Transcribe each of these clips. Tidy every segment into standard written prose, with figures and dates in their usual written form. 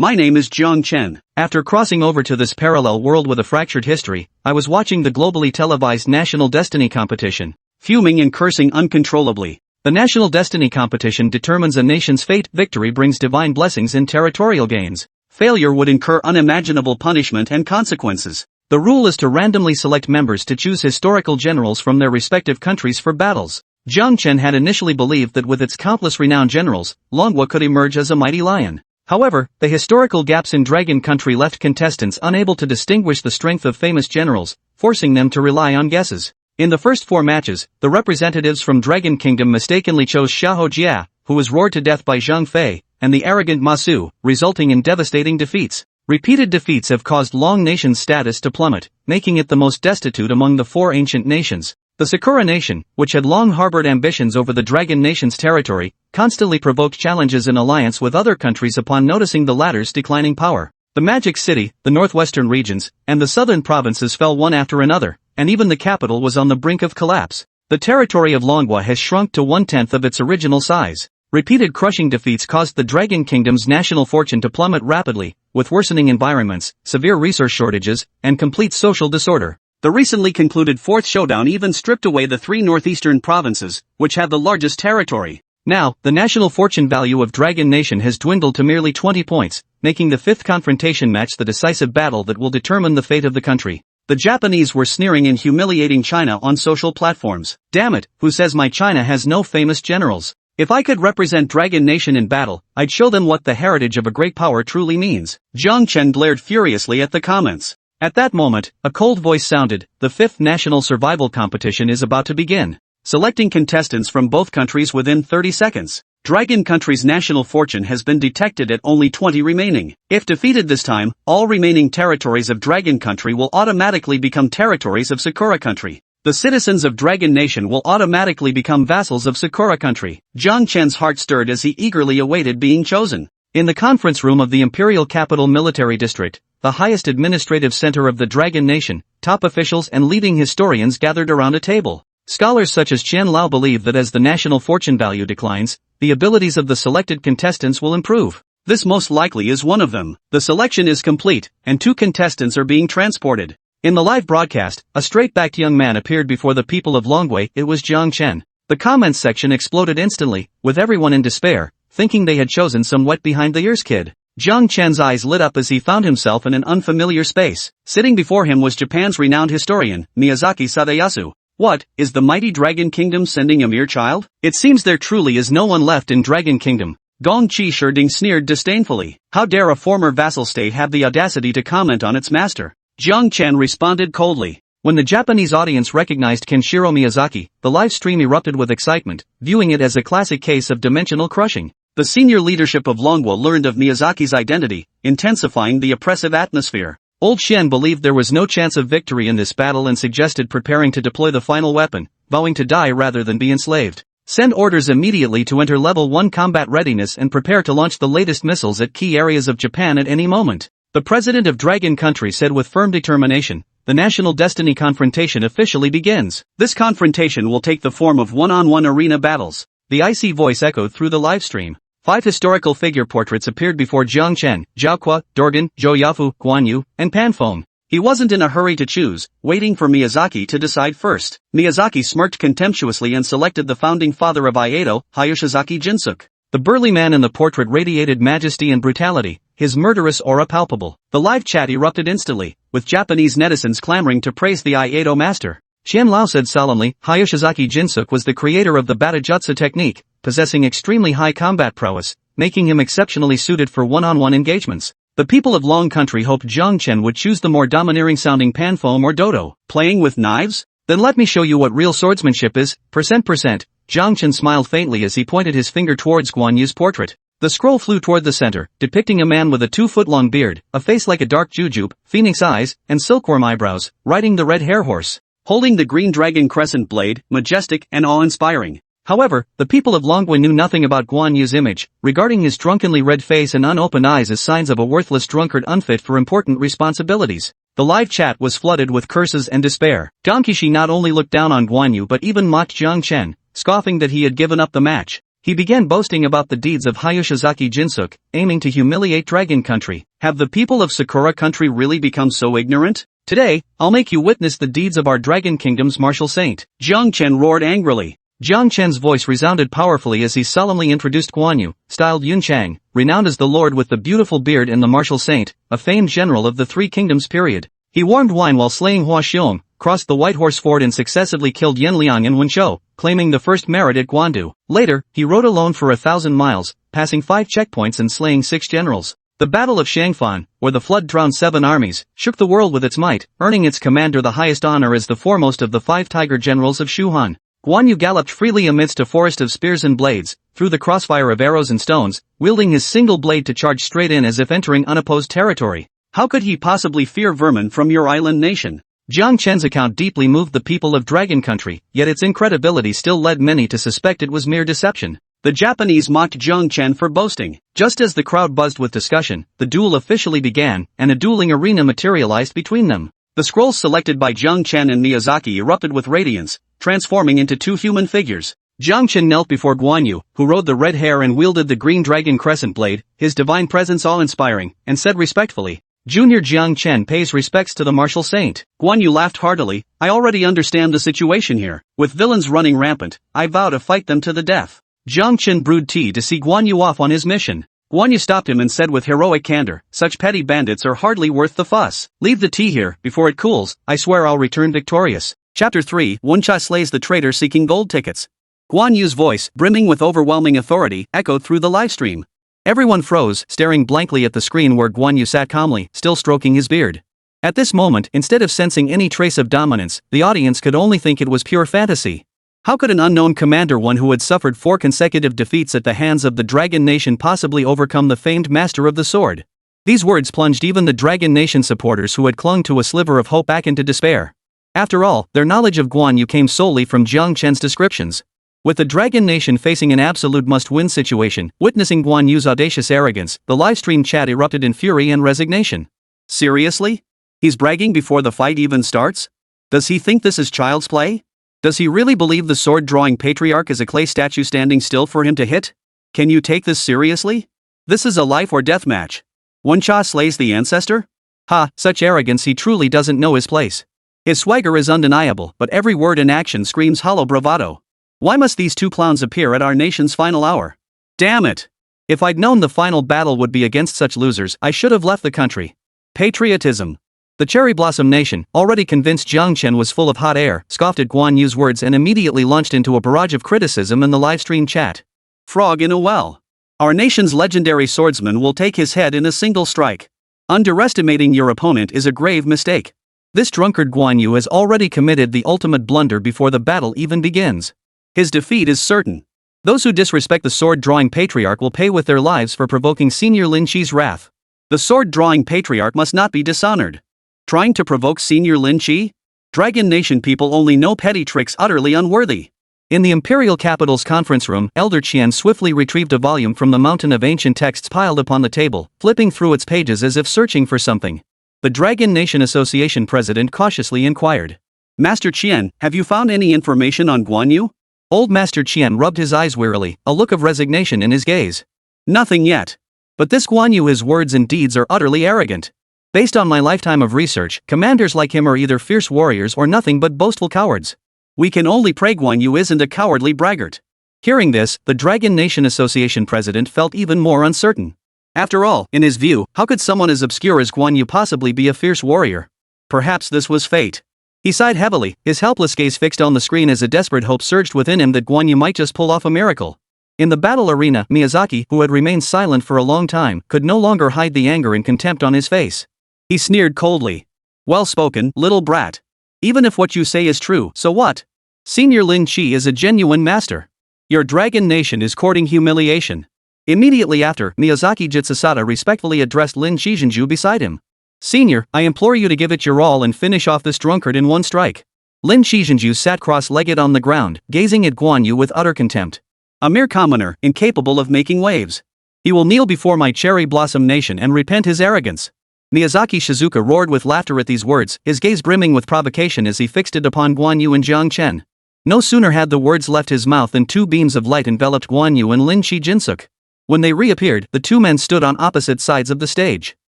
My name is Jiang Chen. After crossing over to this parallel world with a fractured history, I was watching the globally televised National Destiny competition, fuming and cursing uncontrollably. The National Destiny competition determines a nation's fate. Victory brings divine blessings and territorial gains. Failure would incur unimaginable punishment and consequences. The rule is to randomly select members to choose historical generals from their respective countries for battles. Jiang Chen had initially believed that with its countless renowned generals, Long Guo could emerge as a mighty lion. However, the historical gaps in Dragon Country left contestants unable to distinguish the strength of famous generals, forcing them to rely on guesses. In the first 4 matches, the representatives from Dragon Kingdom mistakenly chose Xiahou Jia, who was roared to death by Zhang Fei, and the arrogant Ma Su, resulting in devastating defeats. Repeated defeats have caused Long Nation's status to plummet, making it the most destitute among the 4 ancient nations. The Sakura nation, which had long harbored ambitions over the Dragon Nation's territory, constantly provoked challenges in alliance with other countries upon noticing the latter's declining power. The Magic City, the northwestern regions, and the southern provinces fell one after another, and even the capital was on the brink of collapse. The territory of Long Guo has shrunk to 1/10 of its original size. Repeated crushing defeats caused the Dragon Kingdom's national fortune to plummet rapidly, with worsening environments, severe resource shortages, and complete social disorder. The recently concluded 4th showdown even stripped away the 3 northeastern provinces, which have the largest territory. Now, the national fortune value of Dragon Nation has dwindled to merely 20 points, making the 5th confrontation match the decisive battle that will determine the fate of the country. The Japanese were sneering and humiliating China on social platforms. Damn it, who says my China has no famous generals? If I could represent Dragon Nation in battle, I'd show them what the heritage of a great power truly means. Jiang Chen glared furiously at the comments. At that moment, a cold voice sounded, the 5th national survival competition is about to begin. Selecting contestants from both countries within 30 seconds. Dragon Country's national fortune has been detected at only 20 remaining. If defeated this time, all remaining territories of Dragon Country will automatically become territories of Sakura Country. The citizens of Dragon Nation will automatically become vassals of Sakura Country. Jiang Chen's heart stirred as he eagerly awaited being chosen. In the conference room of the Imperial Capital Military District, the highest administrative center of the Dragon Nation, top officials and leading historians gathered around a table. Scholars such as Qian Lao believe that as the national fortune value declines, the abilities of the selected contestants will improve. This most likely is one of them. The selection is complete, and 2 contestants are being transported. In the live broadcast, a straight-backed young man appeared before the people of Long Guo. It was Jiang Chen. The comments section exploded instantly, with everyone in despair, thinking they had chosen some wet-behind-the-ears kid. Jiang Chen's eyes lit up as he found himself in an unfamiliar space. Sitting before him was Japan's renowned historian, Miyazaki Sadayasu. What, is the mighty Dragon Kingdom sending a mere child? It seems there truly is no one left in Dragon Kingdom. Gong Qi Sherding sneered disdainfully. How dare a former vassal state have the audacity to comment on its master? Jiang Chen responded coldly. When the Japanese audience recognized Kenshiro Miyazaki, the live stream erupted with excitement, viewing it as a classic case of dimensional crushing. The senior leadership of Long Guo learned of Miyazaki's identity, intensifying the oppressive atmosphere. Old Xian believed there was no chance of victory in this battle and suggested preparing to deploy the final weapon, vowing to die rather than be enslaved. Send orders immediately to enter level 1 combat readiness and prepare to launch the latest missiles at key areas of Japan at any moment. The president of Dragon Country said with firm determination, the National Destiny confrontation officially begins. This confrontation will take the form of one-on-one arena battles. The icy voice echoed through the live stream. 5 historical figure portraits appeared before Jiang Chen, Zhao Qua, Dorgan, Zhou Yafu, Guan Yu, and Pan Feng. He wasn't in a hurry to choose, waiting for Miyazaki to decide first. Miyazaki smirked contemptuously and selected the founding father of Iaedo, Hayoshizaki Jinsuk. The burly man in the portrait radiated majesty and brutality, his murderous aura palpable. The live chat erupted instantly, with Japanese netizens clamoring to praise the Iaedo master. Qian Lao said solemnly, Hayoshizaki Jinsuk was the creator of the Batajutsu technique, possessing extremely high combat prowess, making him exceptionally suited for one-on-one engagements. The people of Long Country hoped Jiang Chen would choose the more domineering-sounding Panfom or Dodo. Playing with knives? Then let me show you what real swordsmanship is, %. Jiang Chen smiled faintly as he pointed his finger towards Guan Yu's portrait. The scroll flew toward the center, depicting a man with a 2-foot-long beard, a face like a dark jujube, phoenix eyes, and silkworm eyebrows, riding the red hair horse. Holding the green dragon crescent blade, majestic and awe-inspiring. However, the people of Long Guo knew nothing about Guan Yu's image, regarding his drunkenly red face and unopened eyes as signs of a worthless drunkard unfit for important responsibilities. The live chat was flooded with curses and despair. Gong Qishi not only looked down on Guan Yu but even mocked Jiang Chen, scoffing that he had given up the match. He began boasting about the deeds of Hayashizaki Jinsuk, aiming to humiliate Dragon Country. Have the people of Sakura Country really become so ignorant? Today, I'll make you witness the deeds of our Dragon Kingdom's martial saint. Jiang Chen roared angrily. Jiang Chen's voice resounded powerfully as he solemnly introduced Guan Yu, styled Yun Chang, renowned as the Lord with the beautiful beard and the martial saint, a famed general of the Three Kingdoms period. He warmed wine while slaying Huo Qubing, crossed the White Horse Ford and successively killed Yan Liang and Wenshou, claiming the first merit at Guan Yu. Later, he rode alone for 1,000 miles, passing 5 checkpoints and slaying 6 generals. The Battle of Shangfan, where the flood drowned 7 armies, shook the world with its might, earning its commander the highest honor as the foremost of the 5 tiger generals of Shuhan. Guan Yu galloped freely amidst a forest of spears and blades, through the crossfire of arrows and stones, wielding his single blade to charge straight in as if entering unopposed territory. How could he possibly fear vermin from your island nation? Jiang Chen's account deeply moved the people of Dragon Country, yet its incredibility still led many to suspect it was mere deception. The Japanese mocked Jiang Chen for boasting. Just as the crowd buzzed with discussion, the duel officially began, and a dueling arena materialized between them. The scrolls selected by Jiang Chen and Miyazaki erupted with radiance, transforming into 2 human figures. Jiang Chen knelt before Guan Yu, who rode the red hare and wielded the green dragon crescent blade, his divine presence awe-inspiring, and said respectfully, "Junior Jiang Chen pays respects to the martial saint." Guan Yu laughed heartily. "I already understand the situation here. With villains running rampant, I vow to fight them to the death." Jiang Chen brewed tea to see Guan Yu off on his mission. Guan Yu stopped him and said with heroic candor, "Such petty bandits are hardly worth the fuss. Leave the tea here, before it cools. I swear I'll return victorious." Chapter 3, Wencha slays the traitor seeking gold tickets. Guan Yu's voice, brimming with overwhelming authority, echoed through the livestream. Everyone froze, staring blankly at the screen where Guan Yu sat calmly, still stroking his beard. At this moment, instead of sensing any trace of dominance, the audience could only think it was pure fantasy. How could an unknown commander, one who had suffered 4 consecutive defeats at the hands of the Dragon Nation, possibly overcome the famed master of the sword? These words plunged even the Dragon Nation supporters who had clung to a sliver of hope back into despair. After all, their knowledge of Guan Yu came solely from Jiang Chen's descriptions. With the Dragon Nation facing an absolute must-win situation, witnessing Guan Yu's audacious arrogance, the livestream chat erupted in fury and resignation. Seriously? He's bragging before the fight even starts? Does he think this is child's play? Does he really believe the sword-drawing patriarch is a clay statue standing still for him to hit? Can you take this seriously? This is a life or death match. Wencha slays the ancestor? Ha, such arrogance, he truly doesn't know his place. His swagger is undeniable, but every word and action screams hollow bravado. Why must these 2 clowns appear at our nation's final hour? Damn it! If I'd known the final battle would be against such losers, I should have left the country. Patriotism. The Cherry Blossom Nation, already convinced Jiang Chen was full of hot air, scoffed at Guan Yu's words and immediately launched into a barrage of criticism in the livestream chat. Frog in a well. Our nation's legendary swordsman will take his head in a single strike. Underestimating your opponent is a grave mistake. This drunkard Guan Yu has already committed the ultimate blunder before the battle even begins. His defeat is certain. Those who disrespect the sword-drawing patriarch will pay with their lives for provoking Senior Lin Qi's wrath. The sword-drawing patriarch must not be dishonored. Trying to provoke Senior Lin Qi? Dragon Nation people only know petty tricks utterly unworthy. In the Imperial Capital's conference room, Elder Qian swiftly retrieved a volume from the mountain of ancient texts piled upon the table, flipping through its pages as if searching for something. The Dragon Nation Association president cautiously inquired. Master Qian, have you found any information on Guan Yu? Old Master Qian rubbed his eyes wearily, a look of resignation in his gaze. Nothing yet. But this Guan Yu, his words and deeds are utterly arrogant. Based on my lifetime of research, commanders like him are either fierce warriors or nothing but boastful cowards. We can only pray Guan Yu isn't a cowardly braggart. Hearing this, the Dragon Nation Association president felt even more uncertain. After all, in his view, how could someone as obscure as Guan Yu possibly be a fierce warrior? Perhaps this was fate. He sighed heavily, his helpless gaze fixed on the screen as a desperate hope surged within him that Guan Yu might just pull off a miracle. In the battle arena, Miyazaki, who had remained silent for a long time, could no longer hide the anger and contempt on his face. He sneered coldly. Well spoken, little brat. Even if what you say is true, so what? Senior Lin Qi is a genuine master. Your Dragon Nation is courting humiliation. Immediately after, Miyazaki Jitsusada respectfully addressed Lin Shizhenju beside him. Senior, I implore you to give it your all and finish off this drunkard in one strike. Lin Shizhenju sat cross-legged on the ground, gazing at Guan Yu with utter contempt. A mere commoner, incapable of making waves. He will kneel before my Cherry Blossom Nation and repent his arrogance. Miyazaki Shizuka roared with laughter at these words, his gaze brimming with provocation as he fixed it upon Guan Yu and Jiang Chen. No sooner had the words left his mouth than two beams of light enveloped Guan Yu and Lin Jinsuk. When they reappeared, the two men stood on opposite sides of the stage.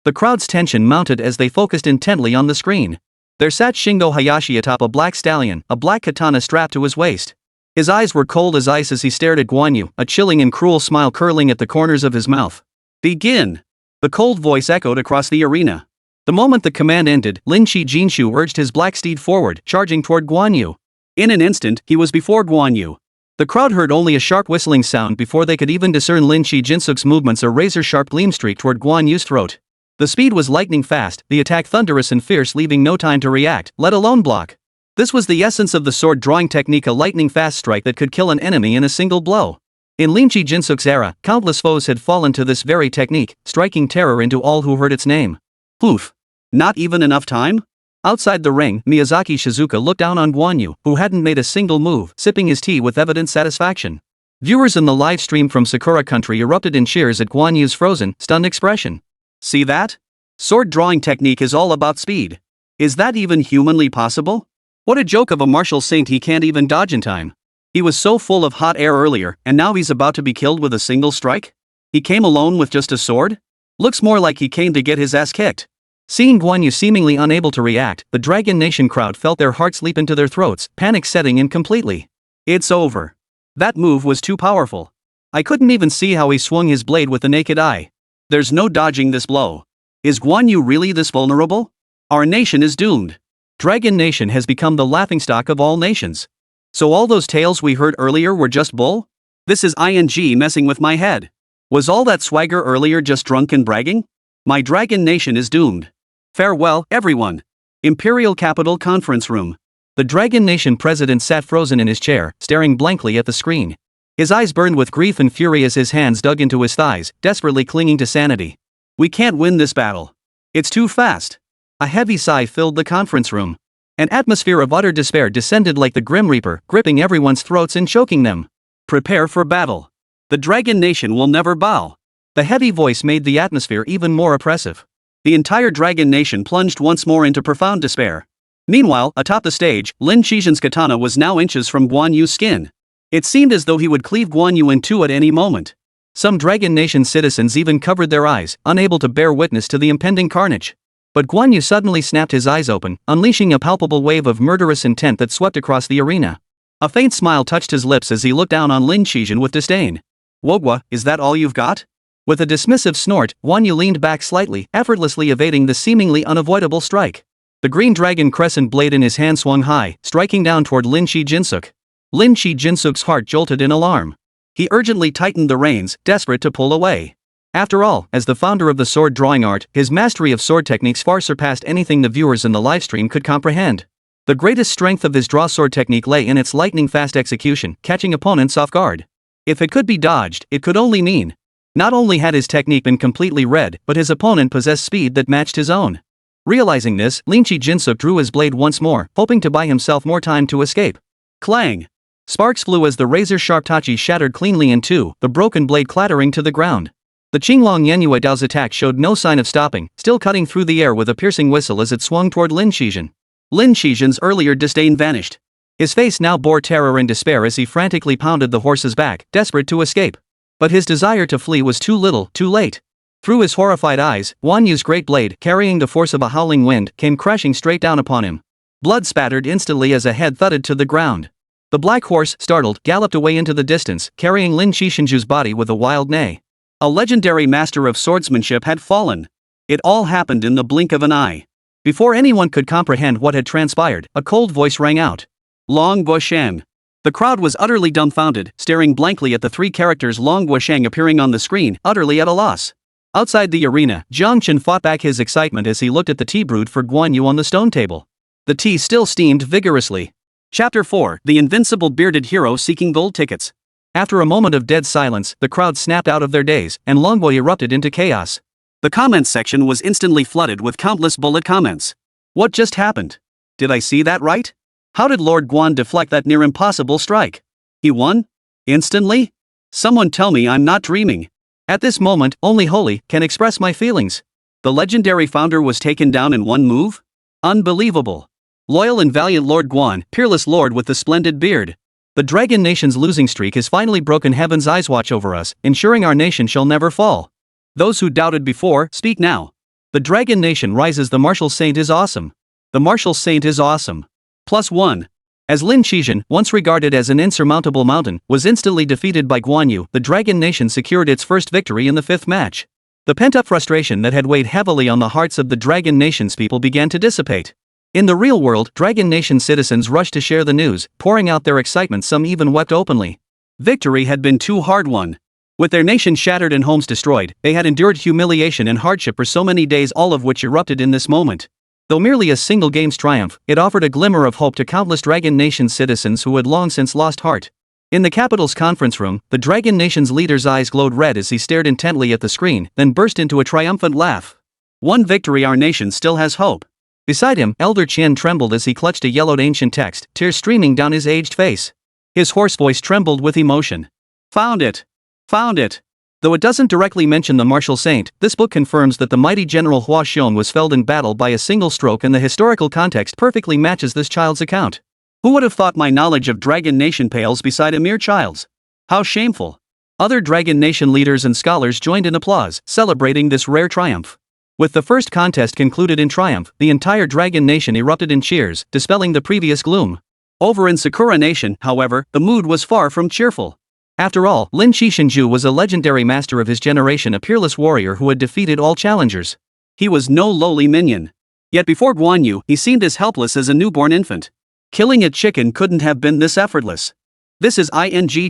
The crowd's tension mounted as they focused intently on the screen. There sat Shingo Hayashi atop a black stallion, a black katana strapped to his waist. His eyes were cold as ice as he stared at Guan Yu, a chilling and cruel smile curling at the corners of his mouth. Begin! The cold voice echoed across the arena. The moment the command ended, Lin Jinshu urged his black steed forward, charging toward Guan Yu. In an instant, he was before Guan Yu. The crowd heard only a sharp whistling sound before they could even discern Lin Jinsuk's movements, a razor-sharp gleam streak toward Guan Yu's throat. The speed was lightning fast, the attack thunderous and fierce, leaving no time to react, let alone block. This was the essence of the sword-drawing technique, a lightning-fast strike that could kill an enemy in a single blow. In Lin Jinsuk's era, countless foes had fallen to this very technique, striking terror into all who heard its name. Poof! Not even enough time? Outside the ring, Miyazaki Shizuka looked down on Guan Yu, who hadn't made a single move, sipping his tea with evident satisfaction. Viewers in the live stream from Sakura country erupted in cheers at Guan Yu's frozen, stunned expression. See that? Sword-drawing technique is all about speed. Is that even humanly possible? What a joke of a martial saint, he can't even dodge in time. He was so full of hot air earlier, and now he's about to be killed with a single strike? He came alone with just a sword? Looks more like he came to get his ass kicked. Seeing Guan Yu seemingly unable to react, the Dragon Nation crowd felt their hearts leap into their throats, panic setting in completely. It's over. That move was too powerful. I couldn't even see how he swung his blade with the naked eye. There's no dodging this blow. Is Guan Yu really this vulnerable? Our nation is doomed. Dragon Nation has become the laughingstock of all nations. So all those tales we heard earlier were just bull? This is ing messing with my head. Was all that swagger earlier just drunken bragging? My Dragon Nation is doomed. Farewell, everyone. Imperial Capital Conference Room. The Dragon Nation president sat frozen in his chair, staring blankly at the screen. His eyes burned with grief and fury as his hands dug into his thighs, desperately clinging to sanity. We can't win this battle. It's too fast. A heavy sigh filled the conference room. An atmosphere of utter despair descended like the Grim Reaper, gripping everyone's throats and choking them. Prepare for battle. The Dragon Nation will never bow. The heavy voice made the atmosphere even more oppressive. The entire Dragon Nation plunged once more into profound despair. Meanwhile, atop the stage, Lin Qixin's katana was now inches from Guan Yu's skin. It seemed as though he would cleave Guan Yu in two at any moment. Some Dragon Nation citizens even covered their eyes, unable to bear witness to the impending carnage. But Guan Yu suddenly snapped his eyes open, unleashing a palpable wave of murderous intent that swept across the arena. A faint smile touched his lips as he looked down on Lin Qixin with disdain. Wogwa, is that all you've got? With a dismissive snort, Guan Yu leaned back slightly, effortlessly evading the seemingly unavoidable strike. The green dragon crescent blade in his hand swung high, striking down toward Lin Jinsuk. Lin Jinsuk's heart jolted in alarm. He urgently tightened the reins, desperate to pull away. After all, as the founder of the sword drawing art, his mastery of sword techniques far surpassed anything the viewers in the livestream could comprehend. The greatest strength of his draw sword technique lay in its lightning-fast execution, catching opponents off guard. If it could be dodged, it could only mean not only had his technique been completely read, but his opponent possessed speed that matched his own. Realizing this, Lin Jinsuk drew his blade once more, hoping to buy himself more time to escape. Clang! Sparks flew as the razor-sharp tachi shattered cleanly in two, the broken blade clattering to the ground. The Qinglong Yenyue Dao's attack showed no sign of stopping, still cutting through the air with a piercing whistle as it swung toward Lin Qixin. Lin Qixin's earlier disdain vanished. His face now bore terror and despair as he frantically pounded the horse's back, desperate to escape. But his desire to flee was too little, too late. Through his horrified eyes, Guan Yu's great blade, carrying the force of a howling wind, came crashing straight down upon him. Blood spattered instantly as a head thudded to the ground. The black horse, startled, galloped away into the distance, carrying Lin Qixin's body with a wild neigh. A legendary master of swordsmanship had fallen. It all happened in the blink of an eye. Before anyone could comprehend what had transpired, a cold voice rang out. Long Guo. The crowd was utterly dumbfounded, staring blankly at the three characters Long Guo appearing on the screen, utterly at a loss. Outside the arena, Jiang Chen fought back his excitement as he looked at the tea brewed for Guan Yu on the stone table. The tea still steamed vigorously. Chapter 4: The Invincible Bearded Hero Seeking Gold Tickets. After a moment of dead silence, the crowd snapped out of their daze, and Long Guo erupted into chaos. The comments section was instantly flooded with countless bullet comments. What just happened? Did I see that right? How did Lord Guan deflect that near-impossible strike? He won? Instantly? Someone tell me I'm not dreaming. At this moment, only Holy can express my feelings. The legendary founder was taken down in one move? Unbelievable. Loyal and valiant Lord Guan, peerless lord with the splendid beard. The Dragon Nation's losing streak has finally broken. Heaven's eyes watch over us, ensuring our nation shall never fall. Those who doubted before, speak now. The Dragon Nation rises. The martial saint is awesome. The martial saint is awesome. +1. As Lin Qixin, once regarded as an insurmountable mountain, was instantly defeated by Guan Yu, the Dragon Nation secured its first victory in the 5th match. The pent-up frustration that had weighed heavily on the hearts of the Dragon Nation's people began to dissipate. In the real world, Dragon Nation citizens rushed to share the news, pouring out their excitement. Some even wept openly. Victory had been too hard-won. With their nation shattered and homes destroyed, they had endured humiliation and hardship for so many days, all of which erupted in this moment. Though merely a single game's triumph, it offered a glimmer of hope to countless Dragon Nation citizens who had long since lost heart. In the capital's conference room, the Dragon Nation's leader's eyes glowed red as he stared intently at the screen, then burst into a triumphant laugh. One victory, our nation still has hope. Beside him, Elder Qian trembled as he clutched a yellowed ancient text, tears streaming down his aged face. His hoarse voice trembled with emotion. Found it! Found it! Though it doesn't directly mention the martial saint, this book confirms that the mighty General Huo Qubing was felled in battle by a single stroke, and the historical context perfectly matches this child's account. Who would have thought my knowledge of Dragon Nation pales beside a mere child's? How shameful! Other Dragon Nation leaders and scholars joined in applause, celebrating this rare triumph. With the first contest concluded in triumph, the entire Dragon Nation erupted in cheers, dispelling the previous gloom. Over in Sakura Nation, however, the mood was far from cheerful. After all, Lin Qixin was a legendary master of his generation, a peerless warrior who had defeated all challengers. He was no lowly minion. Yet before Guan Yu, he seemed as helpless as a newborn infant. Killing a chicken couldn't have been this effortless. This is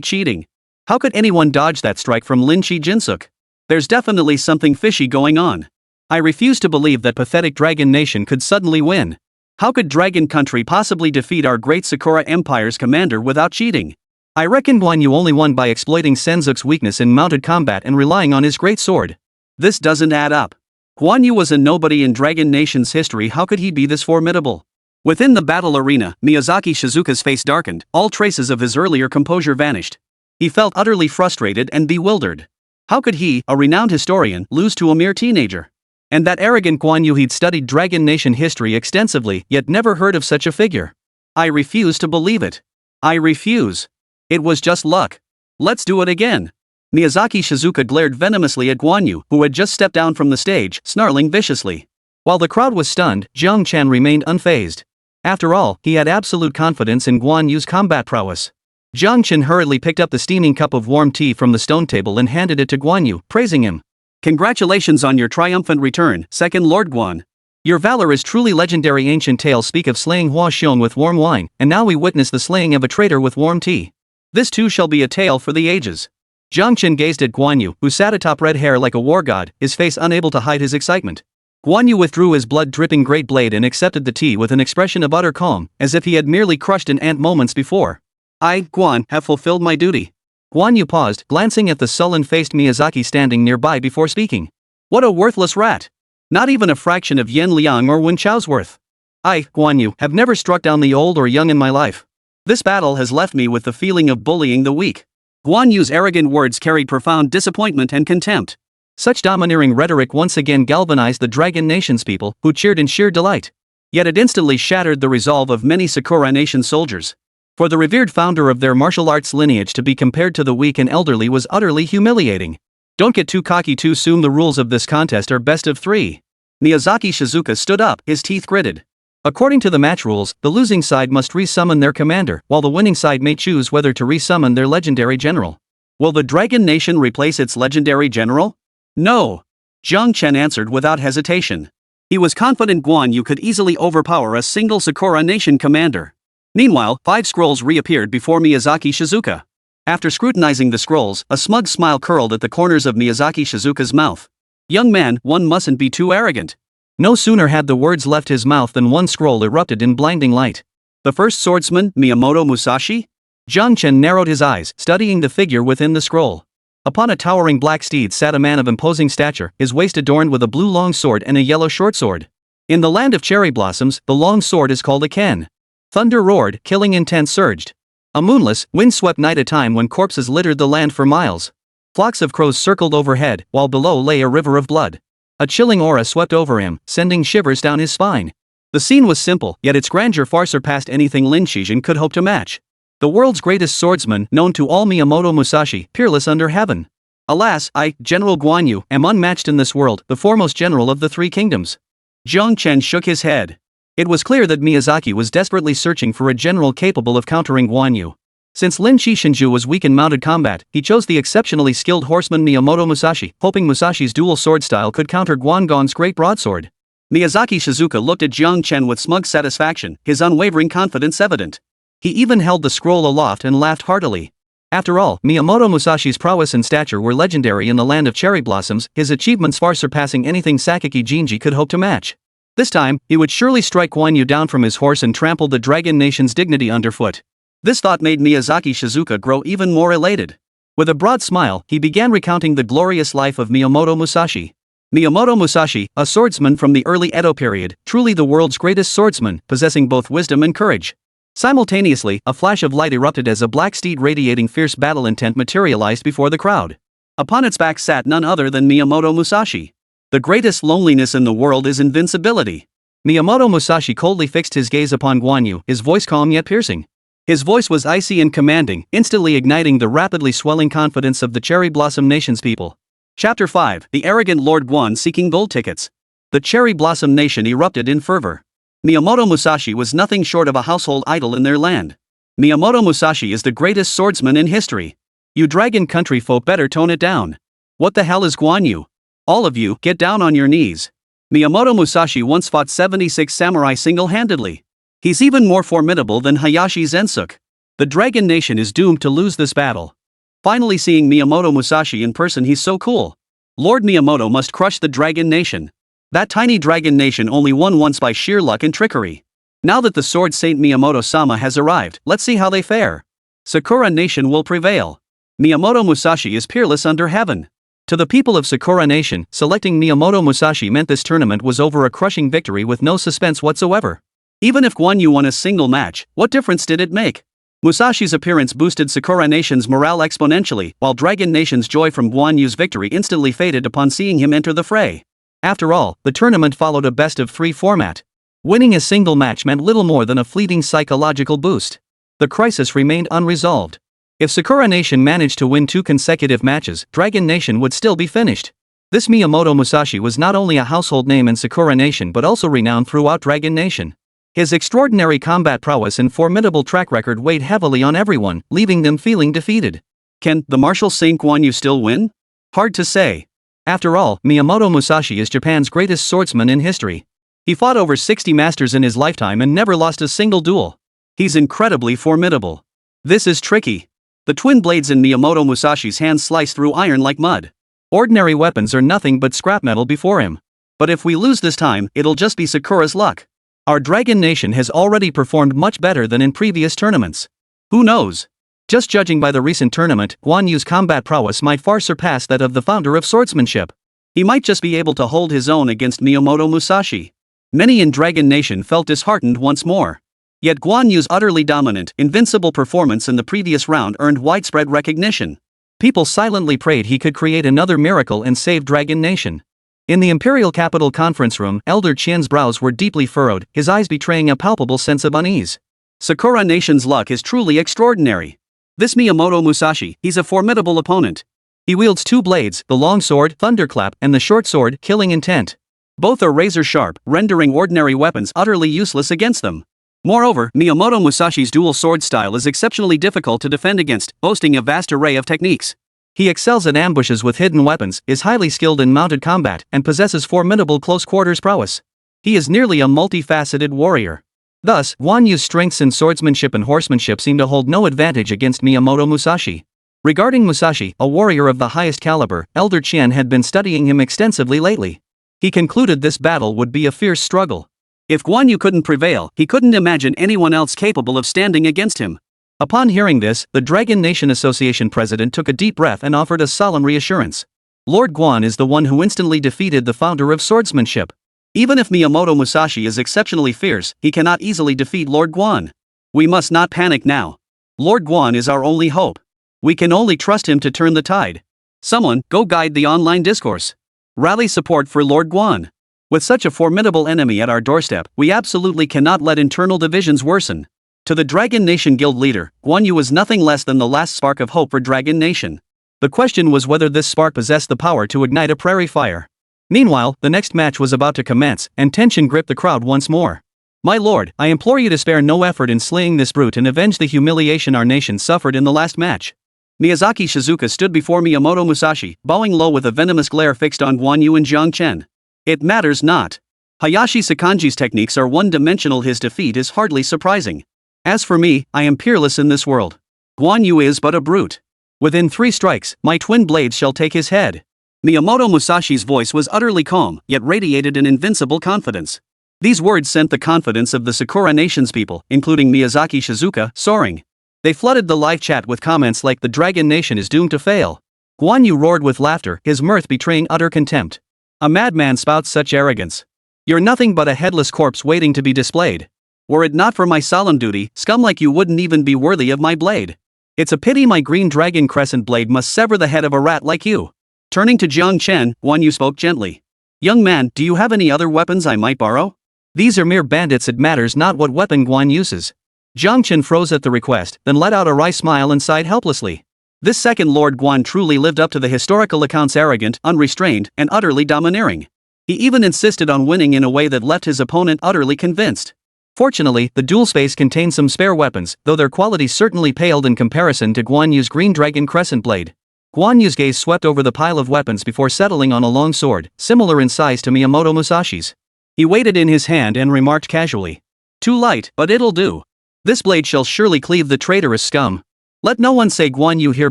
cheating. How could anyone dodge that strike from Lin Qixin? There's definitely something fishy going on. I refuse to believe that pathetic Dragon Nation could suddenly win. How could Dragon Country possibly defeat our great Sakura Empire's commander without cheating? I reckon Guan Yu only won by exploiting Senzuk's weakness in mounted combat and relying on his great sword. This doesn't add up. Guan Yu was a nobody in Dragon Nation's history. How could he be this formidable? Within the battle arena, Miyazaki Shizuka's face darkened, all traces of his earlier composure vanished. He felt utterly frustrated and bewildered. How could he, a renowned historian, lose to a mere teenager? And that arrogant Guan Yu, he'd studied Dragon Nation history extensively, yet never heard of such a figure. I refuse to believe it. I refuse. It was just luck. Let's do it again. Miyazaki Shizuka glared venomously at Guan Yu, who had just stepped down from the stage, snarling viciously. While the crowd was stunned, Jiang Chen remained unfazed. After all, he had absolute confidence in Guan Yu's combat prowess. Jiang Chen hurriedly picked up the steaming cup of warm tea from the stone table and handed it to Guan Yu, praising him. Congratulations on your triumphant return, Second Lord Guan. Your valor is truly legendary. Ancient tales speak of slaying Huo Qubing with warm wine, and now we witness the slaying of a traitor with warm tea. This too shall be a tale for the ages. Jiang Chen gazed at Guan Yu, who sat atop red hair like a war god, his face unable to hide his excitement. Guan Yu withdrew his blood-dripping great blade and accepted the tea with an expression of utter calm, as if he had merely crushed an ant moments before. I, Guan, have fulfilled my duty. Guan Yu paused, glancing at the sullen-faced Miyazaki standing nearby before speaking. What a worthless rat! Not even a fraction of Yen Liang or Wen Chao's worth. I, Guan Yu, have never struck down the old or young in my life. This battle has left me with the feeling of bullying the weak. Guan Yu's arrogant words carried profound disappointment and contempt. Such domineering rhetoric once again galvanized the Dragon Nation's people, who cheered in sheer delight. Yet it instantly shattered the resolve of many Sakura Nation soldiers. For the revered founder of their martial arts lineage to be compared to the weak and elderly was utterly humiliating. Don't get too cocky too soon. The rules of this contest are best of 3. Miyazaki Shizuka stood up, his teeth gritted. According to the match rules, the losing side must resummon their commander, while the winning side may choose whether to resummon their legendary general. Will the Dragon Nation replace its legendary general? No. Jiang Chen answered without hesitation. He was confident Guan Yu could easily overpower a single Sakura Nation commander. Meanwhile, 5 scrolls reappeared before Miyazaki Shizuka. After scrutinizing the scrolls, a smug smile curled at the corners of Miyazaki Shizuka's mouth. Young man, one mustn't be too arrogant. No sooner had the words left his mouth than one scroll erupted in blinding light. The first swordsman, Miyamoto Musashi? Jiang Chen narrowed his eyes, studying the figure within the scroll. Upon a towering black steed sat a man of imposing stature, his waist adorned with a blue long sword and a yellow short sword. In the land of cherry blossoms, the long sword is called a ken. Thunder roared, killing intent surged. A moonless, wind-swept night, a time when corpses littered the land for miles. Flocks of crows circled overhead, while below lay a river of blood. A chilling aura swept over him, sending shivers down his spine. The scene was simple, yet its grandeur far surpassed anything Lin Shizhen could hope to match. The world's greatest swordsman, known to all, Miyamoto Musashi, peerless under heaven. Alas, I, General Guan Yu, am unmatched in this world, the foremost general of the three kingdoms. Jiang Chen shook his head. It was clear that Miyazaki was desperately searching for a general capable of countering Guan Yu. Since Lin Shizhenju was weak in mounted combat, he chose the exceptionally skilled horseman Miyamoto Musashi, hoping Musashi's dual sword style could counter Guan Gong's great broadsword. Miyazaki Shizuka looked at Jiang Chen with smug satisfaction, his unwavering confidence evident. He even held the scroll aloft and laughed heartily. After all, Miyamoto Musashi's prowess and stature were legendary in the land of cherry blossoms, his achievements far surpassing anything Sakaki Jinji could hope to match. This time, he would surely strike Guan Yu down from his horse and trample the Dragon Nation's dignity underfoot. This thought made Miyazaki Shizuka grow even more elated. With a broad smile, he began recounting the glorious life of Miyamoto Musashi. Miyamoto Musashi, a swordsman from the early Edo period, truly the world's greatest swordsman, possessing both wisdom and courage. Simultaneously, a flash of light erupted as a black steed radiating fierce battle intent materialized before the crowd. Upon its back sat none other than Miyamoto Musashi. The greatest loneliness in the world is invincibility. Miyamoto Musashi coldly fixed his gaze upon Guan Yu, his voice calm yet piercing. His voice was icy and commanding, instantly igniting the rapidly swelling confidence of the Cherry Blossom Nation's people. Chapter 5: The Arrogant Lord Guan Seeking Gold Tickets. The Cherry Blossom Nation erupted in fervor. Miyamoto Musashi was nothing short of a household idol in their land. Miyamoto Musashi is the greatest swordsman in history. You dragon country folk better tone it down. What the hell is Guan Yu? All of you, get down on your knees. Miyamoto Musashi once fought 76 samurai single-handedly. He's even more formidable than Hayashi Zensuk. The Dragon Nation is doomed to lose this battle. Finally seeing Miyamoto Musashi in person, he's so cool. Lord Miyamoto must crush the Dragon Nation. That tiny Dragon Nation only won once by sheer luck and trickery. Now that the Sword Saint Miyamoto-sama has arrived, let's see how they fare. Sakura Nation will prevail. Miyamoto Musashi is peerless under heaven. To the people of Sakura Nation, selecting Miyamoto Musashi meant this tournament was over a crushing victory with no suspense whatsoever. Even if Guan Yu won a single match, what difference did it make? Musashi's appearance boosted Sakura Nation's morale exponentially, while Dragon Nation's joy from Guan Yu's victory instantly faded upon seeing him enter the fray. After all, the tournament followed a best-of-3 format. Winning a single match meant little more than a fleeting psychological boost. The crisis remained unresolved. If Sakura Nation managed to win 2 consecutive matches, Dragon Nation would still be finished. This Miyamoto Musashi was not only a household name in Sakura Nation but also renowned throughout Dragon Nation. His extraordinary combat prowess and formidable track record weighed heavily on everyone, leaving them feeling defeated. Can the martial Saint Guan Yu still win? Hard to say. After all, Miyamoto Musashi is Japan's greatest swordsman in history. He fought over 60 masters in his lifetime and never lost a single duel. He's incredibly formidable. This is tricky. The twin blades in Miyamoto Musashi's hands slice through iron like mud. Ordinary weapons are nothing but scrap metal before him. But if we lose this time, it'll just be Sakura's luck. Our Dragon Nation has already performed much better than in previous tournaments. Who knows? Just judging by the recent tournament, Guan Yu's combat prowess might far surpass that of the founder of swordsmanship. He might just be able to hold his own against Miyamoto Musashi. Many in Dragon Nation felt disheartened once more. Yet Guan Yu's utterly dominant, invincible performance in the previous round earned widespread recognition. People silently prayed he could create another miracle and save Dragon Nation. In the Imperial Capital conference room, Elder Qian's brows were deeply furrowed, his eyes betraying a palpable sense of unease. Sakura Nation's luck is truly extraordinary. This Miyamoto Musashi, he's a formidable opponent. He wields 2 blades, the long sword, Thunderclap, and the short sword, Killing Intent. Both are razor-sharp, rendering ordinary weapons utterly useless against them. Moreover, Miyamoto Musashi's dual sword style is exceptionally difficult to defend against, boasting a vast array of techniques. He excels at ambushes with hidden weapons, is highly skilled in mounted combat, and possesses formidable close-quarters prowess. He is nearly a multifaceted warrior. Thus, Guan Yu's strengths in swordsmanship and horsemanship seem to hold no advantage against Miyamoto Musashi. Regarding Musashi, a warrior of the highest caliber, Elder Qian had been studying him extensively lately. He concluded this battle would be a fierce struggle. If Guan Yu couldn't prevail, he couldn't imagine anyone else capable of standing against him. Upon hearing this, the Dragon Nation Association president took a deep breath and offered a solemn reassurance. Lord Guan is the one who instantly defeated the founder of swordsmanship. Even if Miyamoto Musashi is exceptionally fierce, he cannot easily defeat Lord Guan. We must not panic now. Lord Guan is our only hope. We can only trust him to turn the tide. Someone, go guide the online discourse. Rally support for Lord Guan. With such a formidable enemy at our doorstep, we absolutely cannot let internal divisions worsen. To the Dragon Nation Guild leader, Guan Yu was nothing less than the last spark of hope for Dragon Nation. The question was whether this spark possessed the power to ignite a prairie fire. Meanwhile, the next match was about to commence, and tension gripped the crowd once more. My lord, I implore you to spare no effort in slaying this brute and avenge the humiliation our nation suffered in the last match. Miyazaki Shizuka stood before Miyamoto Musashi, bowing low with a venomous glare fixed on Guan Yu and Jiang Chen. It matters not. Hayashi Sakanji's techniques are one-dimensional. His defeat is hardly surprising. As for me, I am peerless in this world. Guan Yu is but a brute. Within 3 strikes, my twin blades shall take his head. Miyamoto Musashi's voice was utterly calm, yet radiated an invincible confidence. These words sent the confidence of the Sakura Nation's people, including Miyazaki Shizuka, soaring. They flooded the live chat with comments like the Dragon Nation is doomed to fail. Guan Yu roared with laughter, his mirth betraying utter contempt. A madman spouts such arrogance. You're nothing but a headless corpse waiting to be displayed. Were it not for my solemn duty, scum like you wouldn't even be worthy of my blade. It's a pity my green dragon crescent blade must sever the head of a rat like you. Turning to Jiang Chen, Guan Yu spoke gently. Young man, do you have any other weapons I might borrow? These are mere bandits. It matters not what weapon Guan uses. Jiang Chen froze at the request, then let out a wry smile and sighed helplessly. This second Lord Guan truly lived up to the historical accounts, arrogant, unrestrained, and utterly domineering. He even insisted on winning in a way that left his opponent utterly convinced. Fortunately, the duel space contained some spare weapons, though their quality certainly paled in comparison to Guan Yu's green dragon crescent blade. Guan Yu's gaze swept over the pile of weapons before settling on a long sword, similar in size to Miyamoto Musashi's. He weighed it in his hand and remarked casually. Too light, but it'll do. This blade shall surely cleave the traitorous scum. Let no one say Guan Yu here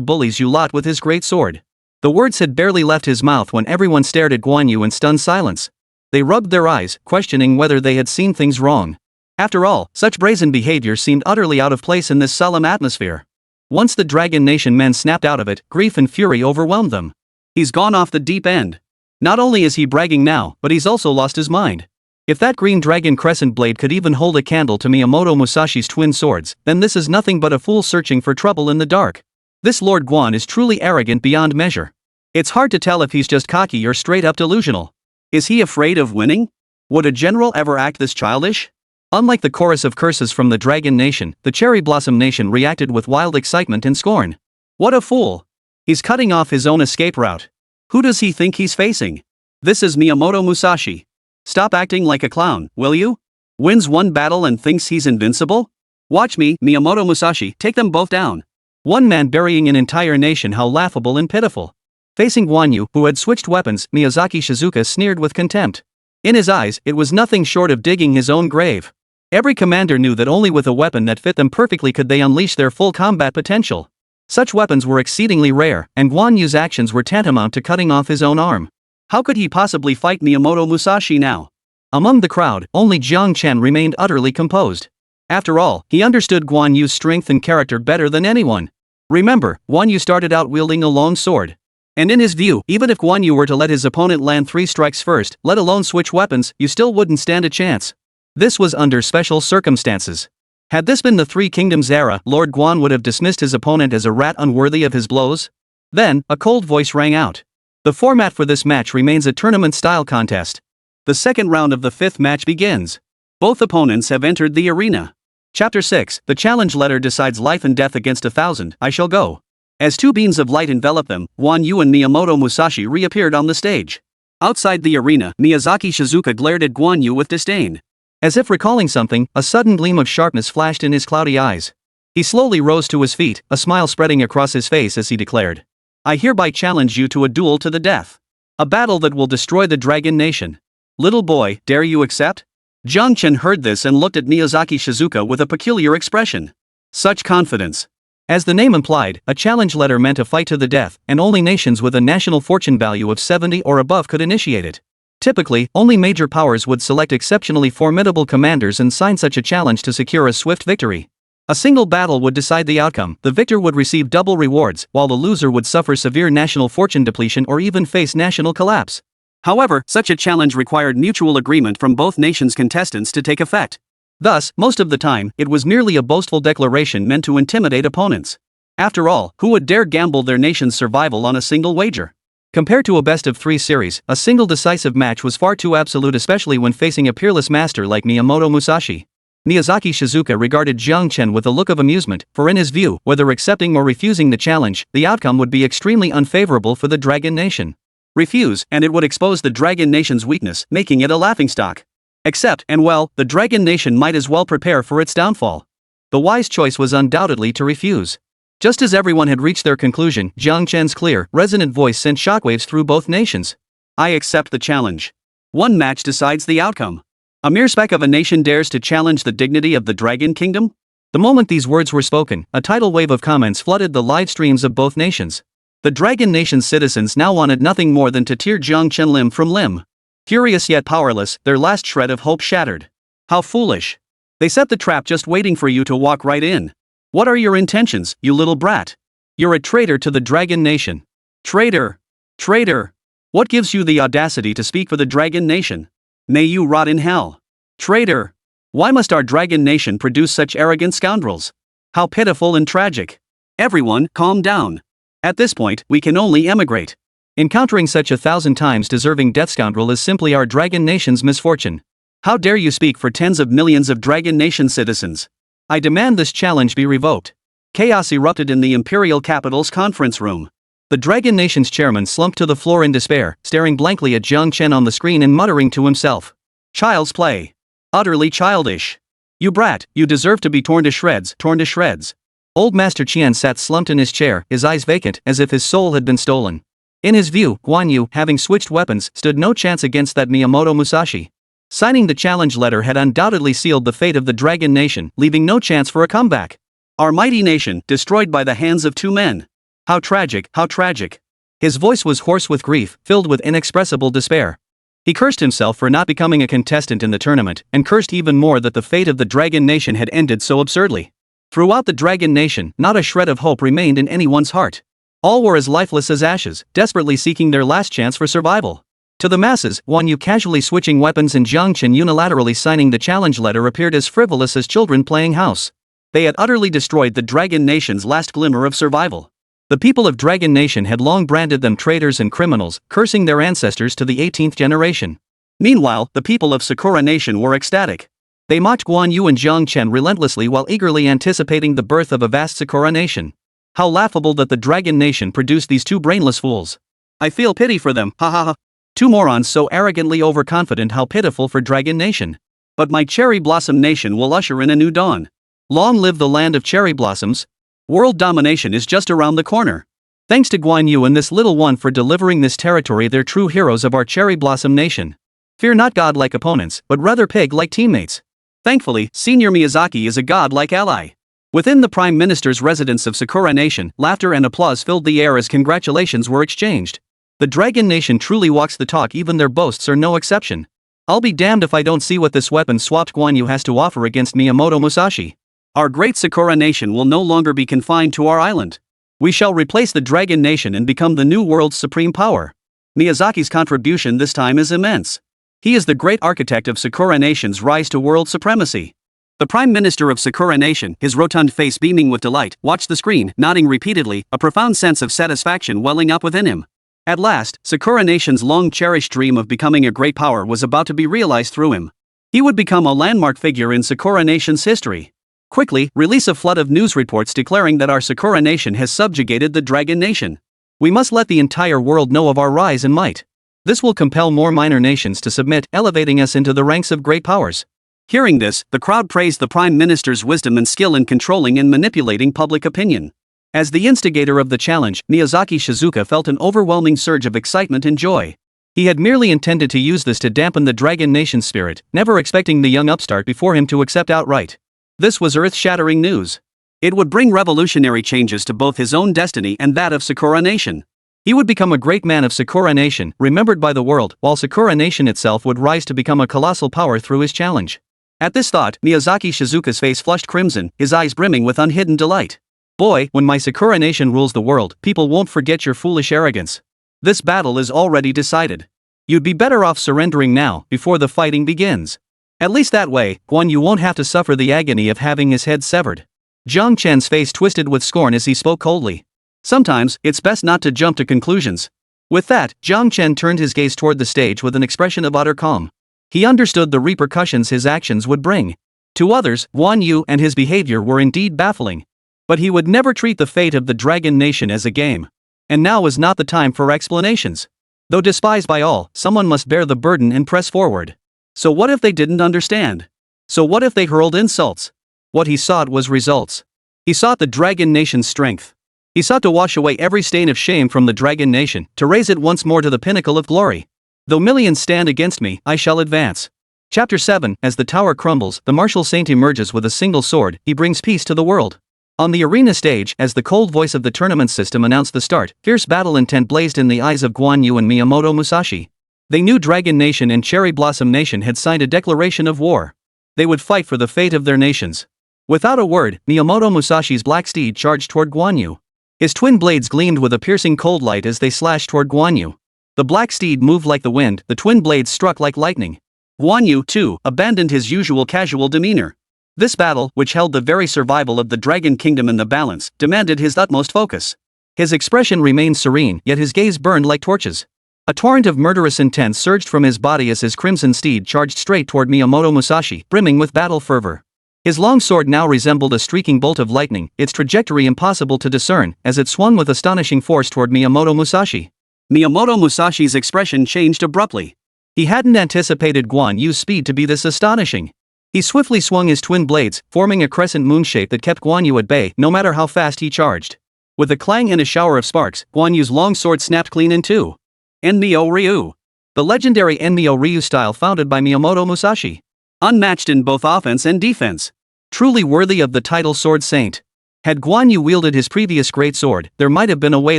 bullies you lot with his great sword. The words had barely left his mouth when everyone stared at Guan Yu in stunned silence. They rubbed their eyes, questioning whether they had seen things wrong. After all, such brazen behavior seemed utterly out of place in this solemn atmosphere. Once the Dragon Nation men snapped out of it, grief and fury overwhelmed them. He's gone off the deep end. Not only is he bragging now, but he's also lost his mind. If that green dragon crescent blade could even hold a candle to Miyamoto Musashi's twin swords, then this is nothing but a fool searching for trouble in the dark. This Lord Guan is truly arrogant beyond measure. It's hard to tell if he's just cocky or straight up delusional. Is he afraid of winning? Would a general ever act this childish? Unlike the chorus of curses from the Dragon Nation, the Cherry Blossom Nation reacted with wild excitement and scorn. What a fool! He's cutting off his own escape route. Who does he think he's facing? This is Miyamoto Musashi. Stop acting like a clown, will you? Wins one battle and thinks he's invincible? Watch me, Miyamoto Musashi, take them both down. One man burying an entire nation, how laughable and pitiful. Facing Guan Yu, who had switched weapons, Miyazaki Shizuka sneered with contempt. In his eyes, it was nothing short of digging his own grave. Every commander knew that only with a weapon that fit them perfectly could they unleash their full combat potential. Such weapons were exceedingly rare, and Guan Yu's actions were tantamount to cutting off his own arm. How could he possibly fight Miyamoto Musashi now? Among the crowd, only Jiang Chen remained utterly composed. After all, he understood Guan Yu's strength and character better than anyone. Remember, Guan Yu started out wielding a long sword. And in his view, even if Guan Yu were to let his opponent land 3 strikes first, let alone switch weapons, you still wouldn't stand a chance. This was under special circumstances. Had this been the Three Kingdoms era, Lord Guan would have dismissed his opponent as a rat unworthy of his blows. Then, a cold voice rang out. The format for this match remains a tournament-style contest. The second round of the 5th match begins. Both opponents have entered the arena. Chapter 6, the challenge letter decides life and death against 1,000, I shall go. As 2 beams of light enveloped them, Guan Yu and Miyamoto Musashi reappeared on the stage. Outside the arena, Miyazaki Shizuka glared at Guan Yu with disdain. As if recalling something, a sudden gleam of sharpness flashed in his cloudy eyes. He slowly rose to his feet, a smile spreading across his face as he declared. I hereby challenge you to a duel to the death. A battle that will destroy the Dragon Nation. Little boy, dare you accept? Jiang Chen heard this and looked at Miyazaki Shizuka with a peculiar expression. Such confidence. As the name implied, a challenge letter meant a fight to the death, and only nations with a national fortune value of 70 or above could initiate it. Typically, only major powers would select exceptionally formidable commanders and sign such a challenge to secure a swift victory. A single battle would decide the outcome. The victor would receive double rewards, while the loser would suffer severe national fortune depletion or even face national collapse. However, such a challenge required mutual agreement from both nations' contestants to take effect. Thus, most of the time, it was merely a boastful declaration meant to intimidate opponents. After all, who would dare gamble their nation's survival on a single wager? Compared to a best-of-3 series, a single decisive match was far too absolute, especially when facing a peerless master like Miyamoto Musashi. Miyazaki Shizuka regarded Jiang Chen with a look of amusement, for in his view, whether accepting or refusing the challenge, the outcome would be extremely unfavorable for the Dragon Nation. Refuse, and it would expose the Dragon Nation's weakness, making it a laughingstock. Accept, and well, the Dragon Nation might as well prepare for its downfall. The wise choice was undoubtedly to refuse. Just as everyone had reached their conclusion, Jiang Chen's clear, resonant voice sent shockwaves through both nations. I accept the challenge. One match decides the outcome. A mere speck of a nation dares to challenge the dignity of the Dragon Kingdom? The moment these words were spoken, a tidal wave of comments flooded the live streams of both nations. The Dragon Nation's citizens now wanted nothing more than to tear Jiang Chen limb from limb. Furious yet powerless, their last shred of hope shattered. How foolish. They set the trap just waiting for you to walk right in. What are your intentions, you little brat? You're a traitor to the Dragon Nation. Traitor! Traitor! What gives you the audacity to speak for the Dragon Nation? May you rot in hell. Traitor! Why must our Dragon Nation produce such arrogant scoundrels? How pitiful and tragic. Everyone, calm down. At this point, we can only emigrate. Encountering such 1,000 times deserving death scoundrel is simply our Dragon Nation's misfortune. How dare you speak for tens of millions of Dragon Nation citizens? I demand this challenge be revoked. Chaos erupted in the Imperial Capital's conference room. The Dragon Nation's chairman slumped to the floor in despair, staring blankly at Jiang Chen on the screen and muttering to himself. Child's play. Utterly childish. You brat, you deserve to be torn to shreds, torn to shreds. Old Master Qian sat slumped in his chair, his eyes vacant, as if his soul had been stolen. In his view, Guan Yu, having switched weapons, stood no chance against that Miyamoto Musashi. Signing the challenge letter had undoubtedly sealed the fate of the Dragon Nation, leaving no chance for a comeback. Our mighty nation, destroyed by the hands of two men. How tragic, how tragic. His voice was hoarse with grief, filled with inexpressible despair. He cursed himself for not becoming a contestant in the tournament, and cursed even more that the fate of the Dragon Nation had ended so absurdly. Throughout the Dragon Nation, not a shred of hope remained in anyone's heart. All were as lifeless as ashes, desperately seeking their last chance for survival. To the masses, Guan Yu casually switching weapons and Jiang Chen unilaterally signing the challenge letter appeared as frivolous as children playing house. They had utterly destroyed the Dragon Nation's last glimmer of survival. The people of Dragon Nation had long branded them traitors and criminals, cursing their ancestors to the 18th generation. Meanwhile, the people of Sakura Nation were ecstatic. They mocked Guan Yu and Jiang Chen relentlessly while eagerly anticipating the birth of a vast Sakura Nation. How laughable that the Dragon Nation produced these two brainless fools. I feel pity for them, ha ha ha. Two morons so arrogantly overconfident, how pitiful for Dragon Nation. But my Cherry Blossom Nation will usher in a new dawn. Long live the land of cherry blossoms. World domination is just around the corner. Thanks to Guan Yu and this little one for delivering this territory, they're true heroes of our Cherry Blossom Nation. Fear not god-like opponents, but rather pig-like teammates. Thankfully, Senior Miyazaki is a god-like ally. Within the Prime Minister's residence of Sakura Nation, laughter and applause filled the air as congratulations were exchanged. The Dragon Nation truly walks the talk, even their boasts are no exception. I'll be damned if I don't see what this weapon-swapped Guan Yu has to offer against Miyamoto Musashi. Our great Sakura Nation will no longer be confined to our island. We shall replace the Dragon Nation and become the new world's supreme power. Miyazaki's contribution this time is immense. He is the great architect of Sakura Nation's rise to world supremacy. The Prime Minister of Sakura Nation, his rotund face beaming with delight, watched the screen, nodding repeatedly, a profound sense of satisfaction welling up within him. At last, Sakura Nation's long-cherished dream of becoming a great power was about to be realized through him. He would become a landmark figure in Sakura Nation's history. Quickly, release a flood of news reports declaring that our Sakura Nation has subjugated the Dragon Nation. We must let the entire world know of our rise and might. This will compel more minor nations to submit, elevating us into the ranks of great powers. Hearing this, the crowd praised the Prime Minister's wisdom and skill in controlling and manipulating public opinion. As the instigator of the challenge, Miyazaki Shizuka felt an overwhelming surge of excitement and joy. He had merely intended to use this to dampen the Dragon Nation's spirit, never expecting the young upstart before him to accept outright. This was earth-shattering news. It would bring revolutionary changes to both his own destiny and that of Sakura Nation. He would become a great man of Sakura Nation, remembered by the world, while Sakura Nation itself would rise to become a colossal power through his challenge. At this thought, Miyazaki Shizuka's face flushed crimson, his eyes brimming with unhidden delight. Boy, when my Sakura Nation rules the world, people won't forget your foolish arrogance. This battle is already decided. You'd be better off surrendering now, before the fighting begins. At least that way, Guan Yu won't have to suffer the agony of having his head severed. Jiang Chen's face twisted with scorn as he spoke coldly. Sometimes, it's best not to jump to conclusions. With that, Jiang Chen turned his gaze toward the stage with an expression of utter calm. He understood the repercussions his actions would bring. To others, Guan Yu and his behavior were indeed baffling. But he would never treat the fate of the Dragon Nation as a game. And now was not the time for explanations. Though despised by all, someone must bear the burden and press forward. So what if they didn't understand? So what if they hurled insults? What he sought was results. He sought the Dragon Nation's strength. He sought to wash away every stain of shame from the Dragon Nation, to raise it once more to the pinnacle of glory. Though millions stand against me, I shall advance. Chapter 7. As the tower crumbles, the martial saint emerges with a single sword. He brings peace to the world. On the arena stage, as the cold voice of the tournament system announced the start, fierce battle intent blazed in the eyes of Guan Yu and Miyamoto Musashi. They knew Dragon Nation and Cherry Blossom Nation had signed a declaration of war. They would fight for the fate of their nations. Without a word, Miyamoto Musashi's black steed charged toward Guan Yu. His twin blades gleamed with a piercing cold light as they slashed toward Guan Yu. The black steed moved like the wind, the twin blades struck like lightning. Guan Yu, too, abandoned his usual casual demeanor. This battle, which held the very survival of the Dragon Kingdom in the balance, demanded his utmost focus. His expression remained serene, yet his gaze burned like torches. A torrent of murderous intent surged from his body as his crimson steed charged straight toward Miyamoto Musashi, brimming with battle fervor. His long sword now resembled a streaking bolt of lightning, its trajectory impossible to discern, as it swung with astonishing force toward Miyamoto Musashi. Miyamoto Musashi's expression changed abruptly. He hadn't anticipated Guan Yu's speed to be this astonishing. He swiftly swung his twin blades, forming a crescent moon shape that kept Guan Yu at bay no matter how fast he charged. With a clang and a shower of sparks, Guan Yu's long sword snapped clean in two. Enmyo Ryu. The legendary Enmyo Ryu style founded by Miyamoto Musashi. Unmatched in both offense and defense. Truly worthy of the title Sword Saint. Had Guan Yu wielded his previous great sword, there might have been a way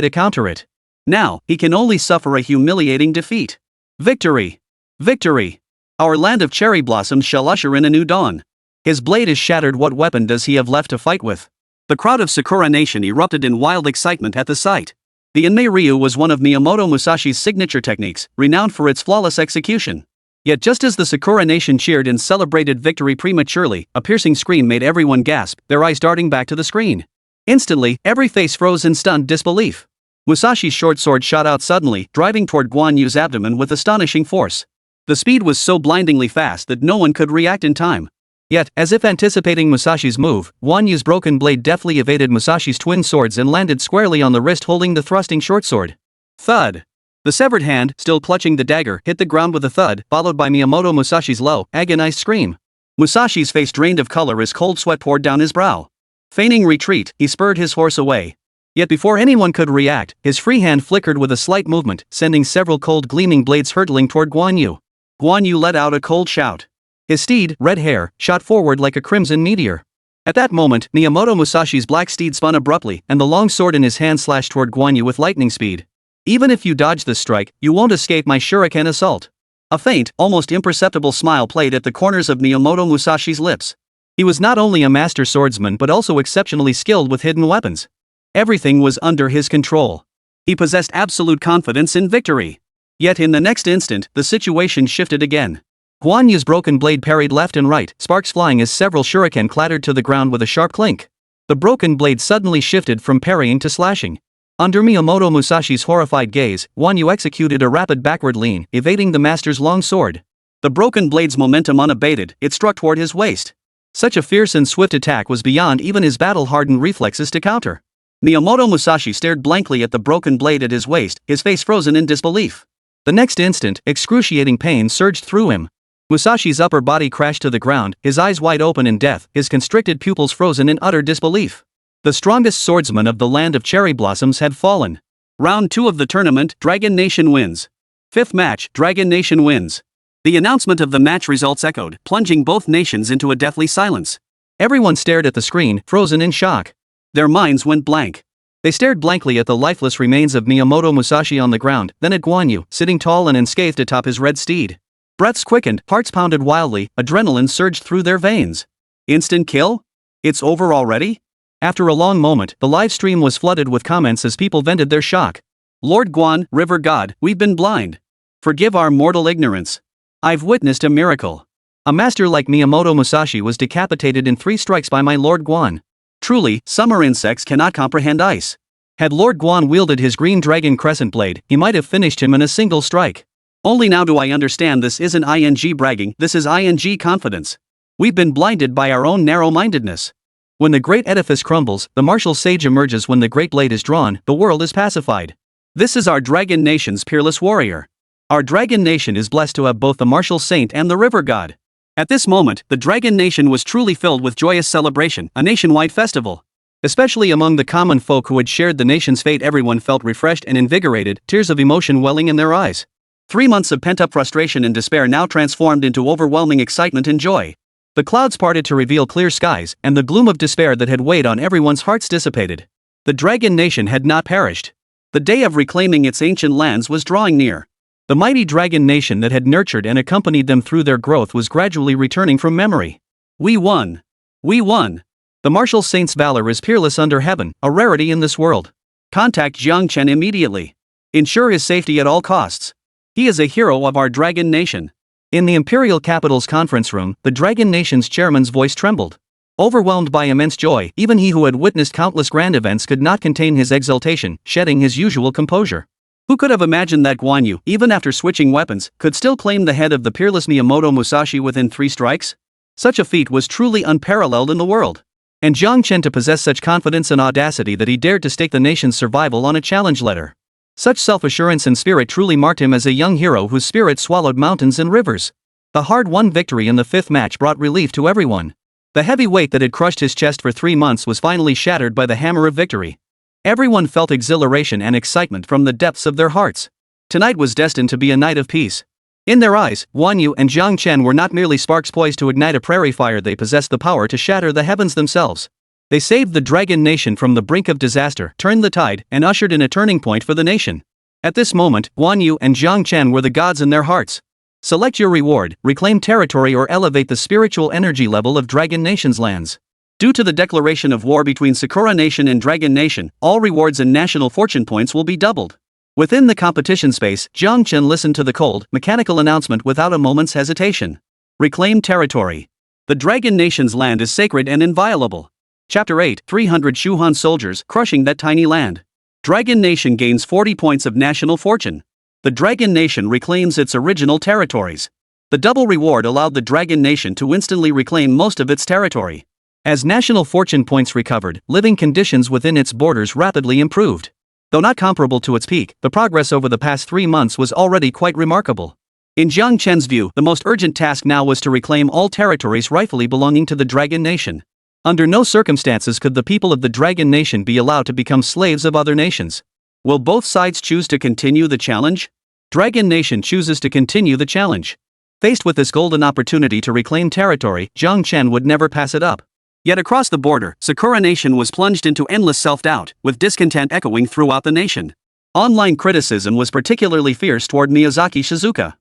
to counter it. Now, he can only suffer a humiliating defeat. Victory! Victory! Our land of cherry blossoms shall usher in a new dawn. His blade is shattered. What weapon does he have left to fight with? The crowd of Sakura Nation erupted in wild excitement at the sight. The Enmei Ryu was one of Miyamoto Musashi's signature techniques, renowned for its flawless execution. Yet just as the Sakura Nation cheered and celebrated victory prematurely, a piercing scream made everyone gasp, their eyes darting back to the screen. Instantly, every face froze in stunned disbelief. Musashi's short sword shot out suddenly, driving toward Guan Yu's abdomen with astonishing force. The speed was so blindingly fast that no one could react in time. Yet, as if anticipating Musashi's move, Guan Yu's broken blade deftly evaded Musashi's twin swords and landed squarely on the wrist holding the thrusting short sword. Thud! The severed hand, still clutching the dagger, hit the ground with a thud, followed by Miyamoto Musashi's low, agonized scream. Musashi's face drained of color as cold sweat poured down his brow. Feigning retreat, he spurred his horse away. Yet before anyone could react, his free hand flickered with a slight movement, sending several cold gleaming blades hurtling toward Guan Yu. Guan Yu let out a cold shout. His steed, red hair, shot forward like a crimson meteor. At that moment, Miyamoto Musashi's black steed spun abruptly, and the long sword in his hand slashed toward Guan Yu with lightning speed. Even if you dodge this strike, you won't escape my shuriken assault. A faint, almost imperceptible smile played at the corners of Miyamoto Musashi's lips. He was not only a master swordsman but also exceptionally skilled with hidden weapons. Everything was under his control. He possessed absolute confidence in victory. Yet in the next instant, the situation shifted again. Guan Yu's broken blade parried left and right, sparks flying as several shuriken clattered to the ground with a sharp clink. The broken blade suddenly shifted from parrying to slashing. Under Miyamoto Musashi's horrified gaze, Guan Yu executed a rapid backward lean, evading the master's long sword. The broken blade's momentum unabated, it struck toward his waist. Such a fierce and swift attack was beyond even his battle-hardened reflexes to counter. Miyamoto Musashi stared blankly at the broken blade at his waist, his face frozen in disbelief. The next instant, excruciating pain surged through him. Musashi's upper body crashed to the ground, his eyes wide open in death, his constricted pupils frozen in utter disbelief. The strongest swordsman of the land of cherry blossoms had fallen. Round 2 of the tournament, Dragon Nation wins. 5th match, Dragon Nation wins. The announcement of the match results echoed, plunging both nations into a deathly silence. Everyone stared at the screen, frozen in shock. Their minds went blank. They stared blankly at the lifeless remains of Miyamoto Musashi on the ground, then at Guan Yu, sitting tall and unscathed atop his red steed. Breaths quickened, hearts pounded wildly, adrenaline surged through their veins. Instant kill? It's over already? After a long moment, the live stream was flooded with comments as people vented their shock. Lord Guan, River God, we've been blind. Forgive our mortal ignorance. I've witnessed a miracle. A master like Miyamoto Musashi was decapitated in 3 strikes by my Lord Guan. Truly, summer insects cannot comprehend ice. Had Lord Guan wielded his green dragon crescent blade, he might have finished him in a single strike. Only now do I understand this isn't ing bragging, this is ing confidence. We've been blinded by our own narrow-mindedness. When the great edifice crumbles, the martial sage emerges. When the great blade is drawn, the world is pacified. This is our dragon nation's peerless warrior. Our dragon nation is blessed to have both the martial saint and the river god. At this moment, the dragon nation was truly filled with joyous celebration, a nationwide festival. Especially among the common folk who had shared the nation's fate, everyone felt refreshed and invigorated, tears of emotion welling in their eyes. 3 months of pent-up frustration and despair now transformed into overwhelming excitement and joy. The clouds parted to reveal clear skies, and the gloom of despair that had weighed on everyone's hearts dissipated. The dragon nation had not perished. The day of reclaiming its ancient lands was drawing near. The mighty dragon nation that had nurtured and accompanied them through their growth was gradually returning from memory. We won. We won. The martial saint's valor is peerless under heaven, a rarity in this world. Contact Jiang Chen immediately. Ensure his safety at all costs. He is a hero of our dragon nation. In the imperial capital's conference room, the dragon nation's chairman's voice trembled. Overwhelmed by immense joy, even he who had witnessed countless grand events could not contain his exultation, shedding his usual composure. Who could have imagined that Guan Yu, even after switching weapons, could still claim the head of the peerless Miyamoto Musashi within 3 strikes? Such a feat was truly unparalleled in the world. And Jiang Chen to possess such confidence and audacity that he dared to stake the nation's survival on a challenge letter. Such self-assurance and spirit truly marked him as a young hero whose spirit swallowed mountains and rivers. The hard-won victory in the 5th match brought relief to everyone. The heavy weight that had crushed his chest for 3 months was finally shattered by the hammer of victory. Everyone felt exhilaration and excitement from the depths of their hearts. Tonight was destined to be a night of peace. In their eyes, Guan Yu and Jiang Chen were not merely sparks poised to ignite a prairie fire, they possessed the power to shatter the heavens themselves. They saved the dragon nation from the brink of disaster, turned the tide, and ushered in a turning point for the nation. At this moment, Guan Yu and Jiang Chen were the gods in their hearts. Select your reward, reclaim territory or elevate the spiritual energy level of Dragon Nation's lands. Due to the declaration of war between Sakura Nation and Dragon Nation, all rewards and national fortune points will be doubled. Within the competition space, Jiang Chen listened to the cold, mechanical announcement without a moment's hesitation. Reclaim territory. The Dragon Nation's land is sacred and inviolable. Chapter 8, 300 Shuhan soldiers crushing that tiny land. Dragon Nation gains 40 points of national fortune. The Dragon Nation reclaims its original territories. The double reward allowed the Dragon Nation to instantly reclaim most of its territory. As national fortune points recovered, living conditions within its borders rapidly improved. Though not comparable to its peak, the progress over the past 3 months was already quite remarkable. In Jiang Chen's view, the most urgent task now was to reclaim all territories rightfully belonging to the Dragon Nation. Under no circumstances could the people of the Dragon Nation be allowed to become slaves of other nations. Will both sides choose to continue the challenge? Dragon Nation chooses to continue the challenge. Faced with this golden opportunity to reclaim territory, Jiang Chen would never pass it up. Yet across the border, Sakura Nation was plunged into endless self-doubt, with discontent echoing throughout the nation. Online criticism was particularly fierce toward Miyazaki Shizuka.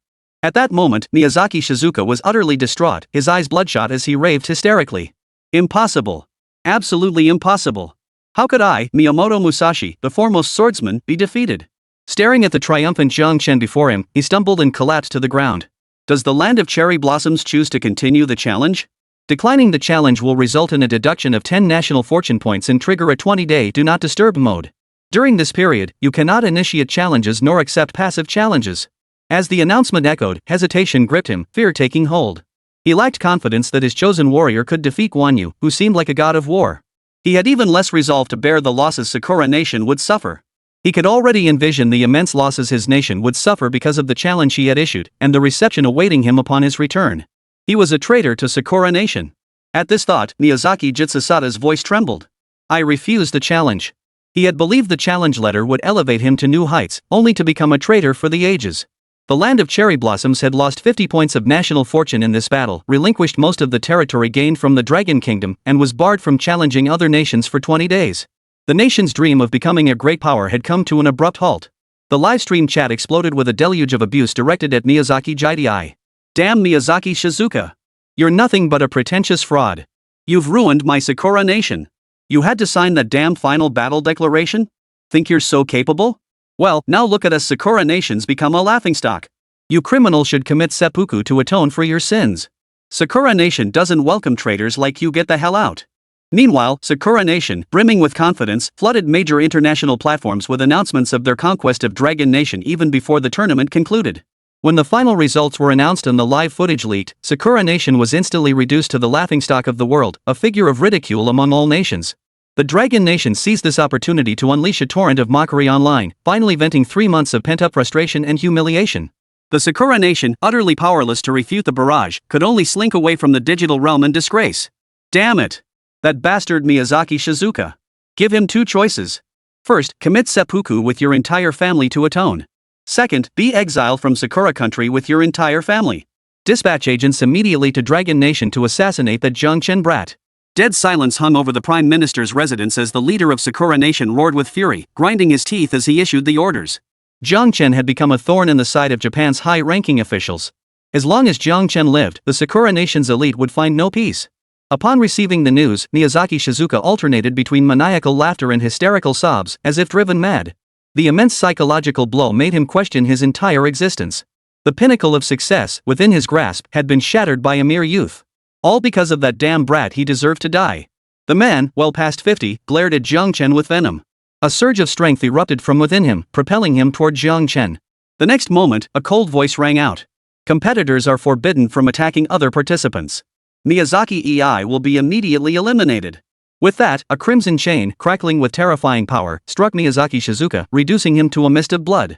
At that moment, Miyazaki Shizuka was utterly distraught, his eyes bloodshot as he raved hysterically. Impossible. Absolutely impossible. How could I, Miyamoto Musashi, the foremost swordsman, be defeated? Staring at the triumphant Jiang Chen before him, he stumbled and collapsed to the ground. Does the land of cherry blossoms choose to continue the challenge? Declining the challenge will result in a deduction of 10 national fortune points and trigger a 20-day do not disturb mode. During this period, you cannot initiate challenges nor accept passive challenges. As the announcement echoed, hesitation gripped him, fear taking hold. He lacked confidence that his chosen warrior could defeat Guan Yu, who seemed like a god of war. He had even less resolve to bear the losses Sakura Nation would suffer. He could already envision the immense losses his nation would suffer because of the challenge he had issued, and the reception awaiting him upon his return. He was a traitor to Sakura Nation. At this thought, Miyazaki Jitsusada's voice trembled. I refused the challenge. He had believed the challenge letter would elevate him to new heights, only to become a traitor for the ages. The land of cherry blossoms had lost 50 points of national fortune in this battle, relinquished most of the territory gained from the Dragon Kingdom, and was barred from challenging other nations for 20 days. The nation's dream of becoming a great power had come to an abrupt halt. The livestream chat exploded with a deluge of abuse directed at Miyazaki Jidai. Damn Miyazaki Shizuka. You're nothing but a pretentious fraud. You've ruined my Sakura Nation. You had to sign that damn final battle declaration? Think you're so capable? Well, now look at us, Sakura Nations become a laughingstock. You criminal should commit seppuku to atone for your sins. Sakura Nation doesn't welcome traitors like you, get the hell out. Meanwhile, Sakura Nation, brimming with confidence, flooded major international platforms with announcements of their conquest of Dragon Nation even before the tournament concluded. When the final results were announced and the live footage leaked, Sakura Nation was instantly reduced to the laughingstock of the world, a figure of ridicule among all nations. The Dragon Nation seized this opportunity to unleash a torrent of mockery online, finally venting 3 months of pent-up frustration and humiliation. The Sakura Nation, utterly powerless to refute the barrage, could only slink away from the digital realm in disgrace. Damn it! That bastard Miyazaki Shizuka. Give him 2 choices. First, commit seppuku with your entire family to atone. Second, be exiled from Sakura country with your entire family. Dispatch agents immediately to Dragon Nation to assassinate that Jiang Chen brat. Dead silence hung over the Prime Minister's residence as the leader of Sakura Nation roared with fury, grinding his teeth as he issued the orders. Jiang Chen had become a thorn in the side of Japan's high-ranking officials. As long as Jiang Chen lived, the Sakura Nation's elite would find no peace. Upon receiving the news, Miyazaki Shizuka alternated between maniacal laughter and hysterical sobs, as if driven mad. The immense psychological blow made him question his entire existence. The pinnacle of success, within his grasp, had been shattered by a mere youth. All because of that damn brat. He deserved to die. The man, well past 50, glared at Jiang Chen with venom. A surge of strength erupted from within him, propelling him toward Jiang Chen. The next moment, a cold voice rang out. Competitors are forbidden from attacking other participants. Miyazaki EI will be immediately eliminated. With that, a crimson chain, crackling with terrifying power, struck Miyazaki Shizuka, reducing him to a mist of blood.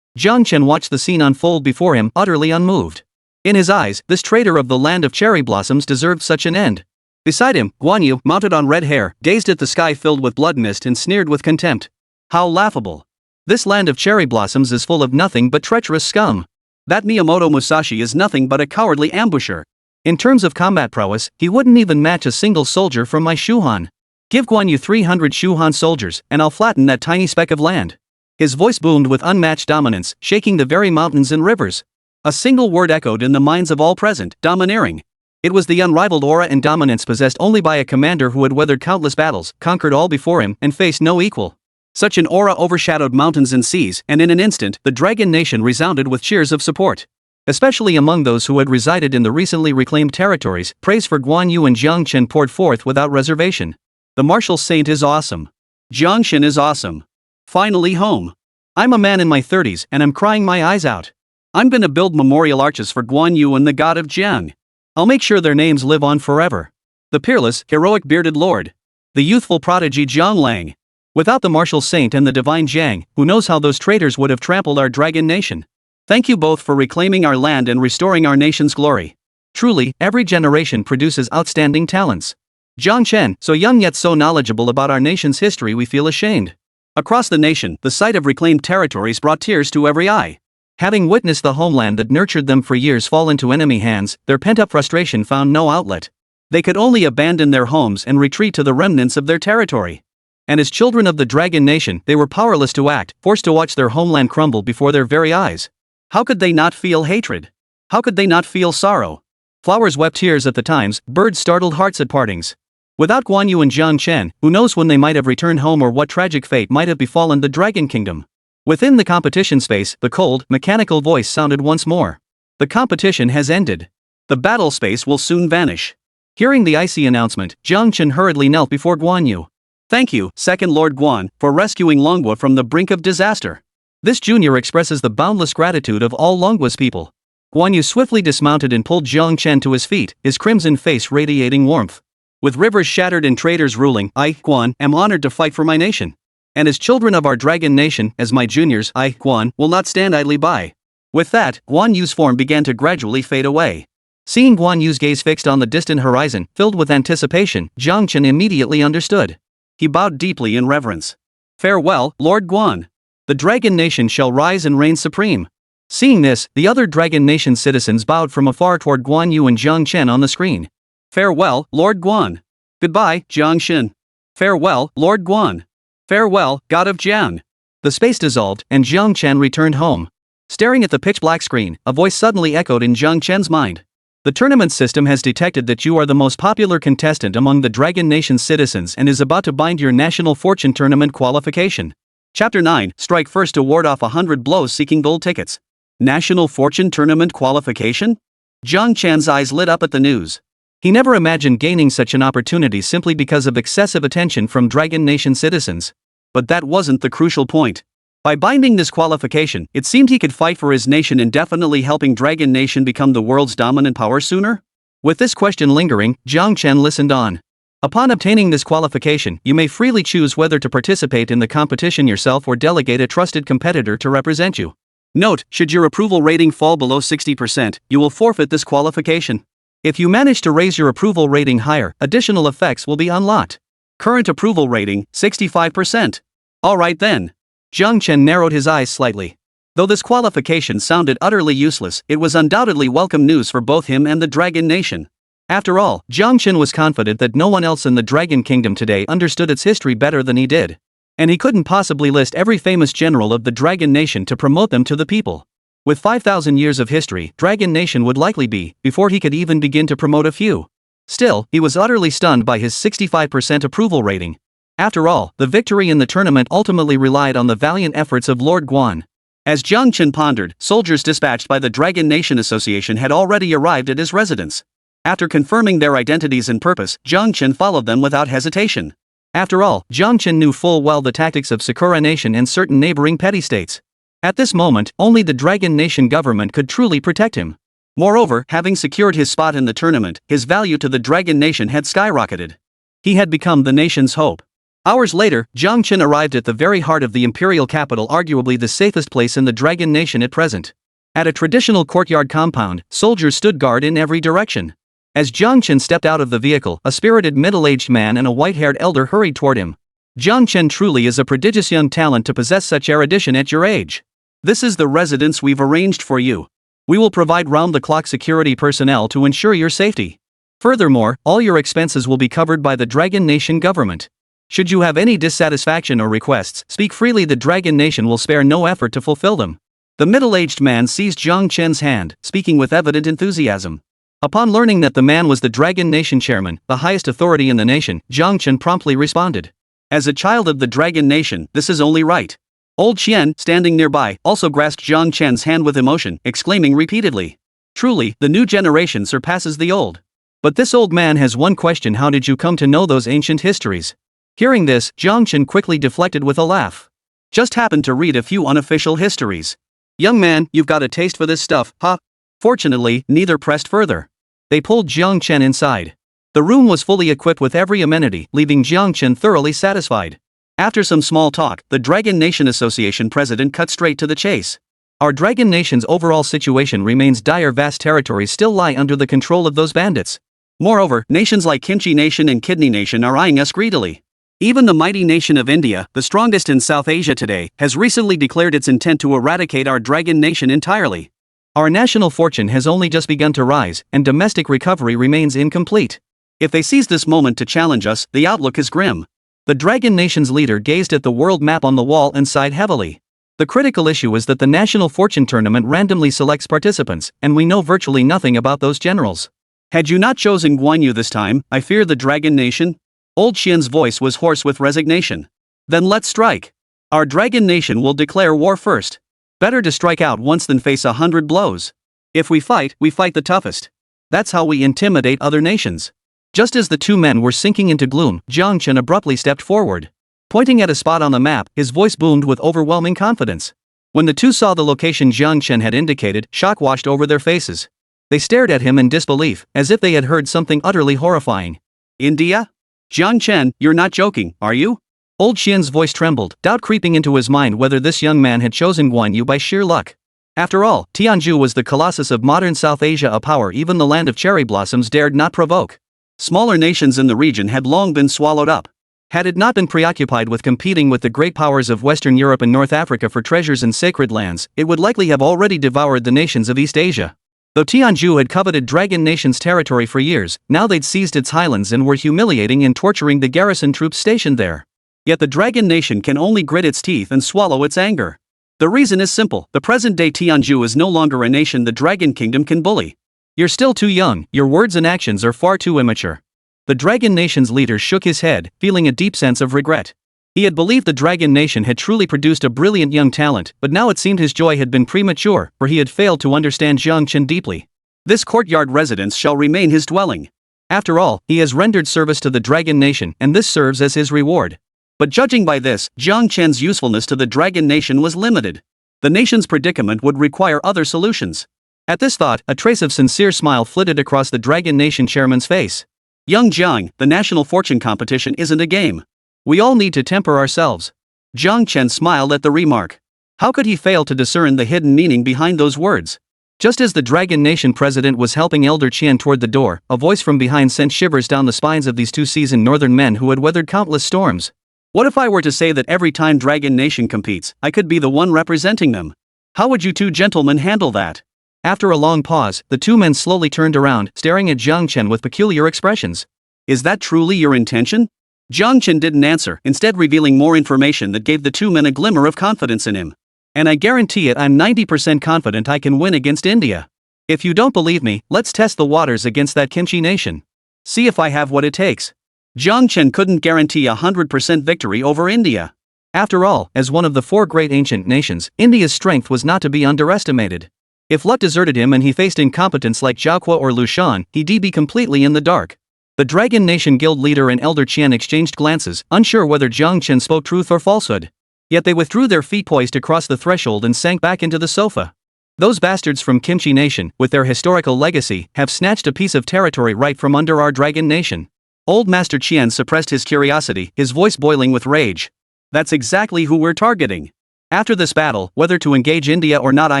Jiang Chen watched the scene unfold before him, utterly unmoved. In his eyes, this traitor of the land of cherry blossoms deserved such an end. Beside him, Guan Yu, mounted on red hare, gazed at the sky filled with blood mist and sneered with contempt. How laughable. This land of cherry blossoms is full of nothing but treacherous scum. That Miyamoto Musashi is nothing but a cowardly ambusher. In terms of combat prowess, he wouldn't even match a single soldier from my Shuhan. Give Guan Yu 300 Shuhan soldiers, and I'll flatten that tiny speck of land. His voice boomed with unmatched dominance, shaking the very mountains and rivers. A single word echoed in the minds of all present: domineering. It was the unrivaled aura and dominance possessed only by a commander who had weathered countless battles, conquered all before him, and faced no equal. Such an aura overshadowed mountains and seas, and in an instant, the Dragon Nation resounded with cheers of support. Especially among those who had resided in the recently reclaimed territories, praise for Guan Yu and Jiang Chen poured forth without reservation. The martial saint is awesome. Jiang Chen is awesome. Finally home. I'm a man in my 30s and I'm crying my eyes out. I'm gonna build memorial arches for Guan Yu and the god of Jiang. I'll make sure their names live on forever. The peerless, heroic bearded lord. The youthful prodigy Zhang Lang. Without the martial saint and the divine Jiang, who knows how those traitors would have trampled our Dragon Nation. Thank you both for reclaiming our land and restoring our nation's glory. Truly, every generation produces outstanding talents. Jiang Chen, so young yet so knowledgeable about our nation's history, we feel ashamed. Across the nation, the sight of reclaimed territories brought tears to every eye. Having witnessed the homeland that nurtured them for years fall into enemy hands, their pent-up frustration found no outlet. They could only abandon their homes and retreat to the remnants of their territory. And as children of the Dragon Nation, they were powerless to act, forced to watch their homeland crumble before their very eyes. How could they not feel hatred? How could they not feel sorrow? Flowers wept tears at the times, birds startled hearts at partings. Without Guan Yu and Jiang Chen, who knows when they might have returned home or what tragic fate might have befallen the Dragon Kingdom. Within the competition space, the cold, mechanical voice sounded once more. The competition has ended. The battle space will soon vanish. Hearing the icy announcement, Jiang Chen hurriedly knelt before Guan Yu. Thank you, Second Lord Guan, for rescuing Long Guo from the brink of disaster. This junior expresses the boundless gratitude of all Long Guo's people. Guan Yu swiftly dismounted and pulled Jiang Chen to his feet, his crimson face radiating warmth. With rivers shattered and traitors ruling, I, Guan, am honored to fight for my nation. And as children of our Dragon Nation, as my juniors, I, Guan, will not stand idly by. With that, Guan Yu's form began to gradually fade away. Seeing Guan Yu's gaze fixed on the distant horizon, filled with anticipation, Jiang Chen immediately understood. He bowed deeply in reverence. Farewell, Lord Guan. The Dragon Nation shall rise and reign supreme. Seeing this, the other Dragon Nation citizens bowed from afar toward Guan Yu and Jiang Chen on the screen. Farewell, Lord Guan. Goodbye, Jiang Chen. Farewell, Lord Guan. Farewell, God of Jiang. The space dissolved, and Jiang Chen returned home. Staring at the pitch-black screen, a voice suddenly echoed in Jiang Chen's mind. The tournament system has detected that you are the most popular contestant among the Dragon Nation citizens and is about to bind your National Fortune Tournament qualification. Chapter 9, Strike First to ward off 100 blows seeking gold tickets. National Fortune Tournament qualification? Jiang Chan's eyes lit up at the news. He never imagined gaining such an opportunity simply because of excessive attention from Dragon Nation citizens. But that wasn't the crucial point. By binding this qualification, it seemed he could fight for his nation indefinitely, helping Dragon Nation become the world's dominant power sooner? With this question lingering, Jiang Chen listened on. Upon obtaining this qualification, you may freely choose whether to participate in the competition yourself or delegate a trusted competitor to represent you. Note, should your approval rating fall below 60%, you will forfeit this qualification. If you manage to raise your approval rating higher, additional effects will be unlocked. Current approval rating, 65%. Alright then. Jiang Chen narrowed his eyes slightly. Though this qualification sounded utterly useless, it was undoubtedly welcome news for both him and the Dragon Nation. After all, Jiang Chen was confident that no one else in the Dragon Kingdom today understood its history better than he did. And he couldn't possibly list every famous general of the Dragon Nation to promote them to the people. With 5,000 years of history, Dragon Nation would likely be, before he could even begin to promote a few. Still, he was utterly stunned by his 65% approval rating. After all, the victory in the tournament ultimately relied on the valiant efforts of Lord Guan. As Jiang Chen pondered, soldiers dispatched by the Dragon Nation Association had already arrived at his residence. After confirming their identities and purpose, Jiang Chen followed them without hesitation. After all, Jiang Chen knew full well the tactics of Sakura Nation and certain neighboring petty states. At this moment, only the Dragon Nation government could truly protect him. Moreover, having secured his spot in the tournament, his value to the Dragon Nation had skyrocketed. He had become the nation's hope. Hours later, Jiang Chen arrived at the very heart of the imperial capital, arguably the safest place in the Dragon Nation at present. At a traditional courtyard compound, soldiers stood guard in every direction. As Jiang Chen stepped out of the vehicle, a spirited middle-aged man and a white-haired elder hurried toward him. Jiang Chen truly is a prodigious young talent to possess such erudition at your age. This is the residence we've arranged for you. We will provide round-the-clock security personnel to ensure your safety. Furthermore, all your expenses will be covered by the Dragon Nation government. Should you have any dissatisfaction or requests, speak freely. The Dragon Nation will spare no effort to fulfill them. The middle-aged man seized Jiang Chen's hand, speaking with evident enthusiasm. Upon learning that the man was the Dragon Nation chairman, the highest authority in the nation, Jiang Chen promptly responded. As a child of the Dragon Nation, this is only right. Old Qian, standing nearby, also grasped Jiang Chen's hand with emotion, exclaiming repeatedly. Truly, the new generation surpasses the old. But this old man has one question: how did you come to know those ancient histories? Hearing this, Jiang Chen quickly deflected with a laugh. Just happened to read a few unofficial histories. Young man, you've got a taste for this stuff, huh? Fortunately, neither pressed further. They pulled Jiang Chen inside. The room was fully equipped with every amenity, leaving Jiang Chen thoroughly satisfied. After some small talk, the Dragon Nation Association president cut straight to the chase. Our Dragon Nation's overall situation remains dire. Vast territories still lie under the control of those bandits. Moreover, nations like Kimchi Nation and Kidney Nation are eyeing us greedily. Even the mighty nation of India, the strongest in South Asia today, has recently declared its intent to eradicate our Dragon Nation entirely. Our national fortune has only just begun to rise, and domestic recovery remains incomplete. If they seize this moment to challenge us, the outlook is grim. The Dragon Nation's leader gazed at the world map on the wall and sighed heavily. The critical issue is that the National Fortune Tournament randomly selects participants, and we know virtually nothing about those generals. Had you not chosen Guan Yu this time, I fear the Dragon Nation? Old Qian's voice was hoarse with resignation. Then let's strike. Our Dragon Nation will declare war first. Better to strike out once than face 100 blows. If we fight the toughest. That's how we intimidate other nations. Just as the two men were sinking into gloom, Jiang Chen abruptly stepped forward. Pointing at a spot on the map, his voice boomed with overwhelming confidence. When the two saw the location Jiang Chen had indicated, shock washed over their faces. They stared at him in disbelief, as if they had heard something utterly horrifying. India? Jiang Chen, you're not joking, are you? Old Qian's voice trembled, doubt creeping into his mind whether this young man had chosen Guan Yu by sheer luck. After all, Tianzhu was the colossus of modern South Asia, a power even the land of cherry blossoms dared not provoke. Smaller nations in the region had long been swallowed up. Had it not been preoccupied with competing with the great powers of Western Europe and North Africa for treasures and sacred lands, it would likely have already devoured the nations of East Asia. Though Tianzhu had coveted Dragon Nation's territory for years, now they'd seized its highlands and were humiliating and torturing the garrison troops stationed there. Yet the Dragon Nation can only grit its teeth and swallow its anger. The reason is simple: the present-day Tianzhu is no longer a nation the Dragon Kingdom can bully. You're still too young, your words and actions are far too immature. The Dragon Nation's leader shook his head, feeling a deep sense of regret. He had believed the Dragon Nation had truly produced a brilliant young talent, but now it seemed his joy had been premature, for he had failed to understand Jiang Chen deeply. This courtyard residence shall remain his dwelling. After all, he has rendered service to the Dragon Nation and this serves as his reward. But judging by this, Jiang Chen's usefulness to the Dragon Nation was limited. The nation's predicament would require other solutions. At this thought, a trace of sincere smile flitted across the Dragon Nation chairman's face. Young Jiang, the national fortune competition isn't a game. We all need to temper ourselves. Jiang Chen smiled at the remark. How could he fail to discern the hidden meaning behind those words? Just as the Dragon Nation president was helping Elder Qian toward the door, a voice from behind sent shivers down the spines of these two seasoned northern men who had weathered countless storms. What if I were to say that every time Dragon Nation competes, I could be the one representing them? How would you two gentlemen handle that? After a long pause, the two men slowly turned around, staring at Jiang Chen with peculiar expressions. Is that truly your intention? Jiang Chen didn't answer, instead revealing more information that gave the two men a glimmer of confidence in him. And I guarantee it, I'm 90% confident I can win against India. If you don't believe me, let's test the waters against that kimchi nation. See if I have what it takes. Jiang Chen couldn't guarantee 100% victory over India. After all, as one of the four great ancient nations, India's strength was not to be underestimated. If luck deserted him and he faced incompetents like Zhao Kuo or Lu Shan, he'd be completely in the dark. The Dragon Nation guild leader and Elder Qian exchanged glances, unsure whether Jiang Chen spoke truth or falsehood. Yet they withdrew their feet poised across the threshold and sank back into the sofa. Those bastards from Kimchi Nation, with their historical legacy, have snatched a piece of territory right from under our Dragon Nation. Old Master Qian suppressed his curiosity, his voice boiling with rage. That's exactly who we're targeting. After this battle, whether to engage India or not, I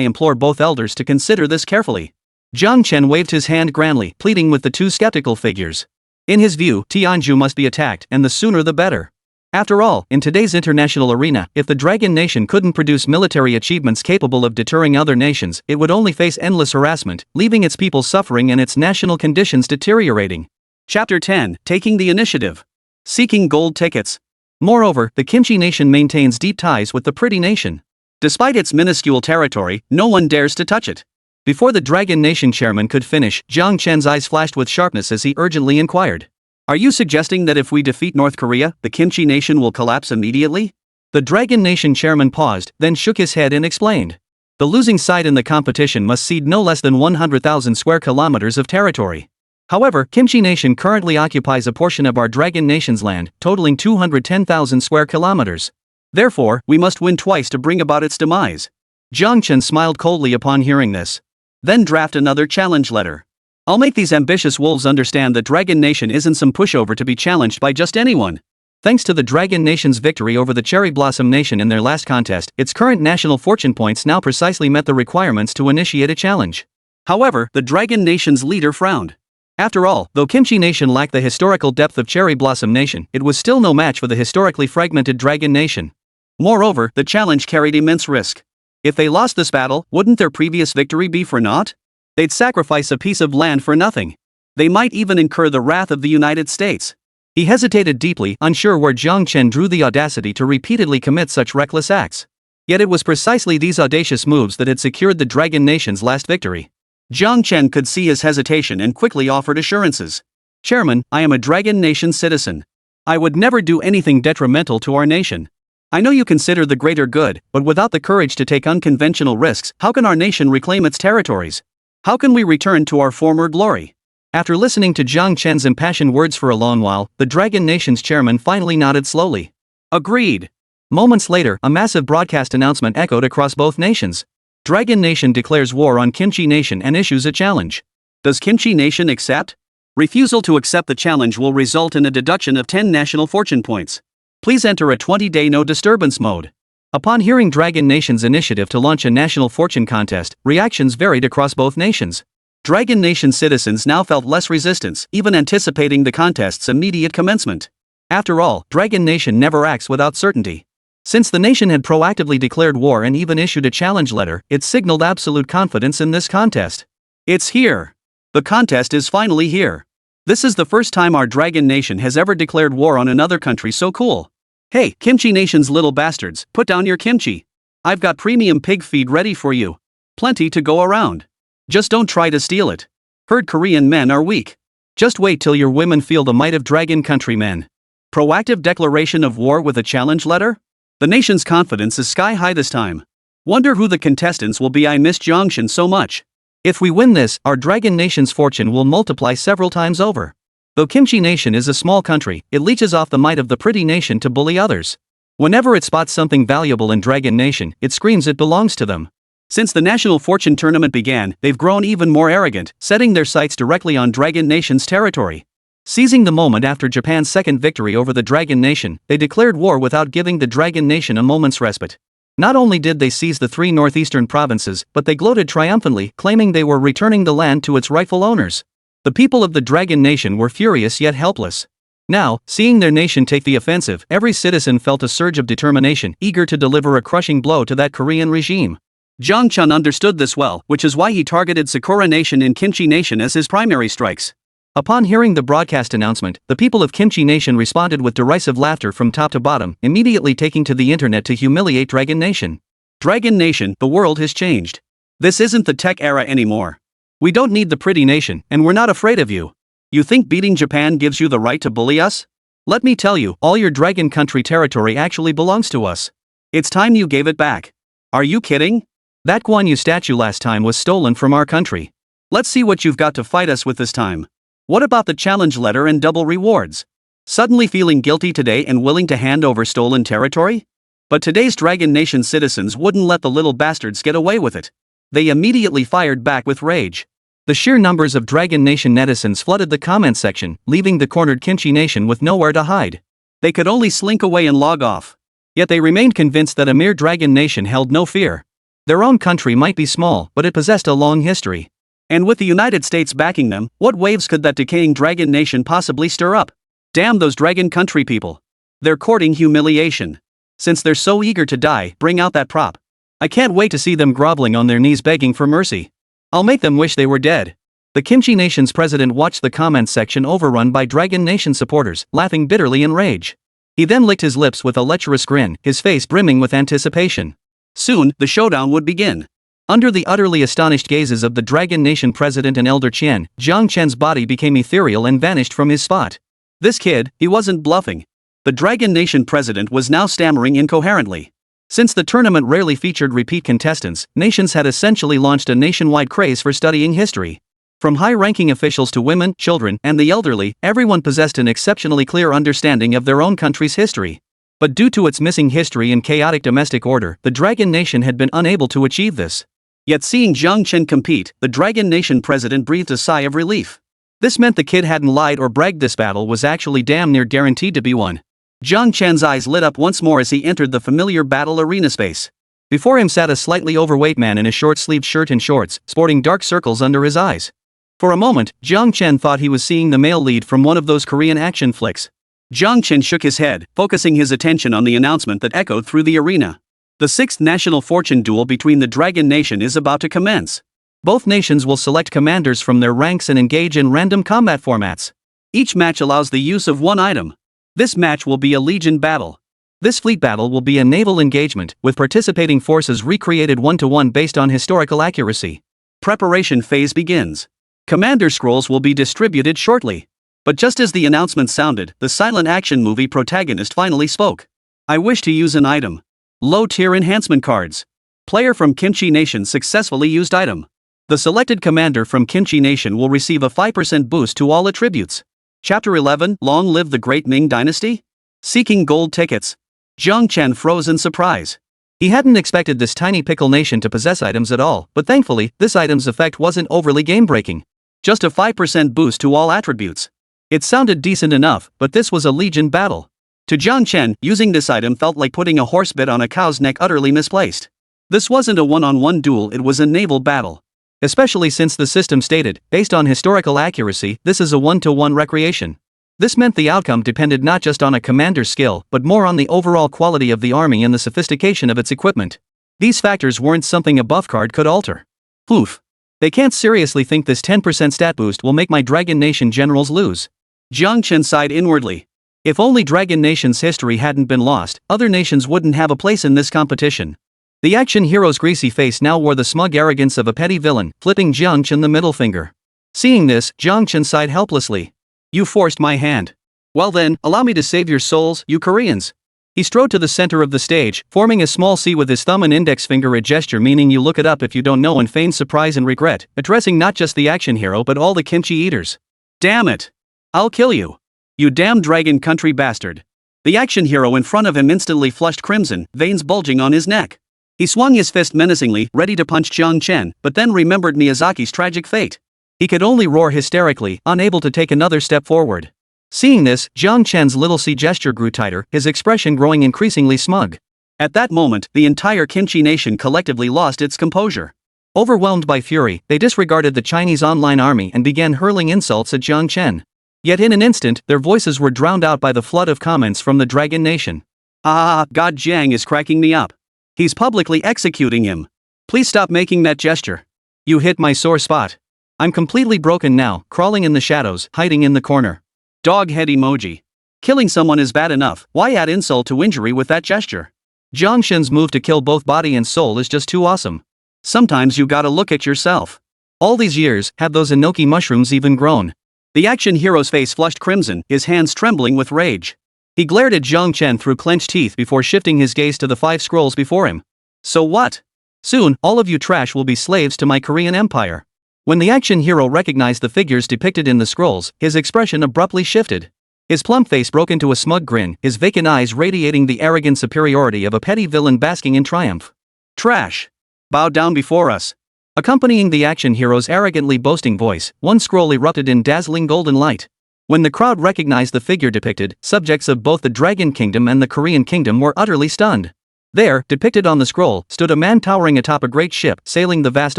implore both elders to consider this carefully. Jiang Chen waved his hand grandly, pleading with the two skeptical figures. In his view, Tianju must be attacked, and the sooner the better. After all, in today's international arena, if the Dragon Nation couldn't produce military achievements capable of deterring other nations, it would only face endless harassment, leaving its people suffering and its national conditions deteriorating. Chapter 10, Taking the Initiative. Seeking gold tickets. Moreover, the Kimchi Nation maintains deep ties with the Pretty Nation. Despite its minuscule territory, no one dares to touch it. Before the Dragon Nation chairman could finish, Jiang Chen's eyes flashed with sharpness as he urgently inquired. Are you suggesting that if we defeat North Korea, the Kimchi Nation will collapse immediately? The Dragon Nation chairman paused, then shook his head and explained. The losing side in the competition must cede no less than 100,000 square kilometers of territory. However, Kimchi Nation currently occupies a portion of our Dragon Nation's land, totaling 210,000 square kilometers. Therefore, we must win twice to bring about its demise. Jiang Chen smiled coldly upon hearing this. Then draft another challenge letter. I'll make these ambitious wolves understand that Dragon Nation isn't some pushover to be challenged by just anyone. Thanks to the Dragon Nation's victory over the Cherry Blossom Nation in their last contest, its current national fortune points now precisely met the requirements to initiate a challenge. However, the Dragon Nation's leader frowned. After all, though Kimchi Nation lacked the historical depth of Cherry Blossom Nation, it was still no match for the historically fragmented Dragon Nation. Moreover, the challenge carried immense risk. If they lost this battle, wouldn't their previous victory be for naught? They'd sacrifice a piece of land for nothing. They might even incur the wrath of the United States. He hesitated deeply, unsure where Jiang Chen drew the audacity to repeatedly commit such reckless acts. Yet it was precisely these audacious moves that had secured the Dragon Nation's last victory. Jiang Chen could see his hesitation and quickly offered assurances. Chairman, I am a Dragon Nation citizen. I would never do anything detrimental to our nation. I know you consider the greater good, but without the courage to take unconventional risks, how can our nation reclaim its territories? How can we return to our former glory? After listening to Jiang Chen's impassioned words for a long while, the Dragon Nation's chairman finally nodded slowly. Agreed. Moments later, a massive broadcast announcement echoed across both nations. Dragon Nation declares war on Kimchi Nation and issues a challenge. Does Kimchi Nation accept? Refusal to accept the challenge will result in a deduction of 10 national fortune points. Please enter a 20-day no disturbance mode. Upon hearing Dragon Nation's initiative to launch a national fortune contest, reactions varied across both nations. Dragon Nation citizens now felt less resistance, even anticipating the contest's immediate commencement. After all, Dragon Nation never acts without certainty. Since the nation had proactively declared war and even issued a challenge letter, it signaled absolute confidence in this contest. It's here. The contest is finally here. This is the first time our Dragon Nation has ever declared war on another country so cool. Hey, Kimchi Nation's little bastards, put down your kimchi. I've got premium pig feed ready for you. Plenty to go around. Just don't try to steal it. Heard Korean men are weak. Just wait till your women feel the might of dragon countrymen. Proactive declaration of war with a challenge letter? The nation's confidence is sky high this time. Wonder who the contestants will be. I miss Jiang Chen so much. If we win this, our Dragon Nation's fortune will multiply several times over. Though Kimchi Nation is a small country, it leeches off the might of the pretty nation to bully others. Whenever it spots something valuable in Dragon Nation, it screams it belongs to them. Since the National Fortune Tournament began, they've grown even more arrogant, setting their sights directly on Dragon Nation's territory. Seizing the moment after Japan's second victory over the Dragon Nation, they declared war without giving the Dragon Nation a moment's respite. Not only did they seize the 3 northeastern provinces, but they gloated triumphantly, claiming they were returning the land to its rightful owners. The people of the Dragon Nation were furious yet helpless. Now, seeing their nation take the offensive, every citizen felt a surge of determination, eager to deliver a crushing blow to that Korean regime. Jiang Chen understood this well, which is why he targeted Sakura Nation and Kimchi Nation as his primary strikes. Upon hearing the broadcast announcement, the people of Kimchi Nation responded with derisive laughter from top to bottom, immediately taking to the internet to humiliate Dragon Nation. Dragon Nation, the world has changed. This isn't the tech era anymore. We don't need the pretty nation, and we're not afraid of you. You think beating Japan gives you the right to bully us? Let me tell you, all your Dragon country territory actually belongs to us. It's time you gave it back. Are you kidding? That Guan Yu statue last time was stolen from our country. Let's see what you've got to fight us with this time. What about the challenge letter and double rewards? Suddenly feeling guilty today and willing to hand over stolen territory? But today's Dragon Nation citizens wouldn't let the little bastards get away with it. They immediately fired back with rage. The sheer numbers of Dragon Nation netizens flooded the comment section, leaving the cornered Kimchi Nation with nowhere to hide. They could only slink away and log off. Yet they remained convinced that a mere Dragon Nation held no fear. Their own country might be small, but it possessed a long history. And with the United States backing them, what waves could that decaying Dragon Nation possibly stir up? Damn those Dragon country people. They're courting humiliation. Since they're so eager to die, bring out that prop. I can't wait to see them groveling on their knees begging for mercy. I'll make them wish they were dead. The Kimchi Nation's president watched the comments section overrun by Dragon Nation supporters, laughing bitterly in rage. He then licked his lips with a lecherous grin, his face brimming with anticipation. Soon, the showdown would begin. Under the utterly astonished gazes of the Dragon Nation president and elder Qian, Jiang Chen's body became ethereal and vanished from his spot. This kid, he wasn't bluffing. The Dragon Nation president was now stammering incoherently. Since the tournament rarely featured repeat contestants, nations had essentially launched a nationwide craze for studying history. From high-ranking officials to women, children, and the elderly, everyone possessed an exceptionally clear understanding of their own country's history. But due to its missing history and chaotic domestic order, the Dragon Nation had been unable to achieve this. Yet seeing Jiang Chen compete, the Dragon Nation president breathed a sigh of relief. This meant the kid hadn't lied or bragged. This battle was actually damn near guaranteed to be won. Jiang Chen's eyes lit up once more as he entered the familiar battle arena space. Before him sat a slightly overweight man in a short-sleeved shirt and shorts, sporting dark circles under his eyes. For a moment, Jiang Chen thought he was seeing the male lead from one of those Korean action flicks. Jiang Chen shook his head, focusing his attention on the announcement that echoed through the arena. The 6th National Fortune duel between the Dragon Nation is about to commence. Both nations will select commanders from their ranks and engage in random combat formats. Each match allows the use of one item. This match will be a legion battle. This fleet battle will be a naval engagement, with participating forces recreated one-to-one based on historical accuracy. Preparation phase begins. Commander scrolls will be distributed shortly. But just as the announcement sounded, the silent action movie protagonist finally spoke. I wish to use an item. Low-tier enhancement cards. Player from Kimchi Nation successfully used item. The selected commander from Kimchi Nation will receive a 5% boost to all attributes. Chapter 11, Long Live the Great Ming Dynasty? Seeking gold tickets. Jiang Chen froze in surprise. He hadn't expected this tiny pickle nation to possess items at all, but thankfully, this item's effect wasn't overly game-breaking. Just a 5% boost to all attributes. It sounded decent enough, but this was a legion battle. To Jiang Chen, using this item felt like putting a horse bit on a cow's neck, utterly misplaced. This wasn't a one-on-one duel, it was a naval battle. Especially since the system stated, based on historical accuracy, this is a one-to-one recreation. This meant the outcome depended not just on a commander's skill, but more on the overall quality of the army and the sophistication of its equipment. These factors weren't something a buff card could alter. Oof. They can't seriously think this 10% stat boost will make my Dragon Nation generals lose. Jiang Chen sighed inwardly. If only Dragon Nation's history hadn't been lost, other nations wouldn't have a place in this competition. The action hero's greasy face now wore the smug arrogance of a petty villain, flipping Jiang Chen the middle finger. Seeing this, Jiang Chen sighed helplessly. You forced my hand. Well then, allow me to save your souls, you Koreans. He strode to the center of the stage, forming a small C with his thumb and index finger, a gesture meaning you look it up if you don't know, and feigned surprise and regret, addressing not just the action hero but all the kimchi eaters. Damn it! I'll kill you. You damn dragon country bastard. The action hero in front of him instantly flushed crimson, veins bulging on his neck. He swung his fist menacingly, ready to punch Jiang Chen, but then remembered Miyazaki's tragic fate. He could only roar hysterically, unable to take another step forward. Seeing this, Jiang Chen's little C gesture grew tighter, his expression growing increasingly smug. At that moment, the entire Kimchi nation collectively lost its composure. Overwhelmed by fury, they disregarded the Chinese online army and began hurling insults at Jiang Chen. Yet in an instant, their voices were drowned out by the flood of comments from the Dragon Nation. God, Jiang is cracking me up. He's publicly executing him. Please stop making that gesture. You hit my sore spot. I'm completely broken now, crawling in the shadows, hiding in the corner. Dog head emoji. Killing someone is bad enough, why add insult to injury with that gesture? Jiang Chen's move to kill both body and soul is just too awesome. Sometimes you gotta look at yourself. All these years, have those enoki mushrooms even grown? The action hero's face flushed crimson, his hands trembling with rage. He glared at Jiang Chen through clenched teeth before shifting his gaze to the 5 scrolls before him. So what? Soon, all of you trash will be slaves to my Korean empire. When the action hero recognized the figures depicted in the scrolls, his expression abruptly shifted. His plump face broke into a smug grin, his vacant eyes radiating the arrogant superiority of a petty villain basking in triumph. Trash. Bow down before us. Accompanying the action hero's arrogantly boasting voice, one scroll erupted in dazzling golden light. When the crowd recognized the figure depicted, subjects of both the Dragon Kingdom and the Korean Kingdom were utterly stunned. There, depicted on the scroll, stood a man towering atop a great ship, sailing the vast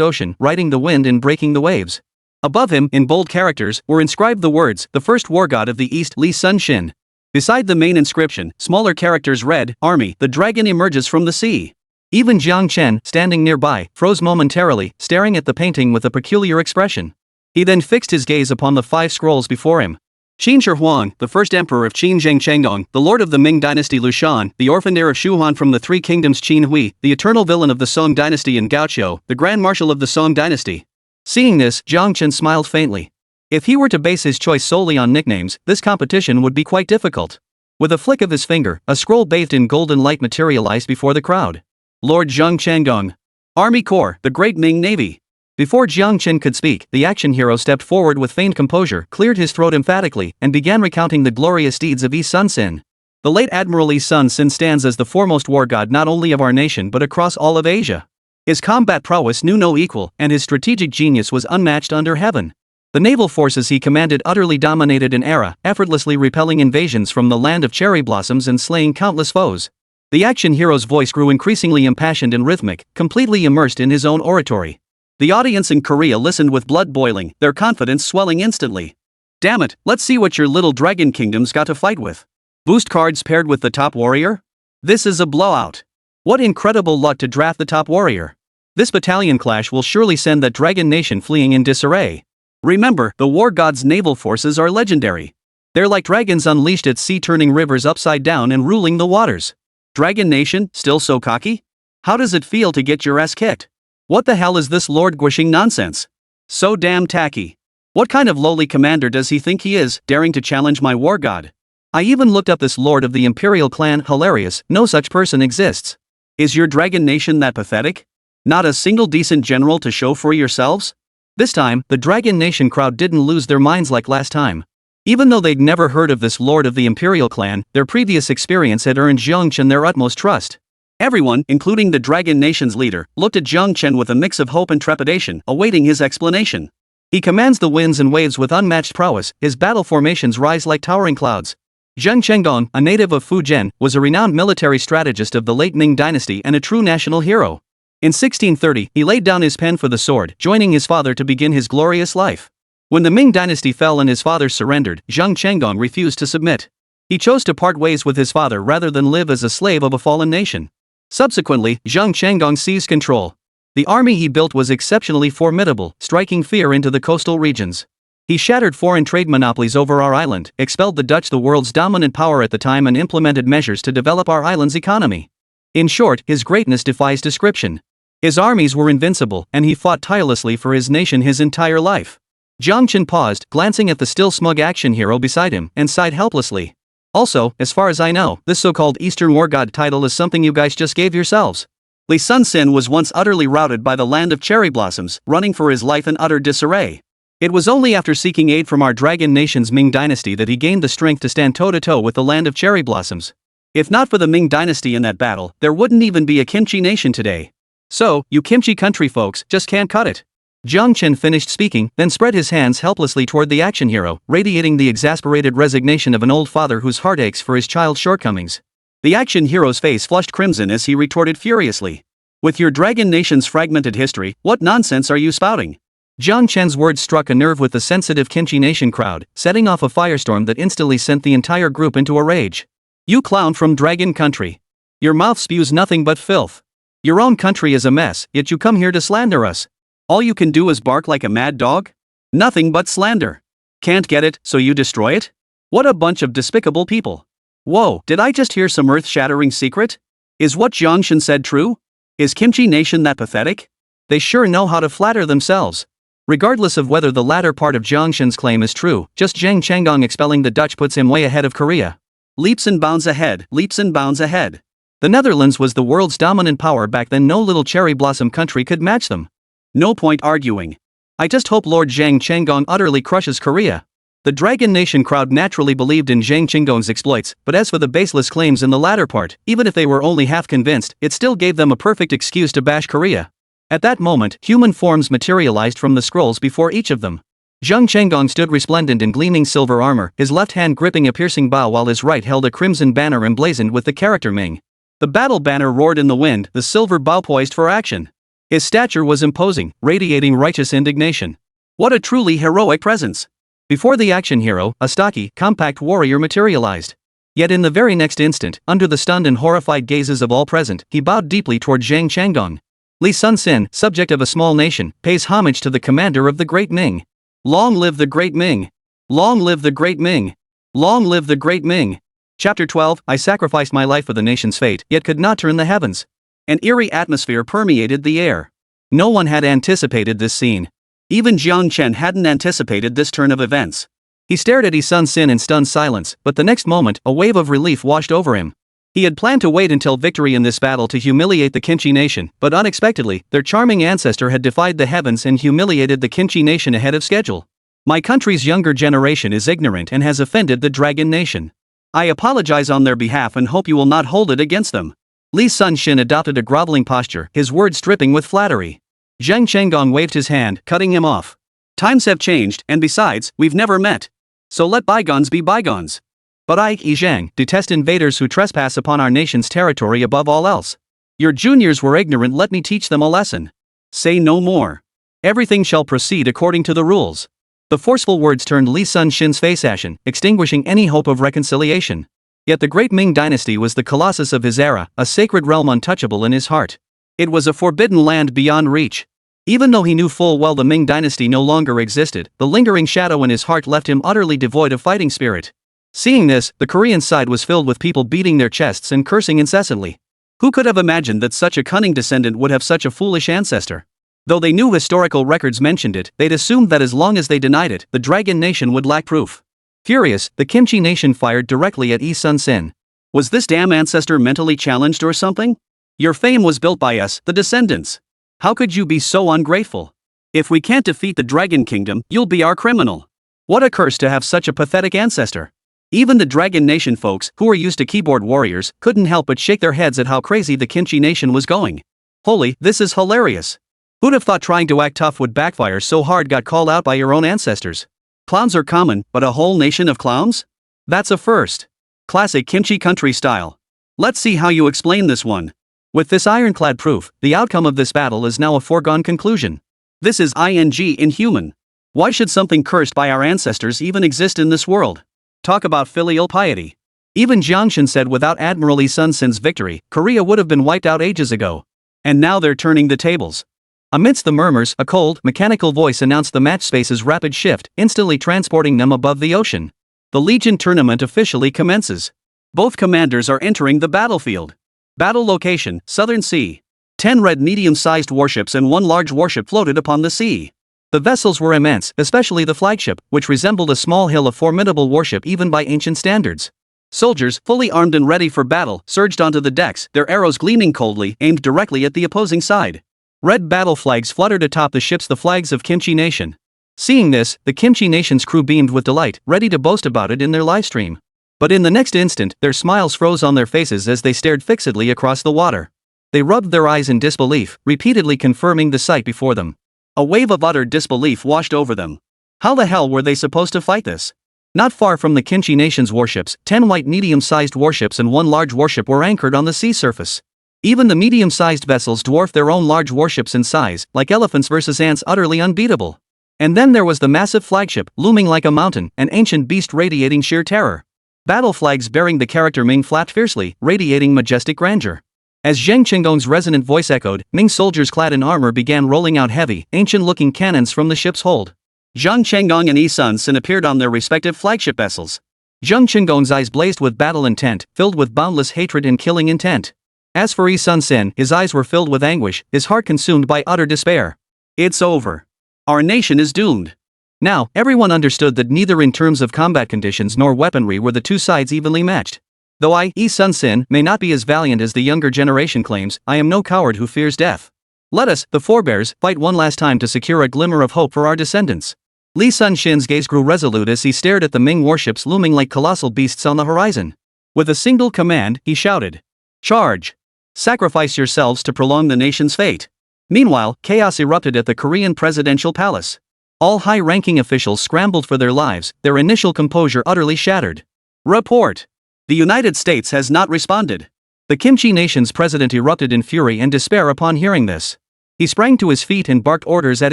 ocean, riding the wind and breaking the waves. Above him, in bold characters, were inscribed the words, "The first war god of the East, Li Sun Shin." Beside the main inscription, smaller characters read, "Army, the dragon emerges from the sea." Even Jiang Chen, standing nearby, froze momentarily, staring at the painting with a peculiar expression. He then fixed his gaze upon the 5 scrolls before him. Qin Shi Huang, the first emperor of Qin Zheng Chenggong, the lord of the Ming dynasty Lu Shan, the orphaned heir of Shu Han from the 3 kingdoms Qin Hui, the eternal villain of the Song dynasty and Gao Qiu, the grand marshal of the Song dynasty. Seeing this, Jiang Chen smiled faintly. If he were to base his choice solely on nicknames, this competition would be quite difficult. With a flick of his finger, a scroll bathed in golden light materialized before the crowd. Lord Zheng Chenggong. Army Corps, the Great Ming Navy. Before Jiang Chen could speak, the action hero stepped forward with feigned composure, cleared his throat emphatically, and began recounting the glorious deeds of Yi Sun Sin. The late Admiral Yi Sun Sin stands as the foremost war god not only of our nation but across all of Asia. His combat prowess knew no equal, and his strategic genius was unmatched under heaven. The naval forces he commanded utterly dominated an era, effortlessly repelling invasions from the land of cherry blossoms and slaying countless foes. The action hero's voice grew increasingly impassioned and rhythmic, completely immersed in his own oratory. The audience in Korea listened with blood boiling, their confidence swelling instantly. Damn it, let's see what your little dragon kingdom's got to fight with. Boost cards paired with the top warrior? This is a blowout. What incredible luck to draft the top warrior. This battalion clash will surely send that dragon nation fleeing in disarray. Remember, the war god's naval forces are legendary. They're like dragons unleashed at sea, turning rivers upside down and ruling the waters. Dragon Nation, still so cocky? How does it feel to get your ass kicked? What the hell is this Lord Guishing nonsense? So damn tacky. What kind of lowly commander does he think he is, daring to challenge my war god? I even looked up this lord of the Imperial clan, hilarious, no such person exists. Is your Dragon Nation that pathetic? Not a single decent general to show for yourselves? This time, the Dragon Nation crowd didn't lose their minds like last time. Even though they'd never heard of this lord of the Imperial clan, their previous experience had earned Jiang Chen their utmost trust. Everyone, including the Dragon Nation's leader, looked at Jiang Chen with a mix of hope and trepidation, awaiting his explanation. He commands the winds and waves with unmatched prowess, his battle formations rise like towering clouds. Zheng Chenggong, a native of Fujian, was a renowned military strategist of the late Ming dynasty and a true national hero. In 1630, he laid down his pen for the sword, joining his father to begin his glorious life. When the Ming dynasty fell and his father surrendered, Zheng Chenggong refused to submit. He chose to part ways with his father rather than live as a slave of a fallen nation. Subsequently, Zheng Chenggong seized control. The army he built was exceptionally formidable, striking fear into the coastal regions. He shattered foreign trade monopolies over our island, expelled the Dutch, the world's dominant power at the time, and implemented measures to develop our island's economy. In short, his greatness defies description. His armies were invincible, and he fought tirelessly for his nation his entire life. Jiang Chen paused, glancing at the still smug action hero beside him, and sighed helplessly. Also, as far as I know, this so-called Eastern War God title is something you guys just gave yourselves. Li Sun Sin was once utterly routed by the land of cherry blossoms, running for his life in utter disarray. It was only after seeking aid from our dragon nation's Ming dynasty that he gained the strength to stand toe-to-toe with the land of cherry blossoms. If not for the Ming dynasty in that battle, there wouldn't even be a kimchi nation today. So, you kimchi country folks just can't cut it. Jiang Chen finished speaking, then spread his hands helplessly toward the action hero, radiating the exasperated resignation of an old father whose heart aches for his child's shortcomings. The action hero's face flushed crimson as he retorted furiously. With your dragon nation's fragmented history, what nonsense are you spouting? Jiang Chen's words struck a nerve with the sensitive kimchi nation crowd, setting off a firestorm that instantly sent the entire group into a rage. You clown from dragon country. Your mouth spews nothing but filth. Your own country is a mess, yet you come here to slander us. All you can do is bark like a mad dog? Nothing but slander. Can't get it, so you destroy it? What a bunch of despicable people. Whoa, did I just hear some earth-shattering secret? Is what Jiang Chen said true? Is kimchi nation that pathetic? They sure know how to flatter themselves. Regardless of whether the latter part of Jiang Chen's claim is true, just Zhang Chenggong expelling the Dutch puts him way ahead of Korea. Leaps and bounds ahead, leaps and bounds ahead. The Netherlands was the world's dominant power back then. No little cherry blossom country could match them. No point arguing. I just hope Lord Zhang Chenggong utterly crushes Korea. The Dragon Nation crowd naturally believed in Zhang Chenggong's exploits, but as for the baseless claims in the latter part, even if they were only half convinced, it still gave them a perfect excuse to bash Korea. At that moment, human forms materialized from the scrolls before each of them. Zhang Chenggong stood resplendent in gleaming silver armor, his left hand gripping a piercing bow while his right held a crimson banner emblazoned with the character Ming. The battle banner roared in the wind, the silver bow poised for action. His stature was imposing, radiating righteous indignation. What a truly heroic presence! Before the action hero, a stocky, compact warrior materialized. Yet in the very next instant, under the stunned and horrified gazes of all present, he bowed deeply toward Zhang Chenggong. Li Sun Sin, subject of a small nation, pays homage to the commander of the Great Ming. Long live the Great Ming! Long live the Great Ming! Long live the Great Ming! Chapter 12, I sacrificed my life for the nation's fate, yet could not turn the heavens. An eerie atmosphere permeated the air. No one had anticipated this scene. Even Jiang Chen hadn't anticipated this turn of events. He stared at Li Sun Sin in stunned silence, but the next moment, a wave of relief washed over him. He had planned to wait until victory in this battle to humiliate the Kimchi nation, but unexpectedly, their charming ancestor had defied the heavens and humiliated the Kimchi nation ahead of schedule. My country's younger generation is ignorant and has offended the Dragon Nation. I apologize on their behalf and hope you will not hold it against them. Li Sun Xin adopted a groveling posture, his words dripping with flattery. Zhang Chenggong waved his hand, cutting him off. Times have changed, and besides, we've never met. So let bygones be bygones. But I, Zhang, detest invaders who trespass upon our nation's territory above all else. Your juniors were ignorant, let me teach them a lesson. Say no more. Everything shall proceed according to the rules. The forceful words turned Li Sun Xin's face ashen, extinguishing any hope of reconciliation. Yet the great Ming dynasty was the colossus of his era, a sacred realm untouchable in his heart. It was a forbidden land beyond reach. Even though he knew full well the Ming dynasty no longer existed, the lingering shadow in his heart left him utterly devoid of fighting spirit. Seeing this, the Korean side was filled with people beating their chests and cursing incessantly. Who could have imagined that such a cunning descendant would have such a foolish ancestor? Though they knew historical records mentioned it, they'd assumed that as long as they denied it, the Dragon Nation would lack proof. Furious, the Kimchi Nation fired directly at Li Sun Sin. Was this damn ancestor mentally challenged or something? Your fame was built by us, the descendants. How could you be so ungrateful? If we can't defeat the Dragon Kingdom, you'll be our criminal. What a curse to have such a pathetic ancestor. Even the Dragon Nation folks, who were used to keyboard warriors, couldn't help but shake their heads at how crazy the Kimchi Nation was going. Holy, this is hilarious. Who'd have thought trying to act tough would backfire so hard? Got called out by your own ancestors. Clowns are common, but a whole nation of clowns? That's a first. Classic Kimchi country style. Let's see how you explain this one. With this ironclad proof, the outcome of this battle is now a foregone conclusion. This is inhuman. Why should something cursed by our ancestors even exist in this world? Talk about filial piety. Even Jiang Chen said without Admiral Li Sun Sin's victory, Korea would have been wiped out ages ago. And now they're turning the tables. Amidst the murmurs, a cold, mechanical voice announced the match space's rapid shift, instantly transporting them above the ocean. The Legion tournament officially commences. Both commanders are entering the battlefield. Battle location, Southern Sea. 10 red medium-sized warships and 1 large warship floated upon the sea. The vessels were immense, especially the flagship, which resembled a small hill, a formidable warship even by ancient standards. Soldiers, fully armed and ready for battle, surged onto the decks, their arrows gleaming coldly, aimed directly at the opposing side. Red battle flags fluttered atop the ships, the flags of Kimchi Nation. Seeing this, the Kimchi Nation's crew beamed with delight, ready to boast about it in their livestream. But in the next instant, their smiles froze on their faces as they stared fixedly across the water. They rubbed their eyes in disbelief, repeatedly confirming the sight before them. A wave of utter disbelief washed over them. How the hell were they supposed to fight this? Not far from the Kimchi Nation's warships, 10 white medium-sized warships and 1 large warship were anchored on the sea surface. Even the medium-sized vessels dwarfed their own large warships in size, like elephants versus ants, utterly unbeatable. And then there was the massive flagship, looming like a mountain, an ancient beast radiating sheer terror. Battle flags bearing the character Ming flapped fiercely, radiating majestic grandeur. As Zhang Chenggong's resonant voice echoed, Ming soldiers clad in armor began rolling out heavy, ancient-looking cannons from the ship's hold. Jiang Chenggong and Yi Sun-sin appeared on their respective flagship vessels. Zhang Chenggong's eyes blazed with battle intent, filled with boundless hatred and killing intent. As for Yi Sun-sin, his eyes were filled with anguish, his heart consumed by utter despair. It's over. Our nation is doomed. Now, everyone understood that neither in terms of combat conditions nor weaponry were the two sides evenly matched. Though Yi Sun-sin, may not be as valiant as the younger generation claims, I am no coward who fears death. Let us, the forebears, fight one last time to secure a glimmer of hope for our descendants. Li Sun-shin's gaze grew resolute as he stared at the Ming warships looming like colossal beasts on the horizon. With a single command, he shouted, "Charge! Sacrifice yourselves to prolong the nation's fate." Meanwhile, chaos erupted at the Korean presidential palace. All high-ranking officials scrambled for their lives, their initial composure utterly shattered. Report! The United States has not responded. The Kimchi Nation's president erupted in fury and despair upon hearing this. He sprang to his feet and barked orders at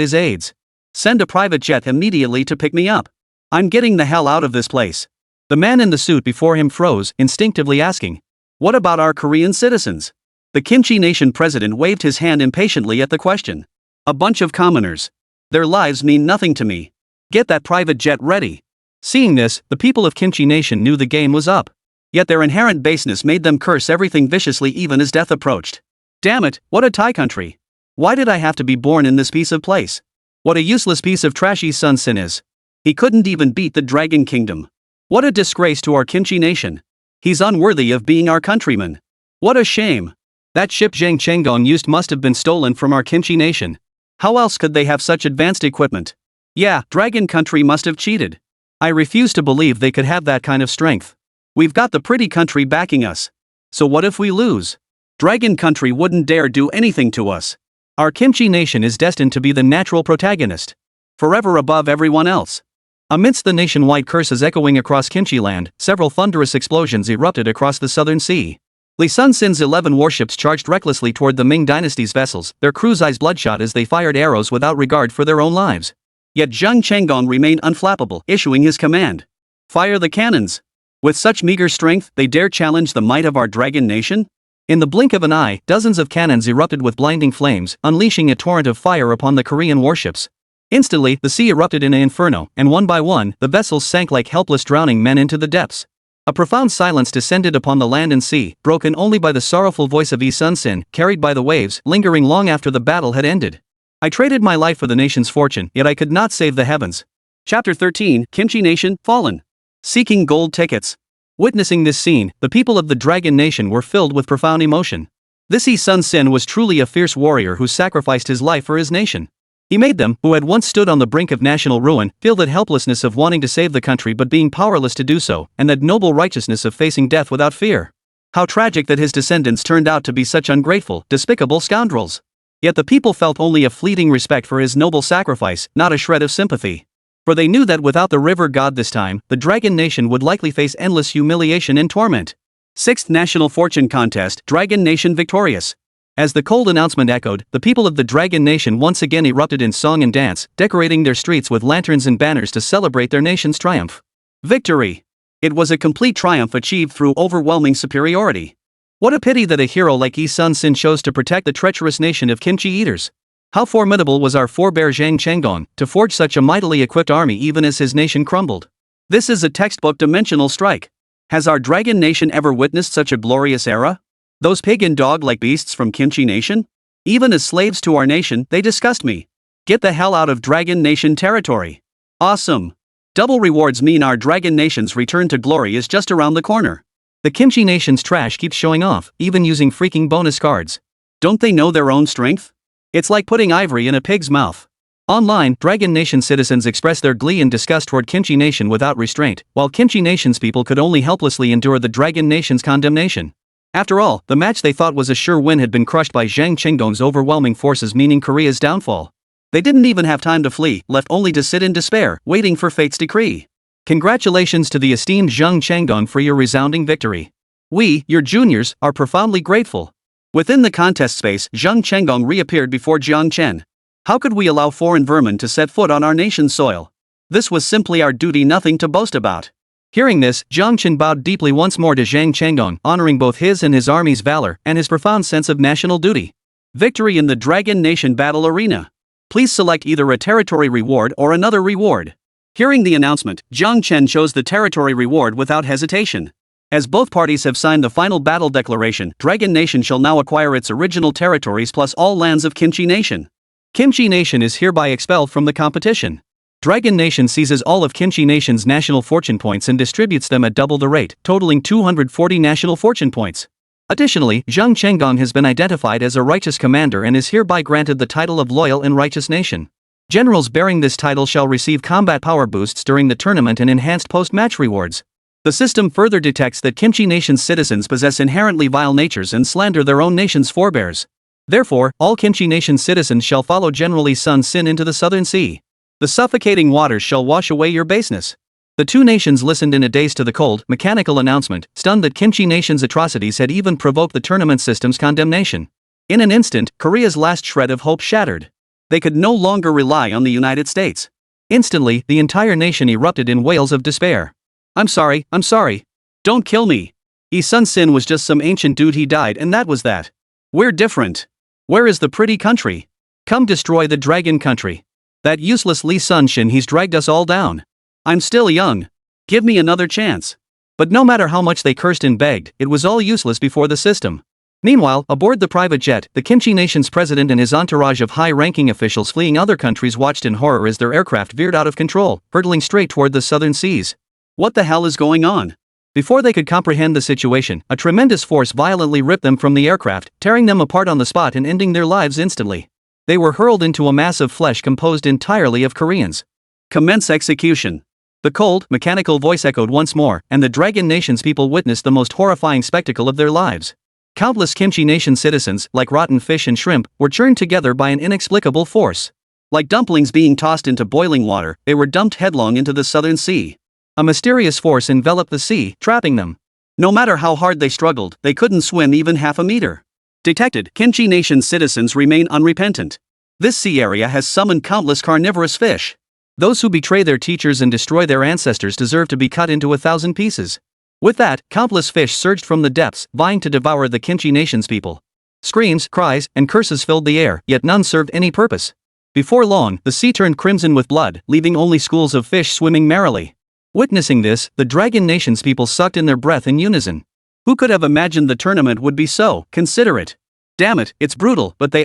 his aides. Send a private jet immediately to pick me up. I'm getting the hell out of this place. The man in the suit before him froze, instinctively asking, "What about our Korean citizens?" The Kimchi Nation president waved his hand impatiently at the question. "A bunch of commoners. Their lives mean nothing to me. Get that private jet ready." Seeing this, the people of Kimchi Nation knew the game was up. Yet their inherent baseness made them curse everything viciously even as death approached. Damn it, what a Thai country. Why did I have to be born in this piece of place? What a useless piece of trash Yi Sun-sin is. He couldn't even beat the Dragon Kingdom. What a disgrace to our Kimchi Nation. He's unworthy of being our countryman. What a shame. That ship Zhang Chenggong used must have been stolen from our Kimchi Nation. How else could they have such advanced equipment? Yeah, Dragon Country must have cheated. I refuse to believe they could have that kind of strength. We've got the pretty country backing us. So what if we lose? Dragon Country wouldn't dare do anything to us. Our Kimchi Nation is destined to be the natural protagonist. Forever above everyone else. Amidst the nationwide curses echoing across Kimchi land, several thunderous explosions erupted across the southern sea. Li Sun-sin's 11 warships charged recklessly toward the Ming dynasty's vessels, their crews' eyes bloodshot as they fired arrows without regard for their own lives. Yet Jiang Chenggong remained unflappable, issuing his command. "Fire the cannons." With such meager strength, they dare challenge the might of our Dragon Nation? In the blink of an eye, dozens of cannons erupted with blinding flames, unleashing a torrent of fire upon the Korean warships. Instantly, the sea erupted in an inferno, and one by one, the vessels sank like helpless drowning men into the depths. A profound silence descended upon the land and sea, broken only by the sorrowful voice of Yi Sun-sin, carried by the waves, lingering long after the battle had ended. "I traded my life for the nation's fortune, yet I could not save the heavens." Chapter 13, Kimchi Nation, Fallen. Seeking gold tickets. Witnessing this scene, the people of the Dragon Nation were filled with profound emotion. This Yi Sun-sin was truly a fierce warrior who sacrificed his life for his nation. He made them, who had once stood on the brink of national ruin, feel that helplessness of wanting to save the country but being powerless to do so, and that noble righteousness of facing death without fear. How tragic that his descendants turned out to be such ungrateful, despicable scoundrels. Yet the people felt only a fleeting respect for his noble sacrifice, not a shred of sympathy. For they knew that without the river god this time, the Dragon Nation would likely face endless humiliation and torment. 6th National Fortune Contest, Dragon Nation victorious. As the cold announcement echoed, the people of the Dragon Nation once again erupted in song and dance, decorating their streets with lanterns and banners to celebrate their nation's triumph. Victory! It was a complete triumph achieved through overwhelming superiority. What a pity that a hero like Yi Sun-sin chose to protect the treacherous nation of kimchi eaters. How formidable was our forebear Zhang Chenggong to forge such a mightily equipped army even as his nation crumbled. This is a textbook dimensional strike. Has our Dragon Nation ever witnessed such a glorious era? Those pig and dog-like beasts from Kimchi Nation? Even as slaves to our nation, they disgust me. Get the hell out of Dragon Nation territory. Awesome. Double rewards mean our Dragon Nation's return to glory is just around the corner. The Kimchi Nation's trash keeps showing off, even using freaking bonus cards. Don't they know their own strength? It's like putting ivory in a pig's mouth. Online, Dragon Nation citizens expressed their glee and disgust toward Qinchi Nation without restraint, while Qinchi Nation's people could only helplessly endure the Dragon Nation's condemnation. After all, the match they thought was a sure win had been crushed by Jiang Chen's overwhelming forces, meaning Korea's downfall. They didn't even have time to flee, left only to sit in despair, waiting for fate's decree. Congratulations to the esteemed Jiang Chen for your resounding victory. We, your juniors, are profoundly grateful. Within the contest space, Jiang Chen reappeared before Jiang Chen. How could we allow foreign vermin to set foot on our nation's soil? This was simply our duty, nothing to boast about. Hearing this, Jiang Chen bowed deeply once more to Jiang Chen, honoring both his and his army's valor and his profound sense of national duty. Victory in the Dragon Nation battle arena. Please select either a territory reward or another reward. Hearing the announcement, Jiang Chen chose the territory reward without hesitation. As both parties have signed the final battle declaration, Dragon Nation shall now acquire its original territories plus all lands of Qinchi Nation. Qinchi Nation is hereby expelled from the competition. Dragon Nation seizes all of Qinchi Nation's national fortune points and distributes them at double the rate, totaling 240 national fortune points. Additionally, Jiang Chen has been identified as a righteous commander and is hereby granted the title of Loyal and Righteous Nation. Generals bearing this title shall receive combat power boosts during the tournament and enhanced post-match rewards. The system further detects that Qinchi Nation's citizens possess inherently vile natures and slander their own nation's forebears. Therefore, all Qinchi Nation citizens shall follow General Li Sun's sin into the southern sea. The suffocating waters shall wash away your baseness. The two nations listened in a daze to the cold, mechanical announcement, stunned that Qinchi Nation's atrocities had even provoked the tournament system's condemnation. In an instant, Korea's last shred of hope shattered. They could no longer rely on the United States. Instantly, the entire nation erupted in wails of despair. I'm sorry. Don't kill me. Li Sun's sin was just some ancient dude, he died and that was that. We're different. Where is the pretty country? Come destroy the dragon country. That useless Li Sun Shin, he's dragged us all down. I'm still young. Give me another chance. But no matter how much they cursed and begged, it was all useless before the system. Meanwhile, aboard the private jet, the Qinchi Nation's president and his entourage of high-ranking officials fleeing other countries watched in horror as their aircraft veered out of control, hurtling straight toward the southern seas. What the hell is going on? Before they could comprehend the situation, a tremendous force violently ripped them from the aircraft, tearing them apart on the spot and ending their lives instantly. They were hurled into a mass of flesh composed entirely of Koreans. Commence execution. The cold, mechanical voice echoed once more, and the Dragon Nation's people witnessed the most horrifying spectacle of their lives. Countless Qinchi Nation citizens, like rotten fish and shrimp, were churned together by an inexplicable force. Like dumplings being tossed into boiling water, they were dumped headlong into the southern sea. A mysterious force enveloped the sea, trapping them. No matter how hard they struggled, they couldn't swim even half a meter. Detected, Qinchi Nation citizens remain unrepentant. This sea area has summoned countless carnivorous fish. Those who betray their teachers and destroy their ancestors deserve to be cut into 1,000 pieces. With that, countless fish surged from the depths, vying to devour the Qinchi Nation's people. Screams, cries, and curses filled the air, yet none served any purpose. Before long, the sea turned crimson with blood, leaving only schools of fish swimming merrily. Witnessing this, the Dragon Nation's people sucked in their breath in unison. Who could have imagined the tournament would be so considerate? Damn it, it's brutal, but they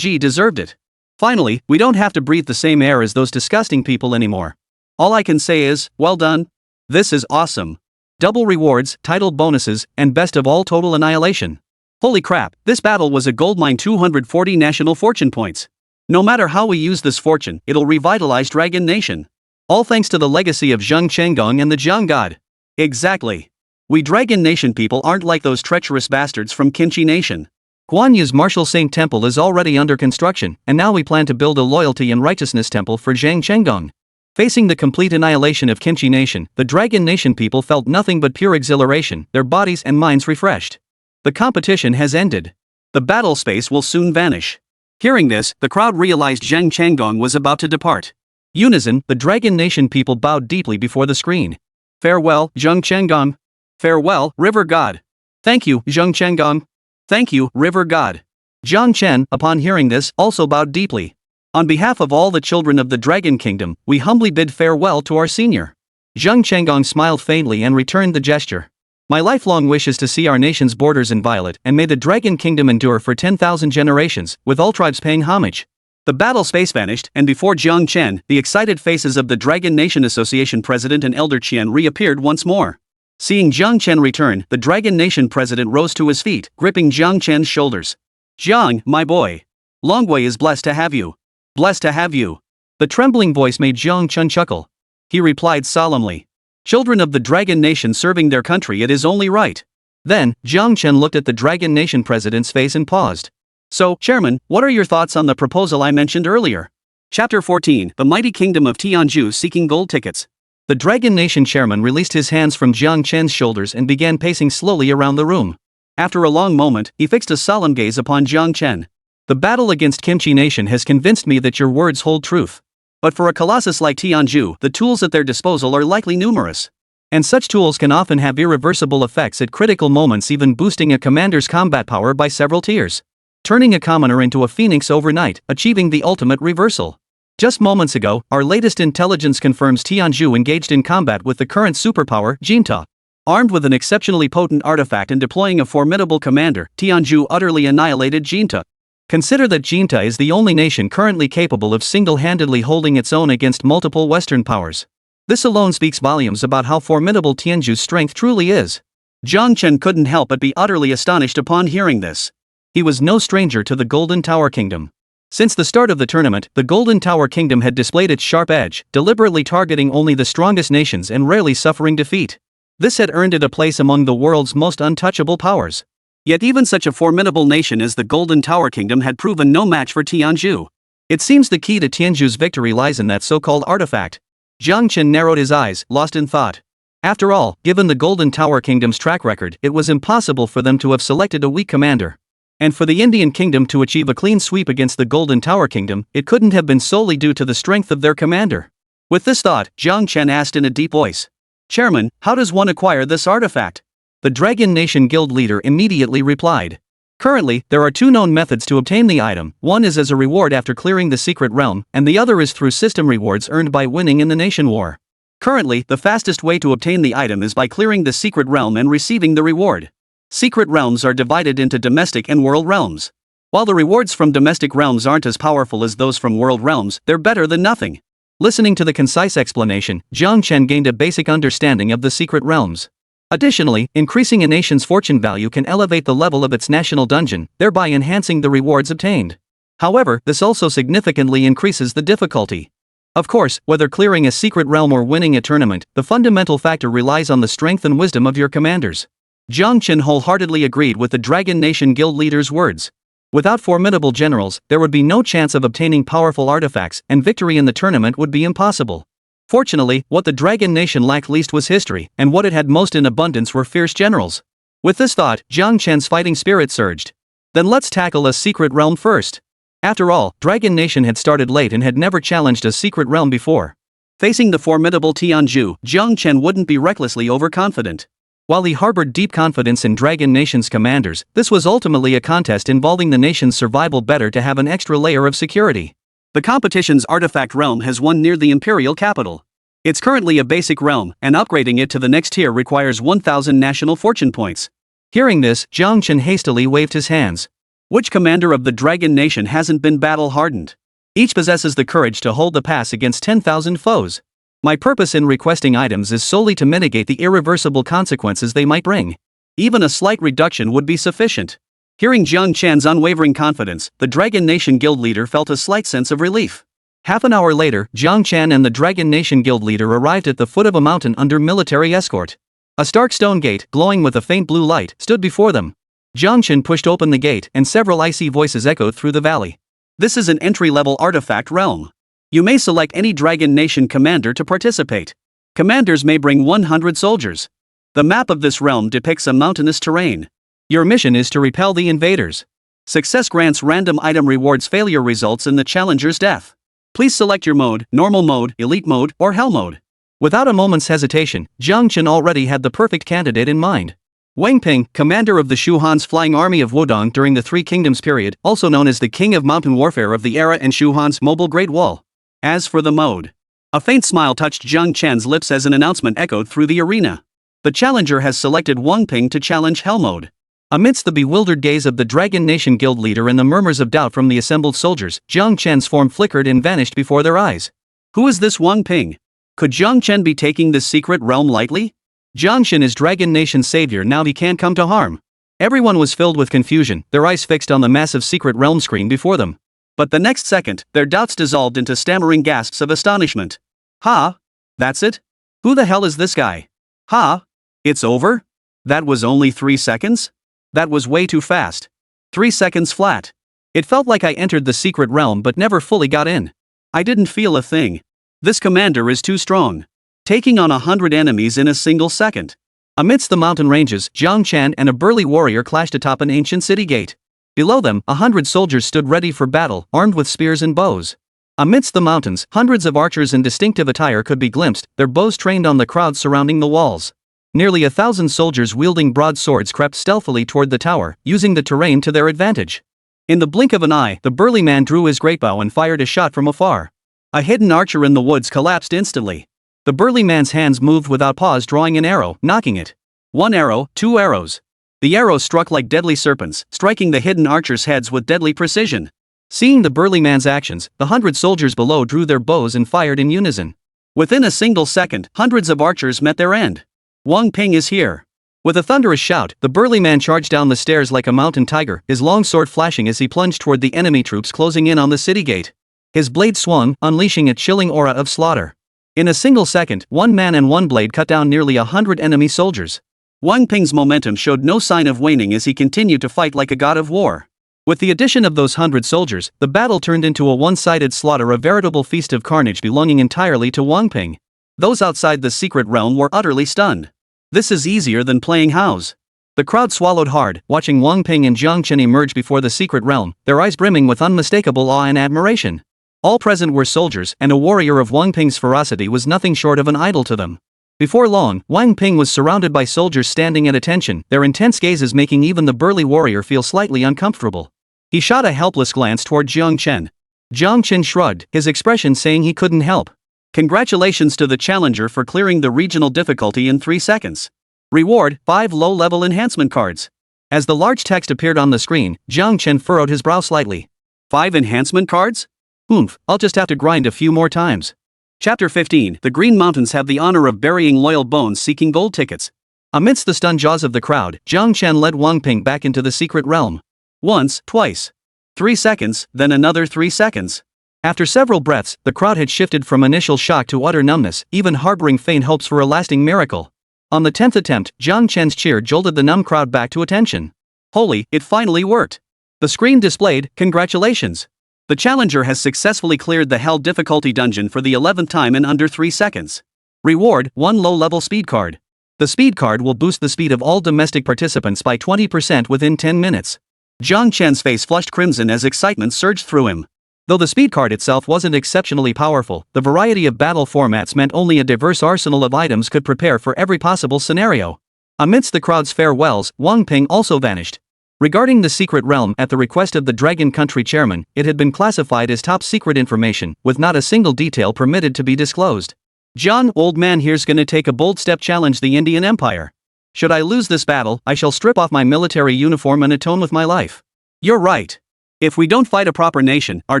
deserved it. Finally, we don't have to breathe the same air as those disgusting people anymore. All I can say is, well done. This is awesome. Double rewards, title bonuses, and best of all, total annihilation. Holy crap, this battle was a goldmine, 240 national fortune points. No matter how we use this fortune, it'll revitalize Dragon Nation. All thanks to the legacy of Jiang Chen and the Jiang God. Exactly. We Dragon Nation people aren't like those treacherous bastards from Qinchi Nation. Guan Yu's martial saint temple is already under construction, and now we plan to build a loyalty and righteousness temple for Jiang Chen. Facing the complete annihilation of Qinchi Nation, the Dragon Nation people felt nothing but pure exhilaration, their bodies and minds refreshed. The competition has ended. The battle space will soon vanish. Hearing this, the crowd realized Jiang Chen was about to depart. Unison, the Dragon Nation people bowed deeply before the screen. Farewell, Jiang Chen. Farewell, River God. Thank you, Jiang Chen. Thank you, River God. Jiang Chen, upon hearing this, also bowed deeply. On behalf of all the children of the Dragon Kingdom, we humbly bid farewell to our senior. Jiang Chen smiled faintly and returned the gesture. My lifelong wish is to see our nation's borders inviolate, and may the Dragon Kingdom endure for 10,000 generations, with all tribes paying homage. The battle space vanished, and before Jiang Chen, the excited faces of the Dragon Nation Association president and Elder Qian reappeared once more. Seeing Jiang Chen return, the Dragon Nation president rose to his feet, gripping Jiang Chen's shoulders. Jiang, my boy. Long Guo is blessed to have you. Blessed to have you. The trembling voice made Jiang Chen chuckle. He replied solemnly. Children of the Dragon Nation serving their country, it is only right. Then, Jiang Chen looked at the Dragon Nation president's face and paused. So, Chairman, what are your thoughts on the proposal I mentioned earlier? Chapter 14, The Mighty Kingdom of Tianzhu seeking gold tickets. The Dragon Nation chairman released his hands from Jiang Chen's shoulders and began pacing slowly around the room. After a long moment, he fixed a solemn gaze upon Jiang Chen. The battle against Kimchi Nation has convinced me that your words hold truth. But for a colossus like Tianzhu, the tools at their disposal are likely numerous. And such tools can often have irreversible effects at critical moments, even boosting a commander's combat power by several tiers. Turning a commoner into a phoenix overnight, achieving the ultimate reversal. Just moments ago, our latest intelligence confirms Tianzhu engaged in combat with the current superpower, Jinta. Armed with an exceptionally potent artifact and deploying a formidable commander, Tianzhu utterly annihilated Jinta. Consider that Jinta is the only nation currently capable of single-handedly holding its own against multiple Western powers. This alone speaks volumes about how formidable Tianzhu's strength truly is. Jiang Chen couldn't help but be utterly astonished upon hearing this. He was no stranger to the Golden Tower Kingdom. Since the start of the tournament, the Golden Tower Kingdom had displayed its sharp edge, deliberately targeting only the strongest nations and rarely suffering defeat. This had earned it a place among the world's most untouchable powers. Yet even such a formidable nation as the Golden Tower Kingdom had proven no match for Tianzhu. It seems the key to Tianzhu's victory lies in that so-called artifact. Jiang Chen narrowed his eyes, lost in thought. After all, given the Golden Tower Kingdom's track record, it was impossible for them to have selected a weak commander. And for the Indian Kingdom to achieve a clean sweep against the Golden Tower Kingdom, it couldn't have been solely due to the strength of their commander. With this thought, Jiang Chen asked in a deep voice. Chairman, how does one acquire this artifact? The Dragon Nation Guild leader immediately replied. Currently, there are two known methods to obtain the item. One is as a reward after clearing the secret realm, and the other is through system rewards earned by winning in the nation war. Currently, the fastest way to obtain the item is by clearing the secret realm and receiving the reward. Secret realms are divided into domestic and world realms. While the rewards from domestic realms aren't as powerful as those from world realms, they're better than nothing. Listening to the concise explanation, Jiang Chen gained a basic understanding of the secret realms. Additionally, increasing a nation's fortune value can elevate the level of its national dungeon, thereby enhancing the rewards obtained. However, this also significantly increases the difficulty. Of course, whether clearing a secret realm or winning a tournament, the fundamental factor relies on the strength and wisdom of your commanders. Jiang Chen wholeheartedly agreed with the Dragon Nation Guild leader's words. Without formidable generals, there would be no chance of obtaining powerful artifacts, and victory in the tournament would be impossible. Fortunately, what the Dragon Nation lacked least was history, and what it had most in abundance were fierce generals. With this thought, Jiang Chen's fighting spirit surged. Then let's tackle a secret realm first. After all, Dragon Nation had started late and had never challenged a secret realm before. Facing the formidable Tianzhu, Jiang Chen wouldn't be recklessly overconfident. While he harbored deep confidence in Dragon Nation's commanders, this was ultimately a contest involving the nation's survival. Better to have an extra layer of security. The competition's artifact realm has won near the imperial capital. It's currently a basic realm, and upgrading it to the next tier requires 1,000 national fortune points. Hearing this, Jiang Chen hastily waved his hands. Which commander of the Dragon Nation hasn't been battle-hardened? Each possesses the courage to hold the pass against 10,000 foes. My purpose in requesting items is solely to mitigate the irreversible consequences they might bring. Even a slight reduction would be sufficient. Hearing Jiang Chen's unwavering confidence, the Dragon Nation Guild leader felt a slight sense of relief. Half an hour later, Jiang Chen and the Dragon Nation Guild leader arrived at the foot of a mountain under military escort. A stark stone gate, glowing with a faint blue light, stood before them. Jiang Chen pushed open the gate, and several icy voices echoed through the valley. This is an entry-level artifact realm. You may select any Dragon Nation commander to participate. Commanders may bring 100 soldiers. The map of this realm depicts a mountainous terrain. Your mission is to repel the invaders. Success grants random item rewards, failure results in the challenger's death. Please select your mode, normal mode, elite mode, or hell mode. Without a moment's hesitation, Jiang Chen already had the perfect candidate in mind. Wang Ping, commander of the Shu Han's flying army of Wudong during the Three Kingdoms period, also known as the King of Mountain Warfare of the era and Shu Han's mobile Great Wall. As for the mode, a faint smile touched Jiang Chen's lips as an announcement echoed through the arena. The challenger has selected Wang Ping to challenge Hell mode. Amidst the bewildered gaze of the Dragon Nation Guild leader and the murmurs of doubt from the assembled soldiers, Jiang Chen's form flickered and vanished before their eyes. Who is this Wang Ping? Could Jiang Chen be taking this secret realm lightly? Jiang Chen is Dragon Nation's savior, now he can't come to harm. Everyone was filled with confusion, their eyes fixed on the massive secret realm screen before them. But the next second, their doubts dissolved into stammering gasps of astonishment. Ha? That's it? Who the hell is this guy? Ha? It's over? That was only 3 seconds? That was way too fast. 3 seconds flat. It felt like I entered the secret realm but never fully got in. I didn't feel a thing. This commander is too strong. Taking on 100 enemies in a single second. Amidst the mountain ranges, Jiang Chen and a burly warrior clashed atop an ancient city gate. Below them, 100 soldiers stood ready for battle, armed with spears and bows. Amidst the mountains, hundreds of archers in distinctive attire could be glimpsed, their bows trained on the crowd surrounding the walls. Nearly 1,000 soldiers wielding broadswords crept stealthily toward the tower, using the terrain to their advantage. In the blink of an eye, the burly man drew his greatbow and fired a shot from afar. A hidden archer in the woods collapsed instantly. The burly man's hands moved without pause, drawing an arrow, knocking it. 1 arrow, 2 arrows. The arrows struck like deadly serpents, striking the hidden archers' heads with deadly precision. Seeing the burly man's actions, the 100 soldiers below drew their bows and fired in unison. Within a single second, hundreds of archers met their end. Wang Ping is here. With a thunderous shout, the burly man charged down the stairs like a mountain tiger, his long sword flashing as he plunged toward the enemy troops closing in on the city gate. His blade swung, unleashing a chilling aura of slaughter. In a single second, one man and one blade cut down nearly 100 enemy soldiers. Wang Ping's momentum showed no sign of waning as he continued to fight like a god of war. With the addition of those 100 soldiers, the battle turned into a one-sided slaughter, a veritable feast of carnage belonging entirely to Wang Ping. Those outside the secret realm were utterly stunned. This is easier than playing house. The crowd swallowed hard, watching Wang Ping and Jiang Chen emerge before the secret realm, their eyes brimming with unmistakable awe and admiration. All present were soldiers, and a warrior of Wang Ping's ferocity was nothing short of an idol to them. Before long, Wang Ping was surrounded by soldiers standing at attention, their intense gazes making even the burly warrior feel slightly uncomfortable. He shot a helpless glance toward Jiang Chen. Jiang Chen shrugged, his expression saying he couldn't help. Congratulations to the challenger for clearing the regional difficulty in 3 seconds. Reward, 5 low-level enhancement cards. As the large text appeared on the screen, Jiang Chen furrowed his brow slightly. 5 enhancement cards? I'll just have to grind a few more times. Chapter 15. The Green Mountains have the honor of burying loyal bones seeking gold tickets. Amidst the stunned jaws of the crowd, Jiang Chen led Wang Ping back into the secret realm. Once, twice. 3 seconds, then another 3 seconds. After several breaths, the crowd had shifted from initial shock to utter numbness, even harboring faint hopes for a lasting miracle. On the 10th attempt, Jiang Chen's cheer jolted the numb crowd back to attention. Holy, it finally worked. The screen displayed, congratulations. The challenger has successfully cleared the Hell difficulty dungeon for the 11th time in under 3 seconds. Reward, 1 low-level speed card. The speed card will boost the speed of all domestic participants by 20% within 10 minutes. Jiang Chen's face flushed crimson as excitement surged through him. Though the speed card itself wasn't exceptionally powerful, the variety of battle formats meant only a diverse arsenal of items could prepare for every possible scenario. Amidst the crowd's farewells, Wang Ping also vanished. Regarding the secret realm, at the request of the Dragon Country chairman, it had been classified as top secret information, with not a single detail permitted to be disclosed. John, old man here's gonna take a bold step, challenge the Indian Empire. Should I lose this battle, I shall strip off my military uniform and atone with my life. You're right. If we don't fight a proper nation, our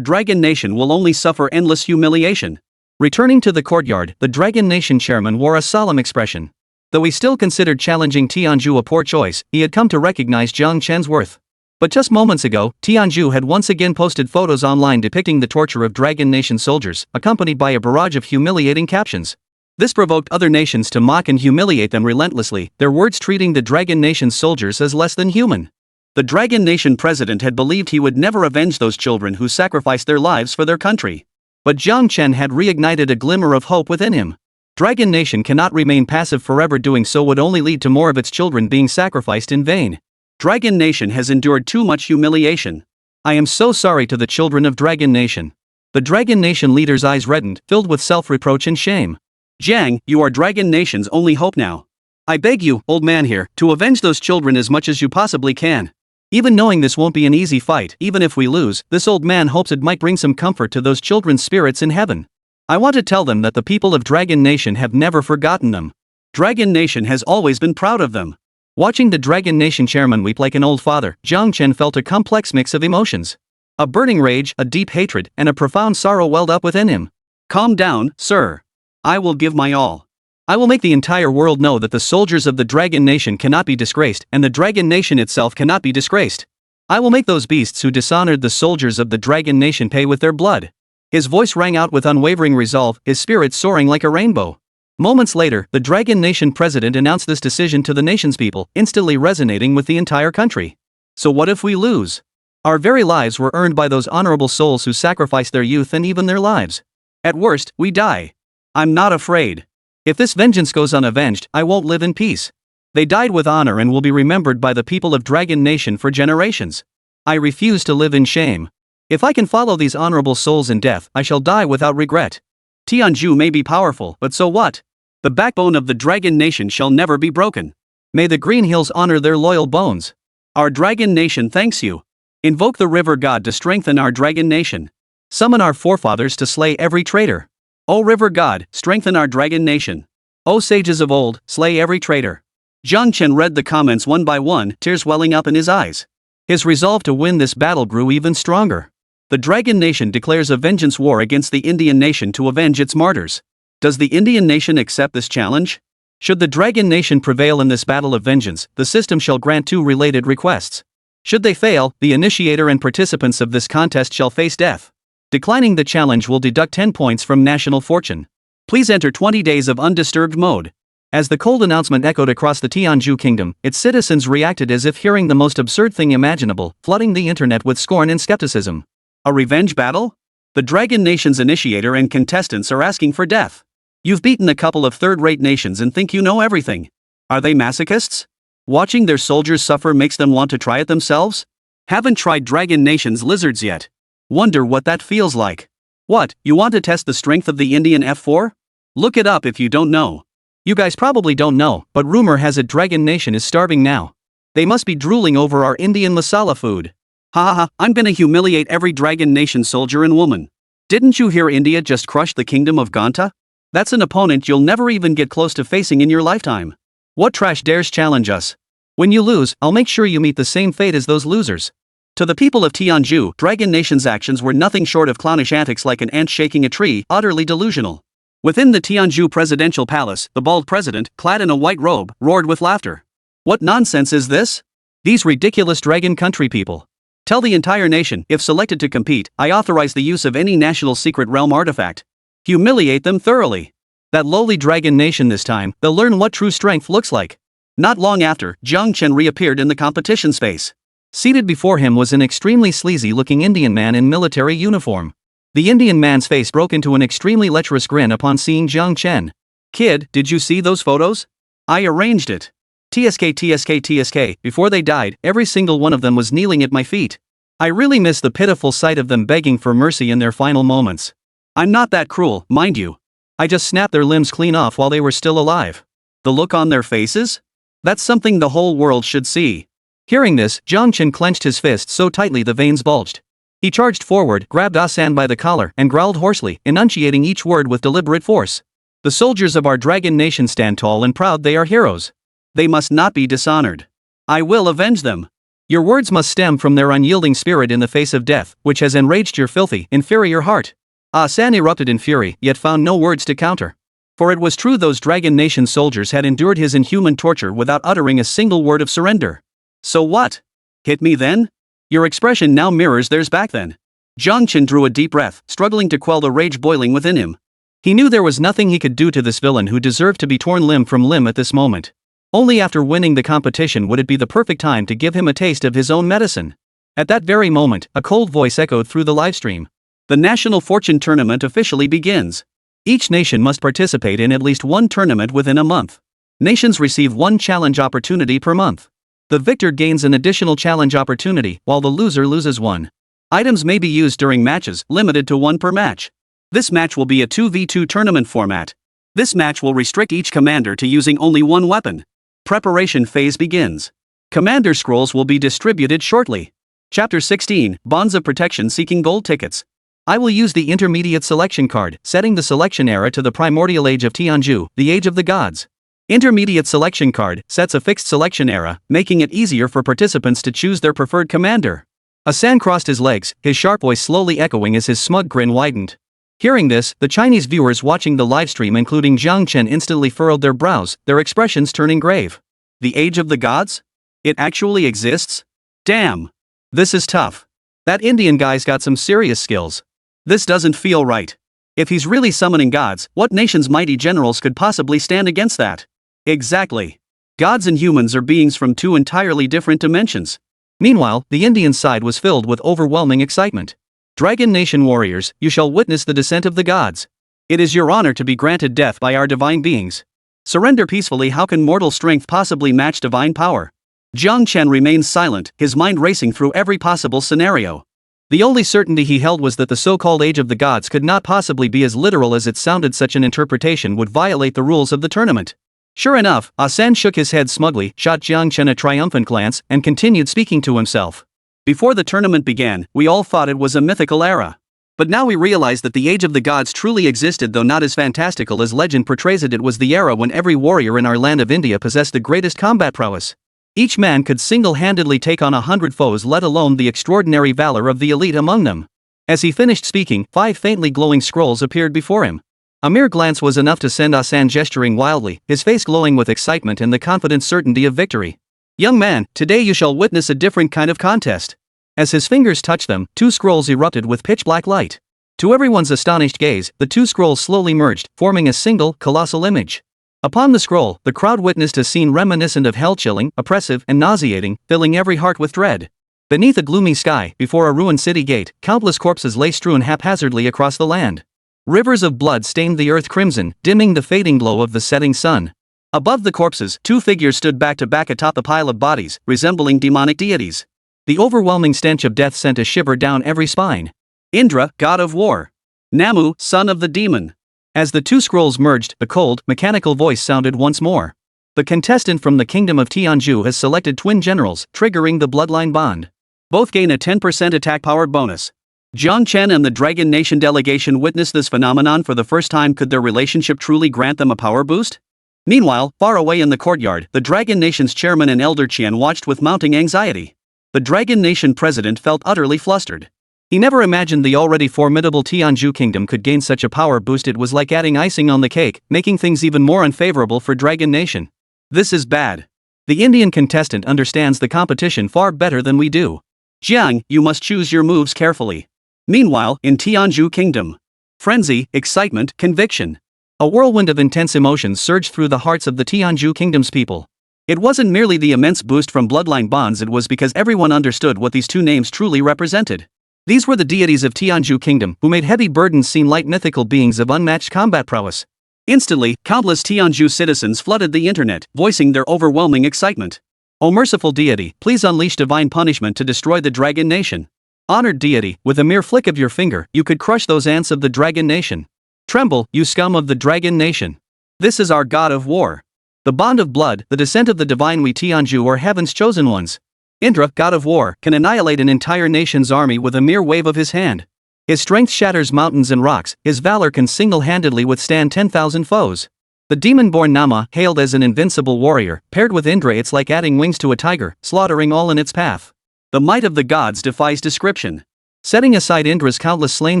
Dragon Nation will only suffer endless humiliation. Returning to the courtyard, the Dragon Nation chairman wore a solemn expression. Though he still considered challenging Tianju a poor choice, he had come to recognize Jiang Chen's worth. But just moments ago, Tianju had once again posted photos online depicting the torture of Dragon Nation soldiers, accompanied by a barrage of humiliating captions. This provoked other nations to mock and humiliate them relentlessly, their words treating the Dragon Nation's soldiers as less than human. The Dragon Nation president had believed he would never avenge those children who sacrificed their lives for their country. But Jiang Chen had reignited a glimmer of hope within him. Dragon Nation cannot remain passive forever, doing so would only lead to more of its children being sacrificed in vain. Dragon Nation has endured too much humiliation. I am so sorry to the children of Dragon Nation. The Dragon Nation leader's eyes reddened, filled with self-reproach and shame. Jiang, you are Dragon Nation's only hope now. I beg you, old man here, to avenge those children as much as you possibly can. Even knowing this won't be an easy fight, even if we lose, this old man hopes it might bring some comfort to those children's spirits in heaven. I want to tell them that the people of Dragon Nation have never forgotten them. Dragon Nation has always been proud of them. Watching the Dragon Nation chairman weep like an old father, Jiang Chen felt a complex mix of emotions. A burning rage, a deep hatred, and a profound sorrow welled up within him. Calm down, sir. I will give my all. I will make the entire world know that the soldiers of the Dragon Nation cannot be disgraced, and the Dragon Nation itself cannot be disgraced. I will make those beasts who dishonored the soldiers of the Dragon Nation pay with their blood. His voice rang out with unwavering resolve, his spirit soaring like a rainbow. Moments later, the Dragon Nation president announced this decision to the nation's people, instantly resonating with the entire country. So what if we lose? Our very lives were earned by those honorable souls who sacrificed their youth and even their lives. At worst, we die. I'm not afraid. If this vengeance goes unavenged, I won't live in peace. They died with honor and will be remembered by the people of Dragon Nation for generations. I refuse to live in shame. If I can follow these honorable souls in death, I shall die without regret. Tianju may be powerful, but so what? The backbone of the Dragon Nation shall never be broken. May the Green Hills honor their loyal bones. Our Dragon Nation thanks you. Invoke the River God to strengthen our Dragon Nation. Summon our forefathers to slay every traitor. O River God, strengthen our Dragon Nation. O sages of old, slay every traitor. Jiang Chen read the comments one by one, tears welling up in his eyes. His resolve to win this battle grew even stronger. The Dragon Nation declares a vengeance war against the Indian nation to avenge its martyrs. Does the Indian nation accept this challenge? Should the Dragon Nation prevail in this battle of vengeance, the system shall grant two related requests. Should they fail, the initiator and participants of this contest shall face death. Declining the challenge will deduct 10 points from national fortune. Please enter 20 days of undisturbed mode. As the cold announcement echoed across the Tianju kingdom, its citizens reacted as if hearing the most absurd thing imaginable, flooding the internet with scorn and skepticism. A revenge battle? The Dragon Nation's initiator and contestants are asking for death. You've beaten a couple of third-rate nations and think you know everything. Are they masochists? Watching their soldiers suffer makes them want to try it themselves? Haven't tried Dragon Nation's lizards yet. Wonder what that feels like. What, you want to test the strength of the Indian F4? Look it up if you don't know. You guys probably don't know, but rumor has it Dragon Nation is starving now. They must be drooling over our Indian masala food. Ha ha ha, I'm gonna humiliate every Dragon Nation soldier and woman. Didn't you hear India just crushed the kingdom of Ganta? That's an opponent you'll never even get close to facing in your lifetime. What trash dares challenge us? When you lose, I'll make sure you meet the same fate as those losers. To the people of Tianju, Dragon Nation's actions were nothing short of clownish antics like an ant shaking a tree, utterly delusional. Within the Tianju presidential palace, the bald president, clad in a white robe, roared with laughter. What nonsense is this? These ridiculous dragon country people. Tell the entire nation, if selected to compete, I authorize the use of any national secret realm artifact. Humiliate them thoroughly. That lowly Dragon Nation this time, they'll learn what true strength looks like. Not long after, Jiang Chen reappeared in the competition space. Seated before him was an extremely sleazy-looking Indian man in military uniform. The Indian man's face broke into an extremely lecherous grin upon seeing Jiang Chen. Kid, did you see those photos? I arranged it. TSK. Before they died, every single one of them was kneeling at my feet. I really miss the pitiful sight of them begging for mercy in their final moments. I'm not that cruel, mind you. I just snapped their limbs clean off while they were still alive. The look on their faces? That's something the whole world should see. Hearing this, Jiang Chen clenched his fist so tightly the veins bulged. He charged forward, grabbed Asan by the collar, and growled hoarsely, enunciating each word with deliberate force. The soldiers of our Dragon Nation stand tall and proud. They are heroes. They must not be dishonored. I will avenge them. Your words must stem from their unyielding spirit in the face of death, which has enraged your filthy, inferior heart. Asan erupted in fury, yet found no words to counter. For it was true those Dragon Nation soldiers had endured his inhuman torture without uttering a single word of surrender. So what? Hit me then? Your expression now mirrors theirs back then. Jiang Chen drew a deep breath, struggling to quell the rage boiling within him. He knew there was nothing he could do to this villain who deserved to be torn limb from limb at this moment. Only after winning the competition would it be the perfect time to give him a taste of his own medicine. At that very moment, a cold voice echoed through the livestream. The National Fortune Tournament officially begins. Each nation must participate in at least one tournament within a month. Nations receive one challenge opportunity per month. The victor gains an additional challenge opportunity, while the loser loses one. Items may be used during matches, limited to one per match. This match will be a 2v2 tournament format. This match will restrict each commander to using only one weapon. Preparation phase begins. Commander scrolls will be distributed shortly. Chapter 16, Bonds of Protection seeking gold tickets. I will use the intermediate selection card, setting the selection era to the primordial age of Tianju, the age of the gods. Intermediate selection card sets a fixed selection era, making it easier for participants to choose their preferred commander. Asan crossed his legs, his sharp voice slowly echoing as his smug grin widened. Hearing this, the Chinese viewers watching the livestream including Jiang Chen instantly furrowed their brows, their expressions turning grave. The age of the gods? It actually exists? Damn! This is tough. That Indian guy's got some serious skills. This doesn't feel right. If he's really summoning gods, what nation's mighty generals could possibly stand against that? Exactly. Gods and humans are beings from two entirely different dimensions. Meanwhile, the Indian side was filled with overwhelming excitement. Dragon Nation warriors, you shall witness the descent of the gods. It is your honor to be granted death by our divine beings. Surrender peacefully. How can mortal strength possibly match divine power? Jiang Chen remained silent, his mind racing through every possible scenario. The only certainty he held was that the so-called Age of the Gods could not possibly be as literal as it sounded. Such an interpretation would violate the rules of the tournament. Sure enough, Asan shook his head smugly, shot Jiang Chen a triumphant glance, and continued speaking to himself. Before the tournament began, we all thought it was a mythical era. But now we realize that the Age of the Gods truly existed, though not as fantastical as legend portrays it. It was the era when every warrior in our land of India possessed the greatest combat prowess. Each man could single-handedly take on 100 foes, let alone the extraordinary valor of the elite among them. As he finished speaking, 5 faintly glowing scrolls appeared before him. A mere glance was enough to send Asan gesturing wildly, his face glowing with excitement and the confident certainty of victory. Young man, today you shall witness a different kind of contest. As his fingers touched them, 2 scrolls erupted with pitch-black light. To everyone's astonished gaze, the 2 scrolls slowly merged, forming a single, colossal image. Upon the scroll, the crowd witnessed a scene reminiscent of hell-chilling, oppressive, and nauseating, filling every heart with dread. Beneath a gloomy sky, before a ruined city gate, countless corpses lay strewn haphazardly across the land. Rivers of blood stained the earth crimson, dimming the fading glow of the setting sun. Above the corpses, 2 figures stood back to back atop the pile of bodies, resembling demonic deities. The overwhelming stench of death sent a shiver down every spine. Indra, god of war. Namu, son of the demon. As the 2 scrolls merged, the cold, mechanical voice sounded once more. The contestant from the kingdom of Tianju has selected twin generals, triggering the bloodline bond. Both gain a 10% attack power bonus. Jiang Chen and the Dragon Nation delegation witnessed this phenomenon for the first time. Could their relationship truly grant them a power boost? Meanwhile, far away in the courtyard, the Dragon Nation's chairman and elder Qian watched with mounting anxiety. The Dragon Nation president felt utterly flustered. He never imagined the already formidable Tianju kingdom could gain such a power boost. It was like adding icing on the cake, making things even more unfavorable for Dragon Nation. This is bad. The Indian contestant understands the competition far better than we do. Jiang, you must choose your moves carefully. Meanwhile, in Tianju Kingdom, frenzy, excitement, conviction. A whirlwind of intense emotions surged through the hearts of the Tianju Kingdom's people. It wasn't merely the immense boost from bloodline bonds, it was because everyone understood what these 2 names truly represented. These were the deities of Tianju Kingdom, who made heavy burdens seem light, mythical beings of unmatched combat prowess. Instantly, countless Tianju citizens flooded the internet, voicing their overwhelming excitement. O merciful deity, please unleash divine punishment to destroy the Dragon Nation. Honored deity, with a mere flick of your finger, you could crush those ants of the Dragon Nation. Tremble, you scum of the Dragon Nation. This is our god of war. The bond of blood, the descent of the divine. We Tianju are heaven's chosen ones. Indra, god of war, can annihilate an entire nation's army with a mere wave of his hand. His strength shatters mountains and rocks, his valor can single-handedly withstand 10,000 foes. The demon-born Nama, hailed as an invincible warrior, paired with Indra, it's like adding wings to a tiger, slaughtering all in its path. The might of the gods defies description. Setting aside Indra's countless slain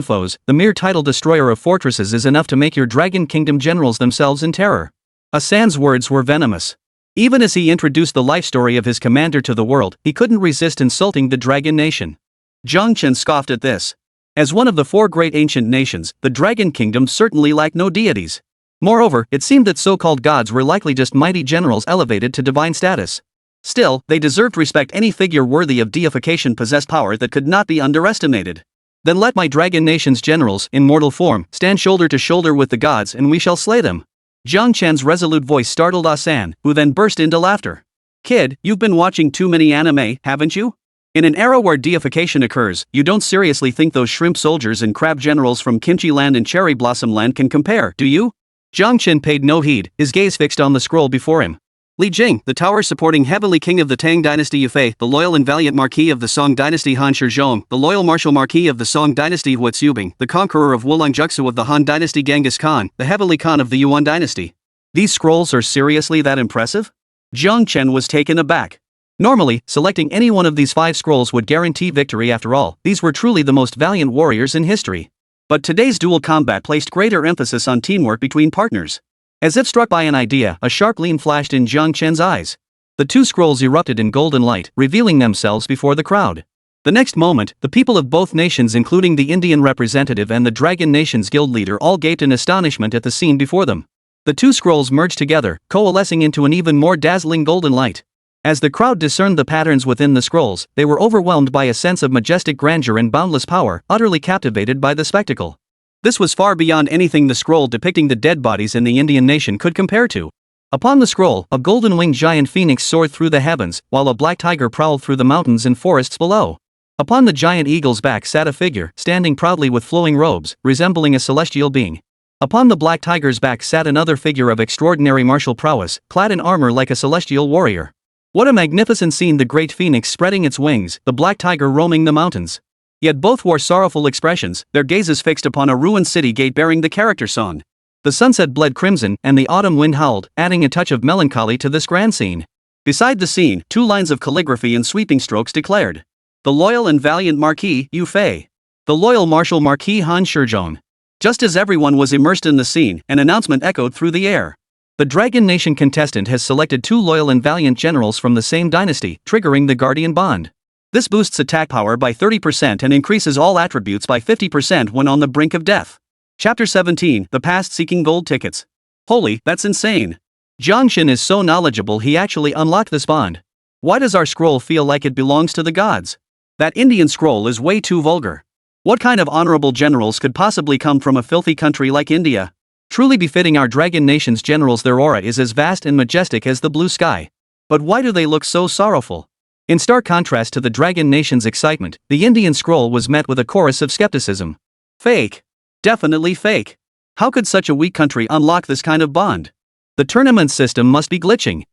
foes, the mere title destroyer of fortresses is enough to make your Dragon Kingdom generals themselves in terror. Asan's words were venomous. Even as he introduced the life story of his commander to the world, he couldn't resist insulting the Dragon Nation. Jiang Chen scoffed at this. As one of the 4 great ancient nations, the Dragon Kingdom certainly lacked no deities. Moreover, it seemed that so-called gods were likely just mighty generals elevated to divine status. Still, they deserved respect. Any figure worthy of deification possessed power that could not be underestimated. Then let my Dragon Nation's generals, in mortal form, stand shoulder to shoulder with the gods, and we shall slay them. Jiang Chen's resolute voice startled Asan, who then burst into laughter. Kid, you've been watching too many anime, haven't you? In an era where deification occurs, you don't seriously think those shrimp soldiers and crab generals from Kimchi Land and Cherry Blossom Land can compare, do you? Jiang Chen paid no heed, his gaze fixed on the scroll before him. Li Jing, the tower supporting heavenly king of the Tang dynasty Yufei, the loyal and valiant marquis of the Song dynasty Han Shizhong, the loyal martial marquis of the Song dynasty Huo Qubing, the conqueror of Wulang Juxu of the Han dynasty Genghis Khan, the heavenly Khan of the Yuan dynasty. These scrolls are seriously that impressive? Jiang Chen was taken aback. Normally, selecting any one of these 5 scrolls would guarantee victory. After all, these were truly the most valiant warriors in history. But today's dual combat placed greater emphasis on teamwork between partners. As if struck by an idea, a sharp gleam flashed in Jiang Chen's eyes. The 2 scrolls erupted in golden light, revealing themselves before the crowd. The next moment, the people of both nations, including the Indian representative and the Dragon Nation's guild leader, all gaped in astonishment at the scene before them. The two scrolls merged together, coalescing into an even more dazzling golden light. As the crowd discerned the patterns within the scrolls, they were overwhelmed by a sense of majestic grandeur and boundless power, utterly captivated by the spectacle. This was far beyond anything the scroll depicting the dead bodies in the Indian nation could compare to. Upon the scroll, a golden-winged giant phoenix soared through the heavens, while a black tiger prowled through the mountains and forests below. Upon the giant eagle's back sat a figure, standing proudly with flowing robes, resembling a celestial being. Upon the black tiger's back sat another figure of extraordinary martial prowess, clad in armor like a celestial warrior. What a magnificent scene! The great phoenix spreading its wings, the black tiger roaming the mountains. Yet both wore sorrowful expressions, their gazes fixed upon a ruined city gate bearing the character song. The sunset bled crimson, and the autumn wind howled, adding a touch of melancholy to this grand scene. Beside the scene, two lines of calligraphy in sweeping strokes declared: "The loyal and valiant Marquis, Yu Fei. The loyal Marshal Marquis Han Shizhong." Just as everyone was immersed in the scene, an announcement echoed through the air. The Dragon Nation contestant has selected two loyal and valiant generals from the same dynasty, triggering the Guardian Bond. This boosts attack power by 30% and increases all attributes by 50% when on the brink of death. Chapter 17, The Past Seeking Gold Tickets. Holy, that's insane. Jiang Chen is so knowledgeable he actually unlocked this bond. Why does our scroll feel like it belongs to the gods? That Indian scroll is way too vulgar. What kind of honorable generals could possibly come from a filthy country like India? Truly befitting our Dragon Nation's generals, their aura is as vast and majestic as the blue sky. But why do they look so sorrowful? In stark contrast to the Dragon Nation's excitement, the Indian scroll was met with a chorus of skepticism. Fake. Definitely fake. How could such a weak country unlock this kind of bond? The tournament system must be glitching.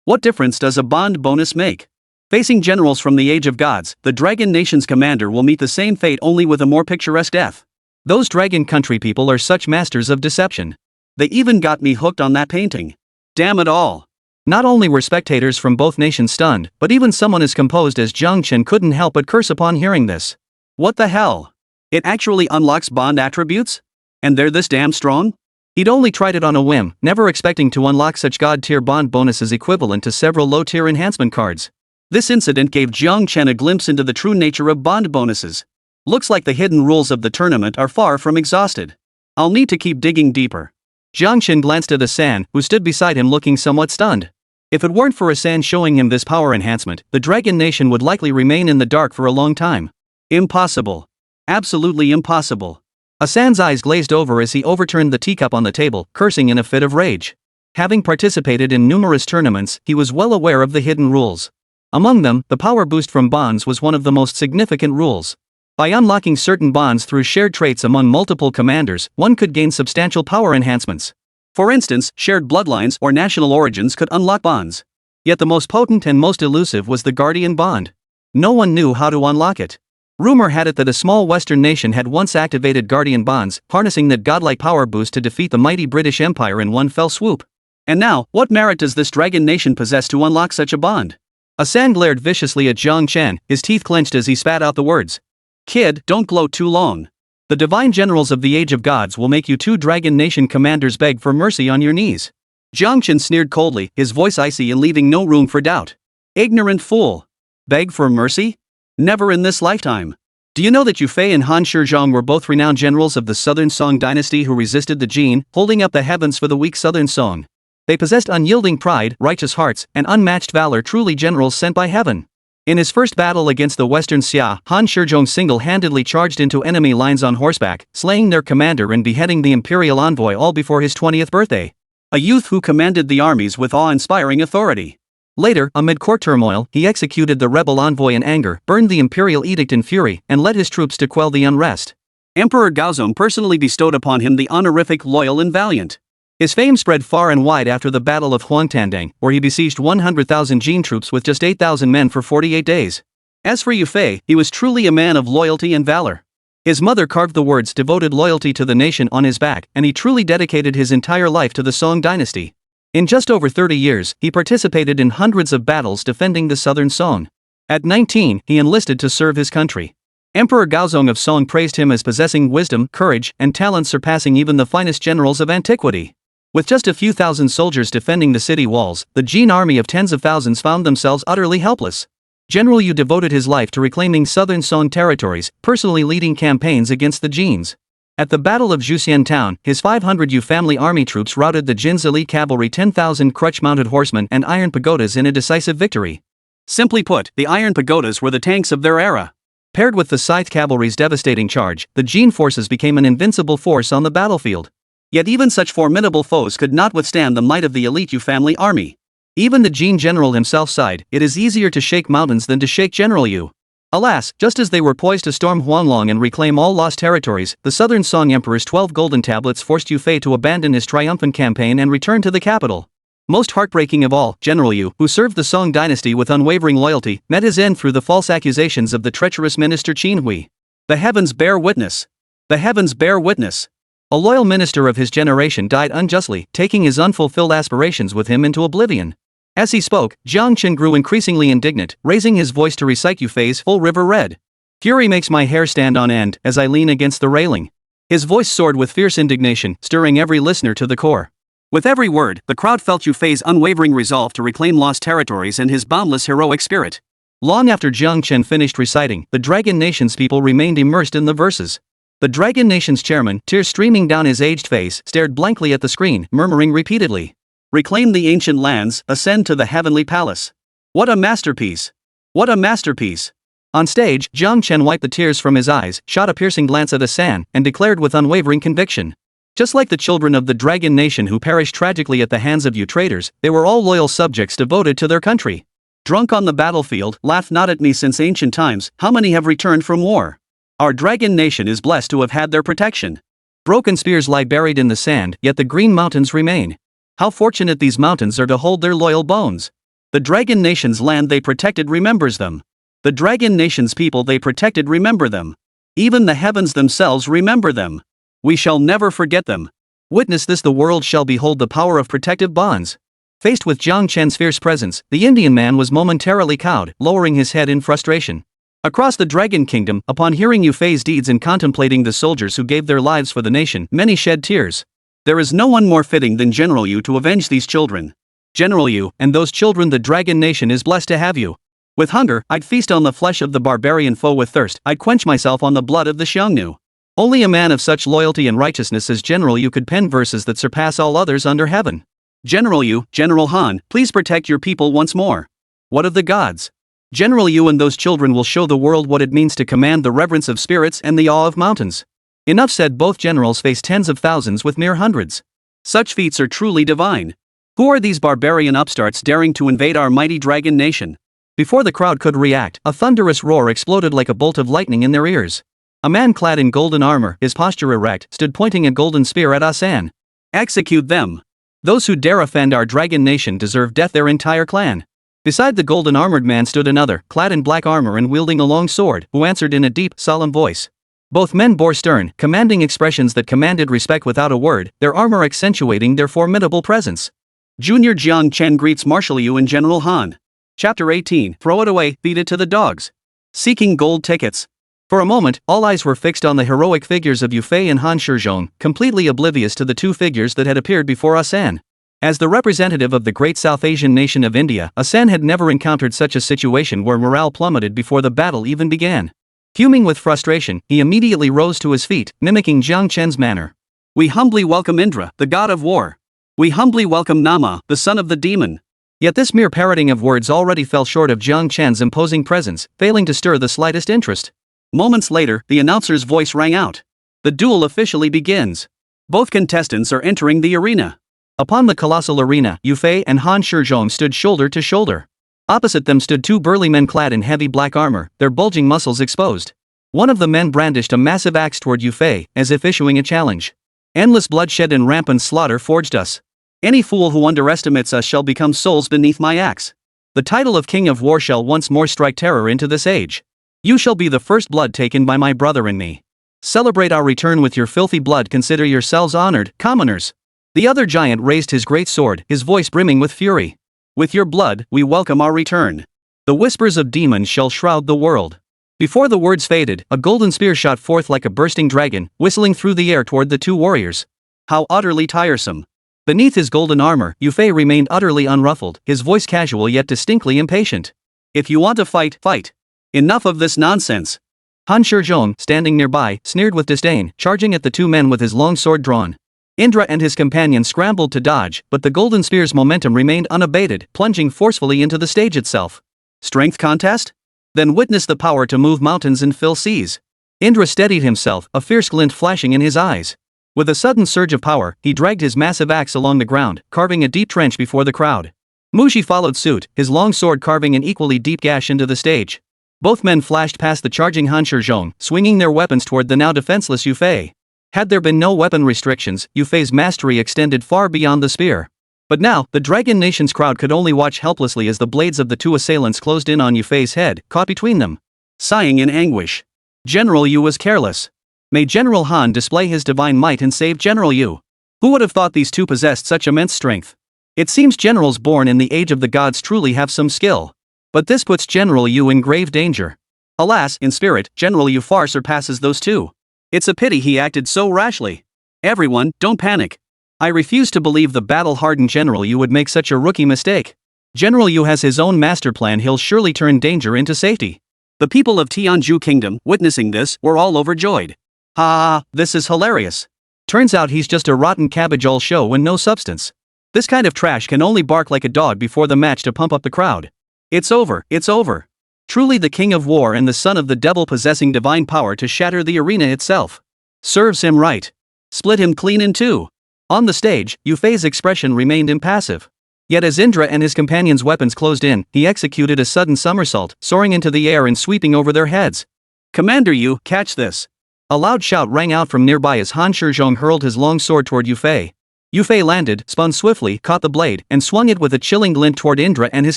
What difference does a bond bonus make? Facing generals from the Age of Gods, the Dragon Nation's commander will meet the same fate, only with a more picturesque death. Those Dragon Country people are such masters of deception. They even got me hooked on that painting. Damn it all. Not only were spectators from both nations stunned, but even someone as composed as Jiang Chen couldn't help but curse upon hearing this. What the hell? It actually unlocks bond attributes? And they're this damn strong? He'd only tried it on a whim, never expecting to unlock such god-tier bond bonuses equivalent to several low-tier enhancement cards. This incident gave Jiang Chen a glimpse into the true nature of bond bonuses. Looks like the hidden rules of the tournament are far from exhausted. I'll need to keep digging deeper. Jiang Chen glanced at Asan, who stood beside him looking somewhat stunned. If it weren't for Asan showing him this power enhancement, the Dragon Nation would likely remain in the dark for a long time. Impossible. Absolutely impossible. Asan's eyes glazed over as he overturned the teacup on the table, cursing in a fit of rage. Having participated in numerous tournaments, he was well aware of the hidden rules. Among them, the power boost from bonds was one of the most significant rules. By unlocking certain bonds through shared traits among multiple commanders, one could gain substantial power enhancements. For instance, shared bloodlines or national origins could unlock bonds. Yet the most potent and most elusive was the Guardian Bond. No one knew how to unlock it. Rumor had it that a small Western nation had once activated Guardian Bonds, harnessing that godlike power boost to defeat the mighty British Empire in one fell swoop. And now, what merit does this Dragon Nation possess to unlock such a bond? Asan glared viciously at Jiang Chen, his teeth clenched as he spat out the words. Kid, don't gloat too long. The divine generals of the Age of Gods will make you two Dragon Nation commanders beg for mercy on your knees. Jiang Chen sneered coldly, his voice icy and leaving no room for doubt. Ignorant fool. Beg for mercy? Never in this lifetime. Do you know that Yu Fei and Han Shizhong were both renowned generals of the Southern Song dynasty who resisted the Jin, holding up the heavens for the weak Southern Song? They possessed unyielding pride, righteous hearts, and unmatched valor, truly generals sent by heaven. In his first battle against the Western Xia, Han Shizhong single-handedly charged into enemy lines on horseback, slaying their commander and beheading the imperial envoy all before his 20th birthday. A youth who commanded the armies with awe-inspiring authority. Later, amid court turmoil, he executed the rebel envoy in anger, burned the imperial edict in fury, and led his troops to quell the unrest. Emperor Gaozong personally bestowed upon him the honorific Loyal and Valiant. His fame spread far and wide after the Battle of Huangtandang, where he besieged 100,000 Jin troops with just 8,000 men for 48 days. As for Yu Fei, he was truly a man of loyalty and valor. His mother carved the words "devoted loyalty to the nation" on his back, and he truly dedicated his entire life to the Song dynasty. In just over 30 years, he participated in hundreds of battles defending the Southern Song. At 19, he enlisted to serve his country. Emperor Gaozong of Song praised him as possessing wisdom, courage, and talent surpassing even the finest generals of antiquity. With just a few thousand soldiers defending the city walls, the Jin army of tens of thousands found themselves utterly helpless. General Yu devoted his life to reclaiming southern Song territories, personally leading campaigns against the Jins. At the Battle of Juxian Town, his 500 Yu family army troops routed the Jin's elite cavalry 10,000 crutch-mounted horsemen and iron pagodas in a decisive victory. Simply put, the iron pagodas were the tanks of their era. Paired with the Scythe cavalry's devastating charge, the Jin forces became an invincible force on the battlefield. Yet even such formidable foes could not withstand the might of the elite Yu family army. Even the Jin general himself sighed, "It is easier to shake mountains than to shake General Yu." Alas, just as they were poised to storm Huanglong and reclaim all lost territories, the southern Song emperor's 12 golden tablets forced Yufei to abandon his triumphant campaign and return to the capital. Most heartbreaking of all, General Yu, who served the Song dynasty with unwavering loyalty, met his end through the false accusations of the treacherous minister Qin Hui. The heavens bear witness. The heavens bear witness. A loyal minister of his generation died unjustly, taking his unfulfilled aspirations with him into oblivion. As he spoke, Jiang Chen grew increasingly indignant, raising his voice to recite Yufei's full river read. Fury makes my hair stand on end as I lean against the railing. His voice soared with fierce indignation, stirring every listener to the core. With every word, the crowd felt Yufei's unwavering resolve to reclaim lost territories and his boundless heroic spirit. Long after Jiang Chen finished reciting, the Dragon Nation's people remained immersed in the verses. The Dragon Nation's chairman, tears streaming down his aged face, stared blankly at the screen, murmuring repeatedly, "Reclaim the ancient lands, ascend to the heavenly palace." What a masterpiece! What a masterpiece! On stage, Jiang Chen wiped the tears from his eyes, shot a piercing glance at Asan, and declared with unwavering conviction. Just like the children of the Dragon Nation who perished tragically at the hands of Yu traitors, they were all loyal subjects devoted to their country. Drunk on the battlefield, laugh not at me since ancient times, how many have returned from war? Our Dragon Nation is blessed to have had their protection. Broken spears lie buried in the sand, yet the green mountains remain. How fortunate these mountains are to hold their loyal bones. The Dragon Nation's land they protected remembers them. The Dragon Nation's people they protected remember them. Even the heavens themselves remember them. We shall never forget them. Witness this, the world shall behold the power of protective bonds. Faced with Jiang Chen's fierce presence, the Indian man was momentarily cowed, lowering his head in frustration. Across the Dragon Kingdom, upon hearing Yufei's deeds and contemplating the soldiers who gave their lives for the nation, many shed tears. There is no one more fitting than General Yu to avenge these children. General Yu, and those children, the Dragon Nation is blessed to have you. With hunger, I'd feast on the flesh of the barbarian foe. With thirst, I'd quench myself on the blood of the Xiang Yu. Only a man of such loyalty and righteousness as General Yu could pen verses that surpass all others under heaven. General Yu, General Han, please protect your people once more. What of the gods? General Yu and those children will show the world what it means to command the reverence of spirits and the awe of mountains. Enough said. Both generals face tens of thousands with mere hundreds. Such feats are truly divine. Who are these barbarian upstarts daring to invade our mighty Dragon Nation? Before the crowd could react, a thunderous roar exploded like a bolt of lightning in their ears. A man clad in golden armor, his posture erect, stood pointing a golden spear at Asan. Execute them. Those who dare offend our Dragon Nation deserve death, their entire clan. Beside the golden armored man stood another, clad in black armor and wielding a long sword, who answered in a deep, solemn voice. Both men bore stern, commanding expressions that commanded respect without a word, their armor accentuating their formidable presence. Junior Jiang Chen greets Marshal Yu and General Han. Chapter 18, Throw it away, feed it to the dogs. Seeking gold tickets. For a moment, all eyes were fixed on the heroic figures of Yufei and Han Shizhong, completely oblivious to the two figures that had appeared before Asan. As the representative of the great South Asian nation of India, Asan had never encountered such a situation where morale plummeted before the battle even began. Fuming with frustration, he immediately rose to his feet, mimicking Jiang Chen's manner. We humbly welcome Indra, the god of war. We humbly welcome Nama, the son of the demon. Yet this mere parroting of words already fell short of Jiang Chen's imposing presence, failing to stir the slightest interest. Moments later, the announcer's voice rang out. The duel officially begins. Both contestants are entering the arena. Upon the colossal arena, Yufei and Han Shizhong stood shoulder to shoulder. Opposite them stood two burly men clad in heavy black armor, their bulging muscles exposed. One of the men brandished a massive axe toward Yufei, as if issuing a challenge. Endless bloodshed and rampant slaughter forged us. Any fool who underestimates us shall become souls beneath my axe. The title of King of War shall once more strike terror into this age. You shall be the first blood taken by my brother and me. Celebrate our return with your filthy blood. Consider yourselves honored, commoners. The other giant raised his great sword, his voice brimming with fury. With your blood, we welcome our return. The whispers of demons shall shroud the world. Before the words faded, a golden spear shot forth like a bursting dragon, whistling through the air toward the two warriors. How utterly tiresome. Beneath his golden armor, Yufei remained utterly unruffled, his voice casual yet distinctly impatient. If you want to fight, fight. Enough of this nonsense. Han Shizhong, standing nearby, sneered with disdain, charging at the two men with his long sword drawn. Indra and his companion scrambled to dodge, but the golden spear's momentum remained unabated, plunging forcefully into the stage itself. Strength contest? Then witness the power to move mountains and fill seas. Indra steadied himself, a fierce glint flashing in his eyes. With a sudden surge of power, he dragged his massive axe along the ground, carving a deep trench before the crowd. Muji followed suit, his long sword carving an equally deep gash into the stage. Both men flashed past the charging Han Shizhong, swinging their weapons toward the now defenseless Yu Fei. Had there been no weapon restrictions, Yu Fei's mastery extended far beyond the spear. But now, the Dragon Nation's crowd could only watch helplessly as the blades of the two assailants closed in on Yu Fei's head, caught between them. Sighing in anguish. General Yu was careless. May General Han display his divine might and save General Yu. Who would have thought these two possessed such immense strength? It seems generals born in the age of the gods truly have some skill. But this puts General Yu in grave danger. Alas, in spirit, General Yu far surpasses those two. It's a pity he acted so rashly. Everyone, don't panic. I refuse to believe the battle-hardened General Yu would make such a rookie mistake. General Yu has his own master plan. He'll surely turn danger into safety. The people of Tianzhu Kingdom, witnessing this, were all overjoyed. Ha, this is hilarious. Turns out he's just a rotten cabbage all show and no substance. This kind of trash can only bark like a dog before the match to pump up the crowd. It's over, it's over. Truly the king of war and the son of the devil possessing divine power to shatter the arena itself. Serves him right. Split him clean in two. On the stage, Yu Fei's expression remained impassive. Yet as Indra and his companions' weapons closed in, he executed a sudden somersault, soaring into the air and sweeping over their heads. Commander Yu, catch this. A loud shout rang out from nearby as Han Shizhong hurled his long sword toward Yu Fei. Yu Fei landed, spun swiftly, caught the blade, and swung it with a chilling glint toward Indra and his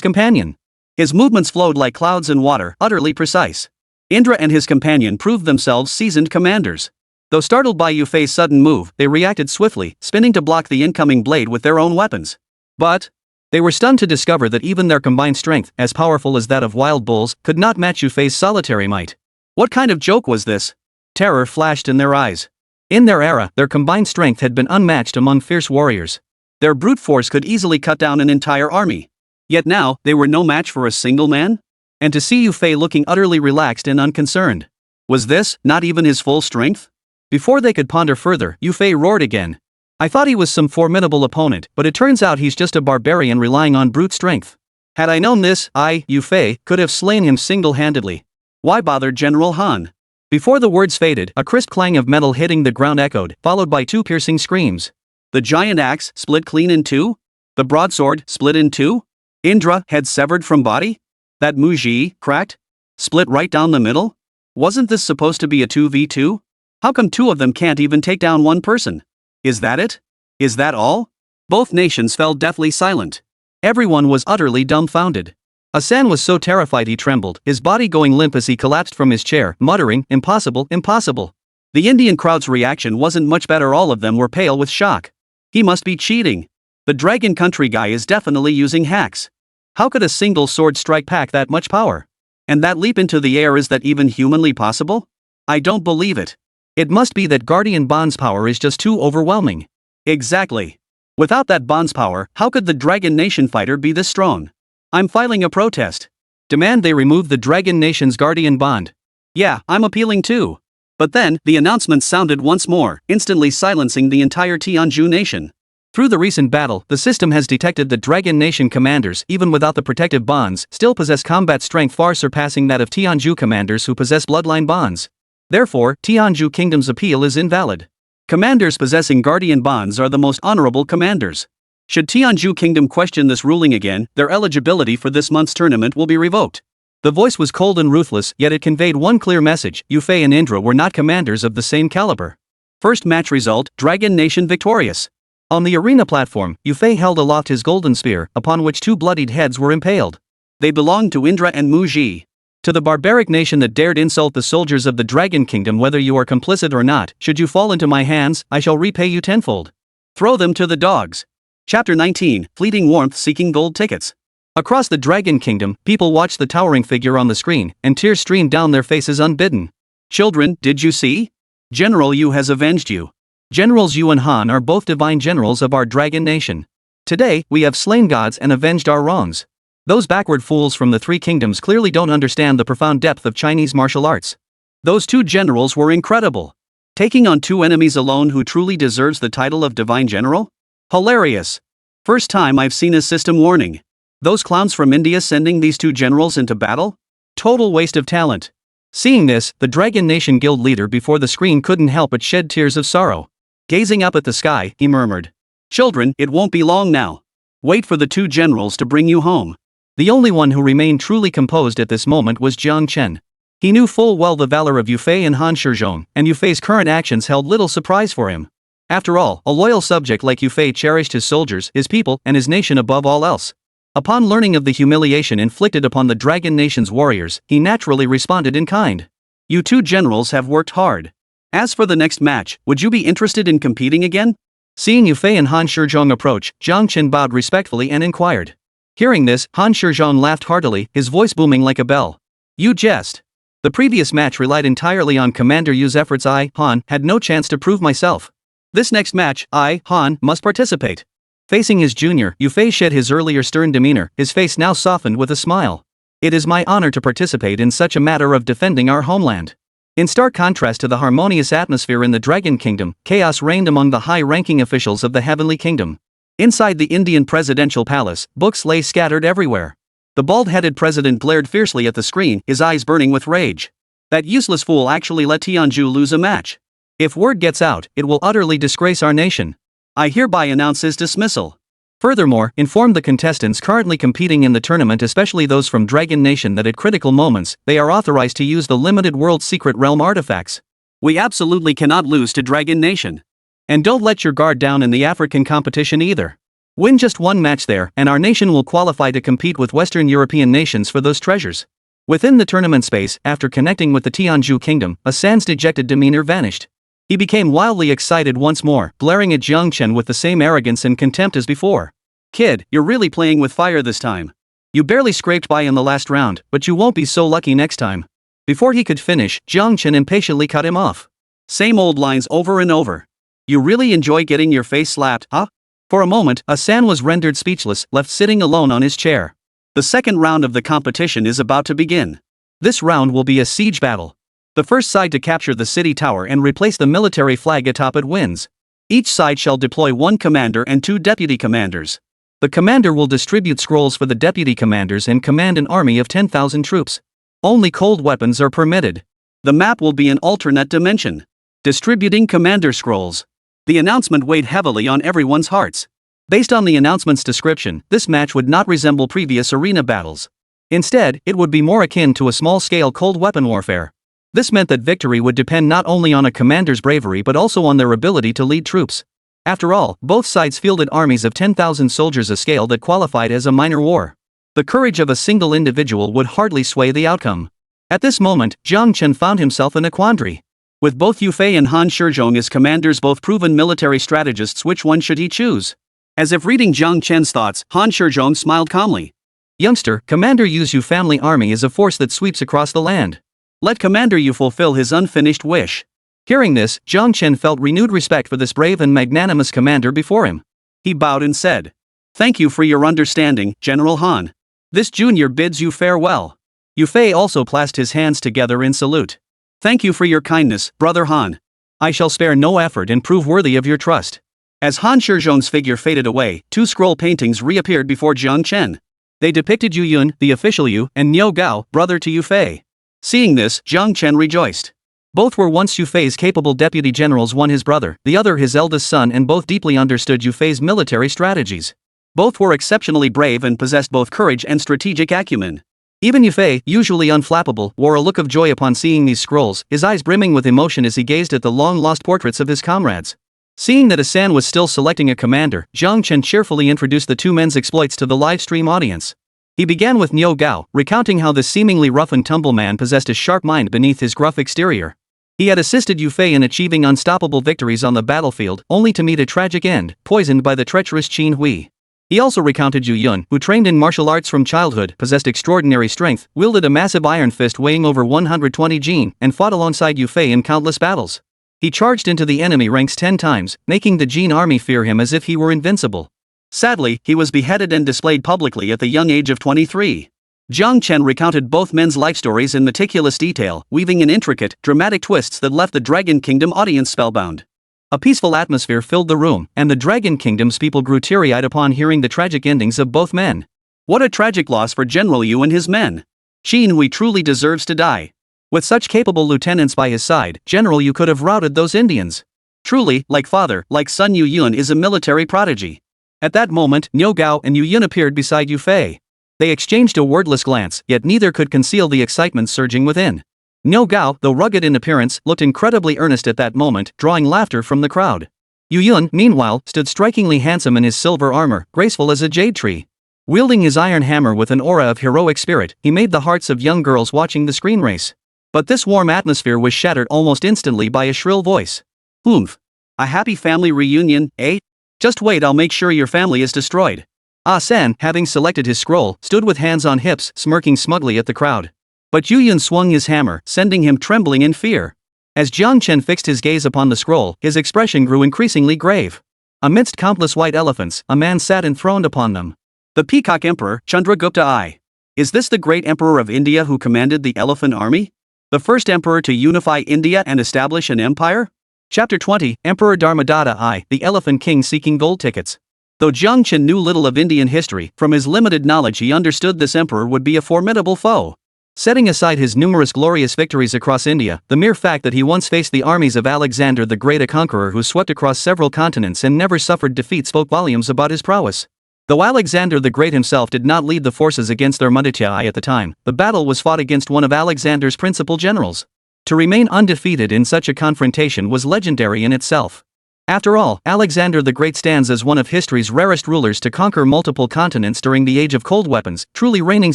companion. His movements flowed like clouds in water, utterly precise. Indra and his companion proved themselves seasoned commanders. Though startled by Yu Fei's sudden move, they reacted swiftly, spinning to block the incoming blade with their own weapons. But they were stunned to discover that even their combined strength, as powerful as that of wild bulls, could not match Yu Fei's solitary might. What kind of joke was this? Terror flashed in their eyes. In their era, their combined strength had been unmatched among fierce warriors. Their brute force could easily cut down an entire army. Yet now, they were no match for a single man? And to see Yu Fei looking utterly relaxed and unconcerned. Was this not even his full strength? Before they could ponder further, Yu Fei roared again. I thought he was some formidable opponent, but it turns out he's just a barbarian relying on brute strength. Had I known this, I, Yu Fei, could have slain him single-handedly. Why bother General Han? Before the words faded, a crisp clang of metal hitting the ground echoed, followed by two piercing screams. The giant axe split clean in two? The broadsword split in two? Indra, head severed from body? That Muji, cracked? Split right down the middle? Wasn't this supposed to be a 2v2? How come two of them can't even take down one person? Is that it? Is that all? Both nations fell deathly silent. Everyone was utterly dumbfounded. Asan was so terrified he trembled, his body going limp as he collapsed from his chair, muttering, impossible, impossible. The Indian crowd's reaction wasn't much better. All of them were pale with shock. He must be cheating. The Dragon Country guy is definitely using hacks. How could a single sword strike pack that much power? And that leap into the air, is that even humanly possible? I don't believe it. It must be that Guardian Bond's power is just too overwhelming. Exactly. Without that Bond's power, how could the Dragon Nation fighter be this strong? I'm filing a protest. Demand they remove the Dragon Nation's Guardian Bond. Yeah, I'm appealing too. But then, the announcement sounded once more, instantly silencing the entire Tianzhu nation. Through the recent battle, the system has detected that Dragon Nation commanders, even without the protective bonds, still possess combat strength far surpassing that of Tianzhu commanders who possess bloodline bonds. Therefore, Tianzhu Kingdom's appeal is invalid. Commanders possessing guardian bonds are the most honorable commanders. Should Tianzhu Kingdom question this ruling again, their eligibility for this month's tournament will be revoked. The voice was cold and ruthless, yet it conveyed one clear message: Yu Fei and Indra were not commanders of the same caliber. First match result: Dragon Nation victorious. On the arena platform, Yu Fei held aloft his golden spear, upon which two bloodied heads were impaled. They belonged to Indra and Muji. To the barbaric nation that dared insult the soldiers of the Dragon Kingdom, whether you are complicit or not, should you fall into my hands, I shall repay you tenfold. Throw them to the dogs. Chapter 19, Fleeting Warmth Seeking Gold Tickets. Across the Dragon Kingdom, people watched the towering figure on the screen, and tears streamed down their faces unbidden. Children, did you see? General Yu has avenged you. Generals Yu and Han are both divine generals of our Dragon Nation. Today, we have slain gods and avenged our wrongs. Those backward fools from the Three Kingdoms clearly don't understand the profound depth of Chinese martial arts. Those two generals were incredible. Taking on two enemies alone, who truly deserves the title of Divine General? Hilarious. First time I've seen a system warning. Those clowns from India sending these two generals into battle? Total waste of talent. Seeing this, the Dragon Nation guild leader before the screen couldn't help but shed tears of sorrow. Gazing up at the sky, he murmured, "Children, it won't be long now. Wait for the two generals to bring you home." The only one who remained truly composed at this moment was Jiang Chen. He knew full well the valor of Yu Fei and Han Shizhong, and Yu Fei's current actions held little surprise for him. After all, a loyal subject like Yu Fei cherished his soldiers, his people, and his nation above all else. Upon learning of the humiliation inflicted upon the Dragon Nation's warriors, he naturally responded in kind. "You two generals have worked hard. As for the next match, would you be interested in competing again?" Seeing Yu Fei and Han Shizhong approach, Jiang Chen bowed respectfully and inquired. Hearing this, Han Shizhong laughed heartily, his voice booming like a bell. "You jest. The previous match relied entirely on Commander Yu's efforts. I, Han, had no chance to prove myself. This next match, I, Han, must participate." Facing his junior, Yu Fei shed his earlier stern demeanor, his face now softened with a smile. "It is my honor to participate in such a matter of defending our homeland." In stark contrast to the harmonious atmosphere in the Dragon Kingdom, chaos reigned among the high-ranking officials of the Heavenly Kingdom. Inside the Indian presidential palace, books lay scattered everywhere. The bald-headed president glared fiercely at the screen, his eyes burning with rage. That useless fool actually let Tianju lose a match. If word gets out, it will utterly disgrace our nation. I hereby announce his dismissal. Furthermore, inform the contestants currently competing in the tournament, especially those from Dragon Nation, that at critical moments, they are authorized to use the limited World Secret Realm artifacts. We absolutely cannot lose to Dragon Nation. And don't let your guard down in the African competition either. Win just one match there, and our nation will qualify to compete with Western European nations for those treasures. Within the tournament space, after connecting with the Tianju Kingdom, Asan's dejected demeanor vanished. He became wildly excited once more, glaring at Jiang Chen with the same arrogance and contempt as before. "Kid, you're really playing with fire this time. You barely scraped by in the last round, but you won't be so lucky next time." Before he could finish, Jiang Chen impatiently cut him off. "Same old lines over and over. You really enjoy getting your face slapped, huh?" For a moment, Asan was rendered speechless, left sitting alone on his chair. The second round of the competition is about to begin. This round will be a siege battle. The first side to capture the city tower and replace the military flag atop it wins. Each side shall deploy one commander and two deputy commanders. The commander will distribute scrolls for the deputy commanders and command an army of 10,000 troops. Only cold weapons are permitted. The map will be an alternate dimension. Distributing commander scrolls. The announcement weighed heavily on everyone's hearts. Based on the announcement's description, this match would not resemble previous arena battles. Instead, it would be more akin to a small-scale cold weapon warfare. This meant that victory would depend not only on a commander's bravery but also on their ability to lead troops. After all, both sides fielded armies of 10,000 soldiers, a scale that qualified as a minor war. The courage of a single individual would hardly sway the outcome. At this moment, Jiang Chen found himself in a quandary. With both Yu Fei and Han Shizhong as commanders, both proven military strategists, which one should he choose? As if reading Jiang Chen's thoughts, Han Shizhong smiled calmly. "Youngster, Commander Yu's Yu family army is a force that sweeps across the land. Let Commander Yu fulfill his unfinished wish." Hearing this, Jiang Chen felt renewed respect for this brave and magnanimous commander before him. He bowed and said, "Thank you for your understanding, General Han. This junior bids you farewell." Yu Fei also clasped his hands together in salute. "Thank you for your kindness, Brother Han. I shall spare no effort and prove worthy of your trust." As Han Shizhong's figure faded away, two scroll paintings reappeared before Jiang Chen. They depicted Yu Yun, the official Yu, and Niu Gao, brother to Yu Fei. Seeing this, Jiang Chen rejoiced. Both were once Yu Fei's capable deputy generals, one his brother, the other his eldest son, and both deeply understood Yu Fei's military strategies. Both were exceptionally brave and possessed both courage and strategic acumen. Even Yu Fei, usually unflappable, wore a look of joy upon seeing these scrolls, his eyes brimming with emotion as he gazed at the long-lost portraits of his comrades. Seeing that Asan was still selecting a commander, Jiang Chen cheerfully introduced the two men's exploits to the live-stream audience. He began with Niu Gao, recounting how this seemingly rough-and-tumble man possessed a sharp mind beneath his gruff exterior. He had assisted Yu Fei in achieving unstoppable victories on the battlefield, only to meet a tragic end, poisoned by the treacherous Qin Hui. He also recounted Yu Yun, who trained in martial arts from childhood, possessed extraordinary strength, wielded a massive iron fist weighing over 120 jin, and fought alongside Yu Fei in countless battles. He charged into the enemy ranks 10 times, making the Jin army fear him as if he were invincible. Sadly, he was beheaded and displayed publicly at the young age of 23. Jiang Chen recounted both men's life stories in meticulous detail, weaving in intricate, dramatic twists that left the Dragon Kingdom audience spellbound. A peaceful atmosphere filled the room, and the Dragon Kingdom's people grew teary-eyed upon hearing the tragic endings of both men. What a tragic loss for General Yu and his men. Xiang Yu truly deserves to die. With such capable lieutenants by his side, General Yu could have routed those Indians. Truly, like father, like son, Yu Yun is a military prodigy. At that moment, Long Guo and Yu Yun appeared beside Yu Fei. They exchanged a wordless glance, yet neither could conceal the excitement surging within. Long Guo, though rugged in appearance, looked incredibly earnest at that moment, drawing laughter from the crowd. Yu Yun, meanwhile, stood strikingly handsome in his silver armor, graceful as a jade tree. Wielding his iron hammer with an aura of heroic spirit, he made the hearts of young girls watching the screen race. But this warm atmosphere was shattered almost instantly by a shrill voice. "Oomph. A happy family reunion, eh? Just wait, I'll make sure your family is destroyed." Ah San, having selected his scroll, stood with hands on hips, smirking smugly at the crowd. But Yu Yun swung his hammer, sending him trembling in fear. As Jiang Chen fixed his gaze upon the scroll, his expression grew increasingly grave. Amidst countless white elephants, a man sat enthroned upon them. The Peacock Emperor, Chandragupta I. Is this the great emperor of India who commanded the elephant army? The first emperor to unify India and establish an empire? Chapter 20, Emperor Dharmadatta I, the Elephant King seeking gold tickets. Though Jiang Chen knew little of Indian history, from his limited knowledge he understood this emperor would be a formidable foe. Setting aside his numerous glorious victories across India, the mere fact that he once faced the armies of Alexander the Great, a conqueror who swept across several continents and never suffered defeat, spoke volumes about his prowess. Though Alexander the Great himself did not lead the forces against Dharmadatta I at the time, the battle was fought against one of Alexander's principal generals. To remain undefeated in such a confrontation was legendary in itself. After all, Alexander the Great stands as one of history's rarest rulers to conquer multiple continents during the age of cold weapons, truly reigning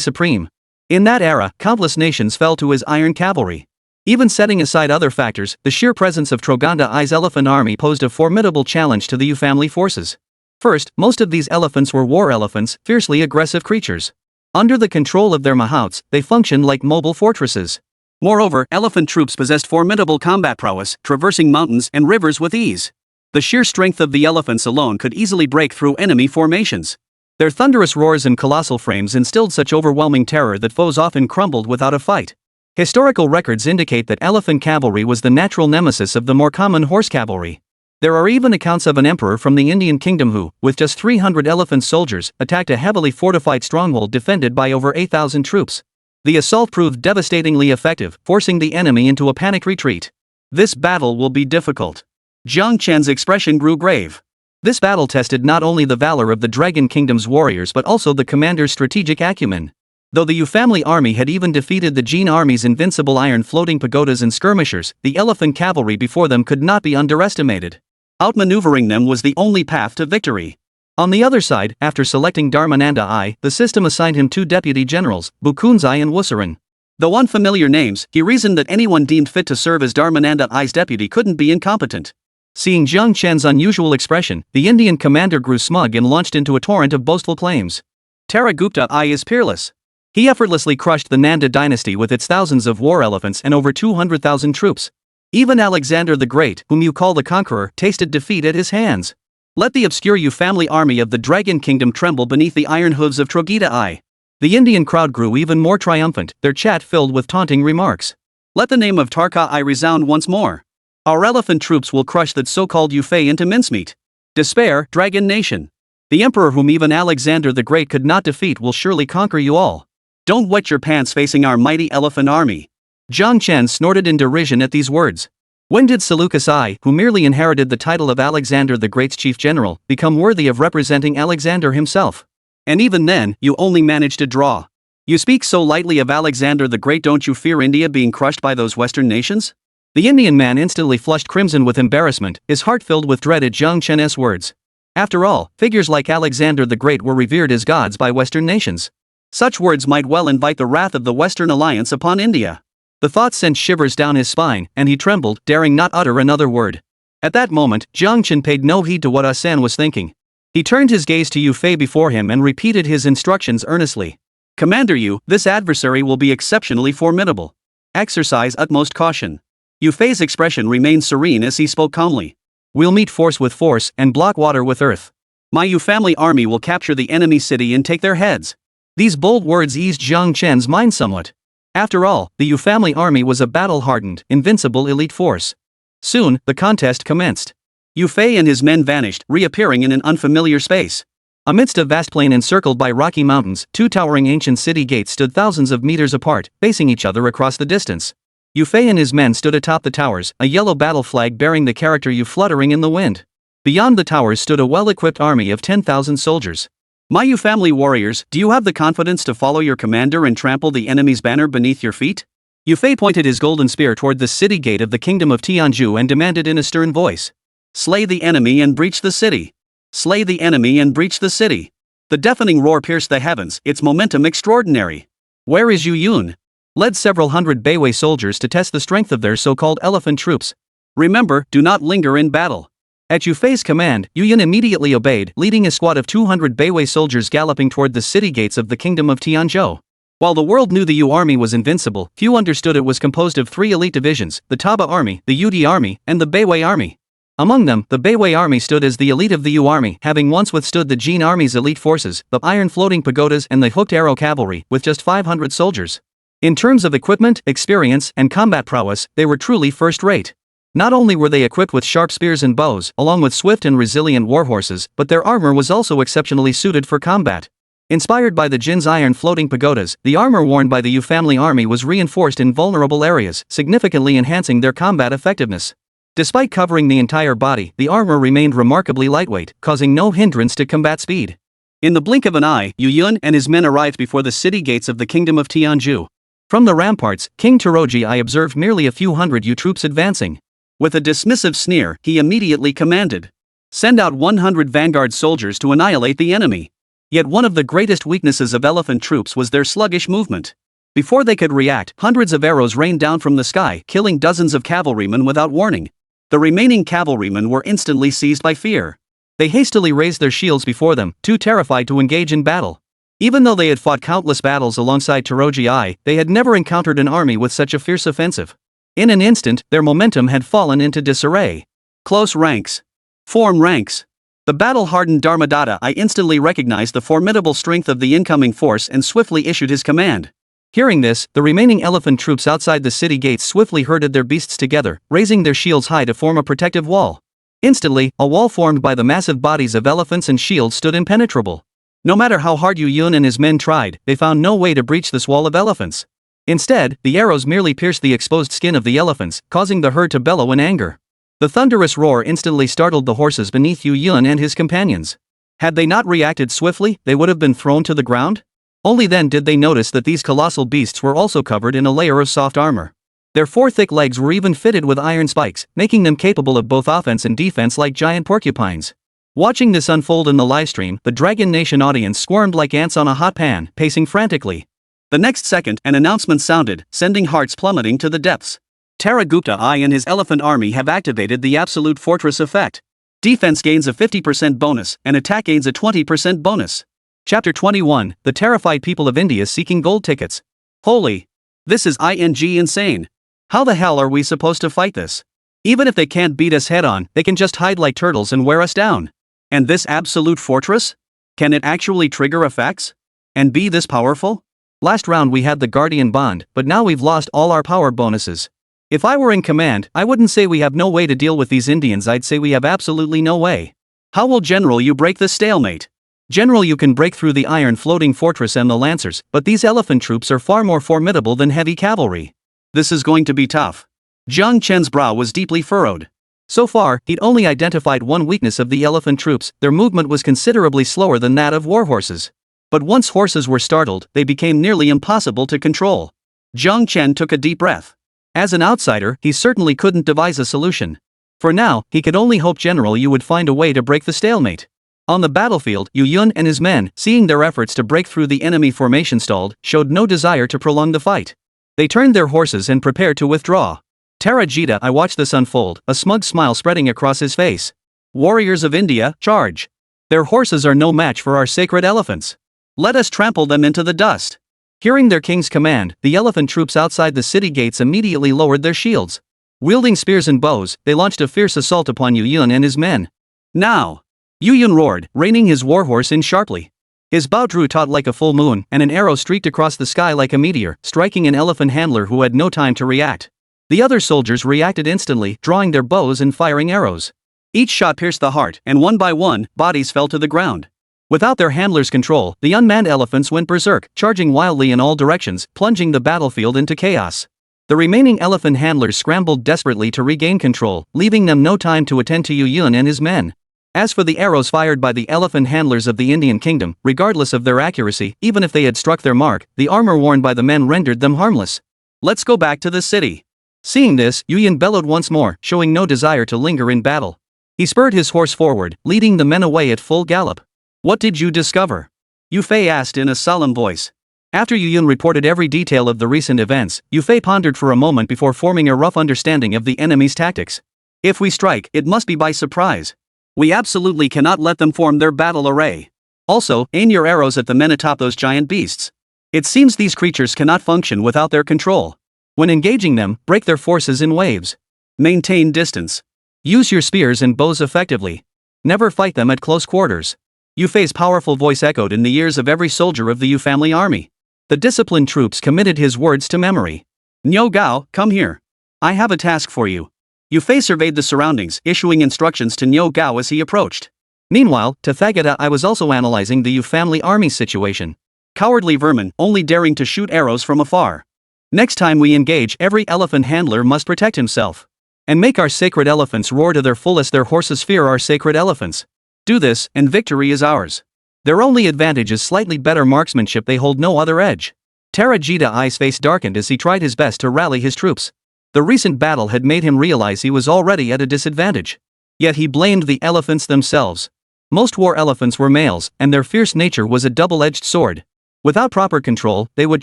supreme. In that era, countless nations fell to his iron cavalry. Even setting aside other factors, the sheer presence of Troganda I's elephant army posed a formidable challenge to the Yu family forces. First, most of these elephants were war elephants, fiercely aggressive creatures. Under the control of their mahouts, they functioned like mobile fortresses. Moreover, elephant troops possessed formidable combat prowess, traversing mountains and rivers with ease. The sheer strength of the elephants alone could easily break through enemy formations. Their thunderous roars and colossal frames instilled such overwhelming terror that foes often crumbled without a fight. Historical records indicate that elephant cavalry was the natural nemesis of the more common horse cavalry. There are even accounts of an emperor from the Indian kingdom who, with just 300 elephant soldiers, attacked a heavily fortified stronghold defended by over 8,000 troops. The assault proved devastatingly effective, forcing the enemy into a panic retreat. This battle will be difficult. Jiang Chen's expression grew grave. This battle tested not only the valor of the Dragon Kingdom's warriors but also the commander's strategic acumen. Though the Yu family army had even defeated the Jin army's invincible iron floating pagodas and skirmishers, the elephant cavalry before them could not be underestimated. Outmaneuvering them was the only path to victory. On the other side, after selecting Dharmananda I, the system assigned him two deputy generals, Bukunzai and Wusaran. Though unfamiliar names, he reasoned that anyone deemed fit to serve as Dharmananda I's deputy couldn't be incompetent. Seeing Jiang Chen's unusual expression, the Indian commander grew smug and launched into a torrent of boastful claims. Taragupta I is peerless. He effortlessly crushed the Nanda dynasty with its thousands of war elephants and over 200,000 troops. Even Alexander the Great, whom you call the conqueror, tasted defeat at his hands. Let the obscure Yu family army of the Dragon Kingdom tremble beneath the iron hooves of Trogita I. The Indian crowd grew even more triumphant, their chat filled with taunting remarks. Let the name of Tarka I resound once more. Our elephant troops will crush that so-called Yu Fei into mincemeat. Despair, Dragon Nation. The emperor whom even Alexander the Great could not defeat will surely conquer you all. Don't wet your pants facing our mighty elephant army. Jiang Chen snorted in derision at these words. When did Seleucus I, who merely inherited the title of Alexander the Great's chief general, become worthy of representing Alexander himself? And even then, you only managed to draw. You speak so lightly of Alexander the Great, don't you fear India being crushed by those Western nations? The Indian man instantly flushed crimson with embarrassment, his heart filled with dread at Jiang Chen's words. After all, figures like Alexander the Great were revered as gods by Western nations. Such words might well invite the wrath of the Western alliance upon India. The thought sent shivers down his spine, and he trembled, daring not utter another word. At that moment, Jiang Chen paid no heed to what Ah San was thinking. He turned his gaze to Yu Fei before him and repeated his instructions earnestly. Commander Yu, this adversary will be exceptionally formidable. Exercise utmost caution. Yu Fei's expression remained serene as he spoke calmly. We'll meet force with force and block water with earth. My Yu family army will capture the enemy city and take their heads. These bold words eased Jiang Chen's mind somewhat. After all, the Yu family army was a battle-hardened, invincible elite force. Soon, the contest commenced. Yu Fei and his men vanished, reappearing in an unfamiliar space. Amidst a vast plain encircled by rocky mountains, two towering ancient city gates stood thousands of meters apart, facing each other across the distance. Yu Fei and his men stood atop the towers, a yellow battle flag bearing the character Yu fluttering in the wind. Beyond the towers stood a well-equipped army of 10,000 soldiers. My Yu family warriors, do you have the confidence to follow your commander and trample the enemy's banner beneath your feet? Yu Fei pointed his golden spear toward the city gate of the kingdom of Tianzhu and demanded in a stern voice. Slay the enemy and breach the city. Slay the enemy and breach the city. The deafening roar pierced the heavens, its momentum extraordinary. Where is Yu Yun? Led several hundred Beiwei soldiers to test the strength of their so-called elephant troops. Remember, do not linger in battle. At Yu Fei's command, Yu Yun immediately obeyed, leading a squad of 200 Beiwei soldiers galloping toward the city gates of the kingdom of Tianzhou. While the world knew the Yu army was invincible, few understood it was composed of three elite divisions, the Taba army, the Yudi army, and the Beiwei army. Among them, the Beiwei army stood as the elite of the Yu army, having once withstood the Jin army's elite forces, the iron floating pagodas and the hooked arrow cavalry, with just 500 soldiers. In terms of equipment, experience, and combat prowess, they were truly first-rate. Not only were they equipped with sharp spears and bows, along with swift and resilient warhorses, but their armor was also exceptionally suited for combat. Inspired by the Jin's iron floating pagodas, the armor worn by the Yu family army was reinforced in vulnerable areas, significantly enhancing their combat effectiveness. Despite covering the entire body, the armor remained remarkably lightweight, causing no hindrance to combat speed. In the blink of an eye, Yu Yun and his men arrived before the city gates of the kingdom of Tianzhu. From the ramparts, King Toroji I observed merely a few hundred Yu troops advancing. With a dismissive sneer, he immediately commanded, "Send out 100 vanguard soldiers to annihilate the enemy." Yet one of the greatest weaknesses of elephant troops was their sluggish movement. Before they could react, hundreds of arrows rained down from the sky, killing dozens of cavalrymen without warning. The remaining cavalrymen were instantly seized by fear. They hastily raised their shields before them, too terrified to engage in battle. Even though they had fought countless battles alongside Toroji I, they had never encountered an army with such a fierce offensive. In an instant, their momentum had fallen into disarray. Close ranks. Form ranks. The battle-hardened Dharmadada I instantly recognized the formidable strength of the incoming force and swiftly issued his command. Hearing this, the remaining elephant troops outside the city gates swiftly herded their beasts together, raising their shields high to form a protective wall. Instantly, a wall formed by the massive bodies of elephants and shields stood impenetrable. No matter how hard Yu Yun and his men tried, they found no way to breach this wall of elephants. Instead, the arrows merely pierced the exposed skin of the elephants, causing the herd to bellow in anger. The thunderous roar instantly startled the horses beneath Yu Yun and his companions. Had they not reacted swiftly, they would have been thrown to the ground? Only then did they notice that these colossal beasts were also covered in a layer of soft armor. Their four thick legs were even fitted with iron spikes, making them capable of both offense and defense like giant porcupines. Watching this unfold in the livestream, the Dragon Nation audience squirmed like ants on a hot pan, pacing frantically. The next second, an announcement sounded, sending hearts plummeting to the depths. Taragupta I and his elephant army have activated the absolute fortress effect. Defense gains a 50% bonus, and attack gains a 20% bonus. Chapter 21, The Terrified People of India Seeking Gold Tickets. Holy! This is insane. How the hell are we supposed to fight this? Even if they can't beat us head-on, they can just hide like turtles and wear us down. And this absolute fortress? Can it actually trigger effects? And be this powerful? Last round we had the Guardian Bond, but now we've lost all our power bonuses. If I were in command, I wouldn't say we have no way to deal with these Indians, I'd say we have absolutely no way. How will General Yu break this stalemate? General Yu can break through the iron floating fortress and the lancers, but these elephant troops are far more formidable than heavy cavalry. This is going to be tough. Jiang Chen's brow was deeply furrowed. So far, he'd only identified one weakness of the elephant troops: their movement was considerably slower than that of warhorses. But once horses were startled, they became nearly impossible to control. Jiang Chen took a deep breath. As an outsider, he certainly couldn't devise a solution. For now, he could only hope General Yu would find a way to break the stalemate. On the battlefield, Yu Yun and his men, seeing their efforts to break through the enemy formation stalled, showed no desire to prolong the fight. They turned their horses and prepared to withdraw. Tarajita I watched this unfold, a smug smile spreading across his face. Warriors of India, charge! Their horses are no match for our sacred elephants. Let us trample them into the dust. Hearing their king's command, the elephant troops outside the city gates immediately lowered their shields. Wielding spears and bows, they launched a fierce assault upon Yu Yun and his men. Now! Yu Yun roared, reining his warhorse in sharply. His bow drew taut like a full moon, and an arrow streaked across the sky like a meteor, striking an elephant handler who had no time to react. The other soldiers reacted instantly, drawing their bows and firing arrows. Each shot pierced the heart, and one by one, bodies fell to the ground. Without their handler's control, the unmanned elephants went berserk, charging wildly in all directions, plunging the battlefield into chaos. The remaining elephant handlers scrambled desperately to regain control, leaving them no time to attend to Yu Yun and his men. As for the arrows fired by the elephant handlers of the Indian kingdom, regardless of their accuracy, even if they had struck their mark, the armor worn by the men rendered them harmless. Let's go back to the city. Seeing this, Yu Yun bellowed once more, showing no desire to linger in battle. He spurred his horse forward, leading the men away at full gallop. What did you discover? Yu Fei asked in a solemn voice. After Yu Yun reported every detail of the recent events, Yu Fei pondered for a moment before forming a rough understanding of the enemy's tactics. If we strike, it must be by surprise. We absolutely cannot let them form their battle array. Also, aim your arrows at the men atop those giant beasts. It seems these creatures cannot function without their control. When engaging them, break their forces in waves. Maintain distance. Use your spears and bows effectively. Never fight them at close quarters. Yu Fei's powerful voice echoed in the ears of every soldier of the Yu family army. The disciplined troops committed his words to memory. Niu Gao, come here. I have a task for you. Yu Fei surveyed the surroundings, issuing instructions to Niu Gao as he approached. Meanwhile, Tathagata was also analyzing the Yu family army's situation. Cowardly vermin, only daring to shoot arrows from afar. Next time we engage, every elephant handler must protect himself. And make our sacred elephants roar to their fullest. Their horses fear our sacred elephants. Do this, and victory is ours. Their only advantage is slightly better marksmanship. They hold no other edge. Tarajita's face darkened as he tried his best to rally his troops. The recent battle had made him realize he was already at a disadvantage. Yet he blamed the elephants themselves. Most war elephants were males, and their fierce nature was a double-edged sword. Without proper control, they would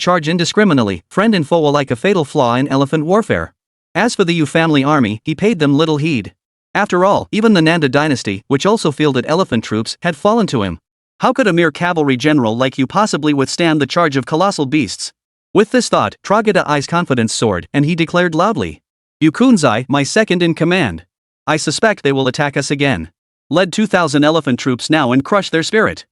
charge indiscriminately, friend and foe alike, a fatal flaw in elephant warfare. As for the Yu family army, he paid them little heed. After all, even the Nanda dynasty, which also fielded elephant troops, had fallen to him. How could a mere cavalry general like you possibly withstand the charge of colossal beasts? With this thought, Tragedai's confidence soared, and he declared loudly, "Yu Kunzai, my second in command. I suspect they will attack us again. Lead 2,000 elephant troops now and crush their spirit."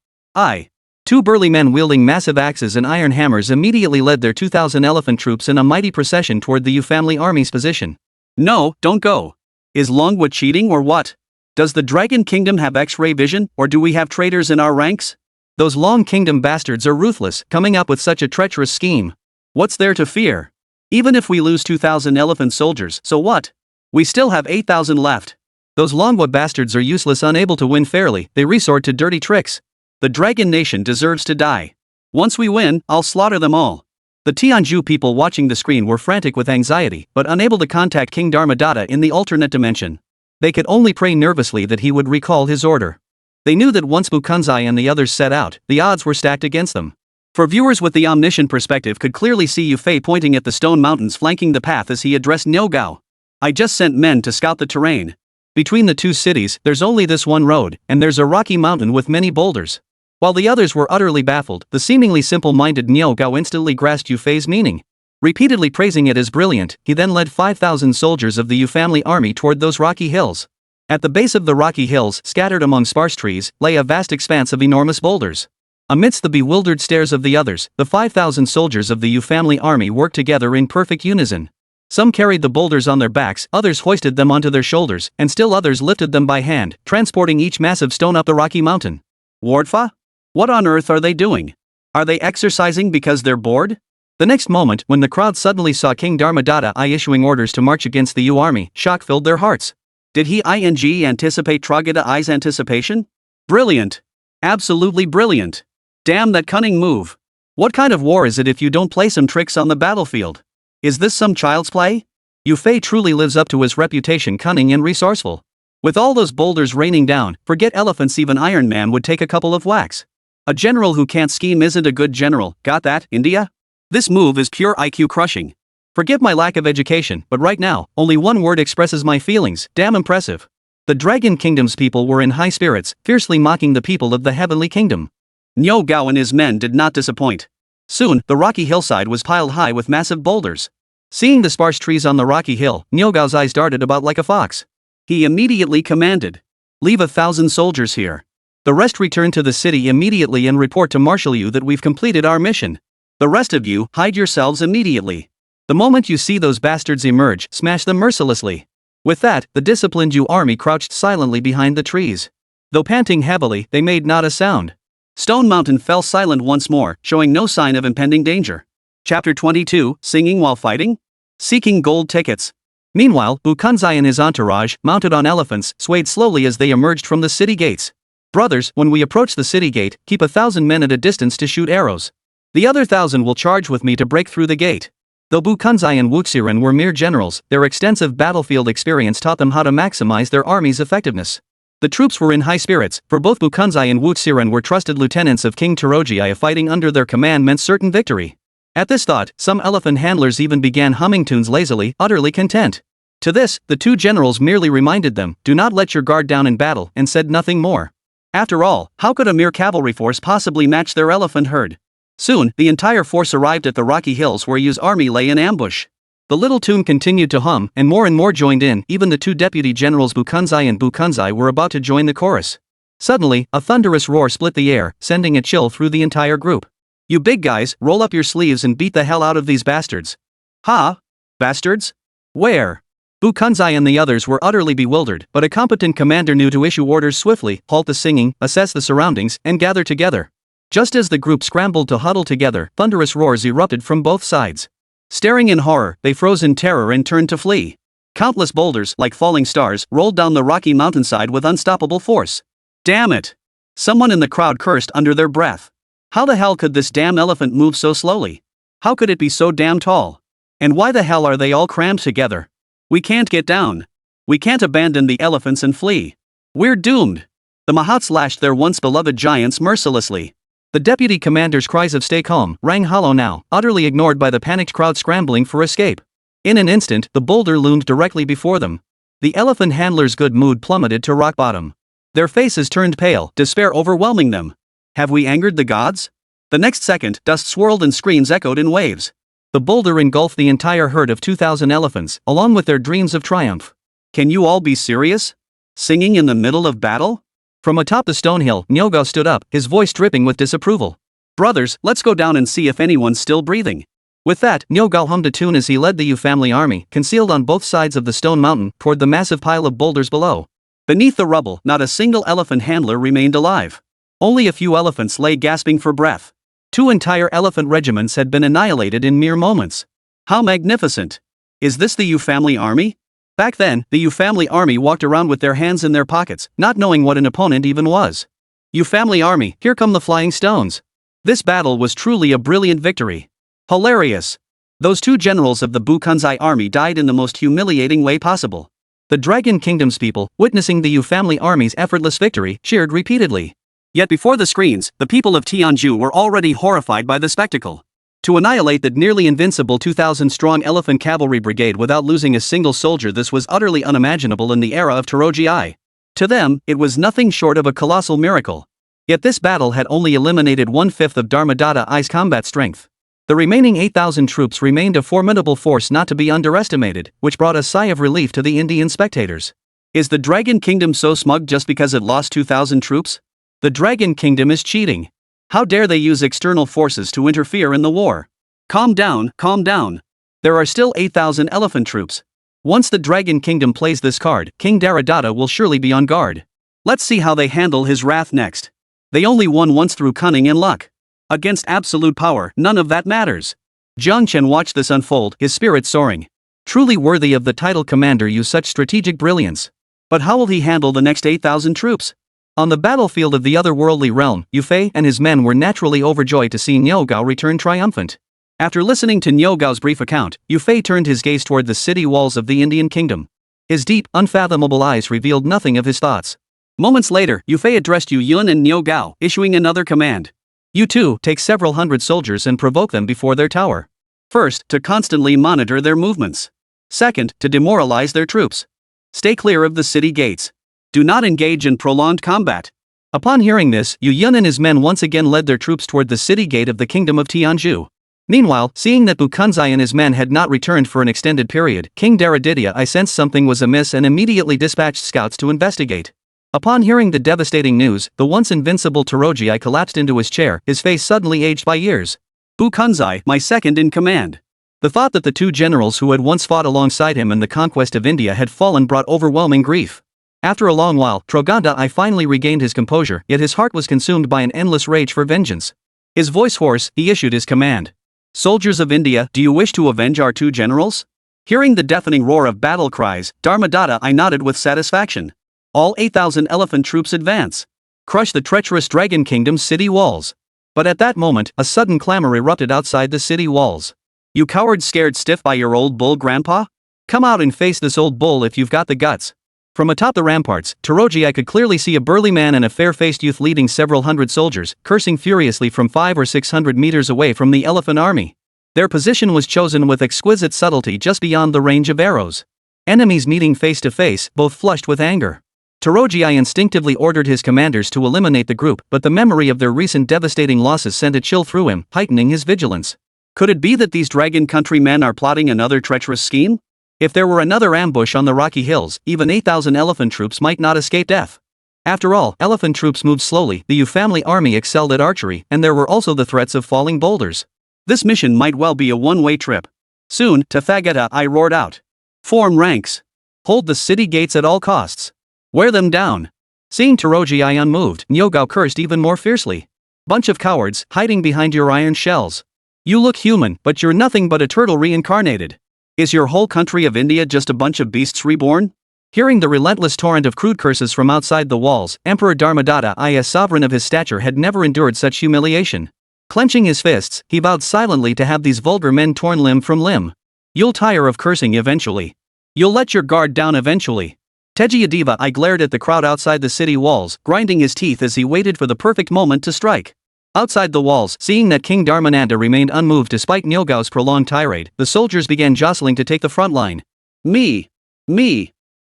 Two burly men wielding massive axes and iron hammers immediately led their 2,000 elephant troops in a mighty procession toward the Yu family army's position. No, don't go. Is Long Guo cheating or what? Does the Dragon Kingdom have X-ray vision, or do we have traitors in our ranks? Those Long Kingdom bastards are ruthless, coming up with such a treacherous scheme. What's there to fear? Even if we lose 2,000 elephant soldiers, so what? We still have 8,000 left. Those Long Guo bastards are useless, unable to win fairly. They resort to dirty tricks. The Dragon Nation deserves to die. Once we win, I'll slaughter them all. The Tianju people watching the screen were frantic with anxiety, but unable to contact King Dharmadada in the alternate dimension. They could only pray nervously that he would recall his order. They knew that once Mukunzai and the others set out, the odds were stacked against them. For viewers with the omniscient perspective could clearly see Yu Fei pointing at the stone mountains flanking the path as he addressed Niu Gao. I just sent men to scout the terrain. Between the two cities, there's only this one road, and there's a rocky mountain with many boulders. While the others were utterly baffled, the seemingly simple-minded Niu Gao instantly grasped Yu Fei's meaning. Repeatedly praising it as brilliant, he then led 5,000 soldiers of the Yu family army toward those rocky hills. At the base of the rocky hills, scattered among sparse trees, lay a vast expanse of enormous boulders. Amidst the bewildered stares of the others, the 5,000 soldiers of the Yu family army worked together in perfect unison. Some carried the boulders on their backs, others hoisted them onto their shoulders, and still others lifted them by hand, transporting each massive stone up the rocky mountain. Wardfa? What on earth are they doing? Are they exercising because they're bored? The next moment, when the crowd suddenly saw King Dharmadada issuing orders to march against the Yu army, shock filled their hearts. Did he anticipate Tragedai's anticipation? Brilliant. Absolutely brilliant. Damn that cunning move. What kind of war is it if you don't play some tricks on the battlefield? Is this some child's play? Yu Fei truly lives up to his reputation, cunning and resourceful. With all those boulders raining down, forget elephants, even Iron Man would take a couple of whacks. A general who can't scheme isn't a good general, got that, India? This move is pure IQ crushing. Forgive my lack of education, but right now, only one word expresses my feelings: damn impressive. The Dragon Kingdom's people were in high spirits, fiercely mocking the people of the Heavenly Kingdom. Niu Gao and his men did not disappoint. Soon, the rocky hillside was piled high with massive boulders. Seeing the sparse trees on the rocky hill, Niu Gao's eyes darted about like a fox. He immediately commanded, "Leave 1,000 soldiers here. The rest return to the city immediately and report to Marshal Yu that we've completed our mission. The rest of you, hide yourselves immediately. The moment you see those bastards emerge, smash them mercilessly. With that, the disciplined Yu army crouched silently behind the trees. Though panting heavily, they made not a sound. Stone Mountain fell silent once more, showing no sign of impending danger. Chapter 22, Singing While Fighting? Seeking Gold Tickets. Meanwhile, Bukanzai and his entourage, mounted on elephants, swayed slowly as they emerged from the city gates. Brothers, when we approach the city gate, keep 1,000 men at a distance to shoot arrows. The other 1,000 will charge with me to break through the gate. Though Bukanzai and Wuxiren were mere generals, their extensive battlefield experience taught them how to maximize their army's effectiveness. The troops were in high spirits, for both Bukanzai and Wuxiren were trusted lieutenants of King Terojia. Fighting under their command meant certain victory. At this thought, some elephant handlers even began humming tunes lazily, utterly content. To this, the two generals merely reminded them, "Do not let your guard down in battle," and said nothing more. After all, how could a mere cavalry force possibly match their elephant herd? Soon, the entire force arrived at the rocky hills where Yu's army lay in ambush. The little tune continued to hum, and more joined in. Even the two deputy generals Bukanzai and Bukanzai were about to join the chorus. Suddenly, a thunderous roar split the air, sending a chill through the entire group. "You big guys, roll up your sleeves and beat the hell out of these bastards." "Ha? Bastards? Where?" Bukanzai and the others were utterly bewildered, but a competent commander knew to issue orders swiftly: halt the singing, assess the surroundings, and gather together. Just as the group scrambled to huddle together, thunderous roars erupted from both sides. Staring in horror, they froze in terror and turned to flee. Countless boulders, like falling stars, rolled down the rocky mountainside with unstoppable force. "Damn it!" Someone in the crowd cursed under their breath. "How the hell could this damn elephant move so slowly? How could it be so damn tall? And why the hell are they all crammed together? We can't get down. We can't abandon the elephants and flee. We're doomed." The Mahouts lashed their once beloved giants mercilessly. The deputy commander's cries of "stay calm" rang hollow now, utterly ignored by the panicked crowd scrambling for escape. In an instant, the boulder loomed directly before them. The elephant handlers' good mood plummeted to rock bottom. Their faces turned pale, despair overwhelming them. Have we angered the gods? The next second, dust swirled and screams echoed in waves. The boulder engulfed the entire herd of 2,000 elephants, along with their dreams of triumph. Can you all be serious? Singing in the middle of battle? From atop the stone hill, Nyogo stood up, his voice dripping with disapproval. "Brothers, let's go down and see if anyone's still breathing." With that, Nyogo hummed a tune as he led the Yu family army, concealed on both sides of the stone mountain, toward the massive pile of boulders below. Beneath the rubble, not a single elephant handler remained alive. Only a few elephants lay gasping for breath. 2 entire elephant regiments had been annihilated in mere moments. How magnificent! Is this the Yu family army? Back then, the Yu family army walked around with their hands in their pockets, not knowing what an opponent even was. Yu family army, here come the flying stones. This battle was truly a brilliant victory. Hilarious! Those 2 generals of the Bukanzai army died in the most humiliating way possible. The Dragon Kingdom's people, witnessing the Yu family army's effortless victory, cheered repeatedly. Yet before the screens, the people of Tianju were already horrified by the spectacle. To annihilate that nearly invincible 2,000-strong elephant cavalry brigade without losing a single soldier, this was utterly unimaginable in the era of Terojia. To them, it was nothing short of a colossal miracle. Yet this battle had only eliminated 1/5 of Dharmadada I's combat strength. The remaining 8,000 troops remained a formidable force not to be underestimated, which brought a sigh of relief to the Indian spectators. Is the Dragon Kingdom so smug just because it lost 2,000 troops? The Dragon Kingdom is cheating. How dare they use external forces to interfere in the war? Calm down, calm down. There are still 8,000 elephant troops. Once the Dragon Kingdom plays this card, King Daradada will surely be on guard. Let's see how they handle his wrath next. They only won once through cunning and luck. Against absolute power, none of that matters. Jiang Chen watched this unfold, his spirit soaring. Truly worthy of the title commander, use such strategic brilliance. But how will he handle the next 8,000 troops? On the battlefield of the otherworldly realm, Yu Fei and his men were naturally overjoyed to see Nyogo return triumphant. After listening to Nyogo's brief account, Yu Fei turned his gaze toward the city walls of the Indian kingdom. His deep, unfathomable eyes revealed nothing of his thoughts. Moments later, Yu Fei addressed Yu Yun and Nyogo, issuing another command. You two, take several hundred soldiers and provoke them before their tower. First, to constantly monitor their movements. Second, to demoralize their troops. Stay clear of the city gates. Do not engage in prolonged combat. Upon hearing this, Yu Yun and his men once again led their troops toward the city gate of the kingdom of Tianju. Meanwhile, seeing that Bukanzai and his men had not returned for an extended period, King Daradidya I sensed something was amiss and immediately dispatched scouts to investigate. Upon hearing the devastating news, the once invincible Toroji collapsed into his chair, his face suddenly aged by years. Bu Kunzai, my second in command. The thought that the two generals who had once fought alongside him in the conquest of India had fallen brought overwhelming grief. After a long while, Troganda finally regained his composure, yet his heart was consumed by an endless rage for vengeance. His voice hoarse, he issued his command. Soldiers of India, do you wish to avenge our two generals? Hearing the deafening roar of battle cries, Dharmadada nodded with satisfaction. All 8,000 elephant troops advance. Crush the treacherous Dragon Kingdom's city walls. But at that moment, a sudden clamor erupted outside the city walls. You cowards scared stiff by your old bull grandpa? Come out and face this old bull if you've got the guts. From atop the ramparts, Toroji could clearly see a burly man and a fair-faced youth leading several hundred soldiers, cursing furiously from 500 or 600 meters away from the elephant army. Their position was chosen with exquisite subtlety just beyond the range of arrows. Enemies meeting face to face, both flushed with anger. Toroji instinctively ordered his commanders to eliminate the group, but the memory of their recent devastating losses sent a chill through him, heightening his vigilance. Could it be that these Dragon Country men are plotting another treacherous scheme? If there were another ambush on the rocky hills, even 8,000 elephant troops might not escape death. After all, elephant troops moved slowly, the Yu family army excelled at archery, and there were also the threats of falling boulders. This mission might well be a one-way trip. Soon, Tathagata roared out. Form ranks. Hold the city gates at all costs. Wear them down. Seeing Toroji unmoved, Nyogao cursed even more fiercely. Bunch of cowards, hiding behind your iron shells. You look human, but you're nothing but a turtle reincarnated. Is your whole country of India just a bunch of beasts reborn? Hearing the relentless torrent of crude curses from outside the walls, Emperor Dharmadada as sovereign of his stature had never endured such humiliation. Clenching his fists, he vowed silently to have these vulgar men torn limb from limb. You'll tire of cursing eventually. You'll let your guard down eventually. Tejiyadeva glared at the crowd outside the city walls, grinding his teeth as he waited for the perfect moment to strike. Outside the walls, seeing that King Dharmananda remained unmoved despite Nyogao's prolonged tirade, the soldiers began jostling to take the front line. Me.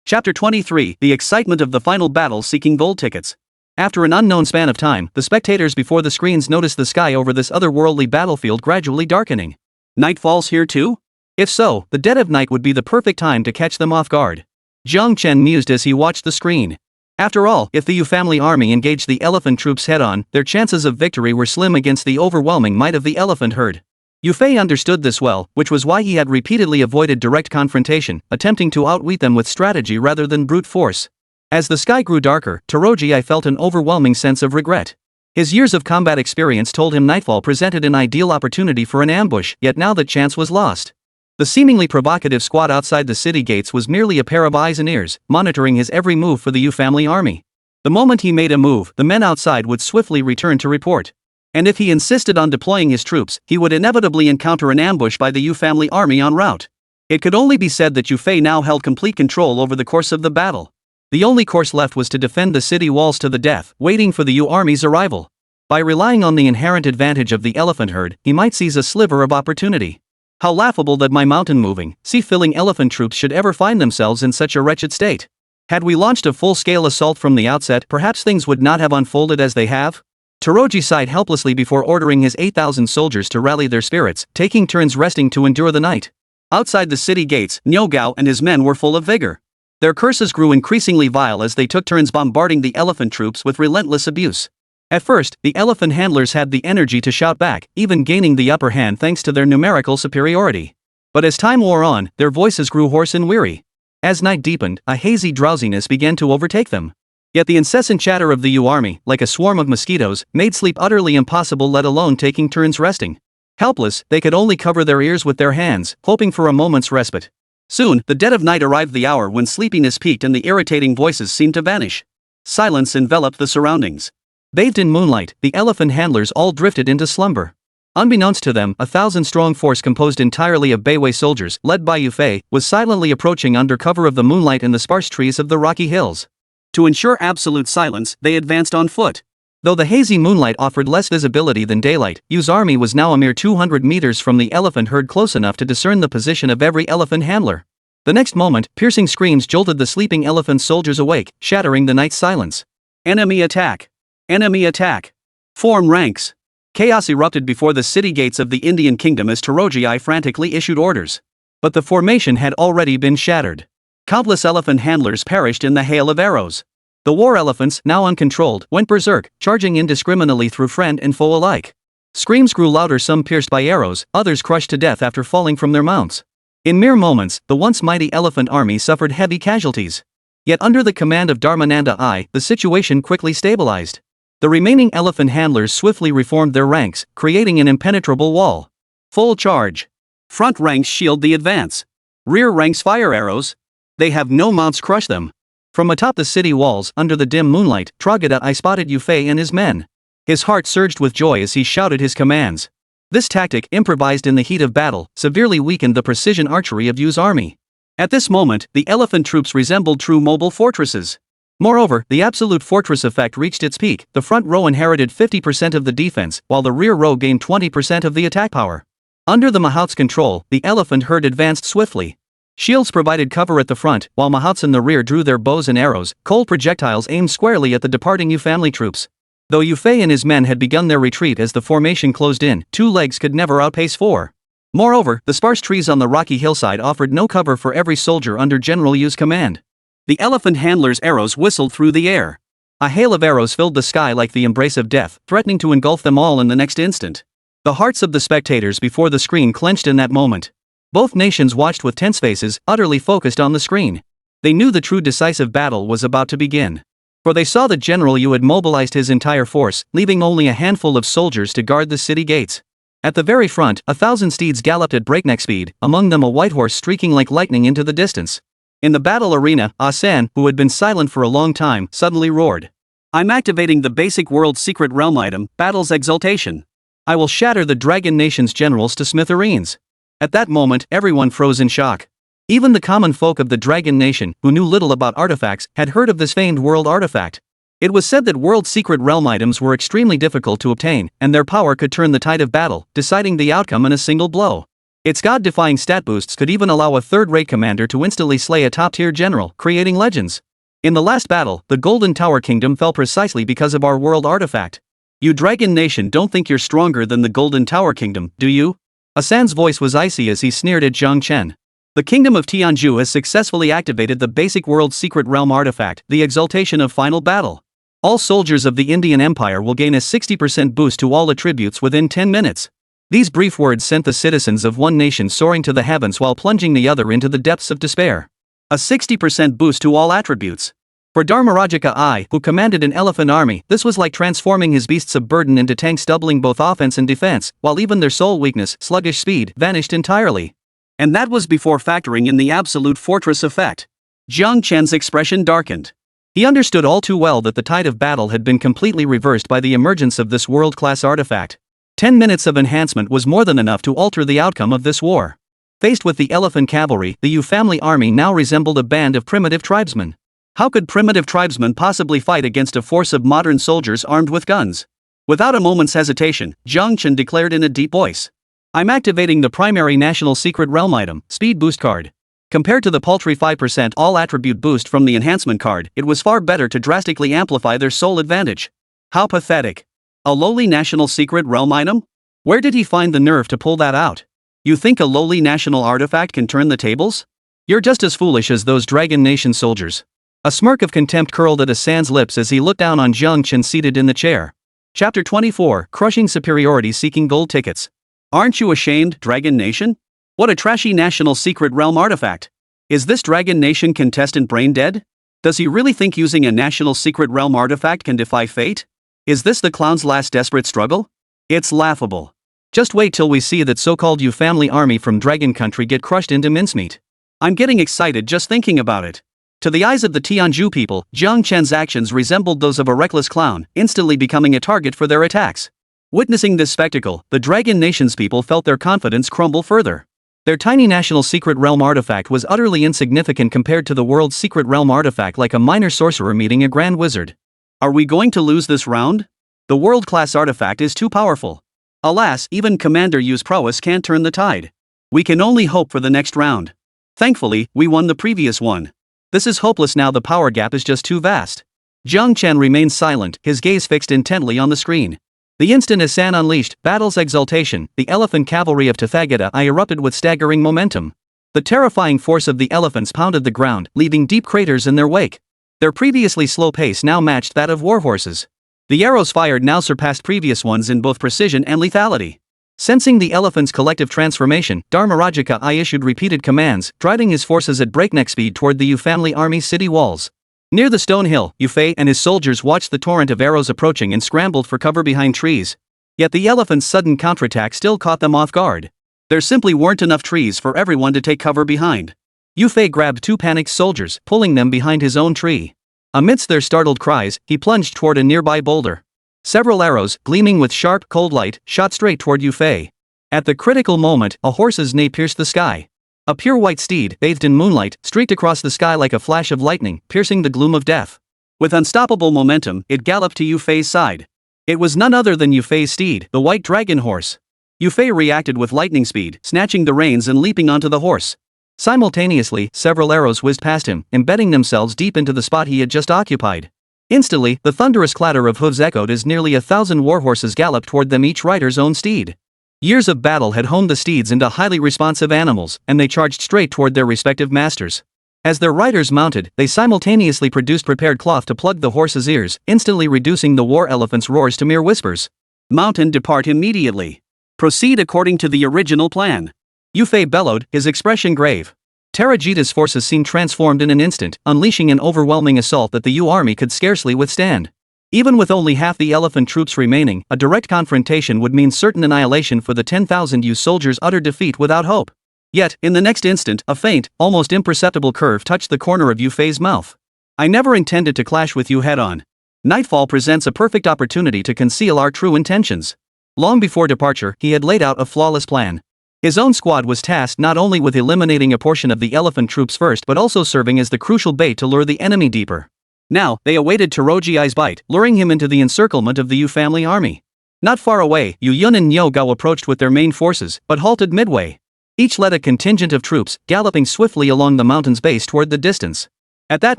Chapter 23, The excitement of the final battle seeking gold tickets. After an unknown span of time, the spectators before the screens noticed the sky over this otherworldly battlefield gradually darkening. Night falls here too? If so, the dead of night would be the perfect time to catch them off guard. Jiang Chen mused as he watched the screen. After all, if the Yu family army engaged the elephant troops head-on, their chances of victory were slim against the overwhelming might of the elephant herd. Yu Fei understood this well, which was why he had repeatedly avoided direct confrontation, attempting to outwit them with strategy rather than brute force. As the sky grew darker, Toroji felt an overwhelming sense of regret. His years of combat experience told him nightfall presented an ideal opportunity for an ambush, yet now that chance was lost. The seemingly provocative squad outside the city gates was merely a pair of eyes and ears, monitoring his every move for the Yu family army. The moment he made a move, the men outside would swiftly return to report. And if he insisted on deploying his troops, he would inevitably encounter an ambush by the Yu family army en route. It could only be said that Yu Fei now held complete control over the course of the battle. The only course left was to defend the city walls to the death, waiting for the Yu army's arrival. By relying on the inherent advantage of the elephant herd, he might seize a sliver of opportunity. How laughable that my mountain-moving, sea-filling elephant troops should ever find themselves in such a wretched state. Had we launched a full-scale assault from the outset, perhaps things would not have unfolded as they have. Toroji sighed helplessly before ordering his 8,000 soldiers to rally their spirits, taking turns resting to endure the night. Outside the city gates, Nyogao and his men were full of vigor. Their curses grew increasingly vile as they took turns bombarding the elephant troops with relentless abuse. At first, the elephant handlers had the energy to shout back, even gaining the upper hand thanks to their numerical superiority. But as time wore on, their voices grew hoarse and weary. As night deepened, a hazy drowsiness began to overtake them. Yet the incessant chatter of the Yu army, like a swarm of mosquitoes, made sleep utterly impossible, let alone taking turns resting. Helpless, they could only cover their ears with their hands, hoping for a moment's respite. Soon, the dead of night arrived, the hour when sleepiness peaked and the irritating voices seemed to vanish. Silence enveloped the surroundings. Bathed in moonlight, the elephant handlers all drifted into slumber. Unbeknownst to them, a 1,000-strong force composed entirely of Beiwei soldiers, led by Yu Fei, was silently approaching under cover of the moonlight in the sparse trees of the rocky hills. To ensure absolute silence, they advanced on foot. Though the hazy moonlight offered less visibility than daylight, Yu's army was now a mere 200 meters from the elephant herd, close enough to discern the position of every elephant handler. The next moment, piercing screams jolted the sleeping elephant soldiers awake, shattering the night's silence. Enemy attack! Enemy attack! Form ranks! Chaos erupted before the city gates of the Indian kingdom as Toroji frantically issued orders. But the formation had already been shattered. Countless elephant handlers perished in the hail of arrows. The war elephants, now uncontrolled, went berserk, charging indiscriminately through friend and foe alike. Screams grew louder, some pierced by arrows, others crushed to death after falling from their mounts. In mere moments, the once mighty elephant army suffered heavy casualties. Yet under the command of Dharmananda I, the situation quickly stabilized. The remaining elephant handlers swiftly reformed their ranks, creating an impenetrable wall. Full charge. Front ranks shield the advance. Rear ranks fire arrows. They have no mounts, crush them. From atop the city walls, under the dim moonlight, Trogada I spotted Yu Fei and his men. His heart surged with joy as he shouted his commands. This tactic, improvised in the heat of battle, severely weakened the precision archery of Yu's army. At this moment, the elephant troops resembled true mobile fortresses. Moreover, the absolute fortress effect reached its peak. The front row inherited 50% of the defense, while the rear row gained 20% of the attack power. Under the Mahout's control, the elephant herd advanced swiftly. Shields provided cover at the front, while Mahouts in the rear drew their bows and arrows, cold projectiles aimed squarely at the departing Yu family troops. Though Yu Fei and his men had begun their retreat as the formation closed in, 2 legs could never outpace 4. Moreover, the sparse trees on the rocky hillside offered no cover for every soldier under General Yu's command. The elephant handlers' arrows whistled through the air. A hail of arrows filled the sky like the embrace of death, threatening to engulf them all in the next instant. The hearts of the spectators before the screen clenched in that moment. Both nations watched with tense faces, utterly focused on the screen. They knew the true decisive battle was about to begin. For they saw that General Yu had mobilized his entire force, leaving only a handful of soldiers to guard the city gates. At the very front, 1,000 steeds galloped at breakneck speed, among them a white horse streaking like lightning into the distance. In the battle arena, San, who had been silent for a long time, suddenly roared. I'm activating the basic world secret realm item, Battle's Exaltation. I will shatter the Dragon Nation's generals to smithereens. At that moment, everyone froze in shock. Even the common folk of the Dragon Nation, who knew little about artifacts, had heard of this famed world artifact. It was said that world secret realm items were extremely difficult to obtain, and their power could turn the tide of battle, deciding the outcome in a single blow. Its god-defying stat boosts could even allow a third-rate commander to instantly slay a top-tier general, creating legends. In the last battle, the Golden Tower Kingdom fell precisely because of our world artifact. You Dragon Nation don't think you're stronger than the Golden Tower Kingdom, do you? Asan's voice was icy as he sneered at Jiang Chen. The Kingdom of Tianzhu has successfully activated the basic world secret realm artifact, the Exaltation of Final Battle. All soldiers of the Indian Empire will gain a 60% boost to all attributes within 10 minutes. These brief words sent the citizens of one nation soaring to the heavens while plunging the other into the depths of despair. A 60% boost to all attributes. For Dharmarajika I, who commanded an elephant army, this was like transforming his beasts of burden into tanks doubling both offense and defense, while even their sole weakness, sluggish speed, vanished entirely. And that was before factoring in the absolute fortress effect. Jiang Chen's expression darkened. He understood all too well that the tide of battle had been completely reversed by the emergence of this world-class artifact. 10 minutes of enhancement was more than enough to alter the outcome of this war. Faced with the elephant cavalry, the Yu family army now resembled a band of primitive tribesmen. How could primitive tribesmen possibly fight against a force of modern soldiers armed with guns? Without a moment's hesitation, Jiang Chen declared in a deep voice. I'm activating the primary national secret realm item, Speed Boost card. Compared to the paltry 5% all attribute boost from the enhancement card, it was far better to drastically amplify their sole advantage. How pathetic. A lowly national secret realm item? Where did he find the nerve to pull that out? You think a lowly national artifact can turn the tables? You're just as foolish as those Dragon Nation soldiers. A smirk of contempt curled at Asan's lips as he looked down on Jiang Chen seated in the chair. Chapter 24, Crushing Superiority Seeking Gold Tickets. Aren't you ashamed, Dragon Nation? What a trashy national secret realm artifact. Is this Dragon Nation contestant brain dead? Does he really think using a national secret realm artifact can defy fate? Is this the clown's last desperate struggle? It's laughable. Just wait till we see that so-called Yu family army from Dragon Country get crushed into mincemeat. I'm getting excited just thinking about it. To the eyes of the Tianzhu people, Jiang Chen's actions resembled those of a reckless clown, instantly becoming a target for their attacks. Witnessing this spectacle, the Dragon Nation's people felt their confidence crumble further. Their tiny national secret realm artifact was utterly insignificant compared to the world's secret realm artifact, like a minor sorcerer meeting a grand wizard. Are we going to lose this round? The world-class artifact is too powerful. Alas, even Commander Yu's prowess can't turn the tide. We can only hope for the next round. Thankfully, we won the previous one. This is hopeless now, the power gap is just too vast. Jiang Chen remained silent, his gaze fixed intently on the screen. The instant Asan unleashed Battle's Exaltation, the elephant cavalry of Tathagata I erupted with staggering momentum. The terrifying force of the elephants pounded the ground, leaving deep craters in their wake. Their previously slow pace now matched that of warhorses. The arrows fired now surpassed previous ones in both precision and lethality. Sensing the elephant's collective transformation, Dharmarajika I issued repeated commands, driving his forces at breakneck speed toward the Yu family army's city walls. Near the stone hill, Yu Fei and his soldiers watched the torrent of arrows approaching and scrambled for cover behind trees. Yet the elephant's sudden counterattack still caught them off guard. There simply weren't enough trees for everyone to take cover behind. Yu Fei grabbed two panicked soldiers, pulling them behind his own tree. Amidst their startled cries, he plunged toward a nearby boulder. Several arrows, gleaming with sharp, cold light, shot straight toward Yu Fei. At the critical moment, a horse's neigh pierced the sky. A pure white steed, bathed in moonlight, streaked across the sky like a flash of lightning, piercing the gloom of death. With unstoppable momentum, it galloped to Yu Fei's side. It was none other than Yu Fei's steed, the white dragon horse. Yu Fei reacted with lightning speed, snatching the reins and leaping onto the horse. Simultaneously, several arrows whizzed past him, embedding themselves deep into the spot he had just occupied. Instantly, the thunderous clatter of hooves echoed as nearly 1,000 warhorses galloped toward them, each rider's own steed. Years of battle had honed the steeds into highly responsive animals, and they charged straight toward their respective masters. As their riders mounted, they simultaneously produced prepared cloth to plug the horses' ears, instantly reducing the war elephant's roars to mere whispers. Mount and depart immediately. Proceed according to the original plan. Yu Fei bellowed, his expression grave. Terajita's forces seemed transformed in an instant, unleashing an overwhelming assault that the Yu army could scarcely withstand. Even with only half the elephant troops remaining, a direct confrontation would mean certain annihilation for the 10,000 Yu soldiers' utter defeat without hope. Yet, in the next instant, a faint, almost imperceptible curve touched the corner of Yu Fei's mouth. I never intended to clash with you head-on. Nightfall presents a perfect opportunity to conceal our true intentions. Long before departure, he had laid out a flawless plan. His own squad was tasked not only with eliminating a portion of the elephant troops first but also serving as the crucial bait to lure the enemy deeper. Now, they awaited Toroji's bite, luring him into the encirclement of the Yu family army. Not far away, Yu Yun and Niu Gao approached with their main forces, but halted midway. Each led a contingent of troops, galloping swiftly along the mountain's base toward the distance. At that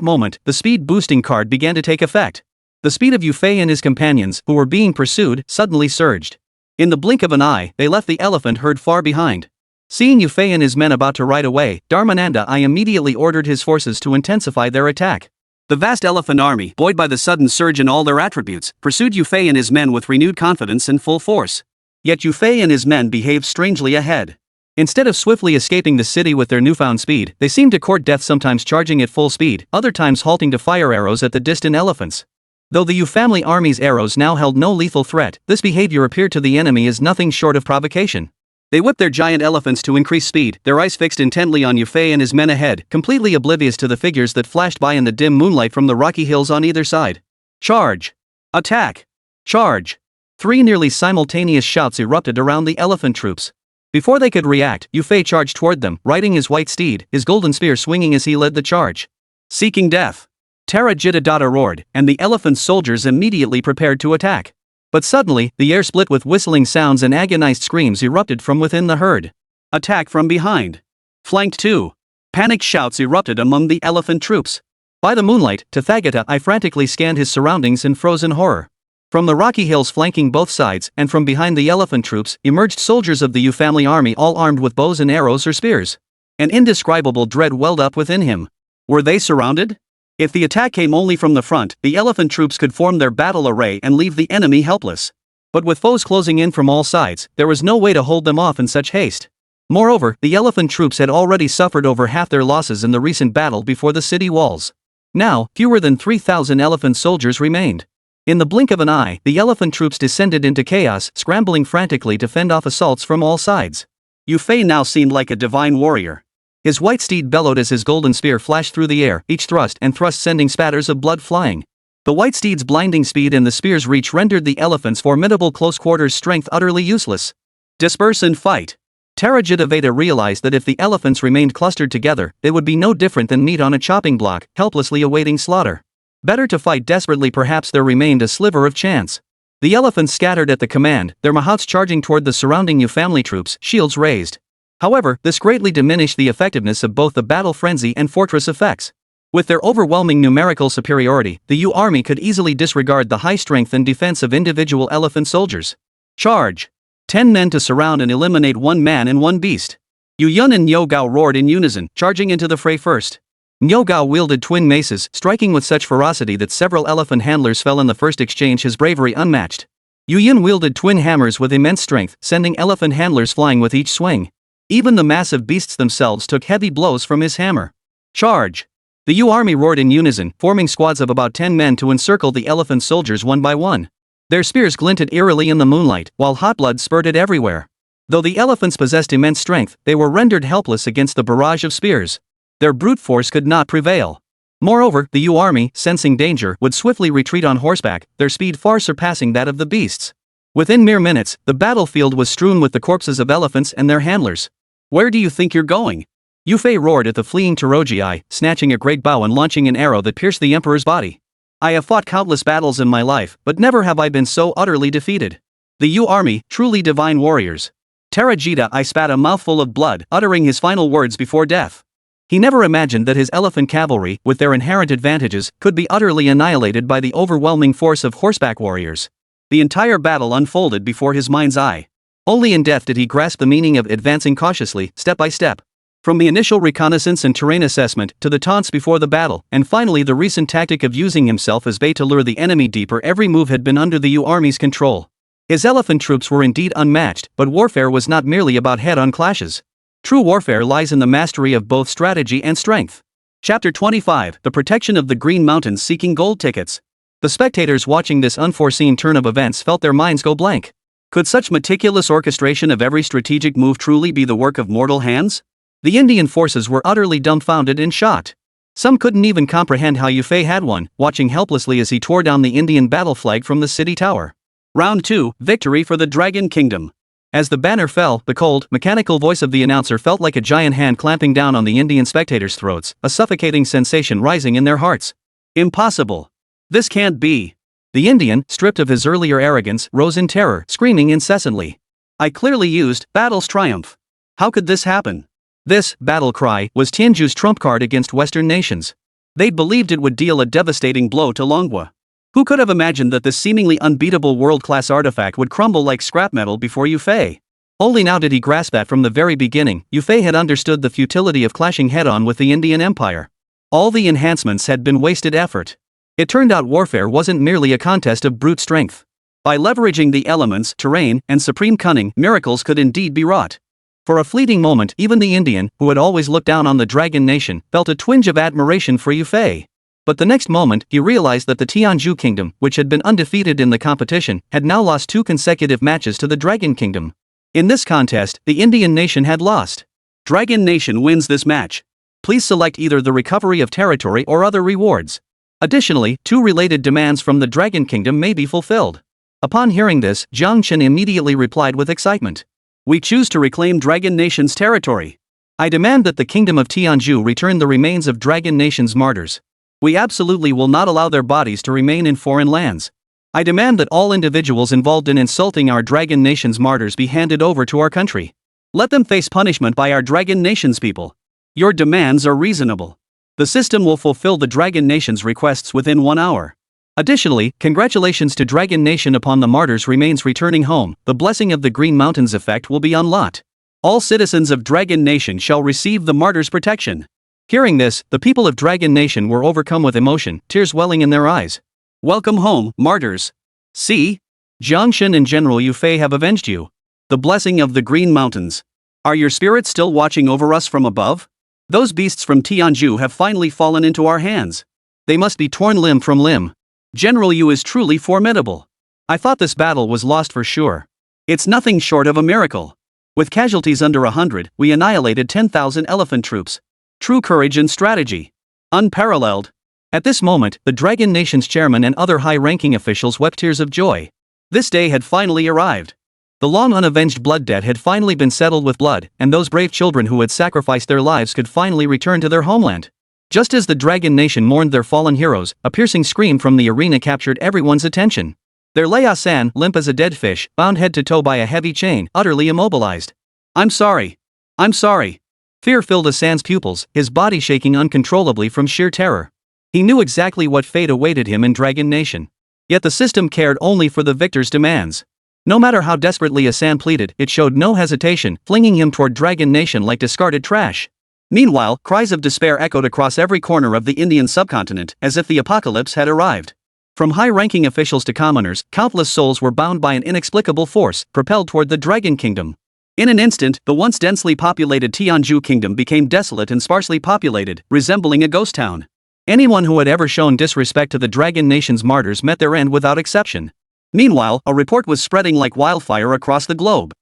moment, the speed-boosting card began to take effect. The speed of Yu Fei and his companions, who were being pursued, suddenly surged. In the blink of an eye, they left the elephant herd far behind. Seeing Yu Fei and his men about to ride away, Dharmananda I immediately ordered his forces to intensify their attack. The vast elephant army, buoyed by the sudden surge in all their attributes, pursued Yu Fei and his men with renewed confidence and full force. Yet Yu Fei and his men behaved strangely ahead. Instead of swiftly escaping the city with their newfound speed, they seemed to court death, sometimes charging at full speed, other times halting to fire arrows at the distant elephants. Though the Yu family army's arrows now held no lethal threat, this behavior appeared to the enemy as nothing short of provocation. They whipped their giant elephants to increase speed, their eyes fixed intently on Yu Fei and his men ahead, completely oblivious to the figures that flashed by in the dim moonlight from the rocky hills on either side. Charge! Attack! Charge! 3 nearly simultaneous shouts erupted around the elephant troops. Before they could react, Yu Fei charged toward them, riding his white steed, his golden spear swinging as he led the charge. Seeking death! Terajita roared, and the elephant soldiers immediately prepared to attack. But suddenly, the air split with whistling sounds and agonized screams erupted from within the herd. Attack from behind. Flanked too. Panicked shouts erupted among the elephant troops. By the moonlight, Tathagata I frantically scanned his surroundings in frozen horror. From the rocky hills flanking both sides, and from behind the elephant troops, emerged soldiers of the Yu family army, all armed with bows and arrows or spears. An indescribable dread welled up within him. Were they surrounded? If the attack came only from the front, the elephant troops could form their battle array and leave the enemy helpless. But with foes closing in from all sides, there was no way to hold them off in such haste. Moreover, the elephant troops had already suffered over half their losses in the recent battle before the city walls. Now, fewer than 3,000 elephant soldiers remained. In the blink of an eye, the elephant troops descended into chaos, scrambling frantically to fend off assaults from all sides. Yu Fei now seemed like a divine warrior. His white steed bellowed as his golden spear flashed through the air, each thrust sending spatters of blood flying. The white steed's blinding speed and the spear's reach rendered the elephant's formidable close-quarters strength utterly useless. Disperse and fight. Terajita realized that if the elephants remained clustered together, they would be no different than meat on a chopping block, helplessly awaiting slaughter. Better to fight desperately. Perhaps there remained a sliver of chance. The elephants scattered at the command, their mahouts charging toward the surrounding Yu family troops, shields raised. However, this greatly diminished the effectiveness of both the battle frenzy and fortress effects. With their overwhelming numerical superiority, the Yu army could easily disregard the high strength and defense of individual elephant soldiers. Charge! 10 men to surround and eliminate 1 man and 1 beast. Yu Yun and Niu Gao roared in unison, charging into the fray first. Long Guo wielded twin maces, striking with such ferocity that several elephant handlers fell in the first exchange, his bravery unmatched. Yu Yin wielded twin hammers with immense strength, sending elephant handlers flying with each swing. Even the massive beasts themselves took heavy blows from his hammer. Charge! The Yu army roared in unison, forming squads of about 10 men to encircle the elephant soldiers one by one. Their spears glinted eerily in the moonlight, while hot blood spurted everywhere. Though the elephants possessed immense strength, they were rendered helpless against the barrage of spears. Their brute force could not prevail. Moreover, the Yu army, sensing danger, would swiftly retreat on horseback, their speed far surpassing that of the beasts. Within mere minutes, the battlefield was strewn with the corpses of elephants and their handlers. Where do you think you're going? Yu Fei roared at the fleeing Tarojii, snatching a great bow and launching an arrow that pierced the emperor's body. I have fought countless battles in my life, but never have I been so utterly defeated. The Yu army, truly divine warriors. Tarojii spat a mouthful of blood, uttering his final words before death. He never imagined that his elephant cavalry, with their inherent advantages, could be utterly annihilated by the overwhelming force of horseback warriors. The entire battle unfolded before his mind's eye. Only in death did he grasp the meaning of advancing cautiously, step by step. From the initial reconnaissance and terrain assessment, to the taunts before the battle, and finally the recent tactic of using himself as bait to lure the enemy deeper, every move had been under the Yu army's control. His elephant troops were indeed unmatched, but warfare was not merely about head-on clashes. True warfare lies in the mastery of both strategy and strength. Chapter 25: The Protection of the Green Mountains Seeking Gold Tickets. The spectators watching this unforeseen turn of events felt their minds go blank. Could such meticulous orchestration of every strategic move truly be the work of mortal hands? The Indian forces were utterly dumbfounded and shocked. Some couldn't even comprehend how Yu Fei had won, watching helplessly as he tore down the Indian battle flag from the city tower. Round 2: Victory for the Dragon Kingdom. As the banner fell, the cold, mechanical voice of the announcer felt like a giant hand clamping down on the Indian spectators' throats, a suffocating sensation rising in their hearts. Impossible. This can't be. The Indian, stripped of his earlier arrogance, rose in terror, screaming incessantly. I clearly used battle's triumph. How could this happen? This battle cry was Tianju's trump card against Western nations. They'd believed it would deal a devastating blow to Long Guo. Who could have imagined that this seemingly unbeatable world-class artifact would crumble like scrap metal before Yu Fei? Only now did he grasp that from the very beginning, Yu Fei had understood the futility of clashing head-on with the Indian Empire. All the enhancements had been wasted effort. It turned out warfare wasn't merely a contest of brute strength. By leveraging the elements, terrain, and supreme cunning, miracles could indeed be wrought. For a fleeting moment, even the Indian, who had always looked down on the Dragon Nation, felt a twinge of admiration for Yu Fei. But the next moment, he realized that the Tianju Kingdom, which had been undefeated in the competition, had now lost 2 consecutive matches to the Dragon Kingdom. In this contest, the Indian nation had lost. Dragon Nation wins this match. Please select either the recovery of territory or other rewards. Additionally, 2 related demands from the Dragon Kingdom may be fulfilled. Upon hearing this, Jiang Chen immediately replied with excitement. We choose to reclaim Dragon Nation's territory. I demand that the Kingdom of Tianju return the remains of Dragon Nation's martyrs. We absolutely will not allow their bodies to remain in foreign lands. I demand that all individuals involved in insulting our Dragon Nation's martyrs be handed over to our country. Let them face punishment by our Dragon Nation's people. Your demands are reasonable. The system will fulfill the Dragon Nation's requests within 1 hour. Additionally, congratulations to Dragon Nation upon the martyrs' remains returning home. The blessing of the Green Mountains effect will be unlocked. All citizens of Dragon Nation shall receive the martyrs' protection. Hearing this, the people of Dragon Nation were overcome with emotion, tears welling in their eyes. Welcome home, martyrs. See? Jiang Chen and General Yu Fei have avenged you. The blessing of the Green Mountains. Are your spirits still watching over us from above? Those beasts from Tianju have finally fallen into our hands. They must be torn limb from limb. General Yu is truly formidable. I thought this battle was lost for sure. It's nothing short of a miracle. With casualties under 100, we annihilated 10,000 elephant troops. True courage and strategy. Unparalleled. At this moment, the Dragon Nation's chairman and other high-ranking officials wept tears of joy. This day had finally arrived. The long unavenged blood debt had finally been settled with blood, and those brave children who had sacrificed their lives could finally return to their homeland. Just as the Dragon Nation mourned their fallen heroes, a piercing scream from the arena captured everyone's attention. There lay Ah-san, limp as a dead fish, bound head to toe by a heavy chain, utterly immobilized. I'm sorry. I'm sorry. Fear filled Ah-san's pupils, his body shaking uncontrollably from sheer terror. He knew exactly what fate awaited him in Dragon Nation. Yet the system cared only for the victor's demands. No matter how desperately Ah-san pleaded, it showed no hesitation, flinging him toward Dragon Nation like discarded trash. Meanwhile, cries of despair echoed across every corner of the Indian subcontinent, as if the apocalypse had arrived. From high-ranking officials to commoners, countless souls were bound by an inexplicable force, propelled toward the Dragon Kingdom. In an instant, the once densely populated Tianzhu Kingdom became desolate and sparsely populated, resembling a ghost town. Anyone who had ever shown disrespect to the Dragon Nation's martyrs met their end without exception. Meanwhile, a report was spreading like wildfire across the globe.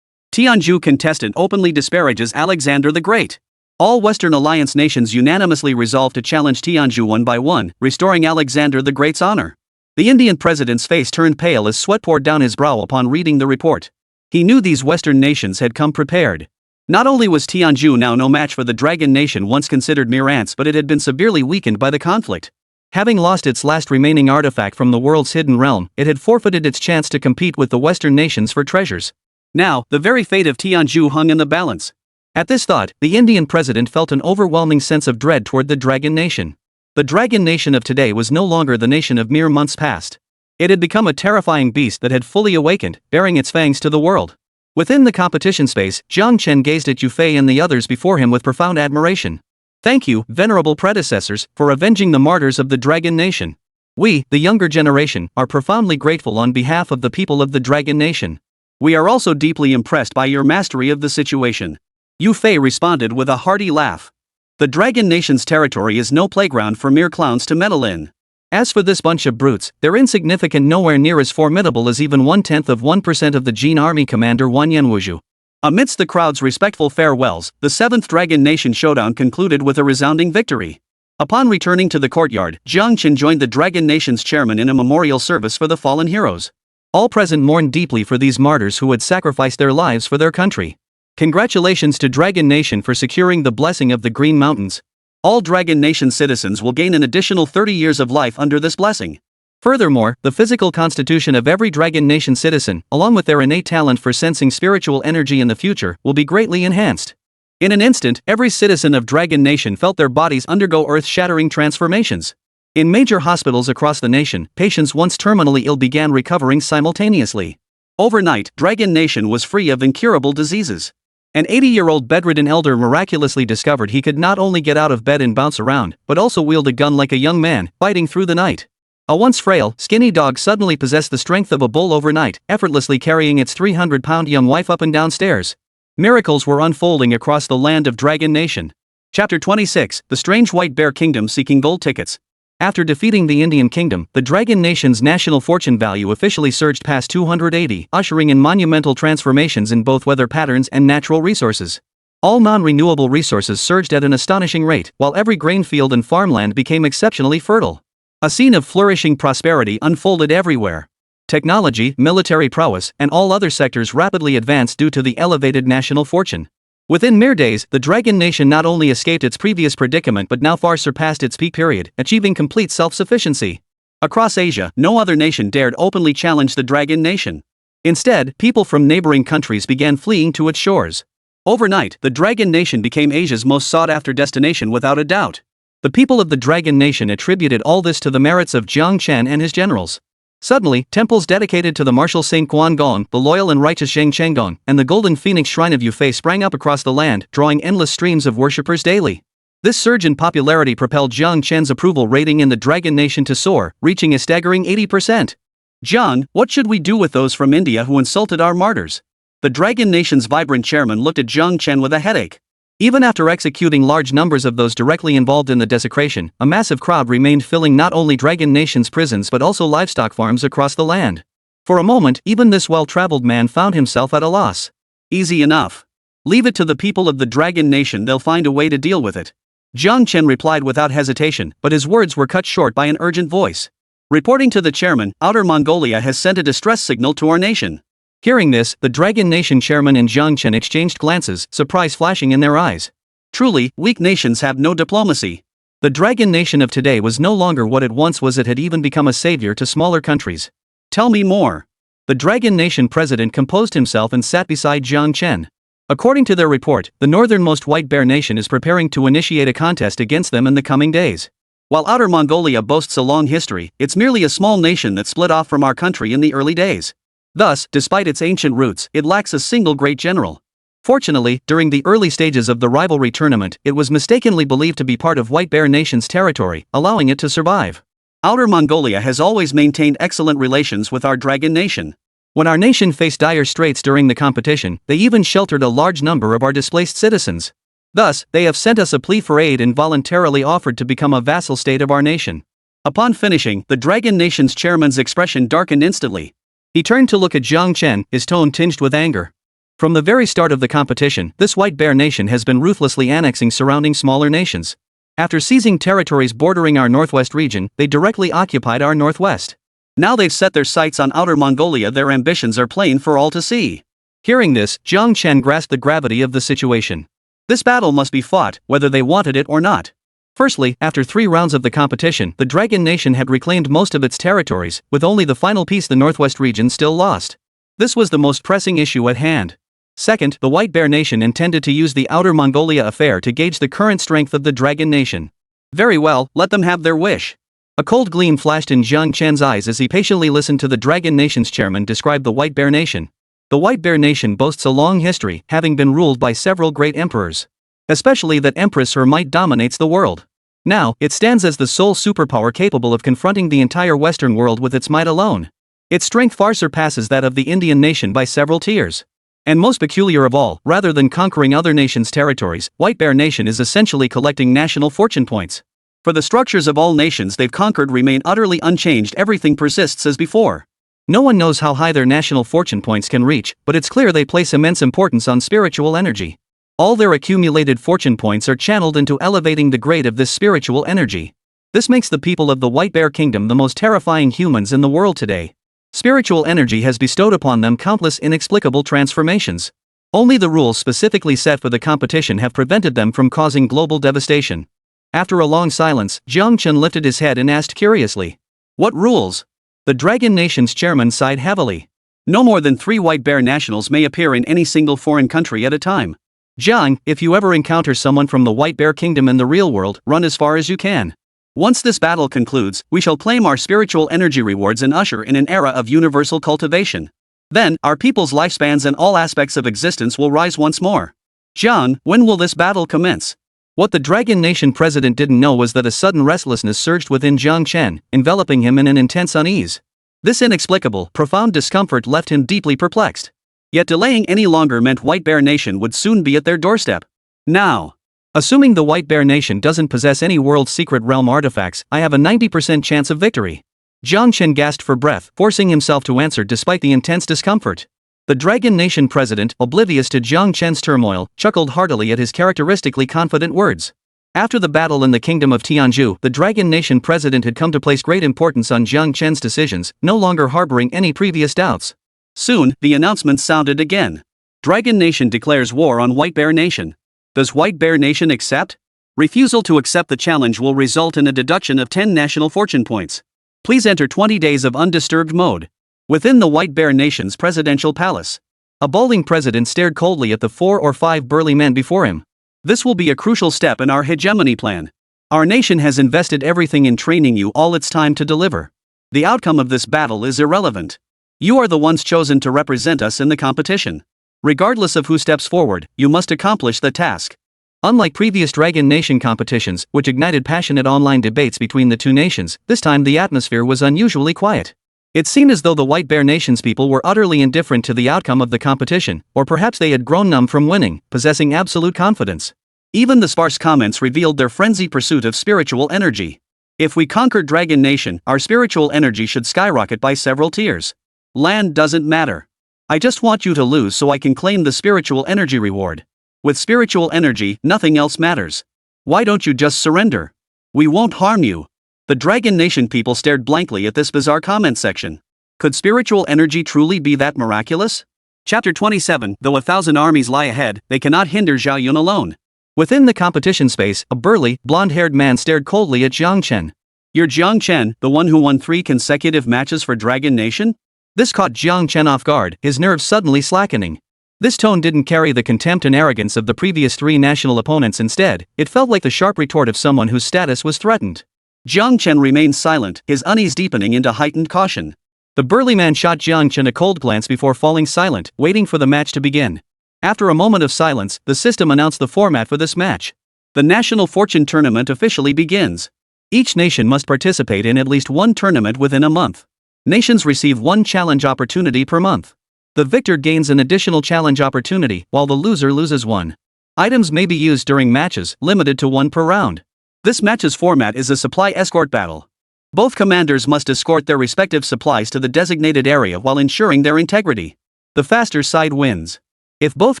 Tianzhu contestant openly disparages Alexander the Great. All Western Alliance nations unanimously resolved to challenge Tianzhu one by one, restoring Alexander the Great's honor. The Indian president's face turned pale as sweat poured down his brow upon reading the report. He knew these Western nations had come prepared. Not only was Tianzhu now no match for the Dragon Nation once considered mere ants, but it had been severely weakened by the conflict. Having lost its last remaining artifact from the world's hidden realm, it had forfeited its chance to compete with the Western nations for treasures. Now, the very fate of Tianzhu hung in the balance. At this thought, the Indian president felt an overwhelming sense of dread toward the Dragon Nation. The Dragon Nation of today was no longer the nation of mere months past. It had become a terrifying beast that had fully awakened, baring its fangs to the world. Within the competition space, Jiang Chen gazed at Yu Fei and the others before him with profound admiration. Thank you, venerable predecessors, for avenging the martyrs of the Dragon Nation. We, the younger generation, are profoundly grateful on behalf of the people of the Dragon Nation. We are also deeply impressed by your mastery of the situation. Yu Fei responded with a hearty laugh. The Dragon Nation's territory is no playground for mere clowns to meddle in. As for this bunch of brutes, they're insignificant, nowhere near as formidable as even 0.1% of the Jin army commander Wan Yanwuzhu. Amidst the crowd's respectful farewells, the 7th Dragon Nation showdown concluded with a resounding victory. Upon returning to the courtyard, Jiang Chen joined the Dragon Nation's chairman in a memorial service for the fallen heroes. All present mourned deeply for these martyrs who had sacrificed their lives for their country. Congratulations to Dragon Nation for securing the blessing of the Green Mountains. All Dragon Nation citizens will gain an additional 30 years of life under this blessing. Furthermore, the physical constitution of every Dragon Nation citizen, along with their innate talent for sensing spiritual energy in the future, will be greatly enhanced. In an instant, every citizen of Dragon Nation felt their bodies undergo earth-shattering transformations. In major hospitals across the nation, patients once terminally ill began recovering simultaneously. Overnight, Dragon Nation was free of incurable diseases. An 80-year-old bedridden elder miraculously discovered he could not only get out of bed and bounce around, but also wield a gun like a young man, fighting through the night. A once frail, skinny dog suddenly possessed the strength of a bull overnight, effortlessly carrying its 300-pound young wife up and down stairs. Miracles were unfolding across the land of Dragon Nation. Chapter 26, The Strange White Bear Kingdom Seeking Gold Tickets. After defeating the Indian Kingdom, the Dragon Nation's national fortune value officially surged past 280, ushering in monumental transformations in both weather patterns and natural resources. All non-renewable resources surged at an astonishing rate, while every grain field and farmland became exceptionally fertile. A scene of flourishing prosperity unfolded everywhere. Technology, military prowess, and all other sectors rapidly advanced due to the elevated national fortune. Within mere days, the Dragon Nation not only escaped its previous predicament but now far surpassed its peak period, achieving complete self-sufficiency. Across Asia, no other nation dared openly challenge the Dragon Nation. Instead, people from neighboring countries began fleeing to its shores. Overnight, the Dragon Nation became Asia's most sought-after destination without a doubt. The people of the Dragon Nation attributed all this to the merits of Jiang Chen and his generals. Suddenly, temples dedicated to the martial Saint Guan Gong, the loyal and righteous Zheng Chenggong, and the Golden Phoenix Shrine of Yu Fei sprang up across the land, drawing endless streams of worshippers daily. This surge in popularity propelled Jiang Chen's approval rating in the Dragon Nation to soar, reaching a staggering 80%. Jiang, what should we do with those from India who insulted our martyrs? The Dragon Nation's vibrant chairman looked at Jiang Chen with a headache. Even after executing large numbers of those directly involved in the desecration, a massive crowd remained filling not only Dragon Nation's prisons but also livestock farms across the land. For a moment, even this well-traveled man found himself at a loss. Easy enough. Leave it to the people of the Dragon Nation, they'll find a way to deal with it. Jiang Chen replied without hesitation, but his words were cut short by an urgent voice. Reporting to the chairman, Outer Mongolia has sent a distress signal to our nation. Hearing this, the Dragon Nation chairman and Jiang Chen exchanged glances, surprise flashing in their eyes. Truly, weak nations have no diplomacy. The Dragon Nation of today was no longer what it once was, it had even become a savior to smaller countries. Tell me more. The Dragon Nation president composed himself and sat beside Jiang Chen. According to their report, the northernmost White Bear Nation is preparing to initiate a contest against them in the coming days. While Outer Mongolia boasts a long history, it's merely a small nation that split off from our country in the early days. Thus, despite its ancient roots, it lacks a single great general. Fortunately, during the early stages of the rivalry tournament, it was mistakenly believed to be part of White Bear Nation's territory, allowing it to survive. Outer Mongolia has always maintained excellent relations with our Dragon Nation. When our nation faced dire straits during the competition, they even sheltered a large number of our displaced citizens. Thus, they have sent us a plea for aid and voluntarily offered to become a vassal state of our nation. Upon finishing, the Dragon Nation's chairman's expression darkened instantly. He turned to look at Jiang Chen, his tone tinged with anger. From the very start of the competition, this White Bear Nation has been ruthlessly annexing surrounding smaller nations. After seizing territories bordering our northwest region, they directly occupied our northwest. Now they've set their sights on Outer Mongolia. Their ambitions are plain for all to see. Hearing this, Jiang Chen grasped the gravity of the situation. This battle must be fought, whether they wanted it or not. Firstly, after 3 rounds of the competition, the Dragon Nation had reclaimed most of its territories, with only the final piece, the northwest region, still lost. This was the most pressing issue at hand. Second, the White Bear Nation intended to use the Outer Mongolia affair to gauge the current strength of the Dragon Nation. Very well, let them have their wish. A cold gleam flashed in Jiang Chen's eyes as he patiently listened to the Dragon Nation's chairman describe the White Bear Nation. The White Bear Nation boasts a long history, having been ruled by several great emperors. Especially that Empress her might dominates the world. Now, it stands as the sole superpower capable of confronting the entire Western world with its might alone. Its strength far surpasses that of the Indian nation by several tiers. And most peculiar of all, rather than conquering other nations' territories, White Bear Nation is essentially collecting national fortune points. For the structures of all nations they've conquered remain utterly unchanged. Everything persists as before. No one knows how high their national fortune points can reach, but it's clear they place immense importance on spiritual energy. All their accumulated fortune points are channeled into elevating the grade of this spiritual energy. This makes the people of the White Bear Kingdom the most terrifying humans in the world today. Spiritual energy has bestowed upon them countless inexplicable transformations. Only the rules specifically set for the competition have prevented them from causing global devastation. After a long silence, Jiang Chen lifted his head and asked curiously, "What rules?" The Dragon Nation's chairman sighed heavily. "No more than 3 White Bear nationals may appear in any single foreign country at a time. Jiang, if you ever encounter someone from the White Bear Kingdom in the real world, run as far as you can. Once this battle concludes, we shall claim our spiritual energy rewards and usher in an era of universal cultivation. Then, our people's lifespans and all aspects of existence will rise once more. Jiang, when will this battle commence?" What the Dragon Nation president didn't know was that a sudden restlessness surged within Jiang Chen, enveloping him in an intense unease. This inexplicable, profound discomfort left him deeply perplexed. Yet delaying any longer meant White Bear Nation would soon be at their doorstep. Now, assuming the White Bear Nation doesn't possess any world secret realm artifacts, I have a 90% chance of victory. Jiang Chen gasped for breath, forcing himself to answer despite the intense discomfort. The Dragon Nation president, oblivious to Jiang Chen's turmoil, chuckled heartily at his characteristically confident words. After the battle in the kingdom of Tianzhu, the Dragon Nation president had come to place great importance on Jiang Chen's decisions, no longer harboring any previous doubts. Soon, the announcement sounded again. Dragon Nation declares war on White Bear Nation. Does White Bear Nation accept? Refusal to accept the challenge will result in a deduction of 10 national fortune points. Please enter 20 days of undisturbed mode. Within the White Bear Nation's presidential palace. A balding president stared coldly at the 4 or 5 burly men before him. This will be a crucial step in our hegemony plan. Our nation has invested everything in training you, all its time to deliver. The outcome of this battle is irrelevant. You are the ones chosen to represent us in the competition. Regardless of who steps forward, you must accomplish the task. Unlike previous Dragon Nation competitions, which ignited passionate online debates between the two nations, this time the atmosphere was unusually quiet. It seemed as though the White Bear Nation's people were utterly indifferent to the outcome of the competition, or perhaps they had grown numb from winning, possessing absolute confidence. Even the sparse comments revealed their frenzied pursuit of spiritual energy. If we conquered Dragon Nation, our spiritual energy should skyrocket by several tiers. Land doesn't matter. I just want you to lose so I can claim the spiritual energy reward. With spiritual energy, nothing else matters. Why don't you just surrender? We won't harm you. The Dragon Nation people stared blankly at this bizarre comment section. Could spiritual energy truly be that miraculous? Chapter 27. Though 1,000 armies lie ahead, they cannot hinder Xiao Yun alone. Within the competition space, a burly, blonde-haired man stared coldly at Jiang Chen. You're Jiang Chen, the one who won 3 consecutive matches for Dragon Nation? This caught Jiang Chen off guard, his nerves suddenly slackening. This tone didn't carry the contempt and arrogance of the previous 3 national opponents. Instead, it felt like the sharp retort of someone whose status was threatened. Jiang Chen remained silent, his unease deepening into heightened caution. The burly man shot Jiang Chen a cold glance before falling silent, waiting for the match to begin. After a moment of silence, the system announced the format for this match. The National Fortune Tournament officially begins. Each nation must participate in at least one tournament within a month. Nations receive one challenge opportunity per month. The victor gains an additional challenge opportunity, while the loser loses one. Items may be used during matches, limited to one per round. This match's format is a supply escort battle. Both commanders must escort their respective supplies to the designated area while ensuring their integrity. The faster side wins. If both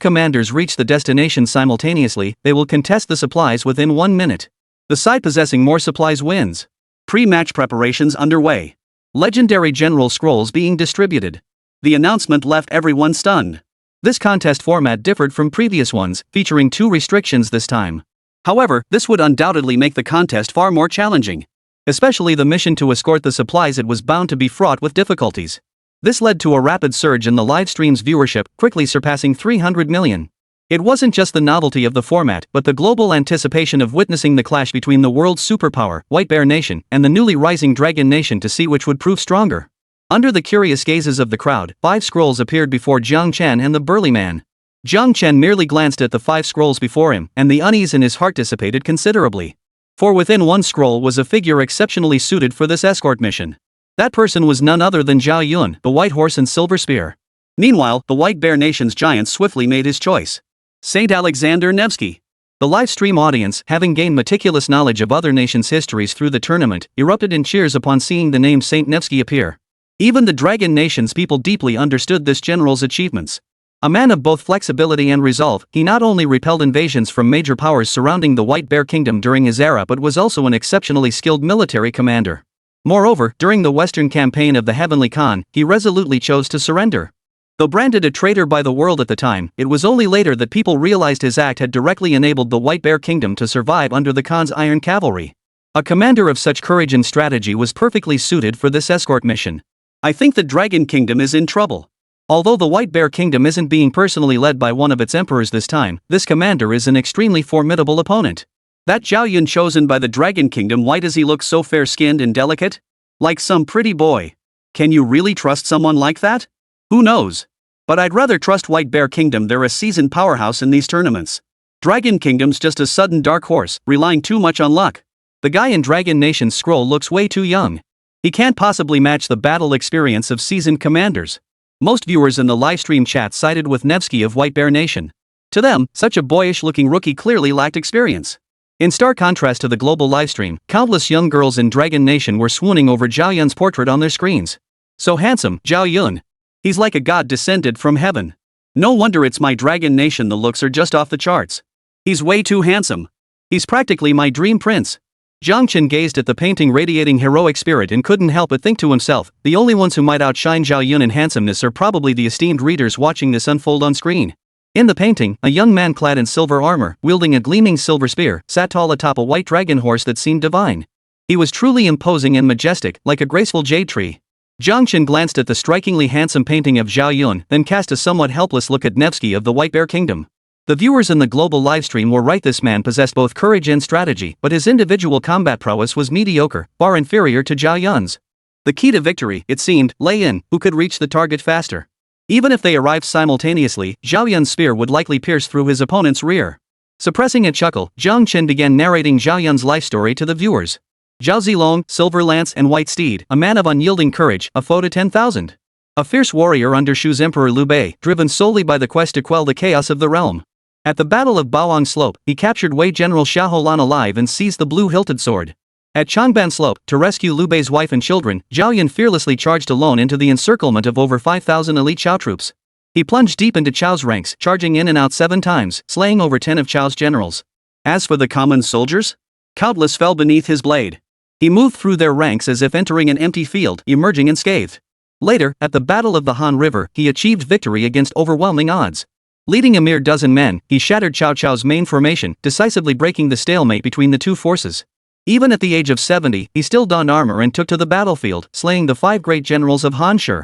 commanders reach the destination simultaneously, they will contest the supplies within 1 minute. The side possessing more supplies wins. Pre-match preparations underway. Legendary General Scrolls being distributed. The announcement left everyone stunned. This contest format differed from previous ones, featuring 2 restrictions this time. However, this would undoubtedly make the contest far more challenging. Especially the mission to escort the supplies. It was bound to be fraught with difficulties. This led to a rapid surge in the live stream's viewership, quickly surpassing 300 million. It wasn't just the novelty of the format, but the global anticipation of witnessing the clash between the world's superpower, White Bear Nation, and the newly rising Dragon Nation to see which would prove stronger. Under the curious gazes of the crowd, 5 scrolls appeared before Jiang Chen and the burly man. Jiang Chen merely glanced at the 5 scrolls before him, and the unease in his heart dissipated considerably. For within one scroll was a figure exceptionally suited for this escort mission. That person was none other than Zhao Yun, the White Horse and Silver Spear. Meanwhile, the White Bear Nation's giant swiftly made his choice. Saint Alexander Nevsky. The live stream audience, having gained meticulous knowledge of other nations' histories through the tournament, erupted in cheers upon seeing the name Saint Nevsky appear. Even the Dragon Nation's people deeply understood this general's achievements. A man of both flexibility and resolve, he not only repelled invasions from major powers surrounding the White Bear Kingdom during his era but was also an exceptionally skilled military commander. Moreover, during the Western campaign of the Heavenly Khan, he resolutely chose to surrender. Though branded a traitor by the world at the time, it was only later that people realized his act had directly enabled the White Bear Kingdom to survive under the Khan's iron cavalry. A commander of such courage and strategy was perfectly suited for this escort mission. I think the Dragon Kingdom is in trouble. Although the White Bear Kingdom isn't being personally led by one of its emperors this time, this commander is an extremely formidable opponent. That Zhao Yun chosen by the Dragon Kingdom, why does he look so fair-skinned and delicate? Like some pretty boy. Can you really trust someone like that? Who knows? But I'd rather trust White Bear Kingdom. They're a seasoned powerhouse in these tournaments. Dragon Kingdom's just a sudden dark horse, relying too much on luck. The guy in Dragon Nation's scroll looks way too young. He can't possibly match the battle experience of seasoned commanders. Most viewers in the livestream chat sided with Nevsky of White Bear Nation. To them, such a boyish-looking rookie clearly lacked experience. In stark contrast to the global livestream, countless young girls in Dragon Nation were swooning over Zhao Yun's portrait on their screens. So handsome, Zhao Yun. He's like a god descended from heaven. No wonder it's my Dragon Nation. The looks are just off the charts. He's way too handsome. He's practically my dream prince. Jiang Chen gazed at the painting radiating heroic spirit and couldn't help but think to himself, the only ones who might outshine Zhao Yun in handsomeness are probably the esteemed readers watching this unfold on screen. In the painting, a young man clad in silver armor, wielding a gleaming silver spear, sat tall atop a white dragon horse that seemed divine. He was truly imposing and majestic, like a graceful jade tree. Jiang Chen glanced at the strikingly handsome painting of Zhao Yun, then cast a somewhat helpless look at Nevsky of the White Bear Kingdom. The viewers in the global livestream were right. This man possessed both courage and strategy, but his individual combat prowess was mediocre, far inferior to Zhao Yun's. The key to victory, it seemed, lay in who could reach the target faster. Even if they arrived simultaneously, Zhao Yun's spear would likely pierce through his opponent's rear. Suppressing a chuckle, Jiang Chen began narrating Zhao Yun's life story to the viewers. Zhao Zilong, Silver Lance and White Steed, a man of unyielding courage, a foe to 10,000. A fierce warrior under Shu's Emperor Liu Bei, driven solely by the quest to quell the chaos of the realm. At the Battle of Baoang Slope, he captured Wei General Xiaoholan alive and seized the blue-hilted sword. At Changban Slope, to rescue Liu Bei's wife and children, Zhao Yun fearlessly charged alone into the encirclement of over 5,000 elite Chao troops. He plunged deep into Chao's ranks, charging in and out 7 times, slaying over 10 of Chao's generals. As for the common soldiers, countless fell beneath his blade. He moved through their ranks as if entering an empty field, emerging unscathed. Later, at the Battle of the Han River, he achieved victory against overwhelming odds. Leading a mere dozen men, he shattered Cao Cao's main formation, decisively breaking the stalemate between the two forces. Even at the age of 70, he still donned armor and took to the battlefield, slaying the 5 great generals of Han Shi.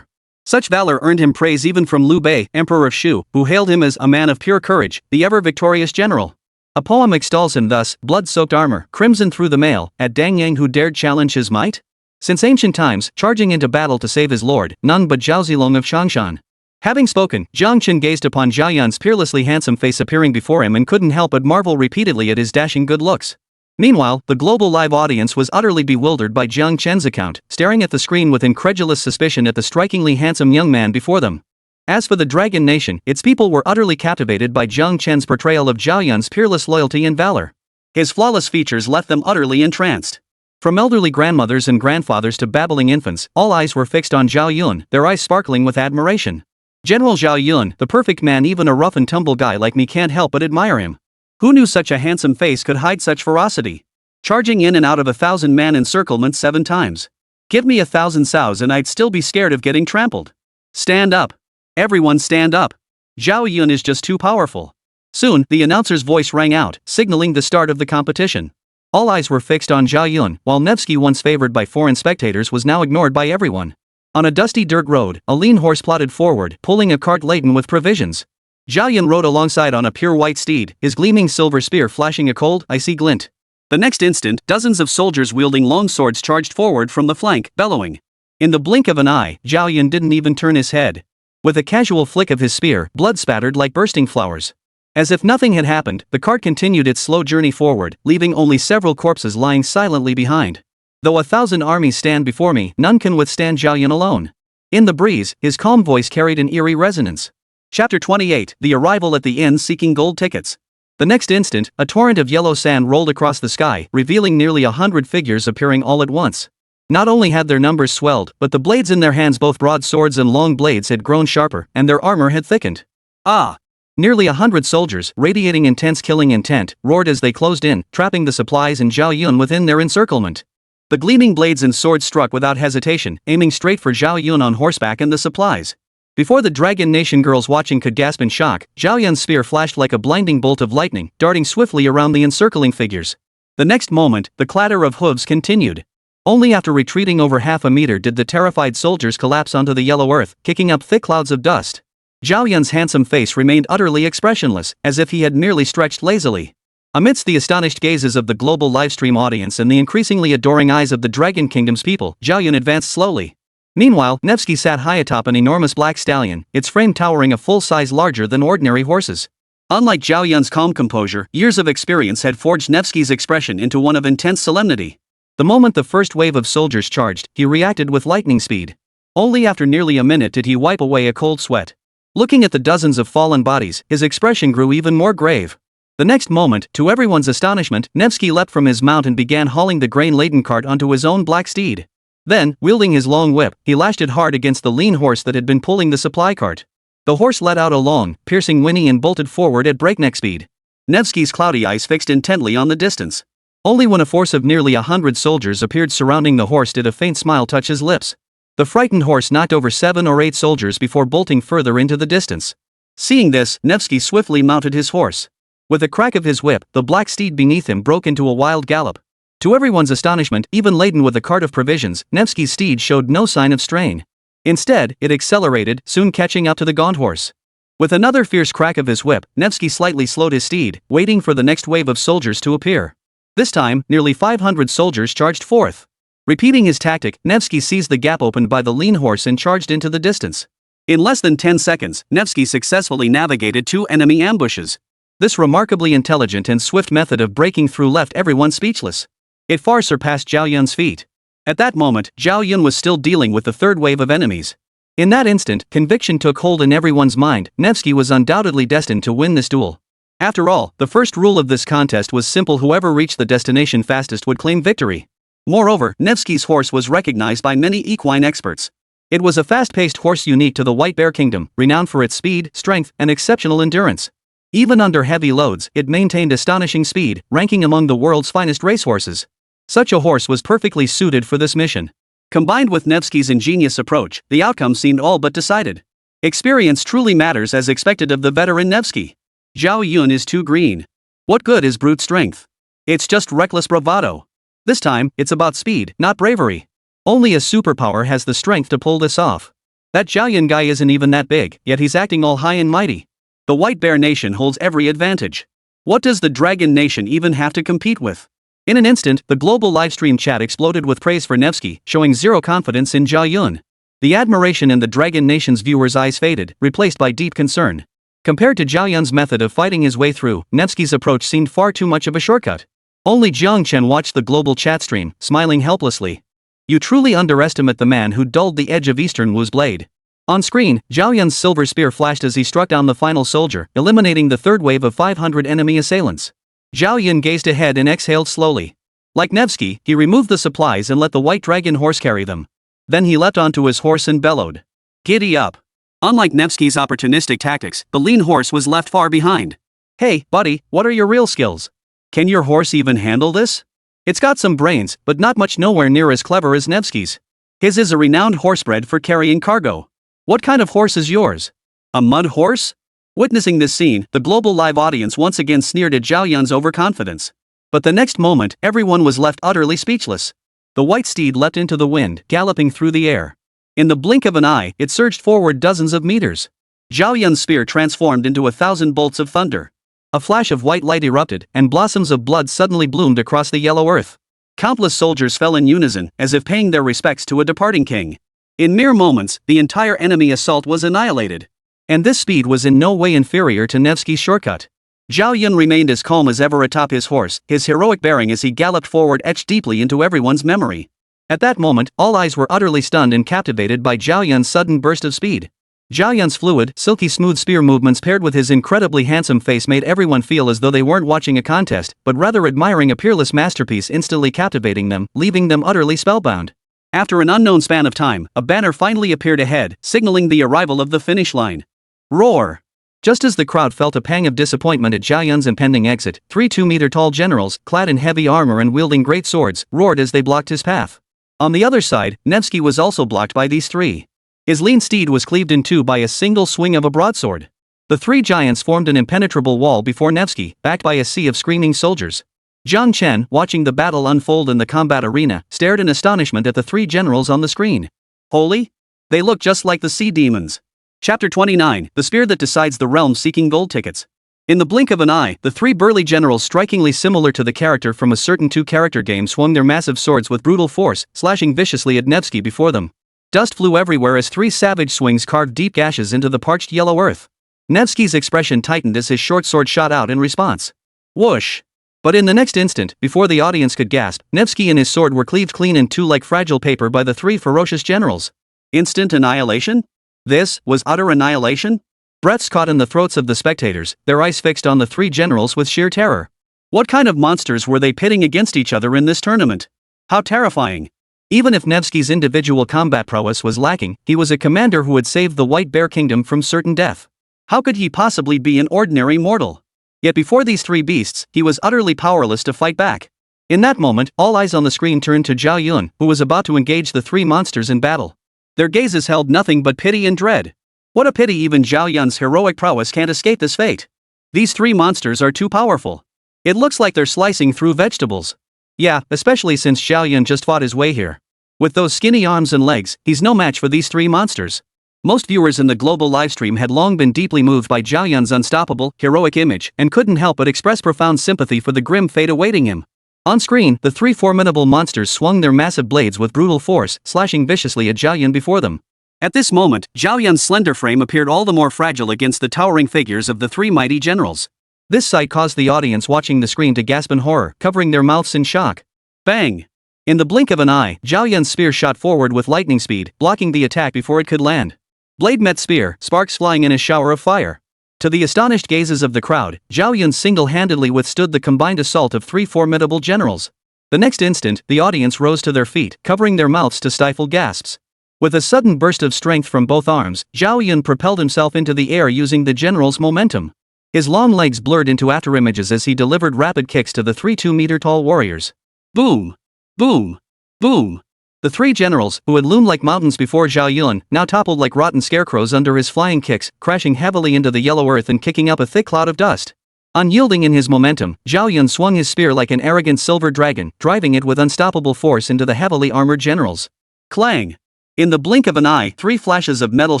Such valor earned him praise even from Liu Bei, Emperor of Shu, who hailed him as a man of pure courage, the ever-victorious general. A poem extols him thus: blood-soaked armor, crimson through the mail, at Dang Yang who dared challenge his might? Since ancient times, charging into battle to save his lord, none but Zhao Zilong of Changshan. Having spoken, Jiang Chen gazed upon Zhao Yun's peerlessly handsome face appearing before him and couldn't help but marvel repeatedly at his dashing good looks. Meanwhile, the global live audience was utterly bewildered by Jiang Chen's account, staring at the screen with incredulous suspicion at the strikingly handsome young man before them. As for the Dragon Nation, its people were utterly captivated by Jiang Chen's portrayal of Zhao Yun's peerless loyalty and valor. His flawless features left them utterly entranced. From elderly grandmothers and grandfathers to babbling infants, all eyes were fixed on Zhao Yun, their eyes sparkling with admiration. General Zhao Yun, the perfect man. Even a rough and tumble guy like me can't help but admire him. Who knew such a handsome face could hide such ferocity? Charging in and out of 1,000-man encirclement 7 times. Give me 1,000 sows and I'd still be scared of getting trampled. Stand up. Everyone stand up. Zhao Yun is just too powerful. Soon, the announcer's voice rang out, signaling the start of the competition. All eyes were fixed on Zhao Yun, while Nevsky, once favored by foreign spectators, was now ignored by everyone. On a dusty dirt road, a lean horse plodded forward, pulling a cart laden with provisions. Zhao Yun rode alongside on a pure white steed, his gleaming silver spear flashing a cold, icy glint. The next instant, dozens of soldiers wielding long swords charged forward from the flank, bellowing. In the blink of an eye, Zhao Yun didn't even turn his head. With a casual flick of his spear, blood spattered like bursting flowers. As if nothing had happened, the cart continued its slow journey forward, leaving only several corpses lying silently behind. Though 1,000 armies stand before me, none can withstand Zhao Yun alone. In the breeze, his calm voice carried an eerie resonance. Chapter 28, The Arrival at the Inn Seeking Gold Tickets. The next instant, a torrent of yellow sand rolled across the sky, revealing nearly 100 figures appearing all at once. Not only had their numbers swelled, but the blades in their hands, both broad swords and long blades, had grown sharper, and their armor had thickened. Ah! Nearly 100 soldiers, radiating intense killing intent, roared as they closed in, trapping the supplies and Zhao Yun within their encirclement. The gleaming blades and swords struck without hesitation, aiming straight for Zhao Yun on horseback and the supplies. Before the Dragon Nation girls watching could gasp in shock, Zhao Yun's spear flashed like a blinding bolt of lightning, darting swiftly around the encircling figures. The next moment, the clatter of hooves continued. Only after retreating over half a meter did the terrified soldiers collapse onto the yellow earth, kicking up thick clouds of dust. Zhao Yun's handsome face remained utterly expressionless, as if he had merely stretched lazily. Amidst the astonished gazes of the global livestream audience and the increasingly adoring eyes of the Dragon Kingdom's people, Zhao Yun advanced slowly. Meanwhile, Nevsky sat high atop an enormous black stallion, its frame towering a full size larger than ordinary horses. Unlike Zhao Yun's calm composure, years of experience had forged Nevsky's expression into one of intense solemnity. The moment the first wave of soldiers charged, he reacted with lightning speed. Only after nearly a minute did he wipe away a cold sweat. Looking at the dozens of fallen bodies, his expression grew even more grave. The next moment, to everyone's astonishment, Nevsky leapt from his mount and began hauling the grain-laden cart onto his own black steed. Then, wielding his long whip, he lashed it hard against the lean horse that had been pulling the supply cart. The horse let out a long, piercing whinny and bolted forward at breakneck speed. Nevsky's cloudy eyes fixed intently on the distance. Only when a force of nearly 100 soldiers appeared surrounding the horse did a faint smile touch his lips. The frightened horse knocked over 7 or 8 soldiers before bolting further into the distance. Seeing this, Nevsky swiftly mounted his horse. With a crack of his whip, the black steed beneath him broke into a wild gallop. To everyone's astonishment, even laden with a cart of provisions, Nevsky's steed showed no sign of strain. Instead, it accelerated, soon catching up to the gaunt horse. With another fierce crack of his whip, Nevsky slightly slowed his steed, waiting for the next wave of soldiers to appear. This time, nearly 500 soldiers charged forth. Repeating his tactic, Nevsky seized the gap opened by the lean horse and charged into the distance. In less than 10 seconds, Nevsky successfully navigated 2 enemy ambushes. This remarkably intelligent and swift method of breaking through left everyone speechless. It far surpassed Zhao Yun's feat. At that moment, Zhao Yun was still dealing with the third wave of enemies. In that instant, conviction took hold in everyone's mind. Nevsky was undoubtedly destined to win this duel. After all, the first rule of this contest was simple: whoever reached the destination fastest would claim victory. Moreover, Nevsky's horse was recognized by many equine experts. It was a fast-paced horse unique to the White Bear Kingdom, renowned for its speed, strength, and exceptional endurance. Even under heavy loads, it maintained astonishing speed, ranking among the world's finest racehorses. Such a horse was perfectly suited for this mission. Combined with Nevsky's ingenious approach, the outcome seemed all but decided. Experience truly matters, as expected of the veteran Nevsky. Zhao Yun is too green. What good is brute strength? It's just reckless bravado. This time, it's about speed, not bravery. Only a superpower has the strength to pull this off. That Zhao Yun guy isn't even that big, yet he's acting all high and mighty. The White Bear Nation holds every advantage. What does the Dragon Nation even have to compete with? In an instant, the global livestream chat exploded with praise for Nevsky, showing zero confidence in Zhao Yun. The admiration in the Dragon Nation's viewers' eyes faded, replaced by deep concern. Compared to Zhao Yun's method of fighting his way through, Nevsky's approach seemed far too much of a shortcut. Only Jiang Chen watched the global chat stream, smiling helplessly. You truly underestimate the man who dulled the edge of Eastern Wu's blade. On screen, Zhao Yun's silver spear flashed as he struck down the final soldier, eliminating the third wave of 500 enemy assailants. Zhao Yun gazed ahead and exhaled slowly. Like Nevsky, he removed the supplies and let the white dragon horse carry them. Then he leapt onto his horse and bellowed. Giddy up. Unlike Nevsky's opportunistic tactics, the lean horse was left far behind. Hey, buddy, what are your real skills? Can your horse even handle this? It's got some brains, but not much, nowhere near as clever as Nevsky's. His is a renowned horsebred for carrying cargo. What kind of horse is yours? A mud horse? Witnessing this scene, the global live audience once again sneered at Zhao Yun's overconfidence. But the next moment, everyone was left utterly speechless. The white steed leapt into the wind, galloping through the air. In the blink of an eye, it surged forward dozens of meters. Zhao Yun's spear transformed into 1,000 bolts of thunder. A flash of white light erupted, and blossoms of blood suddenly bloomed across the yellow earth. Countless soldiers fell in unison, as if paying their respects to a departing king. In mere moments, the entire enemy assault was annihilated. And this speed was in no way inferior to Nevsky's shortcut. Zhao Yun remained as calm as ever atop his horse, his heroic bearing as he galloped forward etched deeply into everyone's memory. At that moment, all eyes were utterly stunned and captivated by Zhao Yun's sudden burst of speed. Zhao Yun's fluid, silky smooth spear movements paired with his incredibly handsome face made everyone feel as though they weren't watching a contest, but rather admiring a peerless masterpiece, instantly captivating them, leaving them utterly spellbound. After an unknown span of time, a banner finally appeared ahead, signaling the arrival of the finish line. Roar! Just as the crowd felt a pang of disappointment at Zhao Yun's impending exit, 3 2-meter-tall generals, clad in heavy armor and wielding great swords, roared as they blocked his path. On the other side, Nevsky was also blocked by these three. His lean steed was cleaved in two by a single swing of a broadsword. The three giants formed an impenetrable wall before Nevsky, backed by a sea of screaming soldiers. Jiang Chen, watching the battle unfold in the combat arena, stared in astonishment at the three generals on the screen. Holy? They look just like the sea demons. Chapter 29, The Spear That Decides the Realm, seeking gold tickets. In the blink of an eye, the three burly generals, strikingly similar to the character from a certain two-character game, swung their massive swords with brutal force, slashing viciously at Nevsky before them. Dust flew everywhere as three savage swings carved deep gashes into the parched yellow earth. Nevsky's expression tightened as his short sword shot out in response. Whoosh! But in the next instant, before the audience could gasp, Nevsky and his sword were cleaved clean in two like fragile paper by the three ferocious generals. Instant annihilation? This was utter annihilation? Breaths caught in the throats of the spectators, their eyes fixed on the three generals with sheer terror. What kind of monsters were they pitting against each other in this tournament? How terrifying! Even if Nevsky's individual combat prowess was lacking, he was a commander who had saved the White Bear Kingdom from certain death. How could he possibly be an ordinary mortal? Yet before these three beasts, he was utterly powerless to fight back. In that moment, all eyes on the screen turned to Zhao Yun, who was about to engage the three monsters in battle. Their gazes held nothing but pity and dread. What a pity even Zhao Yun's heroic prowess can't escape this fate. These three monsters are too powerful. It looks like they're slicing through vegetables. Yeah, especially since Zhao Yun just fought his way here. With those skinny arms and legs, he's no match for these three monsters. Most viewers in the global livestream had long been deeply moved by Zhao Yun's unstoppable, heroic image, and couldn't help but express profound sympathy for the grim fate awaiting him. On screen, the three formidable monsters swung their massive blades with brutal force, slashing viciously at Zhao Yun before them. At this moment, Zhao Yun's slender frame appeared all the more fragile against the towering figures of the three mighty generals. This sight caused the audience watching the screen to gasp in horror, covering their mouths in shock. Bang! In the blink of an eye, Zhao Yun's spear shot forward with lightning speed, blocking the attack before it could land. Blade met spear, sparks flying in a shower of fire. To the astonished gazes of the crowd, Zhao Yun single-handedly withstood the combined assault of three formidable generals. The next instant, the audience rose to their feet, covering their mouths to stifle gasps. With a sudden burst of strength from both arms, Zhao Yun propelled himself into the air using the general's momentum. His long legs blurred into afterimages as he delivered rapid kicks to the three 2-meter-tall warriors. Boom! Boom! Boom! The three generals, who had loomed like mountains before Zhao Yun, now toppled like rotten scarecrows under his flying kicks, crashing heavily into the yellow earth and kicking up a thick cloud of dust. Unyielding in his momentum, Zhao Yun swung his spear like an arrogant silver dragon, driving it with unstoppable force into the heavily armored generals. Clang! In the blink of an eye, three flashes of metal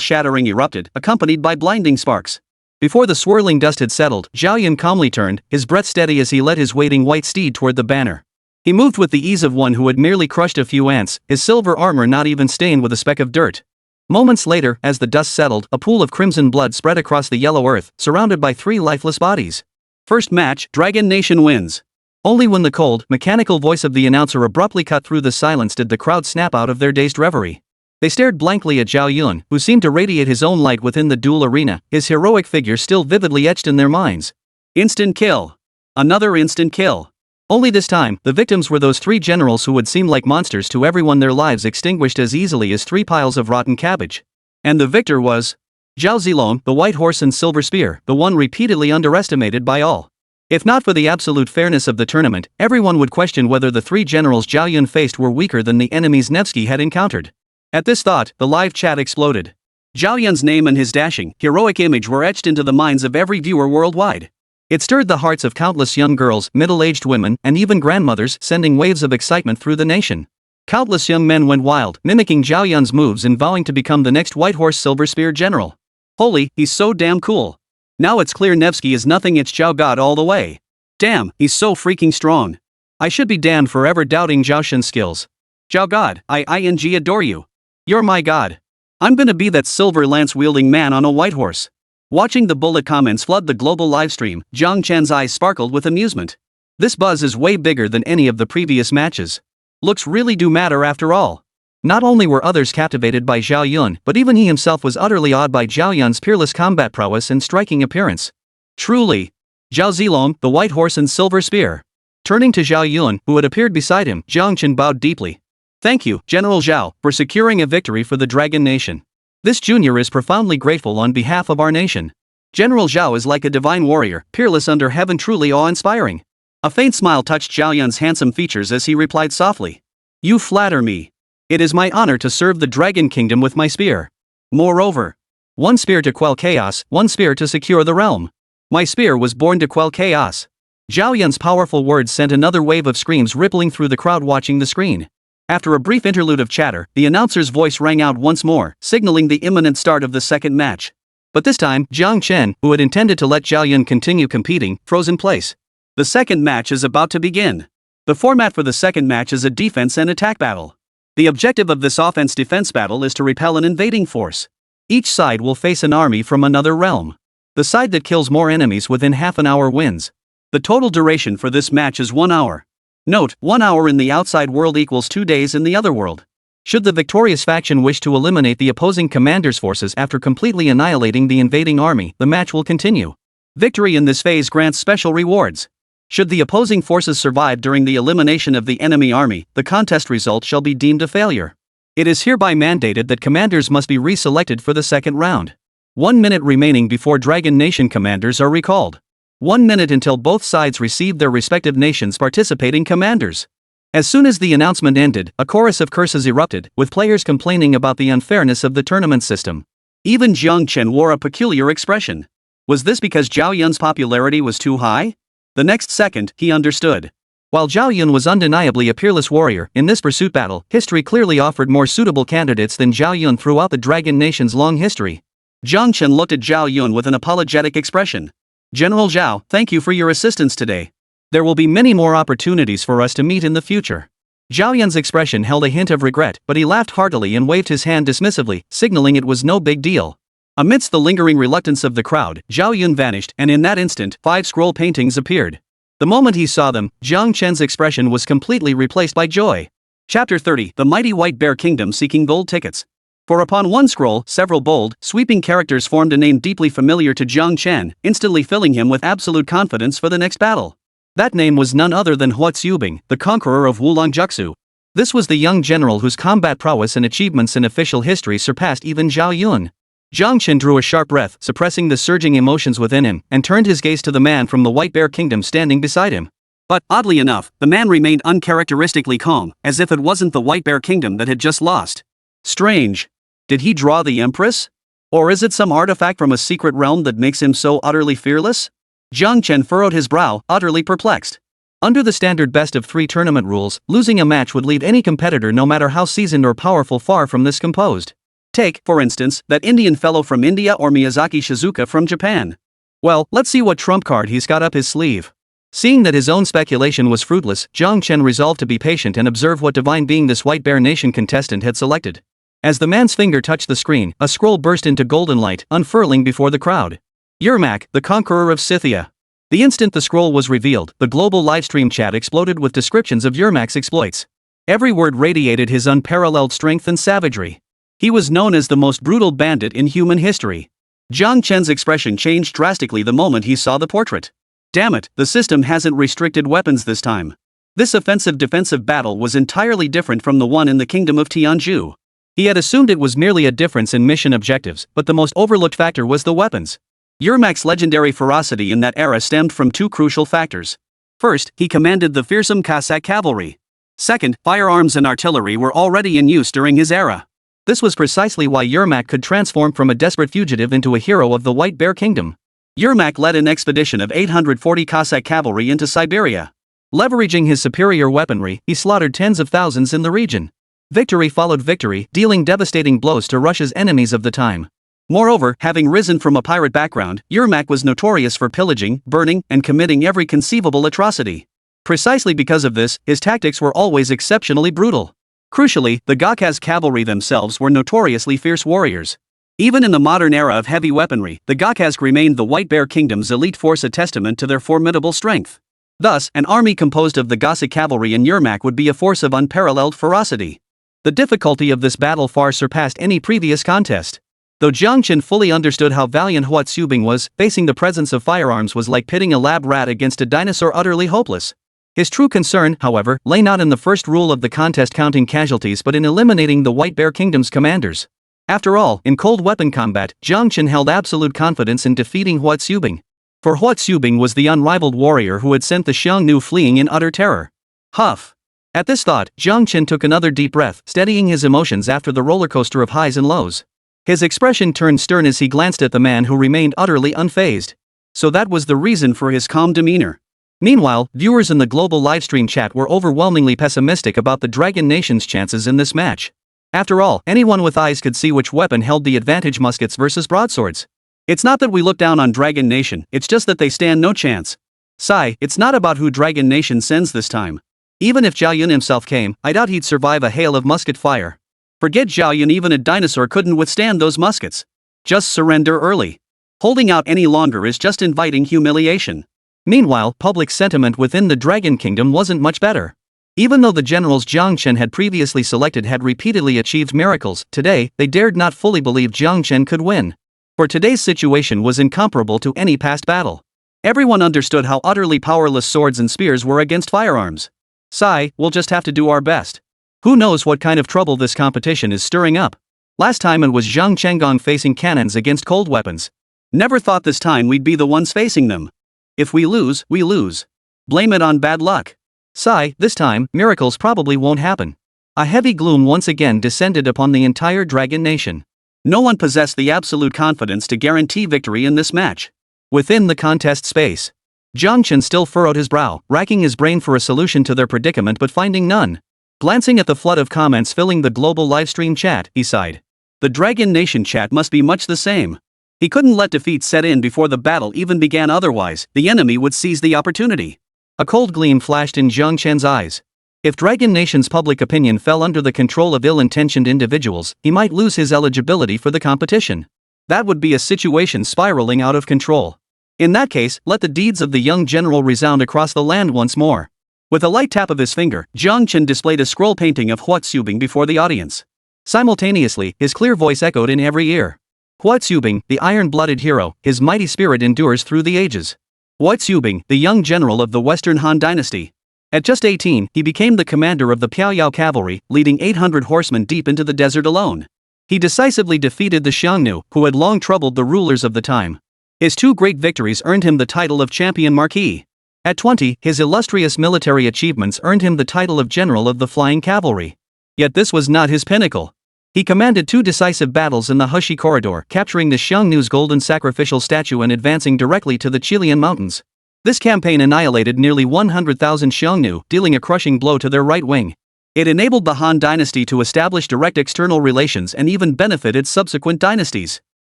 shattering erupted, accompanied by blinding sparks. Before the swirling dust had settled, Zhao Yun calmly turned, his breath steady as he led his waiting white steed toward the banner. He moved with the ease of one who had merely crushed a few ants, his silver armor not even stained with a speck of dirt. Moments later, as the dust settled, a pool of crimson blood spread across the yellow earth, surrounded by 3 lifeless bodies. First match, Dragon Nation wins. Only when the cold, mechanical voice of the announcer abruptly cut through the silence did the crowd snap out of their dazed reverie. They stared blankly at Zhao Yun, who seemed to radiate his own light within the duel arena, his heroic figure still vividly etched in their minds. Instant kill. Another instant kill. Only this time, the victims were those 3 generals who would seem like monsters to everyone, their lives extinguished as easily as 3 piles of rotten cabbage. And the victor was Zhao Zilong, the White Horse and Silver Spear, the one repeatedly underestimated by all. If not for the absolute fairness of the tournament, everyone would question whether the 3 generals Zhao Yun faced were weaker than the enemies Nevsky had encountered. At this thought, the live chat exploded. Zhao Yun's name and his dashing, heroic image were etched into the minds of every viewer worldwide. It stirred the hearts of countless young girls, middle-aged women, and even grandmothers, sending waves of excitement through the nation. Countless young men went wild, mimicking Zhao Yun's moves and vowing to become the next White Horse Silver Spear general. Holy, he's so damn cool. Now it's clear Nevsky is nothing, it's Zhao God all the way. Damn, he's so freaking strong. I should be damned for ever doubting Zhao Shen's skills. Zhao God, I adore you. You're my god. I'm gonna be that silver lance-wielding man on a white horse. Watching the bullet comments flood the global livestream, Jiang Chen's eyes sparkled with amusement. This buzz is way bigger than any of the previous matches. Looks really do matter after all. Not only were others captivated by Zhao Yun, but even he himself was utterly awed by Zhao Yun's peerless combat prowess and striking appearance. Truly. Zhao Zilong, the White Horse and Silver Spear. Turning to Zhao Yun, who had appeared beside him, Jiang Chen bowed deeply. Thank you, General Zhao, for securing a victory for the Dragon Nation. This junior is profoundly grateful on behalf of our nation. General Zhao is like a divine warrior, peerless under heaven, truly awe-inspiring. A faint smile touched Zhao Yun's handsome features as he replied softly. You flatter me. It is my honor to serve the Dragon Kingdom with my spear. Moreover, 1 spear to quell chaos, 1 spear to secure the realm. My spear was born to quell chaos. Zhao Yun's powerful words sent another wave of screams rippling through the crowd watching the screen. After a brief interlude of chatter, the announcer's voice rang out once more, signaling the imminent start of the second match. But this time, Jiang Chen, who had intended to let Zhao Yun continue competing, froze in place. The second match is about to begin. The format for the second match is a defense and attack battle. The objective of this offense-defense battle is to repel an invading force. Each side will face an army from another realm. The side that kills more enemies within half an hour wins. The total duration for this match is 1 hour. Note, 1 hour in the outside world equals 2 days in the other world. Should the victorious faction wish to eliminate the opposing commander's forces after completely annihilating the invading army, the match will continue. Victory in this phase grants special rewards. Should the opposing forces survive during the elimination of the enemy army, the contest result shall be deemed a failure. It is hereby mandated that commanders must be reselected for the second round. 1 minute remaining before Dragon Nation commanders are recalled. 1 minute until both sides receive their respective nations' participating commanders. As soon as the announcement ended, a chorus of curses erupted, with players complaining about the unfairness of the tournament system. Even Jiang Chen wore a peculiar expression. Was this because Zhao Yun's popularity was too high? The next second, he understood. While Zhao Yun was undeniably a peerless warrior, in this pursuit battle, history clearly offered more suitable candidates than Zhao Yun throughout the Dragon Nation's long history. Jiang Chen looked at Zhao Yun with an apologetic expression. General Zhao, thank you for your assistance today. There will be many more opportunities for us to meet in the future. Zhao Yun's expression held a hint of regret, but he laughed heartily and waved his hand dismissively, signaling it was no big deal. Amidst the lingering reluctance of the crowd, Zhao Yun vanished, and in that instant, 5 scroll paintings appeared. The moment he saw them, Jiang Chen's expression was completely replaced by joy. Chapter 30, The Mighty White Bear Kingdom Seeking Gold Tickets. For upon one scroll, several bold, sweeping characters formed a name deeply familiar to Jiang Chen, instantly filling him with absolute confidence for the next battle. That name was none other than Huo Qubing, the conqueror of Wulongjiaxu. This was the young general whose combat prowess and achievements in official history surpassed even Zhao Yun. Jiang Chen drew a sharp breath, suppressing the surging emotions within him, and turned his gaze to the man from the White Bear Kingdom standing beside him. But, oddly enough, the man remained uncharacteristically calm, as if it wasn't the White Bear Kingdom that had just lost. Strange. Did he draw the Empress? Or is it some artifact from a secret realm that makes him so utterly fearless? Jiang Chen furrowed his brow, utterly perplexed. Under the standard best-of-3 tournament rules, losing a match would leave any competitor, no matter how seasoned or powerful, far from this composed. Take, for instance, that Indian fellow from India or Miyazaki Shizuka from Japan. Well, let's see what trump card he's got up his sleeve. Seeing that his own speculation was fruitless, Jiang Chen resolved to be patient and observe what divine being this White Bear Nation contestant had selected. As the man's finger touched the screen, a scroll burst into golden light, unfurling before the crowd. Yermak, the conqueror of Scythia. The instant the scroll was revealed, the global livestream chat exploded with descriptions of Yermak's exploits. Every word radiated his unparalleled strength and savagery. He was known as the most brutal bandit in human history. Jiang Chen's expression changed drastically the moment he saw the portrait. Damn it, the system hasn't restricted weapons this time. This offensive-defensive battle was entirely different from the one in the kingdom of Tianzhu. He had assumed it was merely a difference in mission objectives, but the most overlooked factor was the weapons. Yermak's legendary ferocity in that era stemmed from two crucial factors. First, he commanded the fearsome Cossack cavalry. Second, firearms and artillery were already in use during his era. This was precisely why Yermak could transform from a desperate fugitive into a hero of the White Bear Kingdom. Yermak led an expedition of 840 Cossack cavalry into Siberia. Leveraging his superior weaponry, he slaughtered tens of thousands in the region. Victory followed victory, dealing devastating blows to Russia's enemies of the time. Moreover, having risen from a pirate background, Yermak was notorious for pillaging, burning, and committing every conceivable atrocity. Precisely because of this, his tactics were always exceptionally brutal. Crucially, the Gakaz cavalry themselves were notoriously fierce warriors. Even in the modern era of heavy weaponry, the Gakaz remained the White Bear Kingdom's elite force, a testament to their formidable strength. Thus, an army composed of the Gakaz cavalry and Yermak would be a force of unparalleled ferocity. The difficulty of this battle far surpassed any previous contest. Though Jiang Chen fully understood how valiant Huo Qubing was, facing the presence of firearms was like pitting a lab rat against a dinosaur, utterly hopeless. His true concern, however, lay not in the first rule of the contest, counting casualties, but in eliminating the White Bear Kingdom's commanders. After all, in cold weapon combat, Jiang Chen held absolute confidence in defeating Huo Qubing. For Huo Qubing was the unrivaled warrior who had sent the Xiang Yu fleeing in utter terror. Huff. At this thought, Jiang Chen took another deep breath, steadying his emotions after the rollercoaster of highs and lows. His expression turned stern as he glanced at the man who remained utterly unfazed. So that was the reason for his calm demeanor. Meanwhile, viewers in the global livestream chat were overwhelmingly pessimistic about the Dragon Nation's chances in this match. After all, anyone with eyes could see which weapon held the advantage: muskets versus broadswords. It's not that we look down on Dragon Nation, it's just that they stand no chance. Sigh, it's not about who Dragon Nation sends this time. Even if Zhao Yun himself came, I doubt he'd survive a hail of musket fire. Forget Zhao Yun, even a dinosaur couldn't withstand those muskets. Just surrender early. Holding out any longer is just inviting humiliation. Meanwhile, public sentiment within the Dragon Kingdom wasn't much better. Even though the generals Jiang Chen had previously selected had repeatedly achieved miracles, today, they dared not fully believe Jiang Chen could win. For today's situation was incomparable to any past battle. Everyone understood how utterly powerless swords and spears were against firearms. Sigh, we'll just have to do our best. Who knows what kind of trouble this competition is stirring up? Last time it was Zhang Chenggong facing cannons against cold weapons. Never thought this time we'd be the ones facing them. If we lose, we lose. Blame it on bad luck. Sigh, this time, miracles probably won't happen. A heavy gloom once again descended upon the entire Dragon Nation. No one possessed the absolute confidence to guarantee victory in this match. Within the contest space, Jiang Chen still furrowed his brow, racking his brain for a solution to their predicament but finding none. Glancing at the flood of comments filling the global livestream chat, he sighed. The Dragon Nation chat must be much the same. He couldn't let defeat set in before the battle even began, otherwise, the enemy would seize the opportunity. A cold gleam flashed in Jiang Chen's eyes. If Dragon Nation's public opinion fell under the control of ill-intentioned individuals, he might lose his eligibility for the competition. That would be a situation spiraling out of control. In that case, let the deeds of the young general resound across the land once more. With a light tap of his finger, Jiang Chen displayed a scroll painting of Huo Qubing before the audience. Simultaneously, his clear voice echoed in every ear. Huo Qubing, the iron-blooded hero, his mighty spirit endures through the ages. Huo Qubing, the young general of the Western Han dynasty. At just 18, he became the commander of the Piaoyao cavalry, leading 800 horsemen deep into the desert alone. He decisively defeated the Xiang Yu, who had long troubled the rulers of the time. His two great victories earned him the title of Champion Marquis. At 20, his illustrious military achievements earned him the title of General of the Flying Cavalry. Yet this was not his pinnacle. He commanded two decisive battles in the Heshi Corridor, capturing the Xiang Yu's golden sacrificial statue and advancing directly to the Qilian Mountains. This campaign annihilated nearly 100,000 Xiang Yu, dealing a crushing blow to their right wing. It enabled the Han dynasty to establish direct external relations and even benefited subsequent dynasties.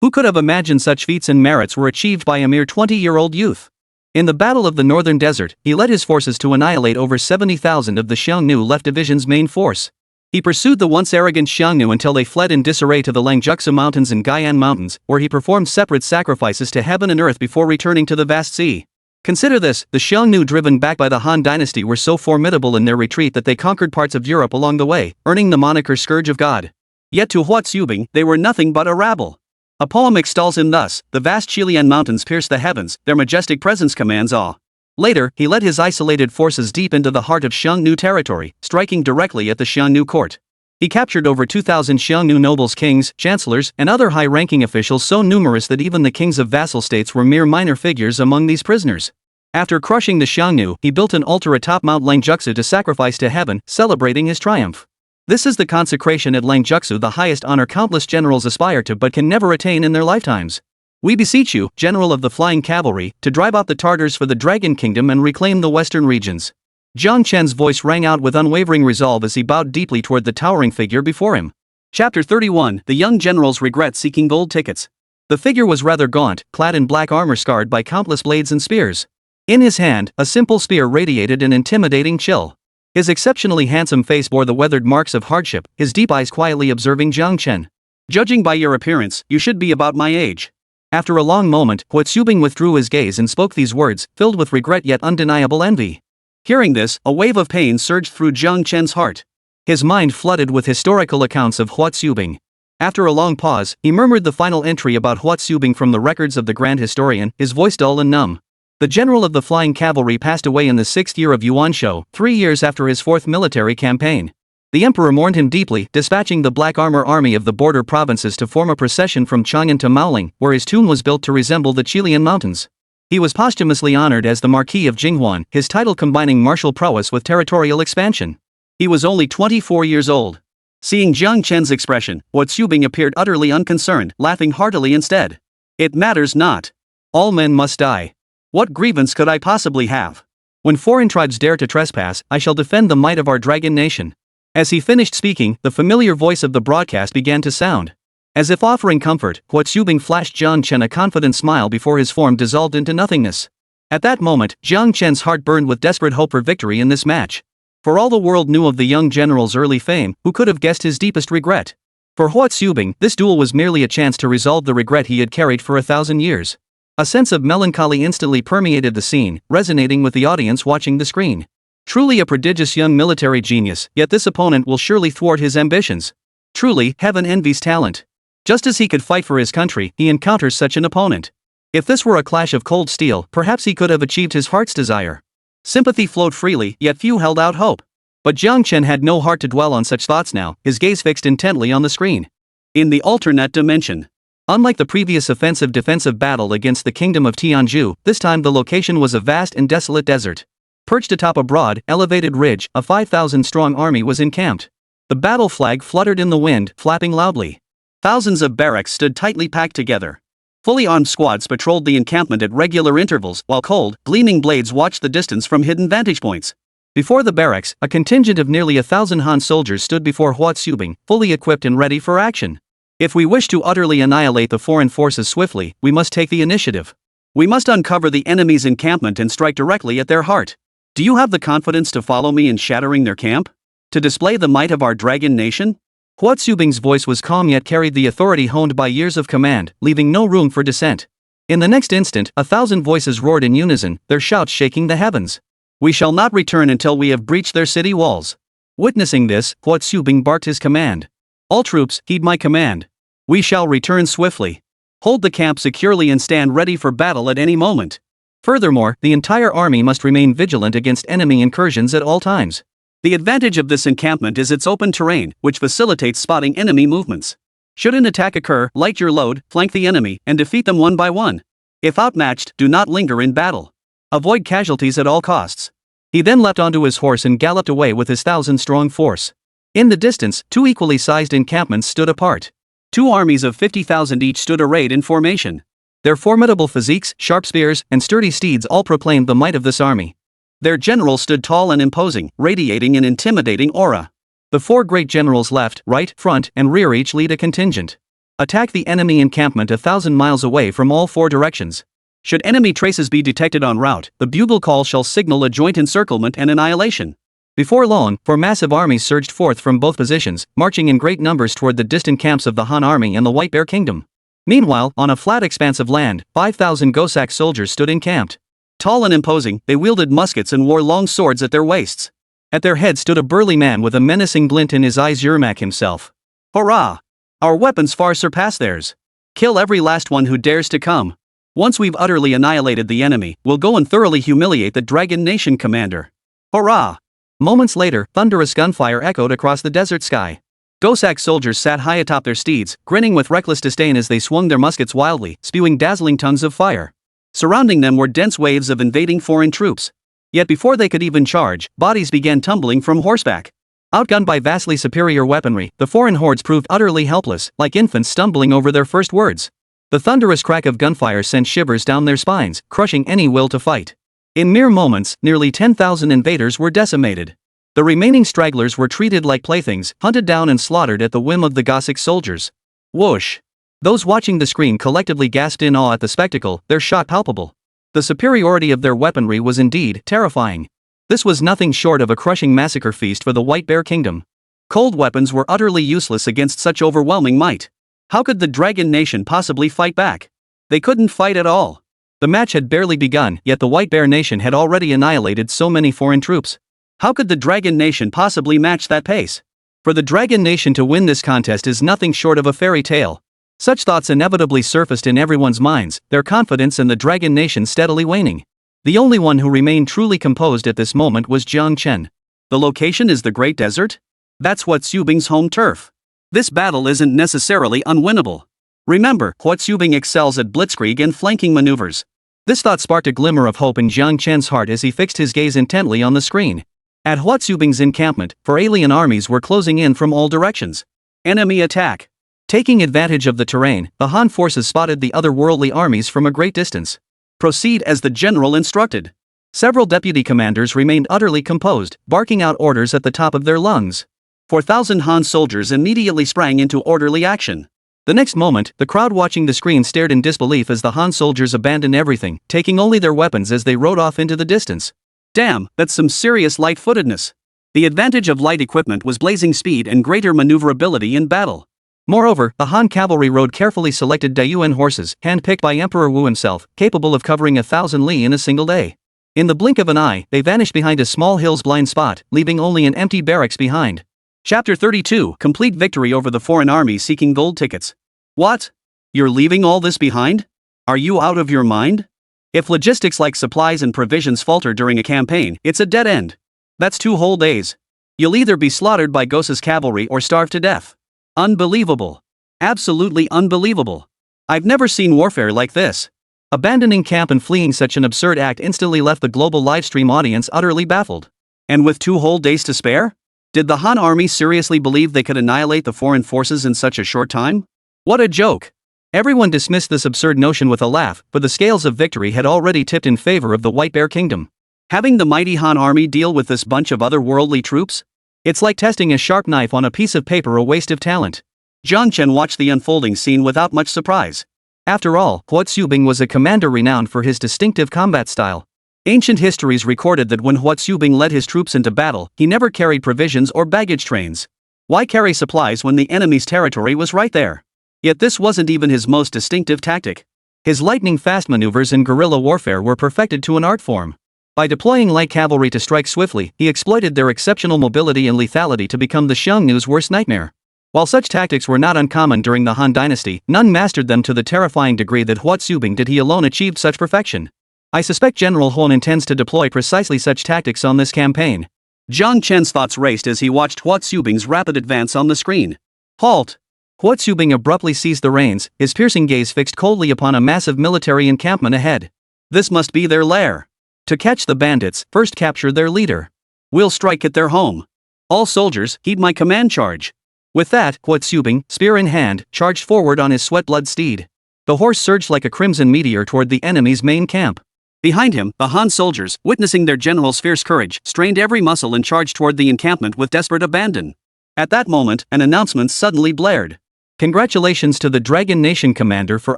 Who could have imagined such feats and merits were achieved by a mere 20-year-old youth? In the Battle of the Northern Desert, he led his forces to annihilate over 70,000 of the Xiang Yu left division's main force. He pursued the once arrogant Xiang Yu until they fled in disarray to the Langjutsu Mountains and Gaian Mountains, where he performed separate sacrifices to heaven and earth before returning to the vast sea. Consider this, the Xiang Yu driven back by the Han dynasty were so formidable in their retreat that they conquered parts of Europe along the way, earning the moniker Scourge of God. Yet to Huo Qubing, they were nothing but a rabble. A poem extols him thus: the vast Chilean mountains pierce the heavens, their majestic presence commands awe. Later, he led his isolated forces deep into the heart of Xiang Yu territory, striking directly at the Xiang Yu court. He captured over 2,000 Xiang Yu nobles, kings, chancellors, and other high-ranking officials so numerous that even the kings of vassal states were mere minor figures among these prisoners. After crushing the Xiang Yu, he built an altar atop Mount Langjutsu to sacrifice to heaven, celebrating his triumph. This is the consecration at Langjutsu, the highest honor countless generals aspire to but can never attain in their lifetimes. We beseech you, General of the Flying Cavalry, to drive out the Tartars for the Dragon Kingdom and reclaim the western regions. Jiang Chen's voice rang out with unwavering resolve as he bowed deeply toward the towering figure before him. Chapter 31: The Young Generals Regret Seeking Gold Tickets. The figure was rather gaunt, clad in black armor scarred by countless blades and spears. In his hand, a simple spear radiated an intimidating chill. His exceptionally handsome face bore the weathered marks of hardship, his deep eyes quietly observing Jiang Chen. Judging by your appearance, you should be about my age. After a long moment, Huo Qubing withdrew his gaze and spoke these words, filled with regret yet undeniable envy. Hearing this, a wave of pain surged through Jiang Chen's heart. His mind flooded with historical accounts of Huo Qubing. After a long pause, he murmured the final entry about Huo Qubing from the records of the Grand Historian, his voice dull and numb. The general of the Flying Cavalry passed away in the 6th year of Yuanshou, 3 years after his 4th military campaign. The emperor mourned him deeply, dispatching the Black Armor Army of the border provinces to form a procession from Chang'an to Maoling, where his tomb was built to resemble the Chilean mountains. He was posthumously honored as the Marquis of Jinghuan, his title combining martial prowess with territorial expansion. He was only 24 years old. Seeing Jiang Chen's expression, Huo Qubing appeared utterly unconcerned, laughing heartily instead. It matters not. All men must die. What grievance could I possibly have? When foreign tribes dare to trespass, I shall defend the might of our dragon nation. As he finished speaking, the familiar voice of the broadcast began to sound. As if offering comfort, Huo Qubing flashed Jiang Chen a confident smile before his form dissolved into nothingness. At that moment, Jiang Chen's heart burned with desperate hope for victory in this match. For all the world knew of the young general's early fame, who could have guessed his deepest regret? For Huo Qubing, this duel was merely a chance to resolve the regret he had carried for 1,000 years. A sense of melancholy instantly permeated the scene, resonating with the audience watching the screen. Truly a prodigious young military genius, yet this opponent will surely thwart his ambitions. Truly, heaven envies talent. Just as he could fight for his country, he encounters such an opponent. If this were a clash of cold steel, perhaps he could have achieved his heart's desire. Sympathy flowed freely, yet few held out hope. But Jiang Chen had no heart to dwell on such thoughts now, his gaze fixed intently on the screen. In the alternate dimension. Unlike the previous offensive-defensive battle against the kingdom of Tianzhu, this time the location was a vast and desolate desert. Perched atop a broad, elevated ridge, a 5,000-strong army was encamped. The battle flag fluttered in the wind, flapping loudly. Thousands of barracks stood tightly packed together. Fully armed squads patrolled the encampment at regular intervals, while cold, gleaming blades watched the distance from hidden vantage points. Before the barracks, a contingent of nearly 1,000 Han soldiers stood before Huo Qubing, fully equipped and ready for action. If we wish to utterly annihilate the foreign forces swiftly, we must take the initiative. We must uncover the enemy's encampment and strike directly at their heart. Do you have the confidence to follow me in shattering their camp? To display the might of our dragon nation? Huo Qubing's voice was calm yet carried the authority honed by years of command, leaving no room for dissent. In the next instant, 1,000 voices roared in unison, their shouts shaking the heavens. We shall not return until we have breached their city walls. Witnessing this, Huo Qubing barked his command. All troops, heed my command. We shall return swiftly. Hold the camp securely and stand ready for battle at any moment. Furthermore, the entire army must remain vigilant against enemy incursions at all times. The advantage of this encampment is its open terrain, which facilitates spotting enemy movements. Should an attack occur, light your load, flank the enemy, and defeat them one by one. If outmatched, do not linger in battle. Avoid casualties at all costs. He then leapt onto his horse and galloped away with his 1,000-strong force. In the distance, 2 equally sized encampments stood apart. 2 armies of 50,000 each stood arrayed in formation. Their formidable physiques, sharp spears, and sturdy steeds all proclaimed the might of this army. Their general stood tall and imposing, radiating an intimidating aura. The 4 great generals left, right, front, and rear each lead a contingent. Attack the enemy encampment 1,000 miles away from all 4 directions. Should enemy traces be detected en route, the bugle call shall signal a joint encirclement and annihilation. Before long, four massive armies surged forth from both positions, marching in great numbers toward the distant camps of the Han army and the White Bear Kingdom. Meanwhile, on a flat expanse of land, 5,000 Gosak soldiers stood encamped. Tall and imposing, they wielded muskets and wore long swords at their waists. At their head stood a burly man with a menacing glint in his eyes, Yermak himself. Hurrah! Our weapons far surpass theirs. Kill every last one who dares to come. Once we've utterly annihilated the enemy, we'll go and thoroughly humiliate the Dragon Nation commander. Hurrah! Moments later, thunderous gunfire echoed across the desert sky. Gosak soldiers sat high atop their steeds, grinning with reckless disdain as they swung their muskets wildly, spewing dazzling tongues of fire. Surrounding them were dense waves of invading foreign troops. Yet before they could even charge, bodies began tumbling from horseback. Outgunned by vastly superior weaponry, the foreign hordes proved utterly helpless, like infants stumbling over their first words. The thunderous crack of gunfire sent shivers down their spines, crushing any will to fight. In mere moments, nearly 10,000 invaders were decimated. The remaining stragglers were treated like playthings, hunted down and slaughtered at the whim of the Gosak soldiers. Whoosh! Those watching the screen collectively gasped in awe at the spectacle, their shock palpable. The superiority of their weaponry was indeed terrifying. This was nothing short of a crushing massacre feast for the White Bear Kingdom. Cold weapons were utterly useless against such overwhelming might. How could the Dragon Nation possibly fight back? They couldn't fight at all. The match had barely begun, yet the White Bear Nation had already annihilated so many foreign troops. How could the Dragon Nation possibly match that pace? For the Dragon Nation to win this contest is nothing short of a fairy tale. Such thoughts inevitably surfaced in everyone's minds, their confidence in the Dragon Nation steadily waning. The only one who remained truly composed at this moment was Jiang Chen. The location is the Great Desert? That's Huo Qubing's home turf. This battle isn't necessarily unwinnable. Remember, Huo Qubing excels at blitzkrieg and flanking maneuvers. This thought sparked a glimmer of hope in Jiang Chen's heart as he fixed his gaze intently on the screen. At Huo Qubing's encampment, four alien armies were closing in from all directions. Enemy attack. Taking advantage of the terrain, the Han forces spotted the otherworldly armies from a great distance. Proceed as the general instructed. Several deputy commanders remained utterly composed, barking out orders at the top of their lungs. 4,000 Han soldiers immediately sprang into orderly action. The next moment, the crowd watching the screen stared in disbelief as the Han soldiers abandoned everything, taking only their weapons as they rode off into the distance. Damn, that's some serious light-footedness. The advantage of light equipment was blazing speed and greater maneuverability in battle. Moreover, the Han cavalry rode carefully selected Daiyuan horses, hand-picked by Emperor Wu himself, capable of covering 1,000 li in a single day. In the blink of an eye, they vanished behind a small hill's blind spot, leaving only an empty barracks behind. Chapter 32, Complete Victory over the Foreign Army Seeking Gold Tickets. What? You're leaving all this behind? Are you out of your mind? If logistics like supplies and provisions falter during a campaign, it's a dead end. That's 2 whole days. You'll either be slaughtered by Gosa's cavalry or starve to death. Unbelievable. Absolutely unbelievable. I've never seen warfare like this. Abandoning camp and fleeing such an absurd act instantly left the global livestream audience utterly baffled. And with 2 whole days to spare? Did the Han army seriously believe they could annihilate the foreign forces in such a short time? What a joke! Everyone dismissed this absurd notion with a laugh, but the scales of victory had already tipped in favor of the White Bear Kingdom. Having the mighty Han army deal with this bunch of otherworldly troops? It's like testing a sharp knife on a piece of paper, a waste of talent. Jiang Chen watched the unfolding scene without much surprise. After all, Huo Qubing was a commander renowned for his distinctive combat style. Ancient histories recorded that when Huo Qubing led his troops into battle, he never carried provisions or baggage trains. Why carry supplies when the enemy's territory was right there? Yet this wasn't even his most distinctive tactic. His lightning-fast maneuvers in guerrilla warfare were perfected to an art form. By deploying light cavalry to strike swiftly, he exploited their exceptional mobility and lethality to become the Xiang Yu's worst nightmare. While such tactics were not uncommon during the Han dynasty, none mastered them to the terrifying degree that Huo Qubing did. He alone achieved such perfection. I suspect General Huon intends to deploy precisely such tactics on this campaign. Jiang Chen's thoughts raced as he watched Huo Qubing's rapid advance on the screen. Halt! Huo Qubing abruptly seized the reins, his piercing gaze fixed coldly upon a massive military encampment ahead. This must be their lair. To catch the bandits, first capture their leader. We'll strike at their home. All soldiers, heed my command, charge. With that, Huo Qubing, spear in hand, charged forward on his sweat-blood steed. The horse surged like a crimson meteor toward the enemy's main camp. Behind him, the Han soldiers, witnessing their general's fierce courage, strained every muscle and charged toward the encampment with desperate abandon. At that moment, an announcement suddenly blared. Congratulations to the Dragon Nation commander for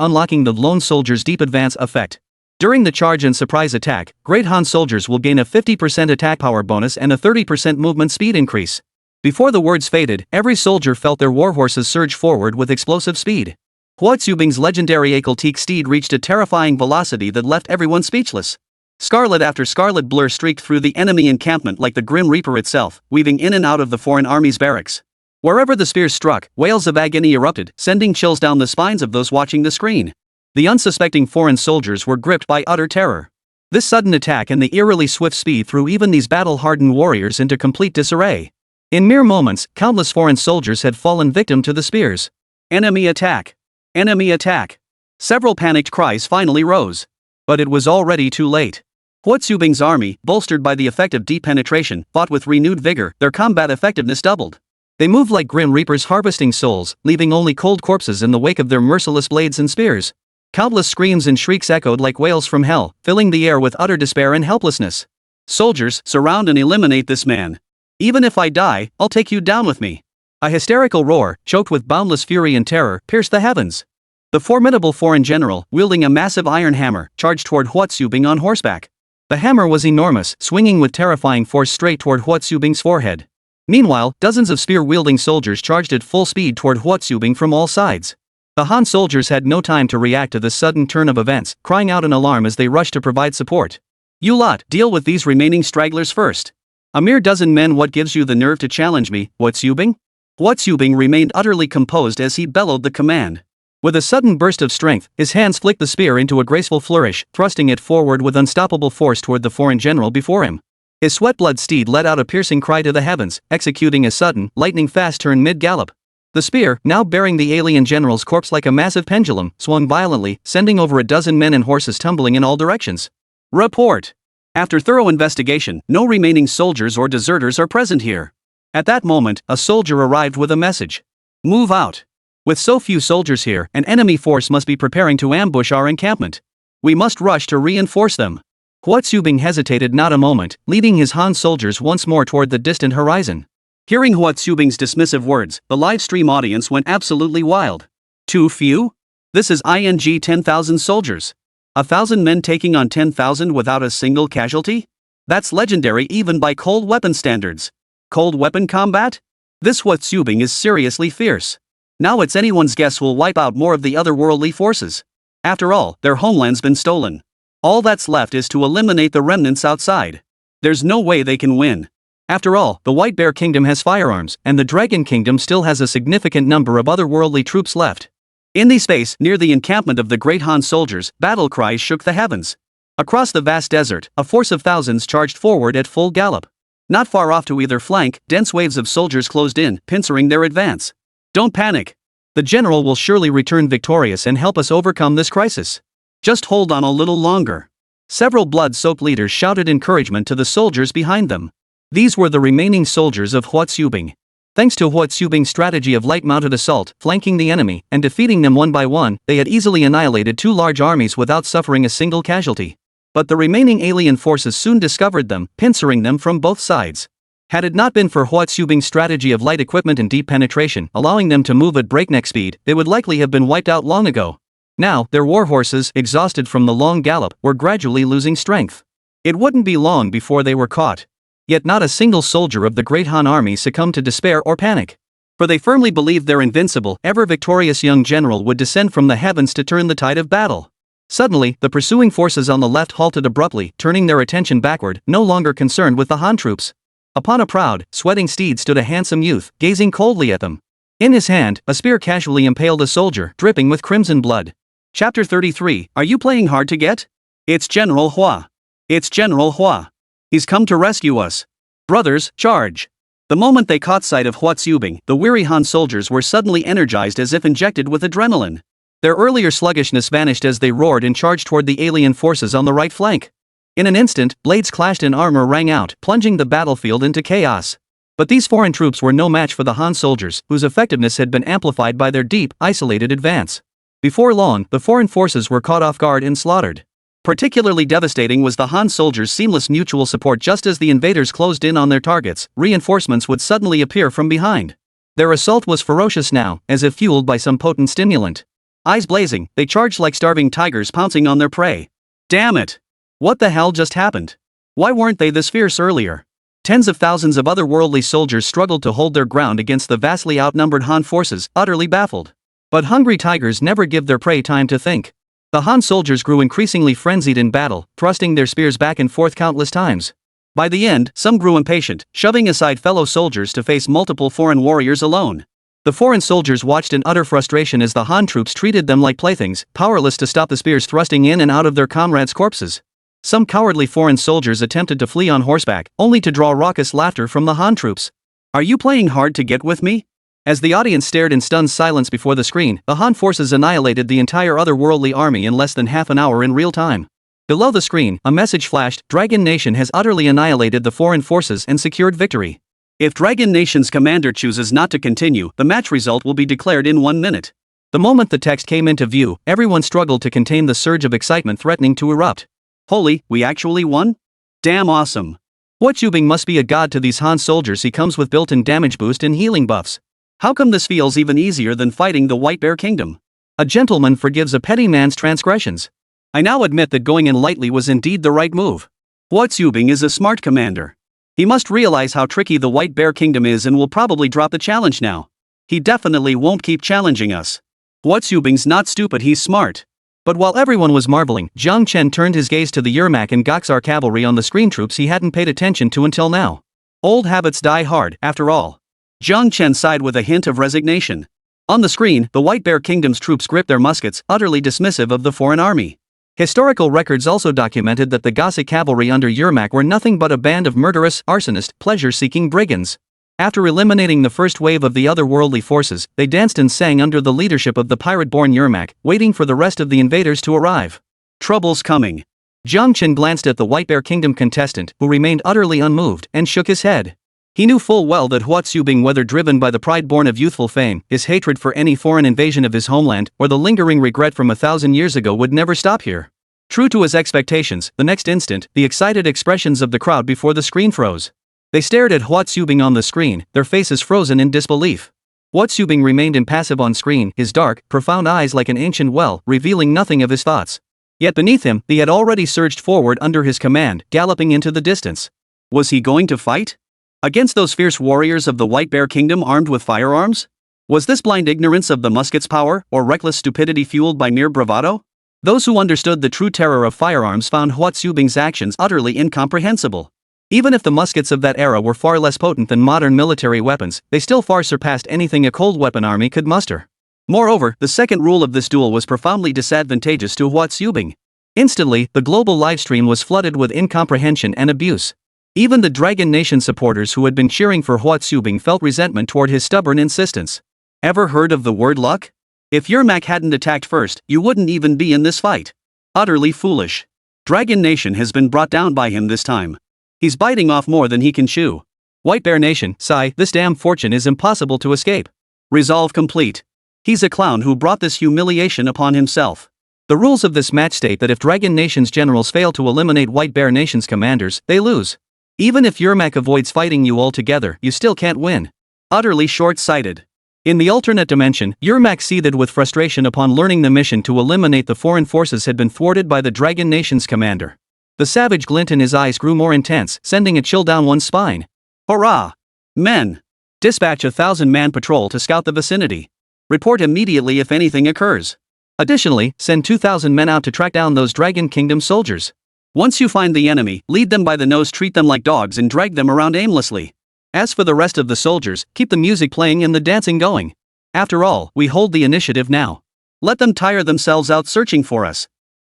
unlocking the lone soldier's deep advance effect. During the charge and surprise attack, Great Han soldiers will gain a 50% attack power bonus and a 30% movement speed increase. Before the words faded, every soldier felt their warhorses surge forward with explosive speed. Huo Qubing's legendary Ekeltique steed reached a terrifying velocity that left everyone speechless. Scarlet after scarlet blur streaked through the enemy encampment like the Grim Reaper itself, weaving in and out of the foreign army's barracks. Wherever the spears struck, wails of agony erupted, sending chills down the spines of those watching the screen. The unsuspecting foreign soldiers were gripped by utter terror. This sudden attack and the eerily swift speed threw even these battle-hardened warriors into complete disarray. In mere moments, countless foreign soldiers had fallen victim to the spears. Enemy attack! Enemy attack! Several panicked cries finally rose. But it was already too late. Huo Qubing's army, bolstered by the effect of deep penetration, fought with renewed vigor. Their combat effectiveness doubled. They moved like Grim Reapers harvesting souls, leaving only cold corpses in the wake of their merciless blades and spears. Countless screams and shrieks echoed like wails from hell, filling the air with utter despair and helplessness. Soldiers, surround and eliminate this man. Even if I die, I'll take you down with me. A hysterical roar, choked with boundless fury and terror, pierced the heavens. The formidable foreign general, wielding a massive iron hammer, charged toward Huo Qubing on horseback. The hammer was enormous, swinging with terrifying force straight toward Huo Qubing's forehead. Meanwhile, dozens of spear-wielding soldiers charged at full speed toward Huo Qubing from all sides. The Han soldiers had no time to react to this sudden turn of events, crying out in alarm as they rushed to provide support. You lot, deal with these remaining stragglers first. A mere dozen men, what gives you the nerve to challenge me, Huo Qubing? Huo Qubing remained utterly composed as he bellowed the command. With a sudden burst of strength, his hands flicked the spear into a graceful flourish, thrusting it forward with unstoppable force toward the foreign general before him. His sweat-blood steed let out a piercing cry to the heavens, executing a sudden, lightning-fast turn mid-gallop. The spear, now bearing the alien general's corpse like a massive pendulum, swung violently, sending over a dozen men and horses tumbling in all directions. Report! After thorough investigation, no remaining soldiers or deserters are present here. At that moment, a soldier arrived with a message. Move out. With so few soldiers here, an enemy force must be preparing to ambush our encampment. We must rush to reinforce them. Huo Qubing hesitated not a moment, leading his Han soldiers once more toward the distant horizon. Hearing Huo Qubing's dismissive words, the live stream audience went absolutely wild. Too few? This is 10,000 soldiers. 1,000 men taking on 10,000 without a single casualty? That's legendary even by cold weapon standards. Cold weapon combat? This Huo Qubing is seriously fierce. Now it's anyone's guess who'll wipe out more of the otherworldly forces. After all, their homeland's been stolen. All that's left is to eliminate the remnants outside. There's no way they can win. After all, the White Bear Kingdom has firearms, and the Dragon Kingdom still has a significant number of otherworldly troops left. In the space near the encampment of the Great Han soldiers, battle cries shook the heavens. Across the vast desert, a force of thousands charged forward at full gallop. Not far off to either flank, dense waves of soldiers closed in, pincering their advance. Don't panic. The general will surely return victorious and help us overcome this crisis. Just hold on a little longer. Several blood-soaked leaders shouted encouragement to the soldiers behind them. These were the remaining soldiers of Huo Qubing. Thanks to Huo Qubing's strategy of light-mounted assault, flanking the enemy, and defeating them one by one, they had easily annihilated two large armies without suffering a single casualty. But the remaining alien forces soon discovered them, pincering them from both sides. Had it not been for Huo Qubing's strategy of light equipment and deep penetration, allowing them to move at breakneck speed, they would likely have been wiped out long ago. Now, their warhorses, exhausted from the long gallop, were gradually losing strength. It wouldn't be long before they were caught. Yet not a single soldier of the Great Han army succumbed to despair or panic. For they firmly believed their invincible, ever-victorious young general would descend from the heavens to turn the tide of battle. Suddenly, the pursuing forces on the left halted abruptly, turning their attention backward, no longer concerned with the Han troops. Upon a proud, sweating steed stood a handsome youth, gazing coldly at them. In his hand, a spear casually impaled a soldier, dripping with crimson blood. Chapter 33, Are you playing hard to get? It's General Huo. It's General Huo. He's come to rescue us. Brothers, charge. The moment they caught sight of Huo Qubing, the weary Han soldiers were suddenly energized as if injected with adrenaline. Their earlier sluggishness vanished as they roared and charged toward the alien forces on the right flank. In an instant, blades clashed and armor rang out, plunging the battlefield into chaos. But these foreign troops were no match for the Han soldiers, whose effectiveness had been amplified by their deep, isolated advance. Before long, the foreign forces were caught off guard and slaughtered. Particularly devastating was the Han soldiers' seamless mutual support. Just as the invaders closed in on their targets, reinforcements would suddenly appear from behind. Their assault was ferocious now, as if fueled by some potent stimulant. Eyes blazing, they charged like starving tigers pouncing on their prey. Damn it! What the hell just happened? Why weren't they this fierce earlier? Tens of thousands of otherworldly soldiers struggled to hold their ground against the vastly outnumbered Han forces, utterly baffled. But hungry tigers never give their prey time to think. The Han soldiers grew increasingly frenzied in battle, thrusting their spears back and forth countless times. By the end, some grew impatient, shoving aside fellow soldiers to face multiple foreign warriors alone. The foreign soldiers watched in utter frustration as the Han troops treated them like playthings, powerless to stop the spears thrusting in and out of their comrades' corpses. Some cowardly foreign soldiers attempted to flee on horseback, only to draw raucous laughter from the Han troops. Are you playing hard to get with me? As the audience stared in stunned silence before the screen, the Han forces annihilated the entire otherworldly army in less than half an hour in real time. Below the screen, a message flashed: Dragon Nation has utterly annihilated the foreign forces and secured victory. If Dragon Nation's commander chooses not to continue, the match result will be declared in 1 minute. The moment the text came into view, everyone struggled to contain the surge of excitement threatening to erupt. Holy, we actually won? Damn awesome. Huo Qubing must be a god to these Han soldiers. He comes with built-in damage boost and healing buffs. How come this feels even easier than fighting the White Bear Kingdom? A gentleman forgives a petty man's transgressions. I now admit that going in lightly was indeed the right move. Huo Qubing is a smart commander. He must realize how tricky the White Bear Kingdom is and will probably drop the challenge now. He definitely won't keep challenging us. Huo Qubing's not stupid, he's smart. But while everyone was marveling, Jiang Chen turned his gaze to the Yermak and Goksar cavalry on the screen, troops he hadn't paid attention to until now. Old habits die hard, after all. Jiang Chen sighed with a hint of resignation. On the screen, the White Bear Kingdom's troops gripped their muskets, utterly dismissive of the foreign army. Historical records also documented that the Gossip cavalry under Yermak were nothing but a band of murderous, arsonist, pleasure-seeking brigands. After eliminating the first wave of the otherworldly forces, they danced and sang under the leadership of the pirate-born Yermak, waiting for the rest of the invaders to arrive. Trouble's coming. Jiang Chen glanced at the White Bear Kingdom contestant, who remained utterly unmoved, and shook his head. He knew full well that Huo Qubing, whether driven by the pride born of youthful fame, his hatred for any foreign invasion of his homeland, or the lingering regret from 1,000 years ago, would never stop here. True to his expectations, the next instant, the excited expressions of the crowd before the screen froze. They stared at Huo Qubing on the screen, their faces frozen in disbelief. Huo Qubing remained impassive on screen, his dark, profound eyes like an ancient well, revealing nothing of his thoughts. Yet beneath him, they had already surged forward under his command, galloping into the distance. Was he going to fight? Against those fierce warriors of the White Bear Kingdom armed with firearms? Was this blind ignorance of the musket's power, or reckless stupidity fueled by mere bravado? Those who understood the true terror of firearms found Huo Qubing's actions utterly incomprehensible. Even if the muskets of that era were far less potent than modern military weapons, they still far surpassed anything a cold weapon army could muster. Moreover, the second rule of this duel was profoundly disadvantageous to Huo Qubing. Instantly, the global livestream was flooded with incomprehension and abuse. Even the Dragon Nation supporters who had been cheering for Huo Qubing felt resentment toward his stubborn insistence. Ever heard of the word luck? If Yermak hadn't attacked first, you wouldn't even be in this fight. Utterly foolish. Dragon Nation has been brought down by him this time. He's biting off more than he can chew. White Bear Nation, sigh, this damn fortune is impossible to escape. Resolve complete. He's a clown who brought this humiliation upon himself. The rules of this match state that if Dragon Nation's generals fail to eliminate White Bear Nation's commanders, they lose. Even if Yermak avoids fighting you altogether, you still can't win. Utterly short-sighted. In the alternate dimension, Yermak seethed with frustration upon learning the mission to eliminate the foreign forces had been thwarted by the Dragon Nation's commander. The savage glint in his eyes grew more intense, sending a chill down one's spine. Hurrah! Men! Dispatch a 1,000-man patrol to scout the vicinity. Report immediately if anything occurs. Additionally, send 2,000 men out to track down those Dragon Kingdom soldiers. Once you find the enemy, lead them by the nose, treat them like dogs, and drag them around aimlessly. As for the rest of the soldiers, keep the music playing and the dancing going. After all, we hold the initiative now. Let them tire themselves out searching for us.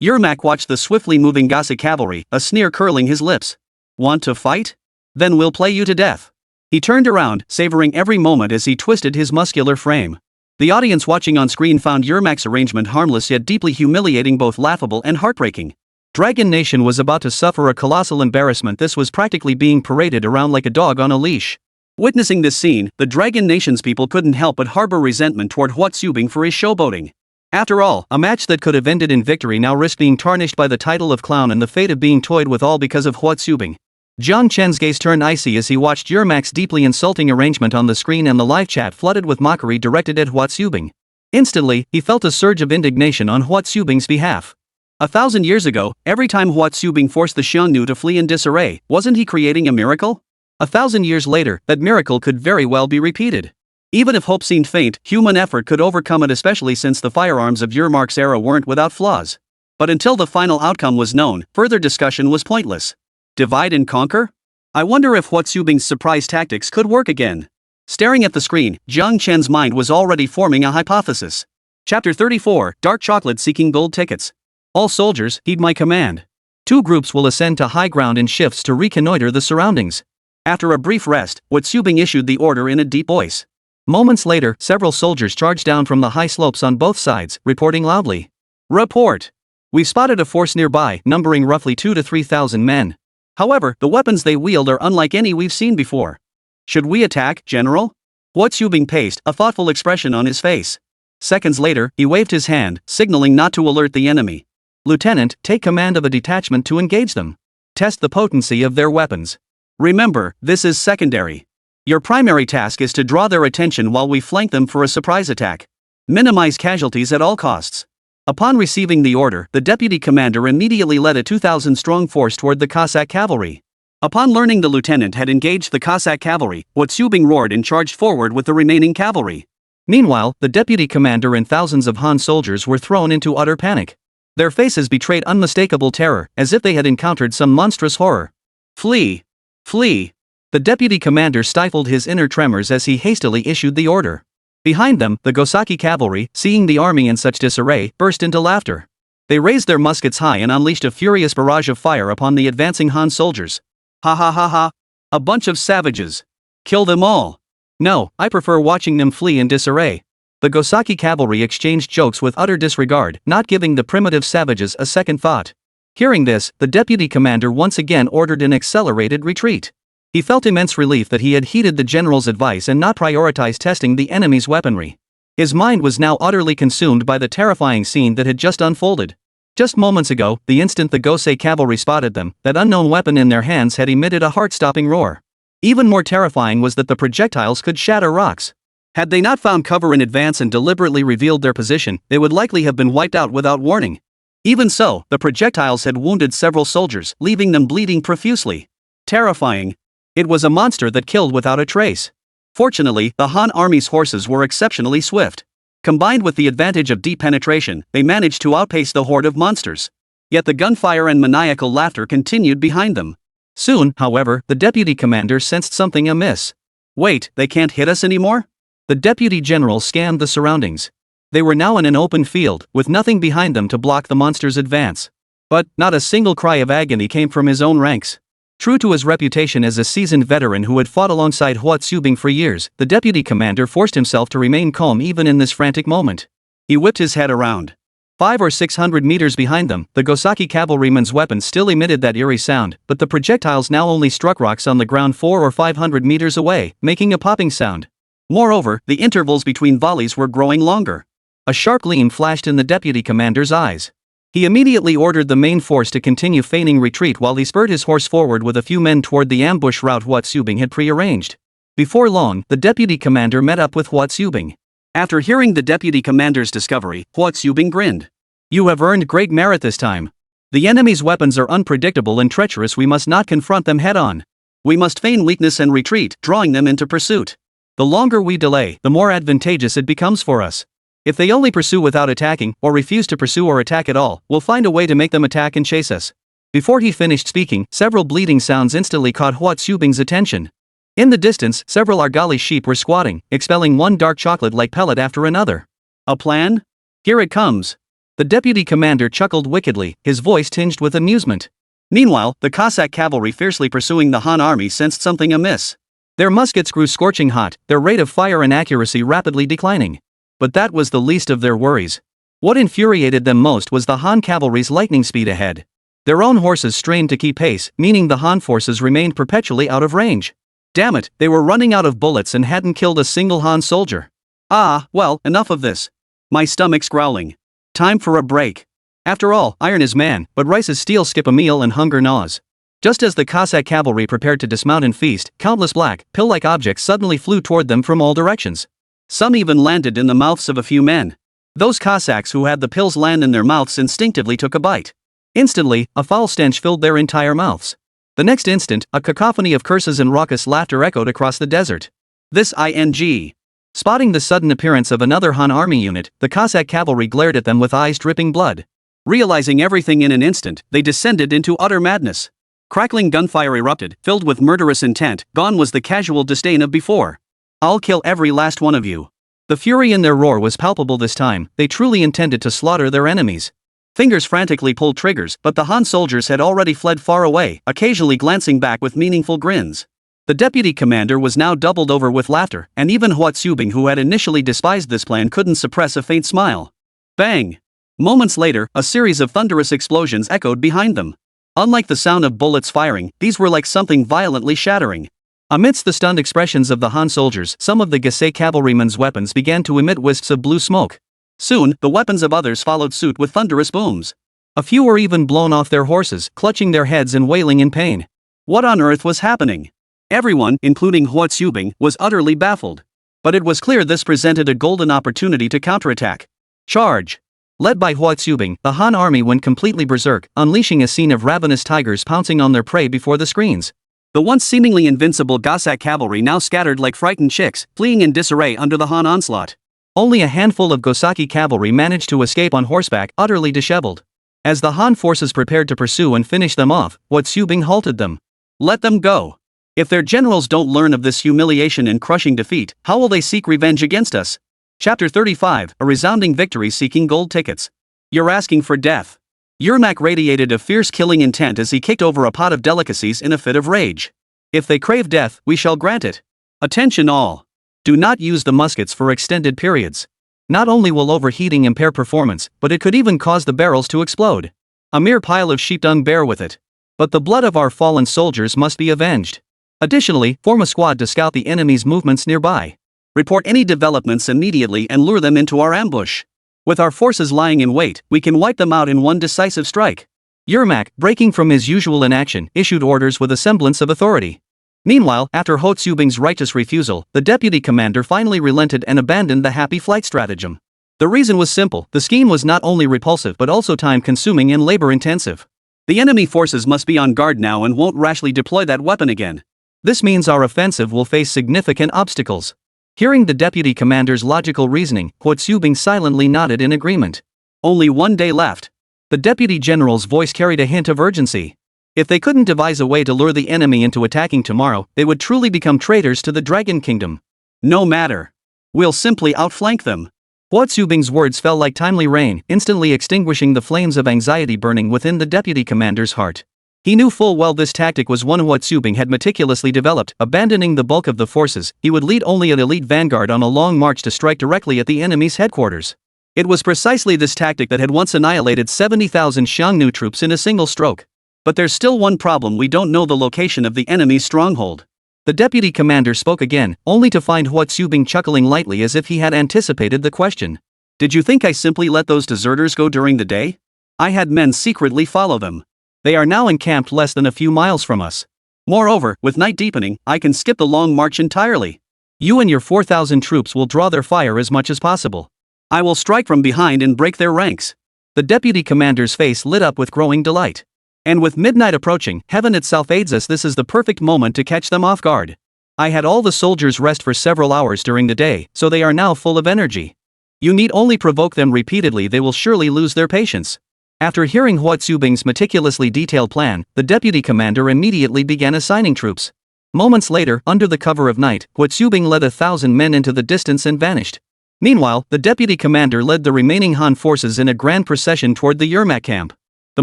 Yermak watched the swiftly moving Gossip cavalry, a sneer curling his lips. Want to fight? Then we'll play you to death. He turned around, savoring every moment as he twisted his muscular frame. The audience watching on screen found Yermak's arrangement harmless yet deeply humiliating, both laughable and heartbreaking. Dragon Nation was about to suffer a colossal embarrassment. This was practically being paraded around like a dog on a leash. Witnessing this scene, the Dragon Nation's people couldn't help but harbor resentment toward Huo Qubing for his showboating. After all, a match that could have ended in victory now risked being tarnished by the title of clown and the fate of being toyed with, all because of Huo Qubing. Jiang Chen's gaze turned icy as he watched Yermak's deeply insulting arrangement on the screen and the live chat flooded with mockery directed at Huo Qubing. Instantly, he felt a surge of indignation on Huo Qubing's behalf. 1,000 years ago, every time Huo Qubing forced the Xiang Yu to flee in disarray, wasn't he creating a miracle? 1,000 years later, that miracle could very well be repeated. Even if hope seemed faint, human effort could overcome it, especially since the firearms of Yermak's era weren't without flaws. But until the final outcome was known, further discussion was pointless. Divide and conquer? I wonder if Huo Qubing's surprise tactics could work again. Staring at the screen, Jiang Chen's mind was already forming a hypothesis. Chapter 34, Dark Chocolate Seeking Gold Tickets. All soldiers, heed my command. 2 groups will ascend to high ground in shifts to reconnoiter the surroundings. After a brief rest, Huo Qubing issued the order in a deep voice. Moments later, several soldiers charged down from the high slopes on both sides, reporting loudly. Report! We've spotted a force nearby, numbering roughly 2,000 to 3,000 men. However, the weapons they wield are unlike any we've seen before. Should we attack, General? Huo Qubing paced, a thoughtful expression on his face. Seconds later, he waved his hand, signaling not to alert the enemy. Lieutenant, take command of a detachment to engage them. Test the potency of their weapons. Remember, this is secondary. Your primary task is to draw their attention while we flank them for a surprise attack. Minimize casualties at all costs. Upon receiving the order, the deputy commander immediately led a 2,000-strong force toward the Cossack cavalry. Upon learning the lieutenant had engaged the Cossack cavalry, Huo Qubing roared and charged forward with the remaining cavalry. Meanwhile, the deputy commander and thousands of Han soldiers were thrown into utter panic. Their faces betrayed unmistakable terror, as if they had encountered some monstrous horror. Flee! Flee! The deputy commander stifled his inner tremors as he hastily issued the order. Behind them, the Gosaki cavalry, seeing the army in such disarray, burst into laughter. They raised their muskets high and unleashed a furious barrage of fire upon the advancing Han soldiers. Ha ha ha ha! A bunch of savages! Kill them all! No, I prefer watching them flee in disarray. The Gosaki cavalry exchanged jokes with utter disregard, not giving the primitive savages a second thought. Hearing this, the deputy commander once again ordered an accelerated retreat. He felt immense relief that he had heeded the general's advice and not prioritized testing the enemy's weaponry. His mind was now utterly consumed by the terrifying scene that had just unfolded. Just moments ago, the instant the Gosei cavalry spotted them, that unknown weapon in their hands had emitted a heart-stopping roar. Even more terrifying was that the projectiles could shatter rocks. Had they not found cover in advance and deliberately revealed their position, they would likely have been wiped out without warning. Even so, the projectiles had wounded several soldiers, leaving them bleeding profusely. Terrifying. It was a monster that killed without a trace. Fortunately, the Han army's horses were exceptionally swift. Combined with the advantage of deep penetration, they managed to outpace the horde of monsters. Yet the gunfire and maniacal laughter continued behind them. Soon, however, the deputy commander sensed something amiss. Wait, they can't hit us anymore? The deputy general scanned the surroundings. They were now in an open field, with nothing behind them to block the monster's advance. But not a single cry of agony came from his own ranks. True to his reputation as a seasoned veteran who had fought alongside Huo Qubing for years, the deputy commander forced himself to remain calm even in this frantic moment. He whipped his head around. 500 or 600 meters behind them, the Gosaki cavalryman's weapons still emitted that eerie sound, but the projectiles now only struck rocks on the ground 400 or 500 meters away, making a popping sound. Moreover, the intervals between volleys were growing longer. A sharp gleam flashed in the deputy commander's eyes. He immediately ordered the main force to continue feigning retreat while he spurred his horse forward with a few men toward the ambush route Huo Qubing had prearranged. Before long, the deputy commander met up with Huo Qubing. After hearing the deputy commander's discovery, Huo Qubing grinned. You have earned great merit this time. The enemy's weapons are unpredictable and treacherous. We must not confront them head-on. We must feign weakness and retreat, drawing them into pursuit. The longer we delay, the more advantageous it becomes for us. If they only pursue without attacking, or refuse to pursue or attack at all, we'll find a way to make them attack and chase us. Before he finished speaking, several bleating sounds instantly caught Huo Qubing's attention. In the distance, several Argali sheep were squatting, expelling one dark chocolate-like pellet after another. A plan? Here it comes. The deputy commander chuckled wickedly, his voice tinged with amusement. Meanwhile, the Cossack cavalry fiercely pursuing the Han army sensed something amiss. Their muskets grew scorching hot, their rate of fire and accuracy rapidly declining. But that was the least of their worries. What infuriated them most was the Han cavalry's lightning speed ahead. Their own horses strained to keep pace, meaning the Han forces remained perpetually out of range. Damn it, they were running out of bullets and hadn't killed a single Han soldier. Ah, well, enough of this. My stomach's growling. Time for a break. After all, iron is man, but rice is steel. Skip a meal and hunger gnaws. Just as the Cossack cavalry prepared to dismount and feast, countless black, pill-like objects suddenly flew toward them from all directions. Some even landed in the mouths of a few men. Those Cossacks who had the pills land in their mouths instinctively took a bite. Instantly, a foul stench filled their entire mouths. The next instant, a cacophony of curses and raucous laughter echoed across the desert. This ing. Spotting the sudden appearance of another Han army unit, the Cossack cavalry glared at them with eyes dripping blood. Realizing everything in an instant, they descended into utter madness. Crackling gunfire erupted, filled with murderous intent. Gone was the casual disdain of before. I'll kill every last one of you. The fury in their roar was palpable this time. They truly intended to slaughter their enemies. Fingers frantically pulled triggers, but the Han soldiers had already fled far away, occasionally glancing back with meaningful grins. The deputy commander was now doubled over with laughter, and even Huo Qubing, who had initially despised this plan, couldn't suppress a faint smile. Bang! Moments later, a series of thunderous explosions echoed behind them. Unlike the sound of bullets firing, these were like something violently shattering. Amidst the stunned expressions of the Han soldiers, some of the Gasei cavalrymen's weapons began to emit wisps of blue smoke. Soon, the weapons of others followed suit with thunderous booms. A few were even blown off their horses, clutching their heads and wailing in pain. What on earth was happening? Everyone, including Huo Qubing, was utterly baffled. But it was clear this presented a golden opportunity to counterattack. Charge! Led by Huo Qubing, the Han army went completely berserk, unleashing a scene of ravenous tigers pouncing on their prey before the screens. The once seemingly invincible Cossack cavalry now scattered like frightened chicks, fleeing in disarray under the Han onslaught. Only a handful of Gosaki cavalry managed to escape on horseback, utterly disheveled. As the Han forces prepared to pursue and finish them off, Huo Qubing halted them. Let them go. If their generals don't learn of this humiliation and crushing defeat, how will they seek revenge against us? Chapter 35, a resounding victory seeking gold tickets. You're asking for death. Yermak radiated a fierce killing intent as he kicked over a pot of delicacies in a fit of rage. If they crave death, we shall grant it. Attention all. Do not use the muskets for extended periods. Not only will overheating impair performance, but it could even cause the barrels to explode. A mere pile of sheep dung bear with it. But the blood of our fallen soldiers must be avenged. Additionally, form a squad to scout the enemy's movements nearby. Report any developments immediately and lure them into our ambush. With our forces lying in wait, we can wipe them out in one decisive strike. Yermak, breaking from his usual inaction, issued orders with a semblance of authority. Meanwhile, after Huo Qubing's righteous refusal, the deputy commander finally relented and abandoned the happy flight stratagem. The reason was simple: the scheme was not only repulsive but also time-consuming and labor-intensive. The enemy forces must be on guard now and won't rashly deploy that weapon again. This means our offensive will face significant obstacles. Hearing the deputy commander's logical reasoning, Huo Qubing silently nodded in agreement. Only one day left. The deputy general's voice carried a hint of urgency. If they couldn't devise a way to lure the enemy into attacking tomorrow, they would truly become traitors to the Dragon Kingdom. No matter. We'll simply outflank them. Huo Qubing's words fell like timely rain, instantly extinguishing the flames of anxiety burning within the deputy commander's heart. He knew full well this tactic was one Huo Qubing had meticulously developed. Abandoning the bulk of the forces, he would lead only an elite vanguard on a long march to strike directly at the enemy's headquarters. It was precisely this tactic that had once annihilated 70,000 Xiang Yu troops in a single stroke. But there's still one problem: we don't know the location of the enemy's stronghold. The deputy commander spoke again, only to find Huo Qubing chuckling lightly as if he had anticipated the question. Did you think I simply let those deserters go during the day? I had men secretly follow them. They are now encamped less than a few miles from us. Moreover, with night deepening, I can skip the long march entirely. You and your 4,000 troops will draw their fire as much as possible. I will strike from behind and break their ranks. The deputy commander's face lit up with growing delight. And with midnight approaching, heaven itself aids us. This is the perfect moment to catch them off guard. I had all the soldiers rest for several hours during the day, so they are now full of energy. You need only provoke them repeatedly, they will surely lose their patience. After hearing Huo Qubing's meticulously detailed plan, the deputy commander immediately began assigning troops. Moments later, under the cover of night, Huo Qubing led 1,000 men into the distance and vanished. Meanwhile, the deputy commander led the remaining Han forces in a grand procession toward the Yermak camp. The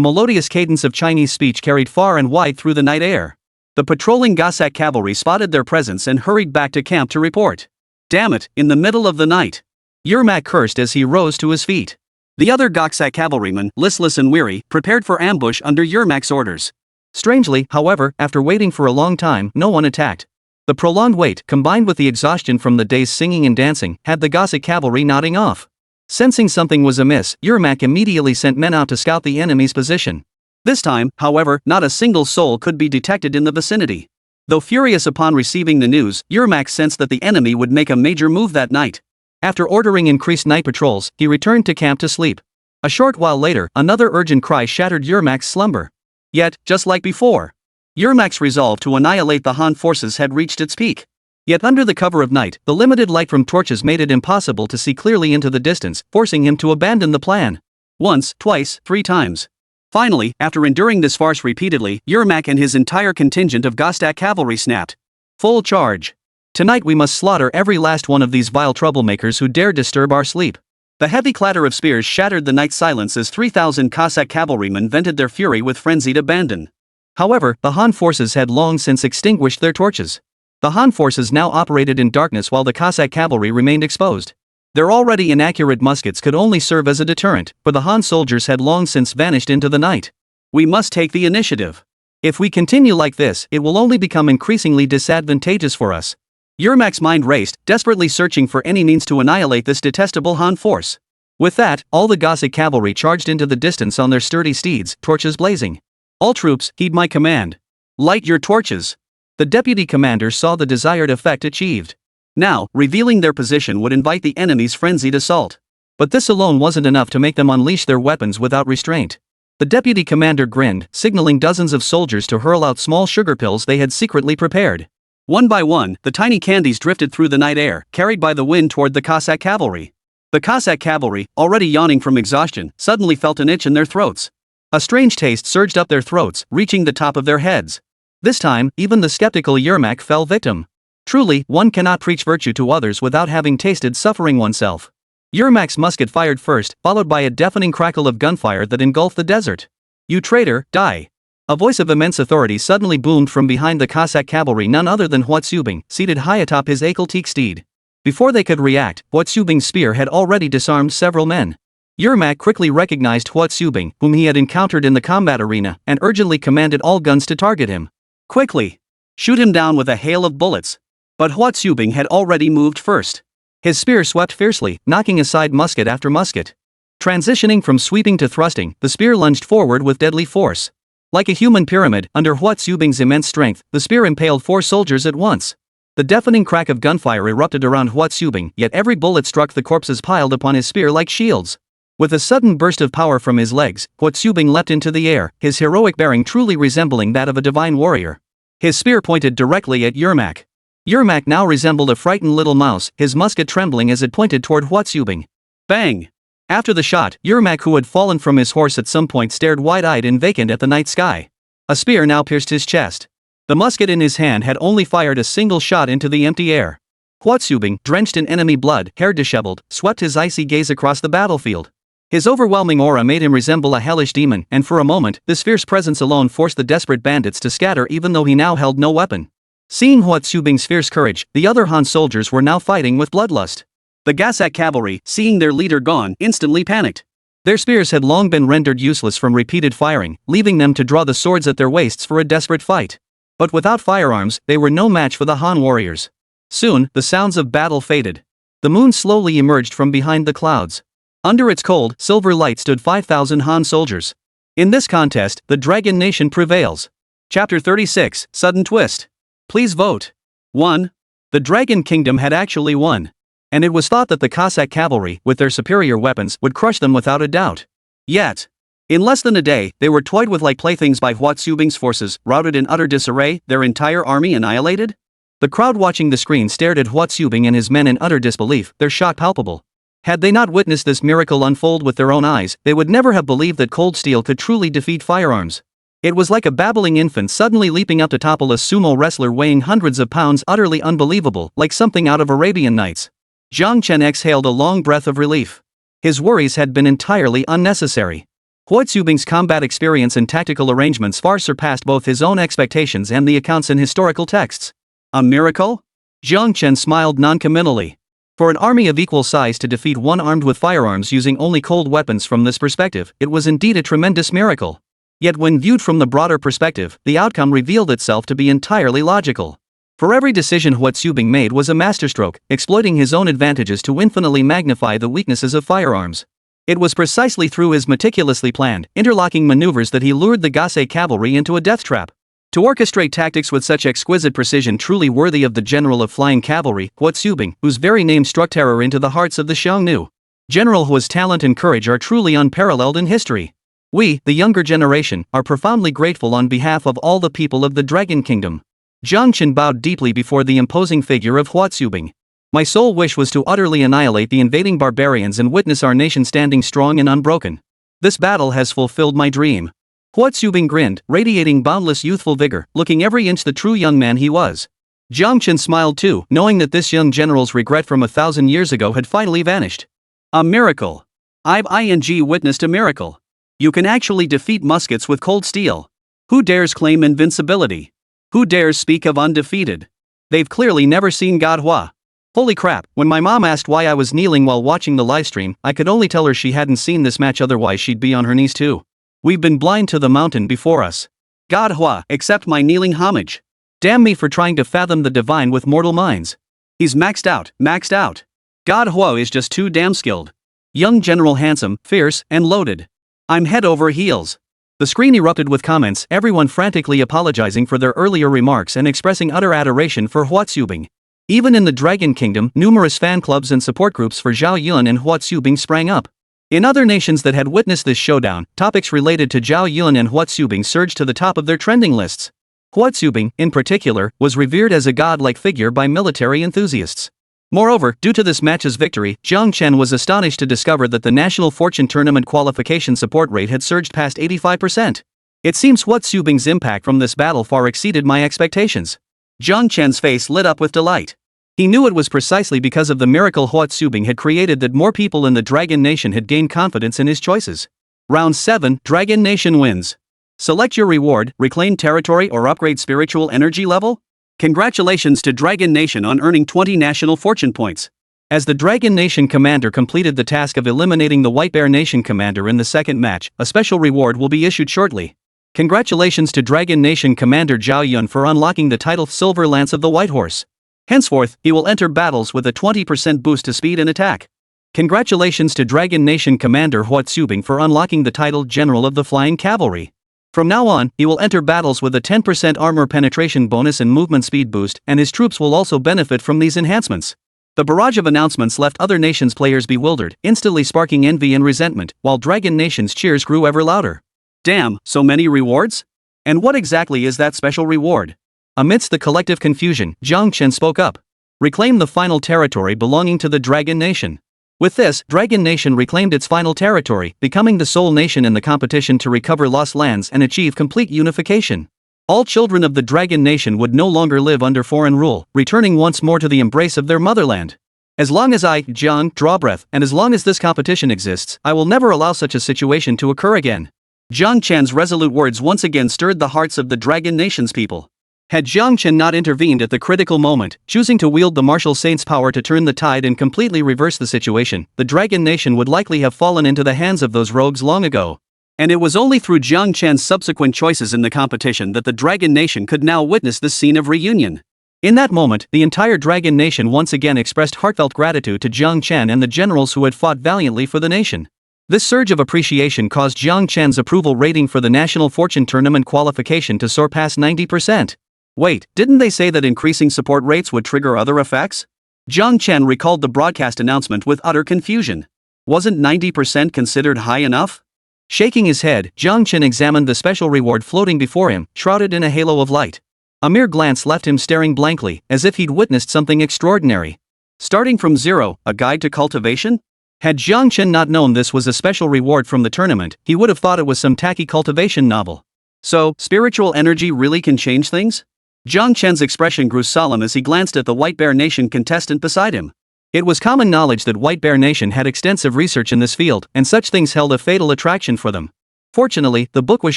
melodious cadence of Chinese speech carried far and wide through the night air. The patrolling Cossack cavalry spotted their presence and hurried back to camp to report. Damn it, in the middle of the night! Yermak cursed as he rose to his feet. The other Cossack cavalrymen, listless and weary, prepared for ambush under Yermak's orders. Strangely, however, after waiting for a long time, no one attacked. The prolonged wait, combined with the exhaustion from the day's singing and dancing, had the Cossack cavalry nodding off. Sensing something was amiss, Yermak immediately sent men out to scout the enemy's position. This time, however, not a single soul could be detected in the vicinity. Though furious upon receiving the news, Yermak sensed that the enemy would make a major move that night. After ordering increased night patrols, he returned to camp to sleep. A short while later, another urgent cry shattered Yermak's slumber. Yet, just like before, Yermak's resolve to annihilate the Han forces had reached its peak. Yet under the cover of night, the limited light from torches made it impossible to see clearly into the distance, forcing him to abandon the plan. Once, twice, 3 times. Finally, after enduring this farce repeatedly, Yermak and his entire contingent of Gostak cavalry snapped. Full charge. Tonight we must slaughter every last one of these vile troublemakers who dare disturb our sleep. The heavy clatter of spears shattered the night silence as 3,000 Cossack cavalrymen vented their fury with frenzied abandon. However, the Han forces had long since extinguished their torches. The Han forces now operated in darkness while the Cossack cavalry remained exposed. Their already inaccurate muskets could only serve as a deterrent, for the Han soldiers had long since vanished into the night. We must take the initiative. If we continue like this, it will only become increasingly disadvantageous for us. Yermak's mind raced, desperately searching for any means to annihilate this detestable Han force. With that, all the Gossack cavalry charged into the distance on their sturdy steeds, torches blazing. All troops, heed my command. Light your torches. The deputy commander saw the desired effect achieved. Now, revealing their position would invite the enemy's frenzied assault. But this alone wasn't enough to make them unleash their weapons without restraint. The deputy commander grinned, signaling dozens of soldiers to hurl out small sugar pills they had secretly prepared. One by one, the tiny candies drifted through the night air, carried by the wind toward the Cossack cavalry. The Cossack cavalry, already yawning from exhaustion, suddenly felt an itch in their throats. A strange taste surged up their throats, reaching the top of their heads. This time, even the skeptical Yermak fell victim. Truly, one cannot preach virtue to others without having tasted suffering oneself. Yermak's musket fired first, followed by a deafening crackle of gunfire that engulfed the desert. You traitor, die! A voice of immense authority suddenly boomed from behind the Cossack cavalry, none other than Huo Qubing, seated high atop his Akeltique steed. Before they could react, Huo Qubing's spear had already disarmed several men. Yermak quickly recognized Huo Qubing, whom he had encountered in the combat arena, and urgently commanded all guns to target him. Quickly! Shoot him down with a hail of bullets. But Huo Qubing had already moved first. His spear swept fiercely, knocking aside musket after musket. Transitioning from sweeping to thrusting, the spear lunged forward with deadly force. Like a human pyramid, under Huo Qubing's immense strength, the spear impaled 4 soldiers at once. The deafening crack of gunfire erupted around Huo Qubing, yet every bullet struck the corpses piled upon his spear like shields. With a sudden burst of power from his legs, Huo Qubing leapt into the air, his heroic bearing truly resembling that of a divine warrior. His spear pointed directly at Yermak. Yermak now resembled a frightened little mouse, his musket trembling as it pointed toward Huo Qubing. Bang! After the shot, Yermak, who had fallen from his horse at some point, stared wide-eyed and vacant at the night sky. A spear now pierced his chest. The musket in his hand had only fired a single shot into the empty air. Huo Qubing, drenched in enemy blood, hair disheveled, swept his icy gaze across the battlefield. His overwhelming aura made him resemble a hellish demon, and for a moment, this fierce presence alone forced the desperate bandits to scatter even though he now held no weapon. Seeing Huo Qubing's fierce courage, the other Han soldiers were now fighting with bloodlust. The Gossack cavalry, seeing their leader gone, instantly panicked. Their spears had long been rendered useless from repeated firing, leaving them to draw the swords at their waists for a desperate fight. But without firearms, they were no match for the Han warriors. Soon, the sounds of battle faded. The moon slowly emerged from behind the clouds. Under its cold, silver light stood 5,000 Han soldiers. In this contest, the Dragon Nation prevails. Chapter 36, Sudden Twist. Please vote. 1. The Dragon Kingdom had actually won. And it was thought that the Cossack cavalry, with their superior weapons, would crush them without a doubt. Yet, in less than a day, they were toyed with like playthings by Huo Qubing's forces, routed in utter disarray, their entire army annihilated. The crowd watching the screen stared at Huo Qubing and his men in utter disbelief, their shock palpable. Had they not witnessed this miracle unfold with their own eyes, they would never have believed that cold steel could truly defeat firearms. It was like a babbling infant suddenly leaping up to topple a sumo wrestler weighing hundreds of pounds, utterly unbelievable, like something out of Arabian Nights. Jiang Chen exhaled a long breath of relief. His worries had been entirely unnecessary. Huo Qubing's combat experience and tactical arrangements far surpassed both his own expectations and the accounts in historical texts. A miracle? Jiang Chen smiled noncommittally. For an army of equal size to defeat one armed with firearms using only cold weapons, from this perspective, it was indeed a tremendous miracle. Yet when viewed from the broader perspective, the outcome revealed itself to be entirely logical. For every decision Huo Qubing made was a masterstroke, exploiting his own advantages to infinitely magnify the weaknesses of firearms. It was precisely through his meticulously planned, interlocking maneuvers that he lured the Gossack cavalry into a death trap. To orchestrate tactics with such exquisite precision truly worthy of the general of flying cavalry, Huo Qubing, whose very name struck terror into the hearts of the Xiang Yu. General Huo's talent and courage are truly unparalleled in history. We, the younger generation, are profoundly grateful on behalf of all the people of the Dragon Kingdom. Jiang Chen bowed deeply before the imposing figure of Huo Qubing. My sole wish was to utterly annihilate the invading barbarians and witness our nation standing strong and unbroken. This battle has fulfilled my dream. Huo Qubing grinned, radiating boundless youthful vigor, looking every inch the true young man he was. Jiang Chen smiled too, knowing that this young general's regret from 1,000 years ago had finally vanished. A miracle. I've witnessed a miracle. You can actually defeat muskets with cold steel. Who dares claim invincibility? Who dares speak of undefeated? They've clearly never seen God Hua. Holy crap, when my mom asked why I was kneeling while watching the livestream, I could only tell her she hadn't seen this match, otherwise she'd be on her knees too. We've been blind to the mountain before us. God Hua, accept my kneeling homage. Damn me for trying to fathom the divine with mortal minds. He's maxed out. God Hua is just too damn skilled. Young general, handsome, fierce, and loaded. I'm head over heels. The screen erupted with comments, everyone frantically apologizing for their earlier remarks and expressing utter adoration for Huo Qubing. Even in the Dragon Kingdom, numerous fan clubs and support groups for Zhao Yun and Huo Qubing sprang up. In other nations that had witnessed this showdown, topics related to Zhao Yun and Huo Qubing surged to the top of their trending lists. Huo Qubing, in particular, was revered as a godlike figure by military enthusiasts. Moreover, due to this match's victory, Jiang Chen was astonished to discover that the National Fortune Tournament qualification support rate had surged past 85%. It seems Huo Qubing's impact from this battle far exceeded my expectations. Jiang Chen's face lit up with delight. He knew it was precisely because of the miracle Huo Qubing had created that more people in the Dragon Nation had gained confidence in his choices. Round 7, Dragon Nation wins. Select your reward, reclaim territory or upgrade spiritual energy level? Congratulations to Dragon Nation on earning 20 national fortune points. As the Dragon Nation commander completed the task of eliminating the White Bear Nation commander in the second match, a special reward will be issued shortly. Congratulations to Dragon Nation commander Zhao Yun for unlocking the title Silver Lance of the White Horse. Henceforth, he will enter battles with a 20% boost to speed and attack. Congratulations to Dragon Nation commander Huo Qubing for unlocking the title General of the Flying Cavalry. From now on, he will enter battles with a 10% armor penetration bonus and movement speed boost, and his troops will also benefit from these enhancements. The barrage of announcements left other nations' players bewildered, instantly sparking envy and resentment, while Dragon Nation's cheers grew ever louder. Damn, so many rewards? And what exactly is that special reward? Amidst the collective confusion, Jiang Chen spoke up. Reclaim the final territory belonging to the Dragon Nation. With this, Dragon Nation reclaimed its final territory, becoming the sole nation in the competition to recover lost lands and achieve complete unification. All children of the Dragon Nation would no longer live under foreign rule, returning once more to the embrace of their motherland. As long as I, Jiang, draw breath, and as long as this competition exists, I will never allow such a situation to occur again. Jiang Chen's resolute words once again stirred the hearts of the Dragon Nation's people. Had Jiang Chen not intervened at the critical moment, choosing to wield the martial saint's power to turn the tide and completely reverse the situation, the Dragon Nation would likely have fallen into the hands of those rogues long ago. And it was only through Jiang Chen's subsequent choices in the competition that the Dragon Nation could now witness this scene of reunion. In that moment, the entire Dragon Nation once again expressed heartfelt gratitude to Jiang Chen and the generals who had fought valiantly for the nation. This surge of appreciation caused Jiang Chen's approval rating for the National Fortune Tournament qualification to soar past 90%. Wait, didn't they say that increasing support rates would trigger other effects? Jiang Chen recalled the broadcast announcement with utter confusion. Wasn't 90% considered high enough? Shaking his head, Jiang Chen examined the special reward floating before him, shrouded in a halo of light. A mere glance left him staring blankly, as if he'd witnessed something extraordinary. Starting from zero, a guide to cultivation? Had Jiang Chen not known this was a special reward from the tournament, he would have thought it was some tacky cultivation novel. So, spiritual energy really can change things? Jiang Chen's expression grew solemn as he glanced at the White Bear Nation contestant beside him. It was common knowledge that White Bear Nation had extensive research in this field, and such things held a fatal attraction for them. Fortunately, the book was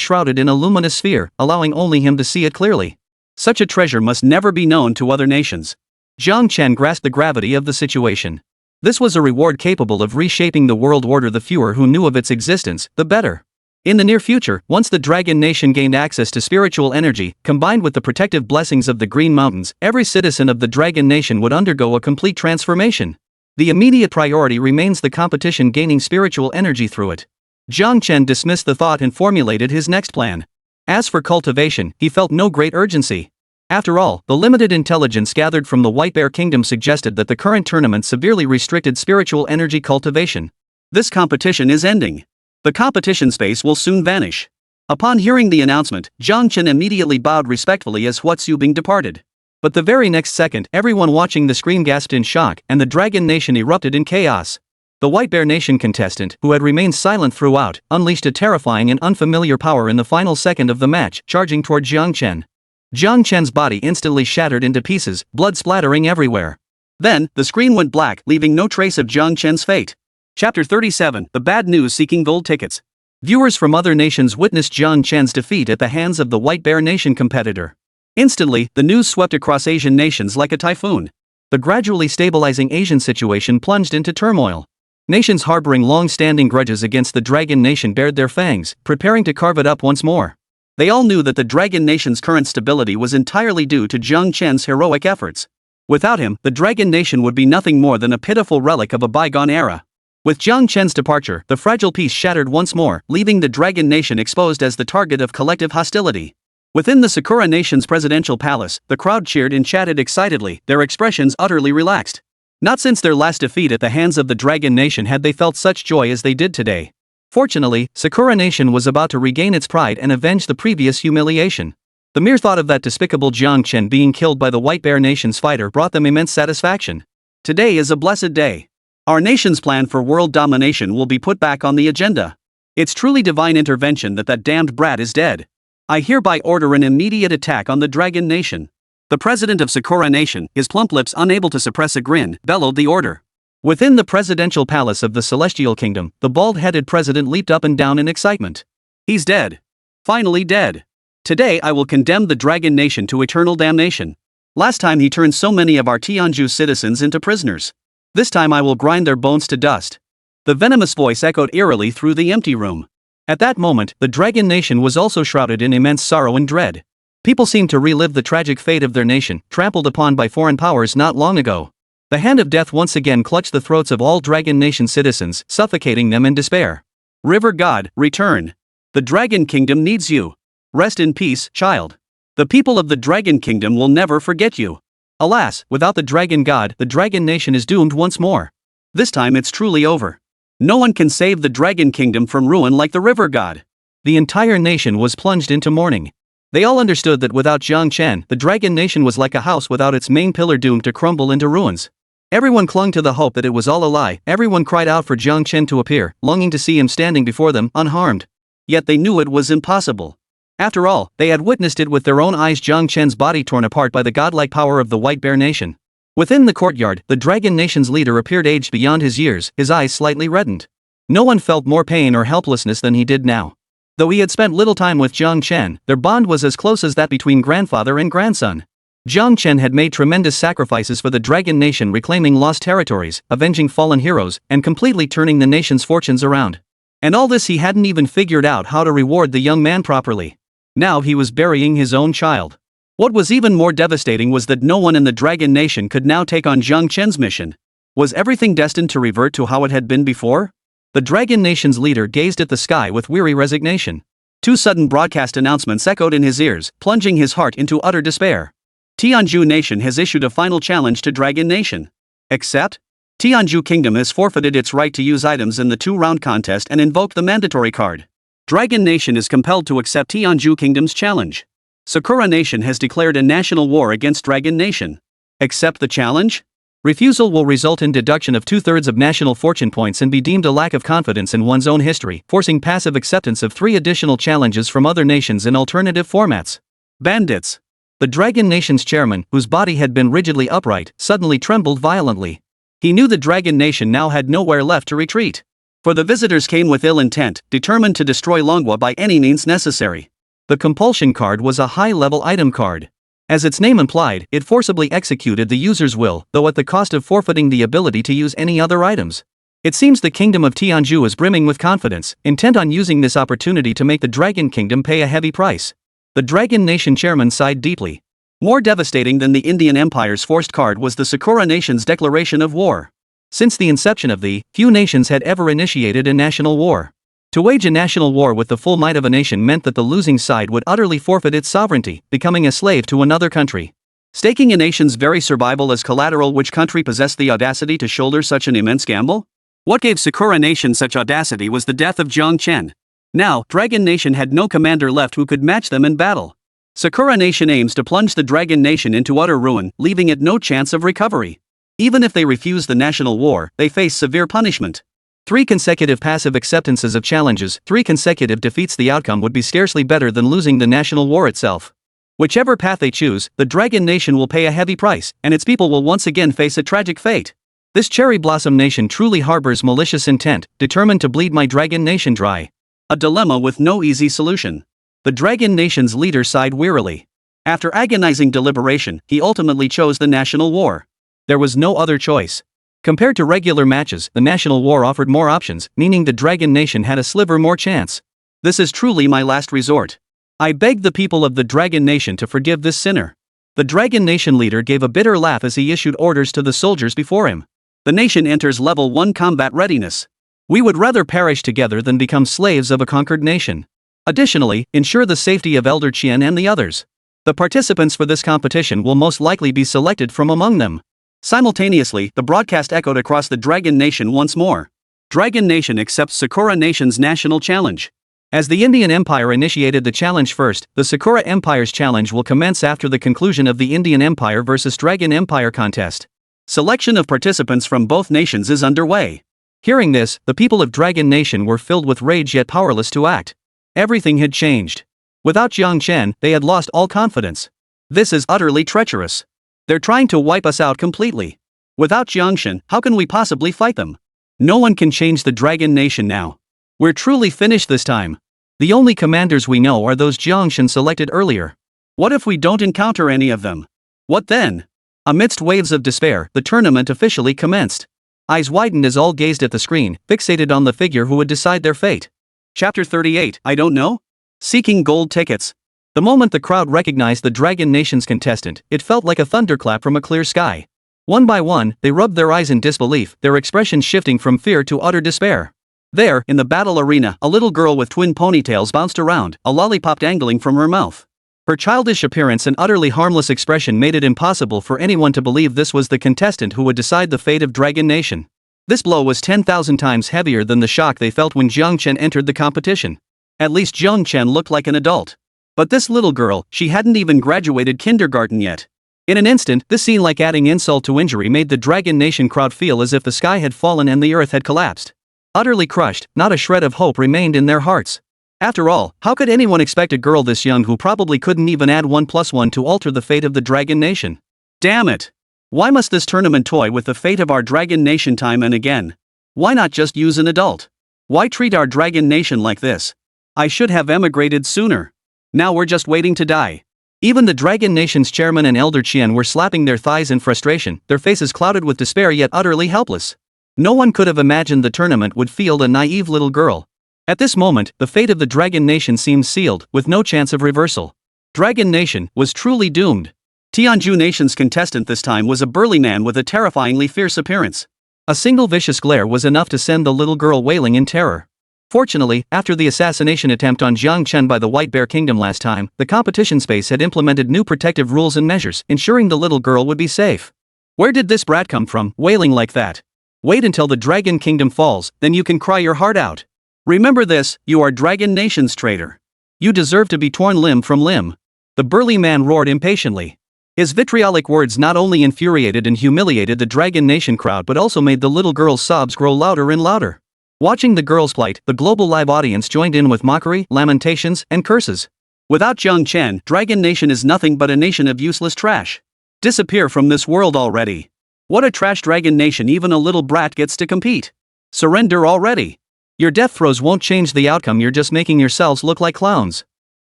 shrouded in a luminous sphere, allowing only him to see it clearly. Such a treasure must never be known to other nations. Jiang Chen grasped the gravity of the situation. This was a reward capable of reshaping the world order. The fewer who knew of its existence, the better. In the near future, once the Dragon Nation gained access to spiritual energy, combined with the protective blessings of the Green Mountains, every citizen of the Dragon Nation would undergo a complete transformation. The immediate priority remains the competition gaining spiritual energy through it. Jiang Chen dismissed the thought and formulated his next plan. As for cultivation, he felt no great urgency. After all, the limited intelligence gathered from the White Bear Kingdom suggested that the current tournament severely restricted spiritual energy cultivation. This competition is ending. The competition space will soon vanish. Upon hearing the announcement, Jiang Chen immediately bowed respectfully as Huo Qubing departed. But the very next second, everyone watching the screen gasped in shock, and the Dragon Nation erupted in chaos. The White Bear Nation contestant, who had remained silent throughout, unleashed a terrifying and unfamiliar power in the final second of the match, charging toward Jiang Chen. Jiang Chen's body instantly shattered into pieces, blood splattering everywhere. Then, the screen went black, leaving no trace of Jiang Chen's fate. Chapter 37, The Bad News Seeking Gold Tickets. Viewers from other nations witnessed Jiang Chen's defeat at the hands of the White Bear Nation competitor. Instantly, the news swept across Asian nations like a typhoon. The gradually stabilizing Asian situation plunged into turmoil. Nations harboring long-standing grudges against the Dragon Nation bared their fangs, preparing to carve it up once more. They all knew that the Dragon Nation's current stability was entirely due to Jiang Chen's heroic efforts. Without him, the Dragon Nation would be nothing more than a pitiful relic of a bygone era. With Jiang Chen's departure, the fragile peace shattered once more, leaving the Dragon Nation exposed as the target of collective hostility. Within the Sakura Nation's presidential palace, the crowd cheered and chatted excitedly, their expressions utterly relaxed. Not since their last defeat at the hands of the Dragon Nation had they felt such joy as they did today. Fortunately, Sakura Nation was about to regain its pride and avenge the previous humiliation. The mere thought of that despicable Jiang Chen being killed by the White Bear Nation's fighter brought them immense satisfaction. Today is a blessed day. Our nation's plan for world domination will be put back on the agenda. It's truly divine intervention that damned brat is dead. I hereby order an immediate attack on the Dragon Nation. The president of Sakura Nation, his plump lips unable to suppress a grin, bellowed the order. Within the presidential palace of the Celestial Kingdom, the bald-headed president leaped up and down in excitement. He's dead. Finally dead. Today I will condemn the Dragon Nation to eternal damnation. Last time he turned so many of our Tianju citizens into prisoners. This time I will grind their bones to dust. The venomous voice echoed eerily through the empty room. At that moment, the Dragon Nation was also shrouded in immense sorrow and dread. People seemed to relive the tragic fate of their nation, trampled upon by foreign powers not long ago. The hand of death once again clutched the throats of all Dragon Nation citizens, suffocating them in despair. River God, return. The Dragon Kingdom needs you. Rest in peace, child. The people of the Dragon Kingdom will never forget you. Alas, without the Dragon God, the Dragon Nation is doomed once more. This time it's truly over. No one can save the Dragon Kingdom from ruin like the River God. The entire nation was plunged into mourning. They all understood that without Jiang Chen, the Dragon Nation was like a house without its main pillar doomed to crumble into ruins. Everyone clung to the hope that it was all a lie, everyone cried out for Jiang Chen to appear, longing to see him standing before them, unharmed. Yet they knew it was impossible. After all, they had witnessed it with their own eyes, Jiang Chen's body torn apart by the godlike power of the White Bear Nation. Within the courtyard, the Dragon Nation's leader appeared aged beyond his years, his eyes slightly reddened. No one felt more pain or helplessness than he did now. Though he had spent little time with Jiang Chen, their bond was as close as that between grandfather and grandson. Jiang Chen had made tremendous sacrifices for the Dragon Nation, reclaiming lost territories, avenging fallen heroes, and completely turning the nation's fortunes around. And all this he hadn't even figured out how to reward the young man properly. Now he was burying his own child. What was even more devastating was that no one in the Dragon Nation could now take on Jiang Chen's mission. Was everything destined to revert to how it had been before? The Dragon Nation's leader gazed at the sky with weary resignation. Two sudden broadcast announcements echoed in his ears, plunging his heart into utter despair. Tianju Nation has issued a final challenge to Dragon Nation. Accept? Tianju Kingdom has forfeited its right to use items in the two-round contest and invoked the mandatory card. Dragon Nation is compelled to accept Tianju Kingdom's challenge. Sakura Nation has declared a national war against Dragon Nation. Accept the challenge? Refusal will result in deduction of 2/3 of national fortune points and be deemed a lack of confidence in one's own history, forcing passive acceptance of 3 additional challenges from other nations in alternative formats. Bandits. The Dragon Nation's chairman, whose body had been rigidly upright, suddenly trembled violently. He knew the Dragon Nation now had nowhere left to retreat. For the visitors came with ill intent, determined to destroy Long Guo by any means necessary. The compulsion card was a high-level item card. As its name implied, it forcibly executed the user's will, though at the cost of forfeiting the ability to use any other items. It seems the kingdom of Tianju is brimming with confidence, intent on using this opportunity to make the Dragon Kingdom pay a heavy price. The Dragon Nation chairman sighed deeply. More devastating than the Indian Empire's forced card was the Sakura Nation's declaration of war. Since the inception of the, few nations had ever initiated a national war. To wage a national war with the full might of a nation meant that the losing side would utterly forfeit its sovereignty, becoming a slave to another country. Staking a nation's very survival as collateral, which country possessed the audacity to shoulder such an immense gamble? What gave Sakura Nation such audacity was the death of Jiang Chen. Now, Dragon Nation had no commander left who could match them in battle. Sakura Nation aims to plunge the Dragon Nation into utter ruin, leaving it no chance of recovery. Even if they refuse the national war, they face severe punishment. 3 consecutive passive acceptances of challenges, 3 consecutive defeats. The outcome would be scarcely better than losing the national war itself. Whichever path they choose, the Dragon Nation will pay a heavy price, and its people will once again face a tragic fate. This cherry blossom nation truly harbors malicious intent, determined to bleed my Dragon Nation dry. A dilemma with no easy solution. The Dragon Nation's leader sighed wearily. After agonizing deliberation, he ultimately chose the national war. There was no other choice. Compared to regular matches, the national war offered more options, meaning the Dragon Nation had a sliver more chance. This is truly my last resort. I beg the people of the Dragon Nation to forgive this sinner. The Dragon Nation leader gave a bitter laugh as he issued orders to the soldiers before him. The nation enters level 1 combat readiness. We would rather perish together than become slaves of a conquered nation. Additionally, ensure the safety of Elder Qian and the others. The participants for this competition will most likely be selected from among them. Simultaneously, the broadcast echoed across the Dragon Nation once more. Dragon Nation accepts Sakura Nation's national challenge. As the Indian Empire initiated the challenge first, the Sakura Empire's challenge will commence after the conclusion of the Indian Empire vs. Dragon Empire contest. Selection of participants from both nations is underway. Hearing this, the people of Dragon Nation were filled with rage yet powerless to act. Everything had changed. Without Jiang Chen, they had lost all confidence. This is utterly treacherous. They're trying to wipe us out completely. Without Jiang Chen, how can we possibly fight them? No one can change the Dragon Nation now. We're truly finished this time. The only commanders we know are those Jiang Chen selected earlier. What if we don't encounter any of them? What then? Amidst waves of despair, the tournament officially commenced. Eyes widened as all gazed at the screen, fixated on the figure who would decide their fate. Chapter 38, I don't know? Seeking gold tickets. The moment the crowd recognized the Dragon Nation's contestant, it felt like a thunderclap from a clear sky. One by one, they rubbed their eyes in disbelief, their expressions shifting from fear to utter despair. There, in the battle arena, a little girl with twin ponytails bounced around, a lollipop dangling from her mouth. Her childish appearance and utterly harmless expression made it impossible for anyone to believe this was the contestant who would decide the fate of Dragon Nation. This blow was 10,000 times heavier than the shock they felt when Jiang Chen entered the competition. At least Jiang Chen looked like an adult. But this little girl, she hadn't even graduated kindergarten yet. In an instant, this scene, like adding insult to injury, made the Dragon Nation crowd feel as if the sky had fallen and the earth had collapsed. Utterly crushed, not a shred of hope remained in their hearts. After all, how could anyone expect a girl this young who probably couldn't even add 1 + 1 to alter the fate of the Dragon Nation? Damn it! Why must this tournament toy with the fate of our Dragon Nation time and again? Why not just use an adult? Why treat our Dragon Nation like this? I should have emigrated sooner. Now we're just waiting to die. Even the Dragon Nation's chairman and Elder Qian were slapping their thighs in frustration, their faces clouded with despair yet utterly helpless. No one could have imagined the tournament would field a naive little girl. At this moment, the fate of the Dragon Nation seemed sealed, with no chance of reversal. Dragon Nation was truly doomed. Tianju Nation's contestant this time was a burly man with a terrifyingly fierce appearance. A single vicious glare was enough to send the little girl wailing in terror. Fortunately, after the assassination attempt on Jiang Chen by the White Bear Kingdom last time, the competition space had implemented new protective rules and measures, ensuring the little girl would be safe. Where did this brat come from, wailing like that? Wait until the Dragon Kingdom falls, then you can cry your heart out. Remember this, you are Dragon Nation's traitor. You deserve to be torn limb from limb. The burly man roared impatiently. His vitriolic words not only infuriated and humiliated the Dragon Nation crowd but also made the little girl's sobs grow louder and louder. Watching the girl's plight, the global live audience joined in with mockery, lamentations, and curses. Without Jiang Chen, Dragon Nation is nothing but a nation of useless trash. Disappear from this world already. What a trash Dragon Nation, even a little brat gets to compete. Surrender already. Your death throes won't change the outcome, you're just making yourselves look like clowns.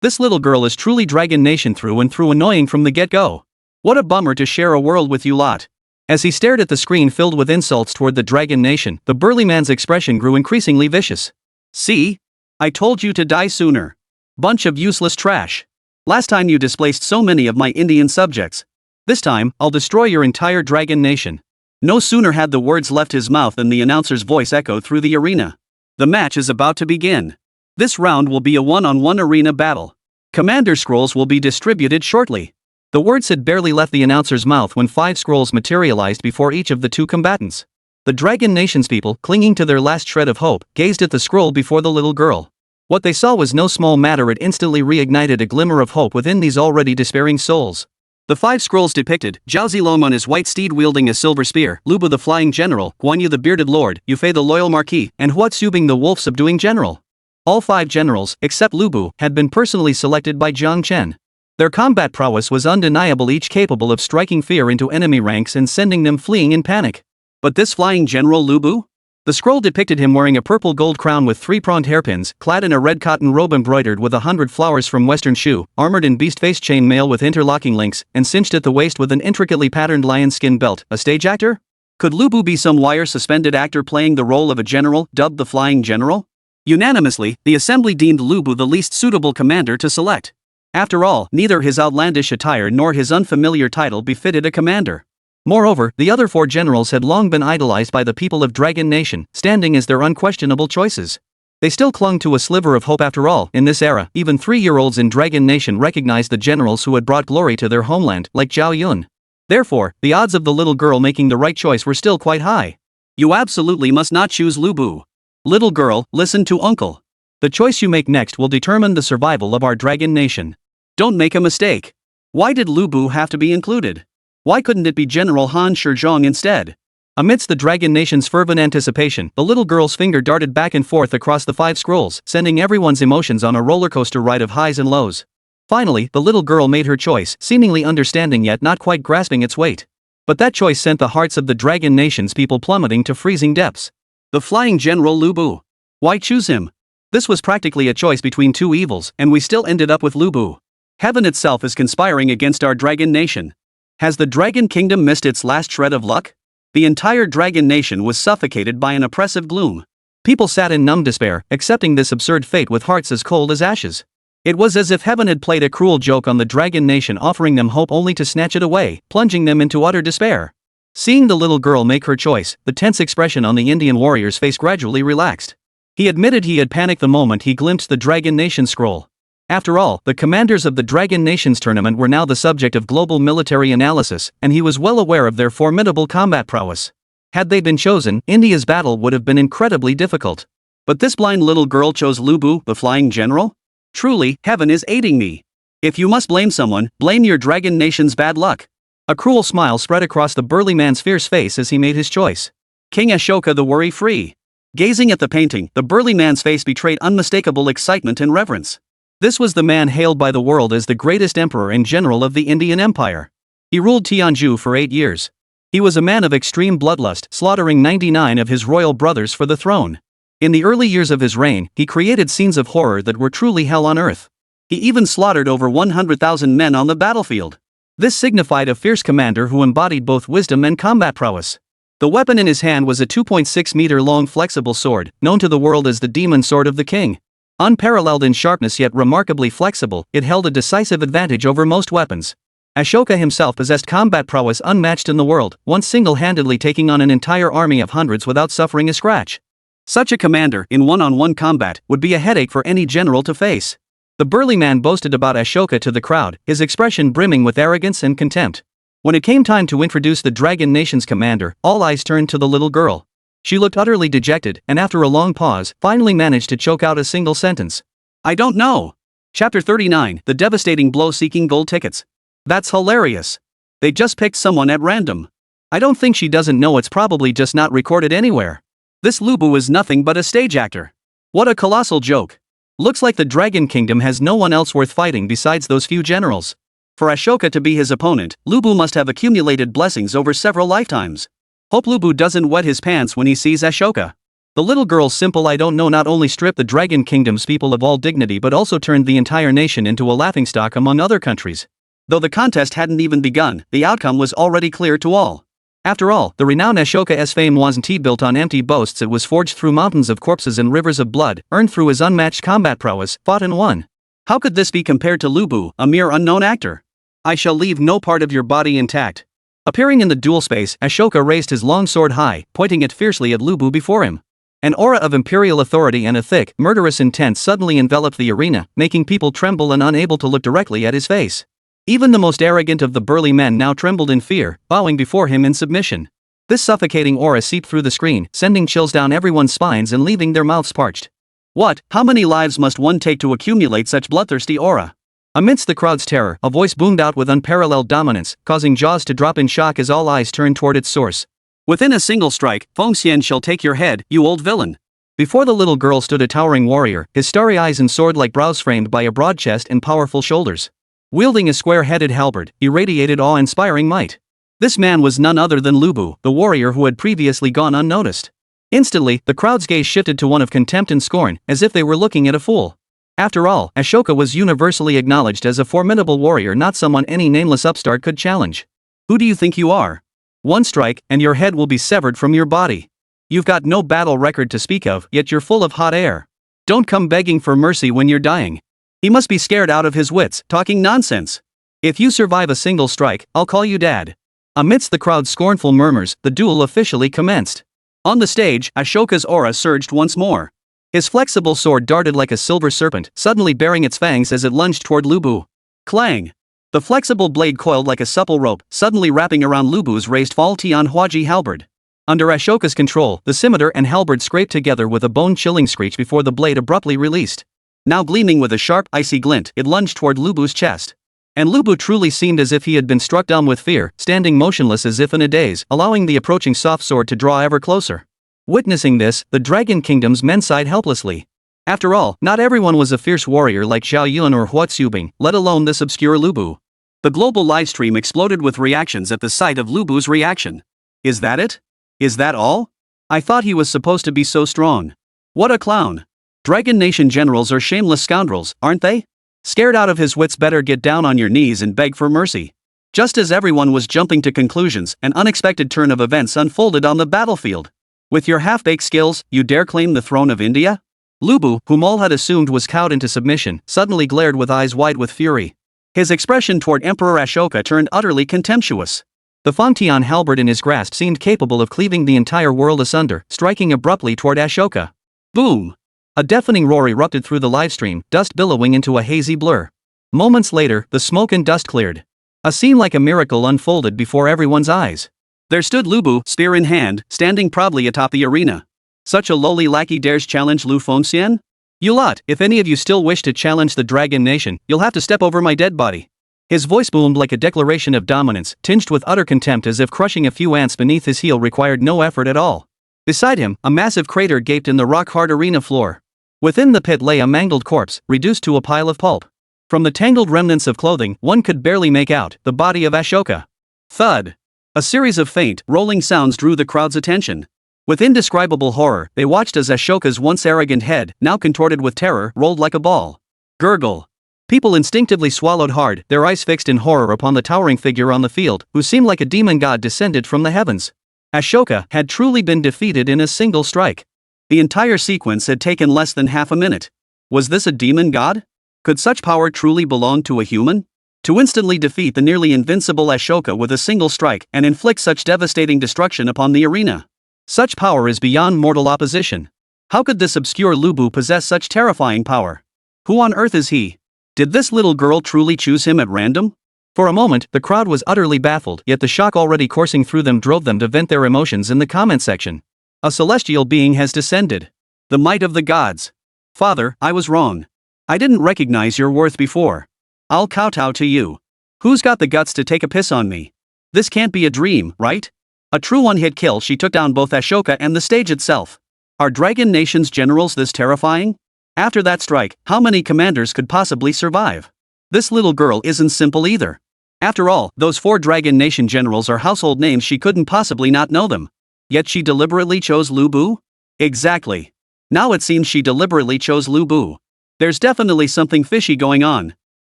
This little girl is truly Dragon Nation through and through, annoying from the get-go. What a bummer to share a world with you lot. As he stared at the screen filled with insults toward the Dragon Nation, the burly man's expression grew increasingly vicious. See? I told you to die sooner. Bunch of useless trash. Last time you displaced so many of my Indian subjects. This time, I'll destroy your entire Dragon Nation. No sooner had the words left his mouth than the announcer's voice echoed through the arena. The match is about to begin. This round will be a one-on-one arena battle. Commander scrolls will be distributed shortly. The words had barely left the announcer's mouth when 5 scrolls materialized before each of the 2 combatants. The Dragon Nation's people, clinging to their last shred of hope, gazed at the scroll before the little girl. What they saw was no small matter. It instantly reignited a glimmer of hope within these already despairing souls. The 5 scrolls depicted Zhao Zilong on his white steed wielding a silver spear, Lu Bu the flying general, Guan Yu the bearded lord, Yu Fei the loyal marquis, and Huo Qubing the wolf subduing general. All 5 generals, except Lu Bu, had been personally selected by Jiang Chen. Their combat prowess was undeniable, each capable of striking fear into enemy ranks and sending them fleeing in panic. But this flying general Lu Bu? The scroll depicted him wearing a purple gold crown with 3-pronged hairpins, clad in a red cotton robe embroidered with 100 flowers from western shu, armored in beast-face chain mail with interlocking links, and cinched at the waist with an intricately patterned lion skin belt. A stage actor? Could Lu Bu be some wire-suspended actor playing the role of a general, dubbed the Flying General? Unanimously, the assembly deemed Lu Bu the least suitable commander to select. After all, neither his outlandish attire nor his unfamiliar title befitted a commander. Moreover, the other 4 generals had long been idolized by the people of Dragon Nation, standing as their unquestionable choices. They still clung to a sliver of hope. After all. In this era, even 3-year-olds in Dragon Nation recognized the generals who had brought glory to their homeland, like Zhao Yun. Therefore, the odds of the little girl making the right choice were still quite high. You absolutely must not choose Lu Bu. Little girl, listen to uncle. The choice you make next will determine the survival of our Dragon Nation. Don't make a mistake. Why did Lu Bu have to be included? Why couldn't it be General Han Shizhong instead? Amidst the Dragon Nation's fervent anticipation, the little girl's finger darted back and forth across the 5 scrolls, sending everyone's emotions on a rollercoaster ride of highs and lows. Finally, the little girl made her choice, seemingly understanding yet not quite grasping its weight. But that choice sent the hearts of the Dragon Nation's people plummeting to freezing depths. The flying general Lu Bu. Why choose him? This was practically a choice between 2 evils, and we still ended up with Lu Bu. Heaven itself is conspiring against our Dragon Nation. Has the Dragon Kingdom missed its last shred of luck? The entire Dragon Nation was suffocated by an oppressive gloom. People sat in numb despair, accepting this absurd fate with hearts as cold as ashes. It was as if heaven had played a cruel joke on the Dragon Nation, offering them hope only to snatch it away, plunging them into utter despair. Seeing the little girl make her choice, the tense expression on the Indian warrior's face gradually relaxed. He admitted he had panicked the moment he glimpsed the Dragon Nation scroll. After all, the commanders of the Dragon Nations tournament were now the subject of global military analysis, and he was well aware of their formidable combat prowess. Had they been chosen, India's battle would have been incredibly difficult. But this blind little girl chose Lu Bu, the flying general? Truly, heaven is aiding me. If you must blame someone, blame your Dragon Nation's bad luck. A cruel smile spread across the burly man's fierce face as he made his choice. King Ashoka the worry-free. Gazing at the painting, the burly man's face betrayed unmistakable excitement and reverence. This was the man hailed by the world as the greatest emperor and general of the Indian Empire. He ruled Tianzhu for 8 years. He was a man of extreme bloodlust, slaughtering 99 of his royal brothers for the throne. In the early years of his reign, he created scenes of horror that were truly hell on earth. He even slaughtered over 100,000 men on the battlefield. This signified a fierce commander who embodied both wisdom and combat prowess. The weapon in his hand was a 2.6-meter-long flexible sword, known to the world as the Demon Sword of the King. Unparalleled in sharpness yet remarkably flexible, it held a decisive advantage over most weapons. Ashoka himself possessed combat prowess unmatched in the world, once single-handedly taking on an entire army of hundreds without suffering a scratch. Such a commander, in one-on-one combat, would be a headache for any general to face. The burly man boasted about Ashoka to the crowd, his expression brimming with arrogance and contempt. When it came time to introduce the Dragon Nation's commander, all eyes turned to the little girl. She looked utterly dejected, and after a long pause, finally managed to choke out a single sentence. I don't know. Chapter 39, The Devastating Blow Seeking Gold Tickets. That's hilarious. They just picked someone at random. I don't think she doesn't know, it's probably just not recorded anywhere. This Lu Bu is nothing but a stage actor. What a colossal joke. Looks like the Dragon Kingdom has no one else worth fighting besides those few generals. For Ashoka to be his opponent, Lu Bu must have accumulated blessings over several lifetimes. Hope Lu Bu doesn't wet his pants when he sees Ashoka. The little girl's simple I don't know not only stripped the Dragon Kingdom's people of all dignity but also turned the entire nation into a laughingstock among other countries. Though the contest hadn't even begun, the outcome was already clear to all. After all, the renowned Ashoka's fame wasn't built on empty boasts, it was forged through mountains of corpses and rivers of blood, earned through his unmatched combat prowess, fought and won. How could this be compared to Lu Bu, a mere unknown actor? I shall leave no part of your body intact. Appearing in the duel space, Ashoka raised his long sword high, pointing it fiercely at Lu Bu before him. An aura of imperial authority and a thick, murderous intent suddenly enveloped the arena, making people tremble and unable to look directly at his face. Even the most arrogant of the burly men now trembled in fear, bowing before him in submission. This suffocating aura seeped through the screen, sending chills down everyone's spines and leaving their mouths parched. What? How many lives must one take to accumulate such bloodthirsty aura? Amidst the crowd's terror, a voice boomed out with unparalleled dominance, causing jaws to drop in shock as all eyes turned toward its source. Within a single strike, Feng Xian shall take your head, you old villain. Before the little girl stood a towering warrior, his starry eyes and sword-like brows framed by a broad chest and powerful shoulders. Wielding a square-headed halberd, he radiated awe-inspiring might. This man was none other than Lu Bu, the warrior who had previously gone unnoticed. Instantly, the crowd's gaze shifted to one of contempt and scorn, as if they were looking at a fool. After all, Ashoka was universally acknowledged as a formidable warrior, not someone any nameless upstart could challenge. Who do you think you are? One strike, and your head will be severed from your body. You've got no battle record to speak of, yet you're full of hot air. Don't come begging for mercy when you're dying. He must be scared out of his wits, talking nonsense. If you survive a single strike, I'll call you dad. Amidst the crowd's scornful murmurs, the duel officially commenced. On the stage, Ashoka's aura surged once more. His flexible sword darted like a silver serpent, suddenly baring its fangs as it lunged toward Lu Bu. Clang! The flexible blade coiled like a supple rope, suddenly wrapping around Lu Bu's raised Fall Tian Huaji halberd. Under Ashoka's control, the scimitar and halberd scraped together with a bone-chilling screech before the blade abruptly released. Now gleaming with a sharp, icy glint, it lunged toward Lu Bu's chest. And Lu Bu truly seemed as if he had been struck dumb with fear, standing motionless as if in a daze, allowing the approaching soft sword to draw ever closer. Witnessing this, the Dragon Kingdom's men sighed helplessly. After all, not everyone was a fierce warrior like Xiao Yun or Huo Qubing, let alone this obscure Lu Bu. The global livestream exploded with reactions at the sight of Lu Bu's reaction. Is that it? Is that all? I thought he was supposed to be so strong. What a clown. Dragon Nation generals are shameless scoundrels, aren't they? Scared out of his wits, better get down on your knees and beg for mercy. Just as everyone was jumping to conclusions, an unexpected turn of events unfolded on the battlefield. With your half-baked skills, you dare claim the throne of India? Lu Bu, whom all had assumed was cowed into submission, suddenly glared with eyes wide with fury. His expression toward Emperor Ashoka turned utterly contemptuous. The Fangtian halberd in his grasp seemed capable of cleaving the entire world asunder, striking abruptly toward Ashoka. Boom! A deafening roar erupted through the livestream, dust billowing into a hazy blur. Moments later, the smoke and dust cleared. A scene like a miracle unfolded before everyone's eyes. There stood Lu Bu, spear in hand, standing proudly atop the arena. Such a lowly lackey dares challenge Lu Fengxian? You lot, if any of you still wish to challenge the Dragon Nation, you'll have to step over my dead body. His voice boomed like a declaration of dominance, tinged with utter contempt, as if crushing a few ants beneath his heel required no effort at all. Beside him, a massive crater gaped in the rock-hard arena floor. Within the pit lay a mangled corpse, reduced to a pile of pulp. From the tangled remnants of clothing, one could barely make out the body of Ashoka. Thud! A series of faint, rolling sounds drew the crowd's attention. With indescribable horror, they watched as Ashoka's once arrogant head, now contorted with terror, rolled like a ball. Gurgle! People instinctively swallowed hard, their eyes fixed in horror upon the towering figure on the field, who seemed like a demon god descended from the heavens. Ashoka had truly been defeated in a single strike. The entire sequence had taken less than half a minute. Was this a demon god? Could such power truly belong to a human? To instantly defeat the nearly invincible Ashoka with a single strike and inflict such devastating destruction upon the arena. Such power is beyond mortal opposition. How could this obscure Lu Bu possess such terrifying power? Who on earth is he? Did this little girl truly choose him at random? For a moment, the crowd was utterly baffled, yet the shock already coursing through them drove them to vent their emotions in the comment section. A celestial being has descended. The might of the gods. Father, I was wrong. I didn't recognize your worth before. I'll kowtow to you. Who's got the guts to take a piss on me? This can't be a dream, right? A true one-hit kill, she took down both Ashoka and the stage itself. Are Dragon Nation's generals this terrifying? After that strike, how many commanders could possibly survive? This little girl isn't simple either. After all, those 4 Dragon Nation generals are household names, she couldn't possibly not know them. Yet she deliberately chose Lu Bu? Exactly. Now it seems she deliberately chose Lu Bu. There's definitely something fishy going on.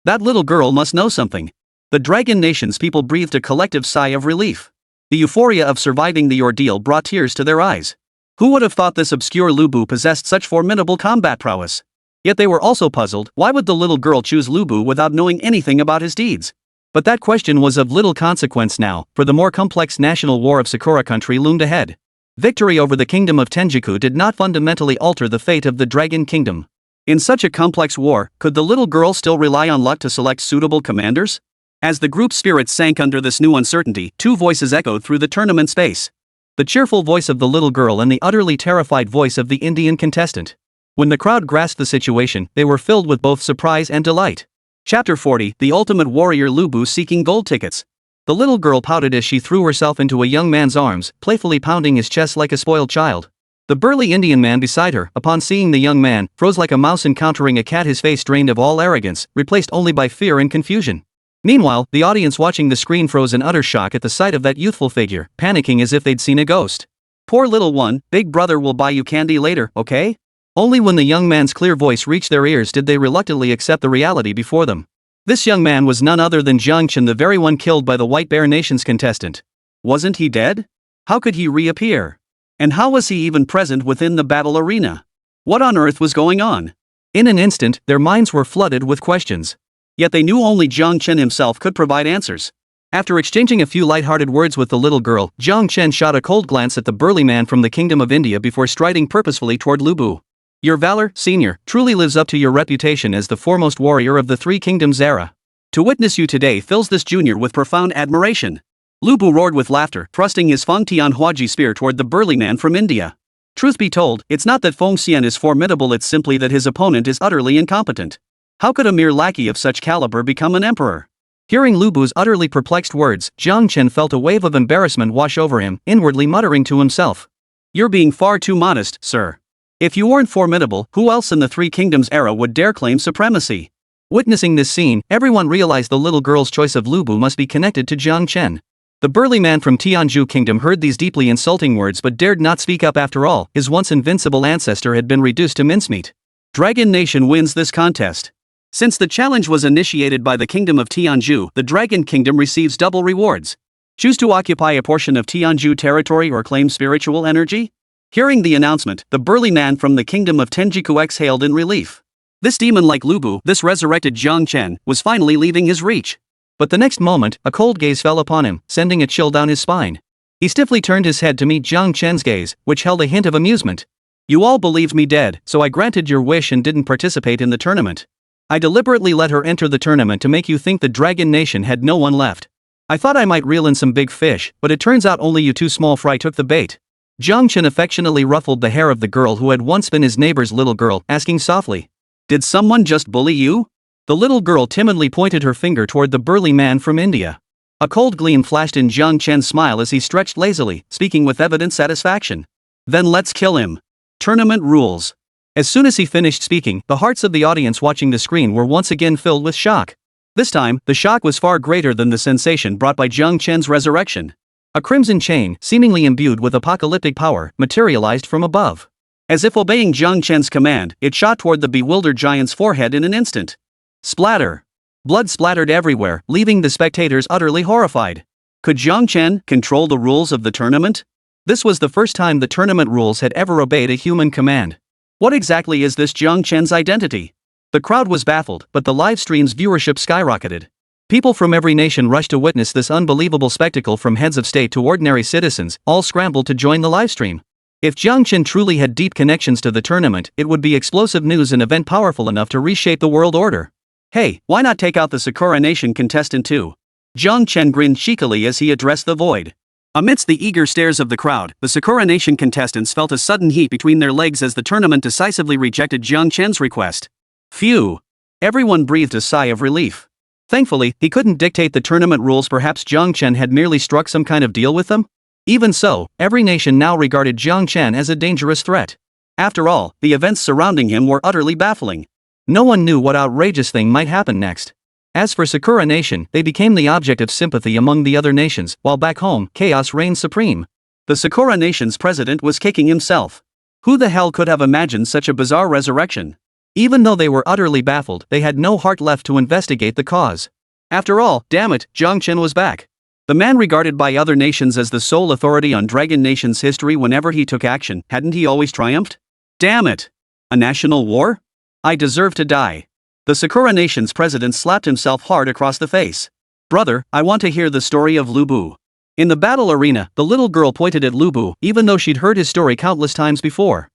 That little girl must know something. The Dragon Nation's people breathed a collective sigh of relief. The euphoria of surviving the ordeal brought tears to their eyes. Who would have thought this obscure Lu Bu possessed such formidable combat prowess? Yet they were also puzzled, why would the little girl choose Lu Bu without knowing anything about his deeds? But that question was of little consequence now, for the more complex national war of Sakura country loomed ahead. Victory over the kingdom of Tenjiku did not fundamentally alter the fate of the Dragon Kingdom. In such a complex war, could the little girl still rely on luck to select suitable commanders? As the group's spirits sank under this new uncertainty, two voices echoed through the tournament space. The cheerful voice of the little girl and the utterly terrified voice of the Indian contestant. When the crowd grasped the situation, they were filled with both surprise and delight. Chapter 40, The Ultimate Warrior Lu Bu Seeking Gold Tickets. The little girl pouted as she threw herself into a young man's arms, playfully pounding his chest like a spoiled child. The burly Indian man beside her, upon seeing the young man, froze like a mouse encountering a cat, his face drained of all arrogance, replaced only by fear and confusion. Meanwhile, the audience watching the screen froze in utter shock at the sight of that youthful figure, panicking as if they'd seen a ghost. Poor little one, big brother will buy you candy later, okay? Only when the young man's clear voice reached their ears did they reluctantly accept the reality before them. This young man was none other than Jiang Chen, the very one killed by the White Bear Nation's contestant. Wasn't he dead? How could he reappear? And how was he even present within the battle arena? What on earth was going on? In an instant, their minds were flooded with questions. Yet they knew only Jiang Chen himself could provide answers. After exchanging a few light-hearted words with the little girl, Jiang Chen shot a cold glance at the burly man from the Kingdom of India before striding purposefully toward Lu Bu. Your valor, senior, truly lives up to your reputation as the foremost warrior of the Three Kingdoms era. To witness you today fills this junior with profound admiration. Lu Bu roared with laughter, thrusting his Feng Tian Huaji spear toward the burly man from India. Truth be told, it's not that Feng Xian is formidable, it's simply that his opponent is utterly incompetent. How could a mere lackey of such caliber become an emperor? Hearing Lu Bu's utterly perplexed words, Jiang Chen felt a wave of embarrassment wash over him, inwardly muttering to himself. You're being far too modest, sir. If you weren't formidable, who else in the Three Kingdoms era would dare claim supremacy? Witnessing this scene, everyone realized the little girl's choice of Lu Bu must be connected to Jiang Chen. The burly man from Tianzhu Kingdom heard these deeply insulting words but dared not speak up. After all, his once invincible ancestor had been reduced to mincemeat. Dragon Nation wins this contest. Since the challenge was initiated by the Kingdom of Tianzhu, the Dragon Kingdom receives double rewards. Choose to occupy a portion of Tianzhu territory or claim spiritual energy? Hearing the announcement, the burly man from the Kingdom of Tenjiku exhaled in relief. This demon like Lu Bu, this resurrected Jiang Chen, was finally leaving his reach. But the next moment, a cold gaze fell upon him, sending a chill down his spine. He stiffly turned his head to meet Jiang Chen's gaze, which held a hint of amusement. You all believed me dead, so I granted your wish and didn't participate in the tournament. I deliberately let her enter the tournament to make you think the Dragon Nation had no one left. I thought I might reel in some big fish, but it turns out only you two small fry took the bait. Jiang Chen affectionately ruffled the hair of the girl who had once been his neighbor's little girl, asking softly, "Did someone just bully you?" The little girl timidly pointed her finger toward the burly man from India. A cold gleam flashed in Jiang Chen's smile as he stretched lazily, speaking with evident satisfaction. "Then let's kill him. Tournament rules." As soon as he finished speaking, the hearts of the audience watching the screen were once again filled with shock. This time, the shock was far greater than the sensation brought by Jiang Chen's resurrection. A crimson chain, seemingly imbued with apocalyptic power, materialized from above. As if obeying Jiang Chen's command, it shot toward the bewildered giant's forehead in an instant. Splatter! Blood splattered everywhere, leaving the spectators utterly horrified. Could Jiang Chen control the rules of the tournament? This was the first time the tournament rules had ever obeyed a human command. What exactly is this Jiang Chen's identity? The crowd was baffled, but the live stream's viewership skyrocketed. People from every nation rushed to witness this unbelievable spectacle, from heads of state to ordinary citizens, all scrambled to join the livestream. If Jiang Chen truly had deep connections to the tournament, it would be explosive news, an event powerful enough to reshape the world order. Hey, why not take out the Sakura Nation contestant too? Jiang Chen grinned cheekily as he addressed the void. Amidst the eager stares of the crowd, the Sakura Nation contestants felt a sudden heat between their legs as the tournament decisively rejected Jiang Chen's request. Phew! Everyone breathed a sigh of relief. Thankfully, he couldn't dictate the tournament rules. Perhaps Jiang Chen had merely struck some kind of deal with them? Even so, every nation now regarded Jiang Chen as a dangerous threat. After all, the events surrounding him were utterly baffling. No one knew what outrageous thing might happen next. As for Sakura Nation, they became the object of sympathy among the other nations, while back home, chaos reigned supreme. The Sakura Nation's president was kicking himself. Who the hell could have imagined such a bizarre resurrection? Even though they were utterly baffled, they had no heart left to investigate the cause. After all, damn it, Jiang Chen was back. The man regarded by other nations as the sole authority on Dragon Nation's history. Whenever he took action, hadn't he always triumphed? Damn it! A national war? I deserve to die. The Sakura Nation's president slapped himself hard across the face. Brother, I want to hear the story of Lu Bu. In the battle arena, the little girl pointed at Lu Bu, even though she'd heard his story countless times before.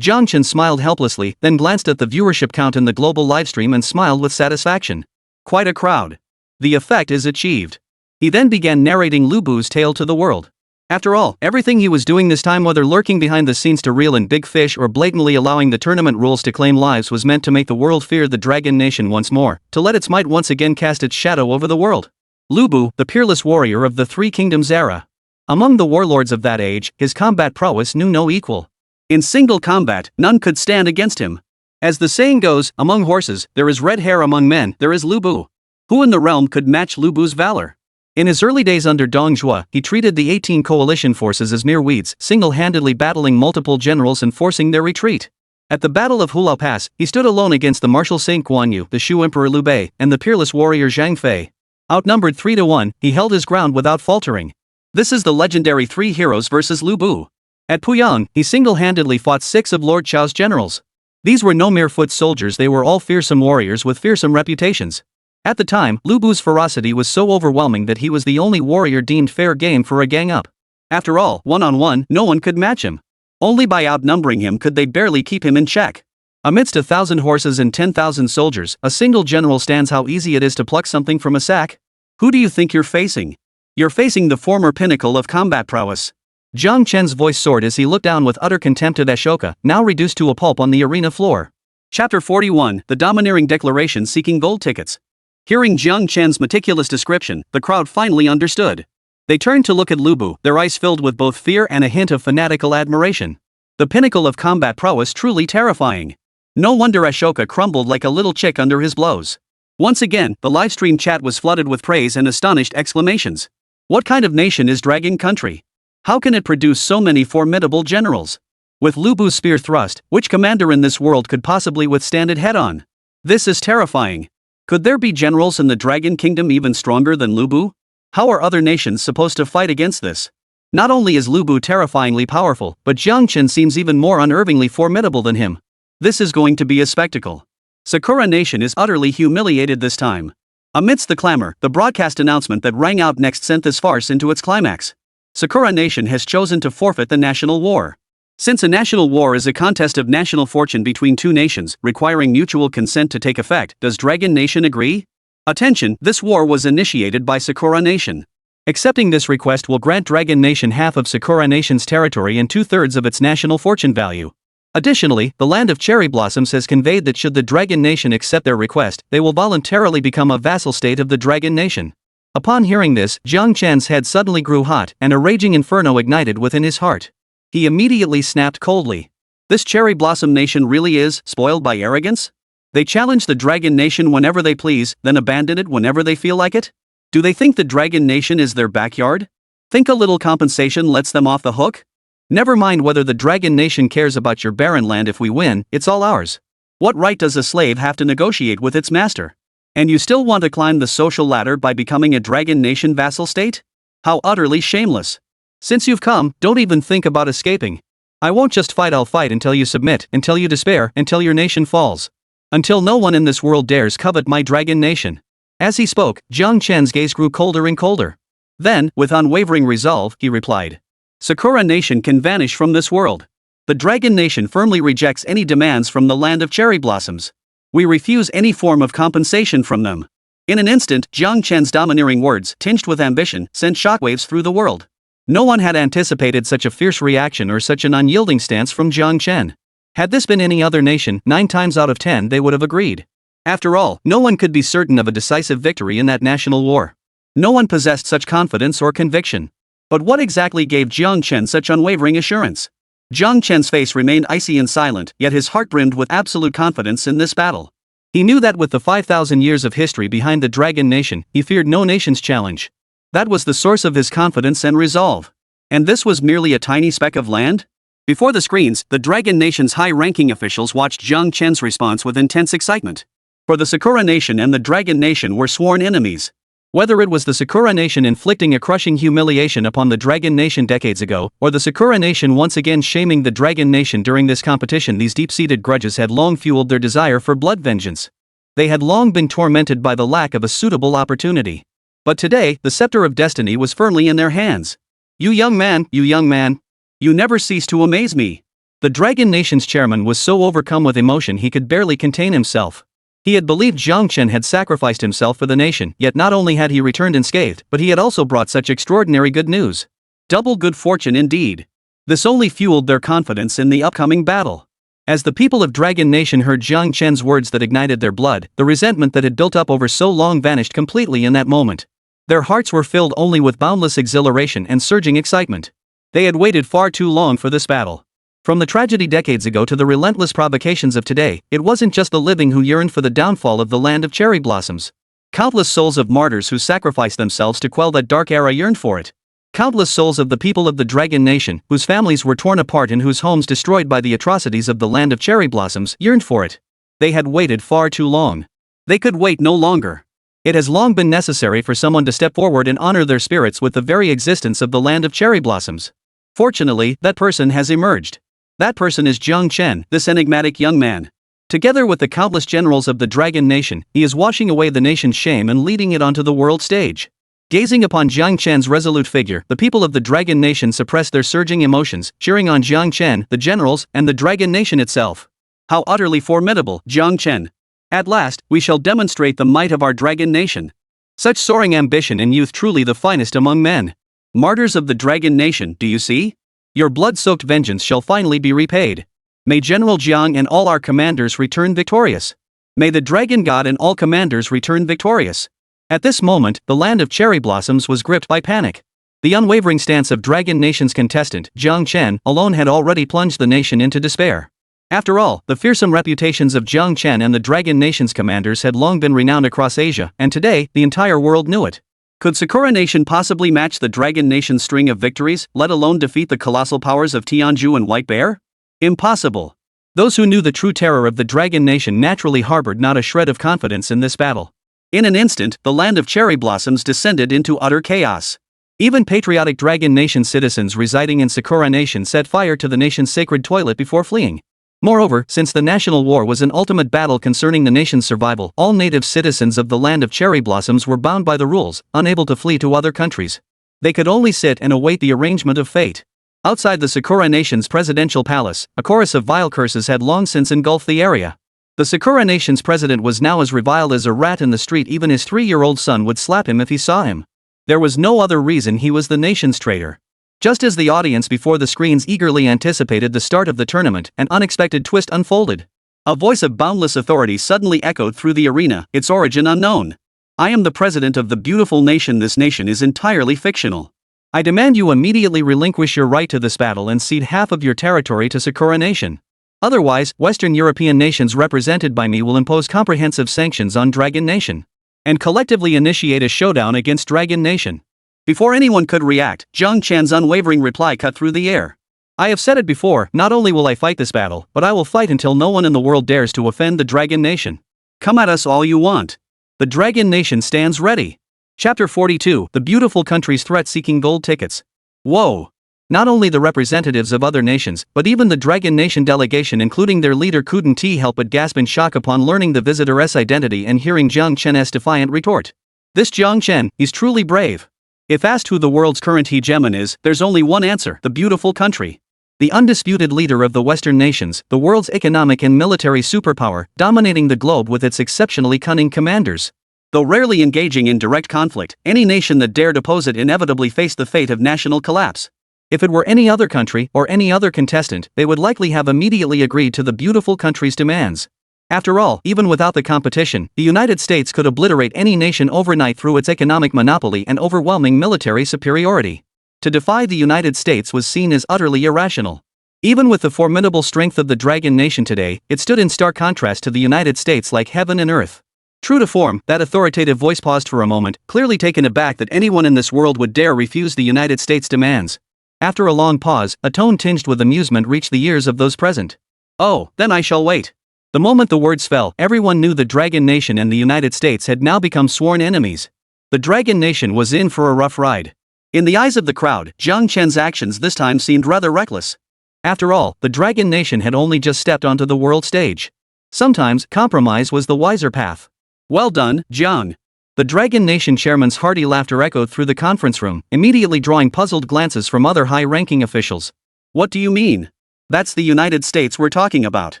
Jiang Chen smiled helplessly, then glanced at the viewership count in the global livestream and smiled with satisfaction. Quite a crowd. The effect is achieved. He then began narrating Lu Bu's tale to the world. After all, everything he was doing this time, whether lurking behind the scenes to reel in big fish or blatantly allowing the tournament rules to claim lives, was meant to make the world fear the Dragon Nation once more, to let its might once again cast its shadow over the world. Lu Bu, the peerless warrior of the Three Kingdoms era. Among the warlords of that age, his combat prowess knew no equal. In single combat, none could stand against him. As the saying goes, among horses, there is red hair, among men, there is Lu Bu. Who in the realm could match Lu Bu's valor? In his early days under Dong Zhuo, he treated the 18 coalition forces as mere weeds, single-handedly battling multiple generals and forcing their retreat. At the Battle of Hulao Pass, he stood alone against the martial Saint Guan Yu, the Shu Emperor Liu Bei, and the peerless warrior Zhang Fei. Outnumbered 3-1, he held his ground without faltering. This is the legendary Three Heroes versus Lu Bu. At Puyang, he single-handedly fought 6 of Lord Chao's generals. These were no mere foot soldiers, they were all fearsome warriors with fearsome reputations. At the time, Lu Bu's ferocity was so overwhelming that he was the only warrior deemed fair game for a gang up. After all, one-on-one, no one could match him. Only by outnumbering him could they barely keep him in check. Amidst 1,000 horses and 10,000 soldiers, a single general stands how easy it is to pluck something from a sack. Who do you think you're facing? You're facing the former pinnacle of combat prowess. Jiang Chen's voice soared as he looked down with utter contempt at Ashoka, now reduced to a pulp on the arena floor. Chapter 41, The Domineering Declaration Seeking Gold Tickets. Hearing Jiang Chen's meticulous description, the crowd finally understood. They turned to look at Lu Bu, their eyes filled with both fear and a hint of fanatical admiration. The pinnacle of combat prowess, truly terrifying. No wonder Ashoka crumbled like a little chick under his blows. Once again, the livestream chat was flooded with praise and astonished exclamations. What kind of nation is Dragon Country? How can it produce so many formidable generals? With Lu Bu's spear thrust, which commander in this world could possibly withstand it head-on? This is terrifying. Could there be generals in the Dragon Kingdom even stronger than Lu Bu? How are other nations supposed to fight against this? Not only is Lu Bu terrifyingly powerful, but Jiang Chen seems even more unnervingly formidable than him. This is going to be a spectacle. Sakura Nation is utterly humiliated this time. Amidst the clamor, the broadcast announcement that rang out next sent this farce into its climax. Sakura Nation has chosen to forfeit the national war. Since a national war is a contest of national fortune between two nations, requiring mutual consent to take effect, does Dragon Nation agree? Attention, this war was initiated by Sakura Nation. Accepting this request will grant Dragon Nation half of Sakura Nation's territory and 2/3 of its national fortune value. Additionally, the Land of Cherry Blossoms has conveyed that should the Dragon Nation accept their request, they will voluntarily become a vassal state of the Dragon Nation. Upon hearing this, Jiang Chen's head suddenly grew hot, and a raging inferno ignited within his heart. He immediately snapped coldly. This Cherry Blossom Nation really is spoiled by arrogance? They challenge the Dragon Nation whenever they please, then abandon it whenever they feel like it? Do they think the Dragon Nation is their backyard? Think a little compensation lets them off the hook? Never mind whether the Dragon Nation cares about your barren land. If we win, it's all ours. What right does a slave have to negotiate with its master? And you still want to climb the social ladder by becoming a Dragon Nation vassal state? How utterly shameless. Since you've come, don't even think about escaping. I won't just fight, I'll fight until you submit, until you despair, until your nation falls. Until no one in this world dares covet my Dragon Nation. As he spoke, Jiang Chen's gaze grew colder and colder. Then, with unwavering resolve, he replied. Sakura Nation can vanish from this world. The Dragon Nation firmly rejects any demands from the Land of Cherry Blossoms. We refuse any form of compensation from them. In an instant, Jiang Chen's domineering words, tinged with ambition, sent shockwaves through the world. No one had anticipated such a fierce reaction or such an unyielding stance from Jiang Chen. Had this been any other nation, 9 times out of 10 they would have agreed. After all, no one could be certain of a decisive victory in that national war. No one possessed such confidence or conviction. But what exactly gave Jiang Chen such unwavering assurance? Jiang Chen's face remained icy and silent, yet his heart brimmed with absolute confidence in this battle. He knew that with the 5,000 years of history behind the Dragon Nation, he feared no nation's challenge. That was the source of his confidence and resolve. And this was merely a tiny speck of land? Before the screens, the Dragon Nation's high-ranking officials watched Jiang Chen's response with intense excitement. For the Sakura Nation and the Dragon Nation were sworn enemies. Whether it was the Sakura Nation inflicting a crushing humiliation upon the Dragon Nation decades ago, or the Sakura Nation once again shaming the Dragon Nation during this competition, these deep-seated grudges had long fueled their desire for blood vengeance. They had long been tormented by the lack of a suitable opportunity. But today, the scepter of destiny was firmly in their hands. You young man, you never cease to amaze me. The Dragon Nation's chairman was so overcome with emotion he could barely contain himself. He had believed Jiang Chen had sacrificed himself for the nation, yet not only had he returned unscathed, but he had also brought such extraordinary good news. Double good fortune indeed. This only fueled their confidence in the upcoming battle. As the people of Dragon Nation heard Jiang Chen's words that ignited their blood, the resentment that had built up over so long vanished completely in that moment. Their hearts were filled only with boundless exhilaration and surging excitement. They had waited far too long for this battle. From the tragedy decades ago to the relentless provocations of today, it wasn't just the living who yearned for the downfall of the land of cherry blossoms. Countless souls of martyrs who sacrificed themselves to quell that dark era yearned for it. Countless souls of the people of the Dragon Nation, whose families were torn apart and whose homes destroyed by the atrocities of the land of cherry blossoms, yearned for it. They had waited far too long. They could wait no longer. It has long been necessary for someone to step forward and honor their spirits with the very existence of the land of cherry blossoms. Fortunately, that person has emerged. That person is Jiang Chen, this enigmatic young man. Together with the countless generals of the Dragon Nation, he is washing away the nation's shame and leading it onto the world stage. Gazing upon Jiang Chen's resolute figure, the people of the Dragon Nation suppressed their surging emotions, cheering on Jiang Chen, the generals, and the Dragon Nation itself. How utterly formidable, Jiang Chen! At last, we shall demonstrate the might of our Dragon Nation. Such soaring ambition in youth, truly the finest among men. Martyrs of the Dragon Nation, do you see? Your blood-soaked vengeance shall finally be repaid. May General Jiang and all our commanders return victorious. May the Dragon God and all commanders return victorious. At this moment, the land of cherry blossoms was gripped by panic. The unwavering stance of Dragon Nation's contestant, Jiang Chen, alone had already plunged the nation into despair. After all, the fearsome reputations of Jiang Chen and the Dragon Nation's commanders had long been renowned across Asia, and today, the entire world knew it. Could Sakura Nation possibly match the Dragon Nation's string of victories, let alone defeat the colossal powers of Tianju and White Bear? Impossible. Those who knew the true terror of the Dragon Nation naturally harbored not a shred of confidence in this battle. In an instant, the land of cherry blossoms descended into utter chaos. Even patriotic Dragon Nation citizens residing in Sakura Nation set fire to the nation's sacred toilet before fleeing. Moreover, since the national war was an ultimate battle concerning the nation's survival, all native citizens of the land of cherry blossoms were bound by the rules, unable to flee to other countries. They could only sit and await the arrangement of fate. Outside the Sakura Nation's presidential palace, a chorus of vile curses had long since engulfed the area. The Sakura Nation's president was now as reviled as a rat in the street. Even his 3-year-old son would slap him if he saw him. There was no other reason he was the nation's traitor. Just as the audience before the screens eagerly anticipated the start of the tournament, an unexpected twist unfolded. A voice of boundless authority suddenly echoed through the arena, its origin unknown. I am the president of the beautiful nation. This nation is entirely fictional. I demand you immediately relinquish your right to this battle and cede half of your territory to Sakura Nation. Otherwise, Western European nations represented by me will impose comprehensive sanctions on Dragon Nation. And collectively initiate a showdown against Dragon Nation. Before anyone could react, Jiang Chen's unwavering reply cut through the air. I have said it before, not only will I fight this battle, but I will fight until no one in the world dares to offend the Dragon Nation. Come at us all you want. The Dragon Nation stands ready. Chapter 42, The Beautiful Country's Threat Seeking Gold Tickets. Whoa! Not only the representatives of other nations, but even the Dragon Nation delegation including their leader couldn't help but gasp in shock upon learning the visitor's identity and hearing Jiang Chen's defiant retort. This Jiang Chen, he's truly brave. If asked who the world's current hegemon is, there's only one answer: the beautiful country. The undisputed leader of the Western nations, the world's economic and military superpower, dominating the globe with its exceptionally cunning commanders. Though rarely engaging in direct conflict, any nation that dared oppose it inevitably faced the fate of national collapse. If it were any other country, or any other contestant, they would likely have immediately agreed to the beautiful country's demands. After all, even without the competition, the United States could obliterate any nation overnight through its economic monopoly and overwhelming military superiority. To defy the United States was seen as utterly irrational. Even with the formidable strength of the Dragon Nation today, it stood in stark contrast to the United States like heaven and earth. True to form, that authoritative voice paused for a moment, clearly taken aback that anyone in this world would dare refuse the United States' demands. After a long pause, a tone tinged with amusement reached the ears of those present. Oh, then I shall wait. The moment the words fell, everyone knew the Dragon Nation and the United States had now become sworn enemies. The Dragon Nation was in for a rough ride. In the eyes of the crowd, Jiang Chen's actions this time seemed rather reckless. After all, the Dragon Nation had only just stepped onto the world stage. Sometimes, compromise was the wiser path. Well done, Jiang. The Dragon Nation chairman's hearty laughter echoed through the conference room, immediately drawing puzzled glances from other high-ranking officials. What do you mean? That's the United States we're talking about.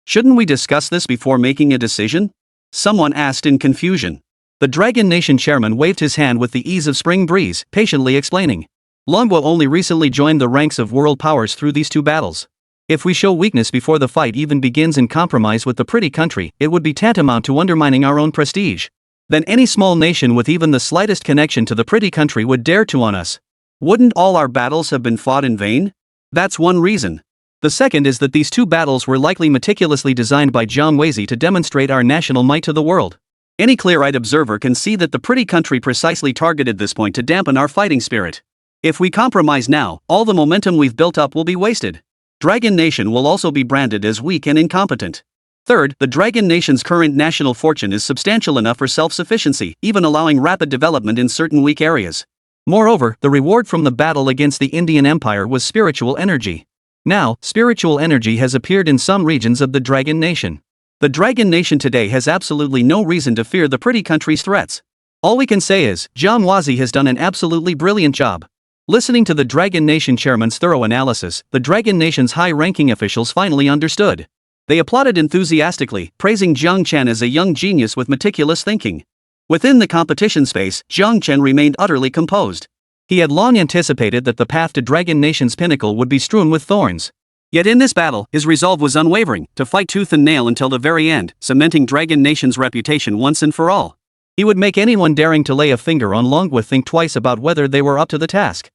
Shouldn't we discuss this before making a decision? Someone asked in confusion. The Dragon Nation chairman waved his hand with the ease of spring breeze, patiently explaining. Long Guo only recently joined the ranks of world powers through these two battles. If we show weakness before the fight even begins and compromise with the pretty country, it would be tantamount to undermining our own prestige. Then any small nation with even the slightest connection to the pretty country would dare to on us. Wouldn't all our battles have been fought in vain? That's one reason. The second is that these two battles were likely meticulously designed by Jiang Chen to demonstrate our national might to the world. Any clear-eyed observer can see that the pretty country precisely targeted this point to dampen our fighting spirit. If we compromise now, all the momentum we've built up will be wasted. Dragon Nation will also be branded as weak and incompetent. Third, the Dragon Nation's current national fortune is substantial enough for self-sufficiency, even allowing rapid development in certain weak areas. Moreover, the reward from the battle against the Indian Empire was spiritual energy. Now, spiritual energy has appeared in some regions of the Dragon Nation. The Dragon Nation today has absolutely no reason to fear the pretty country's threats. All we can say is, Jiang Chen has done an absolutely brilliant job. Listening to the Dragon Nation chairman's thorough analysis, the Dragon Nation's high-ranking officials finally understood. They applauded enthusiastically, praising Jiang Chen as a young genius with meticulous thinking. Within the competition space, Jiang Chen remained utterly composed. He had long anticipated that the path to Dragon Nation's pinnacle would be strewn with thorns. Yet in this battle, his resolve was unwavering, to fight tooth and nail until the very end, cementing Dragon Nation's reputation once and for all. He would make anyone daring to lay a finger on Long Guo think twice about whether they were up to the task.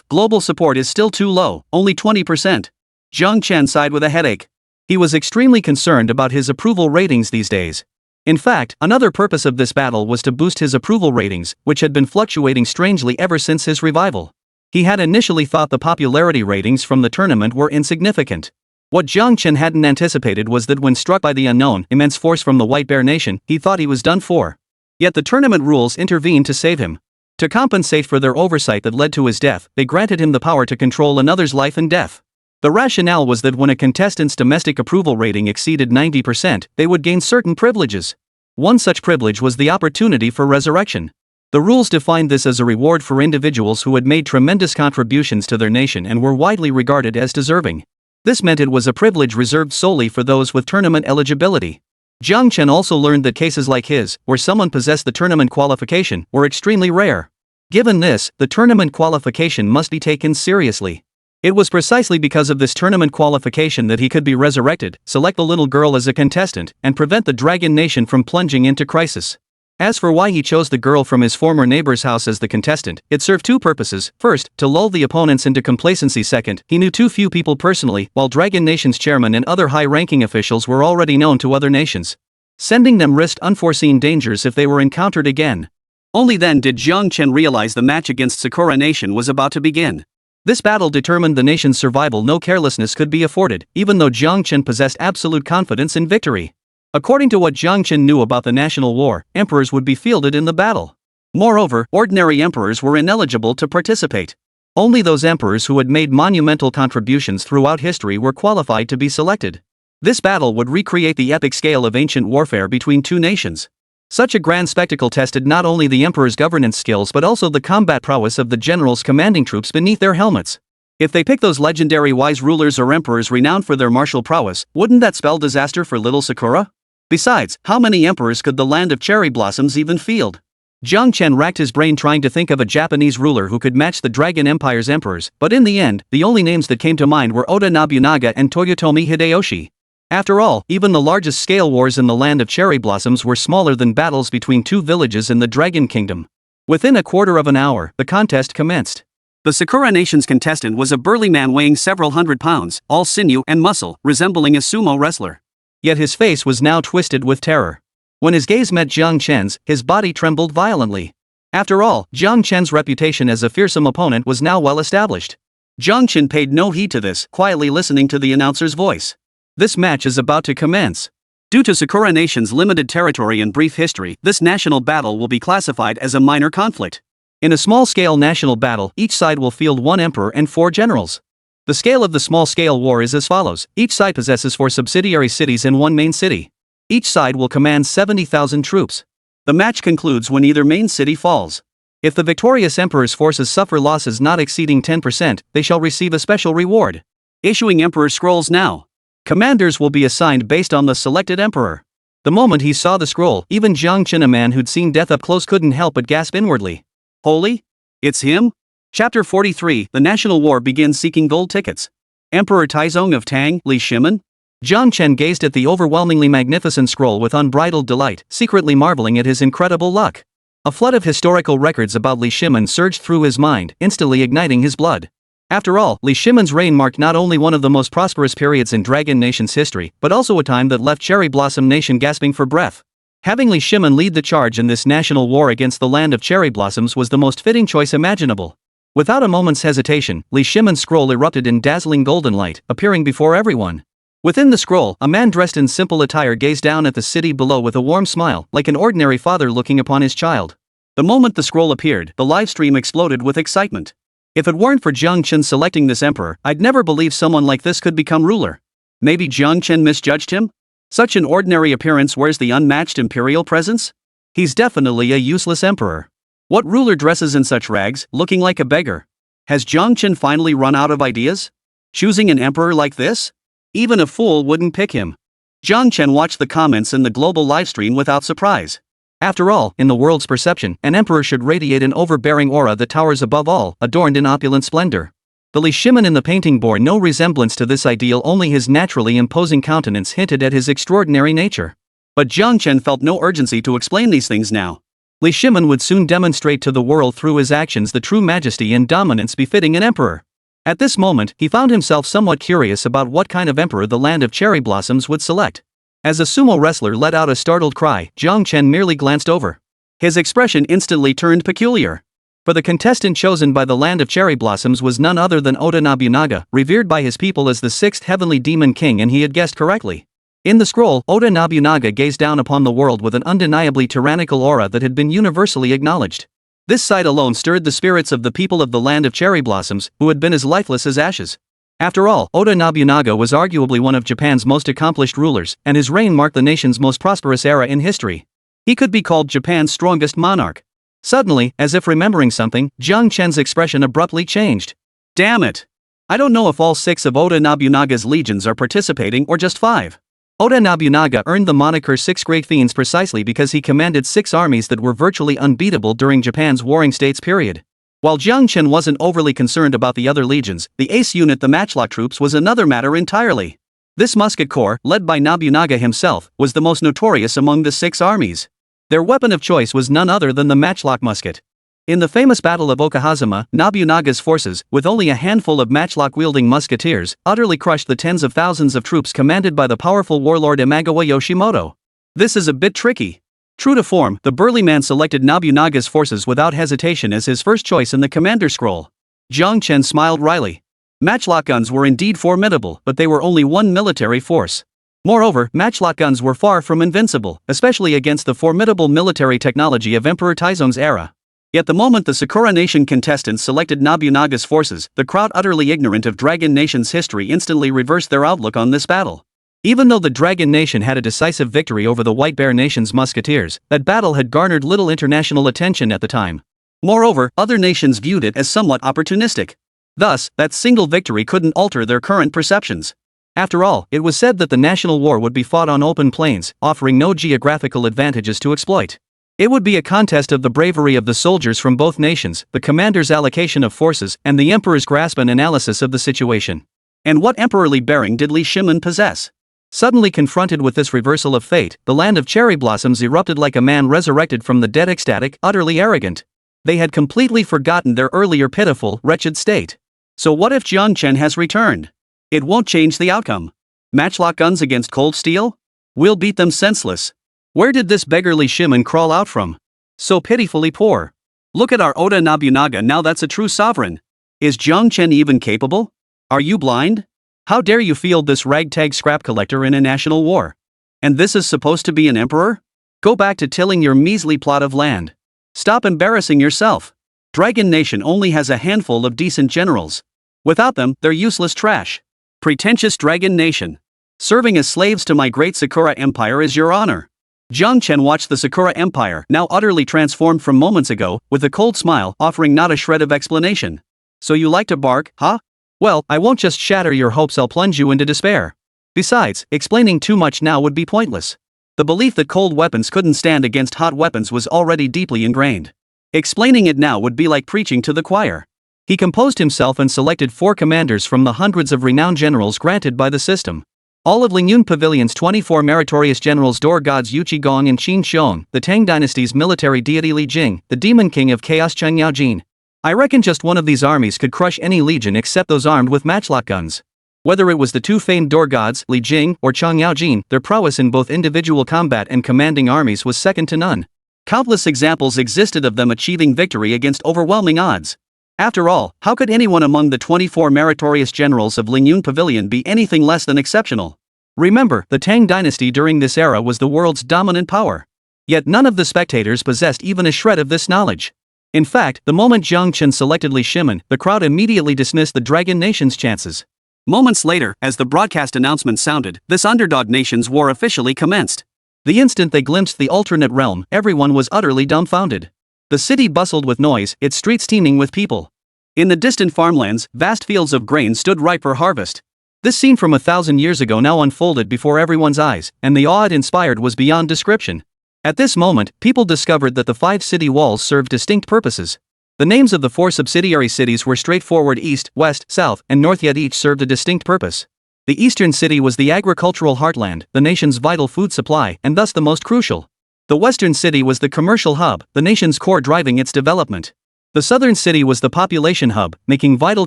Global support is still too low, only 20%. Jiang Chen sighed with a headache. He was extremely concerned about his approval ratings these days. In fact, another purpose of this battle was to boost his approval ratings, which had been fluctuating strangely ever since his revival. He had initially thought the popularity ratings from the tournament were insignificant. What Jiang Chen hadn't anticipated was that when struck by the unknown, immense force from the White Bear Nation, he thought he was done for. Yet the tournament rules intervened to save him. To compensate for their oversight that led to his death, they granted him the power to control another's life and death. The rationale was that when a contestant's domestic approval rating exceeded 90%, they would gain certain privileges. One such privilege was the opportunity for resurrection. The rules defined this as a reward for individuals who had made tremendous contributions to their nation and were widely regarded as deserving. This meant it was a privilege reserved solely for those with tournament eligibility. Jiang Chen also learned that cases like his, where someone possessed the tournament qualification, were extremely rare. Given this, the tournament qualification must be taken seriously. It was precisely because of this tournament qualification that he could be resurrected, select the little girl as a contestant, and prevent the Dragon Nation from plunging into crisis. As for why he chose the girl from his former neighbor's house as the contestant, it served two purposes. First, to lull the opponents into complacency. Second, he knew too few people personally, while Dragon Nation's chairman and other high-ranking officials were already known to other nations. Sending them risked unforeseen dangers if they were encountered again. Only then did Jiang Chen realize the match against Sakura Nation was about to begin. This battle determined the nation's survival. No carelessness could be afforded, even though Jiang Chen possessed absolute confidence in victory. According to what Jiang Chen knew about the national war, emperors would be fielded in the battle. Moreover, ordinary emperors were ineligible to participate. Only those emperors who had made monumental contributions throughout history were qualified to be selected. This battle would recreate the epic scale of ancient warfare between two nations. Such a grand spectacle tested not only the emperor's governance skills but also the combat prowess of the generals commanding troops beneath their helmets. If they picked those legendary wise rulers or emperors renowned for their martial prowess, wouldn't that spell disaster for little Sakura? Besides, how many emperors could the land of cherry blossoms even field? Jiang Chen racked his brain trying to think of a Japanese ruler who could match the Dragon Empire's emperors, but in the end, the only names that came to mind were Oda Nobunaga and Toyotomi Hideyoshi. After all, even the largest scale wars in the land of cherry blossoms were smaller than battles between two villages in the Dragon Kingdom. Within a quarter of an hour, the contest commenced. The Sakura Nation's contestant was a burly man weighing several hundred pounds, all sinew and muscle, resembling a sumo wrestler. Yet his face was now twisted with terror. When his gaze met Jiang Chen's, his body trembled violently. After all, Jiang Chen's reputation as a fearsome opponent was now well established. Jiang Chen paid no heed to this, quietly listening to the announcer's voice. This match is about to commence. Due to Sakura Nation's limited territory and brief history, this national battle will be classified as a minor conflict. In a small-scale national battle, each side will field one emperor and 4 generals. The scale of the small-scale war is as follows. Each side possesses 4 subsidiary cities and 1 main city. Each side will command 70,000 troops. The match concludes when either main city falls. If the victorious emperor's forces suffer losses not exceeding 10%, they shall receive a special reward. Issuing emperor scrolls now. Commanders will be assigned based on the selected emperor. The moment he saw the scroll, even Jiang Chen, a man who'd seen death up close, couldn't help but gasp inwardly. Holy? It's him? Chapter 43, The National War begins seeking gold tickets. Emperor Taizong of Tang, Li Shimen? Jiang Chen gazed at the overwhelmingly magnificent scroll with unbridled delight, secretly marveling at his incredible luck. A flood of historical records about Li Shimen surged through his mind, instantly igniting his blood. After all, Li Shimen's reign marked not only one of the most prosperous periods in Dragon Nation's history, but also a time that left Cherry Blossom Nation gasping for breath. Having Li Shimen lead the charge in this national war against the land of cherry blossoms was the most fitting choice imaginable. Without a moment's hesitation, Li Shimen's scroll erupted in dazzling golden light, appearing before everyone. Within the scroll, a man dressed in simple attire gazed down at the city below with a warm smile, like an ordinary father looking upon his child. The moment the scroll appeared, the livestream exploded with excitement. If it weren't for Jiang Chen selecting this emperor, I'd never believe someone like this could become ruler. Maybe Jiang Chen misjudged him? Such an ordinary appearance wears the unmatched imperial presence? He's definitely a useless emperor. What ruler dresses in such rags, looking like a beggar? Has Jiang Chen finally run out of ideas? Choosing an emperor like this? Even a fool wouldn't pick him. Jiang Chen watched the comments in the global livestream without surprise. After all, in the world's perception, an emperor should radiate an overbearing aura that towers above all, adorned in opulent splendor. The Li Shimen in the painting bore no resemblance to this ideal, only his naturally imposing countenance hinted at his extraordinary nature. But Jiang Chen felt no urgency to explain these things now. Li Shimen would soon demonstrate to the world through his actions the true majesty and dominance befitting an emperor. At this moment, he found himself somewhat curious about what kind of emperor the land of cherry blossoms would select. As a sumo wrestler let out a startled cry, Jiang Chen merely glanced over. His expression instantly turned peculiar. For the contestant chosen by the land of cherry blossoms was none other than Oda Nobunaga, revered by his people as the sixth heavenly demon king, and he had guessed correctly. In the scroll, Oda Nobunaga gazed down upon the world with an undeniably tyrannical aura that had been universally acknowledged. This sight alone stirred the spirits of the people of the land of cherry blossoms, who had been as lifeless as ashes. After all, Oda Nobunaga was arguably one of Japan's most accomplished rulers, and his reign marked the nation's most prosperous era in history. He could be called Japan's strongest monarch. Suddenly, as if remembering something, Jiang Chen's expression abruptly changed. Damn it! I don't know if all 6 of Oda Nobunaga's legions are participating or just 5. Oda Nobunaga earned the moniker Six Great Fiends precisely because he commanded 6 armies that were virtually unbeatable during Japan's Warring States period. While Jiang Chen wasn't overly concerned about the other legions, the ace unit, the matchlock troops, was another matter entirely. This musket corps, led by Nobunaga himself, was the most notorious among the 6 armies. Their weapon of choice was none other than the matchlock musket. In the famous Battle of Okahazama, Nobunaga's forces, with only a handful of matchlock-wielding musketeers, utterly crushed the tens of thousands of troops commanded by the powerful warlord Imagawa Yoshimoto. This is a bit tricky. True to form, the burly man selected Nobunaga's forces without hesitation as his first choice in the commander scroll. Jiang Chen smiled wryly. Matchlock guns were indeed formidable, but they were only one military force. Moreover, matchlock guns were far from invincible, especially against the formidable military technology of Emperor Taizong's era. Yet the moment the Sakura Nation contestants selected Nobunaga's forces, the crowd, utterly ignorant of Dragon Nation's history, instantly reversed their outlook on this battle. Even though the Dragon Nation had a decisive victory over the White Bear Nation's musketeers, that battle had garnered little international attention at the time. Moreover, other nations viewed it as somewhat opportunistic. Thus, that single victory couldn't alter their current perceptions. After all, it was said that the national war would be fought on open plains, offering no geographical advantages to exploit. It would be a contest of the bravery of the soldiers from both nations, the commander's allocation of forces, and the emperor's grasp and analysis of the situation. And what emperorly bearing did Li Shimen possess? Suddenly confronted with this reversal of fate, the land of cherry blossoms erupted like a man resurrected from the dead, ecstatic, utterly arrogant. They had completely forgotten their earlier pitiful, wretched state. So what if Jiang Chen has returned? It won't change the outcome. Matchlock guns against cold steel? We'll beat them senseless. Where did this beggarly Shimen crawl out from? So pitifully poor. Look at our Oda Nobunaga now, that's a true sovereign. Is Jiang Chen even capable? Are you blind? How dare you field this ragtag scrap collector in a national war? And this is supposed to be an emperor? Go back to tilling your measly plot of land. Stop embarrassing yourself. Dragon Nation only has a handful of decent generals. Without them, they're useless trash. Pretentious Dragon Nation. Serving as slaves to my great Sakura Empire is your honor. Jiang Chen watched the Sakura Empire, now utterly transformed from moments ago, with a cold smile, offering not a shred of explanation. So you like to bark, huh? Well, I won't just shatter your hopes, I'll plunge you into despair. Besides, explaining too much now would be pointless. The belief that cold weapons couldn't stand against hot weapons was already deeply ingrained. Explaining it now would be like preaching to the choir. He composed himself and selected 4 commanders from the hundreds of renowned generals granted by the system. All of Lingyun Pavilion's 24 meritorious generals, door gods Yu Qigong and Qin Xiong, the Tang dynasty's military deity Li Jing, the demon king of chaos Chen Yaojin. I reckon just one of these armies could crush any legion except those armed with matchlock guns. Whether it was the 2 famed door gods, Li Jing or Chang Yaojin, their prowess in both individual combat and commanding armies was second to none. Countless examples existed of them achieving victory against overwhelming odds. After all, how could anyone among the 24 meritorious generals of Lingyun Pavilion be anything less than exceptional? Remember, the Tang dynasty during this era was the world's dominant power. Yet none of the spectators possessed even a shred of this knowledge. In fact, the moment Jiang Chen selected Li Shimen, the crowd immediately dismissed the Dragon Nation's chances. Moments later, as the broadcast announcement sounded, this underdog nation's war officially commenced. The instant they glimpsed the alternate realm, everyone was utterly dumbfounded. The city bustled with noise, its streets teeming with people. In the distant farmlands, vast fields of grain stood ripe for harvest. This scene from 1,000 years ago now unfolded before everyone's eyes, and the awe it inspired was beyond description. At this moment, people discovered that the 5 city walls served distinct purposes. The names of the 4 subsidiary cities were straightforward: east, west, south, and north, yet each served a distinct purpose. The eastern city was the agricultural heartland, the nation's vital food supply, and thus the most crucial. The western city was the commercial hub, the nation's core driving its development. The southern city was the population hub, making vital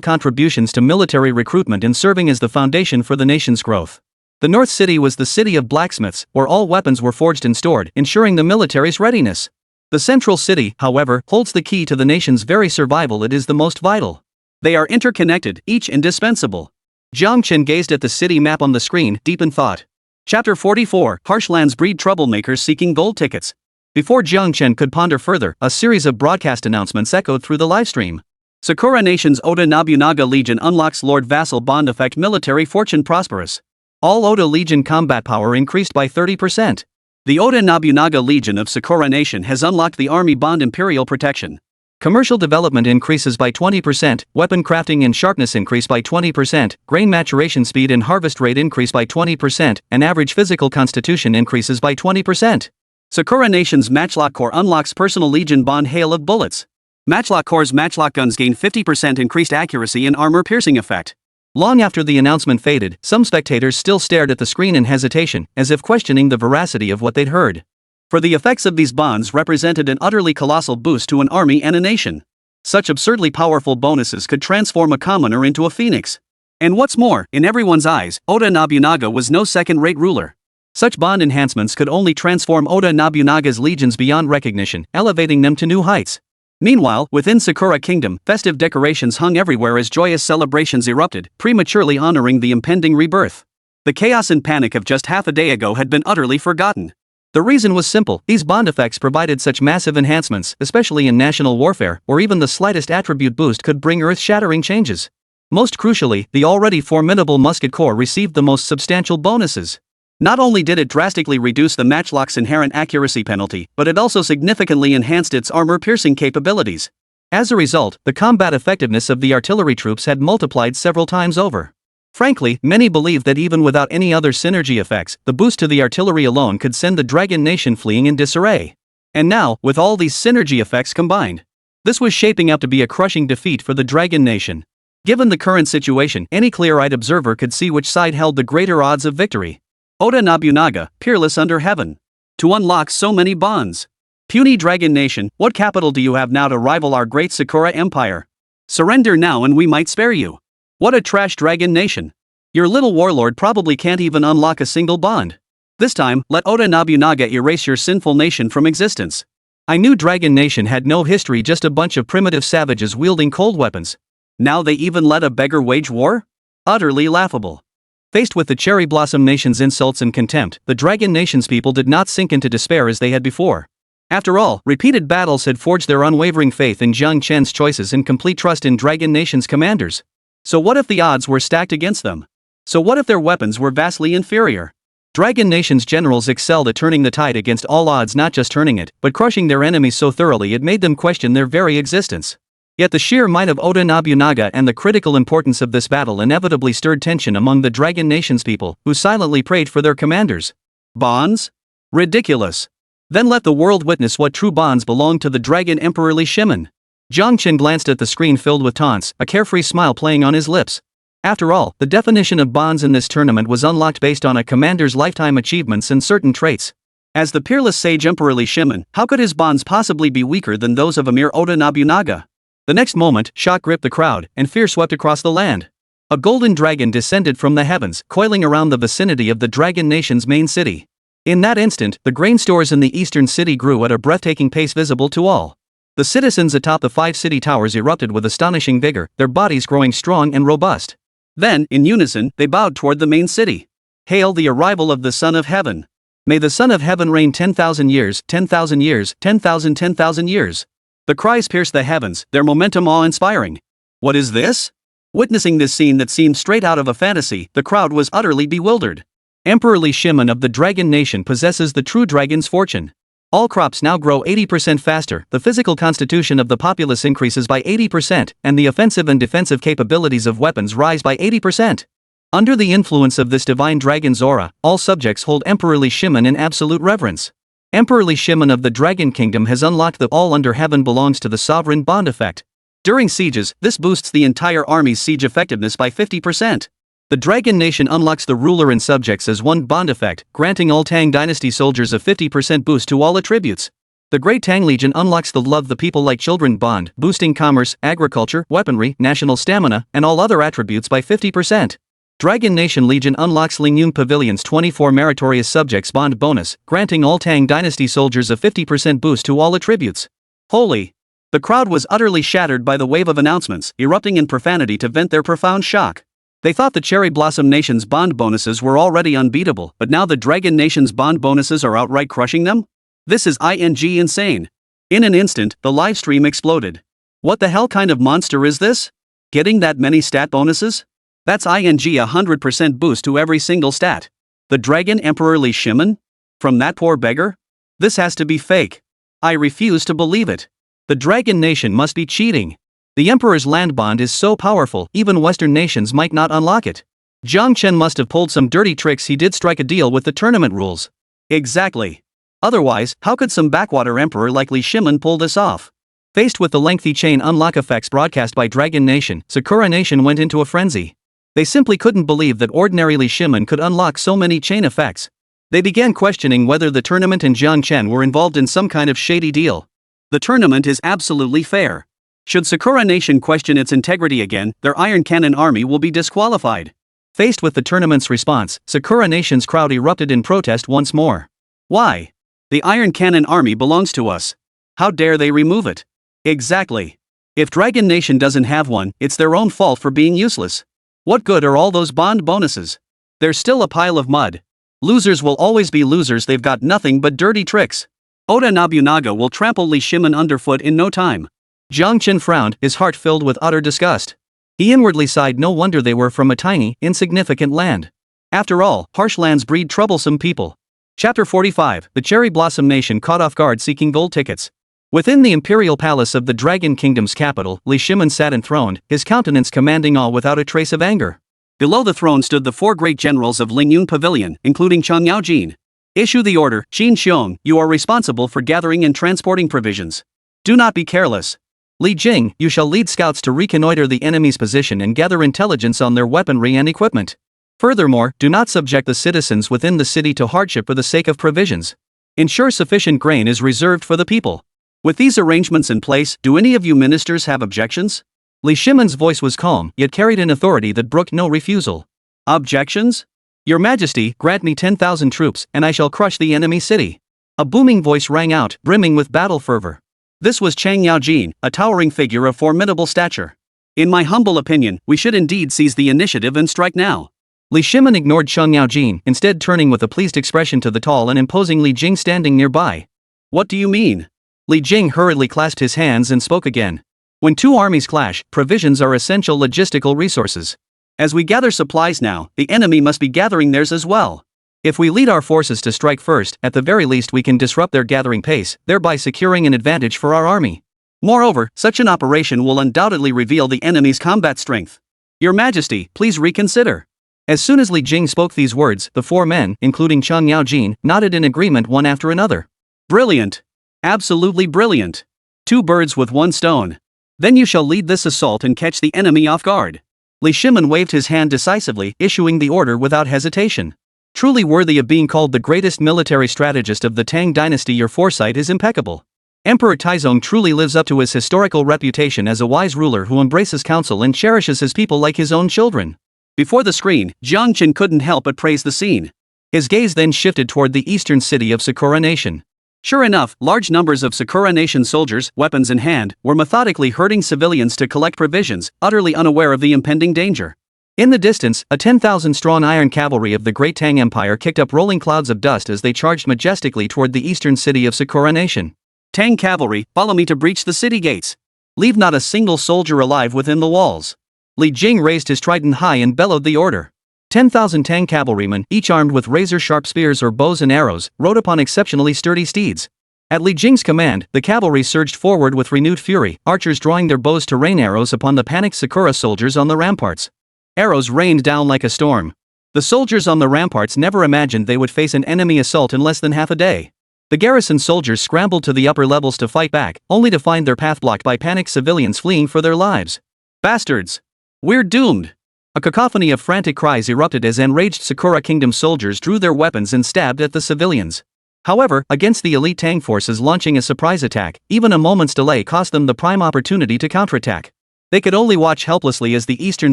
contributions to military recruitment and serving as the foundation for the nation's growth. The north city was the city of blacksmiths, where all weapons were forged and stored, ensuring the military's readiness. The central city, however, holds the key to the nation's very survival. It is the most vital. They are interconnected, each indispensable. Jiang Chen gazed at the city map on the screen, deep in thought. Chapter 44, Harshlands breed troublemakers seeking gold tickets. Before Jiang Chen could ponder further, a series of broadcast announcements echoed through the livestream. Sakura Nation's Oda Nobunaga Legion unlocks Lord Vassal Bond effect. Military fortune prosperous. All Oda Legion combat power increased by 30%. The Oda Nobunaga Legion of Sakura Nation has unlocked the Army Bond Imperial Protection. Commercial development increases by 20%, weapon crafting and sharpness increase by 20%, grain maturation speed and harvest rate increase by 20%, and average physical constitution increases by 20%. Sakura Nation's Matchlock Corps unlocks Personal Legion Bond Hail of Bullets. Matchlock Corps' matchlock guns gain 50% increased accuracy and armor-piercing effect. Long after the announcement faded, some spectators still stared at the screen in hesitation, as if questioning the veracity of what they'd heard. For the effects of these bonds represented an utterly colossal boost to an army and a nation. Such absurdly powerful bonuses could transform a commoner into a phoenix. And what's more, in everyone's eyes, Oda Nobunaga was no second-rate ruler. Such bond enhancements could only transform Oda Nobunaga's legions beyond recognition, elevating them to new heights. Meanwhile, within Sakura Kingdom, festive decorations hung everywhere as joyous celebrations erupted, prematurely honoring the impending rebirth. The chaos and panic of just half a day ago had been utterly forgotten. The reason was simple: these bond effects provided such massive enhancements, especially in national warfare, where even the slightest attribute boost could bring earth-shattering changes. Most crucially, the already formidable Musket Corps received the most substantial bonuses. Not only did it drastically reduce the matchlock's inherent accuracy penalty, but it also significantly enhanced its armor-piercing capabilities. As a result, the combat effectiveness of the artillery troops had multiplied several times over. Frankly, many believed that even without any other synergy effects, the boost to the artillery alone could send the Dragon Nation fleeing in disarray. And now, with all these synergy effects combined, this was shaping up to be a crushing defeat for the Dragon Nation. Given the current situation, any clear-eyed observer could see which side held the greater odds of victory. Oda Nobunaga, peerless under heaven. To unlock so many bonds. Puny Dragon Nation, what capital do you have now to rival our great Sakura Empire? Surrender now and we might spare you. What a trash Dragon Nation. Your little warlord probably can't even unlock a single bond. This time, let Oda Nobunaga erase your sinful nation from existence. I knew Dragon Nation had no history, just a bunch of primitive savages wielding cold weapons. Now they even let a beggar wage war? Utterly laughable. Faced with the Cherry Blossom Nation's insults and contempt, the Dragon Nation's people did not sink into despair as they had before. After all, repeated battles had forged their unwavering faith in Jiang Chen's choices and complete trust in Dragon Nation's commanders. So what if the odds were stacked against them? So what if their weapons were vastly inferior? Dragon Nation's generals excelled at turning the tide against all odds, not just turning it, but crushing their enemies so thoroughly it made them question their very existence. Yet the sheer might of Oda Nobunaga and the critical importance of this battle inevitably stirred tension among the Dragon Nation's people, who silently prayed for their commanders. Bonds? Ridiculous. Then let the world witness what true bonds belong to the Dragon Emperor Li Shimin. Jiang Chen glanced at the screen filled with taunts, a carefree smile playing on his lips. After all, the definition of bonds in this tournament was unlocked based on a commander's lifetime achievements and certain traits. As the peerless sage Emperor Li Shimin, how could his bonds possibly be weaker than those of a mere Oda Nobunaga? The next moment, shock gripped the crowd, and fear swept across the land. A golden dragon descended from the heavens, coiling around the vicinity of the Dragon Nation's main city. In that instant, the grain stores in the eastern city grew at a breathtaking pace visible to all. The citizens atop the 5 city towers erupted with astonishing vigor, their bodies growing strong and robust. Then, in unison, they bowed toward the main city. Hail the arrival of the Son of Heaven. May the Son of Heaven reign 10,000 years, 10,000 years, 10,000 years. The cries pierced the heavens, their momentum awe-inspiring. What is this? Witnessing this scene that seemed straight out of a fantasy, the crowd was utterly bewildered. Emperor Li Shimin of the Dragon Nation possesses the true dragon's fortune. All crops now grow 80% faster, the physical constitution of the populace increases by 80%, and the offensive and defensive capabilities of weapons rise by 80%. Under the influence of this divine dragon's aura, all subjects hold Emperor Li Shimin in absolute reverence. Emperor Li Shimin of the Dragon Kingdom has unlocked the all under heaven belongs to the sovereign bond effect. During sieges, this boosts the entire army's siege effectiveness by 50%. The Dragon Nation unlocks the ruler and subjects as one bond effect, granting all Tang Dynasty soldiers a 50% boost to all attributes. The Great Tang Legion unlocks the Love the People Like Children bond, boosting commerce, agriculture, weaponry, national stamina, and all other attributes by 50%. Dragon Nation Legion unlocks Lingyun Pavilion's 24 Meritorious Subjects bond bonus, granting all Tang Dynasty soldiers a 50% boost to all attributes. Holy! The crowd was utterly shattered by the wave of announcements, erupting in profanity to vent their profound shock. They thought the Cherry Blossom Nation's bond bonuses were already unbeatable, but now the Dragon Nation's bond bonuses are outright crushing them? This is insane. In an instant, the live stream exploded. What the hell kind of monster is this? Getting that many stat bonuses? That's 100% boost to every single stat. The Dragon Emperor Li Shimin? From that poor beggar? This has to be fake. I refuse to believe it. The Dragon Nation must be cheating. The Emperor's land bond is so powerful, even Western nations might not unlock it. Jiang Chen must have pulled some dirty tricks. He did strike a deal with the tournament rules. Exactly. Otherwise, how could some backwater emperor like Li Shimin pull this off? Faced with the lengthy chain unlock effects broadcast by Dragon Nation, Sakura Nation went into a frenzy. They simply couldn't believe that ordinary Li Shimin could unlock so many chain effects. They began questioning whether the tournament and Jiang Chen were involved in some kind of shady deal. The tournament is absolutely fair. Should Sakura Nation question its integrity again, their Iron Cannon army will be disqualified. Faced with the tournament's response, Sakura Nation's crowd erupted in protest once more. Why? The Iron Cannon army belongs to us. How dare they remove it? Exactly. If Dragon Nation doesn't have one, it's their own fault for being useless. What good are all those bond bonuses? They're still a pile of mud. Losers will always be losers. They've got nothing but dirty tricks. Oda Nobunaga will trample Li Shimin underfoot in no time. Jiang Chen frowned, his heart filled with utter disgust. He inwardly sighed. No wonder they were from a tiny, insignificant land. After all, harsh lands breed troublesome people. Chapter 45, The Cherry Blossom Nation caught off guard seeking gold tickets. Within the imperial palace of the Dragon Kingdom's capital, Li Shimin sat enthroned, his countenance commanding awe without a trace of anger. Below the throne stood the 4 great generals of Lingyun Pavilion, including Chang Yaojin. Issue the order, Qin Xiong, you are responsible for gathering and transporting provisions. Do not be careless. Li Jing, you shall lead scouts to reconnoiter the enemy's position and gather intelligence on their weaponry and equipment. Furthermore, do not subject the citizens within the city to hardship for the sake of provisions. Ensure sufficient grain is reserved for the people. With these arrangements in place, do any of you ministers have objections? Li Shimin's voice was calm, yet carried an authority that brooked no refusal. Objections? Your Majesty, grant me 10,000 troops, and I shall crush the enemy city. A booming voice rang out, brimming with battle fervor. This was Chang Yaojin, a towering figure of formidable stature. In my humble opinion, we should indeed seize the initiative and strike now. Li Shimin ignored Chang Yaojin, instead turning with a pleased expression to the tall and imposing Li Jing standing nearby. What do you mean? Li Jing hurriedly clasped his hands and spoke again. When two armies clash, provisions are essential logistical resources. As we gather supplies now, the enemy must be gathering theirs as well. If we lead our forces to strike first, at the very least we can disrupt their gathering pace, thereby securing an advantage for our army. Moreover, such an operation will undoubtedly reveal the enemy's combat strength. Your Majesty, please reconsider. As soon as Li Jing spoke these words, the 4 men, including Cheng Yaojin, nodded in agreement one after another. Brilliant. Absolutely brilliant. 2 birds with 1 stone. Then you shall lead this assault and catch the enemy off guard. Li Shimen waved his hand decisively, issuing the order without hesitation. Truly worthy of being called the greatest military strategist of the Tang dynasty, your foresight is impeccable. Emperor Taizong truly lives up to his historical reputation as a wise ruler who embraces counsel and cherishes his people like his own children. Before the screen, Jiang Chen couldn't help but praise the scene. His gaze then shifted toward the eastern city of Sakura Nation. Sure enough, large numbers of Sakura Nation soldiers, weapons in hand, were methodically herding civilians to collect provisions, utterly unaware of the impending danger. In the distance, a 10,000-strong iron cavalry of the Great Tang Empire kicked up rolling clouds of dust as they charged majestically toward the eastern city of Sakura Nation. Tang cavalry, follow me to breach the city gates. Leave not a single soldier alive within the walls. Li Jing raised his trident high and bellowed the order. 10,000 Tang cavalrymen, each armed with razor-sharp spears or bows and arrows, rode upon exceptionally sturdy steeds. At Li Jing's command, the cavalry surged forward with renewed fury, archers drawing their bows to rain arrows upon the panicked Sakura soldiers on the ramparts. Arrows rained down like a storm. The soldiers on the ramparts never imagined they would face an enemy assault in less than half a day. The garrison soldiers scrambled to the upper levels to fight back, only to find their path blocked by panicked civilians fleeing for their lives. Bastards! We're doomed! A cacophony of frantic cries erupted as enraged Sakura Kingdom soldiers drew their weapons and stabbed at the civilians. However, against the elite Tang forces launching a surprise attack, even a moment's delay cost them the prime opportunity to counterattack. They could only watch helplessly as the eastern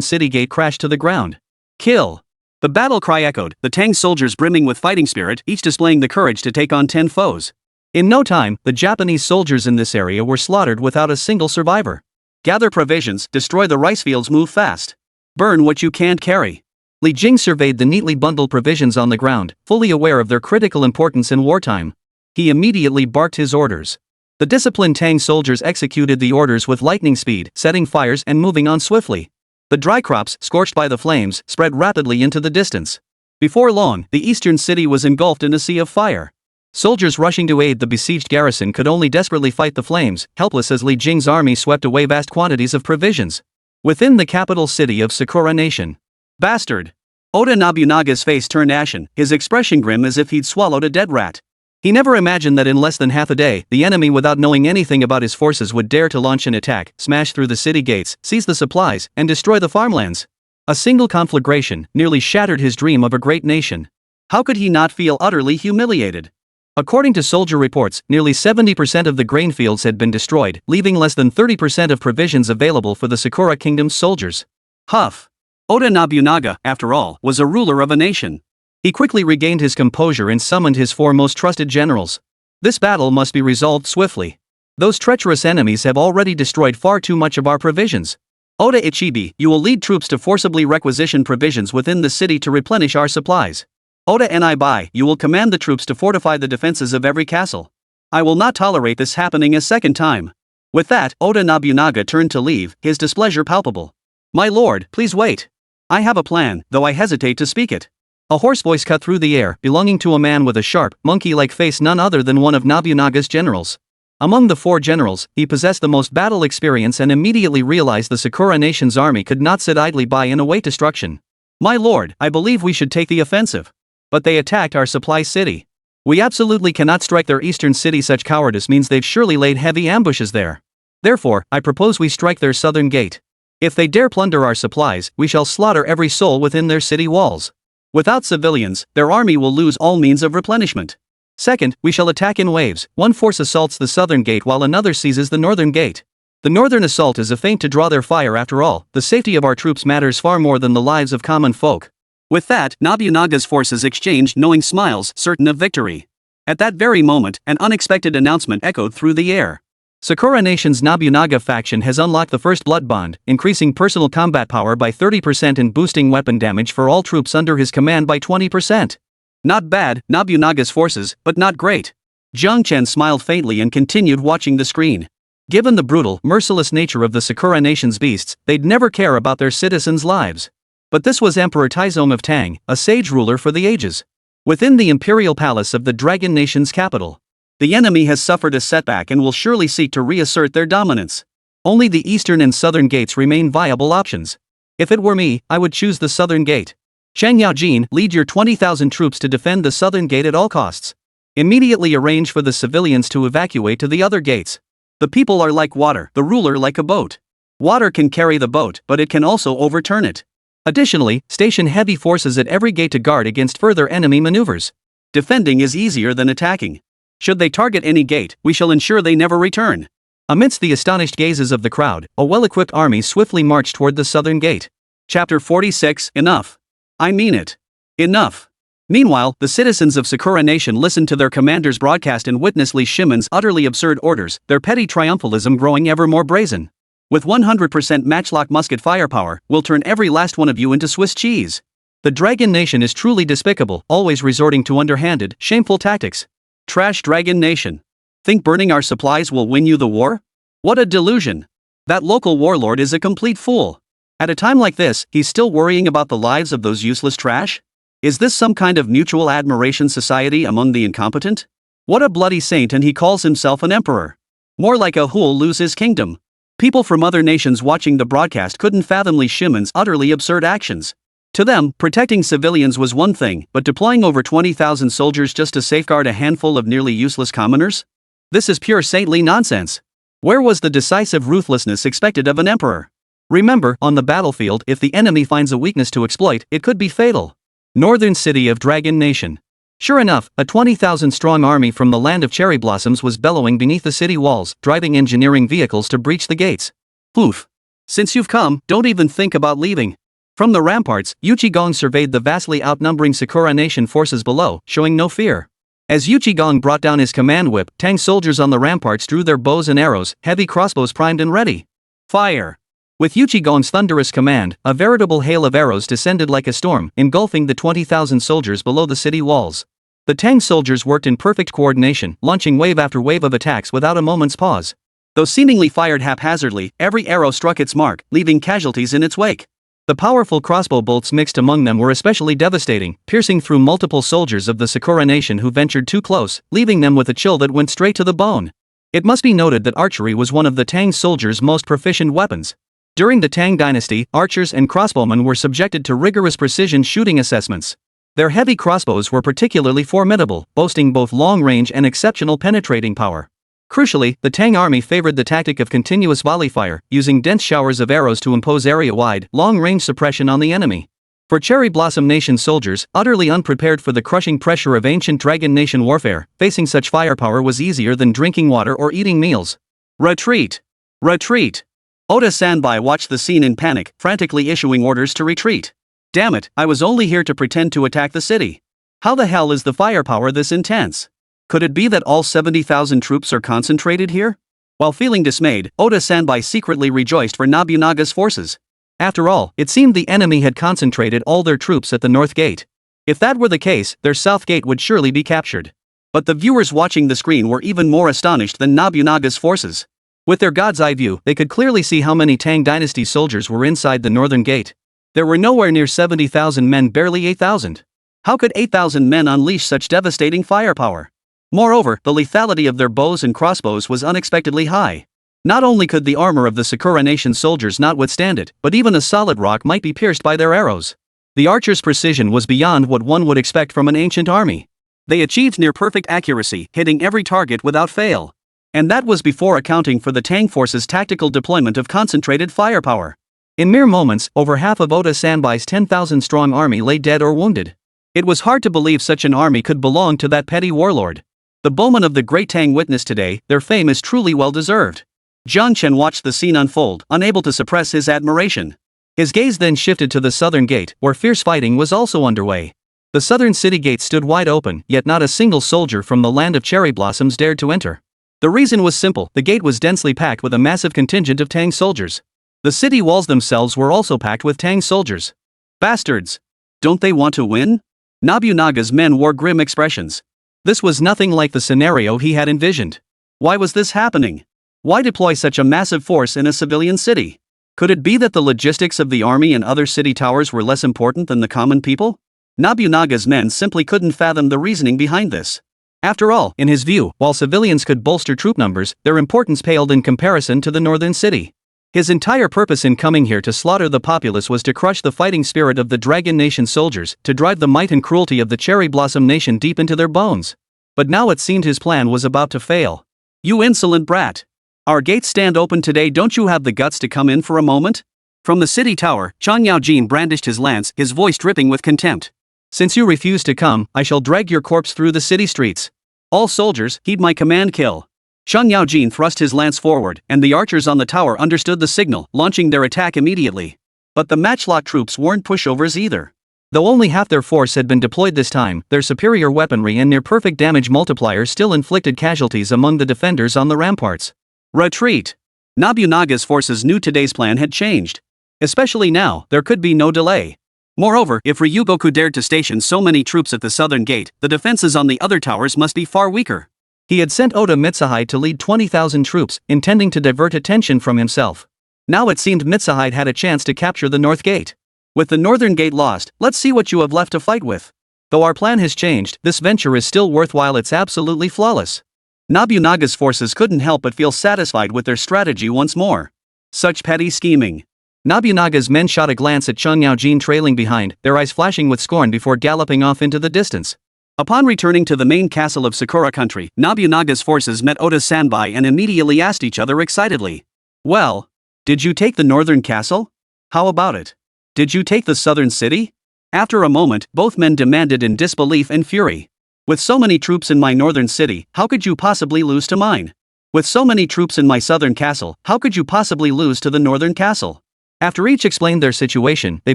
city gate crashed to the ground. Kill! The battle cry echoed, the Tang soldiers brimming with fighting spirit, each displaying the courage to take on 10 foes. In no time, the Japanese soldiers in this area were slaughtered without a single survivor. Gather provisions, destroy the rice fields, move fast. Burn what you can't carry. Li Jing surveyed the neatly bundled provisions on the ground, fully aware of their critical importance in wartime. He immediately barked his orders. The disciplined Tang soldiers executed the orders with lightning speed, setting fires and moving on swiftly. The dry crops, scorched by the flames, spread rapidly into the distance. Before long, the eastern city was engulfed in a sea of fire. Soldiers rushing to aid the besieged garrison could only desperately fight the flames, helpless as Li Jing's army swept away vast quantities of provisions. Within the capital city of Sakura Nation. Bastard! Oda Nobunaga's face turned ashen, his expression grim as if he'd swallowed a dead rat. He never imagined that in less than half a day, the enemy without knowing anything about his forces would dare to launch an attack, smash through the city gates, seize the supplies, and destroy the farmlands. A single conflagration nearly shattered his dream of a great nation. How could he not feel utterly humiliated? According to soldier reports, nearly 70% of the grain fields had been destroyed, leaving less than 30% of provisions available for the Sakura Kingdom's soldiers. Huff! Oda Nobunaga, after all, was a ruler of a nation. He quickly regained his composure and summoned his 4 most trusted generals. This battle must be resolved swiftly. Those treacherous enemies have already destroyed far too much of our provisions. Oda Ichibi, you will lead troops to forcibly requisition provisions within the city to replenish our supplies. Oda Nibai, you will command the troops to fortify the defenses of every castle. I will not tolerate this happening a second time. With that, Oda Nobunaga turned to leave, his displeasure palpable. My lord, please wait. I have a plan, though I hesitate to speak it. A hoarse voice cut through the air, belonging to a man with a sharp, monkey-like face, none other than one of Nobunaga's generals. Among the 4 generals, he possessed the most battle experience and immediately realized the Sakura Nation's army could not sit idly by and await destruction. My lord, I believe we should take the offensive. But they attacked our supply city. We absolutely cannot strike their eastern city. Such cowardice means they've surely laid heavy ambushes there. Therefore, I propose we strike their southern gate. If they dare plunder our supplies, we shall slaughter every soul within their city walls. Without civilians, their army will lose all means of replenishment. Second, we shall attack in waves. One force assaults the southern gate while another seizes the northern gate. The northern assault is a feint to draw their fire. After all, the safety of our troops matters far more than the lives of common folk. With that, Nobunaga's forces exchanged knowing smiles, certain of victory. At that very moment, an unexpected announcement echoed through the air. Sakura Nation's Nobunaga faction has unlocked the first blood bond, increasing personal combat power by 30% and boosting weapon damage for all troops under his command by 20%. Not bad, Nobunaga's forces, but not great. Jiang Chen smiled faintly and continued watching the screen. Given the brutal, merciless nature of the Sakura Nation's beasts, they'd never care about their citizens' lives. But this was Emperor Taizong of Tang, a sage ruler for the ages. Within the imperial palace of the Dragon Nation's capital, the enemy has suffered a setback and will surely seek to reassert their dominance. Only the eastern and southern gates remain viable options. If it were me, I would choose the southern gate. Cheng Yaojin, lead your 20,000 troops to defend the southern gate at all costs. Immediately arrange for the civilians to evacuate to the other gates. The people are like water, the ruler like a boat. Water can carry the boat, but it can also overturn it. Additionally, station heavy forces at every gate to guard against further enemy maneuvers. Defending is easier than attacking. Should they target any gate, we shall ensure they never return. Amidst the astonished gazes of the crowd, a well-equipped army swiftly marched toward the southern gate. Chapter 46. Enough. I mean it. Enough. Meanwhile, the citizens of Sakura Nation listened to their commander's broadcast and witnessed Li Shimon's utterly absurd orders, their petty triumphalism growing ever more brazen. With 100% matchlock musket firepower, we'll turn every last one of you into Swiss cheese. The Dragon Nation is truly despicable, always resorting to underhanded, shameful tactics. Trash Dragon Nation. Think burning our supplies will win you the war? What a delusion. That local warlord is a complete fool. At a time like this, he's still worrying about the lives of those useless trash? Is this some kind of mutual admiration society among the incompetent? What a bloody saint, and he calls himself an emperor. More like a who'll lose his kingdom. People from other nations watching the broadcast couldn't fathom Li Shimon's utterly absurd actions. To them, protecting civilians was one thing, but deploying over 20,000 soldiers just to safeguard a handful of nearly useless commoners? This is pure saintly nonsense. Where was the decisive ruthlessness expected of an emperor? Remember, on the battlefield, if the enemy finds a weakness to exploit, it could be fatal. Northern city of Dragon Nation. Sure enough, a 20,000-strong army from the land of cherry blossoms was bellowing beneath the city walls, driving engineering vehicles to breach the gates. Oof. Since you've come, don't even think about leaving. From the ramparts, Yuqigong surveyed the vastly outnumbering Sakura Nation forces below, showing no fear. As Yuqigong brought down his command whip, Tang soldiers on the ramparts drew their bows and arrows, heavy crossbows primed and ready. Fire! With Yuqigong's thunderous command, a veritable hail of arrows descended like a storm, engulfing the 20,000 soldiers below the city walls. The Tang soldiers worked in perfect coordination, launching wave after wave of attacks without a moment's pause. Though seemingly fired haphazardly, every arrow struck its mark, leaving casualties in its wake. The powerful crossbow bolts mixed among them were especially devastating, piercing through multiple soldiers of the Sakura Nation who ventured too close, leaving them with a chill that went straight to the bone. It must be noted that archery was one of the Tang soldiers' most proficient weapons. During the Tang dynasty, archers and crossbowmen were subjected to rigorous precision shooting assessments. Their heavy crossbows were particularly formidable, boasting both long range and exceptional penetrating power. Crucially, the Tang army favored the tactic of continuous volley fire, using dense showers of arrows to impose area-wide, long-range suppression on the enemy. For Cherry Blossom Nation soldiers, utterly unprepared for the crushing pressure of ancient Dragon Nation warfare, facing such firepower was easier than drinking water or eating meals. Retreat! Retreat! Oda Sanbai watched the scene in panic, frantically issuing orders to retreat. Damn it, I was only here to pretend to attack the city. How the hell is the firepower this intense? Could it be that all 70,000 troops are concentrated here? While feeling dismayed, Oda Sanbai secretly rejoiced for Nobunaga's forces. After all, it seemed the enemy had concentrated all their troops at the north gate. If that were the case, their south gate would surely be captured. But the viewers watching the screen were even more astonished than Nobunaga's forces. With their god's eye view, they could clearly see how many Tang dynasty soldiers were inside the northern gate. There were nowhere near 70,000 men, barely 8,000. How could 8,000 men unleash such devastating firepower? Moreover, the lethality of their bows and crossbows was unexpectedly high. Not only could the armor of the Sakura Nation soldiers not withstand it, but even a solid rock might be pierced by their arrows. The archers' precision was beyond what one would expect from an ancient army. They achieved near-perfect accuracy, hitting every target without fail. And that was before accounting for the Tang force's tactical deployment of concentrated firepower. In mere moments, over half of Oda Sanbai's 10,000-strong army lay dead or wounded. It was hard to believe such an army could belong to that petty warlord. The bowmen of the Great Tang witnessed today, their fame is truly well-deserved. Jiang Chen watched the scene unfold, unable to suppress his admiration. His gaze then shifted to the southern gate, where fierce fighting was also underway. The southern city gate stood wide open, yet not a single soldier from the land of cherry blossoms dared to enter. The reason was simple: the gate was densely packed with a massive contingent of Tang soldiers. The city walls themselves were also packed with Tang soldiers. Bastards! Don't they want to win? Nobunaga's men wore grim expressions. This was nothing like the scenario he had envisioned. Why was this happening? Why deploy such a massive force in a civilian city? Could it be that the logistics of the army and other city towers were less important than the common people? Nobunaga's men simply couldn't fathom the reasoning behind this. After all, in his view, while civilians could bolster troop numbers, their importance paled in comparison to the northern city. His entire purpose in coming here to slaughter the populace was to crush the fighting spirit of the Dragon Nation soldiers, to drive the might and cruelty of the Cherry Blossom Nation deep into their bones. But now it seemed his plan was about to fail. You insolent brat! Our gates stand open today, don't you have the guts to come in for a moment? From the city tower, Xiang Yu brandished his lance, his voice dripping with contempt. Since you refuse to come, I shall drag your corpse through the city streets. All soldiers, heed my command, kill. Xiang Yu thrust his lance forward, and the archers on the tower understood the signal, launching their attack immediately. But the matchlock troops weren't pushovers either. Though only half their force had been deployed this time, their superior weaponry and near-perfect damage multipliers still inflicted casualties among the defenders on the ramparts. Retreat! Nobunaga's forces knew today's plan had changed. Especially now, there could be no delay. Moreover, if Ryugoku dared to station so many troops at the southern gate, the defenses on the other towers must be far weaker. He had sent Oda Mitsuhide to lead 20,000 troops, intending to divert attention from himself. Now it seemed Mitsuhide had a chance to capture the north gate. With the northern gate lost, let's see what you have left to fight with. Though our plan has changed, this venture is still worthwhile, it's absolutely flawless. Nobunaga's forces couldn't help but feel satisfied with their strategy once more. Such petty scheming. Nobunaga's men shot a glance at Xiang Yu trailing behind, their eyes flashing with scorn before galloping off into the distance. Upon returning to the main castle of Sakura country, Nobunaga's forces met Oda's Sanbai and immediately asked each other excitedly. Well, did you take the northern castle? How about it? Did you take the southern city? After a moment, both men demanded in disbelief and fury. With so many troops in my northern city, how could you possibly lose to mine? With so many troops in my southern castle, how could you possibly lose to the northern castle? After each explained their situation, they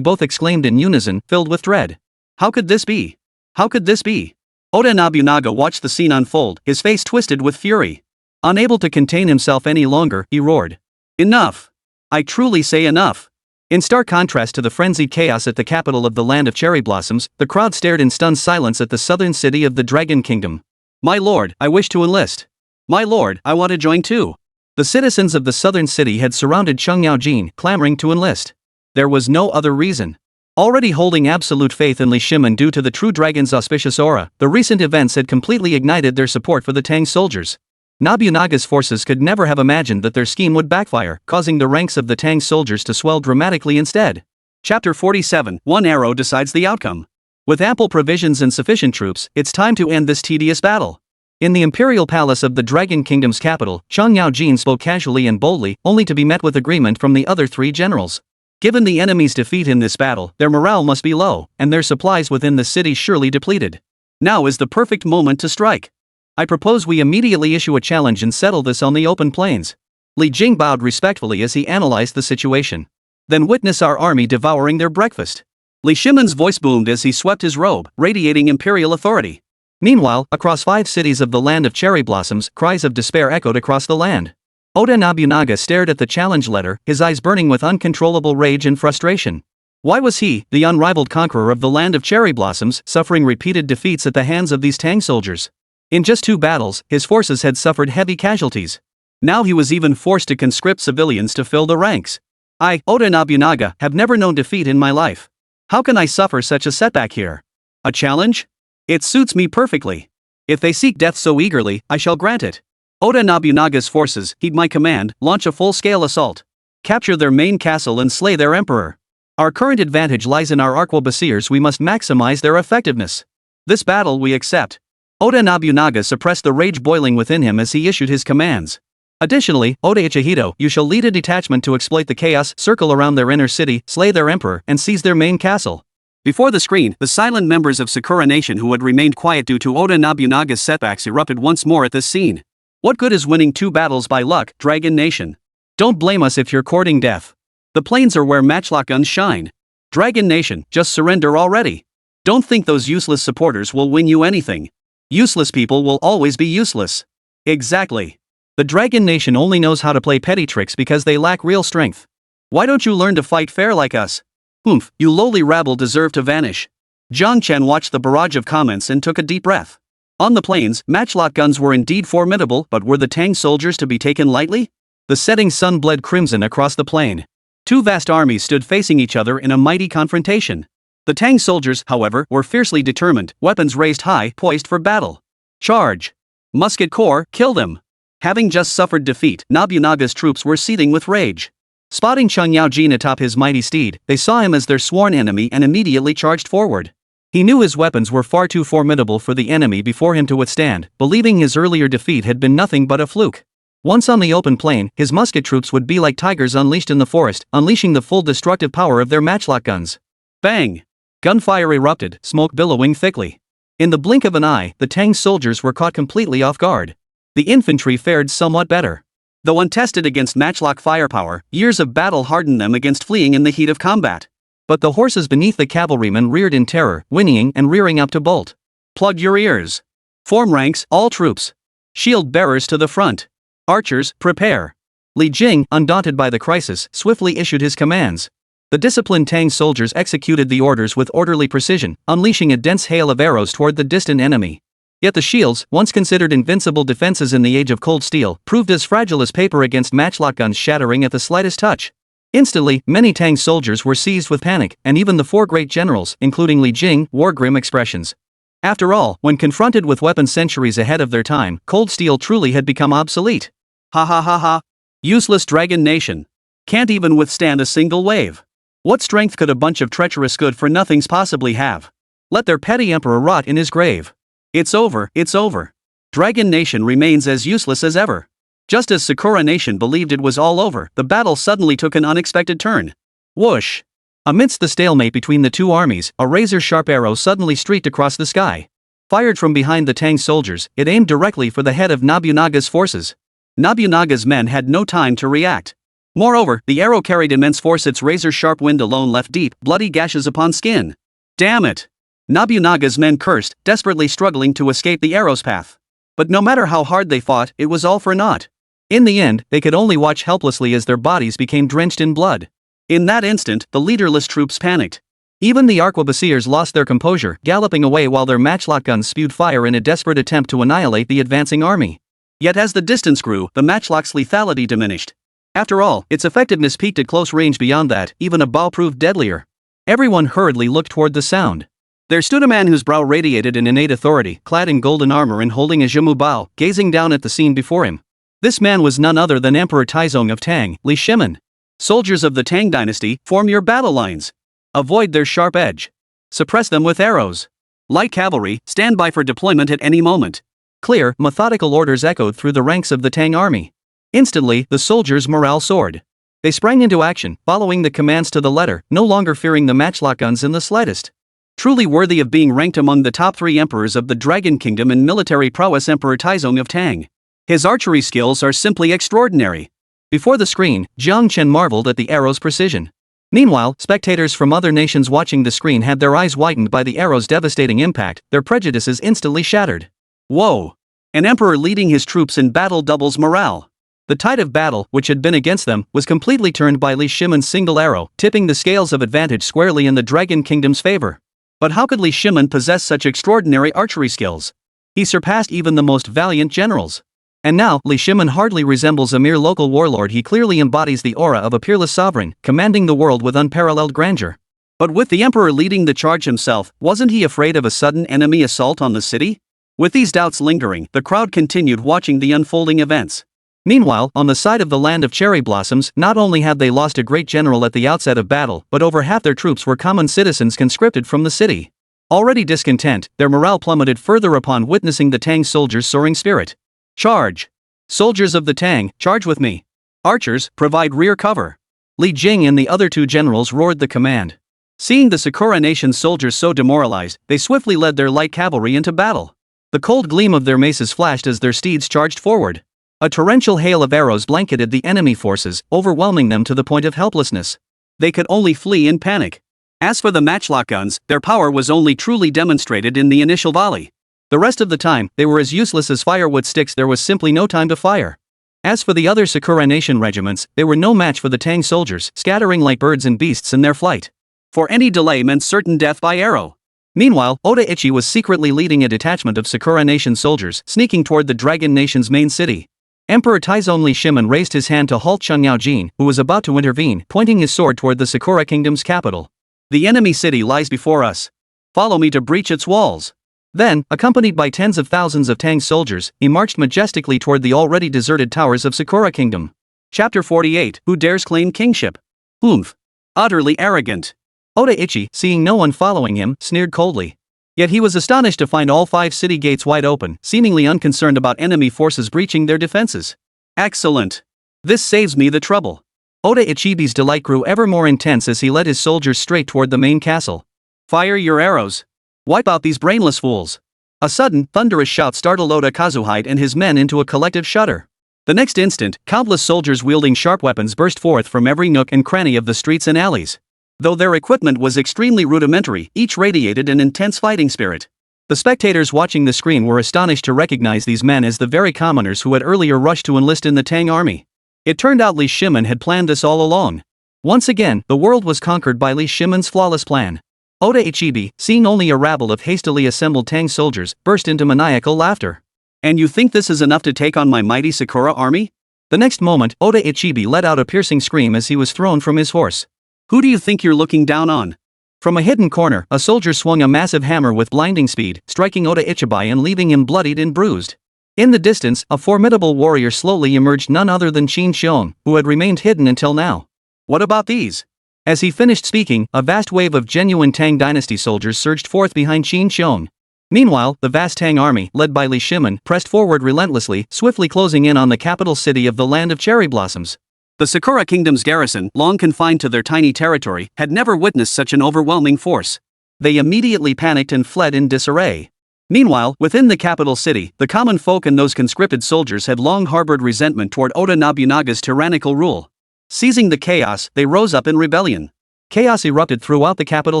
both exclaimed in unison, filled with dread. How could this be? How could this be? Oda Nobunaga watched the scene unfold, his face twisted with fury. Unable to contain himself any longer, he roared. Enough! I truly say enough! In stark contrast to the frenzied chaos at the capital of the land of cherry blossoms, the crowd stared in stunned silence at the southern city of the Dragon Kingdom. My lord, I wish to enlist. My lord, I want to join too. The citizens of the southern city had surrounded Xiang Yu, clamoring to enlist. There was no other reason. Already holding absolute faith in Shimen due to the true dragon's auspicious aura, the recent events had completely ignited their support for the Tang soldiers. Nobunaga's forces could never have imagined that their scheme would backfire, causing the ranks of the Tang soldiers to swell dramatically instead. Chapter 47, One Arrow Decides the Outcome. With ample provisions and sufficient troops, it's time to end this tedious battle. In the imperial palace of the Dragon Kingdom's capital, Xiang Yu spoke casually and boldly, only to be met with agreement from the other three generals. Given the enemy's defeat in this battle, their morale must be low, and their supplies within the city surely depleted. Now is the perfect moment to strike. I propose we immediately issue a challenge and settle this on the open plains. Li Jing bowed respectfully as he analyzed the situation. Then witness our army devouring their breakfast. Li Shimen's voice boomed as he swept his robe, radiating imperial authority. Meanwhile, across 5 cities of the land of cherry blossoms, cries of despair echoed across the land. Oda Nobunaga stared at the challenge letter, his eyes burning with uncontrollable rage and frustration. Why was he, the unrivaled conqueror of the land of cherry blossoms, suffering repeated defeats at the hands of these Tang soldiers? In just 2 battles, his forces had suffered heavy casualties. Now he was even forced to conscript civilians to fill the ranks. I, Oda Nobunaga, have never known defeat in my life. How can I suffer such a setback here? A challenge? It suits me perfectly. If they seek death so eagerly, I shall grant it. Oda Nobunaga's forces, heed my command, launch a full-scale assault. Capture their main castle and slay their emperor. Our current advantage lies in our arquebusiers, we must maximize their effectiveness. This battle we accept. Oda Nobunaga suppressed the rage boiling within him as he issued his commands. Additionally, Oda Ichihito, you shall lead a detachment to exploit the chaos, circle around their inner city, slay their emperor, and seize their main castle. Before the screen, the silent members of Sakura Nation who had remained quiet due to Oda Nobunaga's setbacks erupted once more at this scene. What good is winning 2 battles by luck, Dragon Nation? Don't blame us if you're courting death. The plains are where matchlock guns shine. Dragon Nation, just surrender already. Don't think those useless supporters will win you anything. Useless people will always be useless. Exactly. The Dragon Nation only knows how to play petty tricks because they lack real strength. Why don't you learn to fight fair like us? Humph, you lowly rabble deserve to vanish. Jiang Chen watched the barrage of comments and took a deep breath. On the plains, matchlock guns were indeed formidable, but were the Tang soldiers to be taken lightly? The setting sun bled crimson across the plain. 2 vast armies stood facing each other in a mighty confrontation. The Tang soldiers, however, were fiercely determined, weapons raised high, poised for battle. Charge! Musket corps, kill them! Having just suffered defeat, Nobunaga's troops were seething with rage. Spotting Xiang Yu atop his mighty steed, they saw him as their sworn enemy and immediately charged forward. He knew his weapons were far too formidable for the enemy before him to withstand, believing his earlier defeat had been nothing but a fluke. Once on the open plain, his musket troops would be like tigers unleashed in the forest, unleashing the full destructive power of their matchlock guns. Bang! Gunfire erupted, smoke billowing thickly. In the blink of an eye, the Tang soldiers were caught completely off guard. The infantry fared somewhat better. Though untested against matchlock firepower, years of battle hardened them against fleeing in the heat of combat. But the horses beneath the cavalrymen reared in terror, whinnying and rearing up to bolt. Plug your ears. Form ranks, all troops. Shield bearers to the front. Archers, prepare. Li Jing, undaunted by the crisis, swiftly issued his commands. The disciplined Tang soldiers executed the orders with orderly precision, unleashing a dense hail of arrows toward the distant enemy. Yet the shields, once considered invincible defenses in the age of cold steel, proved as fragile as paper against matchlock guns shattering at the slightest touch. Instantly, many Tang soldiers were seized with panic, and even the four great generals, including Li Jing, wore grim expressions. After all, when confronted with weapons centuries ahead of their time, cold steel truly had become obsolete. Ha ha ha ha. Useless dragon nation. Can't even withstand a single wave. What strength could a bunch of treacherous good-for-nothings possibly have? Let their petty emperor rot in his grave. It's over, it's over. Dragon Nation remains as useless as ever. Just as Sakura Nation believed it was all over, the battle suddenly took an unexpected turn. Whoosh! Amidst the stalemate between the two armies, a razor-sharp arrow suddenly streaked across the sky. Fired from behind the Tang soldiers, it aimed directly for the head of Nobunaga's forces. Nobunaga's men had no time to react. Moreover, the arrow carried immense force. Its razor-sharp wind alone left deep, bloody gashes upon skin. Damn it! Nobunaga's men cursed, desperately struggling to escape the arrow's path. But no matter how hard they fought, it was all for naught. In the end, they could only watch helplessly as their bodies became drenched in blood. In that instant, the leaderless troops panicked. Even the arquebusiers lost their composure, galloping away while their matchlock guns spewed fire in a desperate attempt to annihilate the advancing army. Yet as the distance grew, the matchlock's lethality diminished. After all, its effectiveness peaked at close range. Beyond that, even a bow proved deadlier. Everyone hurriedly looked toward the sound. There stood a man whose brow radiated an innate authority, clad in golden armor and holding a Zhemu bow, gazing down at the scene before him. This man was none other than Emperor Taizong of Tang, Li Shimen. Soldiers of the Tang dynasty, form your battle lines. Avoid their sharp edge. Suppress them with arrows. Light cavalry, stand by for deployment at any moment. Clear, methodical orders echoed through the ranks of the Tang army. Instantly, the soldiers' morale soared. They sprang into action, following the commands to the letter, no longer fearing the matchlock guns in the slightest. Truly worthy of being ranked among the top 3 emperors of the Dragon Kingdom in military prowess, Emperor Taizong of Tang. His archery skills are simply extraordinary. Before the screen, Jiang Chen marveled at the arrow's precision. Meanwhile, spectators from other nations watching the screen had their eyes whitened by the arrow's devastating impact, their prejudices instantly shattered. Whoa! An emperor leading his troops in battle doubles morale. The tide of battle, which had been against them, was completely turned by Li Shimen's single arrow, tipping the scales of advantage squarely in the Dragon Kingdom's favor. But how could Li Shimen possess such extraordinary archery skills? He surpassed even the most valiant generals. And now, Li Shimen hardly resembles a mere local warlord. He clearly embodies the aura of a peerless sovereign, commanding the world with unparalleled grandeur. But with the emperor leading the charge himself, wasn't he afraid of a sudden enemy assault on the city? With these doubts lingering, the crowd continued watching the unfolding events. Meanwhile, on the side of the land of cherry blossoms, not only had they lost a great general at the outset of battle, but over half their troops were common citizens conscripted from the city. Already discontent, their morale plummeted further upon witnessing the Tang soldiers' soaring spirit. Charge! Soldiers of the Tang, charge with me! Archers, provide rear cover! Li Jing and the other 2 generals roared the command. Seeing the Sakura Nation soldiers so demoralized, they swiftly led their light cavalry into battle. The cold gleam of their maces flashed as their steeds charged forward. A torrential hail of arrows blanketed the enemy forces, overwhelming them to the point of helplessness. They could only flee in panic. As for the matchlock guns, their power was only truly demonstrated in the initial volley. The rest of the time, they were as useless as firewood sticks. There was simply no time to fire. As for the other Sakura Nation regiments, they were no match for the Tang soldiers, scattering like birds and beasts in their flight. For any delay meant certain death by arrow. Meanwhile, Oda Ichi was secretly leading a detachment of Sakura Nation soldiers, sneaking toward the Dragon Nation's main city. Emperor Taizong Li Shimen raised his hand to halt Xiang Yu, who was about to intervene, pointing his sword toward the Sakura Kingdom's capital. The enemy city lies before us. Follow me to breach its walls. Then, accompanied by tens of thousands of Tang soldiers, he marched majestically toward the already deserted towers of Sakura Kingdom. Chapter 48. Who dares claim kingship? Oomph. Utterly arrogant. Oda Ichi, seeing no one following him, sneered coldly. Yet he was astonished to find all 5 city gates wide open, seemingly unconcerned about enemy forces breaching their defenses. Excellent. This saves me the trouble. Oda Ichibi's delight grew ever more intense as he led his soldiers straight toward the main castle. Fire your arrows. Wipe out these brainless fools. A sudden, thunderous shout startled Oda Kazuhide and his men into a collective shudder. The next instant, countless soldiers wielding sharp weapons burst forth from every nook and cranny of the streets and alleys. Though their equipment was extremely rudimentary, each radiated an intense fighting spirit. The spectators watching the screen were astonished to recognize these men as the very commoners who had earlier rushed to enlist in the Tang army. It turned out Li Shimen had planned this all along. Once again, the world was conquered by Li Shimen's flawless plan. Oda Ichibi, seeing only a rabble of hastily assembled Tang soldiers, burst into maniacal laughter. And you think this is enough to take on my mighty Sakura army? The next moment, Oda Ichibi let out a piercing scream as he was thrown from his horse. Who do you think you're looking down on? From a hidden corner, a soldier swung a massive hammer with blinding speed, striking Oda Ichibi and leaving him bloodied and bruised. In the distance, a formidable warrior slowly emerged, none other than Qin Xiong, who had remained hidden until now. What about these? As he finished speaking, a vast wave of genuine Tang dynasty soldiers surged forth behind Qin Xiong. Meanwhile, the vast Tang army, led by Li Shimen, pressed forward relentlessly, swiftly closing in on the capital city of the Land of Cherry Blossoms. The Sakura Kingdom's garrison, long confined to their tiny territory, had never witnessed such an overwhelming force. They immediately panicked and fled in disarray. Meanwhile, within the capital city, the common folk and those conscripted soldiers had long harbored resentment toward Oda Nobunaga's tyrannical rule. Seizing the chaos, they rose up in rebellion. Chaos erupted throughout the capital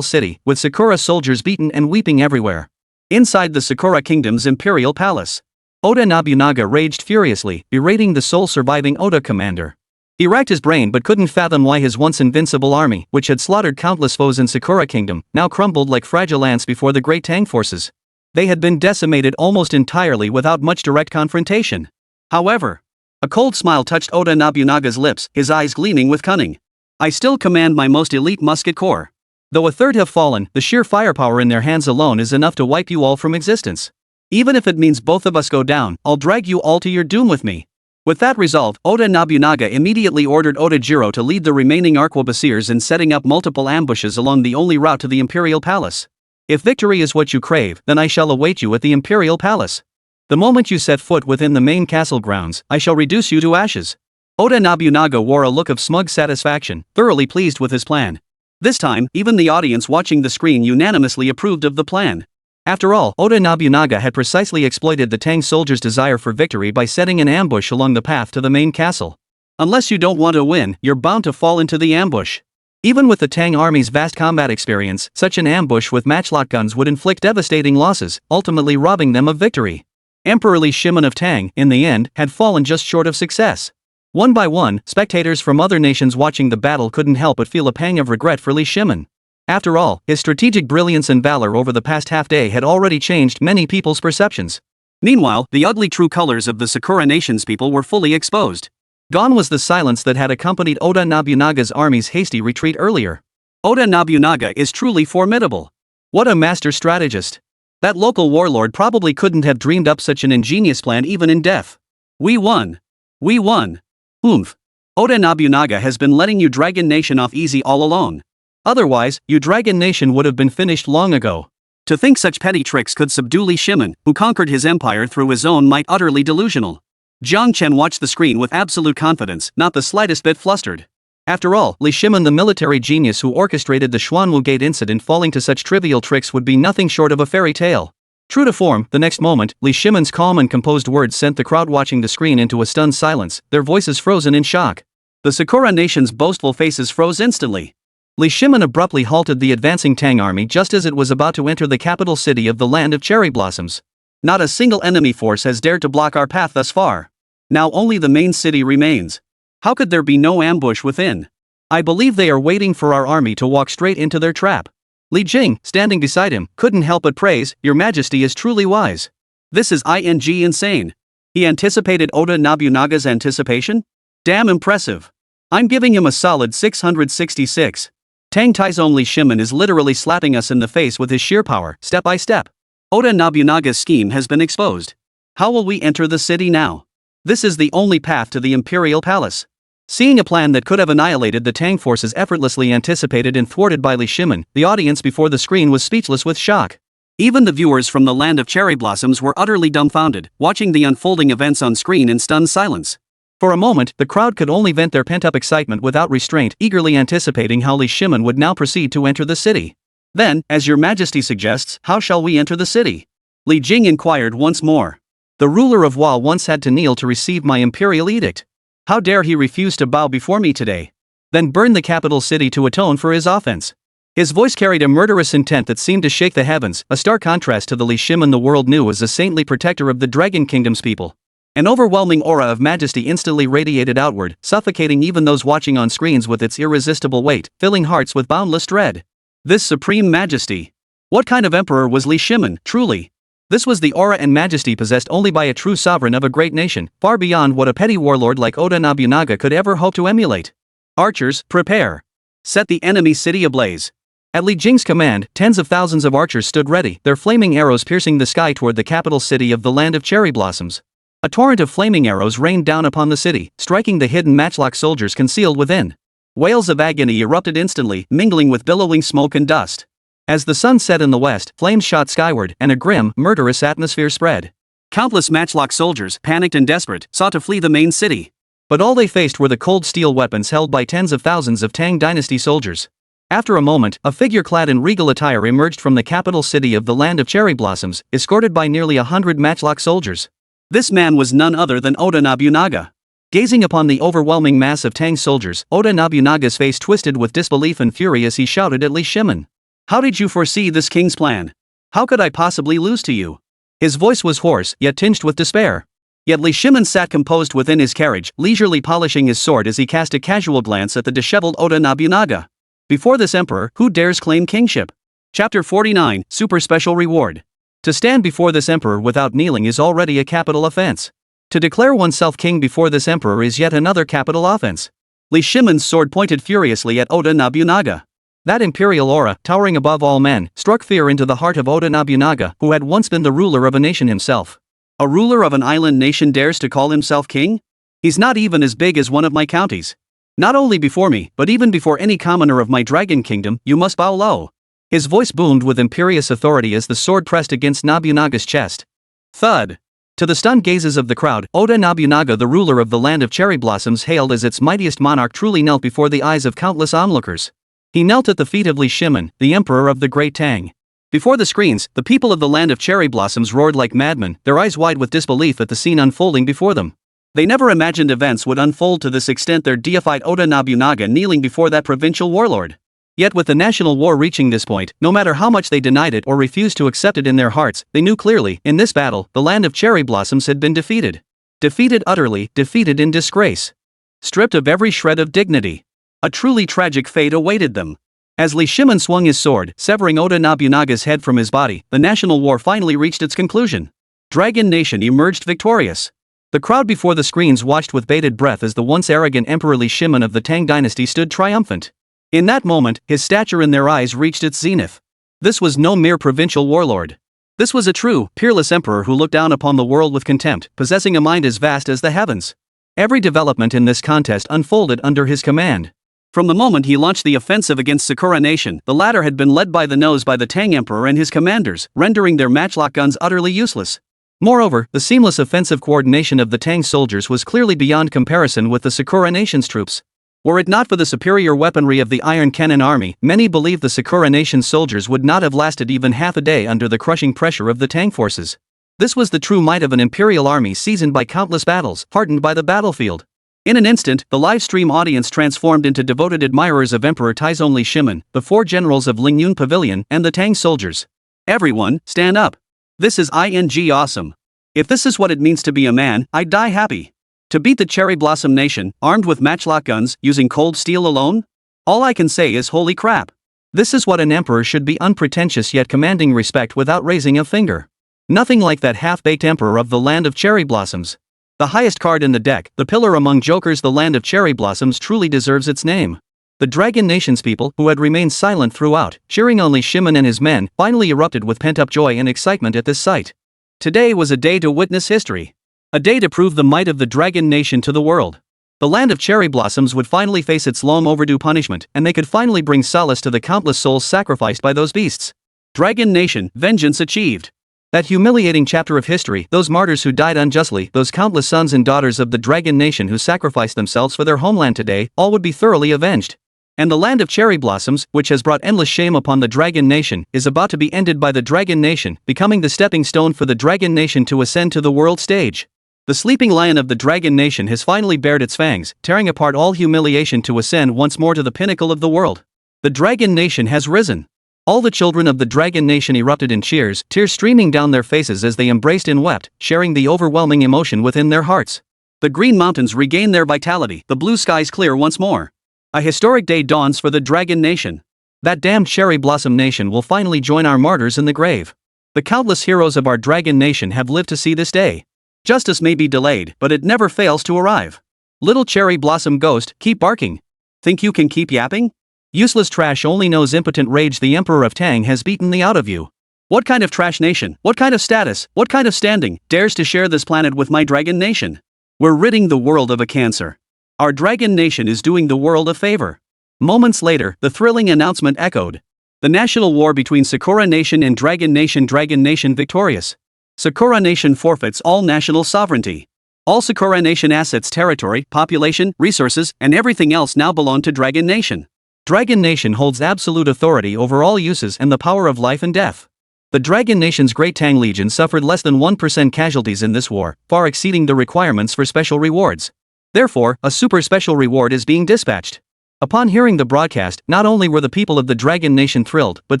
city, with Sakura soldiers beaten and weeping everywhere. Inside the Sakura Kingdom's imperial palace, Oda Nobunaga raged furiously, berating the sole surviving Oda commander. He racked his brain but couldn't fathom why his once invincible army, which had slaughtered countless foes in Sakura Kingdom, now crumbled like fragile ants before the great Tang forces. They had been decimated almost entirely without much direct confrontation. However, a cold smile touched Oda Nobunaga's lips, his eyes gleaming with cunning. I still command my most elite musket corps. Though a third have fallen, the sheer firepower in their hands alone is enough to wipe you all from existence. Even if it means both of us go down, I'll drag you all to your doom with me. With that resolve, Oda Nobunaga immediately ordered Oda-jiro to lead the remaining arquebusiers in setting up multiple ambushes along the only route to the imperial palace. If victory is what you crave, then I shall await you at the imperial palace. The moment you set foot within the main castle grounds, I shall reduce you to ashes. Oda Nobunaga wore a look of smug satisfaction, thoroughly pleased with his plan. This time, even the audience watching the screen unanimously approved of the plan. After all, Oda Nobunaga had precisely exploited the Tang soldiers' desire for victory by setting an ambush along the path to the main castle. Unless you don't want to win, you're bound to fall into the ambush. Even with the Tang army's vast combat experience, such an ambush with matchlock guns would inflict devastating losses, ultimately robbing them of victory. Emperor Li Shimen of Tang, in the end, had fallen just short of success. One by one, spectators from other nations watching the battle couldn't help but feel a pang of regret for Li Shimen. After all, his strategic brilliance and valor over the past half-day had already changed many people's perceptions. Meanwhile, the ugly true colors of the Sakura nation's people were fully exposed. Gone was the silence that had accompanied Oda Nobunaga's army's hasty retreat earlier. Oda Nobunaga is truly formidable. What a master strategist. That local warlord probably couldn't have dreamed up such an ingenious plan even in death. We won. We won. Oomph. Oda Nobunaga has been letting you Dragon Nation off easy all along. Otherwise, you Dragon Nation would have been finished long ago. To think such petty tricks could subdue Li Shimen, who conquered his empire through his own might, utterly delusional. Jiang Chen watched the screen with absolute confidence, not the slightest bit flustered. After all, Li Shimen, the military genius who orchestrated the Xuanwu Gate incident, falling to such trivial tricks would be nothing short of a fairy tale. True to form, the next moment, Li Shimen's calm and composed words sent the crowd watching the screen into a stunned silence, their voices frozen in shock. The Sakura nation's boastful faces froze instantly. Li Shimen abruptly halted the advancing Tang army just as it was about to enter the capital city of the Land of Cherry Blossoms. Not a single enemy force has dared to block our path thus far. Now only the main city remains. How could there be no ambush within? I believe they are waiting for our army to walk straight into their trap. Li Jing, standing beside him, couldn't help but praise, Your Majesty is truly wise. This is insane. He anticipated Oda Nobunaga's anticipation? Damn impressive. I'm giving him a solid 666. Tang Taizong Li Shimen is literally slapping us in the face with his sheer power, step by step. Oda Nobunaga's scheme has been exposed. How will we enter the city now? This is the only path to the Imperial Palace. Seeing a plan that could have annihilated the Tang forces effortlessly anticipated and thwarted by Li Shimen, the audience before the screen was speechless with shock. Even the viewers from the land of cherry blossoms were utterly dumbfounded, watching the unfolding events on screen in stunned silence. For a moment, the crowd could only vent their pent-up excitement without restraint, eagerly anticipating how Li Shimen would now proceed to enter the city. Then, as your majesty suggests, how shall we enter the city? Li Jing inquired once more. The ruler of Hua once had to kneel to receive my imperial edict. How dare he refuse to bow before me today? Then burn the capital city to atone for his offense. His voice carried a murderous intent that seemed to shake the heavens, a stark contrast to the Li Shimen the world knew as a saintly protector of the Dragon Kingdom's people. An overwhelming aura of majesty instantly radiated outward, suffocating even those watching on screens with its irresistible weight, filling hearts with boundless dread. This supreme majesty. What kind of emperor was Li Shimen, truly? This was the aura and majesty possessed only by a true sovereign of a great nation, far beyond what a petty warlord like Oda Nobunaga could ever hope to emulate. Archers, prepare. Set the enemy city ablaze. At Li Jing's command, tens of thousands of archers stood ready, their flaming arrows piercing the sky toward the capital city of the land of cherry blossoms. A torrent of flaming arrows rained down upon the city, striking the hidden matchlock soldiers concealed within. Wails of agony erupted instantly, mingling with billowing smoke and dust. As the sun set in the west, flames shot skyward, and a grim, murderous atmosphere spread. Countless matchlock soldiers, panicked and desperate, sought to flee the main city. But all they faced were the cold steel weapons held by tens of thousands of Tang Dynasty soldiers. After a moment, a figure clad in regal attire emerged from the capital city of the land of cherry blossoms, escorted by nearly 100 matchlock soldiers. This man was none other than Oda Nobunaga. Gazing upon the overwhelming mass of Tang soldiers, Oda Nobunaga's face twisted with disbelief and fury as he shouted at Li Shimen. How did you foresee this king's plan? How could I possibly lose to you? His voice was hoarse, yet tinged with despair. Yet Li Shimen sat composed within his carriage, leisurely polishing his sword as he cast a casual glance at the disheveled Oda Nobunaga. Before this emperor, who dares claim kingship? Chapter 49, Super Special Reward. To stand before this emperor without kneeling is already a capital offense. To declare oneself king before this emperor is yet another capital offense. Li Shimen's sword pointed furiously at Oda Nobunaga. That imperial aura, towering above all men, struck fear into the heart of Oda Nobunaga, who had once been the ruler of a nation himself. A ruler of an island nation dares to call himself king? He's not even as big as one of my counties. Not only before me, but even before any commoner of my dragon kingdom, you must bow low. His voice boomed with imperious authority as the sword pressed against Nobunaga's chest. Thud. To the stunned gazes of the crowd, Oda Nobunaga, the ruler of the land of cherry blossoms, hailed as its mightiest monarch, truly knelt before the eyes of countless onlookers. He knelt at the feet of Li Shimen, the emperor of the great Tang. Before the screens, the people of the land of cherry blossoms roared like madmen, their eyes wide with disbelief at the scene unfolding before them. They never imagined events would unfold to this extent, their deified Oda Nobunaga kneeling before that provincial warlord. Yet with the national war reaching this point, no matter how much they denied it or refused to accept it in their hearts, they knew clearly, in this battle, the land of cherry blossoms had been defeated. Defeated utterly, defeated in disgrace. Stripped of every shred of dignity. A truly tragic fate awaited them. As Li Shimen swung his sword, severing Oda Nobunaga's head from his body, the national war finally reached its conclusion. Dragon Nation emerged victorious. The crowd before the screens watched with bated breath as the once arrogant Emperor Li Shimen of the Tang Dynasty stood triumphant. In that moment, his stature in their eyes reached its zenith. This was no mere provincial warlord. This was a true, peerless emperor who looked down upon the world with contempt, possessing a mind as vast as the heavens. Every development in this contest unfolded under his command. From the moment he launched the offensive against Sakura Nation, the latter had been led by the nose by the Tang Emperor and his commanders, rendering their matchlock guns utterly useless. Moreover, the seamless offensive coordination of the Tang soldiers was clearly beyond comparison with the Sakura Nation's troops. Were it not for the superior weaponry of the Iron Cannon army, many believe the Sakura Nation's soldiers would not have lasted even half a day under the crushing pressure of the Tang forces. This was the true might of an imperial army seasoned by countless battles, hardened by the battlefield. In an instant, the live stream audience transformed into devoted admirers of Emperor Taizong Li Shimen, the four generals of Lingyun Pavilion, and the Tang soldiers. Everyone, stand up. This is awesome. If this is what it means to be a man, I'd die happy. To beat the Cherry Blossom Nation, armed with matchlock guns, using cold steel alone? All I can say is holy crap. This is what an emperor should be, unpretentious yet commanding respect without raising a finger. Nothing like that half-baked emperor of the land of cherry blossoms. The highest card in the deck, the pillar among jokers, the land of cherry blossoms truly deserves its name. The Dragon Nation's people, who had remained silent throughout, cheering only Shimon and his men, finally erupted with pent-up joy and excitement at this sight. Today was a day to witness history. A day to prove the might of the Dragon Nation to the world. The land of cherry blossoms would finally face its long-overdue punishment, and they could finally bring solace to the countless souls sacrificed by those beasts. Dragon Nation, vengeance achieved. That humiliating chapter of history, those martyrs who died unjustly, those countless sons and daughters of the Dragon Nation who sacrificed themselves for their homeland today, all would be thoroughly avenged. And the land of cherry blossoms, which has brought endless shame upon the Dragon Nation, is about to be ended by the Dragon Nation, becoming the stepping stone for the Dragon Nation to ascend to the world stage. The sleeping lion of the Dragon Nation has finally bared its fangs, tearing apart all humiliation to ascend once more to the pinnacle of the world. The Dragon Nation has risen. All the children of the Dragon Nation erupted in cheers, tears streaming down their faces as they embraced and wept, sharing the overwhelming emotion within their hearts. The green mountains regain their vitality, the blue skies clear once more. A historic day dawns for the Dragon Nation. That damned cherry blossom nation will finally join our martyrs in the grave. The countless heroes of our Dragon Nation have lived to see this day. Justice may be delayed, but it never fails to arrive. Little cherry blossom ghost, keep barking. Think you can keep yapping? Useless trash only knows impotent rage. The Emperor of Tang has beaten thee out of you. What kind of trash nation, what kind of status, what kind of standing, dares to share this planet with my Dragon Nation? We're ridding the world of a cancer. Our Dragon Nation is doing the world a favor. Moments later, the thrilling announcement echoed. The national war between Sakura Nation and Dragon Nation victorious. Sakura Nation forfeits all national sovereignty. All Sakura Nation assets, territory, population, resources, and everything else now belong to Dragon Nation. Dragon Nation holds absolute authority over all uses and the power of life and death. The Dragon Nation's Great Tang Legion suffered less than 1% casualties in this war, far exceeding the requirements for special rewards. Therefore, a super special reward is being dispatched. Upon hearing the broadcast, not only were the people of the Dragon Nation thrilled, but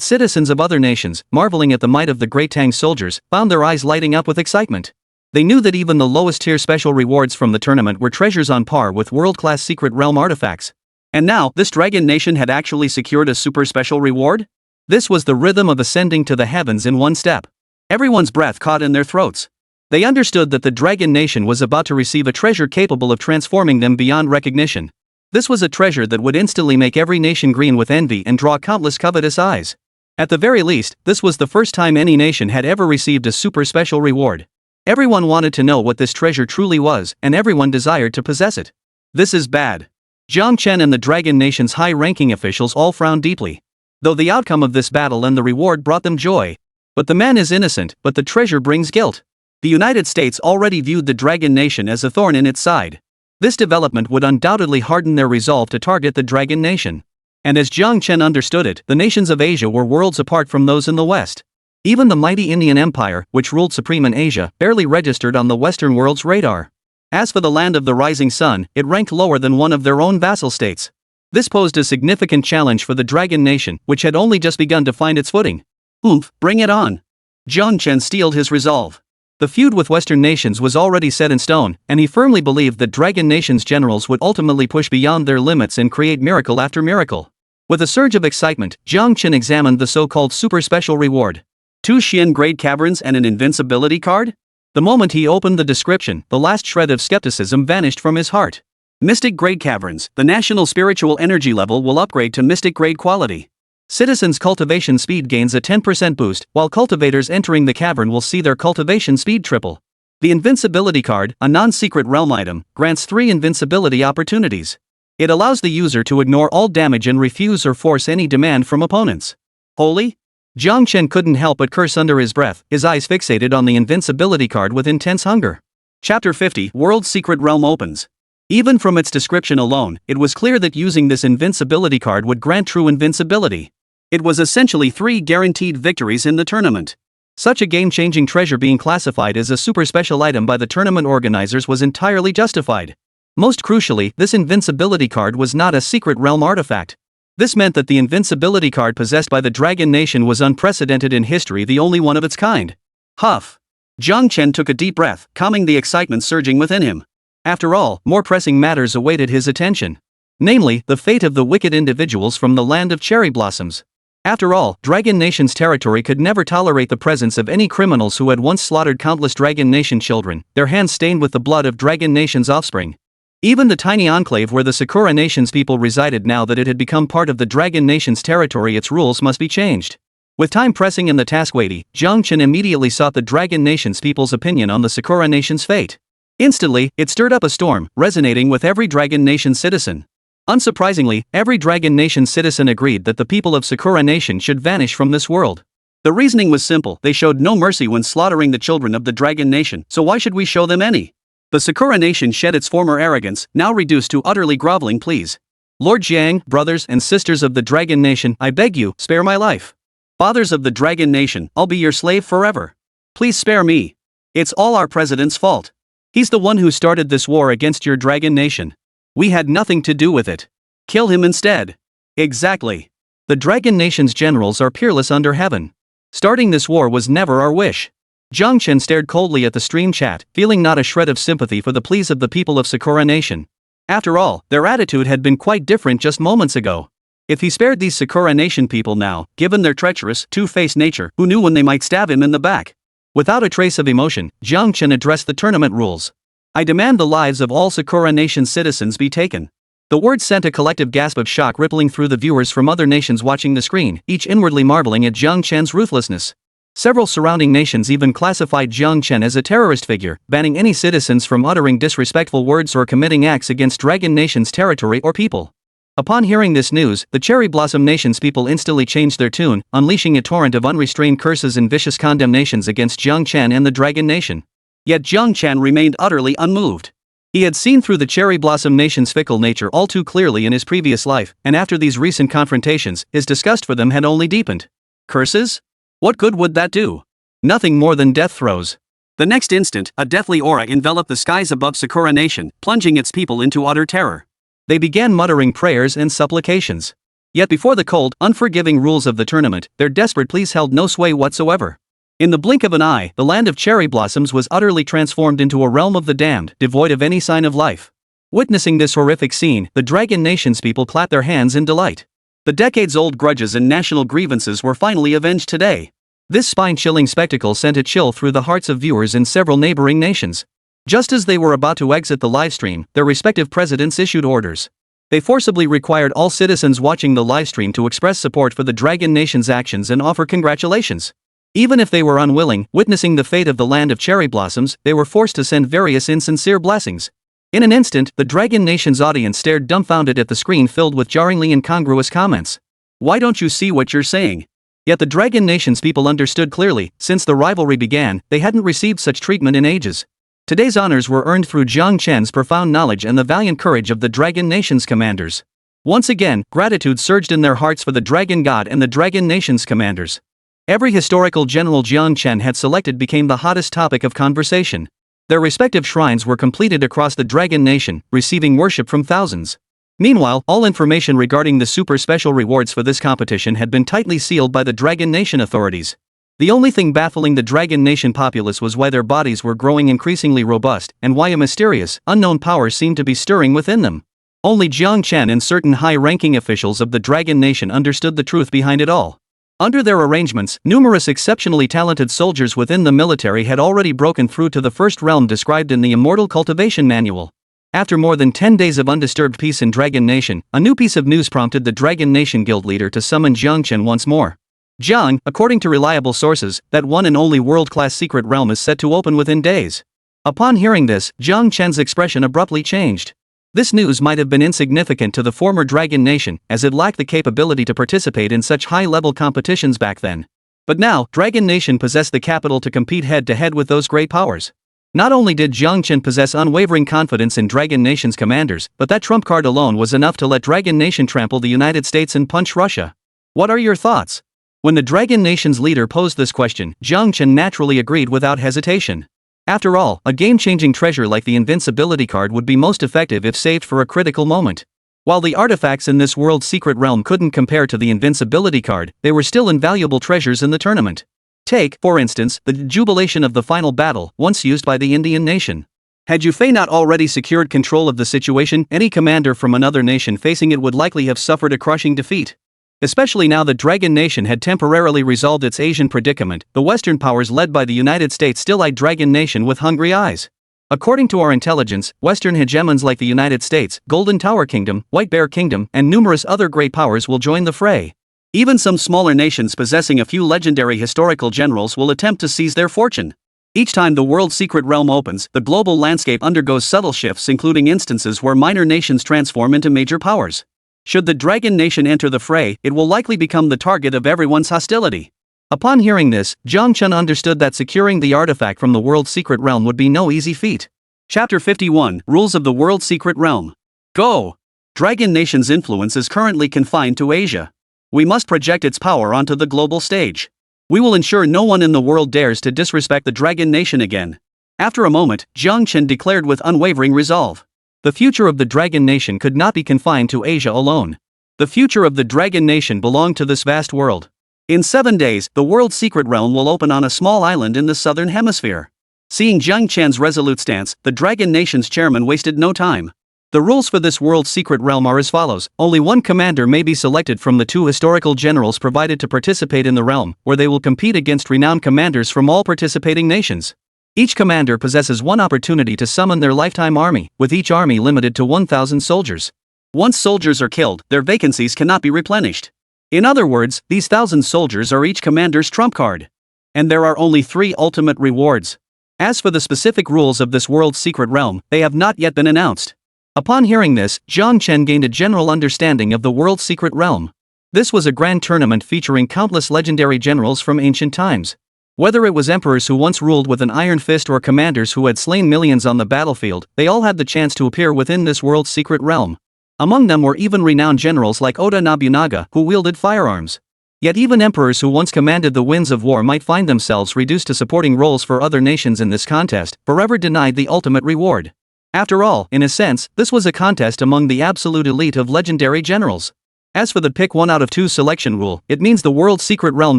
citizens of other nations, marveling at the might of the Great Tang soldiers, found their eyes lighting up with excitement. They knew that even the lowest tier special rewards from the tournament were treasures on par with world-class secret realm artifacts. And now, this Dragon Nation had actually secured a super special reward? This was the rhythm of ascending to the heavens in one step. Everyone's breath caught in their throats. They understood that the Dragon Nation was about to receive a treasure capable of transforming them beyond recognition. This was a treasure that would instantly make every nation green with envy and draw countless covetous eyes. At the very least, this was the first time any nation had ever received a super special reward. Everyone wanted to know what this treasure truly was, and everyone desired to possess it. This is bad. Jiang Chen and the Dragon Nation's high-ranking officials all frowned deeply. Though the outcome of this battle and the reward brought them joy. But the man is innocent, but the treasure brings guilt. The United States already viewed the Dragon Nation as a thorn in its side. This development would undoubtedly harden their resolve to target the Dragon Nation. And as Jiang Chen understood it, the nations of Asia were worlds apart from those in the West. Even the mighty Indian Empire, which ruled supreme in Asia, barely registered on the Western world's radar. As for the land of the rising sun, it ranked lower than one of their own vassal states. This posed a significant challenge for the Dragon Nation, which had only just begun to find its footing. Oomph, bring it on. Jiang Chen steeled his resolve. The feud with Western nations was already set in stone, and he firmly believed that Dragon Nation's generals would ultimately push beyond their limits and create miracle after miracle. With a surge of excitement, Jiang Chen examined the so-called super special reward. 2 Xian grade caverns and an invincibility card? The moment he opened the description, the last shred of skepticism vanished from his heart. Mystic grade caverns, the national spiritual energy level will upgrade to mystic grade quality. Citizens' cultivation speed gains a 10% boost, while cultivators entering the cavern will see their cultivation speed triple. The invincibility card, a non-secret realm item, grants 3 invincibility opportunities. It allows the user to ignore all damage and refuse or force any demand from opponents. Holy? Jiang Chen couldn't help but curse under his breath, his eyes fixated on the invincibility card with intense hunger. Chapter 50, World Secret Realm opens. Even from its description alone, it was clear that using this invincibility card would grant true invincibility. It was essentially 3 guaranteed victories in the tournament. Such a game-changing treasure being classified as a super special item by the tournament organizers was entirely justified. Most crucially, this invincibility card was not a secret realm artifact. This meant that the invincibility card possessed by the Dragon Nation was unprecedented in history, the only one of its kind. Huff. Jiang Chen took a deep breath, calming the excitement surging within him. After all, more pressing matters awaited his attention. Namely, the fate of the wicked individuals from the land of cherry blossoms. After all, Dragon Nation's territory could never tolerate the presence of any criminals who had once slaughtered countless Dragon Nation children, their hands stained with the blood of Dragon Nation's offspring. Even the tiny enclave where the Sakura Nation's people resided, now that it had become part of the Dragon Nation's territory, its rules must be changed. With time pressing and the task weighty, Jiang Chen immediately sought the Dragon Nation's people's opinion on the Sakura Nation's fate. Instantly, it stirred up a storm, resonating with every Dragon Nation citizen. Unsurprisingly, every Dragon Nation citizen agreed that the people of Sakura Nation should vanish from this world. The reasoning was simple: they showed no mercy when slaughtering the children of the Dragon Nation, so why should we show them any? The Sakura Nation shed its former arrogance, now reduced to utterly groveling pleas. Lord Jiang, brothers and sisters of the Dragon Nation, I beg you, spare my life. Fathers of the Dragon Nation, I'll be your slave forever. Please spare me. It's all our president's fault. He's the one who started this war against your Dragon Nation. We had nothing to do with it. Kill him instead. Exactly. The Dragon Nation's generals are peerless under heaven. Starting this war was never our wish. Jiang Chen stared coldly at the stream chat, feeling not a shred of sympathy for the pleas of the people of Sakura Nation. After all, their attitude had been quite different just moments ago. If he spared these Sakura Nation people now, given their treacherous, two-faced nature, who knew when they might stab him in the back? Without a trace of emotion, Jiang Chen addressed the tournament rules. I demand the lives of all Sakura Nation citizens be taken. The words sent a collective gasp of shock rippling through the viewers from other nations watching the screen, each inwardly marveling at Jiang Chen's ruthlessness. Several surrounding nations even classified Jiang Chen as a terrorist figure, banning any citizens from uttering disrespectful words or committing acts against Dragon Nation's territory or people. Upon hearing this news, the Cherry Blossom Nation's people instantly changed their tune, unleashing a torrent of unrestrained curses and vicious condemnations against Jiang Chen and the Dragon Nation. Yet Jiang Chen remained utterly unmoved. He had seen through the Cherry Blossom Nation's fickle nature all too clearly in his previous life, and after these recent confrontations, his disgust for them had only deepened. Curses? What good would that do? Nothing more than death throes. The next instant, a deathly aura enveloped the skies above Sakura Nation, plunging its people into utter terror. They began muttering prayers and supplications. Yet before the cold, unforgiving rules of the tournament, their desperate pleas held no sway whatsoever. In the blink of an eye, the land of cherry blossoms was utterly transformed into a realm of the damned, devoid of any sign of life. Witnessing this horrific scene, the Dragon Nation's people clapped their hands in delight. The decades-old grudges and national grievances were finally avenged today. This spine-chilling spectacle sent a chill through the hearts of viewers in several neighboring nations. Just as they were about to exit the livestream, their respective presidents issued orders. They forcibly required all citizens watching the livestream to express support for the Dragon Nation's actions and offer congratulations. Even if they were unwilling, witnessing the fate of the land of cherry blossoms, they were forced to send various insincere blessings. In an instant, the Dragon Nation's audience stared dumbfounded at the screen filled with jarringly incongruous comments. Why don't you see what you're saying? Yet the Dragon Nation's people understood clearly. Since the rivalry began, they hadn't received such treatment in ages. Today's honors were earned through Jiang Chen's profound knowledge and the valiant courage of the Dragon Nation's commanders. Once again, gratitude surged in their hearts for the Dragon God and the Dragon Nation's commanders. Every historical general Jiang Chen had selected became the hottest topic of conversation. Their respective shrines were completed across the Dragon Nation, receiving worship from thousands. Meanwhile, all information regarding the super special rewards for this competition had been tightly sealed by the Dragon Nation authorities. The only thing baffling the Dragon Nation populace was why their bodies were growing increasingly robust, and why a mysterious, unknown power seemed to be stirring within them. Only Jiang Chen and certain high-ranking officials of the Dragon Nation understood the truth behind it all. Under their arrangements, numerous exceptionally talented soldiers within the military had already broken through to the first realm described in the Immortal Cultivation Manual. After more than 10 days of undisturbed peace in Dragon Nation, a new piece of news prompted the Dragon Nation guild leader to summon Jiang Chen once more. Jiang, according to reliable sources, that one and only world-class secret realm is set to open within days. Upon hearing this, Jiang Chen's expression abruptly changed. This news might have been insignificant to the former Dragon Nation, as it lacked the capability to participate in such high-level competitions back then. But now, Dragon Nation possessed the capital to compete head-to-head with those great powers. Not only did Jiang Chen possess unwavering confidence in Dragon Nation's commanders, but that trump card alone was enough to let Dragon Nation trample the United States and punch Russia. What are your thoughts? When the Dragon Nation's leader posed this question, Jiang Chen naturally agreed without hesitation. After all, a game-changing treasure like the invincibility card would be most effective if saved for a critical moment. While the artifacts in this world's secret realm couldn't compare to the invincibility card, they were still invaluable treasures in the tournament. Take, for instance, the jubilation of the final battle, once used by the Indian nation. Had Yufei not already secured control of the situation, any commander from another nation facing it would likely have suffered a crushing defeat. Especially now that Dragon Nation had temporarily resolved its Asian predicament, the Western powers led by the United States still eyed Dragon Nation with hungry eyes. According to our intelligence, Western hegemons like the United States, Golden Tower Kingdom, White Bear Kingdom, and numerous other great powers will join the fray. Even some smaller nations possessing a few legendary historical generals will attempt to seize their fortune. Each time the world's secret realm opens, the global landscape undergoes subtle shifts, including instances where minor nations transform into major powers. Should the Dragon Nation enter the fray, it will likely become the target of everyone's hostility. Upon hearing this, Jiang Chen understood that securing the artifact from the world's secret realm would be no easy feat. Chapter 51, Rules of the World's Secret Realm. Go! Dragon Nation's influence is currently confined to Asia. We must project its power onto the global stage. We will ensure no one in the world dares to disrespect the Dragon Nation again. After a moment, Jiang Chen declared with unwavering resolve. The future of the Dragon Nation could not be confined to Asia alone. The future of the Dragon Nation belonged to this vast world. In 7 days, the world's secret realm will open on a small island in the southern hemisphere. Seeing Jiang Chen's resolute stance, the Dragon Nation's chairman wasted no time. The rules for this world's secret realm are as follows. Only one commander may be selected from the 2 historical generals provided to participate in the realm, where they will compete against renowned commanders from all participating nations. Each commander possesses 1 opportunity to summon their lifetime army, with each army limited to 1,000 soldiers. Once soldiers are killed, their vacancies cannot be replenished. In other words, these 1,000 soldiers are each commander's trump card. And there are only 3 ultimate rewards. As for the specific rules of this world's secret realm, they have not yet been announced. Upon hearing this, Jiang Chen gained a general understanding of the world's secret realm. This was a grand tournament featuring countless legendary generals from ancient times. Whether it was emperors who once ruled with an iron fist or commanders who had slain millions on the battlefield, they all had the chance to appear within this world's secret realm. Among them were even renowned generals like Oda Nobunaga, who wielded firearms. Yet even emperors who once commanded the winds of war might find themselves reduced to supporting roles for other nations in this contest, forever denied the ultimate reward. After all, in a sense, this was a contest among the absolute elite of legendary generals. As for the pick 1 out of 2 selection rule, it means the world's secret realm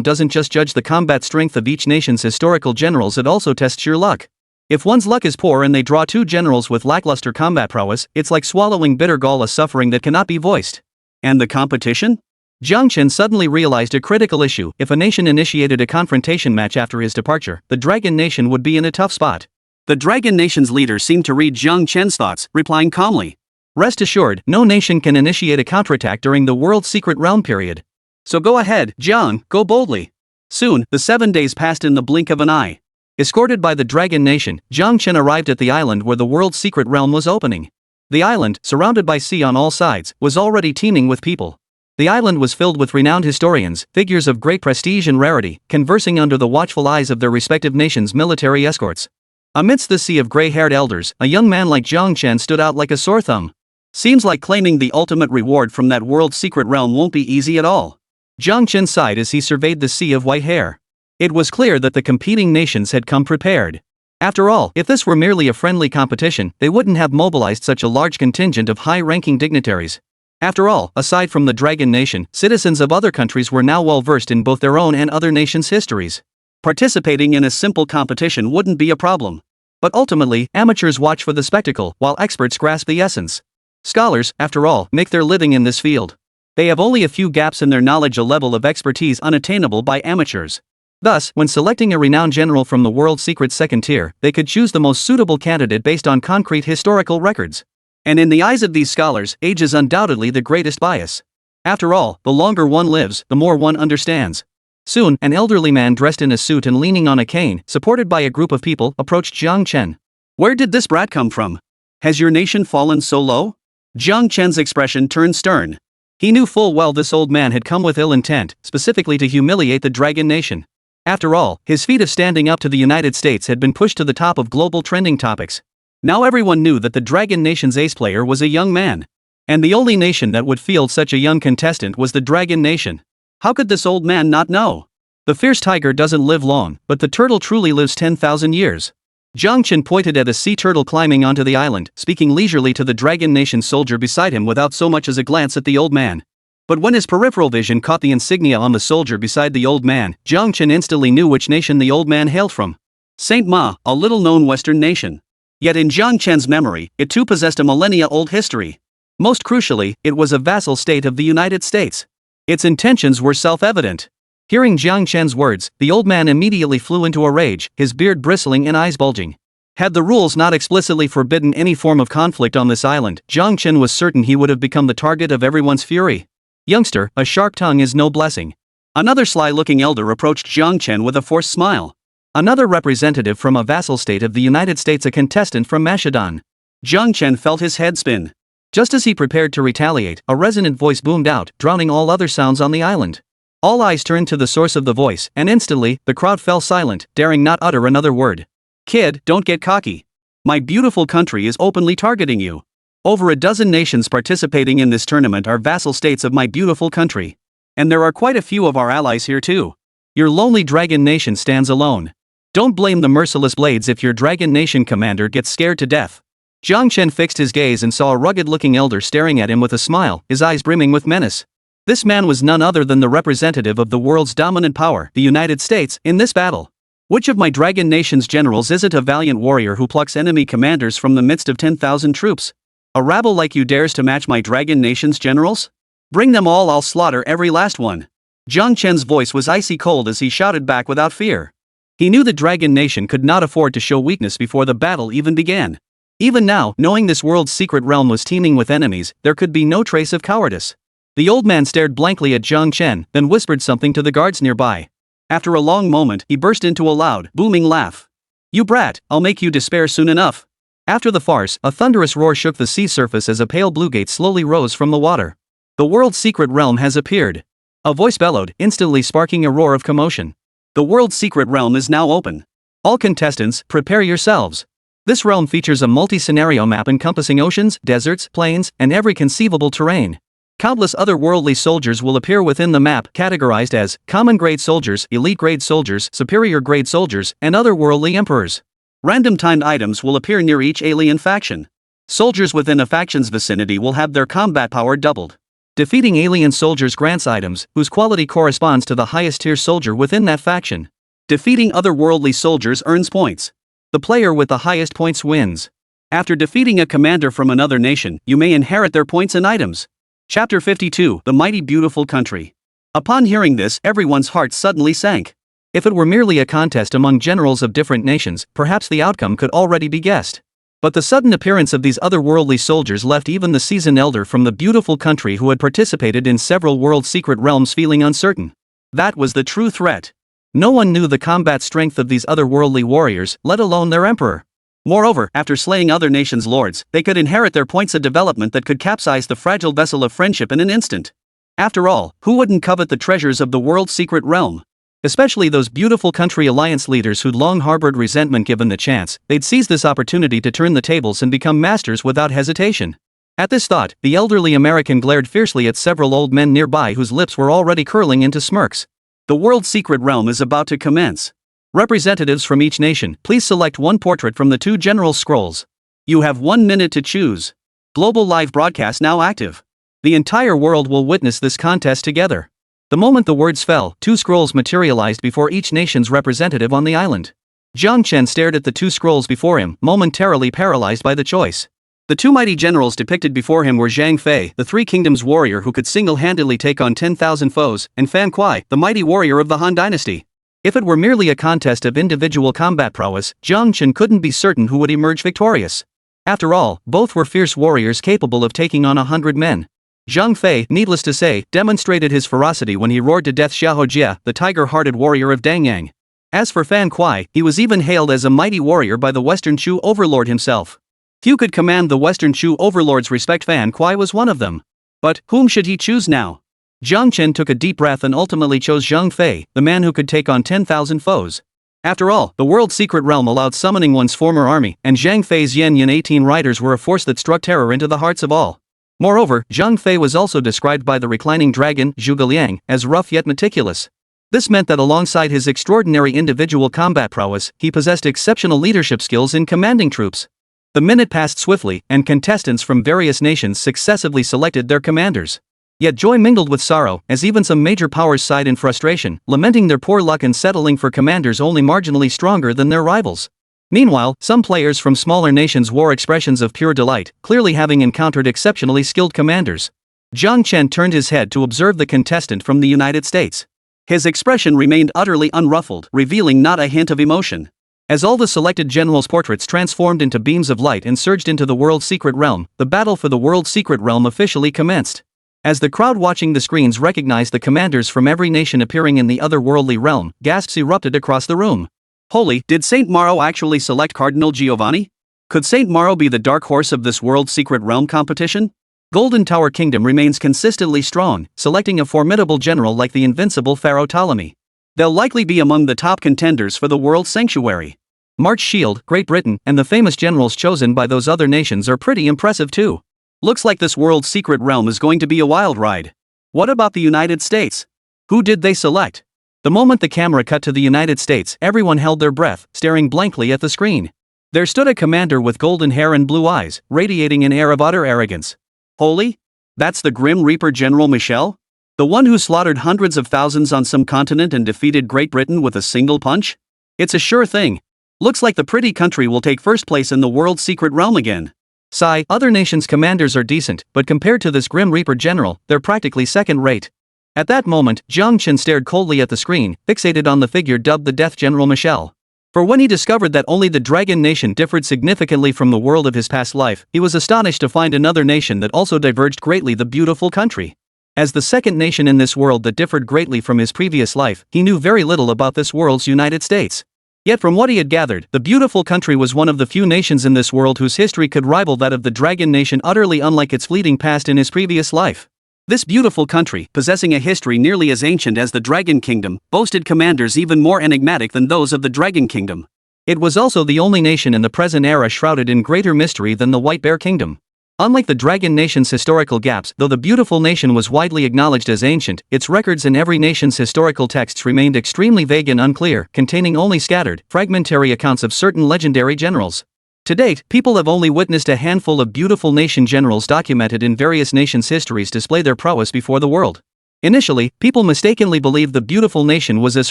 doesn't just judge the combat strength of each nation's historical generals, it also tests your luck. If one's luck is poor and they draw 2 generals with lackluster combat prowess, it's like swallowing bitter gall, a suffering that cannot be voiced. And the competition? Jiang Chen suddenly realized a critical issue. If a nation initiated a confrontation match after his departure, the Dragon Nation would be in a tough spot. The Dragon Nation's leader seemed to read Jiang Chen's thoughts, replying calmly. Rest assured, no nation can initiate a counterattack during the world's secret realm period. So go ahead, Jiang, go boldly. Soon, the 7 days passed in the blink of an eye. Escorted by the Dragon Nation, Jiang Chen arrived at the island where the world's secret realm was opening. The island, surrounded by sea on all sides, was already teeming with people. The island was filled with renowned historians, figures of great prestige and rarity, conversing under the watchful eyes of their respective nations' military escorts. Amidst the sea of gray-haired elders, a young man like Jiang Chen stood out like a sore thumb. Seems like claiming the ultimate reward from that world's secret realm won't be easy at all. Jiang Chen sighed as he surveyed the sea of white hair. It was clear that the competing nations had come prepared. After all, if this were merely a friendly competition, they wouldn't have mobilized such a large contingent of high-ranking dignitaries. After all, aside from the Dragon Nation, citizens of other countries were now well versed in both their own and other nations' histories. Participating in a simple competition wouldn't be a problem. But ultimately, amateurs watch for the spectacle, while experts grasp the essence. Scholars, after all, make their living in this field. They have only a few gaps in their knowledge, a level of expertise unattainable by amateurs. Thus, when selecting a renowned general from the world's secret second tier, they could choose the most suitable candidate based on concrete historical records. And in the eyes of these scholars, age is undoubtedly the greatest bias. After all, the longer one lives, the more one understands. Soon, an elderly man dressed in a suit and leaning on a cane, supported by a group of people, approached Jiang Chen. Where did this brat come from? Has your nation fallen so low? Jiang Chen's expression turned stern. He knew full well this old man had come with ill intent, specifically to humiliate the Dragon Nation. After all, his feat of standing up to the United States had been pushed to the top of global trending topics. Now everyone knew that the Dragon Nation's ace player was a young man. And the only nation that would field such a young contestant was the Dragon Nation. How could this old man not know? The fierce tiger doesn't live long, but the turtle truly lives 10,000 years. Jiang Chen pointed at a sea turtle climbing onto the island, speaking leisurely to the Dragon Nation soldier beside him without so much as a glance at the old man. But when his peripheral vision caught the insignia on the soldier beside the old man, Jiang Chen instantly knew which nation the old man hailed from. Saint Ma, a little-known Western nation. Yet in Jiang Chen's memory, it too possessed a millennia-old history. Most crucially, it was a vassal state of the United States. Its intentions were self-evident. Hearing Jiang Chen's words, the old man immediately flew into a rage, his beard bristling and eyes bulging. Had the rules not explicitly forbidden any form of conflict on this island, Jiang Chen was certain he would have become the target of everyone's fury. Youngster, a sharp tongue is no blessing. Another sly-looking elder approached Jiang Chen with a forced smile. Another representative from a vassal state of the United States, a contestant from Macedon. Jiang Chen felt his head spin. Just as he prepared to retaliate, a resonant voice boomed out, drowning all other sounds on the island. All eyes turned to the source of the voice, and instantly, the crowd fell silent, daring not utter another word. Kid, don't get cocky. My beautiful country is openly targeting you. Over a dozen nations participating in this tournament are vassal states of my beautiful country. And there are quite a few of our allies here too. Your lonely dragon nation stands alone. Don't blame the merciless blades if your dragon nation commander gets scared to death. Jiang Chen fixed his gaze and saw a rugged-looking elder staring at him with a smile, his eyes brimming with menace. This man was none other than the representative of the world's dominant power, the United States, in this battle. Which of my dragon nation's generals isn't a valiant warrior who plucks enemy commanders from the midst of 10,000 troops? A rabble like you dares to match my dragon nation's generals? Bring them all, I'll slaughter every last one. Jiang Chen's voice was icy cold as he shouted back without fear. He knew the dragon nation could not afford to show weakness before the battle even began. Even now, knowing this world's secret realm was teeming with enemies, there could be no trace of cowardice. The old man stared blankly at Jiang Chen, then whispered something to the guards nearby. After a long moment, he burst into a loud, booming laugh. You brat, I'll make you despair soon enough. After the farce, a thunderous roar shook the sea surface as a pale blue gate slowly rose from the water. The world's secret realm has appeared. A voice bellowed, instantly sparking a roar of commotion. The world's secret realm is now open. All contestants, prepare yourselves. This realm features a multi-scenario map encompassing oceans, deserts, plains, and every conceivable terrain. Countless otherworldly soldiers will appear within the map, categorized as common-grade soldiers, elite-grade soldiers, superior-grade soldiers, and otherworldly emperors. Random timed items will appear near each alien faction. Soldiers within a faction's vicinity will have their combat power doubled. Defeating alien soldiers grants items, whose quality corresponds to the highest tier soldier within that faction. Defeating otherworldly soldiers earns points. The player with the highest points wins. After defeating a commander from another nation, you may inherit their points and items. Chapter 52, The Mighty Beautiful Country. Upon hearing this, everyone's heart suddenly sank. If it were merely a contest among generals of different nations, perhaps the outcome could already be guessed. But the sudden appearance of these otherworldly soldiers left even the seasoned elder from the beautiful country who had participated in several world secret realms feeling uncertain. That was the true threat. No one knew the combat strength of these otherworldly warriors, let alone their emperor. Moreover, after slaying other nations' lords, they could inherit their points of development that could capsize the fragile vessel of friendship in an instant. After all, who wouldn't covet the treasures of the world's secret realm? Especially those beautiful country alliance leaders who'd long harbored resentment given the chance. They'd seize this opportunity to turn the tables and become masters without hesitation. At this thought, the elderly American glared fiercely at several old men nearby whose lips were already curling into smirks. The world's secret realm is about to commence. Representatives from each nation, please select one portrait from the 2 general scrolls. You have 1 minute to choose. Global live broadcast now active. The entire world will witness this contest together. The moment the words fell, 2 scrolls materialized before each nation's representative on the island. Jiang Chen stared at the 2 scrolls before him, momentarily paralyzed by the choice. The 2 mighty generals depicted before him were Zhang Fei, the 3 Kingdoms warrior who could single-handedly take on 10,000 foes, and Fan Kuai, the mighty warrior of the Han Dynasty. If it were merely a contest of individual combat prowess, Jiang Chen couldn't be certain who would emerge victorious. After all, both were fierce warriors capable of taking on 100 men. Zhang Fei, needless to say, demonstrated his ferocity when he roared to death Xiahou Jie, the tiger-hearted warrior of Dangyang. As for Fan Kuai, he was even hailed as a mighty warrior by the Western Chu overlord himself. Few could command the Western Chu overlord's respect. Fan Kuai was one of them. But whom should he choose now? Jiang Chen took a deep breath and ultimately chose Zhang Fei, the man who could take on 10,000 foes. After all, the world's secret realm allowed summoning one's former army, and Zhang Fei's Yan 18 riders were a force that struck terror into the hearts of all. Moreover, Zhang Fei was also described by the reclining dragon, Zhuge Liang, as rough yet meticulous. This meant that alongside his extraordinary individual combat prowess, he possessed exceptional leadership skills in commanding troops. The minute passed swiftly, and contestants from various nations successively selected their commanders. Yet joy mingled with sorrow, as even some major powers sighed in frustration, lamenting their poor luck and settling for commanders only marginally stronger than their rivals. Meanwhile, some players from smaller nations wore expressions of pure delight, clearly having encountered exceptionally skilled commanders. Jiang Chen turned his head to observe the contestant from the United States. His expression remained utterly unruffled, revealing not a hint of emotion. As all the selected generals' portraits transformed into beams of light and surged into the world's secret realm, the battle for the world's secret realm officially commenced. As the crowd watching the screens recognized the commanders from every nation appearing in the otherworldly realm, gasps erupted across the room. Holy, did Saint Mauro actually select Cardinal Giovanni? Could Saint Mauro be the dark horse of this world's secret realm competition? Golden Tower Kingdom remains consistently strong, selecting a formidable general like the invincible Pharaoh Ptolemy. They'll likely be among the top contenders for the world's sanctuary. March Shield, Great Britain, and the famous generals chosen by those other nations are pretty impressive too. Looks like this world's secret realm is going to be a wild ride. What about the United States? Who did they select? The moment the camera cut to the United States, everyone held their breath, staring blankly at the screen. There stood a commander with golden hair and blue eyes, radiating an air of utter arrogance. Holy? That's the Grim Reaper General Michel? The one who slaughtered hundreds of thousands on some continent and defeated Great Britain with a single punch? It's a sure thing. Looks like the pretty country will take first place in the world's secret realm again. Sigh, other nations' commanders are decent, but compared to this Grim Reaper general, they're practically second-rate. At that moment, Jiang Chen stared coldly at the screen, fixated on the figure dubbed the Death General Michel. For when he discovered that only the Dragon Nation differed significantly from the world of his past life, he was astonished to find another nation that also diverged greatly, the beautiful country. As the second nation in this world that differed greatly from his previous life, he knew very little about this world's United States. Yet from what he had gathered, the beautiful country was one of the few nations in this world whose history could rival that of the Dragon Nation, utterly unlike its fleeting past in his previous life. This beautiful country, possessing a history nearly as ancient as the Dragon Kingdom, boasted commanders even more enigmatic than those of the Dragon Kingdom. It was also the only nation in the present era shrouded in greater mystery than the White Bear Kingdom. Unlike the Dragon Nation's historical gaps, though the beautiful nation was widely acknowledged as ancient, its records in every nation's historical texts remained extremely vague and unclear, containing only scattered, fragmentary accounts of certain legendary generals. To date, people have only witnessed a handful of beautiful nation generals documented in various nations' histories display their prowess before the world. Initially, people mistakenly believed the beautiful nation was as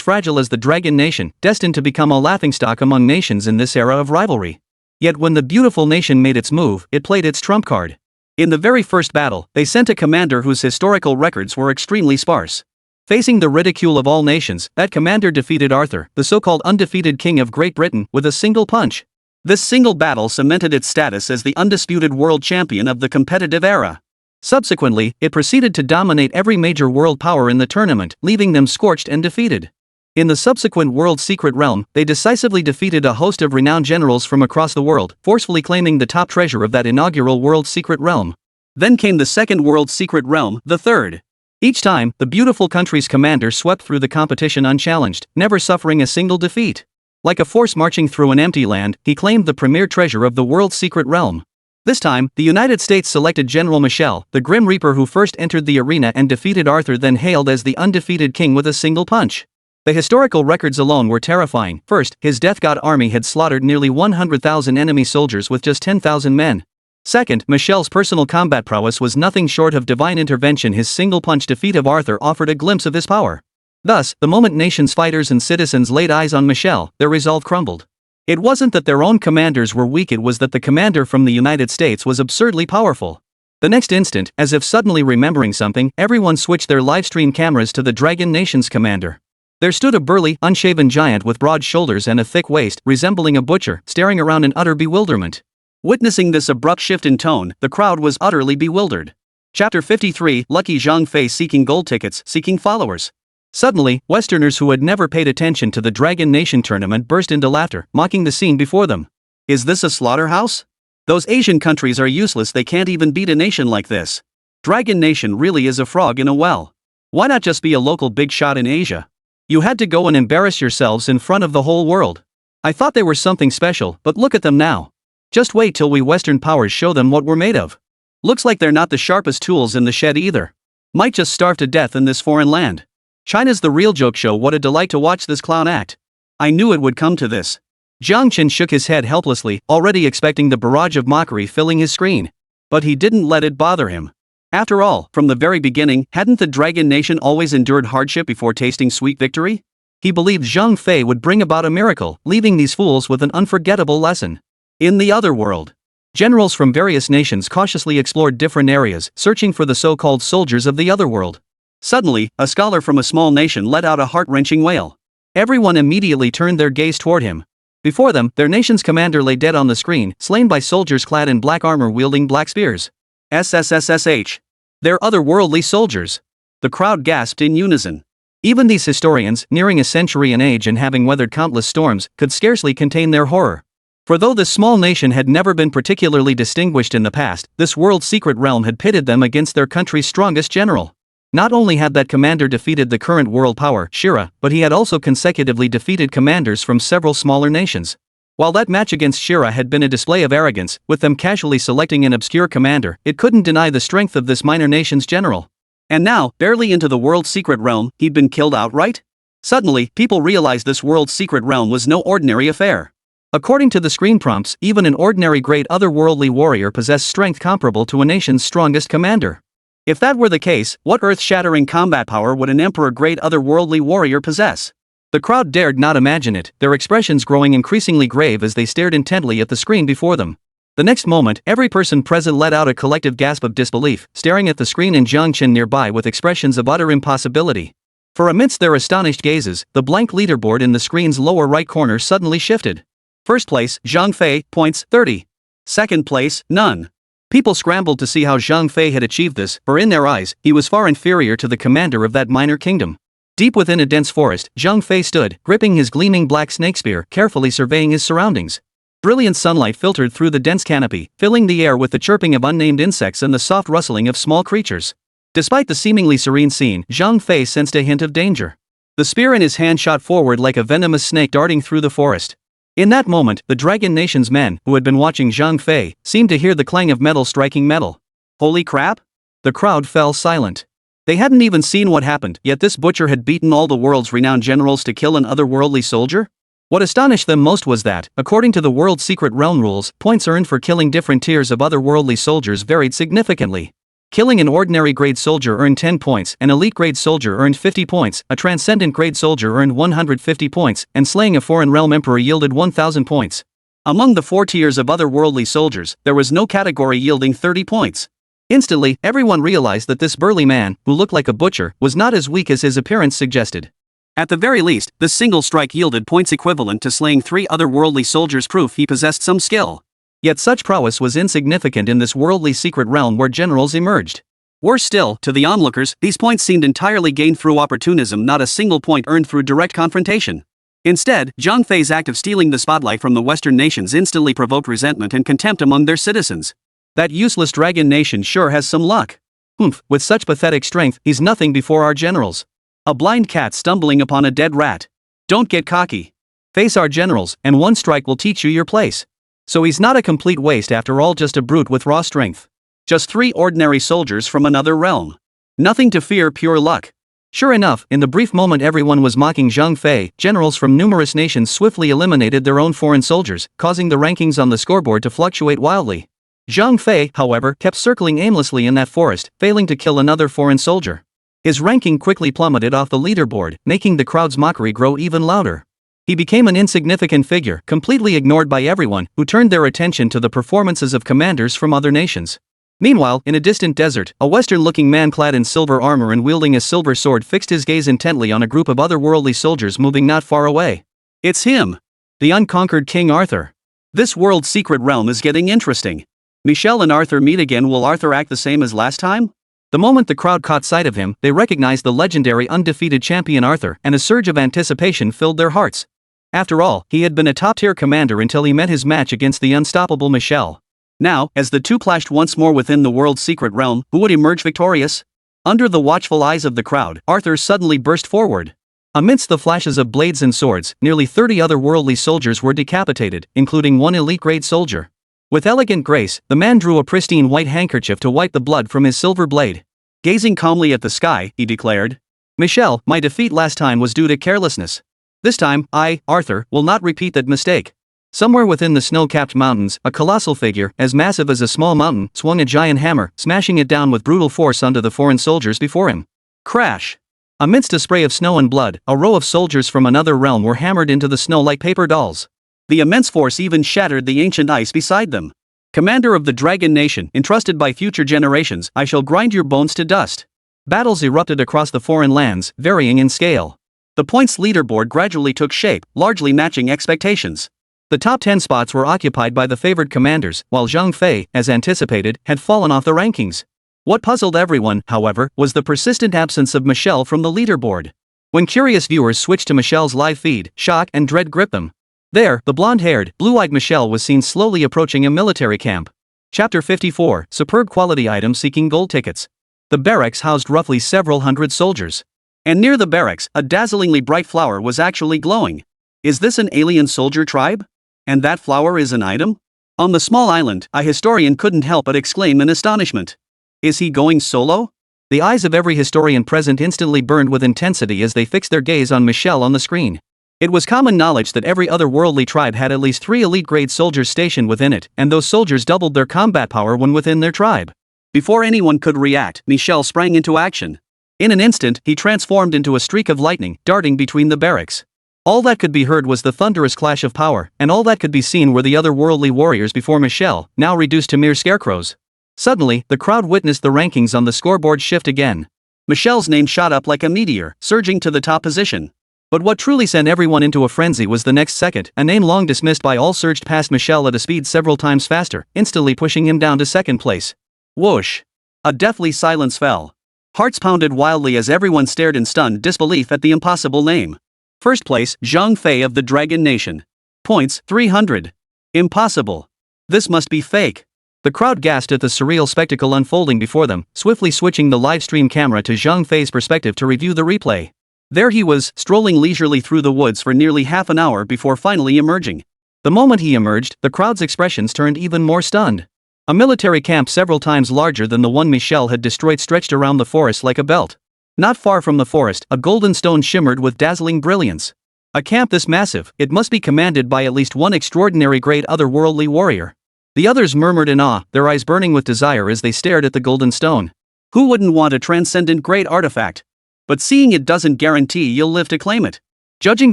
fragile as the Dragon Nation, destined to become a laughingstock among nations in this era of rivalry. Yet when the beautiful nation made its move, it played its trump card. In the very first battle, they sent a commander whose historical records were extremely sparse. Facing the ridicule of all nations, that commander defeated Arthur, the so-called undefeated king of Great Britain, with a single punch. This single battle cemented its status as the undisputed world champion of the competitive era. Subsequently, it proceeded to dominate every major world power in the tournament, leaving them scorched and defeated. In the subsequent world's secret realm, they decisively defeated a host of renowned generals from across the world, forcefully claiming the top treasure of that inaugural world's secret realm. Then came the second world's secret realm, the third. Each time, the beautiful country's commander swept through the competition unchallenged, never suffering a single defeat. Like a force marching through an empty land, he claimed the premier treasure of the world's secret realm. This time, the United States selected General Michel, the Grim Reaper who first entered the arena and defeated Arthur, then hailed as the undefeated king with a single punch. The historical records alone were terrifying. First, his death god army had slaughtered nearly 100,000 enemy soldiers with just 10,000 men. Second, Michel's personal combat prowess was nothing short of divine intervention. His single-punch defeat of Arthur offered a glimpse of his power. Thus, the moment nations' fighters and citizens laid eyes on Michel, their resolve crumbled. It wasn't that their own commanders were weak, it was that the commander from the United States was absurdly powerful. The next instant, as if suddenly remembering something, everyone switched their livestream cameras to the Dragon Nation's commander. There stood a burly, unshaven giant with broad shoulders and a thick waist, resembling a butcher, staring around in utter bewilderment. Witnessing this abrupt shift in tone, the crowd was utterly bewildered. Chapter 53, Lucky Zhang Fei seeking gold tickets, seeking followers. Suddenly, Westerners who had never paid attention to the Dragon Nation tournament burst into laughter, mocking the scene before them. Is this a slaughterhouse? Those Asian countries are useless, they can't even beat a nation like this. Dragon Nation really is a frog in a well. Why not just be a local big shot in Asia? You had to go and embarrass yourselves in front of the whole world. I thought they were something special, but look at them now. Just wait till we Western powers show them what we're made of. Looks like they're not the sharpest tools in the shed either. Might just starve to death in this foreign land. China's the real joke show. What a delight to watch this clown act. I knew it would come to this. Jiang Chen shook his head helplessly, already expecting the barrage of mockery filling his screen. But he didn't let it bother him. After all, from the very beginning, hadn't the Dragon Nation always endured hardship before tasting sweet victory? He believed Zhang Fei would bring about a miracle, leaving these fools with an unforgettable lesson. In the other world, generals from various nations cautiously explored different areas, searching for the so-called soldiers of the other world. Suddenly, a scholar from a small nation let out a heart-wrenching wail. Everyone immediately turned their gaze toward him. Before them, their nation's commander lay dead on the screen, slain by soldiers clad in black armor wielding black spears. SSSSH. They're otherworldly soldiers. The crowd gasped in unison. Even these historians, nearing a century in age and having weathered countless storms, could scarcely contain their horror. For though this small nation had never been particularly distinguished in the past, this world's secret realm had pitted them against their country's strongest general. Not only had that commander defeated the current world power, Shira, but he had also consecutively defeated commanders from several smaller nations. While that match against Shira had been a display of arrogance, with them casually selecting an obscure commander, it couldn't deny the strength of this minor nation's general. And now, barely into the world's secret realm, he'd been killed outright? Suddenly, people realized this world's secret realm was no ordinary affair. According to the screen prompts, even an ordinary great otherworldly warrior possessed strength comparable to a nation's strongest commander. If that were the case, what earth-shattering combat power would an emperor-grade otherworldly warrior possess? The crowd dared not imagine it, their expressions growing increasingly grave as they stared intently at the screen before them. The next moment, every person present let out a collective gasp of disbelief, staring at the screen and Jiang Chen nearby with expressions of utter impossibility. For amidst their astonished gazes, the blank leaderboard in the screen's lower right corner suddenly shifted. First place, Zhang Fei, points, 30. Second place, none. People scrambled to see how Zhang Fei had achieved this, for in their eyes, he was far inferior to the commander of that minor kingdom. Deep within a dense forest, Zhang Fei stood, gripping his gleaming black snake spear, carefully surveying his surroundings. Brilliant sunlight filtered through the dense canopy, filling the air with the chirping of unnamed insects and the soft rustling of small creatures. Despite the seemingly serene scene, Zhang Fei sensed a hint of danger. The spear in his hand shot forward like a venomous snake darting through the forest. In that moment, the Dragon Nation's men, who had been watching Zhang Fei, seemed to hear the clang of metal striking metal. Holy crap! The crowd fell silent. They hadn't even seen what happened, yet this butcher had beaten all the world's renowned generals to kill an otherworldly soldier? What astonished them most was that, according to the world's secret realm rules, points earned for killing different tiers of otherworldly soldiers varied significantly. Killing an ordinary grade soldier earned 10 points, an elite grade soldier earned 50 points, a transcendent grade soldier earned 150 points, and slaying a foreign realm emperor yielded 1000 points. Among the 4 tiers of otherworldly soldiers, there was no category yielding 30 points. Instantly, everyone realized that this burly man, who looked like a butcher, was not as weak as his appearance suggested. At the very least, this single strike yielded points equivalent to slaying 3 otherworldly soldiers, proof he possessed some skill. Yet such prowess was insignificant in this worldly secret realm where generals emerged. Worse still, to the onlookers, these points seemed entirely gained through opportunism, not a single point earned through direct confrontation. Instead, Zhang Fei's act of stealing the spotlight from the Western nations instantly provoked resentment and contempt among their citizens. That useless dragon nation sure has some luck. Humph, with such pathetic strength, he's nothing before our generals. A blind cat stumbling upon a dead rat. Don't get cocky. Face our generals, and one strike will teach you your place. So he's not a complete waste after all, just a brute with raw strength. Just 3 ordinary soldiers from another realm. Nothing to fear, pure luck. Sure enough, in the brief moment everyone was mocking Zhang Fei, generals from numerous nations swiftly eliminated their own foreign soldiers, causing the rankings on the scoreboard to fluctuate wildly. Zhang Fei, however, kept circling aimlessly in that forest, failing to kill another foreign soldier. His ranking quickly plummeted off the leaderboard, making the crowd's mockery grow even louder. He became an insignificant figure, completely ignored by everyone, who turned their attention to the performances of commanders from other nations. Meanwhile, in a distant desert, a Western-looking man clad in silver armor and wielding a silver sword fixed his gaze intently on a group of otherworldly soldiers moving not far away. It's him! The unconquered King Arthur. This world's secret realm is getting interesting. Michelle and Arthur meet again. Will Arthur act the same as last time? The moment the crowd caught sight of him, they recognized the legendary undefeated champion Arthur, and a surge of anticipation filled their hearts. After all, he had been a top-tier commander until he met his match against the unstoppable Michelle. Now, as the two clashed once more within the world's secret realm, who would emerge victorious? Under the watchful eyes of the crowd, Arthur suddenly burst forward. Amidst the flashes of blades and swords, nearly 30 otherworldly soldiers were decapitated, including 1 elite-grade soldier. With elegant grace, the man drew a pristine white handkerchief to wipe the blood from his silver blade. Gazing calmly at the sky, he declared, "Michelle, my defeat last time was due to carelessness. This time, I, Arthur, will not repeat that mistake." Somewhere within the snow-capped mountains, a colossal figure, as massive as a small mountain, swung a giant hammer, smashing it down with brutal force onto the foreign soldiers before him. Crash! Amidst a spray of snow and blood, a row of soldiers from another realm were hammered into the snow like paper dolls. The immense force even shattered the ancient ice beside them. "Commander of the Dragon Nation, entrusted by future generations, I shall grind your bones to dust." Battles erupted across the foreign lands, varying in scale. The points leaderboard gradually took shape, largely matching expectations. The top 10 spots were occupied by the favored commanders, while Zhang Fei, as anticipated, had fallen off the rankings. What puzzled everyone, however, was the persistent absence of Michelle from the leaderboard. When curious viewers switched to Michelle's live feed, shock and dread gripped them. There, the blonde-haired, blue-eyed Michelle was seen slowly approaching a military camp. Chapter 54, Superb Quality Item Seeking Gold Tickets. The barracks housed roughly several hundred soldiers. And near the barracks, a dazzlingly bright flower was actually glowing. Is this an alien soldier tribe? And that flower is an item? On the small island, a historian couldn't help but exclaim in astonishment. Is he going solo? The eyes of every historian present instantly burned with intensity as they fixed their gaze on Michelle on the screen. It was common knowledge that every other worldly tribe had at least 3 elite-grade soldiers stationed within it, and those soldiers doubled their combat power when within their tribe. Before anyone could react, Michelle sprang into action. In an instant, he transformed into a streak of lightning, darting between the barracks. All that could be heard was the thunderous clash of power, and all that could be seen were the other worldly warriors before Michelle, now reduced to mere scarecrows. Suddenly, the crowd witnessed the rankings on the scoreboard shift again. Michelle's name shot up like a meteor, surging to the top position. But what truly sent everyone into a frenzy was the next second, a name long dismissed by all surged past Michelle at a speed several times faster, instantly pushing him down to second place. Whoosh! A deathly silence fell. Hearts pounded wildly as everyone stared in stunned disbelief at the impossible name. First place, Zhang Fei of the Dragon Nation. Points, 300. Impossible. This must be fake. The crowd gasped at the surreal spectacle unfolding before them, swiftly switching the live stream camera to Zhang Fei's perspective to review the replay. There he was, strolling leisurely through the woods for nearly half an hour before finally emerging. The moment he emerged, the crowd's expressions turned even more stunned. A military camp several times larger than the one Michelle had destroyed stretched around the forest like a belt. Not far from the forest, a golden stone shimmered with dazzling brilliance. A camp this massive, it must be commanded by at least one extraordinary great otherworldly warrior. The others murmured in awe, their eyes burning with desire as they stared at the golden stone. Who wouldn't want a transcendent great artifact? But seeing it doesn't guarantee you'll live to claim it. Judging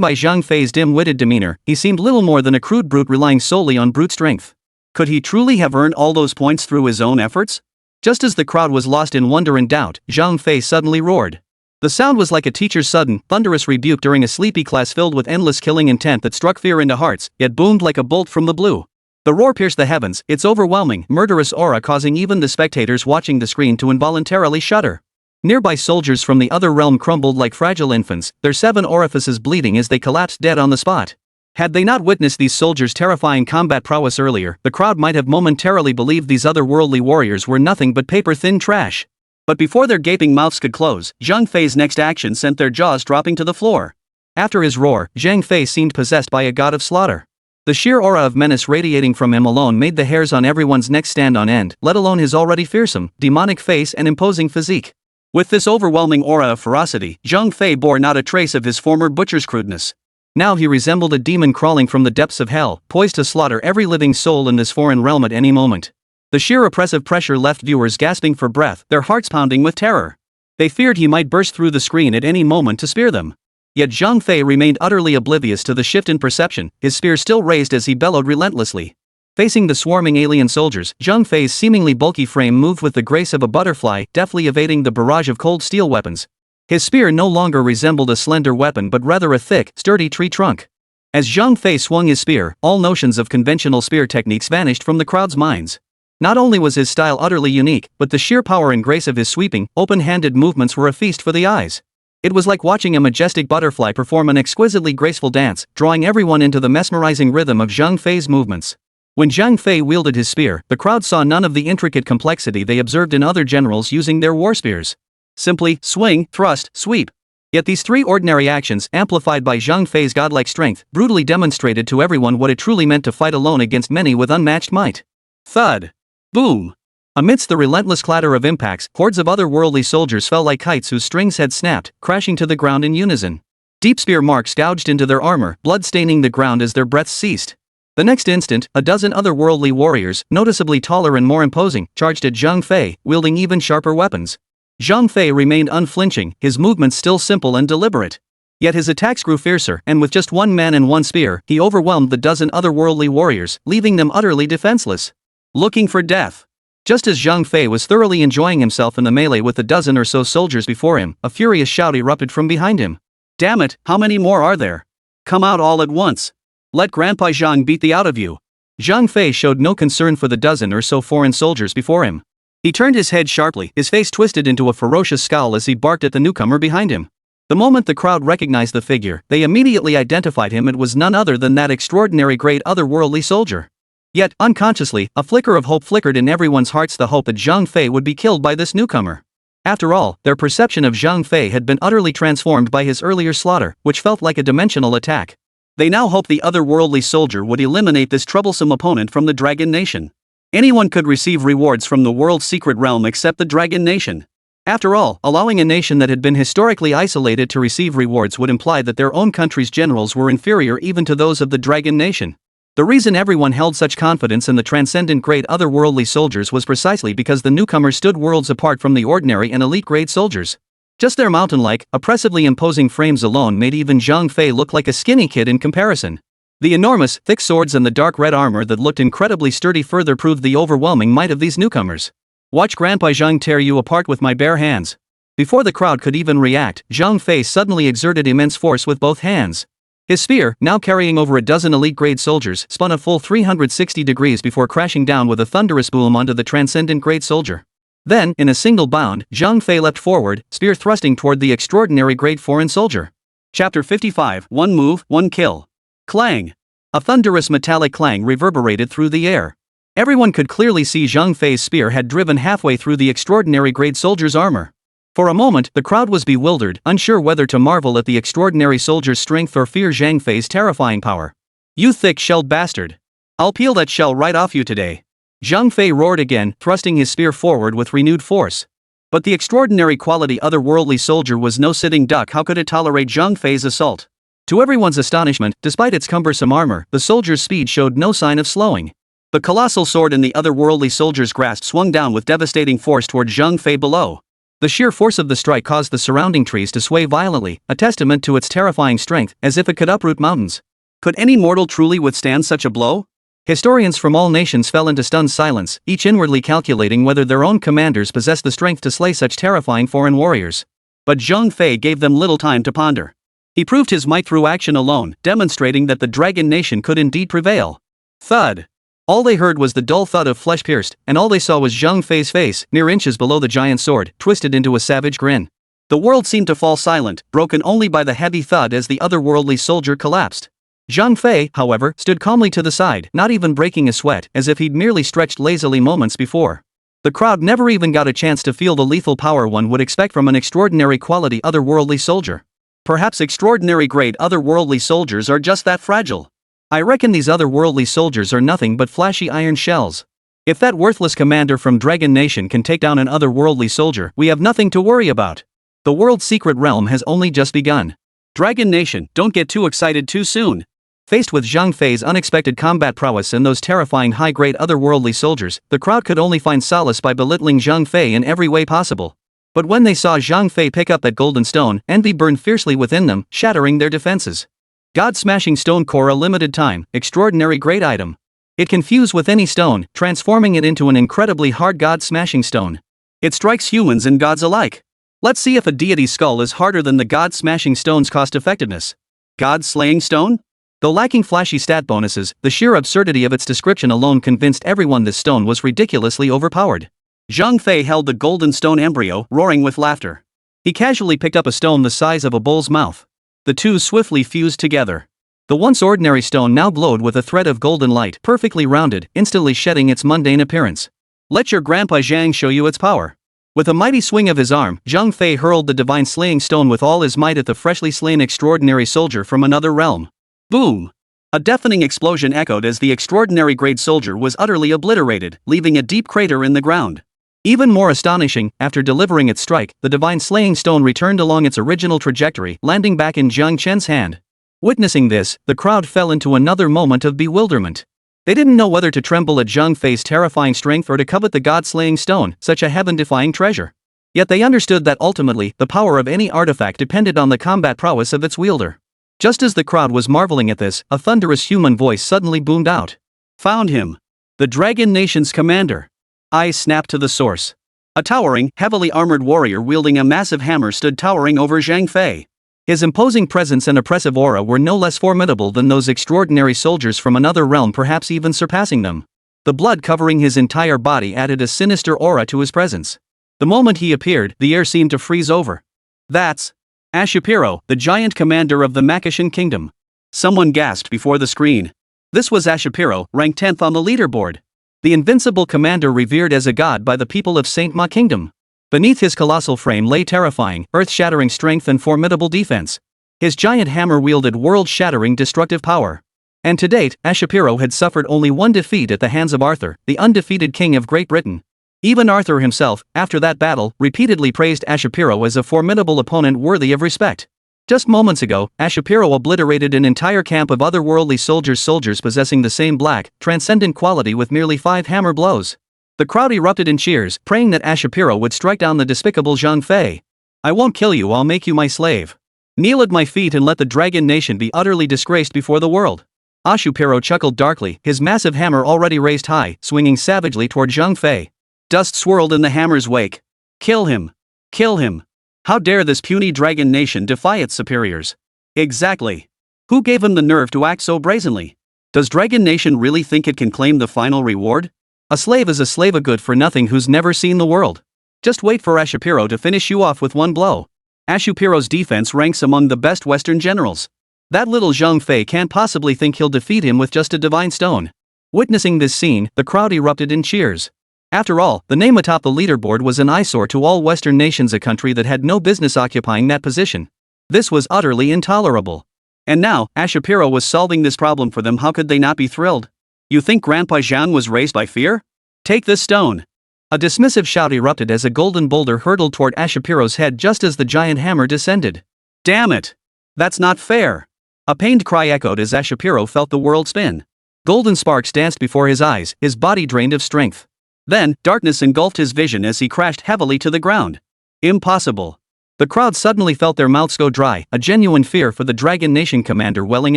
by Zhang Fei's dim-witted demeanor, he seemed little more than a crude brute relying solely on brute strength. Could he truly have earned all those points through his own efforts? Just as the crowd was lost in wonder and doubt, Zhang Fei suddenly roared. The sound was like a teacher's sudden, thunderous rebuke during a sleepy class filled with endless killing intent that struck fear into hearts, yet boomed like a bolt from the blue. The roar pierced the heavens, its overwhelming, murderous aura causing even the spectators watching the screen to involuntarily shudder. Nearby soldiers from the other realm crumbled like fragile infants, their 7 orifices bleeding as they collapsed dead on the spot. Had they not witnessed these soldiers' terrifying combat prowess earlier, the crowd might have momentarily believed these otherworldly warriors were nothing but paper-thin trash. But before their gaping mouths could close, Zhang Fei's next action sent their jaws dropping to the floor. After his roar, Zhang Fei seemed possessed by a god of slaughter. The sheer aura of menace radiating from him alone made the hairs on everyone's neck stand on end, let alone his already fearsome, demonic face and imposing physique. With this overwhelming aura of ferocity, Zhang Fei bore not a trace of his former butcher's crudeness. Now he resembled a demon crawling from the depths of hell, poised to slaughter every living soul in this foreign realm at any moment. The sheer oppressive pressure left viewers gasping for breath, their hearts pounding with terror. They feared he might burst through the screen at any moment to spear them. Yet Zhang Fei remained utterly oblivious to the shift in perception, his spear still raised as he bellowed relentlessly. Facing the swarming alien soldiers, Zhang Fei's seemingly bulky frame moved with the grace of a butterfly, deftly evading the barrage of cold steel weapons. His spear no longer resembled a slender weapon but rather a thick, sturdy tree trunk. As Zhang Fei swung his spear, all notions of conventional spear techniques vanished from the crowd's minds. Not only was his style utterly unique, but the sheer power and grace of his sweeping, open-handed movements were a feast for the eyes. It was like watching a majestic butterfly perform an exquisitely graceful dance, drawing everyone into the mesmerizing rhythm of Zhang Fei's movements. When Zhang Fei wielded his spear, the crowd saw none of the intricate complexity they observed in other generals using their war spears. Simply, swing, thrust, sweep. Yet these 3 ordinary actions, amplified by Zhang Fei's godlike strength, brutally demonstrated to everyone what it truly meant to fight alone against many with unmatched might. Thud. Boom. Amidst the relentless clatter of impacts, hordes of otherworldly soldiers fell like kites whose strings had snapped, crashing to the ground in unison. Deep spear marks gouged into their armor, blood staining the ground as their breaths ceased. The next instant, a dozen otherworldly warriors, noticeably taller and more imposing, charged at Zhang Fei, wielding even sharper weapons. Zhang Fei remained unflinching, his movements still simple and deliberate. Yet his attacks grew fiercer, and with just 1 man and 1 spear, he overwhelmed the dozen otherworldly warriors, leaving them utterly defenseless. Looking for death. Just as Zhang Fei was thoroughly enjoying himself in the melee with the dozen or so soldiers before him, a furious shout erupted from behind him. Damn it, how many more are there? Come out all at once. Let Grandpa Jiang beat the out of you. Zhang Fei showed no concern for the dozen or so foreign soldiers before him. He turned his head sharply, his face twisted into a ferocious scowl as he barked at the newcomer behind him. The moment the crowd recognized the figure, they immediately identified him. It was none other than that extraordinary great otherworldly soldier. Yet, unconsciously, a flicker of hope flickered in everyone's hearts, the hope that Zhang Fei would be killed by this newcomer. After all, their perception of Zhang Fei had been utterly transformed by his earlier slaughter, which felt like a dimensional attack. They now hoped the otherworldly soldier would eliminate this troublesome opponent from the Dragon Nation. Anyone could receive rewards from the world's secret realm except the Dragon Nation. After all, allowing a nation that had been historically isolated to receive rewards would imply that their own country's generals were inferior even to those of the Dragon Nation. The reason everyone held such confidence in the transcendent great otherworldly soldiers was precisely because the newcomers stood worlds apart from the ordinary and elite grade soldiers. Just their mountain-like, oppressively imposing frames alone made even Zhang Fei look like a skinny kid in comparison. The enormous, thick swords and the dark red armor that looked incredibly sturdy further proved the overwhelming might of these newcomers. Watch Grandpa Jiang tear you apart with my bare hands. Before the crowd could even react, Zhang Fei suddenly exerted immense force with both hands. His spear, now carrying over a dozen elite-grade soldiers, spun a full 360 degrees before crashing down with a thunderous boom onto the transcendent great soldier. Then, in a single bound, Zhang Fei leapt forward, spear thrusting toward the extraordinary great foreign soldier. Chapter 55, One Move, One Kill. Clang! A thunderous metallic clang reverberated through the air. Everyone could clearly see Zhang Fei's spear had driven halfway through the extraordinary great soldier's armor. For a moment, the crowd was bewildered, unsure whether to marvel at the extraordinary soldier's strength or fear Zhang Fei's terrifying power. "You thick-shelled bastard! I'll peel that shell right off you today!" Zhang Fei roared again, thrusting his spear forward with renewed force. But the extraordinary quality otherworldly soldier was no sitting duck. How could it tolerate Zhang Fei's assault? To everyone's astonishment, despite its cumbersome armor, the soldier's speed showed no sign of slowing. The colossal sword in the otherworldly soldier's grasp swung down with devastating force toward Zhang Fei below. The sheer force of the strike caused the surrounding trees to sway violently, a testament to its terrifying strength, as if it could uproot mountains. Could any mortal truly withstand such a blow? Historians from all nations fell into stunned silence, each inwardly calculating whether their own commanders possessed the strength to slay such terrifying foreign warriors. But Zhang Fei gave them little time to ponder. He proved his might through action alone, demonstrating that the Dragon Nation could indeed prevail. Thud! All they heard was the dull thud of flesh pierced, and all they saw was Zhang Fei's face, mere inches below the giant sword, twisted into a savage grin. The world seemed to fall silent, broken only by the heavy thud as the otherworldly soldier collapsed. Zhang Fei, however, stood calmly to the side, not even breaking a sweat, as if he'd merely stretched lazily moments before. The crowd never even got a chance to feel the lethal power one would expect from an extraordinary quality otherworldly soldier. Perhaps extraordinary great otherworldly soldiers are just that fragile. I reckon these otherworldly soldiers are nothing but flashy iron shells. If that worthless commander from Dragon Nation can take down an otherworldly soldier, we have nothing to worry about. The world's secret realm has only just begun. Dragon Nation, don't get too excited too soon. Faced with Zhang Fei's unexpected combat prowess and those terrifying high-grade otherworldly soldiers, the crowd could only find solace by belittling Zhang Fei in every way possible. But when they saw Zhang Fei pick up that golden stone, envy burned fiercely within them, shattering their defenses. God-smashing stone core, a limited time, extraordinary great item. It can fuse with any stone, transforming it into an incredibly hard god-smashing stone. It strikes humans and gods alike. Let's see if a deity's skull is harder than the god-smashing stone's cost-effectiveness. God-slaying stone? Though lacking flashy stat bonuses, the sheer absurdity of its description alone convinced everyone this stone was ridiculously overpowered. Zhang Fei held the golden stone embryo, roaring with laughter. He casually picked up a stone the size of a bull's mouth. The two swiftly fused together. The once ordinary stone now glowed with a thread of golden light, perfectly rounded, instantly shedding its mundane appearance. Let your Grandpa Jiang show you its power. With a mighty swing of his arm, Zhang Fei hurled the divine slaying stone with all his might at the freshly slain extraordinary soldier from another realm. Boom! A deafening explosion echoed as the extraordinary great soldier was utterly obliterated, leaving a deep crater in the ground. Even more astonishing, after delivering its strike, the divine slaying stone returned along its original trajectory, landing back in Jiang Chen's hand. Witnessing this, the crowd fell into another moment of bewilderment. They didn't know whether to tremble at Zhang Fei's terrifying strength or to covet the god-slaying stone, such a heaven-defying treasure. Yet they understood that ultimately, the power of any artifact depended on the combat prowess of its wielder. Just as the crowd was marveling at this, a thunderous human voice suddenly boomed out. Found him! The Dragon Nation's commander! Eyes snapped to the source. A towering, heavily armored warrior wielding a massive hammer stood towering over Zhang Fei. His imposing presence and oppressive aura were no less formidable than those extraordinary soldiers from another realm, perhaps even surpassing them. The blood covering his entire body added a sinister aura to his presence. The moment he appeared, the air seemed to freeze over. That's Ashapiro, the giant commander of the Makishan kingdom. Someone gasped before the screen. This was Ashapiro, ranked 10th on the leaderboard. The invincible commander revered as a god by the people of Saint Ma Kingdom. Beneath his colossal frame lay terrifying, earth-shattering strength and formidable defense. His giant hammer wielded world-shattering destructive power. And to date, Ashapiro had suffered only one defeat at the hands of Arthur, the undefeated king of Great Britain. Even Arthur himself, after that battle, repeatedly praised Ashapiro as a formidable opponent worthy of respect. Just moments ago, Ashapiro obliterated an entire camp of otherworldly soldiers possessing the same black, transcendent quality with merely 5 hammer blows. The crowd erupted in cheers, praying that Ashapiro would strike down the despicable Zhang Fei. "I won't kill you, I'll make you my slave. Kneel at my feet and let the dragon nation be utterly disgraced before the world." Ashapiro chuckled darkly, his massive hammer already raised high, swinging savagely toward Zhang Fei. Dust swirled in the hammer's wake. "Kill him! Kill him! How dare this puny dragon nation defy its superiors?" Exactly. Who gave him the nerve to act so brazenly? Does Dragon Nation really think it can claim the final reward? A slave is a slave, a good for nothing who's never seen the world. Just wait for Ashapiro to finish you off with one blow. Ashapiro's defense ranks among the best Western generals. That little Zhang Fei can't possibly think he'll defeat him with just a divine stone. Witnessing this scene, the crowd erupted in cheers. After all, the name atop the leaderboard was an eyesore to all Western nations, a country that had no business occupying that position. This was utterly intolerable. And now, Ashapiro was solving this problem for them. How could they not be thrilled? You think Grandpa Jiang was raised by fear? Take this stone. A dismissive shout erupted as a golden boulder hurtled toward Ashapiro's head just as the giant hammer descended. Damn it! That's not fair! A pained cry echoed as Ashapiro felt the world spin. Golden sparks danced before his eyes, his body drained of strength. Then, darkness engulfed his vision as he crashed heavily to the ground. Impossible. The crowd suddenly felt their mouths go dry, a genuine fear for the Dragon Nation commander welling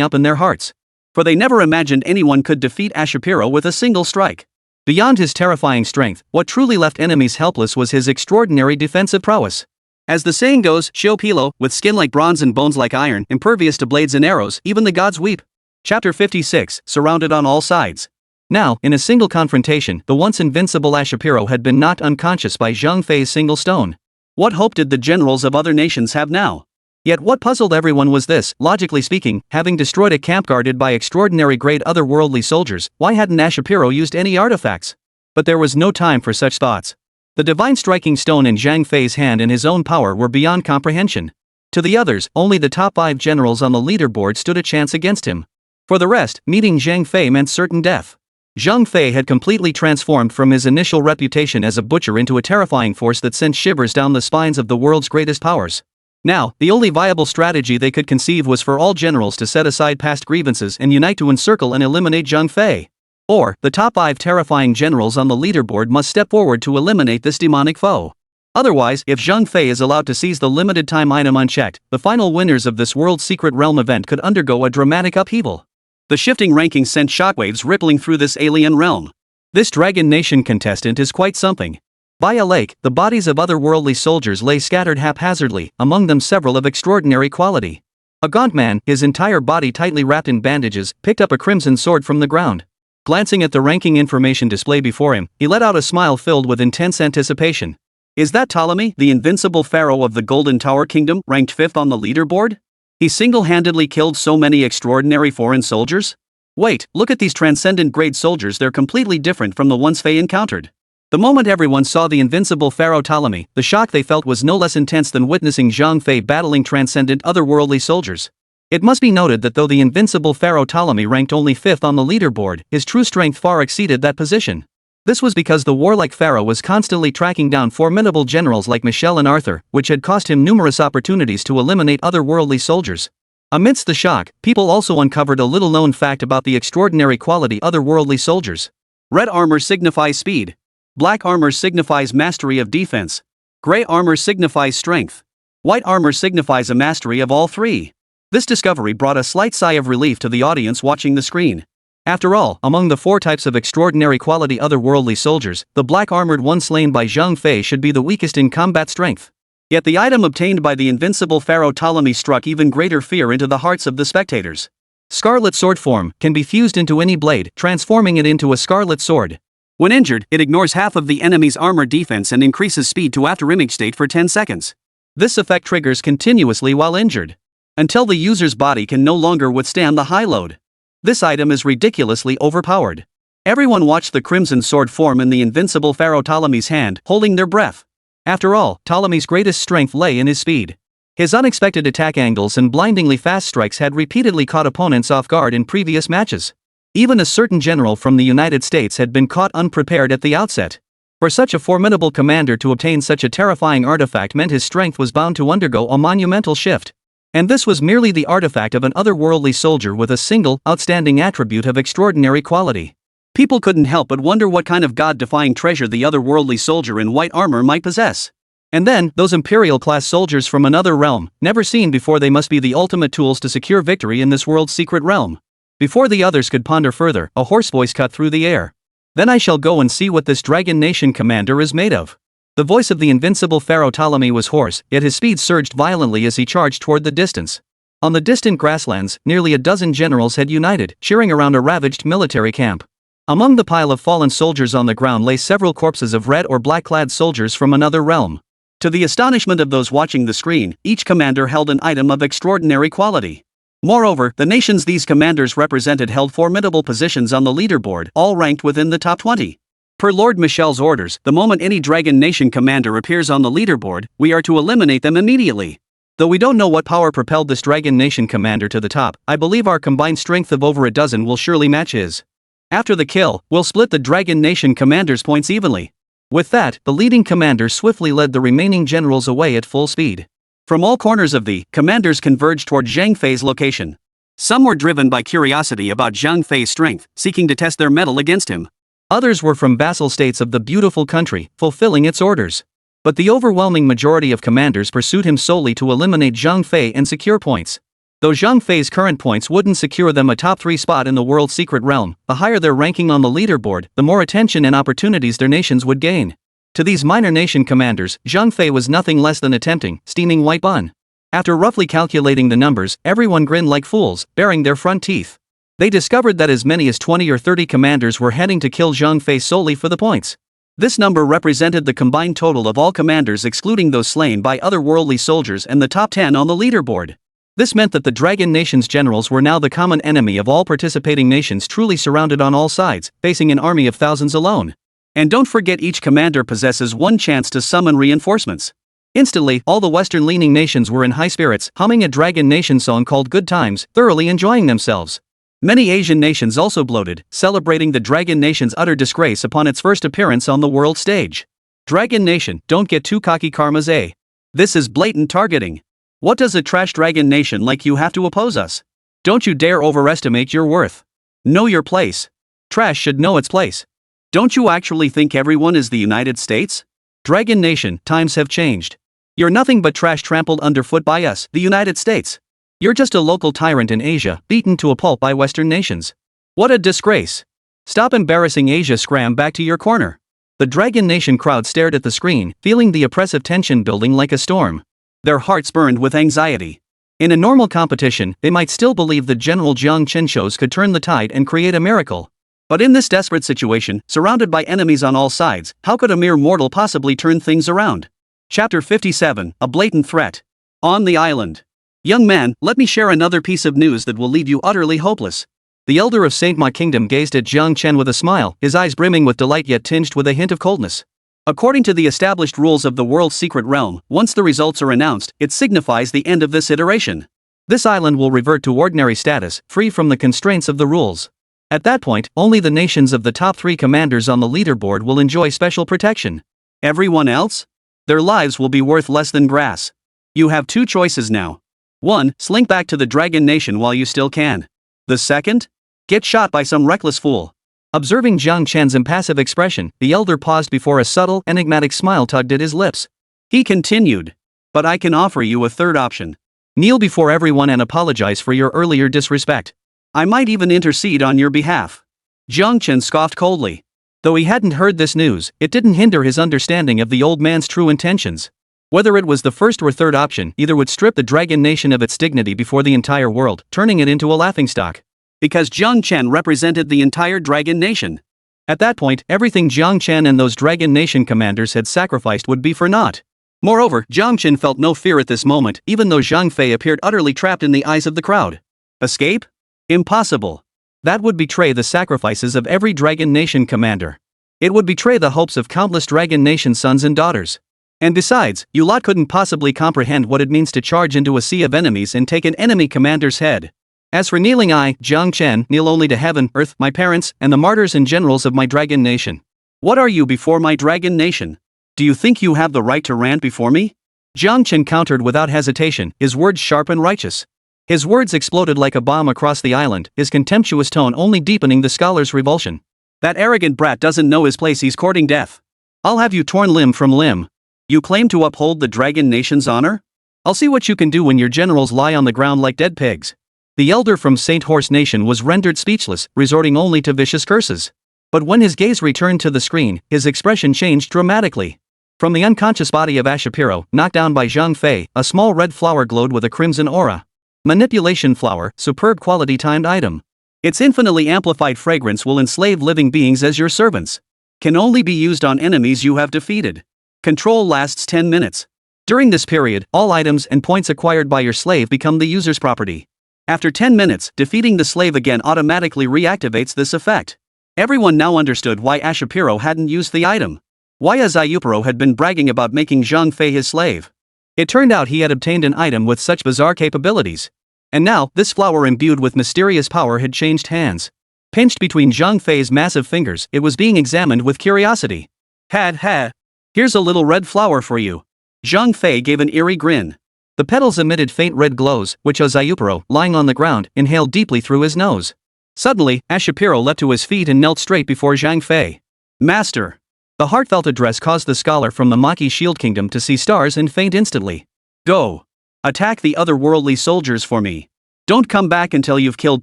up in their hearts. For they never imagined anyone could defeat Ashapiro with a single strike. Beyond his terrifying strength, what truly left enemies helpless was his extraordinary defensive prowess. As the saying goes, Xiao Pilo, with skin like bronze and bones like iron, impervious to blades and arrows, even the gods weep. Chapter 56, surrounded on all sides. Now, in a single confrontation, the once invincible Ashapiro had been knocked unconscious by Zhang Fei's single stone. What hope did the generals of other nations have now? Yet what puzzled everyone was this: logically speaking, having destroyed a camp guarded by extraordinary great otherworldly soldiers, why hadn't Ashapiro used any artifacts? But there was no time for such thoughts. The divine striking stone in Zhang Fei's hand and his own power were beyond comprehension. To the others, only the top 5 generals on the leaderboard stood a chance against him. For the rest, meeting Zhang Fei meant certain death. Zhang Fei had completely transformed from his initial reputation as a butcher into a terrifying force that sent shivers down the spines of the world's greatest powers. Now, the only viable strategy they could conceive was for all generals to set aside past grievances and unite to encircle and eliminate Zhang Fei. Or, the top 5 terrifying generals on the leaderboard must step forward to eliminate this demonic foe. Otherwise, if Zhang Fei is allowed to seize the limited time item unchecked, the final winners of this World Secret Realm event could undergo a dramatic upheaval. The shifting rankings sent shockwaves rippling through this alien realm. This Dragon Nation contestant is quite something. By a lake, the bodies of otherworldly soldiers lay scattered haphazardly, among them several of extraordinary quality. A gaunt man, his entire body tightly wrapped in bandages, picked up a crimson sword from the ground. Glancing at the ranking information display before him, he let out a smile filled with intense anticipation. Is that Ptolemy, the invincible pharaoh of the Golden Tower Kingdom, ranked 5th on the leaderboard? He single-handedly killed so many extraordinary foreign soldiers? Wait, look at these transcendent grade soldiers, they're completely different from the ones Fei encountered. The moment everyone saw the invincible pharaoh Ptolemy, the shock they felt was no less intense than witnessing Zhang Fei battling transcendent otherworldly soldiers. It must be noted that though the invincible pharaoh Ptolemy ranked only 5th on the leaderboard, his true strength far exceeded that position. This was because the warlike pharaoh was constantly tracking down formidable generals like Michelle and Arthur, which had cost him numerous opportunities to eliminate otherworldly soldiers. Amidst the shock, people also uncovered a little-known fact about the extraordinary quality otherworldly soldiers. Red armor signifies speed. Black armor signifies mastery of defense. Gray armor signifies strength. White armor signifies a mastery of all 3. This discovery brought a slight sigh of relief to the audience watching the screen. After all, among the 4 types of extraordinary quality otherworldly soldiers, the black-armored one slain by Zhang Fei should be the weakest in combat strength. Yet the item obtained by the invincible pharaoh Ptolemy struck even greater fear into the hearts of the spectators. Scarlet sword form can be fused into any blade, transforming it into a scarlet sword. When injured, it ignores half of the enemy's armor defense and increases speed to after-image state for 10 seconds. This effect triggers continuously while injured, until the user's body can no longer withstand the high load. This item is ridiculously overpowered. Everyone watched the crimson sword form in the invincible pharaoh Ptolemy's hand, holding their breath. After all, Ptolemy's greatest strength lay in his speed. His unexpected attack angles and blindingly fast strikes had repeatedly caught opponents off guard in previous matches. Even a certain general from the United States had been caught unprepared at the outset. For such a formidable commander to obtain such a terrifying artifact meant his strength was bound to undergo a monumental shift. And this was merely the artifact of an otherworldly soldier with a single, outstanding attribute of extraordinary quality. People couldn't help but wonder what kind of god-defying treasure the otherworldly soldier in white armor might possess. And then, those Imperial-class soldiers from another realm, never seen before, they must be the ultimate tools to secure victory in this world's secret realm. Before the others could ponder further, a hoarse voice cut through the air. Then I shall go and see what this Dragon Nation commander is made of. The voice of the invincible pharaoh Ptolemy was hoarse, yet his speed surged violently as he charged toward the distance. On the distant grasslands, nearly a dozen generals had united, cheering around a ravaged military camp. Among the pile of fallen soldiers on the ground lay several corpses of red or black-clad soldiers from another realm. To the astonishment of those watching the screen, each commander held an item of extraordinary quality. Moreover, the nations these commanders represented held formidable positions on the leaderboard, all ranked within the top 20. Per Lord Michel's orders, the moment any Dragon Nation commander appears on the leaderboard, we are to eliminate them immediately. Though we don't know what power propelled this Dragon Nation commander to the top, I believe our combined strength of over a dozen will surely match his. After the kill, we'll split the Dragon Nation commander's points evenly. With that, the leading commander swiftly led the remaining generals away at full speed. From all corners of the commanders converged toward Zhang Fei's location. Some were driven by curiosity about Zhang Fei's strength, seeking to test their mettle against him. Others were from vassal states of the beautiful country, fulfilling its orders. But the overwhelming majority of commanders pursued him solely to eliminate Zhang Fei and secure points. Though Zhang Fei's current points wouldn't secure them a top 3 spot in the world's secret realm, the higher their ranking on the leaderboard, the more attention and opportunities their nations would gain. To these minor nation commanders, Zhang Fei was nothing less than a tempting, steaming white bun. After roughly calculating the numbers, everyone grinned like fools, baring their front teeth. They discovered that as many as 20 or 30 commanders were heading to kill Zhang Fei solely for the points. This number represented the combined total of all commanders excluding those slain by otherworldly soldiers and the top 10 on the leaderboard. This meant that the Dragon Nation's generals were now the common enemy of all participating nations, truly surrounded on all sides, facing an army of thousands alone. And don't forget, each commander possesses one chance to summon reinforcements. Instantly, all the Western-leaning nations were in high spirits, humming a Dragon Nation song called Good Times, thoroughly enjoying themselves. Many Asian nations also bloated, celebrating the Dragon Nation's utter disgrace upon its first appearance on the world stage. Dragon Nation, don't get too cocky, karma's a. This is blatant targeting. What does a trash Dragon Nation like you have to oppose us? Don't you dare overestimate your worth. Know your place. Trash should know its place. Don't you actually think everyone is the United States? Dragon Nation, times have changed. You're nothing but trash trampled underfoot by us, the United States. You're just a local tyrant in Asia, beaten to a pulp by Western nations. What a disgrace. Stop embarrassing Asia, scram back to your corner. The Dragon Nation crowd stared at the screen, feeling the oppressive tension building like a storm. Their hearts burned with anxiety. In a normal competition, they might still believe that General Jiang Chen shows could turn the tide and create a miracle. But in this desperate situation, surrounded by enemies on all sides, how could a mere mortal possibly turn things around? Chapter 57, A Blatant Threat. On the island. Young man, let me share another piece of news that will leave you utterly hopeless. The elder of Saint Ma Kingdom gazed at Jiang Chen with a smile, his eyes brimming with delight yet tinged with a hint of coldness. According to the established rules of the world's secret realm, once the results are announced, it signifies the end of this iteration. This island will revert to ordinary status, free from the constraints of the rules. At that point, only the nations of the top 3 commanders on the leaderboard will enjoy special protection. Everyone else? Their lives will be worth less than grass. You have 2 choices now. 1. Slink back to the Dragon Nation while you still can. The second? Get shot by some reckless fool. Observing Jiang Chen's impassive expression, the elder paused before a subtle, enigmatic smile tugged at his lips. He continued. But I can offer you a third option. Kneel before everyone and apologize for your earlier disrespect. I might even intercede on your behalf. Jiang Chen scoffed coldly. Though he hadn't heard this news, it didn't hinder his understanding of the old man's true intentions. Whether it was the first or third option, either would strip the Dragon Nation of its dignity before the entire world, turning it into a laughingstock. Because Jiang Chen represented the entire Dragon Nation. At that point, everything Jiang Chen and those Dragon Nation commanders had sacrificed would be for naught. Moreover, Jiang Chen felt no fear at this moment, even though Zhang Fei appeared utterly trapped in the eyes of the crowd. Escape? Impossible. That would betray the sacrifices of every Dragon Nation commander. It would betray the hopes of countless Dragon Nation sons and daughters. And besides, you lot couldn't possibly comprehend what it means to charge into a sea of enemies and take an enemy commander's head. As for kneeling, I, Jiang Chen, kneel only to heaven, earth, my parents, and the martyrs and generals of my Dragon Nation. What are you before my Dragon Nation? Do you think you have the right to rant before me? Jiang Chen countered without hesitation, his words sharp and righteous. His words exploded like a bomb across the island, his contemptuous tone only deepening the scholar's revulsion. That arrogant brat doesn't know his place, he's courting death. I'll have you torn limb from limb. You claim to uphold the Dragon Nation's honor? I'll see what you can do when your generals lie on the ground like dead pigs. The elder from Saint Horse Nation was rendered speechless, resorting only to vicious curses. But when his gaze returned to the screen, his expression changed dramatically. From the unconscious body of Ashapiro, knocked down by Zhang Fei, a small red flower glowed with a crimson aura. Manipulation flower, superb quality timed item. Its infinitely amplified fragrance will enslave living beings as your servants. Can only be used on enemies you have defeated. Control lasts 10 minutes. During this period, all items and points acquired by your slave become the user's property. After 10 minutes, defeating the slave again automatically reactivates this effect. Everyone now understood why Ashapiro hadn't used the item. Why Azayuparo had been bragging about making Zhang Fei his slave. It turned out he had obtained an item with such bizarre capabilities. And now, this flower imbued with mysterious power had changed hands. Pinched between Zhang Fei's massive fingers, it was being examined with curiosity. Ha. Here's a little red flower for you. Zhang Fei gave an eerie grin. The petals emitted faint red glows, which Azayuparo, lying on the ground, inhaled deeply through his nose. Suddenly, Ashapiro leapt to his feet and knelt straight before Zhang Fei. Master. The heartfelt address caused the scholar from the Maki Shield Kingdom to see stars and faint instantly. Go. Attack the otherworldly soldiers for me. Don't come back until you've killed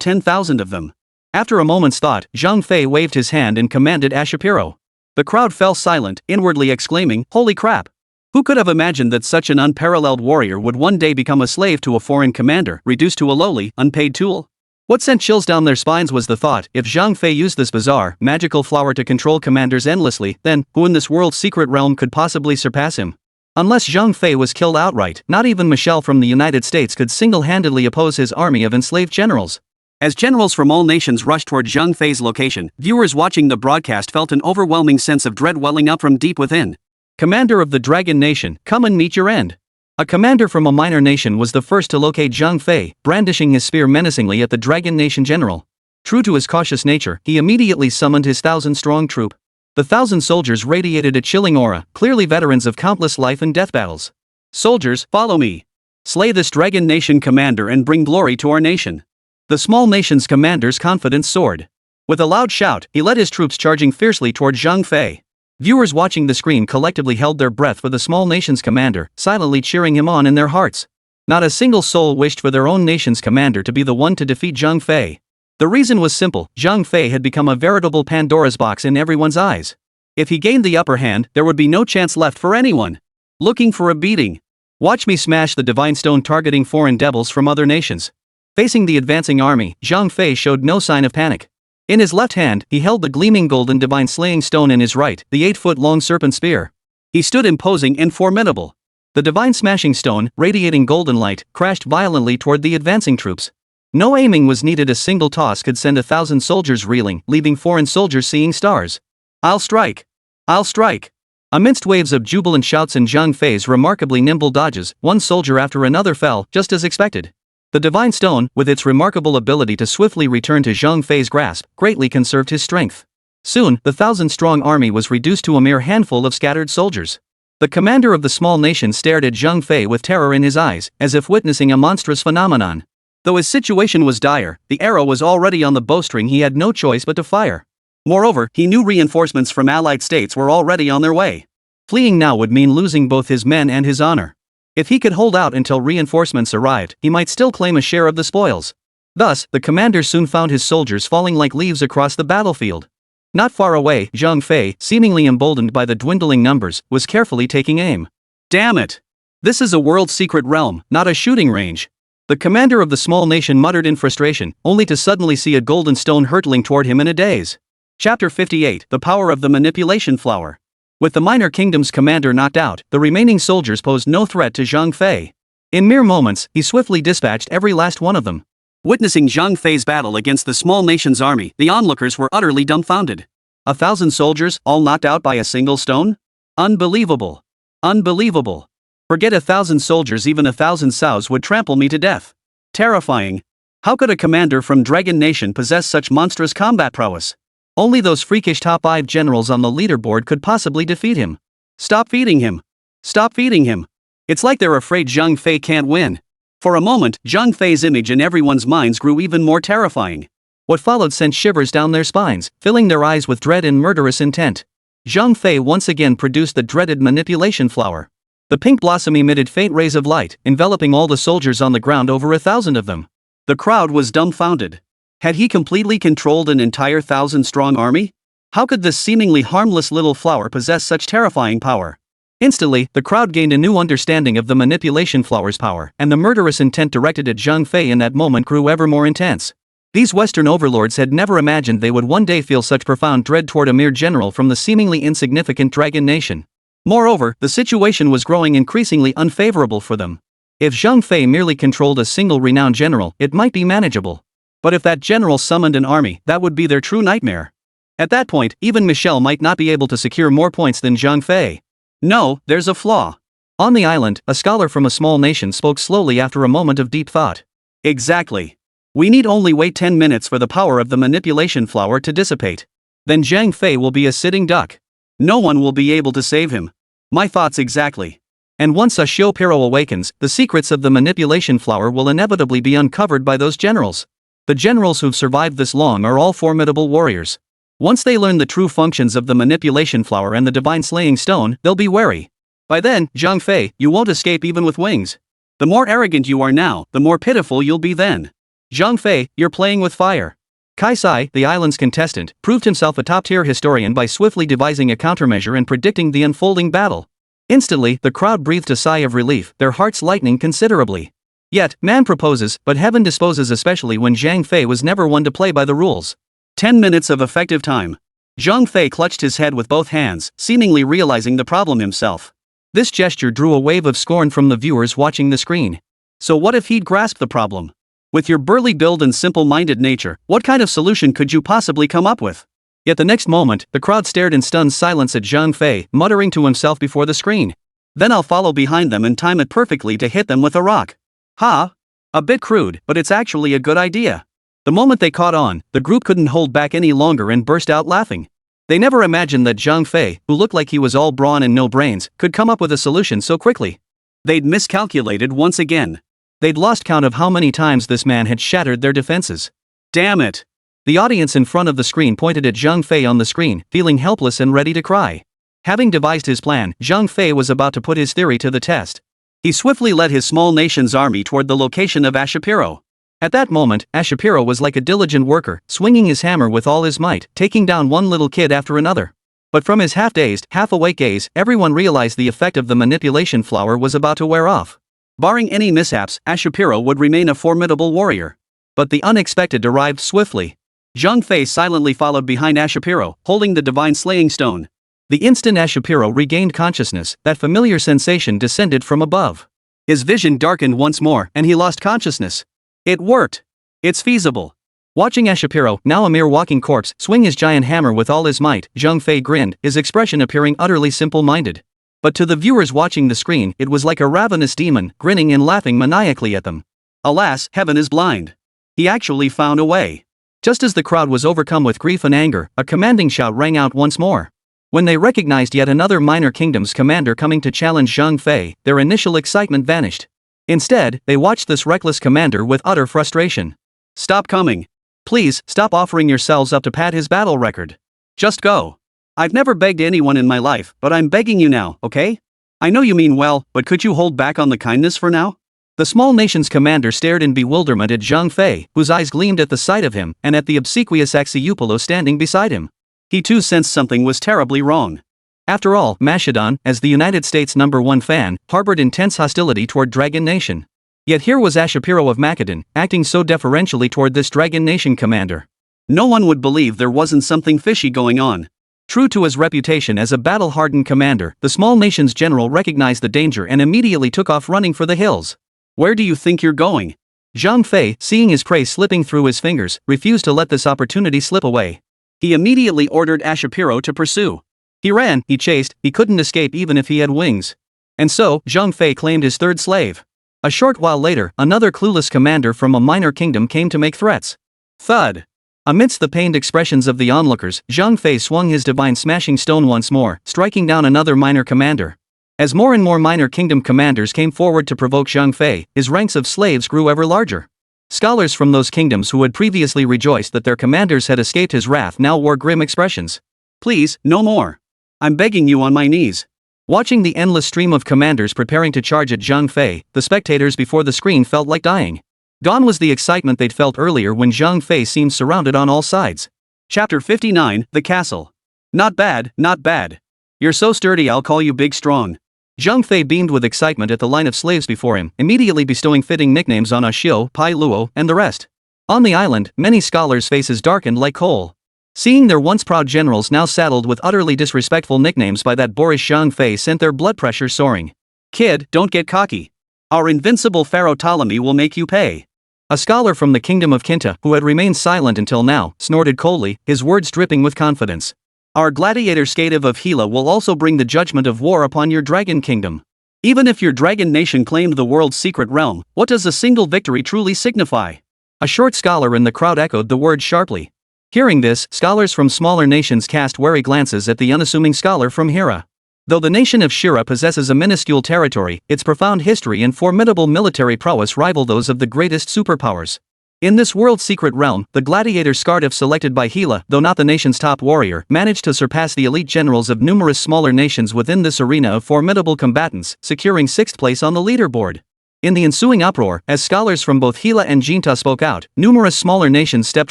10,000 of them. After a moment's thought, Zhang Fei waved his hand and commanded Ashapiro. The crowd fell silent, inwardly exclaiming, "Holy crap! Who could have imagined that such an unparalleled warrior would one day become a slave to a foreign commander, reduced to a lowly, unpaid tool?" What sent chills down their spines was the thought, if Zhang Fei used this bizarre, magical flower to control commanders endlessly, then, who in this world's secret realm could possibly surpass him? Unless Zhang Fei was killed outright, not even Michelle from the United States could single-handedly oppose his army of enslaved generals. As generals from all nations rushed toward Zhang Fei's location, viewers watching the broadcast felt an overwhelming sense of dread welling up from deep within. Commander of the Dragon Nation, come and meet your end. A commander from a minor nation was the first to locate Zhang Fei, brandishing his spear menacingly at the Dragon Nation general. True to his cautious nature, he immediately summoned his 1,000-strong troop. The 1,000 soldiers radiated a chilling aura, clearly veterans of countless life and death battles. Soldiers, follow me. Slay this Dragon Nation commander and bring glory to our nation. The small nation's commander's confidence soared. With a loud shout, he led his troops charging fiercely toward Zhang Fei. Viewers watching the screen collectively held their breath for the small nation's commander, silently cheering him on in their hearts. Not a single soul wished for their own nation's commander to be the one to defeat Zhang Fei. The reason was simple, Zhang Fei had become a veritable Pandora's box in everyone's eyes. If he gained the upper hand, there would be no chance left for anyone looking for a beating. Watch me smash the divine stone targeting foreign devils from other nations. Facing the advancing army, Zhang Fei showed no sign of panic. In his left hand, he held the gleaming golden divine slaying stone, in his right, the 8-foot-long serpent spear. He stood imposing and formidable. The divine smashing stone, radiating golden light, crashed violently toward the advancing troops. No aiming was needed, a single toss could send 1,000 soldiers reeling, leaving foreign soldiers seeing stars. I'll strike! I'll strike! Amidst waves of jubilant shouts and Zhang Fei's remarkably nimble dodges, one soldier after another fell, just as expected. The divine stone, with its remarkable ability to swiftly return to Zhang Fei's grasp, greatly conserved his strength. Soon, the 1,000-strong army was reduced to a mere handful of scattered soldiers. The commander of the small nation stared at Zhang Fei with terror in his eyes, as if witnessing a monstrous phenomenon. Though his situation was dire, the arrow was already on the bowstring. He had no choice but to fire. Moreover, he knew reinforcements from allied states were already on their way. Fleeing now would mean losing both his men and his honor. If he could hold out until reinforcements arrived, he might still claim a share of the spoils. Thus, the commander soon found his soldiers falling like leaves across the battlefield. Not far away, Zhang Fei, seemingly emboldened by the dwindling numbers, was carefully taking aim. Damn it! This is a world-secret realm, not a shooting range. The commander of the small nation muttered in frustration, only to suddenly see a golden stone hurtling toward him in a daze. Chapter 58, The Power of the Manipulation Flower. With the minor kingdom's commander knocked out, the remaining soldiers posed no threat to Zhang Fei. In mere moments, he swiftly dispatched every last one of them. Witnessing Zhang Fei's battle against the small nation's army, the onlookers were utterly dumbfounded. 1,000 soldiers, all knocked out by a single stone? Unbelievable. Unbelievable. Forget 1,000 soldiers, even 1,000 sows would trample me to death. Terrifying. How could a commander from Dragon Nation possess such monstrous combat prowess? Only those freakish top 5 generals on the leaderboard could possibly defeat him. Stop feeding him. Stop feeding him. It's like they're afraid Zhang Fei can't win. For a moment, Zhang Fei's image in everyone's minds grew even more terrifying. What followed sent shivers down their spines, filling their eyes with dread and murderous intent. Zhang Fei once again produced the dreaded manipulation flower. The pink blossom emitted faint rays of light, enveloping all the soldiers on the ground, over 1,000 of them. The crowd was dumbfounded. Had he completely controlled an entire 1,000-strong army? How could this seemingly harmless little flower possess such terrifying power? Instantly, the crowd gained a new understanding of the manipulation flower's power, and the murderous intent directed at Zhang Fei in that moment grew ever more intense. These Western overlords had never imagined they would one day feel such profound dread toward a mere general from the seemingly insignificant Dragon Nation. Moreover, the situation was growing increasingly unfavorable for them. If Zhang Fei merely controlled a single renowned general, it might be manageable. But if that general summoned an army, that would be their true nightmare. At that point, even Michelle might not be able to secure more points than Zhang Fei. No, there's a flaw. On the island, a scholar from a small nation spoke slowly after a moment of deep thought. Exactly. We need only wait 10 minutes for the power of the manipulation flower to dissipate. Then Zhang Fei will be a sitting duck. No one will be able to save him. My thoughts exactly. And once a Shopiro awakens, the secrets of the manipulation flower will inevitably be uncovered by those generals. The generals who've survived this long are all formidable warriors. Once they learn the true functions of the manipulation flower and the divine slaying stone, they'll be wary. By then, Zhang Fei, you won't escape even with wings. The more arrogant you are now, the more pitiful you'll be then. Zhang Fei, you're playing with fire. Kai Sai, the island's contestant, proved himself a top-tier historian by swiftly devising a countermeasure and predicting the unfolding battle. Instantly, the crowd breathed a sigh of relief, their hearts lightening considerably. Yet, man proposes, but heaven disposes, especially when Zhang Fei was never one to play by the rules. 10 minutes of effective time. Zhang Fei clutched his head with both hands, seemingly realizing the problem himself. This gesture drew a wave of scorn from the viewers watching the screen. So what if he'd grasped the problem? With your burly build and simple-minded nature, what kind of solution could you possibly come up with? Yet the next moment, the crowd stared in stunned silence at Zhang Fei, muttering to himself before the screen. Then I'll follow behind them and time it perfectly to hit them with a rock. Ha! A bit crude, but it's actually a good idea. The moment they caught on, the group couldn't hold back any longer and burst out laughing. They never imagined that Zhang Fei, who looked like he was all brawn and no brains, could come up with a solution so quickly. They'd miscalculated once again. They'd lost count of how many times this man had shattered their defenses. Damn it! The audience in front of the screen pointed at Zhang Fei on the screen, feeling helpless and ready to cry. Having devised his plan, Zhang Fei was about to put his theory to the test. He swiftly led his small nation's army toward the location of Ashapiro. At that moment, Ashapiro was like a diligent worker, swinging his hammer with all his might, taking down one little kid after another. But from his half-dazed, half-awake gaze, everyone realized the effect of the manipulation flower was about to wear off. Barring any mishaps, Ashapiro would remain a formidable warrior. But the unexpected arrived swiftly. Zhang Fei silently followed behind Ashapiro, holding the divine slaying stone. The instant Ashapiro regained consciousness, that familiar sensation descended from above. His vision darkened once more, and he lost consciousness. It worked. It's feasible. Watching Ashapiro, now a mere walking corpse, swing his giant hammer with all his might, Zhang Fei grinned, his expression appearing utterly simple-minded. But to the viewers watching the screen, it was like a ravenous demon, grinning and laughing maniacally at them. Alas, heaven is blind. He actually found a way. Just as the crowd was overcome with grief and anger, a commanding shout rang out once more. When they recognized yet another minor kingdom's commander coming to challenge Zhang Fei, their initial excitement vanished. Instead, they watched this reckless commander with utter frustration. Stop coming. Please, stop offering yourselves up to pad his battle record. Just go. I've never begged anyone in my life, but I'm begging you now, okay? I know you mean well, but could you hold back on the kindness for now? The small nation's commander stared in bewilderment at Zhang Fei, whose eyes gleamed at the sight of him, and at the obsequious Axiupolo standing beside him. He too sensed something was terribly wrong. After all, Mashadon, as the United States' #1 fan, harbored intense hostility toward Dragon Nation. Yet here was Ashapiro of Macedon, acting so deferentially toward this Dragon Nation commander. No one would believe there wasn't something fishy going on. True to his reputation as a battle-hardened commander, the small nation's general recognized the danger and immediately took off running for the hills. Where do you think you're going? Zhang Fei, seeing his prey slipping through his fingers, refused to let this opportunity slip away. He immediately ordered Ashapiro to pursue. He ran, he chased, he couldn't escape even if he had wings. And so, Zhang Fei claimed his third slave. A short while later, another clueless commander from a minor kingdom came to make threats. Thud. Amidst the pained expressions of the onlookers, Zhang Fei swung his divine smashing stone once more, striking down another minor commander. As more and more minor kingdom commanders came forward to provoke Zhang Fei, his ranks of slaves grew ever larger. Scholars from those kingdoms who had previously rejoiced that their commanders had escaped his wrath now wore grim expressions. Please, no more. I'm begging you on my knees. Watching the endless stream of commanders preparing to charge at Zhang Fei, the spectators before the screen felt like dying. Gone was the excitement they'd felt earlier when Zhang Fei seemed surrounded on all sides. Chapter 59, The Castle. Not bad, not bad. You're so sturdy I'll call you Big Strong. Zhang Fei beamed with excitement at the line of slaves before him, immediately bestowing fitting nicknames on Xiao, Pai Luo, and the rest. On the island, many scholars' faces darkened like coal. Seeing their once proud generals now saddled with utterly disrespectful nicknames by that boorish Zhang Fei sent their blood pressure soaring. Kid, don't get cocky. Our invincible Pharaoh Ptolemy will make you pay. A scholar from the kingdom of Kinta, who had remained silent until now, snorted coldly, his words dripping with confidence. Our gladiator Skative of Hela will also bring the judgment of war upon your dragon kingdom. Even if your dragon nation claimed the world's secret realm, what does a single victory truly signify? A short scholar in the crowd echoed the word sharply. Hearing this, scholars from smaller nations cast wary glances at the unassuming scholar from Hira. Though the nation of Shira possesses a minuscule territory, its profound history and formidable military prowess rival those of the greatest superpowers. In this world's secret realm, the gladiator Skative selected by Hela, though not the nation's top warrior, managed to surpass the elite generals of numerous smaller nations within this arena of formidable combatants, securing 6th place on the leaderboard. In the ensuing uproar, as scholars from both Hela and Jinta spoke out, numerous smaller nations stepped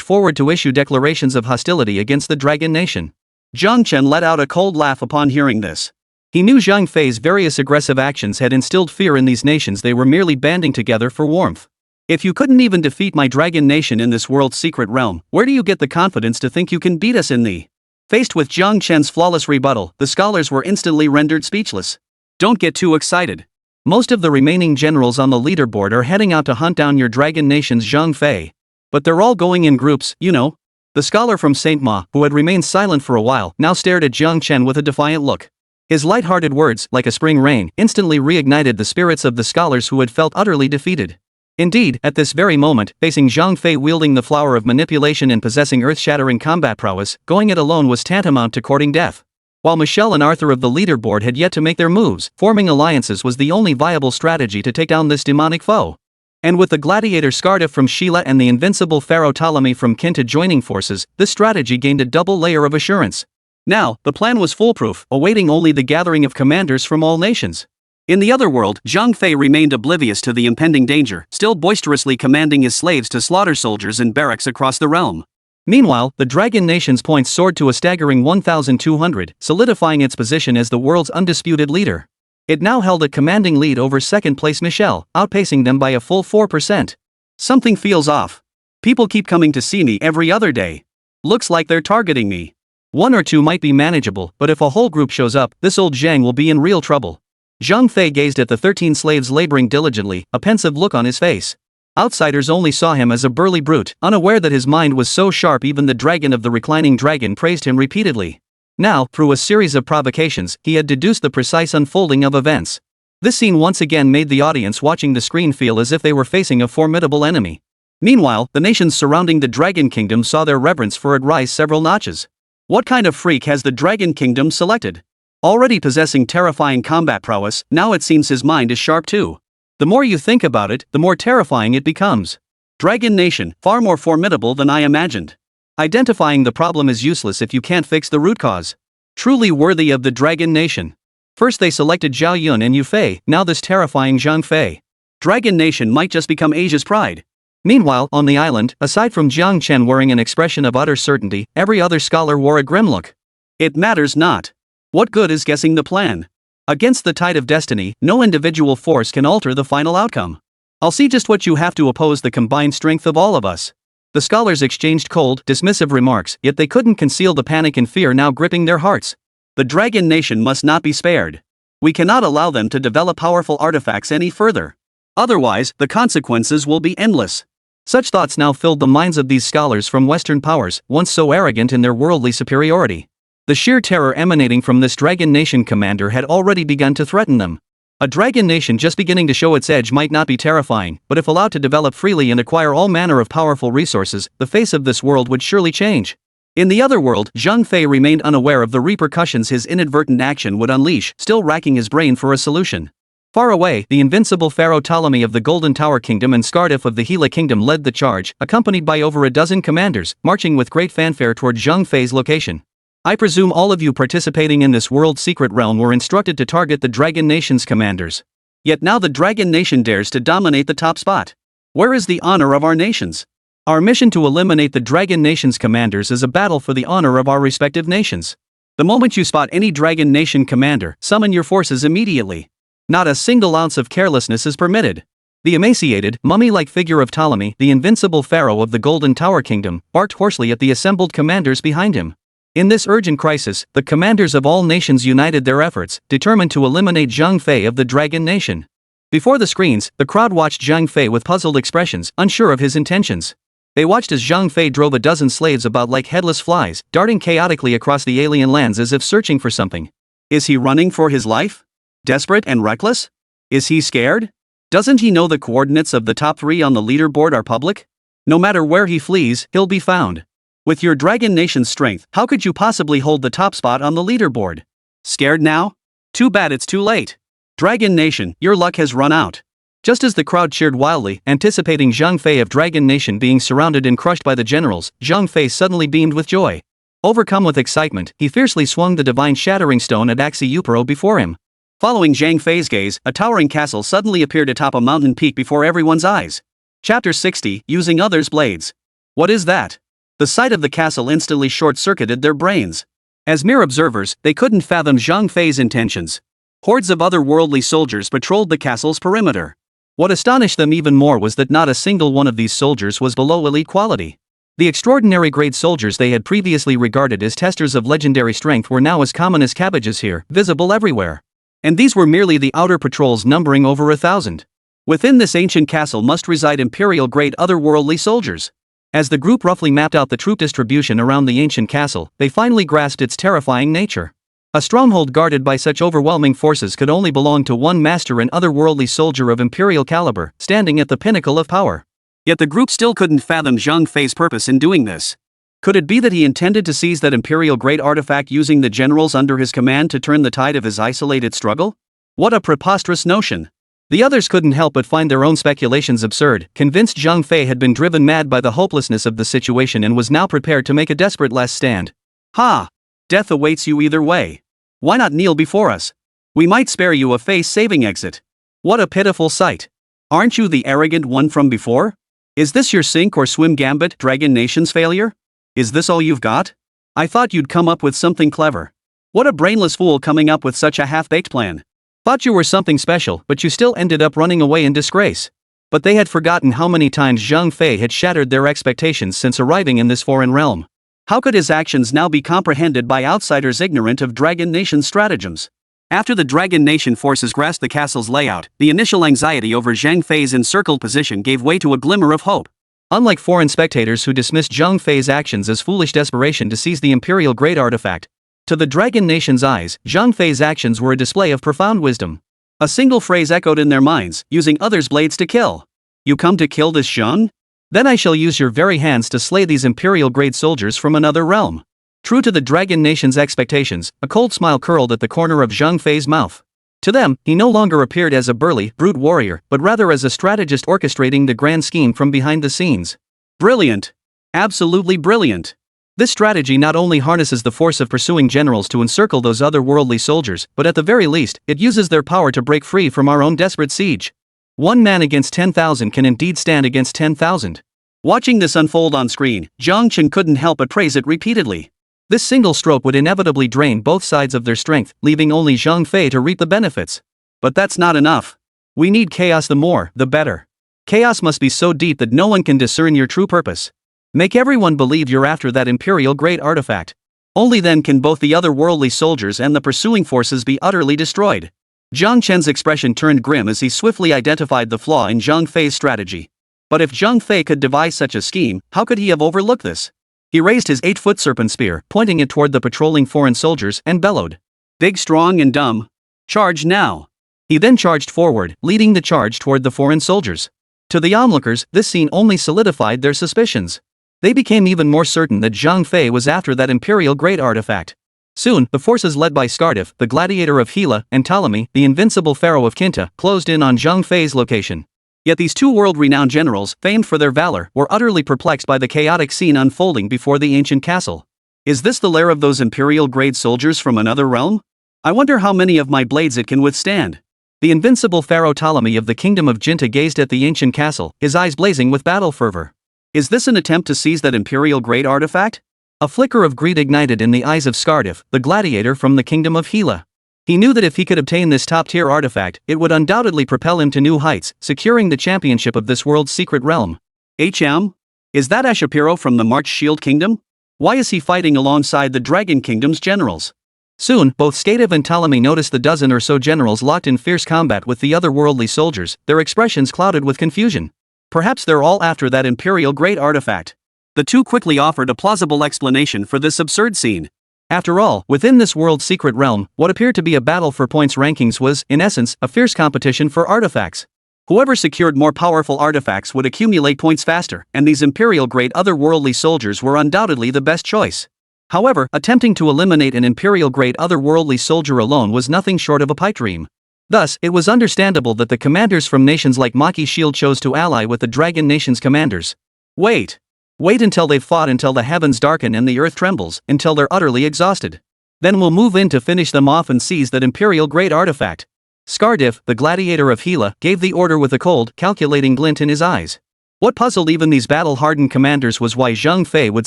forward to issue declarations of hostility against the Dragon Nation. Jiang Chen let out a cold laugh upon hearing this. He knew Zhang Fei's various aggressive actions had instilled fear in these nations. They were merely banding together for warmth. If you couldn't even defeat my dragon nation in this world's secret realm, where do you get the confidence to think you can beat us in the... Faced with Jiang Chen's flawless rebuttal, the scholars were instantly rendered speechless. Don't get too excited. Most of the remaining generals on the leaderboard are heading out to hunt down your dragon nation's Zhang Fei. But they're all going in groups, you know. The scholar from Saint Ma, who had remained silent for a while, now stared at Jiang Chen with a defiant look. His light-hearted words, like a spring rain, instantly reignited the spirits of the scholars who had felt utterly defeated. Indeed, at this very moment, facing Zhang Fei wielding the flower of manipulation and possessing earth-shattering combat prowess, going it alone was tantamount to courting death. While Michelle and Arthur of the leaderboard had yet to make their moves, forming alliances was the only viable strategy to take down this demonic foe. And with the gladiator Skative from Sheila and the invincible Pharaoh Ptolemy from Kinta joining forces, this strategy gained a double layer of assurance. Now, the plan was foolproof, awaiting only the gathering of commanders from all nations. In the other world, Zhang Fei remained oblivious to the impending danger, still boisterously commanding his slaves to slaughter soldiers in barracks across the realm. Meanwhile, the Dragon Nation's points soared to a staggering 1,200, solidifying its position as the world's undisputed leader. It now held a commanding lead over second-place Michelle, outpacing them by a full 4%. Something feels off. People keep coming to see me every other day. Looks like they're targeting me. One or two might be manageable, but if a whole group shows up, this old Zhang will be in real trouble. Zhang Fei gazed at the 13 slaves laboring diligently, a pensive look on his face. Outsiders only saw him as a burly brute, unaware that his mind was so sharp even the dragon of the reclining dragon praised him repeatedly. Now, through a series of provocations, he had deduced the precise unfolding of events. This scene once again made the audience watching the screen feel as if they were facing a formidable enemy. Meanwhile, the nations surrounding the Dragon Kingdom saw their reverence for it rise several notches. What kind of freak has the Dragon Kingdom selected? Already possessing terrifying combat prowess, now it seems his mind is sharp too. The more you think about it, the more terrifying it becomes. Dragon Nation, far more formidable than I imagined. Identifying the problem is useless if you can't fix the root cause. Truly worthy of the Dragon Nation. First they selected Zhao Yun and Yu Fei, now this terrifying Zhang Fei. Dragon Nation might just become Asia's pride. Meanwhile, on the island, aside from Jiang Chen wearing an expression of utter certainty, every other scholar wore a grim look. It matters not. What good is guessing the plan? Against the tide of destiny, no individual force can alter the final outcome. I'll see just what you have to oppose the combined strength of all of us. The scholars exchanged cold, dismissive remarks, yet they couldn't conceal the panic and fear now gripping their hearts. The Dragon Nation must not be spared. We cannot allow them to develop powerful artifacts any further. Otherwise, the consequences will be endless. Such thoughts now filled the minds of these scholars from Western powers, once so arrogant in their worldly superiority. The sheer terror emanating from this Dragon Nation commander had already begun to threaten them. A Dragon Nation just beginning to show its edge might not be terrifying, but if allowed to develop freely and acquire all manner of powerful resources, the face of this world would surely change. In the other world, Zhang Fei remained unaware of the repercussions his inadvertent action would unleash, still racking his brain for a solution. Far away, the invincible Pharaoh Ptolemy of the Golden Tower Kingdom and Scardiff of the Gila Kingdom led the charge, accompanied by over a dozen commanders, marching with great fanfare toward Zhang Fei's location. I presume all of you participating in this world secret realm were instructed to target the Dragon Nation's commanders. Yet now the Dragon Nation dares to dominate the top spot. Where is the honor of our nations? Our mission to eliminate the Dragon Nation's commanders is a battle for the honor of our respective nations. The moment you spot any Dragon Nation commander, summon your forces immediately. Not a single ounce of carelessness is permitted. The emaciated, mummy-like figure of Ptolemy, the invincible pharaoh of the Golden Tower Kingdom, barked hoarsely at the assembled commanders behind him. In this urgent crisis, the commanders of all nations united their efforts, determined to eliminate Zhang Fei of the Dragon Nation. Before the screens, the crowd watched Zhang Fei with puzzled expressions, unsure of his intentions. They watched as Zhang Fei drove a dozen slaves about like headless flies, darting chaotically across the alien lands as if searching for something. Is he running for his life? Desperate and reckless? Is he scared? Doesn't he know the coordinates of the top 3 on the leaderboard are public? No matter where he flees, he'll be found. With your Dragon Nation's strength, how could you possibly hold the top spot on the leaderboard? Scared now? Too bad it's too late. Dragon Nation, your luck has run out. Just as the crowd cheered wildly, anticipating Zhang Fei of Dragon Nation being surrounded and crushed by the generals, Zhang Fei suddenly beamed with joy. Overcome with excitement, he fiercely swung the divine shattering stone at Euphoria before him. Following Zhang Fei's gaze, a towering castle suddenly appeared atop a mountain peak before everyone's eyes. Chapter 60, Using Others' Blades. What is that? The sight of the castle instantly short-circuited their brains. As mere observers, they couldn't fathom Zhang Fei's intentions. Hordes of otherworldly soldiers patrolled the castle's perimeter. What astonished them even more was that not a single one of these soldiers was below elite quality. The extraordinary grade soldiers they had previously regarded as testers of legendary strength were now as common as cabbages here, visible everywhere. And these were merely the outer patrols numbering over 1,000. Within this ancient castle must reside imperial-grade otherworldly soldiers. As the group roughly mapped out the troop distribution around the ancient castle, they finally grasped its terrifying nature. A stronghold guarded by such overwhelming forces could only belong to one master and otherworldly soldier of imperial caliber, standing at the pinnacle of power. Yet the group still couldn't fathom Zhang Fei's purpose in doing this. Could it be that he intended to seize that imperial-grade artifact using the generals under his command to turn the tide of his isolated struggle? What a preposterous notion! The others couldn't help but find their own speculations absurd, convinced Zhang Fei had been driven mad by the hopelessness of the situation and was now prepared to make a desperate last stand. Ha! Death awaits you either way. Why not kneel before us? We might spare you a face-saving exit. What a pitiful sight. Aren't you the arrogant one from before? Is this your sink or swim gambit, Dragon Nation's failure? Is this all you've got? I thought you'd come up with something clever. What a brainless fool coming up with such a half-baked plan. Thought you were something special, but you still ended up running away in disgrace. But they had forgotten how many times Zhang Fei had shattered their expectations since arriving in this foreign realm. How could his actions now be comprehended by outsiders ignorant of Dragon Nation's stratagems? After the Dragon Nation forces grasped the castle's layout, the initial anxiety over Zhang Fei's encircled position gave way to a glimmer of hope. Unlike foreign spectators who dismissed Zhang Fei's actions as foolish desperation to seize the imperial-grade artifact, to the Dragon Nation's eyes, Zhang Fei's actions were a display of profound wisdom. A single phrase echoed in their minds, using others' blades to kill. You come to kill this Xiang? Then I shall use your very hands to slay these imperial-grade soldiers from another realm. True to the Dragon Nation's expectations, a cold smile curled at the corner of Zhang Fei's mouth. To them, he no longer appeared as a burly, brute warrior, but rather as a strategist orchestrating the grand scheme from behind the scenes. Brilliant! Absolutely brilliant! This strategy not only harnesses the force of pursuing generals to encircle those otherworldly soldiers, but at the very least, it uses their power to break free from our own desperate siege. One man against 10,000 can indeed stand against 10,000. Watching this unfold on screen, Jiang Chen couldn't help but praise it repeatedly. This single stroke would inevitably drain both sides of their strength, leaving only Zhang Fei to reap the benefits. But that's not enough. We need chaos, the more, the better. Chaos must be so deep that no one can discern your true purpose. Make everyone believe you're after that imperial great artifact. Only then can both the otherworldly soldiers and the pursuing forces be utterly destroyed. Jiang Chen's expression turned grim as he swiftly identified the flaw in Zhang Fei's strategy. But if Zhang Fei could devise such a scheme, how could he have overlooked this? He raised his 8-foot serpent spear, pointing it toward the patrolling foreign soldiers, and bellowed, "Big, strong and dumb. Charge now." He then charged forward, leading the charge toward the foreign soldiers. To the onlookers, this scene only solidified their suspicions. They became even more certain that Zhang Fei was after that imperial great artifact. Soon, the forces led by Scardiff, the gladiator of Hela, and Ptolemy, the invincible pharaoh of Kinta, closed in on Zhang Fei's location. Yet these two world-renowned generals, famed for their valor, were utterly perplexed by the chaotic scene unfolding before the ancient castle. Is this the lair of those imperial-grade soldiers from another realm? I wonder how many of my blades it can withstand. The invincible pharaoh Ptolemy of the kingdom of Jinta gazed at the ancient castle, his eyes blazing with battle fervor. Is this an attempt to seize that imperial-grade artifact? A flicker of greed ignited in the eyes of Scardiff, the gladiator from the kingdom of Hela. He knew that if he could obtain this top-tier artifact, it would undoubtedly propel him to new heights, securing the championship of this world's secret realm. Is that Ashapiro from the March Shield Kingdom? Why is he fighting alongside the Dragon Kingdom's generals? Soon, both Scardiff and Ptolemy noticed the dozen or so generals locked in fierce combat with the otherworldly soldiers, their expressions clouded with confusion. Perhaps they're all after that imperial great artifact. The two quickly offered a plausible explanation for this absurd scene. After all, within this world's secret realm, what appeared to be a battle for points rankings was, in essence, a fierce competition for artifacts. Whoever secured more powerful artifacts would accumulate points faster, and these imperial-grade otherworldly soldiers were undoubtedly the best choice. However, attempting to eliminate an imperial-grade otherworldly soldier alone was nothing short of a pipe dream. Thus, it was understandable that the commanders from nations like Maki Shield chose to ally with the Dragon Nation's commanders. Wait until they've fought, until the heavens darken and the earth trembles, until they're utterly exhausted. Then we'll move in to finish them off and seize that imperial great artifact. Scardiff, the gladiator of Hela, gave the order with a cold, calculating glint in his eyes. What puzzled even these battle-hardened commanders was why Zhang Fei would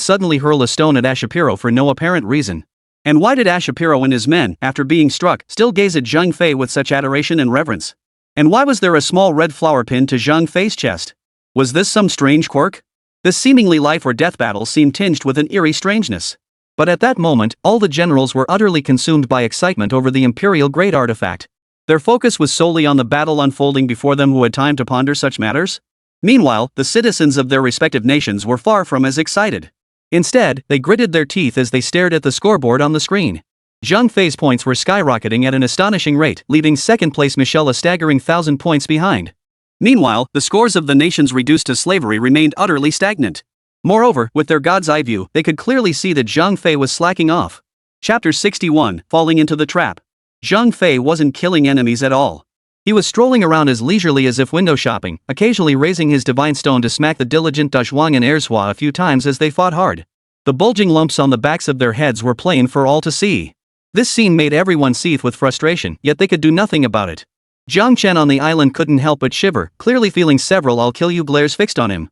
suddenly hurl a stone at Ashapiro for no apparent reason. And why did Ashapiro and his men, after being struck, still gaze at Zhang Fei with such adoration and reverence? And why was there a small red flower pinned to Zhang Fei's chest? Was this some strange quirk? This seemingly life-or-death battle seemed tinged with an eerie strangeness. But at that moment, all the generals were utterly consumed by excitement over the imperial great artifact. Their focus was solely on the battle unfolding before them. Who had time to ponder such matters? Meanwhile, the citizens of their respective nations were far from as excited. Instead, they gritted their teeth as they stared at the scoreboard on the screen. Zhang Fei's points were skyrocketing at an astonishing rate, leaving second-place Michelle a staggering 1,000 points behind. Meanwhile, the scores of the nations reduced to slavery remained utterly stagnant. Moreover, with their god's eye view, they could clearly see that Zhang Fei was slacking off. Chapter 61, Falling into the Trap. Zhang Fei wasn't killing enemies at all. He was strolling around as leisurely as if window shopping, occasionally raising his divine stone to smack the diligent Dazhuang and Erzhua a few times as they fought hard. The bulging lumps on the backs of their heads were plain for all to see. This scene made everyone seethe with frustration, yet they could do nothing about it. Jiang Chen on the island couldn't help but shiver, clearly feeling several "I'll kill you" glares fixed on him.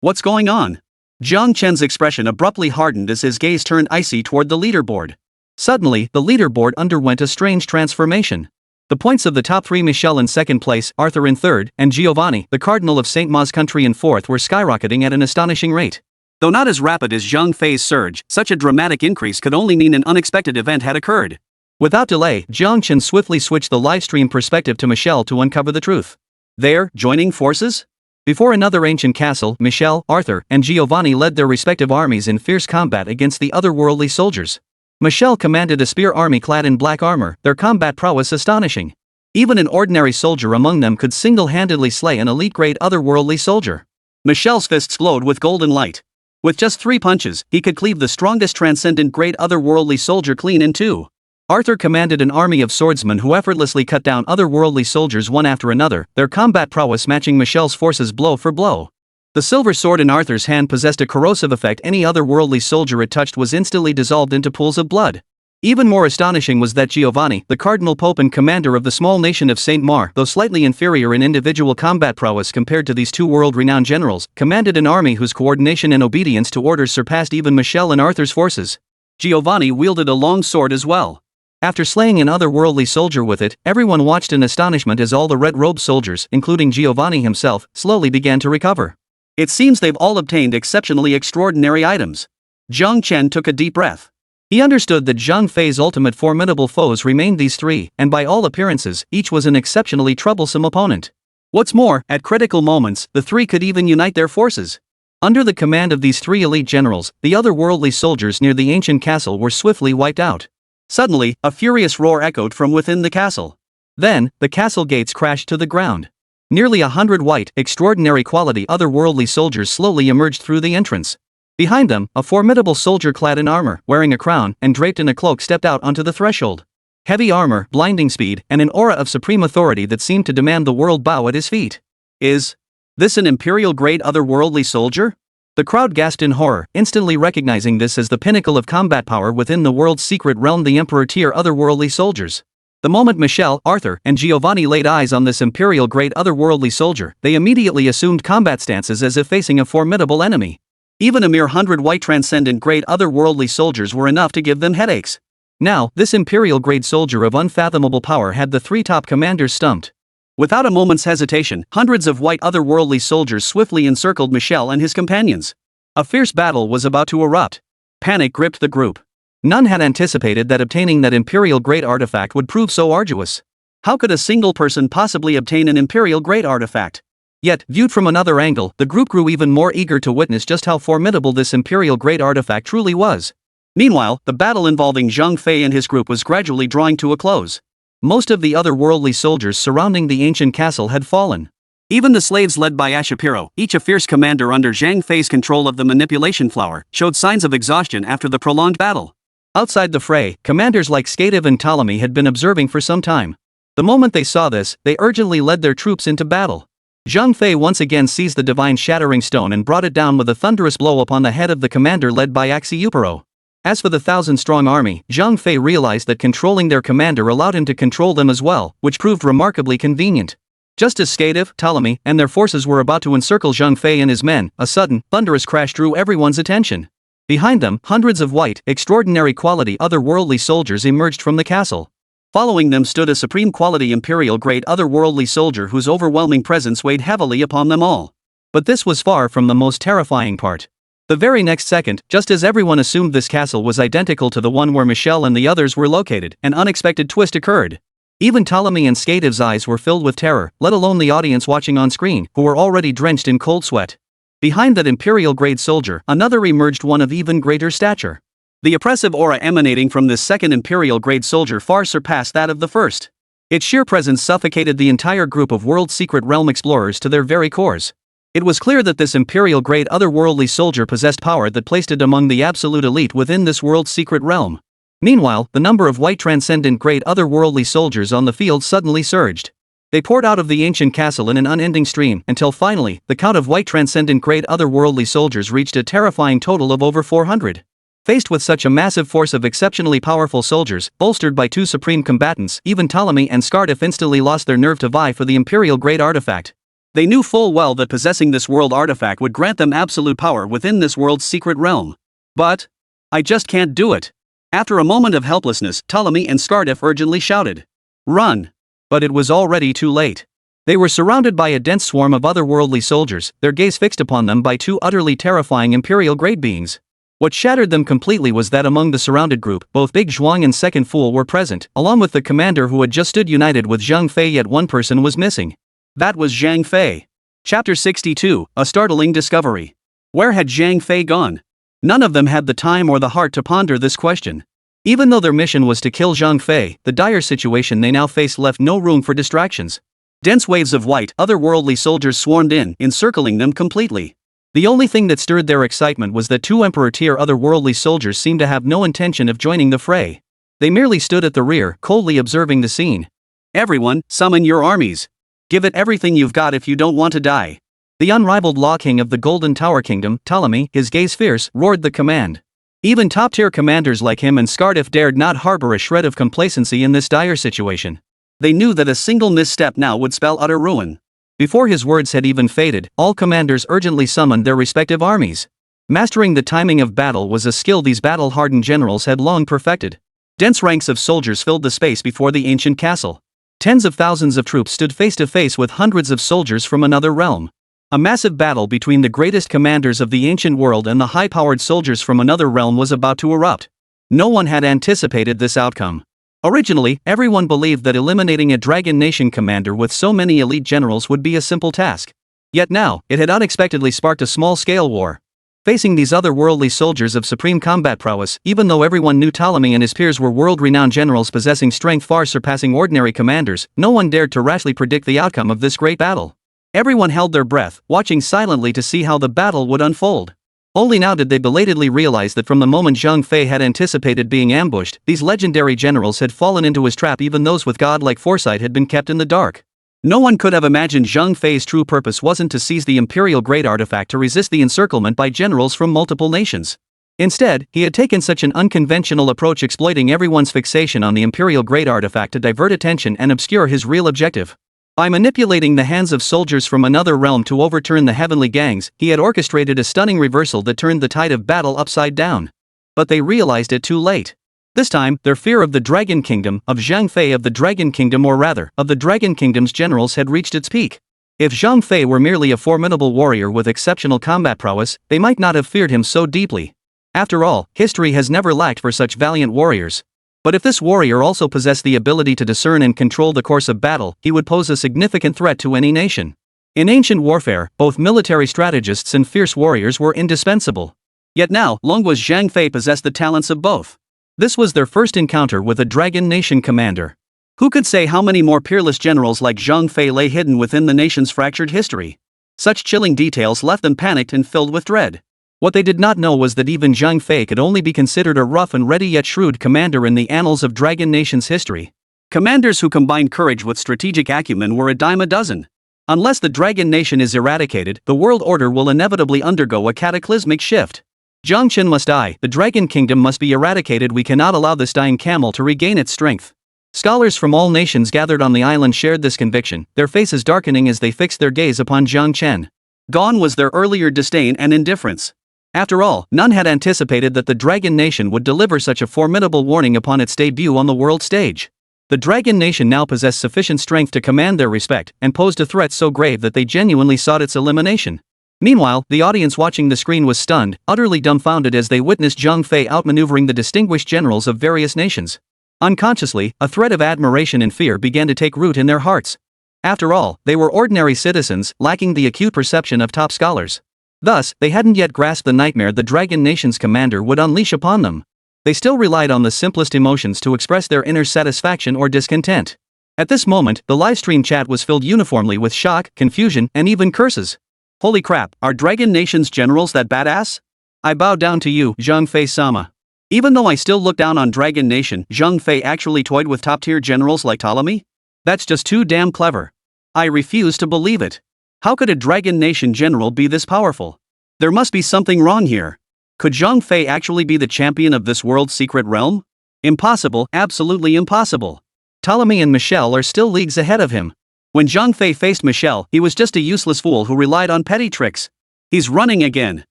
What's going on? Jiang Chen's expression abruptly hardened as his gaze turned icy toward the leaderboard. Suddenly, the leaderboard underwent a strange transformation. The points of the top three, Michelle in second place, Arthur in third, and Giovanni, the Cardinal of St. Ma's country, in fourth, were skyrocketing at an astonishing rate. Though not as rapid as Zhang Fei's surge, such a dramatic increase could only mean an unexpected event had occurred. Without delay, Jiang Chen swiftly switched the livestream perspective to Michelle to uncover the truth. There, joining forces? Before another ancient castle, Michelle, Arthur, and Giovanni led their respective armies in fierce combat against the otherworldly soldiers. Michelle commanded a spear army clad in black armor, their combat prowess astonishing. Even an ordinary soldier among them could single-handedly slay an elite-grade otherworldly soldier. Michelle's fists glowed with golden light. With just 3 punches, he could cleave the strongest transcendent-grade otherworldly soldier clean in two. Arthur commanded an army of swordsmen who effortlessly cut down otherworldly soldiers one after another, their combat prowess matching Michelle's forces blow for blow. The silver sword in Arthur's hand possessed a corrosive effect. Any otherworldly soldier it touched was instantly dissolved into pools of blood. Even more astonishing was that Giovanni, the cardinal pope and commander of the small nation of Saint Mar, though slightly inferior in individual combat prowess compared to these two world-renowned generals, commanded an army whose coordination and obedience to orders surpassed even Michel and Arthur's forces. Giovanni wielded a long sword as well. After slaying an otherworldly soldier with it, everyone watched in astonishment as all the red-robed soldiers, including Giovanni himself, slowly began to recover. It seems they've all obtained exceptionally extraordinary items. Jiang Chen took a deep breath. He understood that Zhang Fei's ultimate formidable foes remained these three, and by all appearances, each was an exceptionally troublesome opponent. What's more, at critical moments, the three could even unite their forces. Under the command of these three elite generals, the otherworldly soldiers near the ancient castle were swiftly wiped out. Suddenly, a furious roar echoed from within the castle. Then, the castle gates crashed to the ground. Nearly 100 white, extraordinary quality otherworldly soldiers slowly emerged through the entrance. Behind them, a formidable soldier clad in armor, wearing a crown, and draped in a cloak stepped out onto the threshold. Heavy armor, blinding speed, and an aura of supreme authority that seemed to demand the world bow at his feet. Is this an imperial-grade otherworldly soldier? The crowd gasped in horror, instantly recognizing this as the pinnacle of combat power within the world's secret realm, the Emperor-tier otherworldly soldiers. The moment Michel, Arthur, and Giovanni laid eyes on this imperial-grade otherworldly soldier, they immediately assumed combat stances as if facing a formidable enemy. Even a mere 100 white transcendent-grade otherworldly soldiers were enough to give them headaches. Now, this imperial-grade soldier of unfathomable power had the three top commanders stumped. Without a moment's hesitation, hundreds of white otherworldly soldiers swiftly encircled Michel and his companions. A fierce battle was about to erupt. Panic gripped the group. None had anticipated that obtaining that imperial-grade artifact would prove so arduous. How could a single person possibly obtain an imperial-grade artifact? Yet, viewed from another angle, the group grew even more eager to witness just how formidable this imperial-grade artifact truly was. Meanwhile, the battle involving Zhang Fei and his group was gradually drawing to a close. Most of the otherworldly soldiers surrounding the ancient castle had fallen. Even the slaves led by Ashapiro, each a fierce commander under Zhang Fei's control of the manipulation flower, showed signs of exhaustion after the prolonged battle. Outside the fray, commanders like Skative and Ptolemy had been observing for some time. The moment they saw this, they urgently led their troops into battle. Zhang Fei once again seized the divine shattering stone and brought it down with a thunderous blow upon the head of the commander led by Axioupero. As for the 1,000-strong army, Zhang Fei realized that controlling their commander allowed him to control them as well, which proved remarkably convenient. Just as Skative, Ptolemy, and their forces were about to encircle Zhang Fei and his men, a sudden, thunderous crash drew everyone's attention. Behind them, hundreds of white, extraordinary quality otherworldly soldiers emerged from the castle. Following them stood a supreme quality imperial-grade otherworldly soldier whose overwhelming presence weighed heavily upon them all. But this was far from the most terrifying part. The very next second, just as everyone assumed this castle was identical to the one where Michel and the others were located, an unexpected twist occurred. Even Ptolemy and Skative's eyes were filled with terror, let alone the audience watching on screen, who were already drenched in cold sweat. Behind that imperial-grade soldier, another emerged, one of even greater stature. The oppressive aura emanating from this second imperial-grade soldier far surpassed that of the first. Its sheer presence suffocated the entire group of world secret realm explorers to their very cores. It was clear that this imperial-grade otherworldly soldier possessed power that placed it among the absolute elite within this world's secret realm. Meanwhile, the number of white transcendent-grade otherworldly soldiers on the field suddenly surged. They poured out of the ancient castle in an unending stream, until finally, the count of white transcendent-grade otherworldly soldiers reached a terrifying total of over 400. Faced with such a massive force of exceptionally powerful soldiers, bolstered by two supreme combatants, even Ptolemy and Skative instantly lost their nerve to vie for the imperial-grade artifact. They knew full well that possessing this world artifact would grant them absolute power within this world's secret realm. But I just can't do it. After a moment of helplessness, Ptolemy and Skative urgently shouted, "Run!" But it was already too late. They were surrounded by a dense swarm of otherworldly soldiers, their gaze fixed upon them by two utterly terrifying imperial-grade beings. What shattered them completely was that among the surrounded group, both Big Zhuang and Second Fool were present, along with the commander who had just stood united with Zhang Fei, yet one person was missing. That was Zhang Fei. Chapter 62, A Startling Discovery. Where had Zhang Fei gone? None of them had the time or the heart to ponder this question. Even though their mission was to kill Zhang Fei, the dire situation they now faced left no room for distractions. Dense waves of white, otherworldly soldiers swarmed in, encircling them completely. The only thing that stirred their excitement was that two Emperor-tier otherworldly soldiers seemed to have no intention of joining the fray. They merely stood at the rear, coldly observing the scene. "Everyone, summon your armies. Give it everything you've got if you don't want to die." The unrivaled Law King of the Golden Tower Kingdom, Ptolemy, his gaze fierce, roared the command. Even top-tier commanders like him and Scardiff dared not harbor a shred of complacency in this dire situation. They knew that a single misstep now would spell utter ruin. Before his words had even faded, all commanders urgently summoned their respective armies. Mastering the timing of battle was a skill these battle-hardened generals had long perfected. Dense ranks of soldiers filled the space before the ancient castle. Tens of thousands of troops stood face to face with hundreds of soldiers from another realm. A massive battle between the greatest commanders of the ancient world and the high-powered soldiers from another realm was about to erupt. No one had anticipated this outcome. Originally, everyone believed that eliminating a Dragon Nation commander with so many elite generals would be a simple task. Yet now, it had unexpectedly sparked a small-scale war. Facing these otherworldly soldiers of supreme combat prowess, even though everyone knew Ptolemy and his peers were world-renowned generals possessing strength far surpassing ordinary commanders, no one dared to rashly predict the outcome of this great battle. Everyone held their breath, watching silently to see how the battle would unfold. Only now did they belatedly realize that from the moment Zhang Fei had anticipated being ambushed, these legendary generals had fallen into his trap. Even those with godlike foresight had been kept in the dark. No one could have imagined Zhang Fei's true purpose wasn't to seize the imperial great artifact to resist the encirclement by generals from multiple nations. Instead, he had taken such an unconventional approach, exploiting everyone's fixation on the imperial great artifact to divert attention and obscure his real objective. By manipulating the hands of soldiers from another realm to overturn the heavenly gangs, he had orchestrated a stunning reversal that turned the tide of battle upside down. But they realized it too late. This time, their fear of the Dragon Kingdom, of Zhang Fei of the Dragon Kingdom, or rather, of the Dragon Kingdom's generals, had reached its peak. If Zhang Fei were merely a formidable warrior with exceptional combat prowess, they might not have feared him so deeply. After all, history has never lacked for such valiant warriors. But if this warrior also possessed the ability to discern and control the course of battle, he would pose a significant threat to any nation. In ancient warfare, both military strategists and fierce warriors were indispensable. Yet now, Long Guo's Zhang Fei possessed the talents of both. This was their first encounter with a Dragon Nation commander. Who could say how many more peerless generals like Zhang Fei lay hidden within the nation's fractured history? Such chilling details left them panicked and filled with dread. What they did not know was that even Zhang Fei could only be considered a rough and ready yet shrewd commander in the annals of Dragon Nation's history. Commanders who combined courage with strategic acumen were a dime a dozen. Unless the Dragon Nation is eradicated, the world order will inevitably undergo a cataclysmic shift. Jiang Chen must die, the Dragon Kingdom must be eradicated. We cannot allow this dying camel to regain its strength. Scholars from all nations gathered on the island shared this conviction, their faces darkening as they fixed their gaze upon Jiang Chen. Gone was their earlier disdain and indifference. After all, none had anticipated that the Dragon Nation would deliver such a formidable warning upon its debut on the world stage. The Dragon Nation now possessed sufficient strength to command their respect, and posed a threat so grave that they genuinely sought its elimination. Meanwhile, the audience watching the screen was stunned, utterly dumbfounded as they witnessed Zhang Fei outmaneuvering the distinguished generals of various nations. Unconsciously, a thread of admiration and fear began to take root in their hearts. After all, they were ordinary citizens, lacking the acute perception of top scholars. Thus, they hadn't yet grasped the nightmare the Dragon Nation's commander would unleash upon them. They still relied on the simplest emotions to express their inner satisfaction or discontent. At this moment, the livestream chat was filled uniformly with shock, confusion, and even curses. Holy crap, are Dragon Nation's generals that badass? I bow down to you, Zhang Fei-sama. Even though I still look down on Dragon Nation, Zhang Fei actually toyed with top-tier generals like Ptolemy? That's just too damn clever. I refuse to believe it. How could a Dragon Nation general be this powerful? There must be something wrong here. Could Zhang Fei actually be the champion of this world's secret realm? Impossible, absolutely impossible. Ptolemy and Michelle are still leagues ahead of him. When Zhang Fei faced Michelle, he was just a useless fool who relied on petty tricks. He's running again.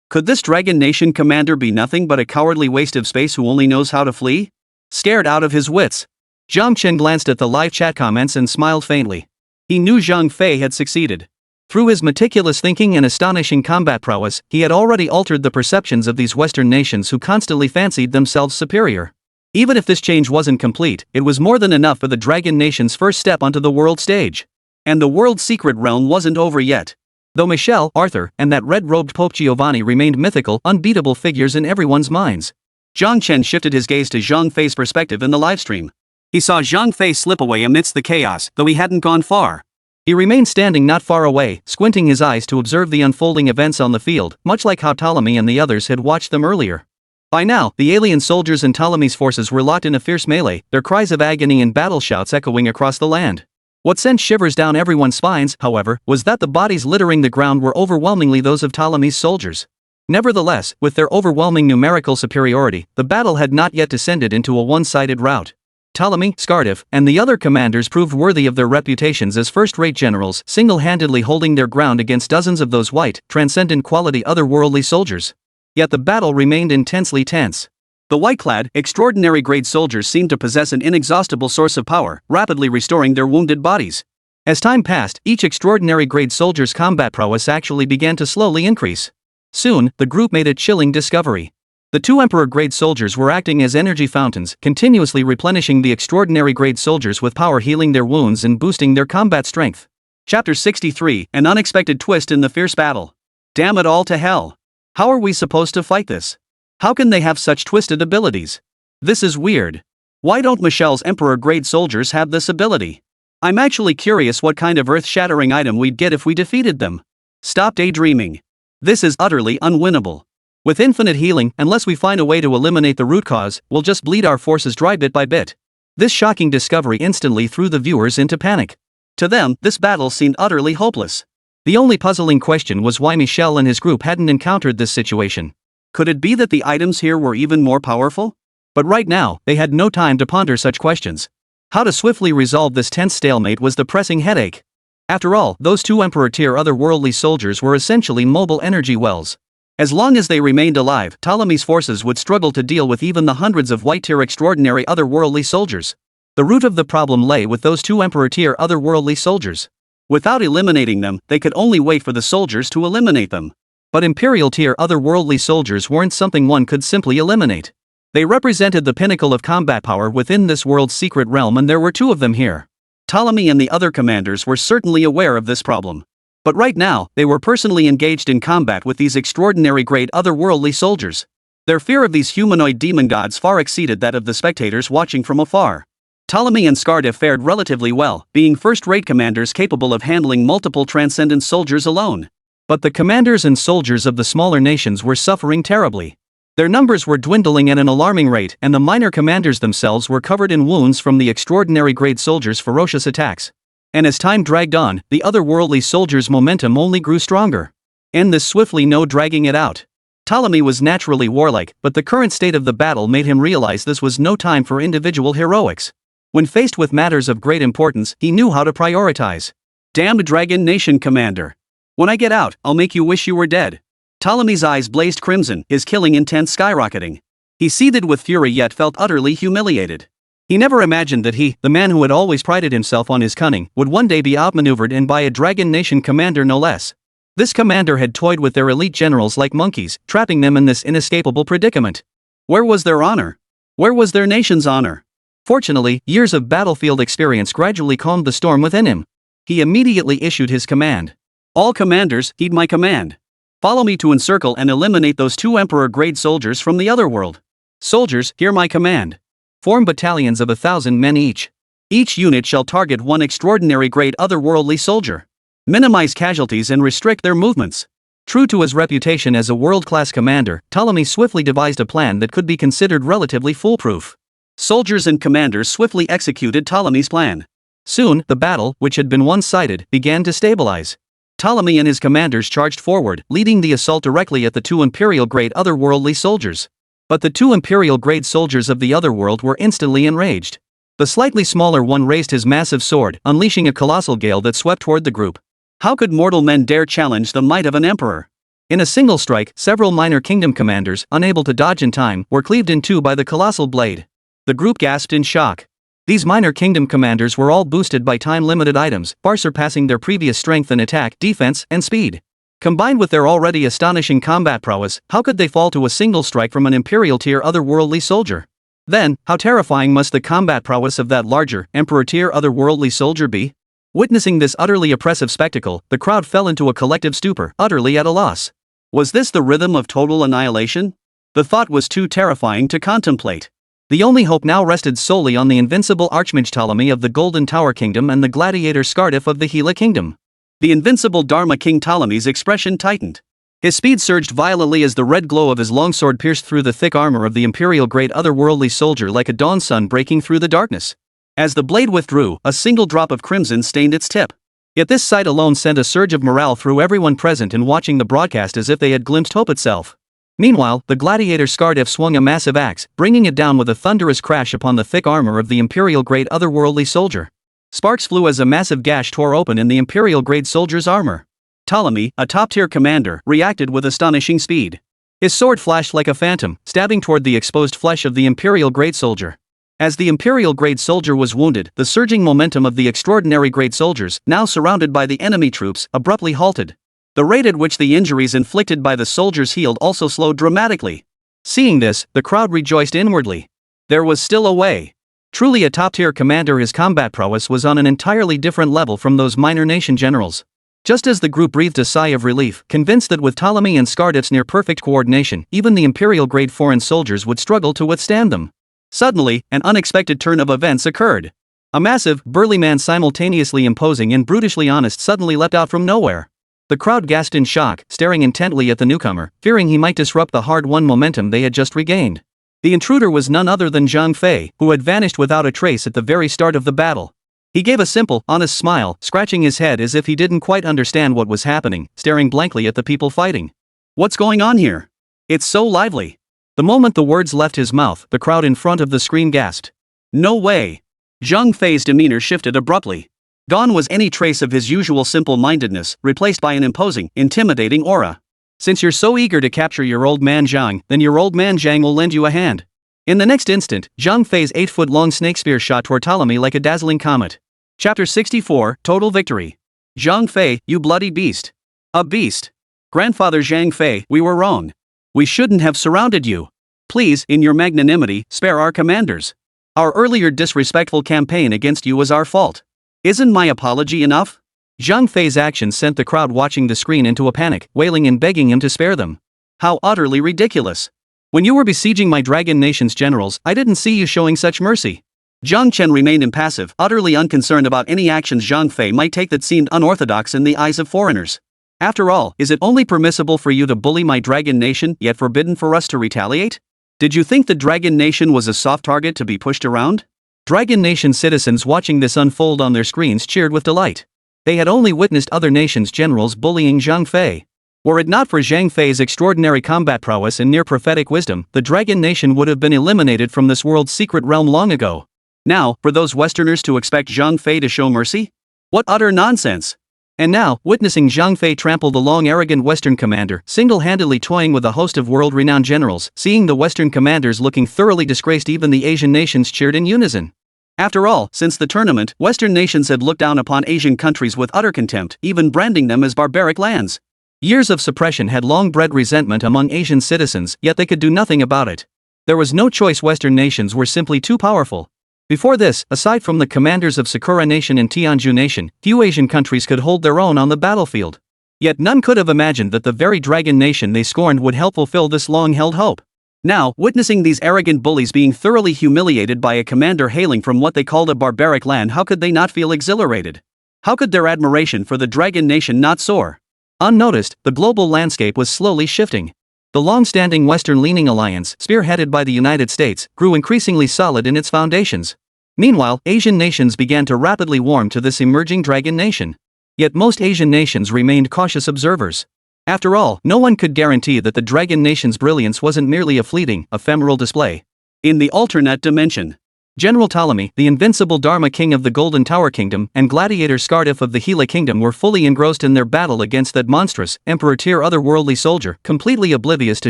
Could this Dragon Nation commander be nothing but a cowardly waste of space who only knows how to flee? Scared out of his wits, Jiang Chen glanced at the live chat comments and smiled faintly. He knew Zhang Fei had succeeded. Through his meticulous thinking and astonishing combat prowess, he had already altered the perceptions of these Western nations who constantly fancied themselves superior. Even if this change wasn't complete, it was more than enough for the Dragon Nation's first step onto the world stage. And the world's secret realm wasn't over yet. Though Michelle, Arthur, and that red-robed Pope Giovanni remained mythical, unbeatable figures in everyone's minds. Jiang Chen shifted his gaze to Zhang Fei's perspective in the livestream. He saw Zhang Fei slip away amidst the chaos, though he hadn't gone far. He remained standing not far away, squinting his eyes to observe the unfolding events on the field, much like how Ptolemy and the others had watched them earlier. By now, the alien soldiers and Ptolemy's forces were locked in a fierce melee, their cries of agony and battle shouts echoing across the land. What sent shivers down everyone's spines, however, was that the bodies littering the ground were overwhelmingly those of Ptolemy's soldiers. Nevertheless, with their overwhelming numerical superiority, the battle had not yet descended into a one-sided rout. Ptolemy, Scardiff, and the other commanders proved worthy of their reputations as first-rate generals, single-handedly holding their ground against dozens of those white, transcendent-quality otherworldly soldiers. Yet the battle remained intensely tense. The white-clad, extraordinary-grade soldiers seemed to possess an inexhaustible source of power, rapidly restoring their wounded bodies. As time passed, each extraordinary-grade soldier's combat prowess actually began to slowly increase. Soon, the group made a chilling discovery. The two Emperor-grade soldiers were acting as energy fountains, continuously replenishing the extraordinary-grade soldiers with power, healing their wounds and boosting their combat strength. Chapter 63, An Unexpected Twist in the Fierce Battle. Damn it all to hell. How are we supposed to fight this? How can they have such twisted abilities? This is weird. Why don't Michelle's Emperor-grade soldiers have this ability? I'm actually curious what kind of earth-shattering item we'd get if we defeated them. Stop daydreaming. This is utterly unwinnable. With infinite healing, unless we find a way to eliminate the root cause, we'll just bleed our forces dry bit by bit. This shocking discovery instantly threw the viewers into panic. To them, this battle seemed utterly hopeless. The only puzzling question was why Michel and his group hadn't encountered this situation. Could it be that the items here were even more powerful? But right now, they had no time to ponder such questions. How to swiftly resolve this tense stalemate was the pressing headache. After all, those two Emperor-tier otherworldly soldiers were essentially mobile energy wells. As long as they remained alive, Ptolemy's forces would struggle to deal with even the hundreds of white-tier extraordinary otherworldly soldiers. The root of the problem lay with those two Emperor-tier otherworldly soldiers. Without eliminating them, they could only wait for the soldiers to eliminate them. But Imperial-tier otherworldly soldiers weren't something one could simply eliminate. They represented the pinnacle of combat power within this world's secret realm, and there were two of them here. Ptolemy and the other commanders were certainly aware of this problem. But right now, they were personally engaged in combat with these extraordinary-grade otherworldly soldiers. Their fear of these humanoid demon gods far exceeded that of the spectators watching from afar. Ptolemy and Scardiff fared relatively well, being first-rate commanders capable of handling multiple transcendent soldiers alone. But the commanders and soldiers of the smaller nations were suffering terribly. Their numbers were dwindling at an alarming rate, and the minor commanders themselves were covered in wounds from the extraordinary-grade soldiers' ferocious attacks. And as time dragged on, the otherworldly soldiers' momentum only grew stronger. End this swiftly, no dragging it out. Ptolemy was naturally warlike, but the current state of the battle made him realize this was no time for individual heroics. When faced with matters of great importance, he knew how to prioritize. Damned Dragon Nation Commander. When I get out, I'll make you wish you were dead. Ptolemy's eyes blazed crimson, his killing intent skyrocketing. He seethed with fury yet felt utterly humiliated. He never imagined that he, the man who had always prided himself on his cunning, would one day be outmaneuvered and by a Dragon Nation commander no less. This commander had toyed with their elite generals like monkeys, trapping them in this inescapable predicament. Where was their honor? Where was their nation's honor? Fortunately, years of battlefield experience gradually calmed the storm within him. He immediately issued his command. All commanders, heed my command. Follow me to encircle and eliminate those two Emperor-grade soldiers from the otherworld. Soldiers, hear my command. Form battalions of 1,000 men each. Each unit shall target one extraordinary-grade otherworldly soldier. Minimize casualties and restrict their movements. True to his reputation as a world-class commander, Ptolemy swiftly devised a plan that could be considered relatively foolproof. Soldiers and commanders swiftly executed Ptolemy's plan. Soon, the battle, which had been one-sided, began to stabilize. Ptolemy and his commanders charged forward, leading the assault directly at the two Imperial-grade otherworldly soldiers. But the two Imperial-grade soldiers of the otherworld were instantly enraged. The slightly smaller one raised his massive sword, unleashing a colossal gale that swept toward the group. How could mortal men dare challenge the might of an emperor? In a single strike, several minor kingdom commanders, unable to dodge in time, were cleaved in two by the colossal blade. The group gasped in shock. These minor kingdom commanders were all boosted by time-limited items, far surpassing their previous strength in attack, defense, and speed. Combined with their already astonishing combat prowess, how could they fall to a single strike from an Imperial-tier otherworldly soldier? Then, how terrifying must the combat prowess of that larger, Emperor-tier otherworldly soldier be? Witnessing this utterly oppressive spectacle, the crowd fell into a collective stupor, utterly at a loss. Was this the rhythm of total annihilation? The thought was too terrifying to contemplate. The only hope now rested solely on the invincible Archmage Ptolemy of the Golden Tower Kingdom and the gladiator Scardiff of the Gila Kingdom. The invincible Dharma King Ptolemy's expression tightened. His speed surged violently as the red glow of his longsword pierced through the thick armor of the Imperial-grade otherworldly soldier like a dawn sun breaking through the darkness. As the blade withdrew, a single drop of crimson stained its tip. Yet this sight alone sent a surge of morale through everyone present and watching the broadcast as if they had glimpsed hope itself. Meanwhile, the gladiator Scardiff swung a massive axe, bringing it down with a thunderous crash upon the thick armor of the imperial-grade otherworldly soldier. Sparks flew as a massive gash tore open in the imperial-grade soldier's armor. Ptolemy, a top-tier commander, reacted with astonishing speed. His sword flashed like a phantom, stabbing toward the exposed flesh of the imperial-grade soldier. As the imperial-grade soldier was wounded, the surging momentum of the extraordinary-grade soldiers, now surrounded by the enemy troops, abruptly halted. The rate at which the injuries inflicted by the soldiers healed also slowed dramatically. Seeing this, the crowd rejoiced inwardly. There was still a way. Truly a top-tier commander, his combat prowess was on an entirely different level from those minor nation generals. Just as the group breathed a sigh of relief, convinced that with Ptolemy and Scardiff's near-perfect coordination, even the imperial-grade foreign soldiers would struggle to withstand them. Suddenly, an unexpected turn of events occurred. A massive, burly man, simultaneously imposing and brutishly honest, suddenly leapt out from nowhere. The crowd gasped in shock, staring intently at the newcomer, fearing he might disrupt the hard-won momentum they had just regained. The intruder was none other than Zhang Fei, who had vanished without a trace at the very start of the battle. He gave a simple, honest smile, scratching his head as if he didn't quite understand what was happening, staring blankly at the people fighting. "What's going on here? It's so lively." The moment the words left his mouth, the crowd in front of the screen gasped. "No way!" Zhang Fei's demeanor shifted abruptly. Gone was any trace of his usual simple-mindedness, replaced by an imposing, intimidating aura. "Since you're so eager to capture your old man Zhang, then your old man Zhang will lend you a hand." In the next instant, Zhang Fei's 8-foot-long snake spear shot toward Ptolemy like a dazzling comet. Chapter 64, Total Victory. "Zhang Fei, you bloody beast. A beast. Grandfather Zhang Fei, we were wrong. We shouldn't have surrounded you. Please, in your magnanimity, spare our commanders. Our earlier disrespectful campaign against you was our fault. Isn't my apology enough?" Zhang Fei's actions sent the crowd watching the screen into a panic, wailing and begging him to spare them. "How utterly ridiculous. When you were besieging my dragon nation's generals, I didn't see you showing such mercy." Jiang Chen remained impassive, utterly unconcerned about any actions Zhang Fei might take that seemed unorthodox in the eyes of foreigners. "After all, is it only permissible for you to bully my dragon nation, yet forbidden for us to retaliate? Did you think the dragon nation was a soft target to be pushed around?" Dragon nation citizens watching this unfold on their screens cheered with delight. They had only witnessed other nations' generals bullying Zhang Fei. Were it not for Zhang Fei's extraordinary combat prowess and near-prophetic wisdom, the dragon nation would have been eliminated from this world's secret realm long ago. Now, for those Westerners to expect Zhang Fei to show mercy? What utter nonsense! And now, witnessing Zhang Fei trample the long arrogant Western commander, single-handedly toying with a host of world-renowned generals, seeing the Western commanders looking thoroughly disgraced, even the Asian nations cheered in unison. After all, since the tournament, Western nations had looked down upon Asian countries with utter contempt, even branding them as barbaric lands. Years of suppression had long bred resentment among Asian citizens, yet they could do nothing about it. There was no choice. Western nations were simply too powerful. Before this, aside from the commanders of Sakura Nation and Tianzhu Nation, few Asian countries could hold their own on the battlefield. Yet none could have imagined that the very dragon nation they scorned would help fulfill this long-held hope. Now, witnessing these arrogant bullies being thoroughly humiliated by a commander hailing from what they called a barbaric land, how could they not feel exhilarated? How could their admiration for the dragon nation not soar? Unnoticed, the global landscape was slowly shifting. The long-standing Western-leaning alliance, spearheaded by the United States, grew increasingly solid in its foundations. Meanwhile, Asian nations began to rapidly warm to this emerging dragon nation. Yet most Asian nations remained cautious observers. After all, no one could guarantee that the dragon nation's brilliance wasn't merely a fleeting, ephemeral display. In the alternate dimension, General Ptolemy, the invincible Dharma king of the Golden Tower Kingdom, and gladiator Scardiff of the Gila Kingdom were fully engrossed in their battle against that monstrous, emperor-tier otherworldly soldier, completely oblivious to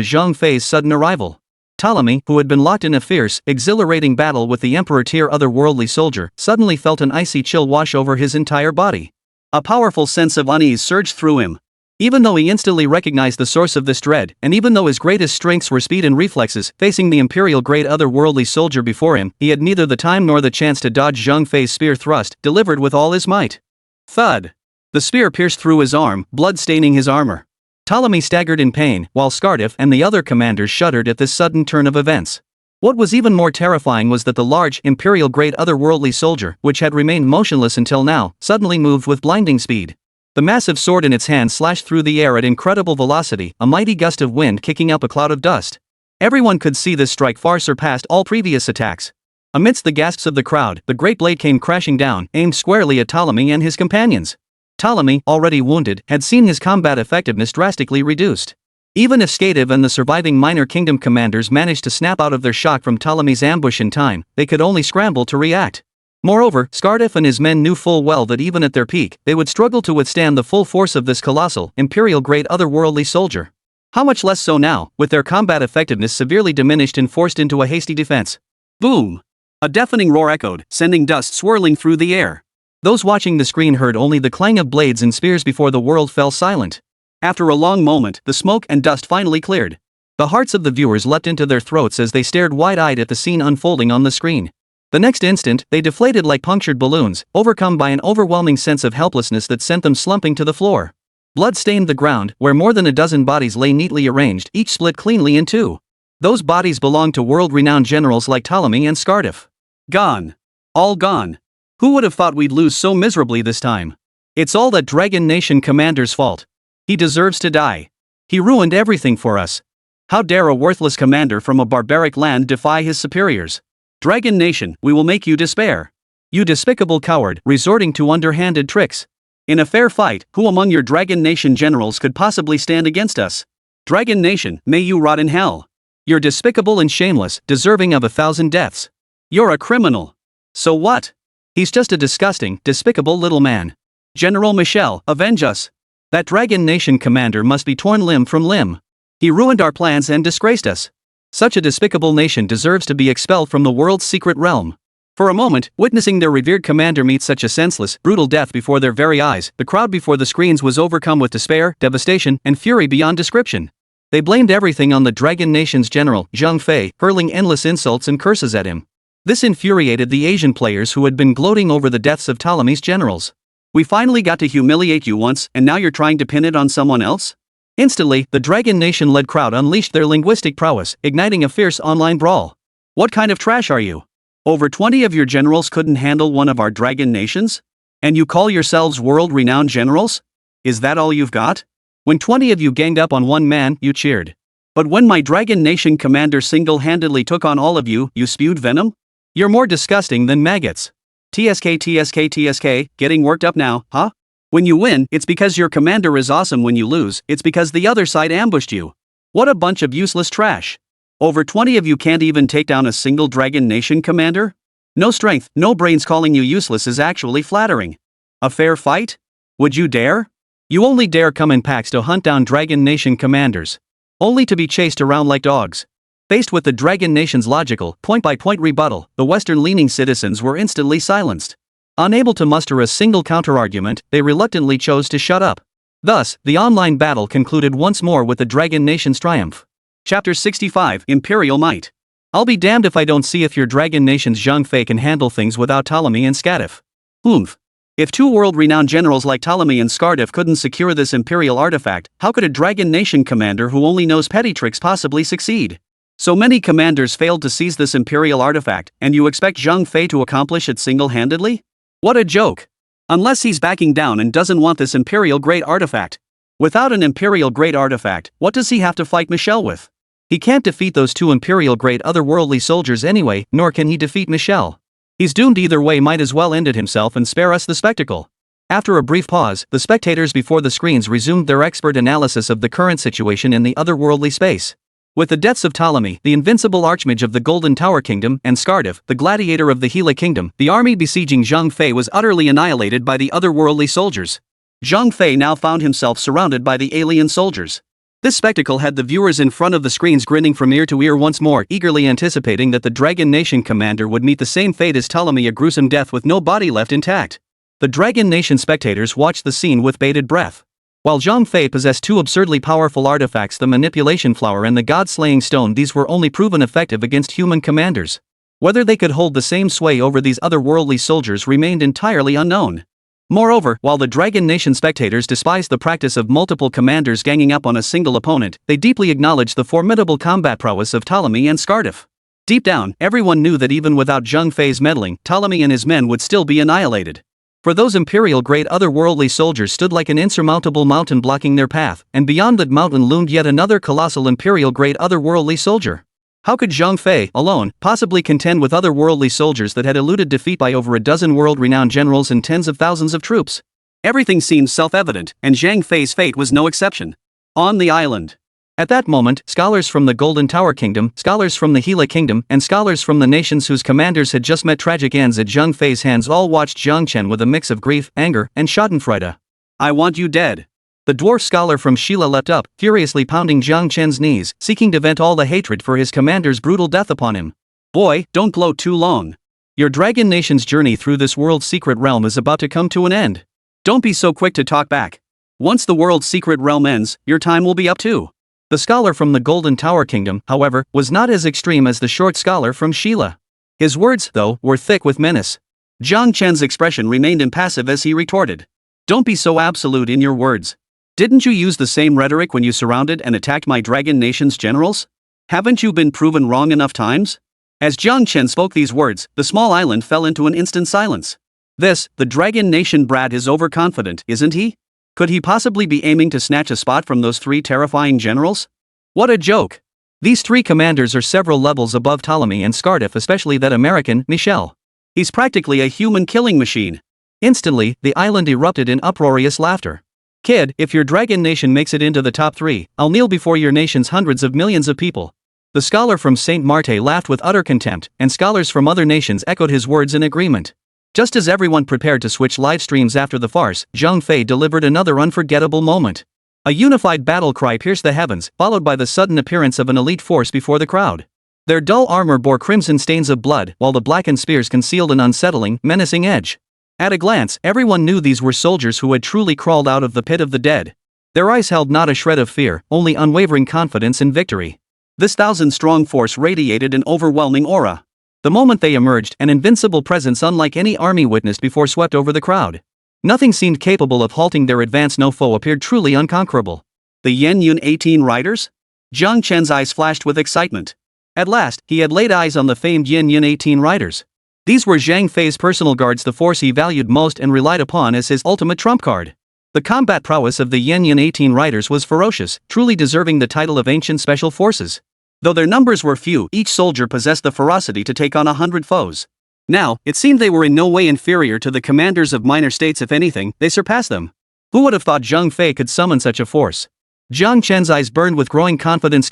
Zhang Fei's sudden arrival. Ptolemy, who had been locked in a fierce, exhilarating battle with the emperor-tier otherworldly soldier, suddenly felt an icy chill wash over his entire body. A powerful sense of unease surged through him. Even though he instantly recognized the source of this dread, and even though his greatest strengths were speed and reflexes, facing the imperial-grade otherworldly soldier before him, he had neither the time nor the chance to dodge Zhang Fei's spear thrust, delivered with all his might. Thud! The spear pierced through his arm, blood staining his armor. Ptolemy staggered in pain, while Scardiff and the other commanders shuddered at this sudden turn of events. What was even more terrifying was that the large, imperial-grade otherworldly soldier, which had remained motionless until now, suddenly moved with blinding speed. The massive sword in its hand slashed through the air at incredible velocity, a mighty gust of wind kicking up a cloud of dust. Everyone could see this strike far surpassed all previous attacks. Amidst the gasps of the crowd, the great blade came crashing down, aimed squarely at Ptolemy and his companions. Ptolemy, already wounded, had seen his combat effectiveness drastically reduced. Even if Skative and the surviving minor kingdom commanders managed to snap out of their shock from Ptolemy's ambush in time, they could only scramble to react. Moreover, Scardiff and his men knew full well that even at their peak, they would struggle to withstand the full force of this colossal, imperial-grade otherworldly soldier. How much less so now, with their combat effectiveness severely diminished and forced into a hasty defense. Boom! A deafening roar echoed, sending dust swirling through the air. Those watching the screen heard only the clang of blades and spears before the world fell silent. After a long moment, the smoke and dust finally cleared. The hearts of the viewers leapt into their throats as they stared wide-eyed at the scene unfolding on the screen. The next instant, they deflated like punctured balloons, overcome by an overwhelming sense of helplessness that sent them slumping to the floor. Blood stained the ground, where more than a dozen bodies lay neatly arranged, each split cleanly in two. Those bodies belonged to world-renowned generals like Ptolemy and Scardiff. Gone. All gone. Who would have thought we'd lose so miserably this time? It's all that Dragon Nation commander's fault. He deserves to die. He ruined everything for us. How dare a worthless commander from a barbaric land defy his superiors? Dragon Nation, we will make you despair. You despicable coward, resorting to underhanded tricks. In a fair fight, who among your Dragon Nation generals could possibly stand against us? Dragon Nation, may you rot in hell. You're despicable and shameless, deserving of 1,000 deaths. You're a criminal. So what? He's just a disgusting, despicable little man. General Michel, avenge us. That Dragon Nation commander must be torn limb from limb. He ruined our plans and disgraced us. Such a despicable nation deserves to be expelled from the world's secret realm. For a moment, witnessing their revered commander meet such a senseless, brutal death before their very eyes, the crowd before the screens was overcome with despair, devastation, and fury beyond description. They blamed everything on the Dragon Nation's general, Zhang Fei, hurling endless insults and curses at him. This infuriated the Asian players who had been gloating over the deaths of Ptolemy's generals. We finally got to humiliate you once, and now you're trying to pin it on someone else? Instantly, the Dragon Nation-led crowd unleashed their linguistic prowess, igniting a fierce online brawl. What kind of trash are you? Over 20 of your generals couldn't handle one of our Dragon Nations? And you call yourselves world-renowned generals? Is that all you've got? When 20 of you ganged up on one man, you cheered. But when my Dragon Nation commander single-handedly took on all of you, you spewed venom? You're more disgusting than maggots. TSK, getting worked up now, huh? When you win, it's because your commander is awesome. When you lose, it's because the other side ambushed you. What a bunch of useless trash. Over 20 of you can't even take down a single Dragon Nation commander? No strength, no brains. Calling you useless is actually flattering. A fair fight? Would you dare? You only dare come in packs to hunt down Dragon Nation commanders. Only to be chased around like dogs. Faced with the Dragon Nation's logical, point-by-point rebuttal, the Western-leaning citizens were instantly silenced. Unable to muster a single counterargument, they reluctantly chose to shut up. Thus, the online battle concluded once more with the Dragon Nation's triumph. Chapter 65, Imperial Might. I'll be damned if I don't see if your Dragon Nation's Zhang Fei can handle things without Ptolemy and Scardiff. Oomph. If two world-renowned generals like Ptolemy and Scardiff couldn't secure this Imperial artifact, how could a Dragon Nation commander who only knows petty tricks possibly succeed? So many commanders failed to seize this Imperial artifact, and you expect Zhang Fei to accomplish it single-handedly? What a joke! Unless he's backing down and doesn't want this Imperial Great Artifact. Without an Imperial Great Artifact, what does he have to fight Michel with? He can't defeat those two Imperial Great otherworldly soldiers anyway, nor can he defeat Michel. He's doomed either way. Might as well end it himself and spare us the spectacle. After a brief pause, the spectators before the screens resumed their expert analysis of the current situation in the otherworldly space. With the deaths of Ptolemy, the invincible archmage of the Golden Tower Kingdom, and Scardiff, the gladiator of the Gila Kingdom, the army besieging Zhang Fei was utterly annihilated by the otherworldly soldiers. Zhang Fei now found himself surrounded by the alien soldiers. This spectacle had the viewers in front of the screens grinning from ear to ear once more, eagerly anticipating that the Dragon Nation commander would meet the same fate as Ptolemy, a gruesome death with no body left intact. The Dragon Nation spectators watched the scene with bated breath. While Zhang Fei possessed two absurdly powerful artifacts, the Manipulation Flower and the God-Slaying Stone, these were only proven effective against human commanders. Whether they could hold the same sway over these otherworldly soldiers remained entirely unknown. Moreover, while the Dragon Nation spectators despised the practice of multiple commanders ganging up on a single opponent, they deeply acknowledged the formidable combat prowess of Ptolemy and Scardiff. Deep down, everyone knew that even without Zhang Fei's meddling, Ptolemy and his men would still be annihilated. For those Imperial Great otherworldly soldiers stood like an insurmountable mountain blocking their path, and beyond that mountain loomed yet another colossal Imperial Great otherworldly soldier. How could Zhang Fei, alone, possibly contend with otherworldly soldiers that had eluded defeat by over a dozen world-renowned generals and tens of thousands of troops? Everything seemed self-evident, and Zhang Fei's fate was no exception. On the island. At that moment, scholars from the Golden Tower Kingdom, scholars from the Gila Kingdom, and scholars from the nations whose commanders had just met tragic ends at Zhang Fei's hands all watched Jiang Chen with a mix of grief, anger, and schadenfreude. I want you dead. The dwarf scholar from Shila leapt up, furiously pounding Jiang Chen's knees, seeking to vent all the hatred for his commander's brutal death upon him. Boy, don't gloat too long. Your dragon nation's journey through this world's secret realm is about to come to an end. Don't be so quick to talk back. Once the world's secret realm ends, your time will be up too. The scholar from the Golden Tower Kingdom, however, was not as extreme as the short scholar from Shila. His words, though, were thick with menace. Jiang Chen's expression remained impassive as he retorted. Don't be so absolute in your words. Didn't you use the same rhetoric when you surrounded and attacked my dragon nation's generals? Haven't you been proven wrong enough times? As Jiang Chen spoke these words, the small island fell into an instant silence. The dragon nation brat is overconfident, isn't he? Could he possibly be aiming to snatch a spot from those three terrifying generals? What a joke! These three commanders are several levels above Ptolemy and Scardiff, especially that American, Michel. He's practically a human killing machine. Instantly, the island erupted in uproarious laughter. Kid, if your dragon nation makes it into the top 3, I'll kneel before your nation's hundreds of millions of people. The scholar from Saint Marte laughed with utter contempt, and scholars from other nations echoed his words in agreement. Just as everyone prepared to switch live streams after the farce, Zhang Fei delivered another unforgettable moment. A unified battle cry pierced the heavens, followed by the sudden appearance of an elite force before the crowd. Their dull armor bore crimson stains of blood, while the blackened spears concealed an unsettling, menacing edge. At a glance, everyone knew these were soldiers who had truly crawled out of the pit of the dead. Their eyes held not a shred of fear, only unwavering confidence in victory. This 1,000-strong force radiated an overwhelming aura. The moment they emerged, an invincible presence unlike any army witnessed before swept over the crowd. Nothing seemed capable of halting their advance. No foe appeared truly unconquerable. The Yan Yun 18 riders? Jiang Chen's eyes flashed with excitement. At last, he had laid eyes on the famed Yan Yun 18 riders. These were Zhang Fei's personal guards, the force he valued most and relied upon as his ultimate trump card. The combat prowess of the Yan Yun 18 riders was ferocious, truly deserving the title of ancient special forces. Though their numbers were few, each soldier possessed the ferocity to take on 100 foes. Now, it seemed they were in no way inferior to the commanders of minor states. If anything, they surpassed them. Who would have thought Zhang Fei could summon such a force? Jiang Chen's eyes burned with growing confidence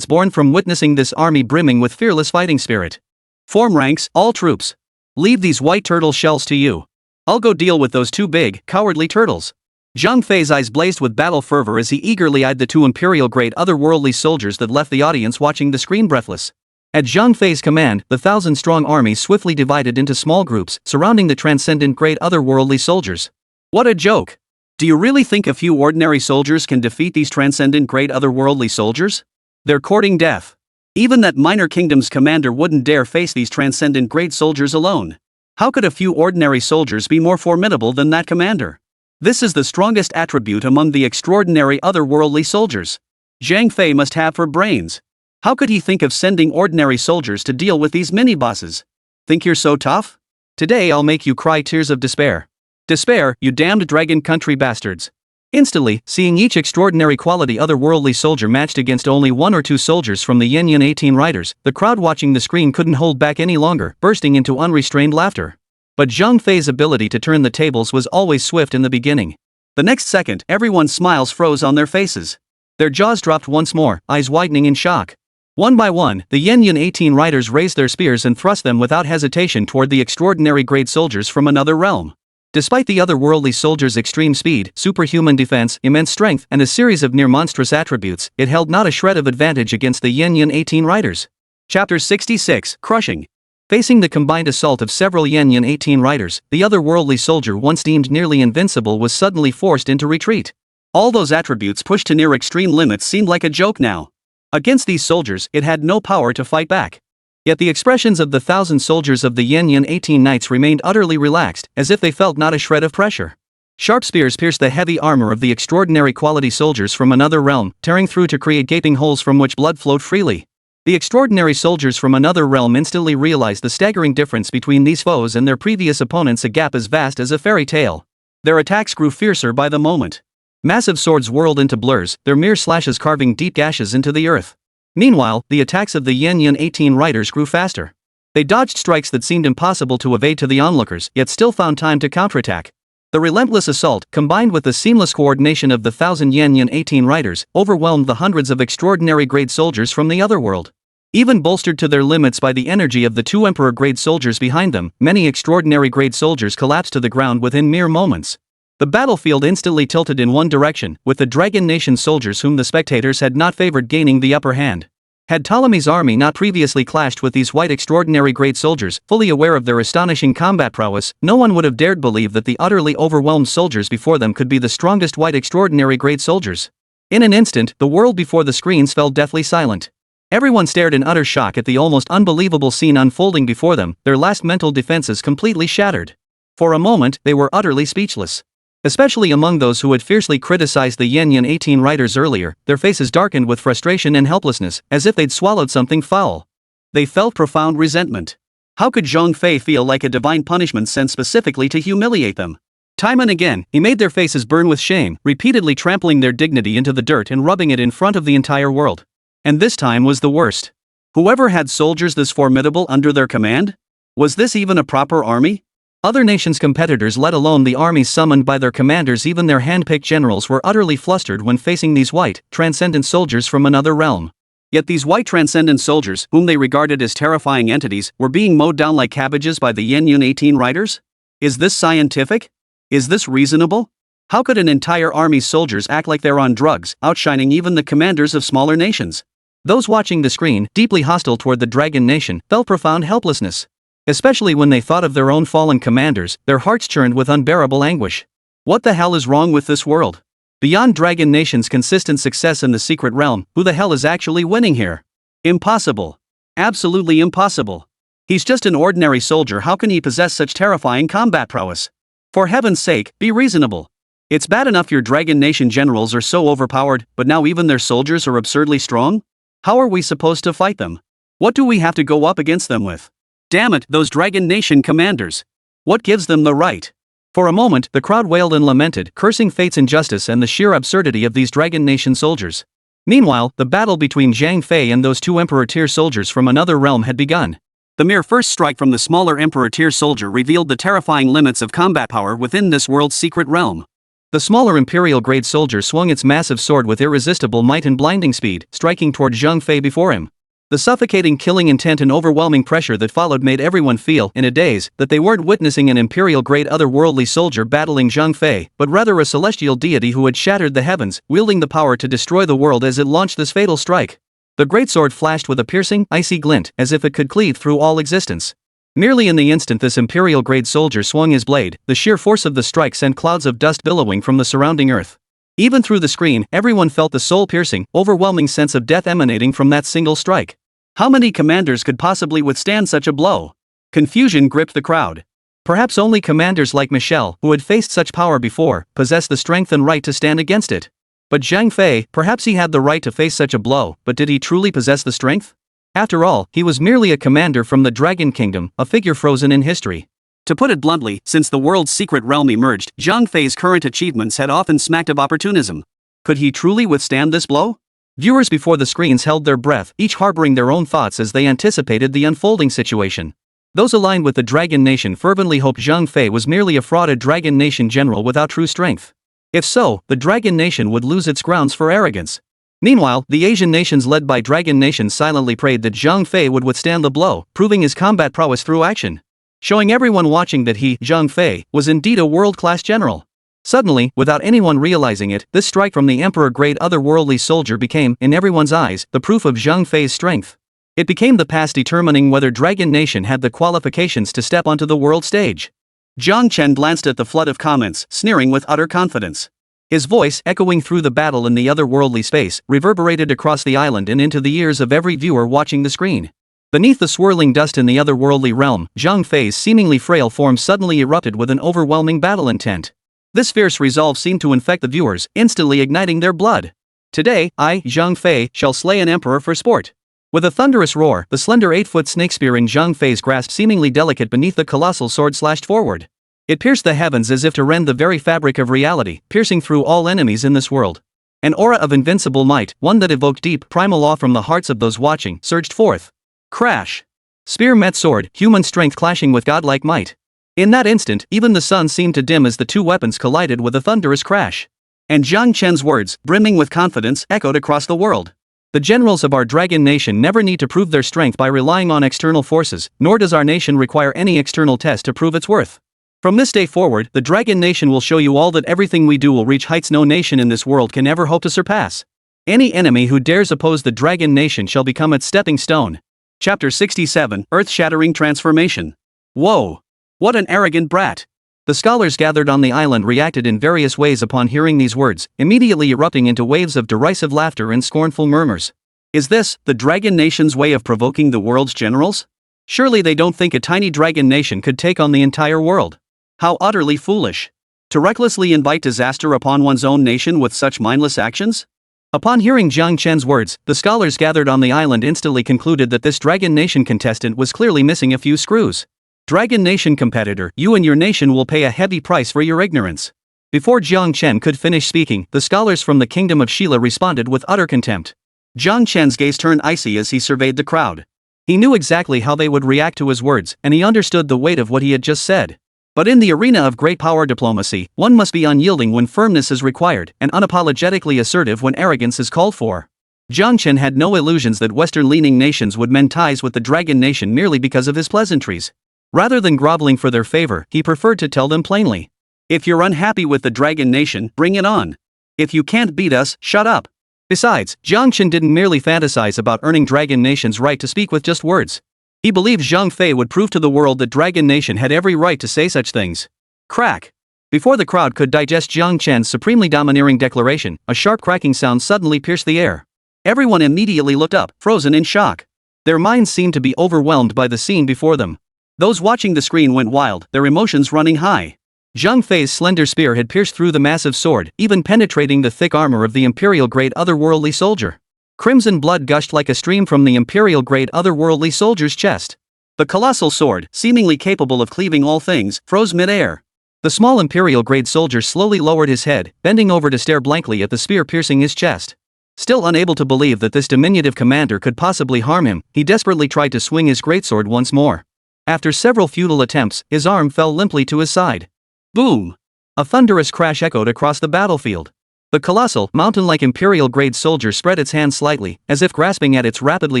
born from witnessing this army brimming with fearless fighting spirit. Form ranks, all troops. Leave these white turtle shells to you. I'll go deal with those two big, cowardly turtles. Zhang Fei's eyes blazed with battle fervor as he eagerly eyed the two imperial-grade otherworldly soldiers that left the audience watching the screen breathless. At Zhang Fei's command, the 1,000-strong army swiftly divided into small groups, surrounding the transcendent-grade otherworldly soldiers. What a joke! Do you really think a few ordinary soldiers can defeat these transcendent-grade otherworldly soldiers? They're courting death. Even that minor kingdom's commander wouldn't dare face these transcendent-grade soldiers alone. How could a few ordinary soldiers be more formidable than that commander? This is the strongest attribute among the extraordinary otherworldly soldiers. Zhang Fei must have for brains. How could he think of sending ordinary soldiers to deal with these mini-bosses? Think you're so tough? Today I'll make you cry tears of despair. Despair, you damned dragon country bastards. Instantly, seeing each extraordinary quality otherworldly soldier matched against only one or two soldiers from the Yan Yun 18 riders, the crowd watching the screen couldn't hold back any longer, bursting into unrestrained laughter. But Zhang Fei's ability to turn the tables was always swift in the beginning. The next second, everyone's smiles froze on their faces. Their jaws dropped once more, eyes widening in shock. One by one, the Yan Yun 18 riders raised their spears and thrust them without hesitation toward the extraordinary grade soldiers from another realm. Despite the otherworldly soldiers' extreme speed, superhuman defense, immense strength, and a series of near-monstrous attributes, it held not a shred of advantage against the Yan Yun 18 riders. Chapter 66, Crushing. Facing the combined assault of several Yan Yun 18 riders, the otherworldly soldier once deemed nearly invincible was suddenly forced into retreat. All those attributes pushed to near extreme limits seemed like a joke now. Against these soldiers, it had no power to fight back. Yet the expressions of the 1,000 soldiers of the Yan Yun 18 knights remained utterly relaxed, as if they felt not a shred of pressure. Sharp spears pierced the heavy armor of the extraordinary quality soldiers from another realm, tearing through to create gaping holes from which blood flowed freely. The extraordinary soldiers from another realm instantly realized the staggering difference between these foes and their previous opponents, a gap as vast as a fairy tale. Their attacks grew fiercer by the moment. Massive swords whirled into blurs, their mere slashes carving deep gashes into the earth. Meanwhile, the attacks of the Yan Yun 18 riders grew faster. They dodged strikes that seemed impossible to evade to the onlookers, yet still found time to counterattack. The relentless assault, combined with the seamless coordination of the 1,000 Yanyan 18 riders, overwhelmed the hundreds of extraordinary-grade soldiers from the other world. Even bolstered to their limits by the energy of the 2 Emperor-grade soldiers behind them, many extraordinary-grade soldiers collapsed to the ground within mere moments. The battlefield instantly tilted in one direction, with the Dragon Nation soldiers whom the spectators had not favored gaining the upper hand. Had Ptolemy's army not previously clashed with these white extraordinary-grade soldiers, fully aware of their astonishing combat prowess, no one would have dared believe that the utterly overwhelmed soldiers before them could be the strongest white extraordinary-grade soldiers. In an instant, the world before the screens fell deathly silent. Everyone stared in utter shock at the almost unbelievable scene unfolding before them, their last mental defenses completely shattered. For a moment, they were utterly speechless. Especially among those who had fiercely criticized the Yanyan 18 riders earlier, their faces darkened with frustration and helplessness, as if they'd swallowed something foul. They felt profound resentment. How could Zhang Fei feel like a divine punishment sent specifically to humiliate them? Time and again, he made their faces burn with shame, repeatedly trampling their dignity into the dirt and rubbing it in front of the entire world. And this time was the worst. Whoever had soldiers this formidable under their command? Was this even a proper army? Other nations' competitors, let alone the armies summoned by their commanders, even their hand-picked generals, were utterly flustered when facing these white, transcendent soldiers from another realm. Yet these white transcendent soldiers, whom they regarded as terrifying entities, were being mowed down like cabbages by the Yanyan 18 riders? Is this scientific? Is this reasonable? How could an entire army's soldiers act like they're on drugs, outshining even the commanders of smaller nations? Those watching the screen, deeply hostile toward the Dragon Nation, felt profound helplessness. Especially when they thought of their own fallen commanders, their hearts churned with unbearable anguish. What the hell is wrong with this world? Beyond Dragon Nation's consistent success in the secret realm, who the hell is actually winning here? Impossible. Absolutely impossible. He's just an ordinary soldier. How can he possess such terrifying combat prowess? For heaven's sake, be reasonable. It's bad enough your Dragon Nation generals are so overpowered, but now even their soldiers are absurdly strong? How are we supposed to fight them? What do we have to go up against them with? Damn it, those Dragon Nation commanders! What gives them the right? For a moment, the crowd wailed and lamented, cursing fate's injustice and the sheer absurdity of these Dragon Nation soldiers. Meanwhile, the battle between Zhang Fei and those 2 Emperor-tier soldiers from another realm had begun. The mere first strike from the smaller Emperor-tier soldier revealed the terrifying limits of combat power within this world's secret realm. The smaller Imperial-grade soldier swung its massive sword with irresistible might and blinding speed, striking toward Zhang Fei before him. The suffocating killing intent and overwhelming pressure that followed made everyone feel, in a daze, that they weren't witnessing an Imperial-grade otherworldly soldier battling Zhang Fei, but rather a celestial deity who had shattered the heavens, wielding the power to destroy the world as it launched this fatal strike. The great sword flashed with a piercing, icy glint, as if it could cleave through all existence. Merely in the instant this Imperial-grade soldier swung his blade, the sheer force of the strike sent clouds of dust billowing from the surrounding earth. Even through the screen, everyone felt the soul-piercing, overwhelming sense of death emanating from that single strike. How many commanders could possibly withstand such a blow? Confusion gripped the crowd. Perhaps only commanders like Michel, who had faced such power before, possessed the strength and right to stand against it. But Zhang Fei, perhaps he had the right to face such a blow, but did he truly possess the strength? After all, he was merely a commander from the Dragon Kingdom, a figure frozen in history. To put it bluntly, since the world's secret realm emerged, Zhang Fei's current achievements had often smacked of opportunism. Could he truly withstand this blow? Viewers before the screens held their breath, each harboring their own thoughts as they anticipated the unfolding situation. Those aligned with the Dragon Nation fervently hoped Zhang Fei was merely a frauded Dragon Nation general without true strength. If so, the Dragon Nation would lose its grounds for arrogance. Meanwhile, the Asian nations led by Dragon Nation silently prayed that Zhang Fei would withstand the blow, proving his combat prowess through action. Showing everyone watching that he, Zhang Fei, was indeed a world-class general. Suddenly, without anyone realizing it, this strike from the Emperor-grade otherworldly soldier became, in everyone's eyes, the proof of Zhang Fei's strength. It became the past determining whether Dragon Nation had the qualifications to step onto the world stage. Jiang Chen glanced at the flood of comments, sneering with utter confidence. His voice, echoing through the battle in the otherworldly space, reverberated across the island and into the ears of every viewer watching the screen. Beneath the swirling dust in the otherworldly realm, Zhang Fei's seemingly frail form suddenly erupted with an overwhelming battle intent. This fierce resolve seemed to infect the viewers, instantly igniting their blood. Today, I, Zhang Fei, shall slay an emperor for sport. With a thunderous roar, the slender 8-foot snake spear in Zhang Fei's grasp, seemingly delicate beneath the colossal sword, slashed forward. It pierced the heavens as if to rend the very fabric of reality, piercing through all enemies in this world. An aura of invincible might, one that evoked deep, primal awe from the hearts of those watching, surged forth. Crash! Spear met sword, human strength clashing with godlike might. In that instant, even the sun seemed to dim as the two weapons collided with a thunderous crash. And Jiang Chen's words, brimming with confidence, echoed across the world. The generals of our dragon nation never need to prove their strength by relying on external forces, nor does our nation require any external test to prove its worth. From this day forward, the dragon nation will show you all that everything we do will reach heights no nation in this world can ever hope to surpass. Any enemy who dares oppose the dragon nation shall become its stepping stone. Chapter 67, Earth-Shattering Transformation. Whoa! What an arrogant brat! The scholars gathered on the island reacted in various ways upon hearing these words, immediately erupting into waves of derisive laughter and scornful murmurs. Is this the dragon nation's way of provoking the world's generals? Surely they don't think a tiny dragon nation could take on the entire world. How utterly foolish! To recklessly invite disaster upon one's own nation with such mindless actions? Upon hearing Jiang Chen's words, the scholars gathered on the island instantly concluded that this dragon nation contestant was clearly missing a few screws. Dragon Nation competitor, you and your nation will pay a heavy price for your ignorance. Before Jiang Chen could finish speaking, the scholars from the kingdom of Sheila responded with utter contempt. Jiang Chen's gaze turned icy as he surveyed the crowd. He knew exactly how they would react to his words, and he understood the weight of what he had just said. But in the arena of great power diplomacy, one must be unyielding when firmness is required, and unapologetically assertive when arrogance is called for. Jiang Chen had no illusions that Western-leaning nations would mend ties with the Dragon Nation merely because of his pleasantries. Rather than groveling for their favor, he preferred to tell them plainly. If you're unhappy with the Dragon Nation, bring it on. If you can't beat us, shut up. Besides, Jiang Chen didn't merely fantasize about earning Dragon Nation's right to speak with just words. He believed Zhang Fei would prove to the world that Dragon Nation had every right to say such things. Crack! Before the crowd could digest Jiang Chen's supremely domineering declaration, a sharp cracking sound suddenly pierced the air. Everyone immediately looked up, frozen in shock. Their minds seemed to be overwhelmed by the scene before them. Those watching the screen went wild, their emotions running high. Zhang Fei's slender spear had pierced through the massive sword, even penetrating the thick armor of the imperial-grade otherworldly soldier. Crimson blood gushed like a stream from the imperial-grade otherworldly soldier's chest. The colossal sword, seemingly capable of cleaving all things, froze mid-air. The small imperial-grade soldier slowly lowered his head, bending over to stare blankly at the spear piercing his chest. Still unable to believe that this diminutive commander could possibly harm him, he desperately tried to swing his greatsword once more. After several futile attempts, his arm fell limply to his side. Boom! A thunderous crash echoed across the battlefield. The colossal, mountain-like imperial-grade soldier spread its hand slightly, as if grasping at its rapidly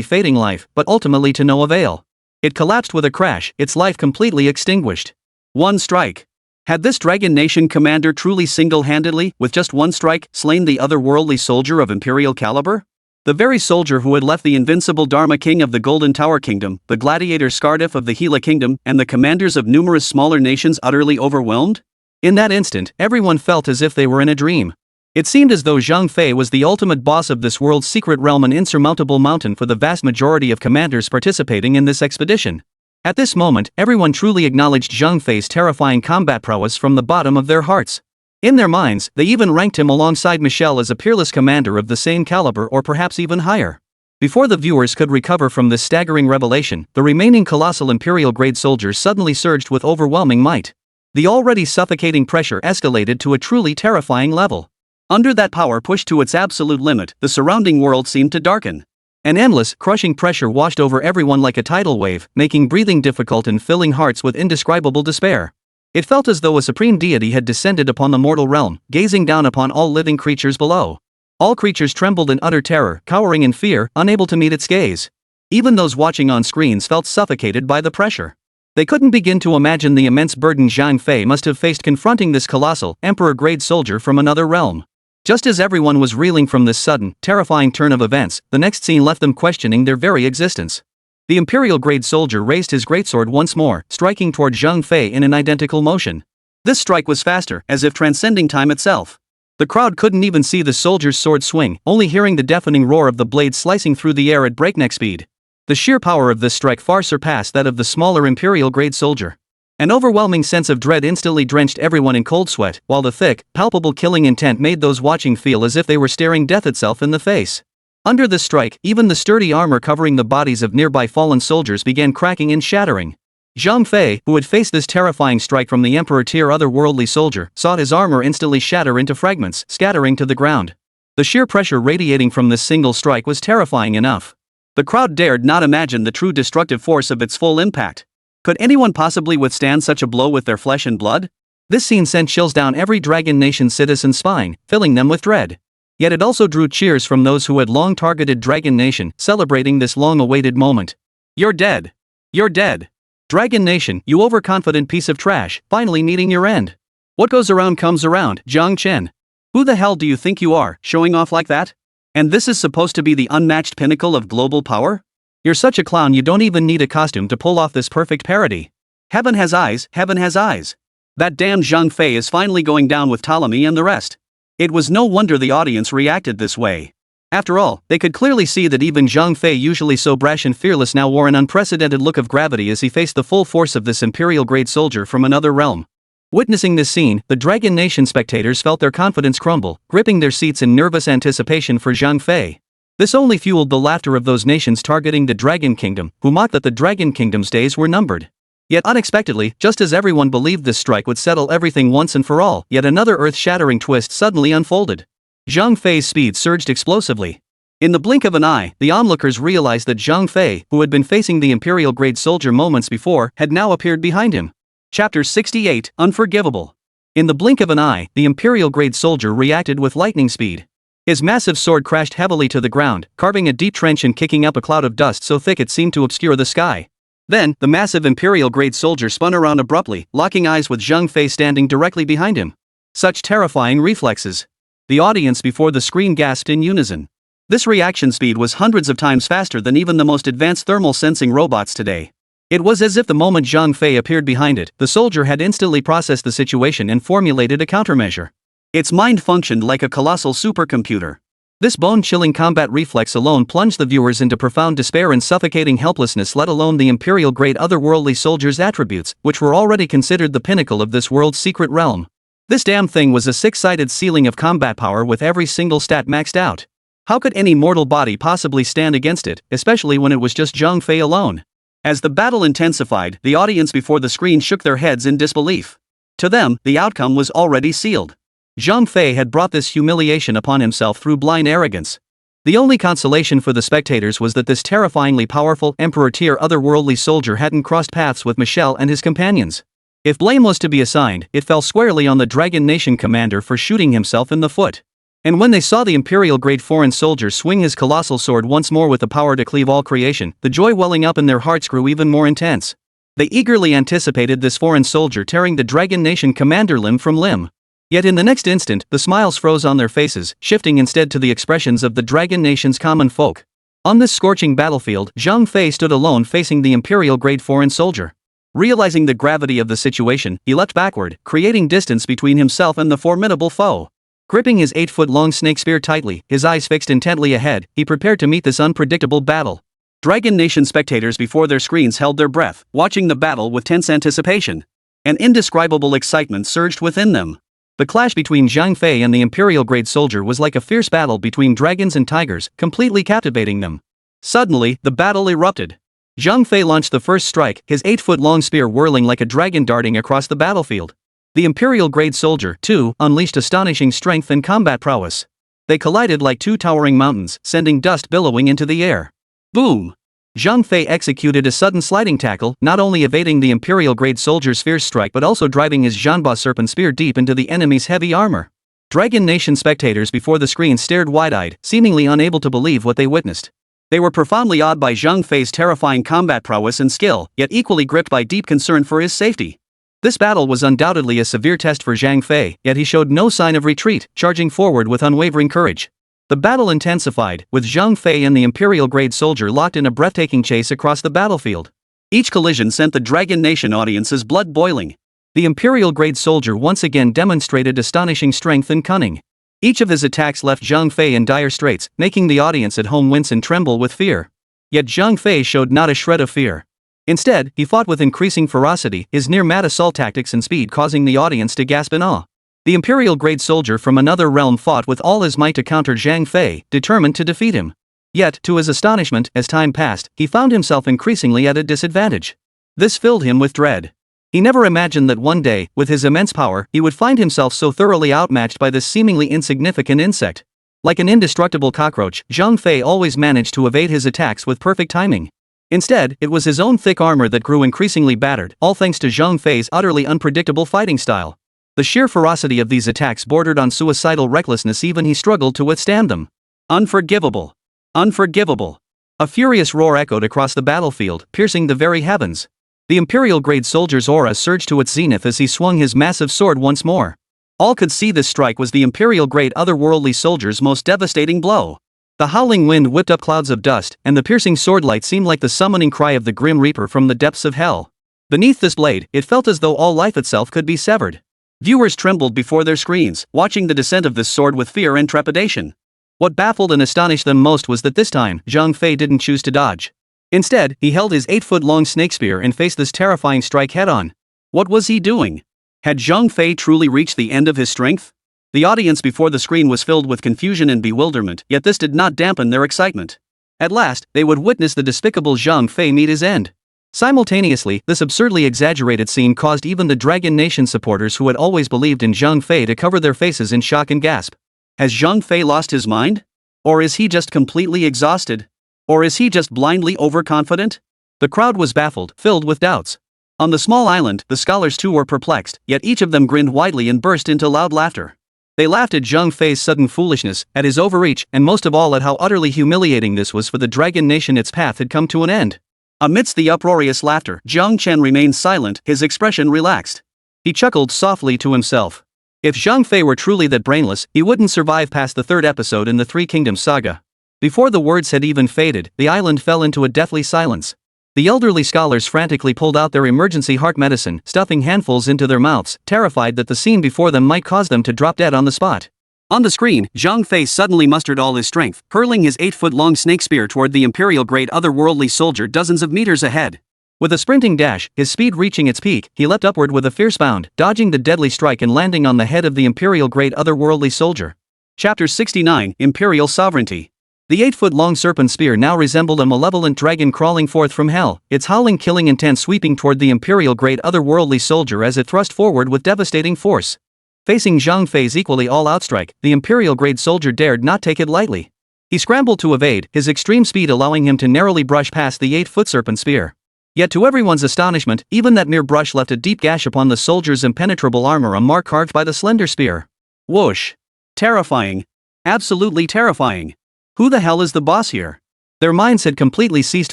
fading life, but ultimately to no avail. It collapsed with a crash, its life completely extinguished. One strike. Had this Dragon Nation commander truly single-handedly, with just one strike, slain the otherworldly soldier of imperial caliber? The very soldier who had left the invincible Dharma King of the Golden Tower Kingdom, the gladiator Scardiff of the Gila Kingdom, and the commanders of numerous smaller nations utterly overwhelmed? In that instant, everyone felt as if they were in a dream. It seemed as though Zhang Fei was the ultimate boss of this world's secret realm, an insurmountable mountain for the vast majority of commanders participating in this expedition. At this moment, everyone truly acknowledged Zhang Fei's terrifying combat prowess from the bottom of their hearts. In their minds, they even ranked him alongside Michelle as a peerless commander of the same caliber or perhaps even higher. Before the viewers could recover from this staggering revelation, the remaining colossal imperial-grade soldiers suddenly surged with overwhelming might. The already suffocating pressure escalated to a truly terrifying level. Under that power pushed to its absolute limit, the surrounding world seemed to darken. An endless, crushing pressure washed over everyone like a tidal wave, making breathing difficult and filling hearts with indescribable despair. It felt as though a supreme deity had descended upon the mortal realm, gazing down upon all living creatures below. All creatures trembled in utter terror, cowering in fear, unable to meet its gaze. Even those watching on screens felt suffocated by the pressure. They couldn't begin to imagine the immense burden Zhang Fei must have faced confronting this colossal, emperor-grade soldier from another realm. Just as everyone was reeling from this sudden, terrifying turn of events, the next scene left them questioning their very existence. The imperial-grade soldier raised his greatsword once more, striking toward Zhang Fei in an identical motion. This strike was faster, as if transcending time itself. The crowd couldn't even see the soldier's sword swing, only hearing the deafening roar of the blade slicing through the air at breakneck speed. The sheer power of this strike far surpassed that of the smaller imperial-grade soldier. An overwhelming sense of dread instantly drenched everyone in cold sweat, while the thick, palpable killing intent made those watching feel as if they were staring death itself in the face. Under this strike, even the sturdy armor covering the bodies of nearby fallen soldiers began cracking and shattering. Zhang Fei, who had faced this terrifying strike from the emperor-tier otherworldly soldier, saw his armor instantly shatter into fragments, scattering to the ground. The sheer pressure radiating from this single strike was terrifying enough. The crowd dared not imagine the true destructive force of its full impact. Could anyone possibly withstand such a blow with their flesh and blood? This scene sent chills down every Dragon Nation citizen's spine, filling them with dread. Yet it also drew cheers from those who had long targeted Dragon Nation, celebrating this long-awaited moment. You're dead. You're dead. Dragon Nation, you overconfident piece of trash, finally meeting your end. What goes around comes around, Jiang Chen. Who the hell do you think you are, showing off like that? And this is supposed to be the unmatched pinnacle of global power? You're such a clown you don't even need a costume to pull off this perfect parody. Heaven has eyes, heaven has eyes. That damn Zhang Fei is finally going down with Ptolemy and the rest. It was no wonder the audience reacted this way. After all, they could clearly see that even Zhang Fei, usually so brash and fearless, now wore an unprecedented look of gravity as he faced the full force of this imperial-grade soldier from another realm. Witnessing this scene, the Dragon Nation spectators felt their confidence crumble, gripping their seats in nervous anticipation for Zhang Fei. This only fueled the laughter of those nations targeting the Dragon Kingdom, who mocked that the Dragon Kingdom's days were numbered. Yet unexpectedly, just as everyone believed this strike would settle everything once and for all, yet another earth-shattering twist suddenly unfolded. Zhang Fei's speed surged explosively. In the blink of an eye, the onlookers realized that Zhang Fei, who had been facing the imperial-grade soldier moments before, had now appeared behind him. Chapter 68, Unforgivable. In the blink of an eye, the imperial-grade soldier reacted with lightning speed. His massive sword crashed heavily to the ground, carving a deep trench and kicking up a cloud of dust so thick it seemed to obscure the sky. Then, the massive imperial-grade soldier spun around abruptly, locking eyes with Zhang Fei standing directly behind him. Such terrifying reflexes. The audience before the screen gasped in unison. This reaction speed was hundreds of times faster than even the most advanced thermal sensing robots today. It was as if the moment Zhang Fei appeared behind it, the soldier had instantly processed the situation and formulated a countermeasure. Its mind functioned like a colossal supercomputer. This bone-chilling combat reflex alone plunged the viewers into profound despair and suffocating helplessness, let alone the imperial-grade otherworldly soldier's attributes, which were already considered the pinnacle of this world's secret realm. This damn thing was a six-sided ceiling of combat power with every single stat maxed out. How could any mortal body possibly stand against it, especially when it was just Zhang Fei alone? As the battle intensified, the audience before the screen shook their heads in disbelief. To them, the outcome was already sealed. Zhang Fei had brought this humiliation upon himself through blind arrogance. The only consolation for the spectators was that this terrifyingly powerful Emperor-tier otherworldly soldier hadn't crossed paths with Michelle and his companions. If blame was to be assigned, it fell squarely on the Dragon Nation commander for shooting himself in the foot. And when they saw the imperial-grade foreign soldier swing his colossal sword once more with the power to cleave all creation, the joy welling up in their hearts grew even more intense. They eagerly anticipated this foreign soldier tearing the Dragon Nation commander limb from limb. Yet in the next instant, the smiles froze on their faces, shifting instead to the expressions of the Dragon Nation's common folk. On this scorching battlefield, Zhang Fei stood alone facing the imperial-grade foreign soldier. Realizing the gravity of the situation, he leapt backward, creating distance between himself and the formidable foe. Gripping his 8-foot-long snake spear tightly, his eyes fixed intently ahead, he prepared to meet this unpredictable battle. Dragon Nation spectators before their screens held their breath, watching the battle with tense anticipation. An indescribable excitement surged within them. The clash between Zhang Fei and the imperial-grade soldier was like a fierce battle between dragons and tigers, completely captivating them. Suddenly, the battle erupted. Zhang Fei launched the first strike, his 8-foot-long spear whirling like a dragon darting across the battlefield. The imperial-grade soldier, too, unleashed astonishing strength and combat prowess. They collided like two towering mountains, sending dust billowing into the air. Boom! Zhang Fei executed a sudden sliding tackle, not only evading the imperial-grade soldier's fierce strike but also driving his Zhanba serpent spear deep into the enemy's heavy armor. Dragon Nation spectators before the screen stared wide-eyed, seemingly unable to believe what they witnessed. They were profoundly awed by Zhang Fei's terrifying combat prowess and skill, yet equally gripped by deep concern for his safety. This battle was undoubtedly a severe test for Zhang Fei, yet he showed no sign of retreat, charging forward with unwavering courage. The battle intensified, with Zhang Fei and the imperial-grade soldier locked in a breathtaking chase across the battlefield. Each collision sent the Dragon Nation audience's blood boiling. The imperial-grade soldier once again demonstrated astonishing strength and cunning. Each of his attacks left Zhang Fei in dire straits, making the audience at home wince and tremble with fear. Yet Zhang Fei showed not a shred of fear. Instead, he fought with increasing ferocity, his near-mad assault tactics and speed causing the audience to gasp in awe. The imperial-grade soldier from another realm fought with all his might to counter Zhang Fei, determined to defeat him. Yet, to his astonishment, as time passed, he found himself increasingly at a disadvantage. This filled him with dread. He never imagined that one day, with his immense power, he would find himself so thoroughly outmatched by this seemingly insignificant insect. Like an indestructible cockroach, Zhang Fei always managed to evade his attacks with perfect timing. Instead, it was his own thick armor that grew increasingly battered, all thanks to Zhang Fei's utterly unpredictable fighting style. The sheer ferocity of these attacks bordered on suicidal recklessness, even he struggled to withstand them. Unforgivable. Unforgivable. A furious roar echoed across the battlefield, piercing the very heavens. The Imperial-grade soldier's aura surged to its zenith as he swung his massive sword once more. All could see this strike was the Imperial-grade otherworldly soldier's most devastating blow. The howling wind whipped up clouds of dust, and the piercing swordlight seemed like the summoning cry of the Grim Reaper from the depths of hell. Beneath this blade, it felt as though all life itself could be severed. Viewers trembled before their screens, watching the descent of this sword with fear and trepidation. What baffled and astonished them most was that this time, Zhang Fei didn't choose to dodge. Instead, he held his 8-foot-long snake spear and faced this terrifying strike head-on. What was he doing? Had Zhang Fei truly reached the end of his strength? The audience before the screen was filled with confusion and bewilderment, yet this did not dampen their excitement. At last, they would witness the despicable Zhang Fei meet his end. Simultaneously, this absurdly exaggerated scene caused even the Dragon Nation supporters who had always believed in Zhang Fei to cover their faces in shock and gasp. Has Zhang Fei lost his mind? Or is he just completely exhausted? Or is he just blindly overconfident? The crowd was baffled, filled with doubts. On the small island, the scholars too were perplexed, yet each of them grinned widely and burst into loud laughter. They laughed at Zhang Fei's sudden foolishness, at his overreach, and most of all at how utterly humiliating this was for the Dragon Nation. Its path had come to an end. Amidst the uproarious laughter, Jiang Chen remained silent, his expression relaxed. He chuckled softly to himself. If Zhang Fei were truly that brainless, he wouldn't survive past the 3rd episode in the Three Kingdoms saga. Before the words had even faded, the island fell into a deathly silence. The elderly scholars frantically pulled out their emergency heart medicine, stuffing handfuls into their mouths, terrified that the scene before them might cause them to drop dead on the spot. On the screen, Zhang Fei suddenly mustered all his strength, hurling his 8-foot-long snake spear toward the Imperial-grade otherworldly soldier dozens of meters ahead. With a sprinting dash, his speed reaching its peak, he leapt upward with a fierce bound, dodging the deadly strike and landing on the head of the Imperial-grade otherworldly soldier. Chapter 69, Imperial Sovereignty. The 8-foot-long serpent spear now resembled a malevolent dragon crawling forth from hell, its howling killing intent sweeping toward the Imperial-grade otherworldly soldier as it thrust forward with devastating force. Facing Zhang Fei's equally all-out strike, the Imperial-grade soldier dared not take it lightly. He scrambled to evade, his extreme speed allowing him to narrowly brush past the 8-foot serpent spear. Yet to everyone's astonishment, even that mere brush left a deep gash upon the soldier's impenetrable armor, a mark carved by the slender spear. Whoosh! Terrifying. Absolutely terrifying. Who the hell is the boss here? Their minds had completely ceased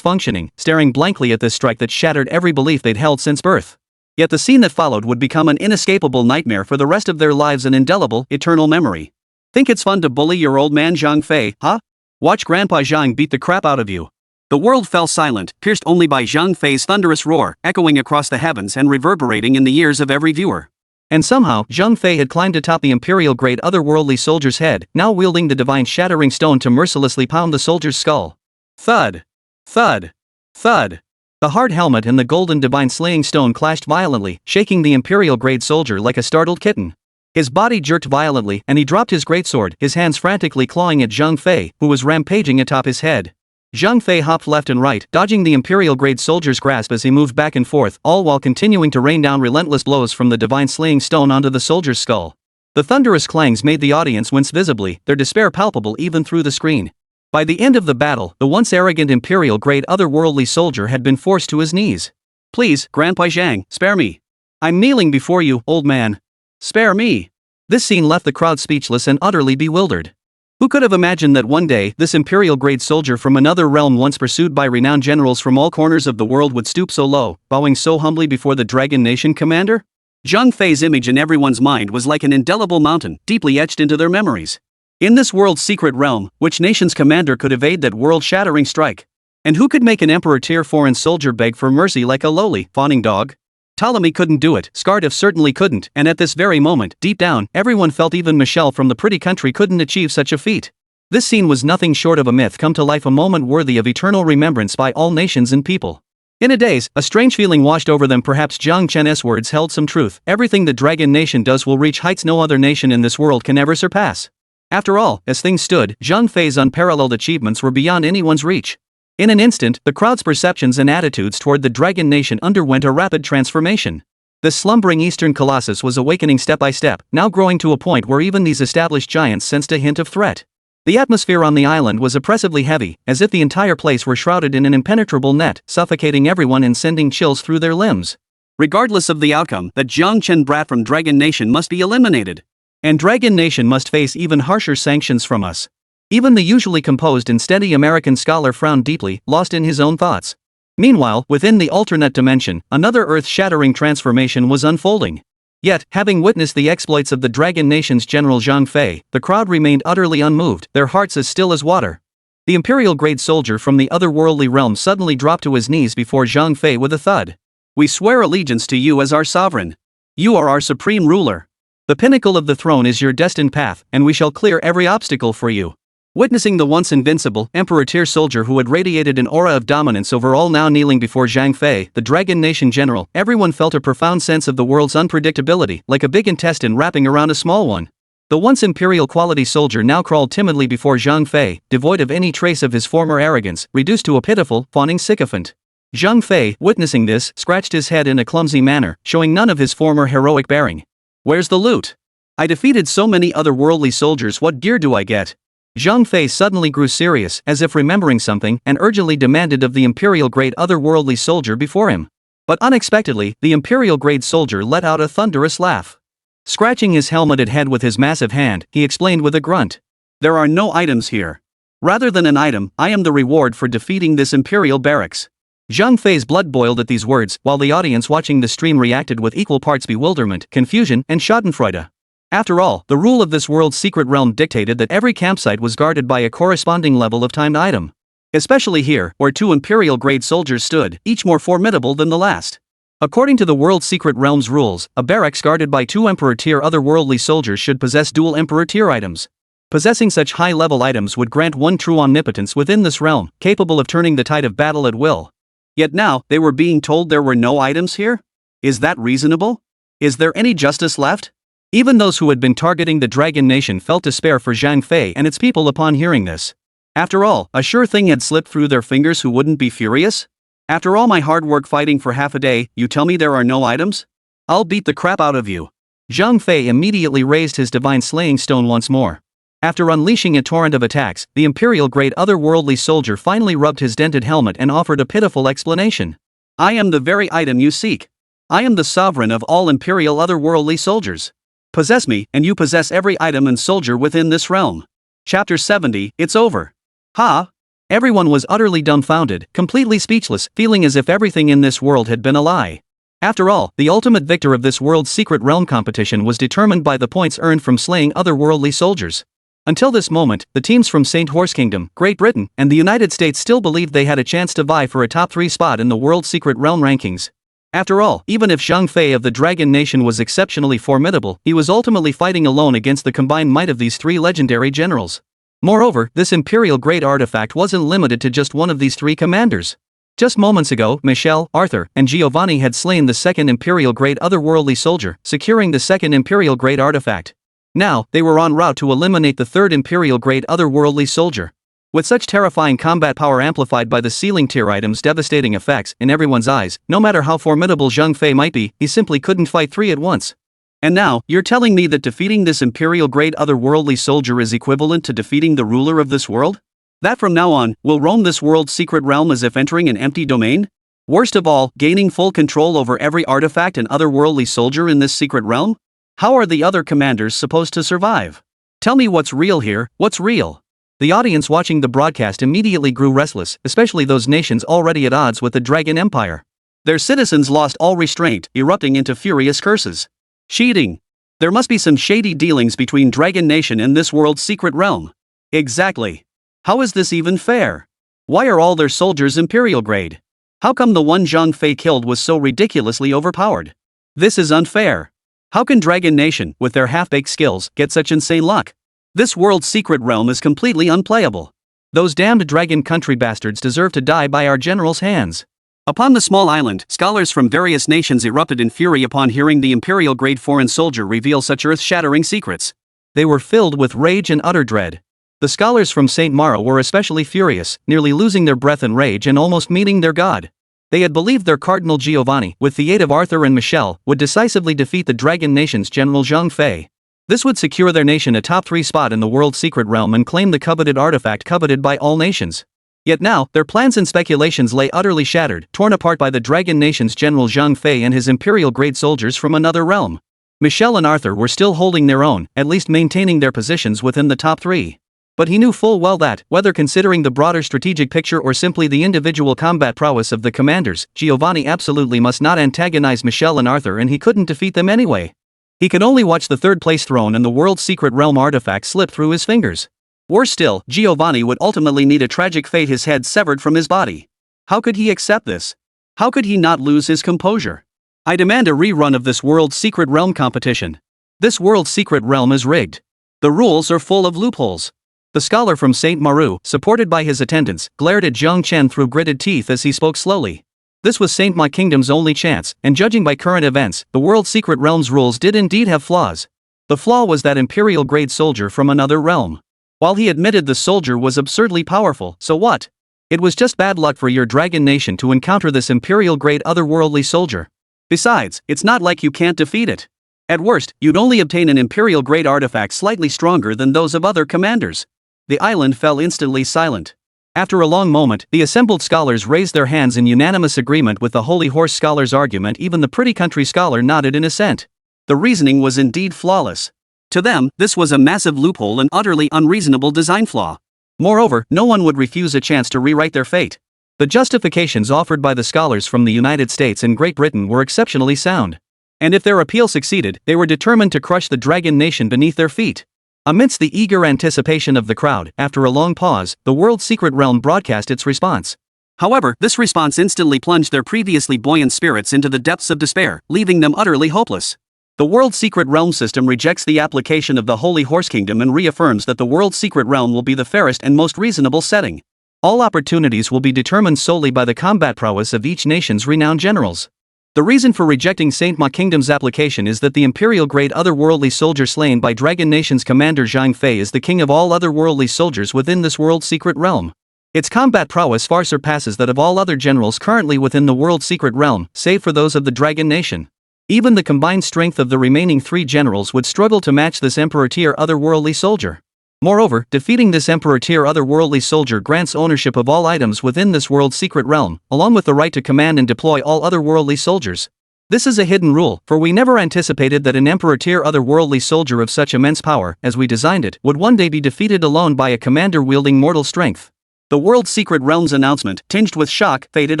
functioning, staring blankly at this strike that shattered every belief they'd held since birth. Yet the scene that followed would become an inescapable nightmare for the rest of their lives, an indelible, eternal memory. Think it's fun to bully your old man Zhang Fei, huh? Watch Grandpa Zhang beat the crap out of you. The world fell silent, pierced only by Zhang Fei's thunderous roar, echoing across the heavens and reverberating in the ears of every viewer. And somehow, Zhang Fei had climbed atop the Imperial-grade otherworldly soldier's head, now wielding the divine shattering stone to mercilessly pound the soldier's skull. Thud! Thud! Thud! The hard helmet and the golden divine slaying stone clashed violently, shaking the Imperial-grade soldier like a startled kitten. His body jerked violently, and he dropped his greatsword, his hands frantically clawing at Zhang Fei, who was rampaging atop his head. Zhang Fei hopped left and right, dodging the Imperial-grade soldier's grasp as he moved back and forth, all while continuing to rain down relentless blows from the divine slaying stone onto the soldier's skull. The thunderous clangs made the audience wince visibly, their despair palpable even through the screen. By the end of the battle, the once arrogant Imperial-grade otherworldly soldier had been forced to his knees. Please, Grandpa Zhang, spare me. I'm kneeling before you, old man. Spare me. This scene left the crowd speechless and utterly bewildered. Who could have imagined that one day, this Imperial-grade soldier from another realm once pursued by renowned generals from all corners of the world would stoop so low, bowing so humbly before the Dragon Nation commander? Zhang Fei's image in everyone's mind was like an indelible mountain, deeply etched into their memories. In this world's secret realm, which nation's commander could evade that world-shattering strike? And who could make an emperor-tier foreign soldier beg for mercy like a lowly, fawning dog? Ptolemy couldn't do it, Scardiff certainly couldn't, and at this very moment, deep down, everyone felt even Michelle from the pretty country couldn't achieve such a feat. This scene was nothing short of a myth come to life, a moment worthy of eternal remembrance by all nations and people. In a daze, a strange feeling washed over them. Perhaps Jiang Chen's words held some truth. Everything the Dragon Nation does will reach heights no other nation in this world can ever surpass. After all, as things stood, Zhang Fei's unparalleled achievements were beyond anyone's reach. In an instant, the crowd's perceptions and attitudes toward the Dragon Nation underwent a rapid transformation. The slumbering Eastern Colossus was awakening step by step, now growing to a point where even these established giants sensed a hint of threat. The atmosphere on the island was oppressively heavy, as if the entire place were shrouded in an impenetrable net, suffocating everyone and sending chills through their limbs. Regardless of the outcome, that Jiang Chen brat from Dragon Nation must be eliminated. And Dragon Nation must face even harsher sanctions from us. Even the usually composed and steady American scholar frowned deeply, lost in his own thoughts. Meanwhile, within the alternate dimension, another earth-shattering transformation was unfolding. Yet, having witnessed the exploits of the Dragon Nation's General Zhang Fei, the crowd remained utterly unmoved, their hearts as still as water. The imperial-grade soldier from the otherworldly realm suddenly dropped to his knees before Zhang Fei with a thud. We swear allegiance to you as our sovereign. You are our supreme ruler. The pinnacle of the throne is your destined path, and we shall clear every obstacle for you. Witnessing the once invincible, emperor-tier soldier who had radiated an aura of dominance over all now kneeling before Zhang Fei, the Dragon Nation general, everyone felt a profound sense of the world's unpredictability, like a big intestine wrapping around a small one. The once imperial-quality soldier now crawled timidly before Zhang Fei, devoid of any trace of his former arrogance, reduced to a pitiful, fawning sycophant. Zhang Fei, witnessing this, scratched his head in a clumsy manner, showing none of his former heroic bearing. Where's the loot? I defeated so many otherworldly soldiers, what gear do I get? Zhang Fei suddenly grew serious, as if remembering something, and urgently demanded of the imperial-grade otherworldly soldier before him. But unexpectedly, the imperial-grade soldier let out a thunderous laugh. Scratching his helmeted head with his massive hand, he explained with a grunt. There are no items here. Rather than an item, I am the reward for defeating this imperial barracks. Zhang Fei's blood boiled at these words, while the audience watching the stream reacted with equal parts bewilderment, confusion, and schadenfreude. After all, the rule of this world's secret realm dictated that every campsite was guarded by a corresponding level of timed item. Especially here, where two imperial-grade soldiers stood, each more formidable than the last. According to the world's secret realm's rules, a barracks guarded by two emperor-tier otherworldly soldiers should possess dual emperor-tier items. Possessing such high-level items would grant one true omnipotence within this realm, capable of turning the tide of battle at will. Yet now, they were being told there were no items here? Is that reasonable? Is there any justice left? Even those who had been targeting the Dragon Nation felt despair for Zhang Fei and its people upon hearing this. After all, a sure thing had slipped through their fingers who wouldn't be furious? After all my hard work fighting for half a day, you tell me there are no items? I'll beat the crap out of you. Zhang Fei immediately raised his divine slaying stone once more. After unleashing a torrent of attacks, the imperial-grade otherworldly soldier finally rubbed his dented helmet and offered a pitiful explanation. I am the very item you seek. I am the sovereign of all imperial otherworldly soldiers. Possess me, and you possess every item and soldier within this realm. Chapter 70, it's over. Ha! Everyone was utterly dumbfounded, completely speechless, feeling as if everything in this world had been a lie. After all, the ultimate victor of this world's secret realm competition was determined by the points earned from slaying otherworldly soldiers. Until this moment, the teams from St. Horse Kingdom, Great Britain, and the United States still believed they had a chance to vie for a top 3 spot in the world's secret realm rankings. After all, even if Zhang Fei of the Dragon Nation was exceptionally formidable, he was ultimately fighting alone against the combined might of these 3 legendary generals. Moreover, this imperial-grade artifact wasn't limited to just one of these 3 commanders. Just moments ago, Michelle, Arthur, and Giovanni had slain the second imperial-grade otherworldly soldier, securing the second imperial-grade artifact. Now, they were en route to eliminate the third imperial-grade otherworldly soldier. With such terrifying combat power amplified by the ceiling tier item's devastating effects in everyone's eyes, no matter how formidable Zhang Fei might be, he simply couldn't fight 3 at once. And now, you're telling me that defeating this imperial-grade otherworldly soldier is equivalent to defeating the ruler of this world? That from now on, will roam this world's secret realm as if entering an empty domain? Worst of all, gaining full control over every artifact and otherworldly soldier in this secret realm? How are the other commanders supposed to survive? Tell me what's real here, what's real? The audience watching the broadcast immediately grew restless, especially those nations already at odds with the Dragon Empire. Their citizens lost all restraint, erupting into furious curses. Cheating! There must be some shady dealings between Dragon Nation and this world's secret realm. Exactly. How is this even fair? Why are all their soldiers imperial grade? How come the one Zhang Fei killed was so ridiculously overpowered? This is unfair. How can Dragon Nation, with their half-baked skills, get such insane luck? This world's secret realm is completely unplayable. Those damned dragon country bastards deserve to die by our general's hands. Upon the small island, scholars from various nations erupted in fury upon hearing the imperial-grade foreign soldier reveal such earth-shattering secrets. They were filled with rage and utter dread. The scholars from St. Mara were especially furious, nearly losing their breath in rage and almost meeting their god. They had believed their Cardinal Giovanni, with the aid of Arthur and Michelle, would decisively defeat the Dragon Nation's General Zhang Fei. This would secure their nation a top 3 spot in the world secret realm and claim the coveted artifact coveted by all nations. Yet now, their plans and speculations lay utterly shattered, torn apart by the Dragon Nation's General Zhang Fei and his imperial-grade soldiers from another realm. Michelle and Arthur were still holding their own, at least maintaining their positions within the top 3. But he knew full well that, whether considering the broader strategic picture or simply the individual combat prowess of the commanders, Giovanni absolutely must not antagonize Michelle and Arthur, and he couldn't defeat them anyway. He could only watch the third-place throne and the world's secret realm artifact slip through his fingers. Worse still, Giovanni would ultimately meet a tragic fate, his head severed from his body. How could he accept this? How could he not lose his composure? I demand a rerun of this world's secret realm competition. This world's secret realm is rigged. The rules are full of loopholes. The scholar from St. Maru, supported by his attendants, glared at Jiang Chen through gritted teeth as he spoke slowly. This was St. Ma Kingdom's only chance, and judging by current events, the world's secret realm's rules did indeed have flaws. The flaw was that imperial-grade soldier from another realm. While he admitted the soldier was absurdly powerful, so what? It was just bad luck for your Dragon Nation to encounter this imperial-grade otherworldly soldier. Besides, it's not like you can't defeat it. At worst, you'd only obtain an imperial-grade artifact slightly stronger than those of other commanders. The island fell instantly silent. After a long moment, the assembled scholars raised their hands in unanimous agreement with the Holy Horse scholar's argument. Even the pretty country scholar nodded in assent. The reasoning was indeed flawless. To them, this was a massive loophole and utterly unreasonable design flaw. Moreover, no one would refuse a chance to rewrite their fate. The justifications offered by the scholars from the United States and Great Britain were exceptionally sound. And if their appeal succeeded, they were determined to crush the Dragon Nation beneath their feet. Amidst the eager anticipation of the crowd, after a long pause, the world's secret realm broadcast its response. However, this response instantly plunged their previously buoyant spirits into the depths of despair, leaving them utterly hopeless. The world's secret realm system rejects the application of the Holy Horse Kingdom and reaffirms that the world's secret realm will be the fairest and most reasonable setting. All opportunities will be determined solely by the combat prowess of each nation's renowned generals. The reason for rejecting St. Ma Kingdom's application is that the imperial-grade otherworldly soldier slain by Dragon Nation's commander Zhang Fei is the king of all otherworldly soldiers within this world's secret realm. Its combat prowess far surpasses that of all other generals currently within the world's secret realm, save for those of the Dragon Nation. Even the combined strength of the remaining 3 generals would struggle to match this Emperor-tier otherworldly soldier. Moreover, defeating this Emperor-tier otherworldly soldier grants ownership of all items within this world's secret realm, along with the right to command and deploy all otherworldly soldiers. This is a hidden rule, for we never anticipated that an Emperor-tier otherworldly soldier of such immense power, as we designed it, would one day be defeated alone by a commander wielding mortal strength. The world's secret realm's announcement, tinged with shock, faded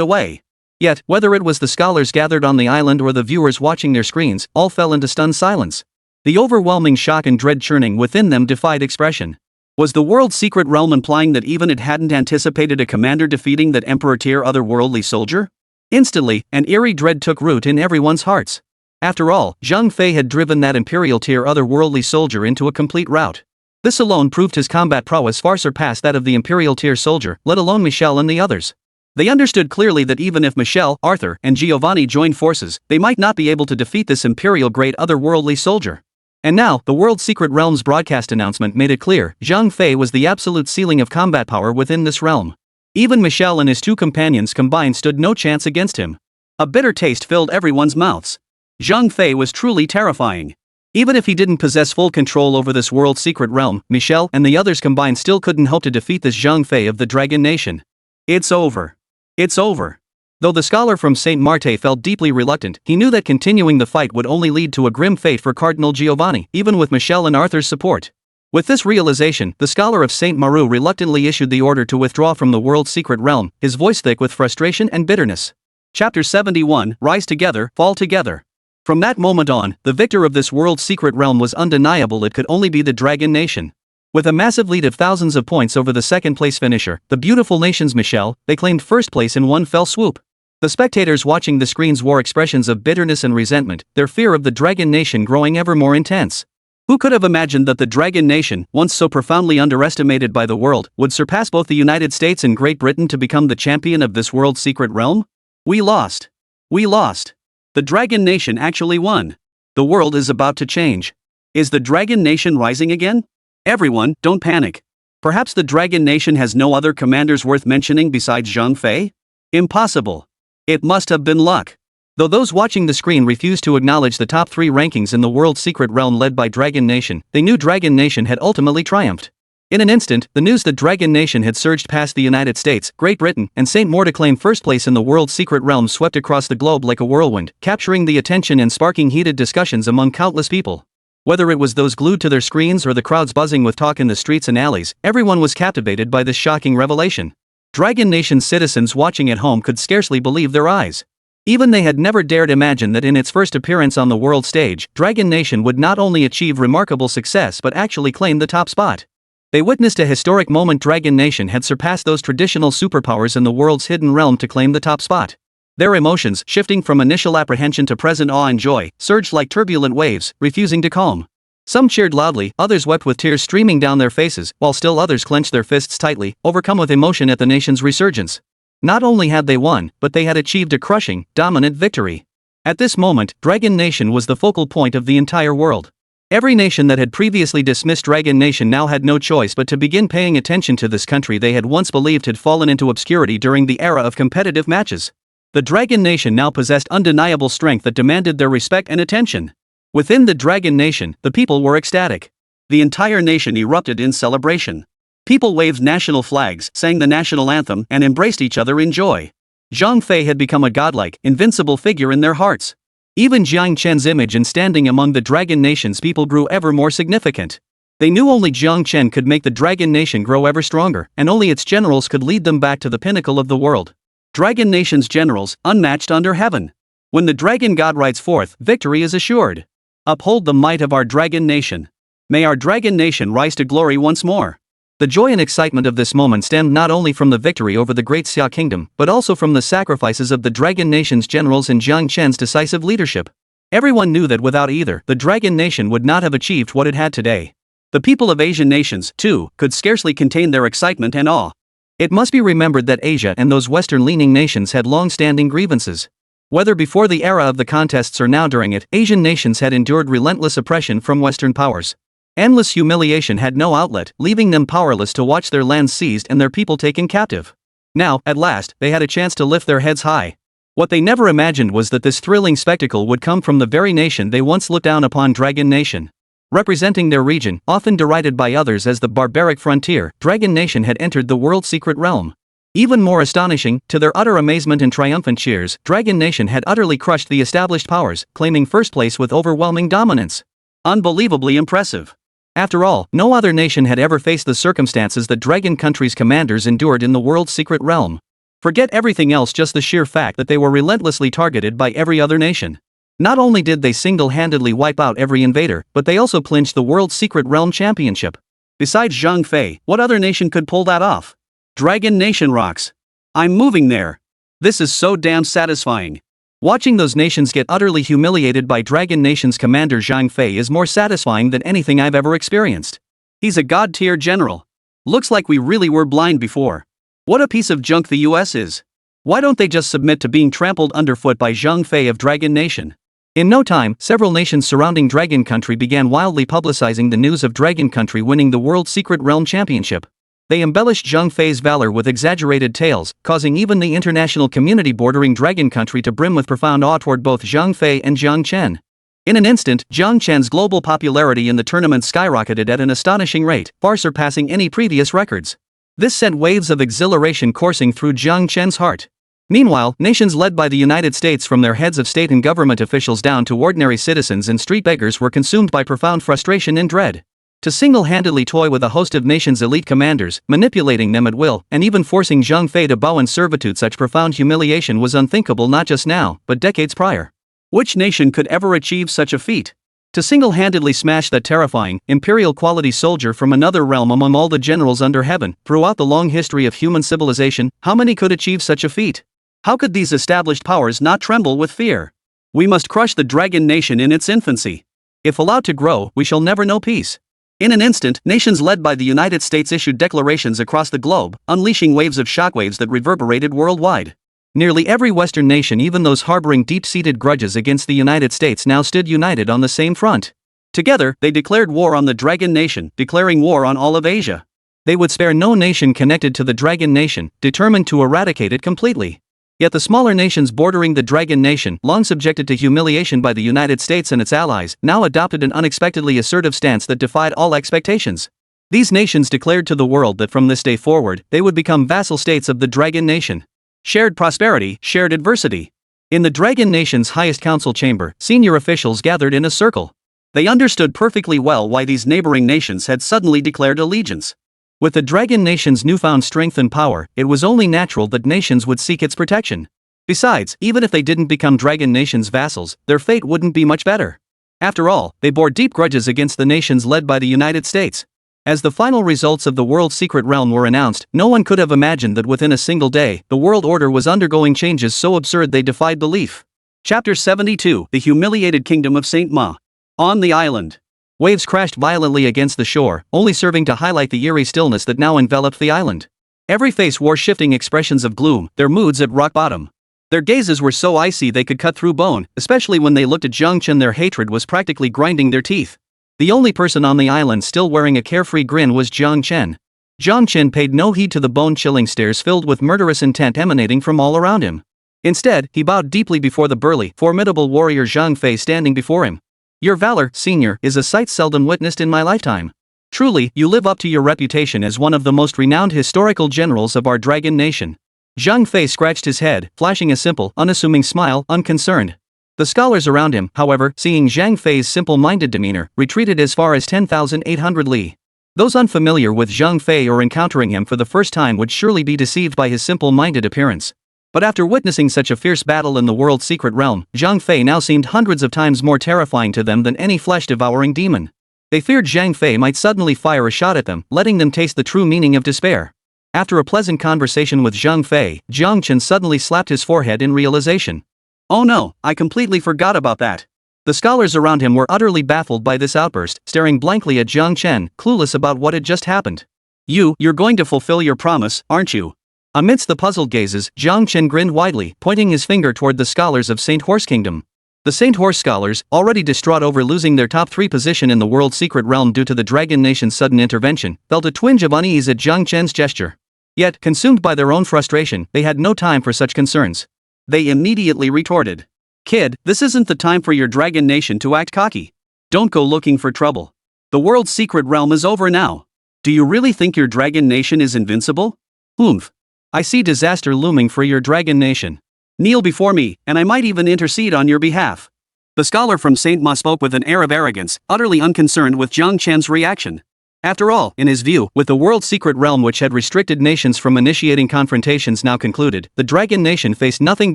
away. Yet, whether it was the scholars gathered on the island or the viewers watching their screens, all fell into stunned silence. The overwhelming shock and dread churning within them defied expression. Was the world's secret realm implying that even it hadn't anticipated a commander defeating that Emperor-tier otherworldly soldier? Instantly, an eerie dread took root in everyone's hearts. After all, Zhang Fei had driven that imperial-tier otherworldly soldier into a complete rout. This alone proved his combat prowess far surpassed that of the imperial-tier soldier, let alone Michelle and the others. They understood clearly that even if Michelle, Arthur, and Giovanni joined forces, they might not be able to defeat this imperial-grade otherworldly soldier. And now, the World Secret Realm's broadcast announcement made it clear, Zhang Fei was the absolute ceiling of combat power within this realm. Even Michelle and his 2 companions combined stood no chance against him. A bitter taste filled everyone's mouths. Zhang Fei was truly terrifying. Even if he didn't possess full control over this World Secret Realm, Michelle and the others combined still couldn't hope to defeat this Zhang Fei of the Dragon Nation. It's over. It's over. Though the scholar from St. Marte felt deeply reluctant, he knew that continuing the fight would only lead to a grim fate for Cardinal Giovanni, even with Michelle and Arthur's support. With this realization, the scholar of St. Maru reluctantly issued the order to withdraw from the world's secret realm, his voice thick with frustration and bitterness. Chapter 71, Rise Together, Fall Together. From that moment on, the victor of this world's secret realm was undeniable. It could only be the Dragon Nation. With a massive lead of thousands of points over the second-place finisher, the beautiful nation's Michelle, they claimed first place in one fell swoop. The spectators watching the screens wore expressions of bitterness and resentment, their fear of the Dragon Nation growing ever more intense. Who could have imagined that the Dragon Nation, once so profoundly underestimated by the world, would surpass both the United States and Great Britain to become the champion of this world's secret realm? We lost. We lost. The Dragon Nation actually won. The world is about to change. Is the Dragon Nation rising again? Everyone, don't panic. Perhaps the Dragon Nation has no other commanders worth mentioning besides Zhang Fei? Impossible. It must have been luck. Though those watching the screen refused to acknowledge the top 3 rankings in the world's secret realm led by Dragon Nation, they knew Dragon Nation had ultimately triumphed. In an instant, the news that Dragon Nation had surged past the United States, Great Britain, and St. Maur to claim first place in the world's secret realm swept across the globe like a whirlwind, capturing the attention and sparking heated discussions among countless people. Whether it was those glued to their screens or the crowds buzzing with talk in the streets and alleys, everyone was captivated by this shocking revelation. Dragon Nation's citizens watching at home could scarcely believe their eyes. Even they had never dared imagine that in its first appearance on the world stage, Dragon Nation would not only achieve remarkable success but actually claim the top spot. They witnessed a historic moment. Dragon Nation had surpassed those traditional superpowers in the world's hidden realm to claim the top spot. Their emotions, shifting from initial apprehension to present awe and joy, surged like turbulent waves, refusing to calm. Some cheered loudly, others wept with tears streaming down their faces, while still others clenched their fists tightly, overcome with emotion at the nation's resurgence. Not only had they won, but they had achieved a crushing, dominant victory. At this moment, Dragon Nation was the focal point of the entire world. Every nation that had previously dismissed Dragon Nation now had no choice but to begin paying attention to this country they had once believed had fallen into obscurity during the era of competitive matches. The Dragon Nation now possessed undeniable strength that demanded their respect and attention. Within the Dragon Nation, the people were ecstatic. The entire nation erupted in celebration. People waved national flags, sang the national anthem, and embraced each other in joy. Zhang Fei had become a godlike, invincible figure in their hearts. Even Jiang Chen's image and standing among the Dragon Nation's people grew ever more significant. They knew only Jiang Chen could make the Dragon Nation grow ever stronger, and only its generals could lead them back to the pinnacle of the world. Dragon Nation's generals, unmatched under heaven. When the Dragon God rides forth, victory is assured. Uphold the might of our Dragon Nation. May our Dragon Nation rise to glory once more. The joy and excitement of this moment stemmed not only from the victory over the Great Xia Kingdom, but also from the sacrifices of the Dragon Nation's generals and Jiang Chen's decisive leadership. Everyone knew that without either, the Dragon Nation would not have achieved what it had today. The people of Asian nations, too, could scarcely contain their excitement and awe. It must be remembered that Asia and those Western-leaning nations had long-standing grievances. Whether before the era of the contests or now during it, Asian nations had endured relentless oppression from Western powers. Endless humiliation had no outlet, leaving them powerless to watch their lands seized and their people taken captive. Now, at last, they had a chance to lift their heads high. What they never imagined was that this thrilling spectacle would come from the very nation they once looked down upon, Dragon Nation. Representing their region, often derided by others as the barbaric frontier, Dragon Nation had entered the world's secret realm. Even more astonishing, to their utter amazement and triumphant cheers, Dragon Nation had utterly crushed the established powers, claiming first place with overwhelming dominance. Unbelievably impressive. After all, no other nation had ever faced the circumstances that Dragon Country's commanders endured in the world's secret realm. Forget everything else, just the sheer fact that they were relentlessly targeted by every other nation. Not only did they single-handedly wipe out every invader, but they also clinched the world's secret realm championship. Besides Zhang Fei, what other nation could pull that off? Dragon Nation rocks. I'm moving there. This is so damn satisfying. Watching those nations get utterly humiliated by Dragon Nation's commander Zhang Fei is more satisfying than anything I've ever experienced. He's a god-tier general. Looks like we really were blind before. What a piece of junk the US is. Why don't they just submit to being trampled underfoot by Zhang Fei of Dragon Nation? In no time, several nations surrounding Dragon Country began wildly publicizing the news of Dragon Country winning the World Secret Realm Championship. They embellished Zhang Fei's valor with exaggerated tales, causing even the international community bordering Dragon Country to brim with profound awe toward both Zhang Fei and Jiang Chen. In an instant, Jiang Chen's global popularity in the tournament skyrocketed at an astonishing rate, far surpassing any previous records. This sent waves of exhilaration coursing through Jiang Chen's heart. Meanwhile, nations led by the United States, from their heads of state and government officials down to ordinary citizens and street beggars, were consumed by profound frustration and dread. To single-handedly toy with a host of nations' elite commanders, manipulating them at will, and even forcing Zhang Fei to bow in servitude, such profound humiliation was unthinkable not just now, but decades prior. Which nation could ever achieve such a feat? To single-handedly smash that terrifying, imperial-quality soldier from another realm among all the generals under heaven, throughout the long history of human civilization, how many could achieve such a feat? How could these established powers not tremble with fear? We must crush the Dragon Nation in its infancy. If allowed to grow, we shall never know peace. In an instant, nations led by the United States issued declarations across the globe, unleashing waves of shockwaves that reverberated worldwide. Nearly every Western nation, even those harboring deep-seated grudges against the United States, now stood united on the same front. Together, they declared war on the Dragon Nation, declaring war on all of Asia. They would spare no nation connected to the Dragon Nation, determined to eradicate it completely. Yet the smaller nations bordering the Dragon Nation, long subjected to humiliation by the United States and its allies, now adopted an unexpectedly assertive stance that defied all expectations. These nations declared to the world that from this day forward, they would become vassal states of the Dragon Nation. Shared prosperity, shared adversity. In the Dragon Nation's highest council chamber, senior officials gathered in a circle. They understood perfectly well why these neighboring nations had suddenly declared allegiance. With the Dragon Nation's newfound strength and power, it was only natural that nations would seek its protection. Besides, even if they didn't become Dragon Nation's vassals, their fate wouldn't be much better. After all, they bore deep grudges against the nations led by the United States. As the final results of the World's Secret Realm were announced, no one could have imagined that within a single day, the world order was undergoing changes so absurd they defied belief. Chapter 72, The Humiliated Kingdom of Saint Ma. On the island. Waves crashed violently against the shore, only serving to highlight the eerie stillness that now enveloped the island. Every face wore shifting expressions of gloom, their moods at rock bottom. Their gazes were so icy they could cut through bone, especially when they looked at Jiang Chen. Their hatred was practically grinding their teeth. The only person on the island still wearing a carefree grin was Jiang Chen. Jiang Chen paid no heed to the bone-chilling stares filled with murderous intent emanating from all around him. Instead, he bowed deeply before the burly, formidable warrior Zhang Fei standing before him. Your valor, senior, is a sight seldom witnessed in my lifetime. Truly, you live up to your reputation as one of the most renowned historical generals of our Dragon Nation. Zhang Fei scratched his head, flashing a simple, unassuming smile, unconcerned. The scholars around him, however, seeing Zhang Fei's simple-minded demeanor, retreated as far as 10,800 li. Those unfamiliar with Zhang Fei or encountering him for the first time would surely be deceived by his simple-minded appearance. But after witnessing such a fierce battle in the world's secret realm, Zhang Fei now seemed hundreds of times more terrifying to them than any flesh-devouring demon. They feared Zhang Fei might suddenly fire a shot at them, letting them taste the true meaning of despair. After a pleasant conversation with Zhang Fei, Jiang Chen suddenly slapped his forehead in realization. Oh no, I completely forgot about that. The scholars around him were utterly baffled by this outburst, staring blankly at Jiang Chen, clueless about what had just happened. You're going to fulfill your promise, aren't you? Amidst the puzzled gazes, Jiang Chen grinned widely, pointing his finger toward the scholars of Saint Horse Kingdom. The Saint Horse scholars, already distraught over losing their top 3 position in the world's secret realm due to the Dragon Nation's sudden intervention, felt a twinge of unease at Jiang Chen's gesture. Yet, consumed by their own frustration, they had no time for such concerns. They immediately retorted. Kid, this isn't the time for your Dragon Nation to act cocky. Don't go looking for trouble. The world's secret realm is over now. Do you really think your Dragon Nation is invincible? Oomph. I see disaster looming for your Dragon Nation. Kneel before me, and I might even intercede on your behalf. The scholar from Saint Ma spoke with an air of arrogance, utterly unconcerned with Jiang Chen's reaction. After all, in his view, with the world's secret realm which had restricted nations from initiating confrontations now concluded, the Dragon Nation faced nothing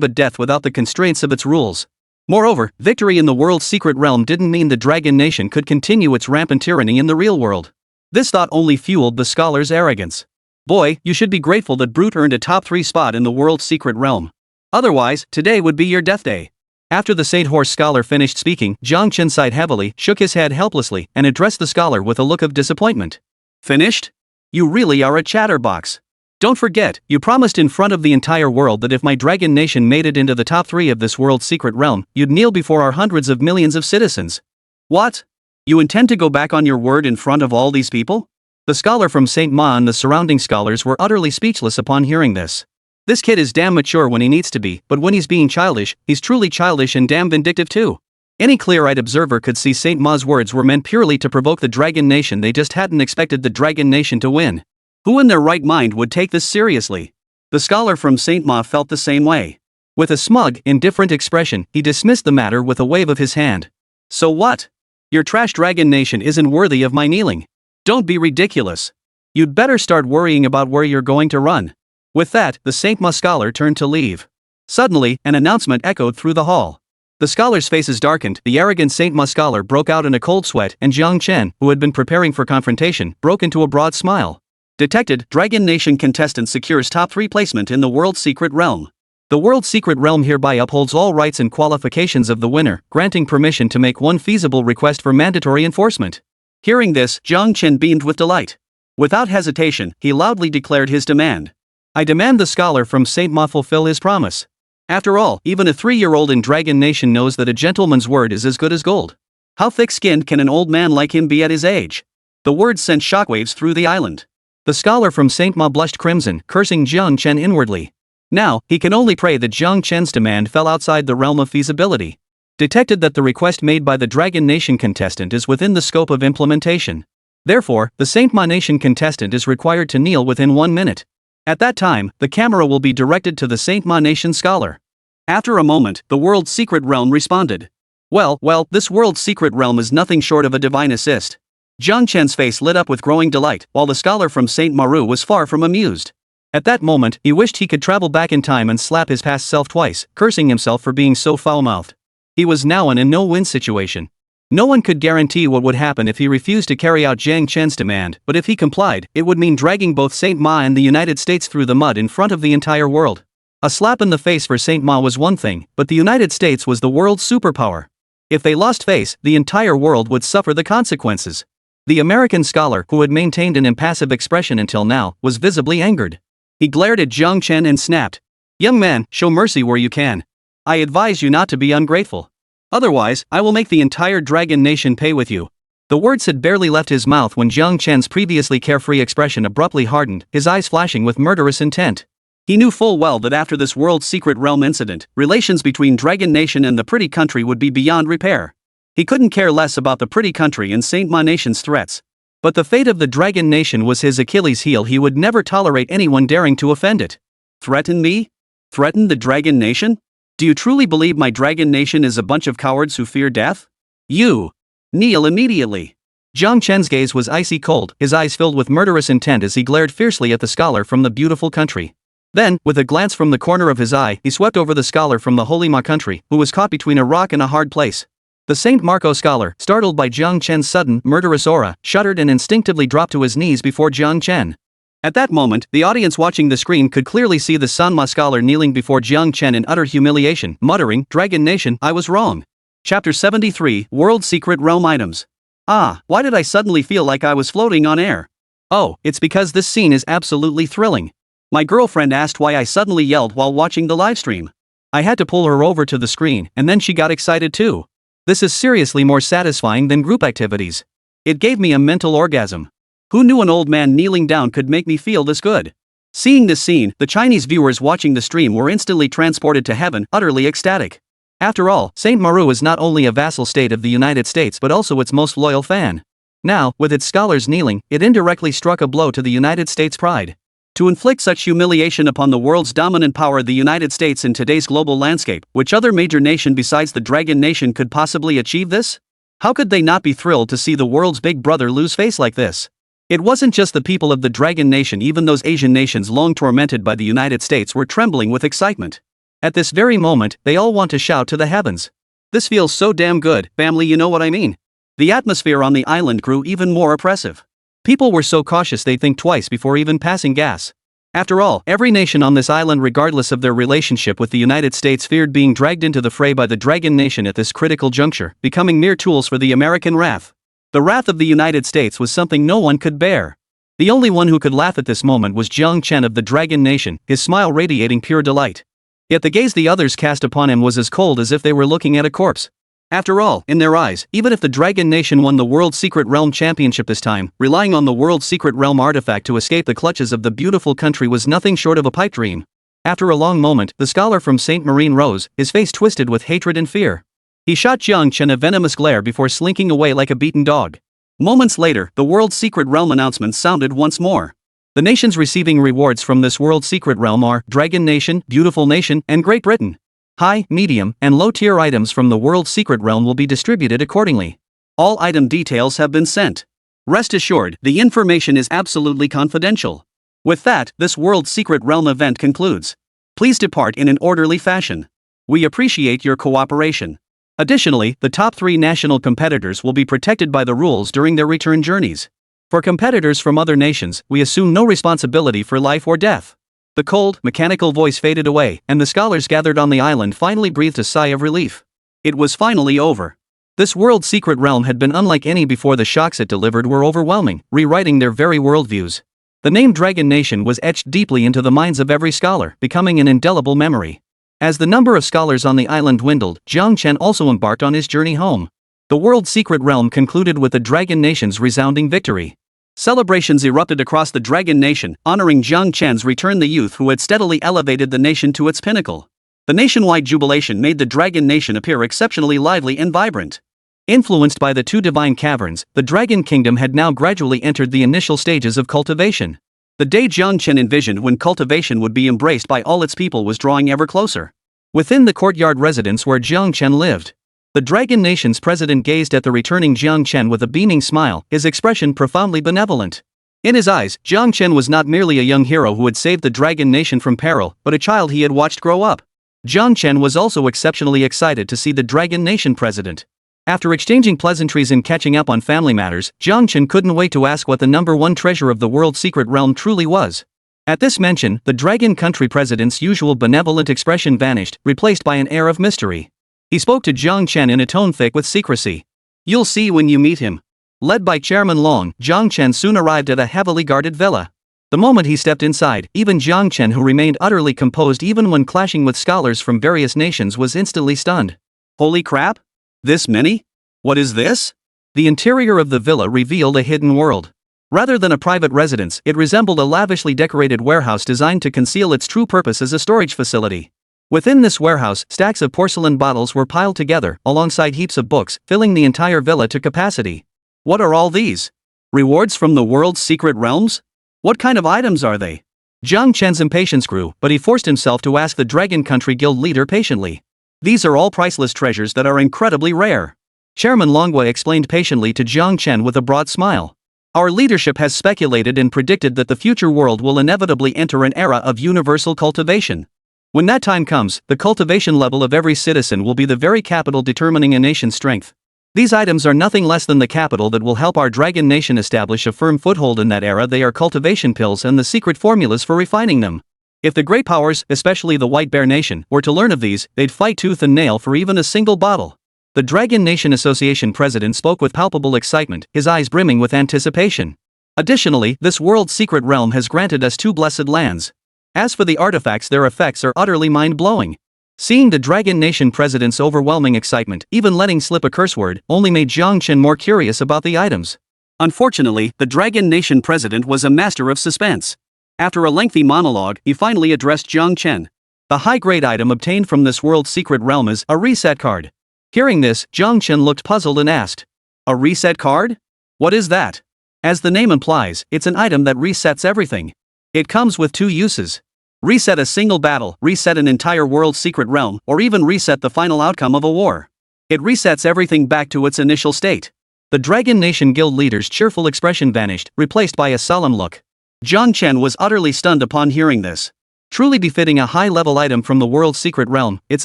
but death without the constraints of its rules. Moreover, victory in the world's secret realm didn't mean the Dragon Nation could continue its rampant tyranny in the real world. This thought only fueled the scholar's arrogance. Boy, you should be grateful that Brute earned a top 3 spot in the world's secret realm. Otherwise, today would be your death day. After the Saint Horse scholar finished speaking, Jiang Chen sighed heavily, shook his head helplessly, and addressed the scholar with a look of disappointment. Finished? You really are a chatterbox. Don't forget, you promised in front of the entire world that if my Dragon Nation made it into the top 3 of this world's secret realm, you'd kneel before our hundreds of millions of citizens. What? You intend to go back on your word in front of all these people? The scholar from Saint Ma and the surrounding scholars were utterly speechless upon hearing this. This kid is damn mature when he needs to be, but when he's being childish, he's truly childish and damn vindictive too. Any clear-eyed observer could see Saint Ma's words were meant purely to provoke the Dragon Nation. They just hadn't expected the Dragon Nation to win. Who in their right mind would take this seriously? The scholar from Saint Ma felt the same way. With a smug, indifferent expression, he dismissed the matter with a wave of his hand. So what? Your trash Dragon Nation isn't worthy of my kneeling. Don't be ridiculous. You'd better start worrying about where you're going to run. With that, the Saint Ma scholar turned to leave. Suddenly, an announcement echoed through the hall. The scholars' faces darkened, the arrogant Saint Ma scholar broke out in a cold sweat, and Jiang Chen, who had been preparing for confrontation, broke into a broad smile. Detected, Dragon Nation contestant secures top 3 placement in the world's secret realm. The world's secret realm hereby upholds all rights and qualifications of the winner, granting permission to make one feasible request for mandatory enforcement. Hearing this, Jiang Chen beamed with delight. Without hesitation, he loudly declared his demand. I demand the scholar from Saint Ma fulfill his promise. After all, even a 3-year-old in Dragon Nation knows that a gentleman's word is as good as gold. How thick-skinned can an old man like him be at his age? The words sent shockwaves through the island. The scholar from Saint Ma blushed crimson, cursing Jiang Chen inwardly. Now, he can only pray that Jiang Chen's demand fell outside the realm of feasibility. Detected that the request made by the Dragon Nation contestant is within the scope of implementation. Therefore, the Saint Ma Nation contestant is required to kneel within 1 minute. At that time, the camera will be directed to the Saint Ma Nation scholar. After a moment, the world's secret realm responded. Well, this world's secret realm is nothing short of a divine assist. Jiang Chen's face lit up with growing delight, while the scholar from Saint Maru was far from amused. At that moment, he wished he could travel back in time and slap his past self twice, cursing himself for being so foul-mouthed. He was now in a no-win situation. No one could guarantee what would happen if he refused to carry out Jiang Chen's demand, but if he complied, it would mean dragging both Saint Ma and the United States through the mud in front of the entire world. A slap in the face for Saint Ma was one thing, but the United States was the world's superpower. If they lost face, the entire world would suffer the consequences. The American scholar, who had maintained an impassive expression until now, was visibly angered. He glared at Jiang Chen and snapped. "Young man, show mercy where you can. I advise you not to be ungrateful. Otherwise, I will make the entire Dragon Nation pay with you." The words had barely left his mouth when Jiang Chen's previously carefree expression abruptly hardened, his eyes flashing with murderous intent. He knew full well that after this world's secret realm incident, relations between Dragon Nation and the pretty country would be beyond repair. He couldn't care less about the pretty country and Saint Ma Nation's threats. But the fate of the Dragon Nation was his Achilles heel. He would never tolerate anyone daring to offend it. Threaten me? Threaten the Dragon Nation? Do you truly believe my Dragon Nation is a bunch of cowards who fear death? You! Kneel immediately! Jiang Chen's gaze was icy cold, his eyes filled with murderous intent as he glared fiercely at the scholar from the beautiful country. Then, with a glance from the corner of his eye, he swept over the scholar from the Holy Ma country, who was caught between a rock and a hard place. The Saint Marco scholar, startled by Jiang Chen's sudden, murderous aura, shuddered and instinctively dropped to his knees before Jiang Chen. At that moment, the audience watching the screen could clearly see the Sanma scholar kneeling before Jiang Chen in utter humiliation, muttering, "Dragon Nation, I was wrong." Chapter 73, World Secret Realm Items. Ah, why did I suddenly feel like I was floating on air? Oh, it's because this scene is absolutely thrilling. My girlfriend asked why I suddenly yelled while watching the livestream. I had to pull her over to the screen, and then she got excited too. This is seriously more satisfying than group activities. It gave me a mental orgasm. Who knew an old man kneeling down could make me feel this good? Seeing this scene, the Chinese viewers watching the stream were instantly transported to heaven, utterly ecstatic. After all, Saint Maru is not only a vassal state of the United States but also its most loyal fan. Now, with its scholars kneeling, it indirectly struck a blow to the United States' pride. To inflict such humiliation upon the world's dominant power, the United States in today's global landscape, which other major nation besides the Dragon Nation could possibly achieve this? How could they not be thrilled to see the world's big brother lose face like this? It wasn't just the people of the Dragon Nation, even those Asian nations long tormented by the United States were trembling with excitement. At this very moment, they all want to shout to the heavens. This feels so damn good, family, you know what I mean? The atmosphere on the island grew even more oppressive. People were so cautious they'd think twice before even passing gas. After all, every nation on this island, regardless of their relationship with the United States, feared being dragged into the fray by the Dragon Nation at this critical juncture, becoming mere tools for the American wrath. The wrath of the United States was something no one could bear. The only one who could laugh at this moment was Jiang Chen of the Dragon Nation, his smile radiating pure delight. Yet the gaze the others cast upon him was as cold as if they were looking at a corpse. After all, in their eyes, even if the Dragon Nation won the World Secret Realm Championship this time, relying on the World Secret Realm artifact to escape the clutches of the beautiful country was nothing short of a pipe dream. After a long moment, the scholar from Saint Marine rose, his face twisted with hatred and fear. He shot Jiang Chen a venomous glare before slinking away like a beaten dog. Moments later, the World Secret Realm announcement sounded once more. The nations receiving rewards from this World Secret Realm are Dragon Nation, Beautiful Nation, and Great Britain. High, medium, and low-tier items from the World Secret Realm will be distributed accordingly. All item details have been sent. Rest assured, the information is absolutely confidential. With that, this World Secret Realm event concludes. Please depart in an orderly fashion. We appreciate your cooperation. Additionally, the top 3 national competitors will be protected by the rules during their return journeys. For competitors from other nations, we assume no responsibility for life or death. The cold, mechanical voice faded away, and the scholars gathered on the island finally breathed a sigh of relief. It was finally over. This World Secret Realm had been unlike any before. The shocks it delivered were overwhelming, rewriting their very worldviews. The name Dragon Nation was etched deeply into the minds of every scholar, becoming an indelible memory. As the number of scholars on the island dwindled, Jiang Chen also embarked on his journey home. The World Secret Realm concluded with the Dragon Nation's resounding victory. Celebrations erupted across the Dragon Nation, honoring Jiang Chen's return, the youth who had steadily elevated the nation to its pinnacle. The nationwide jubilation made the Dragon Nation appear exceptionally lively and vibrant. Influenced by the two divine caverns, the Dragon Kingdom had now gradually entered the initial stages of cultivation. The day Jiang Chen envisioned when cultivation would be embraced by all its people was drawing ever closer. Within the courtyard residence where Jiang Chen lived, the Dragon Nation's president gazed at the returning Jiang Chen with a beaming smile, his expression profoundly benevolent. In his eyes, Jiang Chen was not merely a young hero who had saved the Dragon Nation from peril, but a child he had watched grow up. Jiang Chen was also exceptionally excited to see the Dragon Nation president. After exchanging pleasantries and catching up on family matters, Jiang Chen couldn't wait to ask what the number one treasure of the world's secret realm truly was. At this mention, the Dragon Country president's usual benevolent expression vanished, replaced by an air of mystery. He spoke to Jiang Chen in a tone thick with secrecy. "You'll see when you meet him." Led by Chairman Long, Jiang Chen soon arrived at a heavily guarded villa. The moment he stepped inside, even Jiang Chen, who remained utterly composed even when clashing with scholars from various nations, was instantly stunned. "Holy crap! This many? What is this?" The interior of the villa revealed a hidden world. Rather than a private residence, it resembled a lavishly decorated warehouse designed to conceal its true purpose as a storage facility. Within this warehouse, stacks of porcelain bottles were piled together, alongside heaps of books, filling the entire villa to capacity. What are all these? Rewards from the world's secret realms? What kind of items are they? Jiang Chen's impatience grew, but he forced himself to ask the Dragon Country Guild leader patiently. "These are all priceless treasures that are incredibly rare." Chairman Long Guo explained patiently to Jiang Chen with a broad smile. "Our leadership has speculated and predicted that the future world will inevitably enter an era of universal cultivation. When that time comes, the cultivation level of every citizen will be the very capital determining a nation's strength. These items are nothing less than the capital that will help our Dragon Nation establish a firm foothold in that era. They are cultivation pills and the secret formulas for refining them. If the great powers, especially the White Bear Nation, were to learn of these, they'd fight tooth and nail for even a single bottle." The Dragon Nation Association president spoke with palpable excitement, his eyes brimming with anticipation. "Additionally, this world's secret realm has granted us two blessed lands. As for the artifacts, their effects are utterly mind-blowing." Seeing the Dragon Nation president's overwhelming excitement, even letting slip a curse word, only made Jiang Chen more curious about the items. Unfortunately, the Dragon Nation president was a master of suspense. After a lengthy monologue, he finally addressed Jiang Chen. "The high-grade item obtained from this world's secret realm is a reset card." Hearing this, Jiang Chen looked puzzled and asked, "A reset card? What is that?" As the name implies, it's an item that resets everything. It comes with two uses. Reset a single battle, reset an entire world's secret realm, or even reset the final outcome of a war. It resets everything back to its initial state. The Dragon Nation Guild leader's cheerful expression vanished, replaced by a solemn look. Jiang Chen was utterly stunned upon hearing this. Truly befitting a high-level item from the world's secret realm, its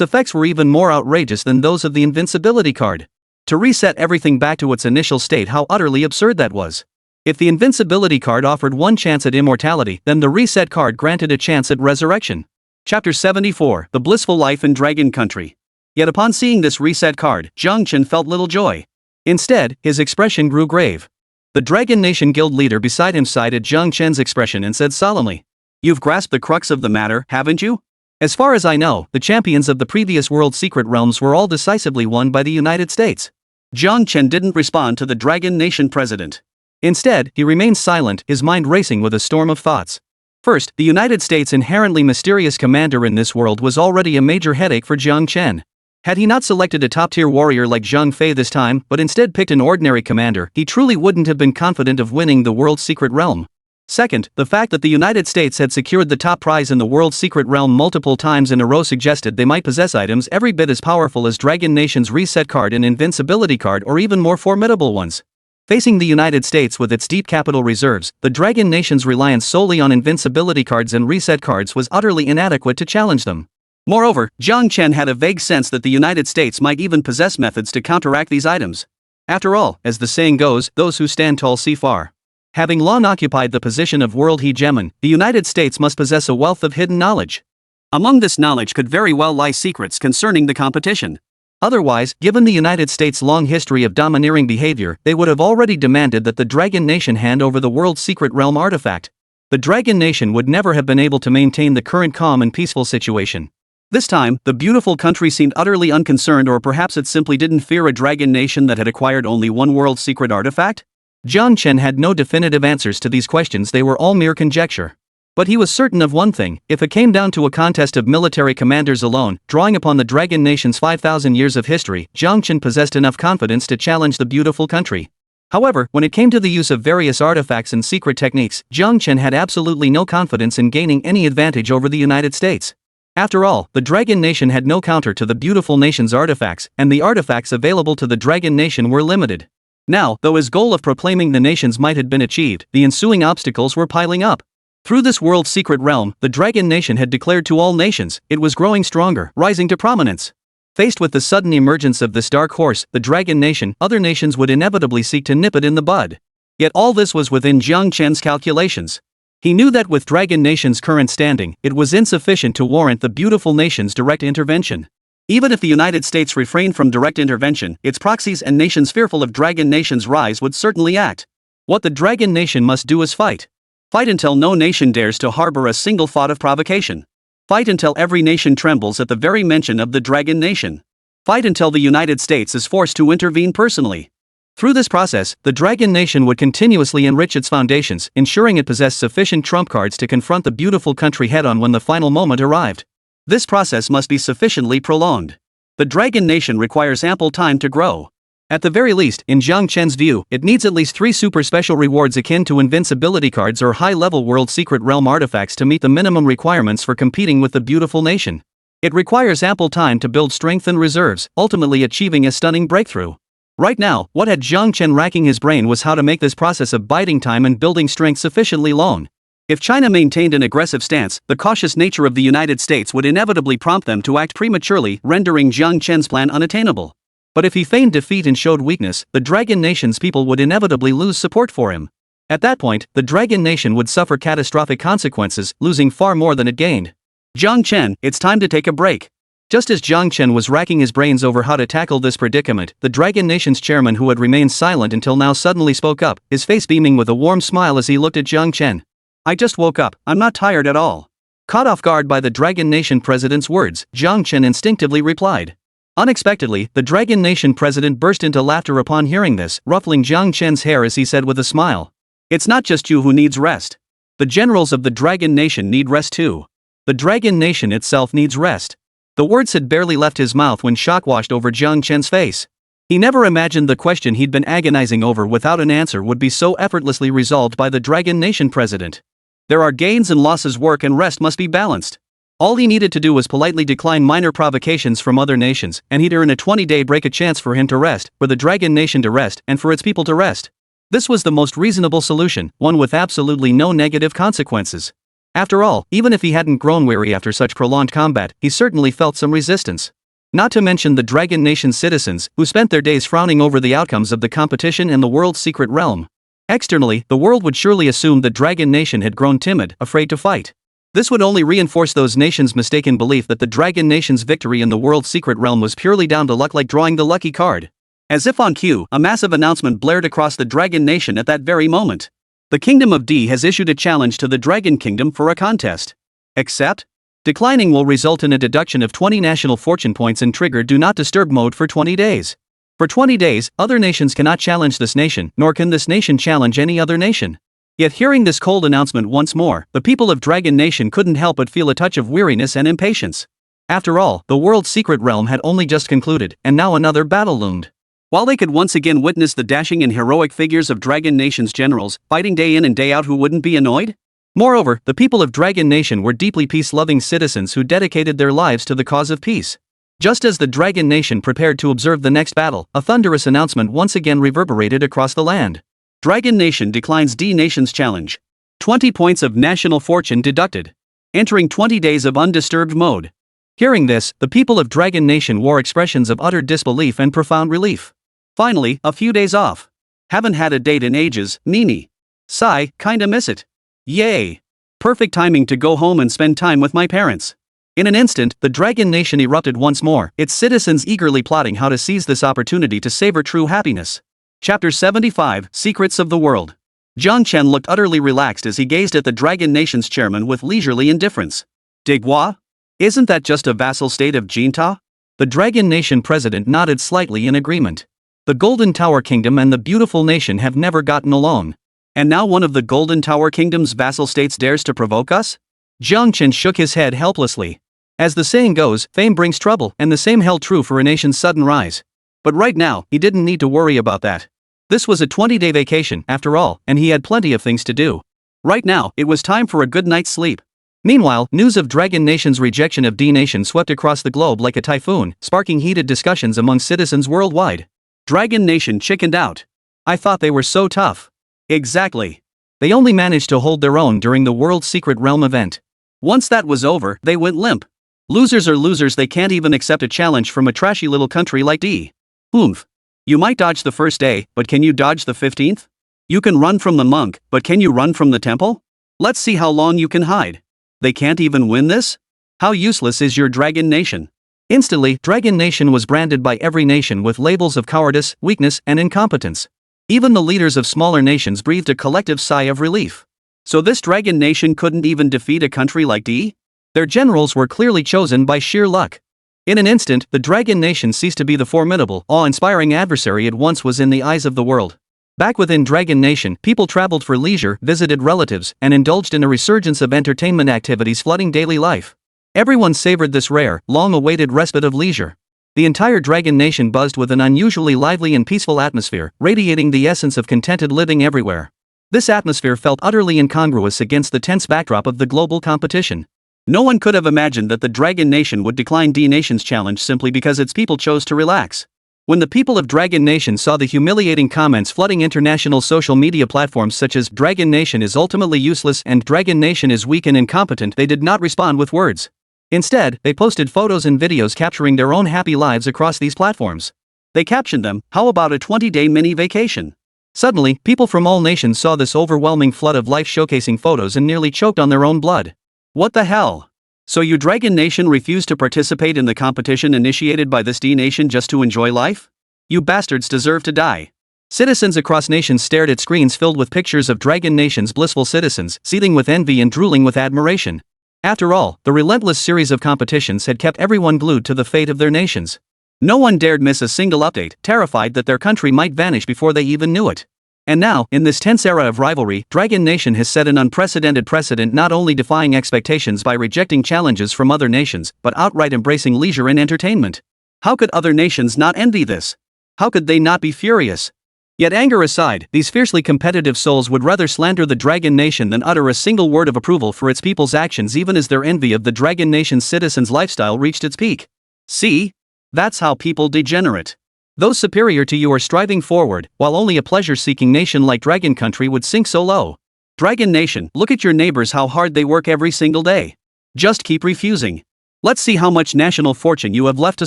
effects were even more outrageous than those of the invincibility card. To reset everything back to its initial state, how utterly absurd that was. If the invincibility card offered one chance at immortality, then the reset card granted a chance at resurrection. Chapter 74, The Blissful Life in Dragon Country. Yet upon seeing this reset card, Jiang Chen felt little joy. Instead, his expression grew grave. The Dragon Nation Guild leader beside him sighed at Jiang Chen's expression and said solemnly, "You've grasped the crux of the matter, haven't you? As far as I know, the champions of the previous world's secret realms were all decisively won by the United States." Jiang Chen didn't respond to the Dragon Nation president. Instead, he remained silent, his mind racing with a storm of thoughts. First, the United States' inherently mysterious commander in this world was already a major headache for Jiang Chen. Had he not selected a top-tier warrior like Zhang Fei this time, but instead picked an ordinary commander, he truly wouldn't have been confident of winning the world's secret realm. Second, the fact that the United States had secured the top prize in the world's secret realm multiple times in a row suggested they might possess items every bit as powerful as Dragon Nation's reset card and invincibility card, or even more formidable ones. Facing the United States with its deep capital reserves, the Dragon Nation's reliance solely on invincibility cards and reset cards was utterly inadequate to challenge them. Moreover, Jiang Chen had a vague sense that the United States might even possess methods to counteract these items. After all, as the saying goes, those who stand tall see far. Having long occupied the position of world hegemon, the United States must possess a wealth of hidden knowledge. Among this knowledge could very well lie secrets concerning the competition. Otherwise, given the United States' long history of domineering behavior, they would have already demanded that the Dragon Nation hand over the world's secret realm artifact. The Dragon Nation would never have been able to maintain the current calm and peaceful situation. This time, the beautiful country seemed utterly unconcerned, or perhaps it simply didn't fear a Dragon Nation that had acquired only one world's secret artifact? Jiang Chen had no definitive answers to these questions, they were all mere conjecture. But he was certain of one thing: if it came down to a contest of military commanders alone, drawing upon the Dragon Nation's 5,000 years of history, Jiang Chen possessed enough confidence to challenge the beautiful country. However, when it came to the use of various artifacts and secret techniques, Jiang Chen had absolutely no confidence in gaining any advantage over the United States. After all, the Dragon Nation had no counter to the beautiful nation's artifacts, and the artifacts available to the Dragon Nation were limited. Now, though his goal of proclaiming the nation's might had been achieved, the ensuing obstacles were piling up. Through this world's secret realm, the Dragon Nation had declared to all nations, it was growing stronger, rising to prominence. Faced with the sudden emergence of this dark horse, the Dragon Nation, other nations would inevitably seek to nip it in the bud. Yet all this was within Jiang Chen's calculations. He knew that with Dragon Nation's current standing, it was insufficient to warrant the beautiful nation's direct intervention. Even if the United States refrained from direct intervention, its proxies and nations fearful of Dragon Nation's rise would certainly act. What the Dragon Nation must do is fight. Fight until no nation dares to harbor a single thought of provocation. Fight until every nation trembles at the very mention of the Dragon Nation. Fight until the United States is forced to intervene personally. Through this process, the Dragon Nation would continuously enrich its foundations, ensuring it possessed sufficient trump cards to confront the beautiful country head-on when the final moment arrived. This process must be sufficiently prolonged. The Dragon Nation requires ample time to grow. At the very least, in Jiang Chen's view, it needs at least 3 super special rewards akin to invincibility cards or high-level world secret realm artifacts to meet the minimum requirements for competing with the beautiful nation. It requires ample time to build strength and reserves, ultimately achieving a stunning breakthrough. Right now, what had Jiang Chen racking his brain was how to make this process of biding time and building strength sufficiently long. If China maintained an aggressive stance, the cautious nature of the United States would inevitably prompt them to act prematurely, rendering Jiang Chen's plan unattainable. But if he feigned defeat and showed weakness, the Dragon Nation's people would inevitably lose support for him. At that point, the Dragon Nation would suffer catastrophic consequences, losing far more than it gained. Jiang Chen, it's time to take a break. Just as Jiang Chen was racking his brains over how to tackle this predicament, the Dragon Nation's chairman, who had remained silent until now, suddenly spoke up, his face beaming with a warm smile as he looked at Jiang Chen. I just woke up, I'm not tired at all. Caught off guard by the Dragon Nation president's words, Jiang Chen instinctively replied. Unexpectedly, the Dragon Nation president burst into laughter upon hearing this, ruffling Jiang Chen's hair as he said with a smile. It's not just you who needs rest. The generals of the Dragon Nation need rest too. The Dragon Nation itself needs rest. The words had barely left his mouth when shock washed over Jiang Chen's face. He never imagined the question he'd been agonizing over without an answer would be so effortlessly resolved by the Dragon Nation president. There are gains and losses, work and rest must be balanced. All he needed to do was politely decline minor provocations from other nations, and he'd earn a 20-day break, a chance for him to rest, for the Dragon Nation to rest, and for its people to rest. This was the most reasonable solution, one with absolutely no negative consequences. After all, even if he hadn't grown weary after such prolonged combat, he certainly felt some resistance. Not to mention the Dragon Nation's citizens, who spent their days frowning over the outcomes of the competition in the world's secret realm. Externally, the world would surely assume the Dragon Nation had grown timid, afraid to fight. This would only reinforce those nations' mistaken belief that the Dragon Nation's victory in the world's secret realm was purely down to luck, like drawing the lucky card. As if on cue, a massive announcement blared across the Dragon Nation at that very moment. The Kingdom of D has issued a challenge to the Dragon Kingdom for a contest. Accept? Declining will result in a deduction of 20 national fortune points and trigger Do Not Disturb mode for 20 days. For 20 days, other nations cannot challenge this nation, nor can this nation challenge any other nation. Yet hearing this cold announcement once more, the people of Dragon Nation couldn't help but feel a touch of weariness and impatience. After all, the world's secret realm had only just concluded, and now another battle loomed. While they could once again witness the dashing and heroic figures of Dragon Nation's generals, fighting day in and day out, who wouldn't be annoyed? Moreover, the people of Dragon Nation were deeply peace-loving citizens who dedicated their lives to the cause of peace. Just as the Dragon Nation prepared to observe the next battle, a thunderous announcement once again reverberated across the land. Dragon Nation declines D Nation's challenge. 20 points of national fortune deducted. Entering 20 days of undisturbed mode. Hearing this, the people of Dragon Nation wore expressions of utter disbelief and profound relief. Finally, a few days off. Haven't had a date in ages, Mimi. Sigh, kinda miss it. Yay! Perfect timing to go home and spend time with my parents. In an instant, the Dragon Nation erupted once more, its citizens eagerly plotting how to seize this opportunity to savor true happiness. Chapter 75, Secrets of the World. Jiang Chen looked utterly relaxed as he gazed at the Dragon Nation's chairman with leisurely indifference. Digua? Isn't that just a vassal state of Jinta? The Dragon Nation president nodded slightly in agreement. The Golden Tower Kingdom and the beautiful nation have never gotten along. And now one of the Golden Tower Kingdom's vassal states dares to provoke us? Jiang Chen shook his head helplessly. As the saying goes, fame brings trouble, and the same held true for a nation's sudden rise. But right now, he didn't need to worry about that. This was a 20-day vacation, after all, and he had plenty of things to do. Right now, it was time for a good night's sleep. Meanwhile, news of Dragon Nation's rejection of D Nation swept across the globe like a typhoon, sparking heated discussions among citizens worldwide. Dragon Nation chickened out. I thought they were so tough. Exactly. They only managed to hold their own during the World Secret Realm event. Once that was over, they went limp. Losers are losers, they can't even accept a challenge from a trashy little country like D. You might dodge the first day, but can you dodge the 15th? You can run from the monk, but can you run from the temple? Let's see how long you can hide. They can't even win this? How useless is your Dragon Nation? Instantly, Dragon Nation was branded by every nation with labels of cowardice, weakness, and incompetence. Even the leaders of smaller nations breathed a collective sigh of relief. So this Dragon Nation couldn't even defeat a country like D? Their generals were clearly chosen by sheer luck. In an instant, the Dragon Nation ceased to be the formidable, awe-inspiring adversary it once was in the eyes of the world. Back within Dragon Nation, people traveled for leisure, visited relatives, and indulged in a resurgence of entertainment activities flooding daily life. Everyone savored this rare, long-awaited respite of leisure. The entire Dragon Nation buzzed with an unusually lively and peaceful atmosphere, radiating the essence of contented living everywhere. This atmosphere felt utterly incongruous against the tense backdrop of the global competition. No one could have imagined that the Dragon Nation would decline D Nation's challenge simply because its people chose to relax. When the people of Dragon Nation saw the humiliating comments flooding international social media platforms such as "Dragon Nation is ultimately useless" and "Dragon Nation is weak and incompetent," they did not respond with words. Instead, they posted photos and videos capturing their own happy lives across these platforms. They captioned them, "How about a 20-day mini vacation?" Suddenly, people from all nations saw this overwhelming flood of life showcasing photos and nearly choked on their own blood. What the hell? So you Dragon Nation refused to participate in the competition initiated by this D Nation just to enjoy life? You bastards deserve to die. Citizens across nations stared at screens filled with pictures of Dragon Nation's blissful citizens, seething with envy and drooling with admiration. After all, the relentless series of competitions had kept everyone glued to the fate of their nations. No one dared miss a single update, terrified that their country might vanish before they even knew it. And now, in this tense era of rivalry, Dragon Nation has set an unprecedented precedent, not only defying expectations by rejecting challenges from other nations, but outright embracing leisure and entertainment. How could other nations not envy this? How could they not be furious? Yet anger aside, these fiercely competitive souls would rather slander the Dragon Nation than utter a single word of approval for its people's actions, even as their envy of the Dragon Nation's citizens' lifestyle reached its peak. See? That's how people degenerate. Those superior to you are striving forward, while only a pleasure-seeking nation like Dragon Country would sink so low. Dragon Nation, look at your neighbors, how hard they work every single day. Just keep refusing. Let's see how much national fortune you have left to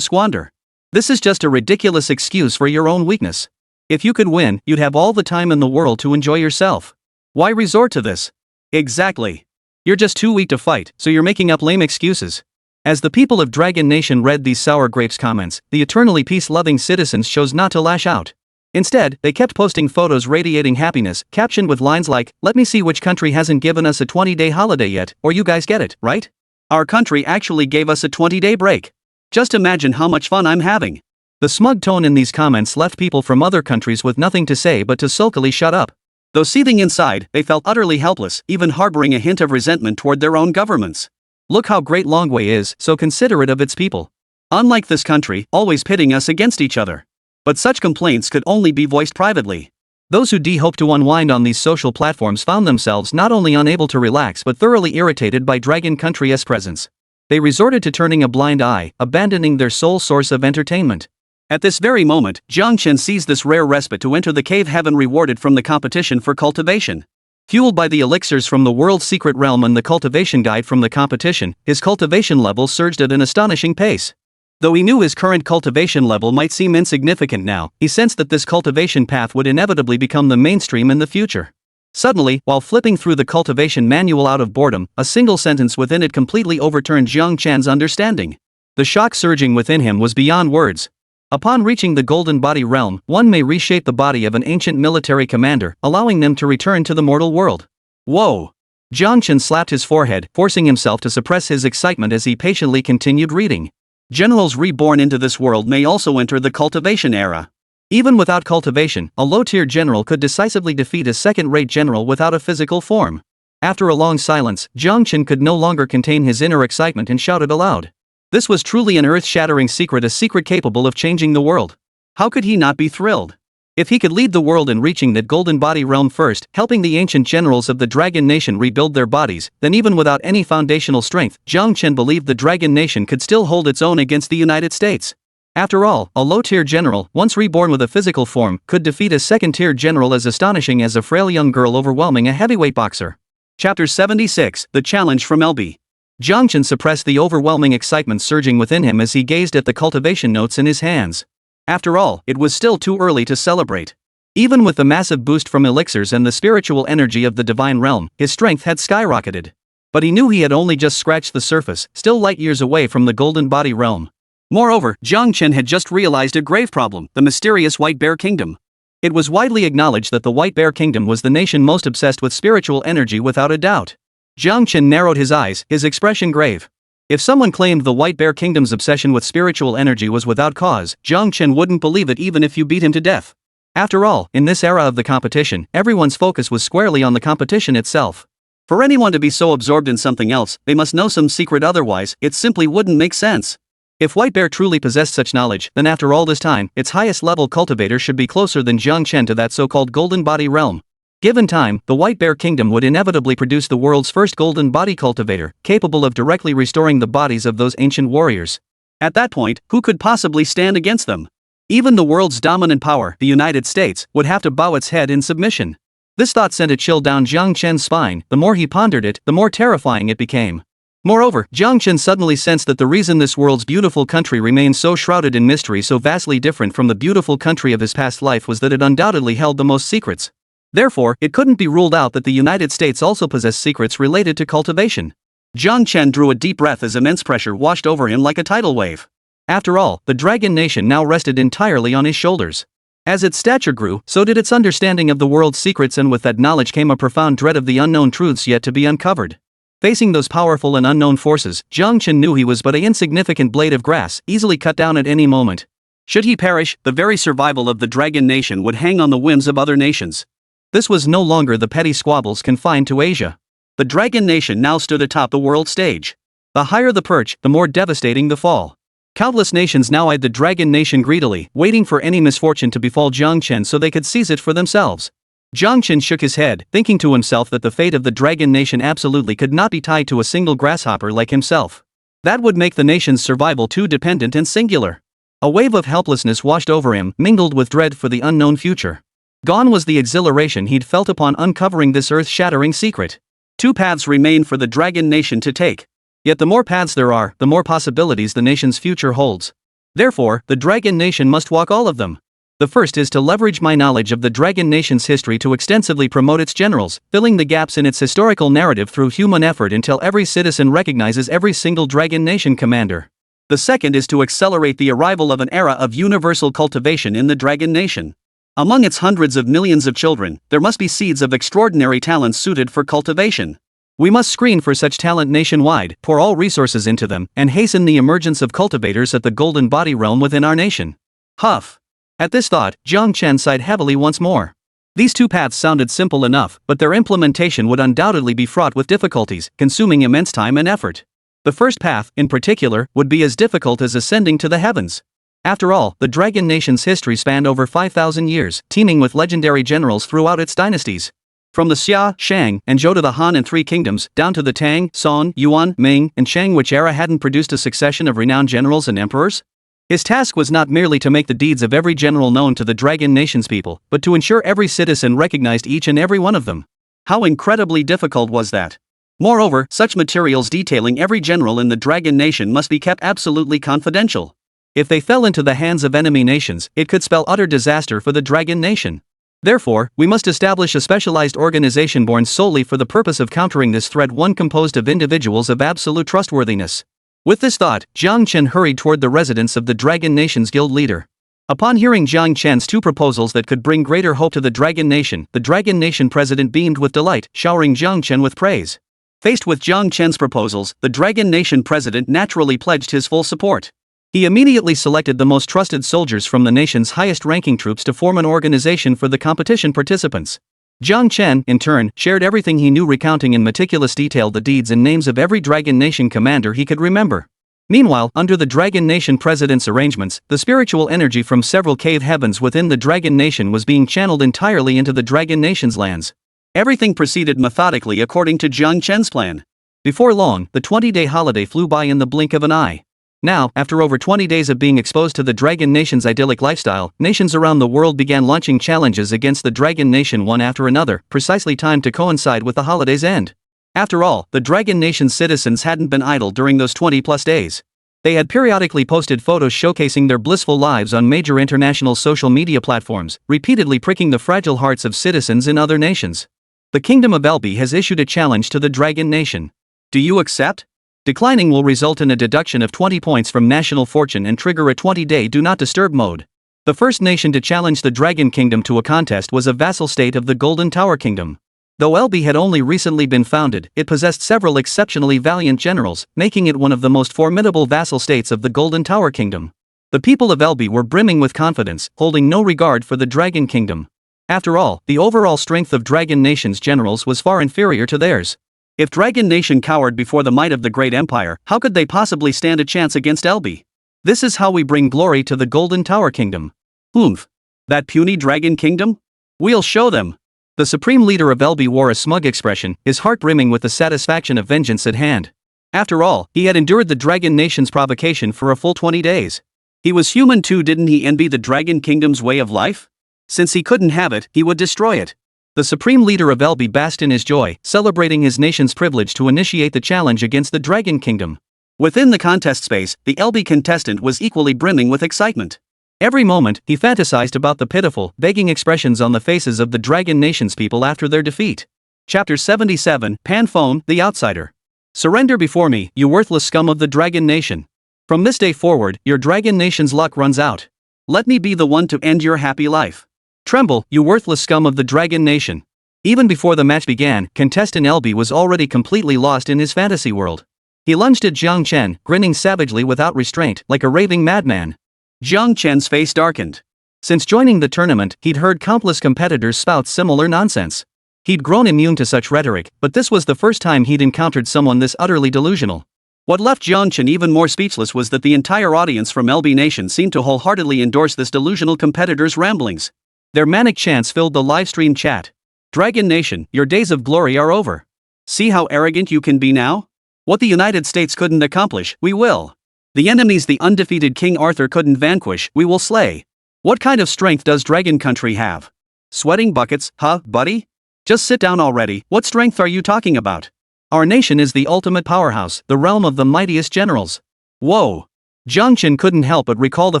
squander. This is just a ridiculous excuse for your own weakness. If you could win, you'd have all the time in the world to enjoy yourself. Why resort to this? Exactly. You're just too weak to fight, so you're making up lame excuses. As the people of Dragon Nation read these sour grapes comments, the eternally peace-loving citizens chose not to lash out. Instead, they kept posting photos radiating happiness, captioned with lines like, "Let me see which country hasn't given us a 20-day holiday yet, or you guys get it, right? Our country actually gave us a 20-day break. Just imagine how much fun I'm having." The smug tone in these comments left people from other countries with nothing to say but to sulkily shut up. Though seething inside, they felt utterly helpless, even harboring a hint of resentment toward their own governments. Look how great Long Guo is, so considerate of its people. Unlike this country, always pitting us against each other. But such complaints could only be voiced privately. Those who hoped to unwind on these social platforms found themselves not only unable to relax but thoroughly irritated by Dragon Country's presence. They resorted to turning a blind eye, abandoning their sole source of entertainment. At this very moment, Jiang Chen seized this rare respite to enter the cave heaven rewarded from the competition for cultivation. Fueled by the elixirs from the world's secret realm and the cultivation guide from the competition, his cultivation level surged at an astonishing pace. Though he knew his current cultivation level might seem insignificant now, he sensed that this cultivation path would inevitably become the mainstream in the future. Suddenly, while flipping through the cultivation manual out of boredom, a single sentence within it completely overturned Jiang Chen's understanding. The shock surging within him was beyond words. Upon reaching the Golden Body Realm, one may reshape the body of an ancient military commander, allowing them to return to the mortal world. Whoa! Jiang Chen slapped his forehead, forcing himself to suppress his excitement as he patiently continued reading. Generals reborn into this world may also enter the cultivation era. Even without cultivation, a low-tier general could decisively defeat a second-rate general without a physical form. After a long silence, Jiang Chen could no longer contain his inner excitement and shouted aloud. This was truly an earth-shattering secret, a secret capable of changing the world. How could he not be thrilled? If he could lead the world in reaching that golden body realm first, helping the ancient generals of the Dragon Nation rebuild their bodies, then even without any foundational strength, Jiang Chen believed the Dragon Nation could still hold its own against the United States. After all, a low-tier general, once reborn with a physical form, could defeat a second-tier general as astonishing as a frail young girl overwhelming a heavyweight boxer. Chapter 76, The Challenge from LB. Jiang Chen suppressed the overwhelming excitement surging within him as he gazed at the cultivation notes in his hands. After all, it was still too early to celebrate. Even with the massive boost from elixirs and the spiritual energy of the divine realm, his strength had skyrocketed. But he knew he had only just scratched the surface, still light years away from the golden body realm. Moreover, Jiang Chen had just realized a grave problem: the mysterious White Bear Kingdom. It was widely acknowledged that the White Bear Kingdom was the nation most obsessed with spiritual energy without a doubt. Jiang Chen narrowed his eyes, his expression grave. If someone claimed the White Bear Kingdom's obsession with spiritual energy was without cause, Jiang Chen wouldn't believe it even if you beat him to death. After all, in this era of the competition, everyone's focus was squarely on the competition itself. For anyone to be so absorbed in something else, they must know some secret, otherwise, it simply wouldn't make sense. If White Bear truly possessed such knowledge, then after all this time, its highest level cultivator should be closer than Jiang Chen to that so-called golden body realm. Given time, the White Bear Kingdom would inevitably produce the world's first golden body cultivator, capable of directly restoring the bodies of those ancient warriors. At that point, who could possibly stand against them? Even the world's dominant power, the United States, would have to bow its head in submission. This thought sent a chill down Jiang Chen's spine. The more he pondered it, the more terrifying it became. Moreover, Jiang Chen suddenly sensed that the reason this world's beautiful country remained so shrouded in mystery, so vastly different from the beautiful country of his past life, was that it undoubtedly held the most secrets. Therefore, it couldn't be ruled out that the United States also possessed secrets related to cultivation. Jiang Chen drew a deep breath as immense pressure washed over him like a tidal wave. After all, the Dragon Nation now rested entirely on his shoulders. As its stature grew, so did its understanding of the world's secrets, and with that knowledge came a profound dread of the unknown truths yet to be uncovered. Facing those powerful and unknown forces, Jiang Chen knew he was but an insignificant blade of grass, easily cut down at any moment. Should he perish, the very survival of the Dragon Nation would hang on the whims of other nations. This was no longer the petty squabbles confined to Asia. The Dragon Nation now stood atop the world stage. The higher the perch, the more devastating the fall. Countless nations now eyed the Dragon Nation greedily, waiting for any misfortune to befall Jiang Chen so they could seize it for themselves. Jiang Chen shook his head, thinking to himself that the fate of the Dragon Nation absolutely could not be tied to a single grasshopper like himself. That would make the nation's survival too dependent and singular. A wave of helplessness washed over him, mingled with dread for the unknown future. Gone was the exhilaration he'd felt upon uncovering this earth-shattering secret. Two paths remain for the Dragon Nation to take. Yet the more paths there are, the more possibilities the nation's future holds. Therefore, the Dragon Nation must walk all of them. The first is to leverage my knowledge of the Dragon Nation's history to extensively promote its generals, filling the gaps in its historical narrative through human effort until every citizen recognizes every single Dragon Nation commander. The second is to accelerate the arrival of an era of universal cultivation in the Dragon Nation. Among its hundreds of millions of children, there must be seeds of extraordinary talents suited for cultivation. We must screen for such talent nationwide, pour all resources into them, and hasten the emergence of cultivators at the golden body realm within our nation. Huff. At this thought, Jiang Chen sighed heavily once more. These two paths sounded simple enough, but their implementation would undoubtedly be fraught with difficulties, consuming immense time and effort. The first path, in particular, would be as difficult as ascending to the heavens. After all, the Dragon Nation's history spanned over 5,000 years, teeming with legendary generals throughout its dynasties. From the Xia, Shang, and Zhou to the Han and Three Kingdoms, down to the Tang, Song, Yuan, Ming, and Shang, which era hadn't produced a succession of renowned generals and emperors? His task was not merely to make the deeds of every general known to the Dragon Nation's people, but to ensure every citizen recognized each and every one of them. How incredibly difficult was that? Moreover, such materials detailing every general in the Dragon Nation must be kept absolutely confidential. If they fell into the hands of enemy nations, it could spell utter disaster for the Dragon Nation. Therefore, we must establish a specialized organization born solely for the purpose of countering this threat, one composed of individuals of absolute trustworthiness. With this thought, Jiang Chen hurried toward the residence of the Dragon Nation's guild leader. Upon hearing Jiang Chen's two proposals that could bring greater hope to the Dragon Nation president beamed with delight, showering Jiang Chen with praise. Faced with Jiang Chen's proposals, the Dragon Nation president naturally pledged his full support. He immediately selected the most trusted soldiers from the nation's highest-ranking troops to form an organization for the competition participants. Jiang Chen, in turn, shared everything he knew, recounting in meticulous detail the deeds and names of every Dragon Nation commander he could remember. Meanwhile, under the Dragon Nation president's arrangements, the spiritual energy from several cave heavens within the Dragon Nation was being channeled entirely into the Dragon Nation's lands. Everything proceeded methodically according to Jiang Chen's plan. Before long, the 20-day holiday flew by in the blink of an eye. Now, after over 20 days of being exposed to the Dragon Nation's idyllic lifestyle, nations around the world began launching challenges against the Dragon Nation one after another, precisely timed to coincide with the holiday's end. After all, the Dragon Nation's citizens hadn't been idle during those 20-plus days. They had periodically posted photos showcasing their blissful lives on major international social media platforms, repeatedly pricking the fragile hearts of citizens in other nations. The Kingdom of Elbi has issued a challenge to the Dragon Nation. Do you accept? Declining will result in a deduction of 20 points from national fortune and trigger a 20-day Do Not Disturb mode. The first nation to challenge the Dragon Kingdom to a contest was a vassal state of the Golden Tower Kingdom. Though Elbi had only recently been founded, it possessed several exceptionally valiant generals, making it one of the most formidable vassal states of the Golden Tower Kingdom. The people of Elbi were brimming with confidence, holding no regard for the Dragon Kingdom. After all, the overall strength of Dragon Nation's generals was far inferior to theirs. If Dragon Nation cowered before the might of the great empire, how could they possibly stand a chance against Elbi? This is how we bring glory to the Golden Tower Kingdom. Oomph. That puny Dragon Kingdom? We'll show them. The supreme leader of Elbi wore a smug expression, his heart brimming with the satisfaction of vengeance at hand. After all, he had endured the Dragon Nation's provocation for a full 20 days. He was human too, didn't he envy the Dragon Kingdom's way of life? Since he couldn't have it, he would destroy it. The supreme leader of Elbi basked in his joy, celebrating his nation's privilege to initiate the challenge against the Dragon Kingdom. Within the contest space, the Elbi contestant was equally brimming with excitement. Every moment, he fantasized about the pitiful, begging expressions on the faces of the Dragon Nation's people after their defeat. Chapter 77, Panphone, the Outsider. Surrender before me, you worthless scum of the Dragon Nation. From this day forward, your Dragon Nation's luck runs out. Let me be the one to end your happy life. Tremble, you worthless scum of the Dragon Nation. Even before the match began, contestant Elbi was already completely lost in his fantasy world. He lunged at Jiang Chen, grinning savagely without restraint, like a raving madman. Jiang Chen's face darkened. Since joining the tournament, he'd heard countless competitors spout similar nonsense. He'd grown immune to such rhetoric, but this was the first time he'd encountered someone this utterly delusional. What left Jiang Chen even more speechless was that the entire audience from Elbi Nation seemed to wholeheartedly endorse this delusional competitor's ramblings. Their manic chants filled the livestream chat. Dragon Nation, your days of glory are over. See how arrogant you can be now? What the United States couldn't accomplish, we will. The enemies the undefeated King Arthur couldn't vanquish, we will slay. What kind of strength does Dragon Country have? Sweating buckets, huh, buddy? Just sit down already, what strength are you talking about? Our nation is the ultimate powerhouse, the realm of the mightiest generals. Whoa. Jiang Chen couldn't help but recall the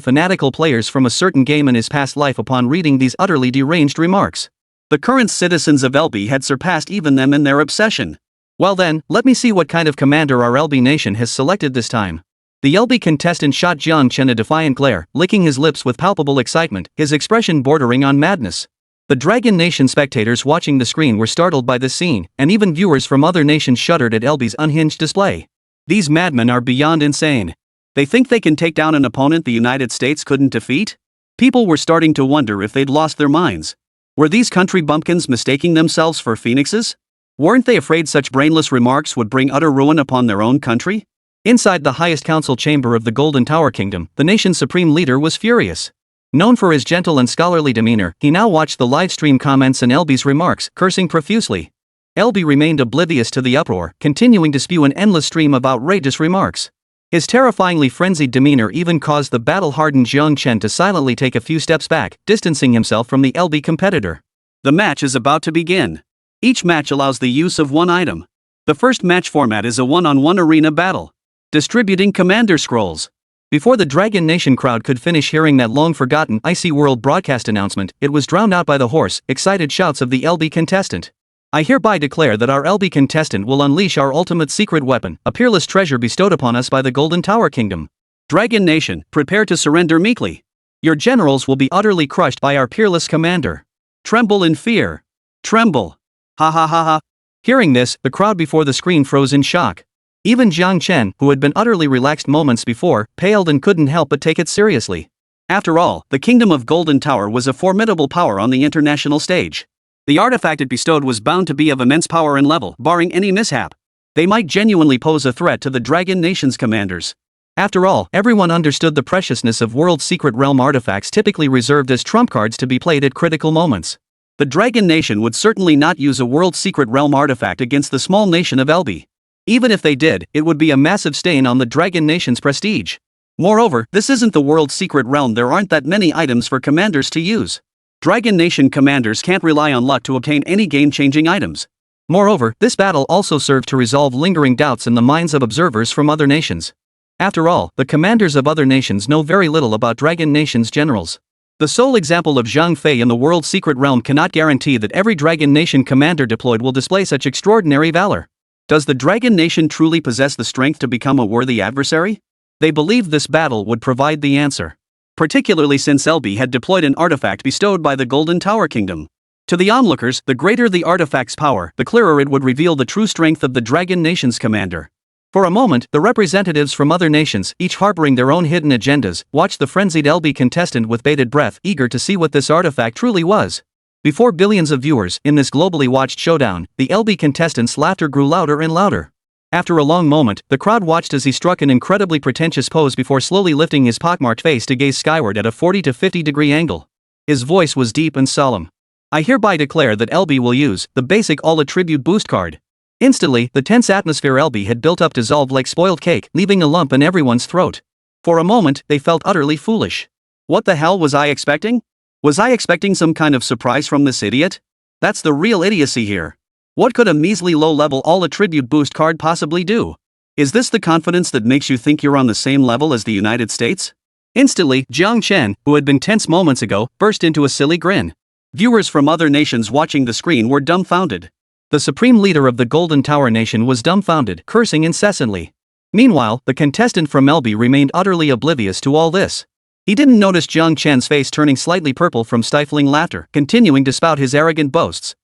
fanatical players from a certain game in his past life upon reading these utterly deranged remarks. The current citizens of Elbi had surpassed even them in their obsession. Well then, let me see what kind of commander our Elbi Nation has selected this time. The Elbi contestant shot Jiang Chen a defiant glare, licking his lips with palpable excitement, his expression bordering on madness. The Dragon Nation spectators watching the screen were startled by this scene, and even viewers from other nations shuddered at Elbi's unhinged display. These madmen are beyond insane. They think they can take down an opponent the United States couldn't defeat? People were starting to wonder if they'd lost their minds. Were these country bumpkins mistaking themselves for phoenixes? Weren't they afraid such brainless remarks would bring utter ruin upon their own country? Inside the highest council chamber of the Golden Tower Kingdom, the nation's supreme leader was furious. Known for his gentle and scholarly demeanor, he now watched the livestream comments and Elbi's remarks, cursing profusely. Elbi remained oblivious to the uproar, continuing to spew an endless stream of outrageous remarks. His terrifyingly frenzied demeanor even caused the battle-hardened Jiang Chen to silently take a few steps back, distancing himself from the Elbi competitor. The match is about to begin. Each match allows the use of one item. The first match format is a one-on-one arena battle. Distributing commander scrolls. Before the Dragon Nation crowd could finish hearing that long-forgotten Icy World broadcast announcement, it was drowned out by the hoarse, excited shouts of the Elbi contestant. I hereby declare that our Elbi contestant will unleash our ultimate secret weapon, a peerless treasure bestowed upon us by the Golden Tower Kingdom. Dragon Nation, prepare to surrender meekly. Your generals will be utterly crushed by our peerless commander. Tremble in fear. Tremble. Ha ha ha ha. Hearing this, the crowd before the screen froze in shock. Even Jiang Chen, who had been utterly relaxed moments before, paled and couldn't help but take it seriously. After all, the Kingdom of Golden Tower was a formidable power on the international stage. The artifact it bestowed was bound to be of immense power and level, barring any mishap. They might genuinely pose a threat to the Dragon Nation's commanders. After all, everyone understood the preciousness of World Secret Realm artifacts typically reserved as trump cards to be played at critical moments. The Dragon Nation would certainly not use a World Secret Realm artifact against the small nation of Elby. Even if they did, it would be a massive stain on the Dragon Nation's prestige. Moreover, this isn't the World Secret Realm. There aren't that many items for commanders to use. Dragon Nation commanders can't rely on luck to obtain any game-changing items. Moreover, this battle also served to resolve lingering doubts in the minds of observers from other nations. After all, the commanders of other nations know very little about Dragon Nation's generals. The sole example of Zhang Fei in the World Secret Realm cannot guarantee that every Dragon Nation commander deployed will display such extraordinary valor. Does the Dragon Nation truly possess the strength to become a worthy adversary? They believed this battle would provide the answer. Particularly since Elby had deployed an artifact bestowed by the Golden Tower Kingdom. To the onlookers, the greater the artifact's power, the clearer it would reveal the true strength of the Dragon Nation's commander. For a moment, the representatives from other nations, each harboring their own hidden agendas, watched the frenzied Elby contestant with bated breath, eager to see what this artifact truly was. Before billions of viewers, in this globally watched showdown, the Elby contestant's laughter grew louder and louder. After a long moment, the crowd watched as he struck an incredibly pretentious pose before slowly lifting his pockmarked face to gaze skyward at a 40 to 50 degree angle. His voice was deep and solemn. I hereby declare that Elby will use the basic all-attribute boost card. Instantly, the tense atmosphere Elby had built up dissolved like spoiled cake, leaving a lump in everyone's throat. For a moment, they felt utterly foolish. What the hell was I expecting? Was I expecting some kind of surprise from this idiot? That's the real idiocy here. What could a measly low-level all-attribute boost card possibly do? Is this the confidence that makes you think you're on the same level as the United States? Instantly, Jiang Chen, who had been tense moments ago, burst into a silly grin. Viewers from other nations watching the screen were dumbfounded. The supreme leader of the Golden Tower Nation was dumbfounded, cursing incessantly. Meanwhile, the contestant from Elby remained utterly oblivious to all this. He didn't notice Jiang Chen's face turning slightly purple from stifling laughter, continuing to spout his arrogant boasts.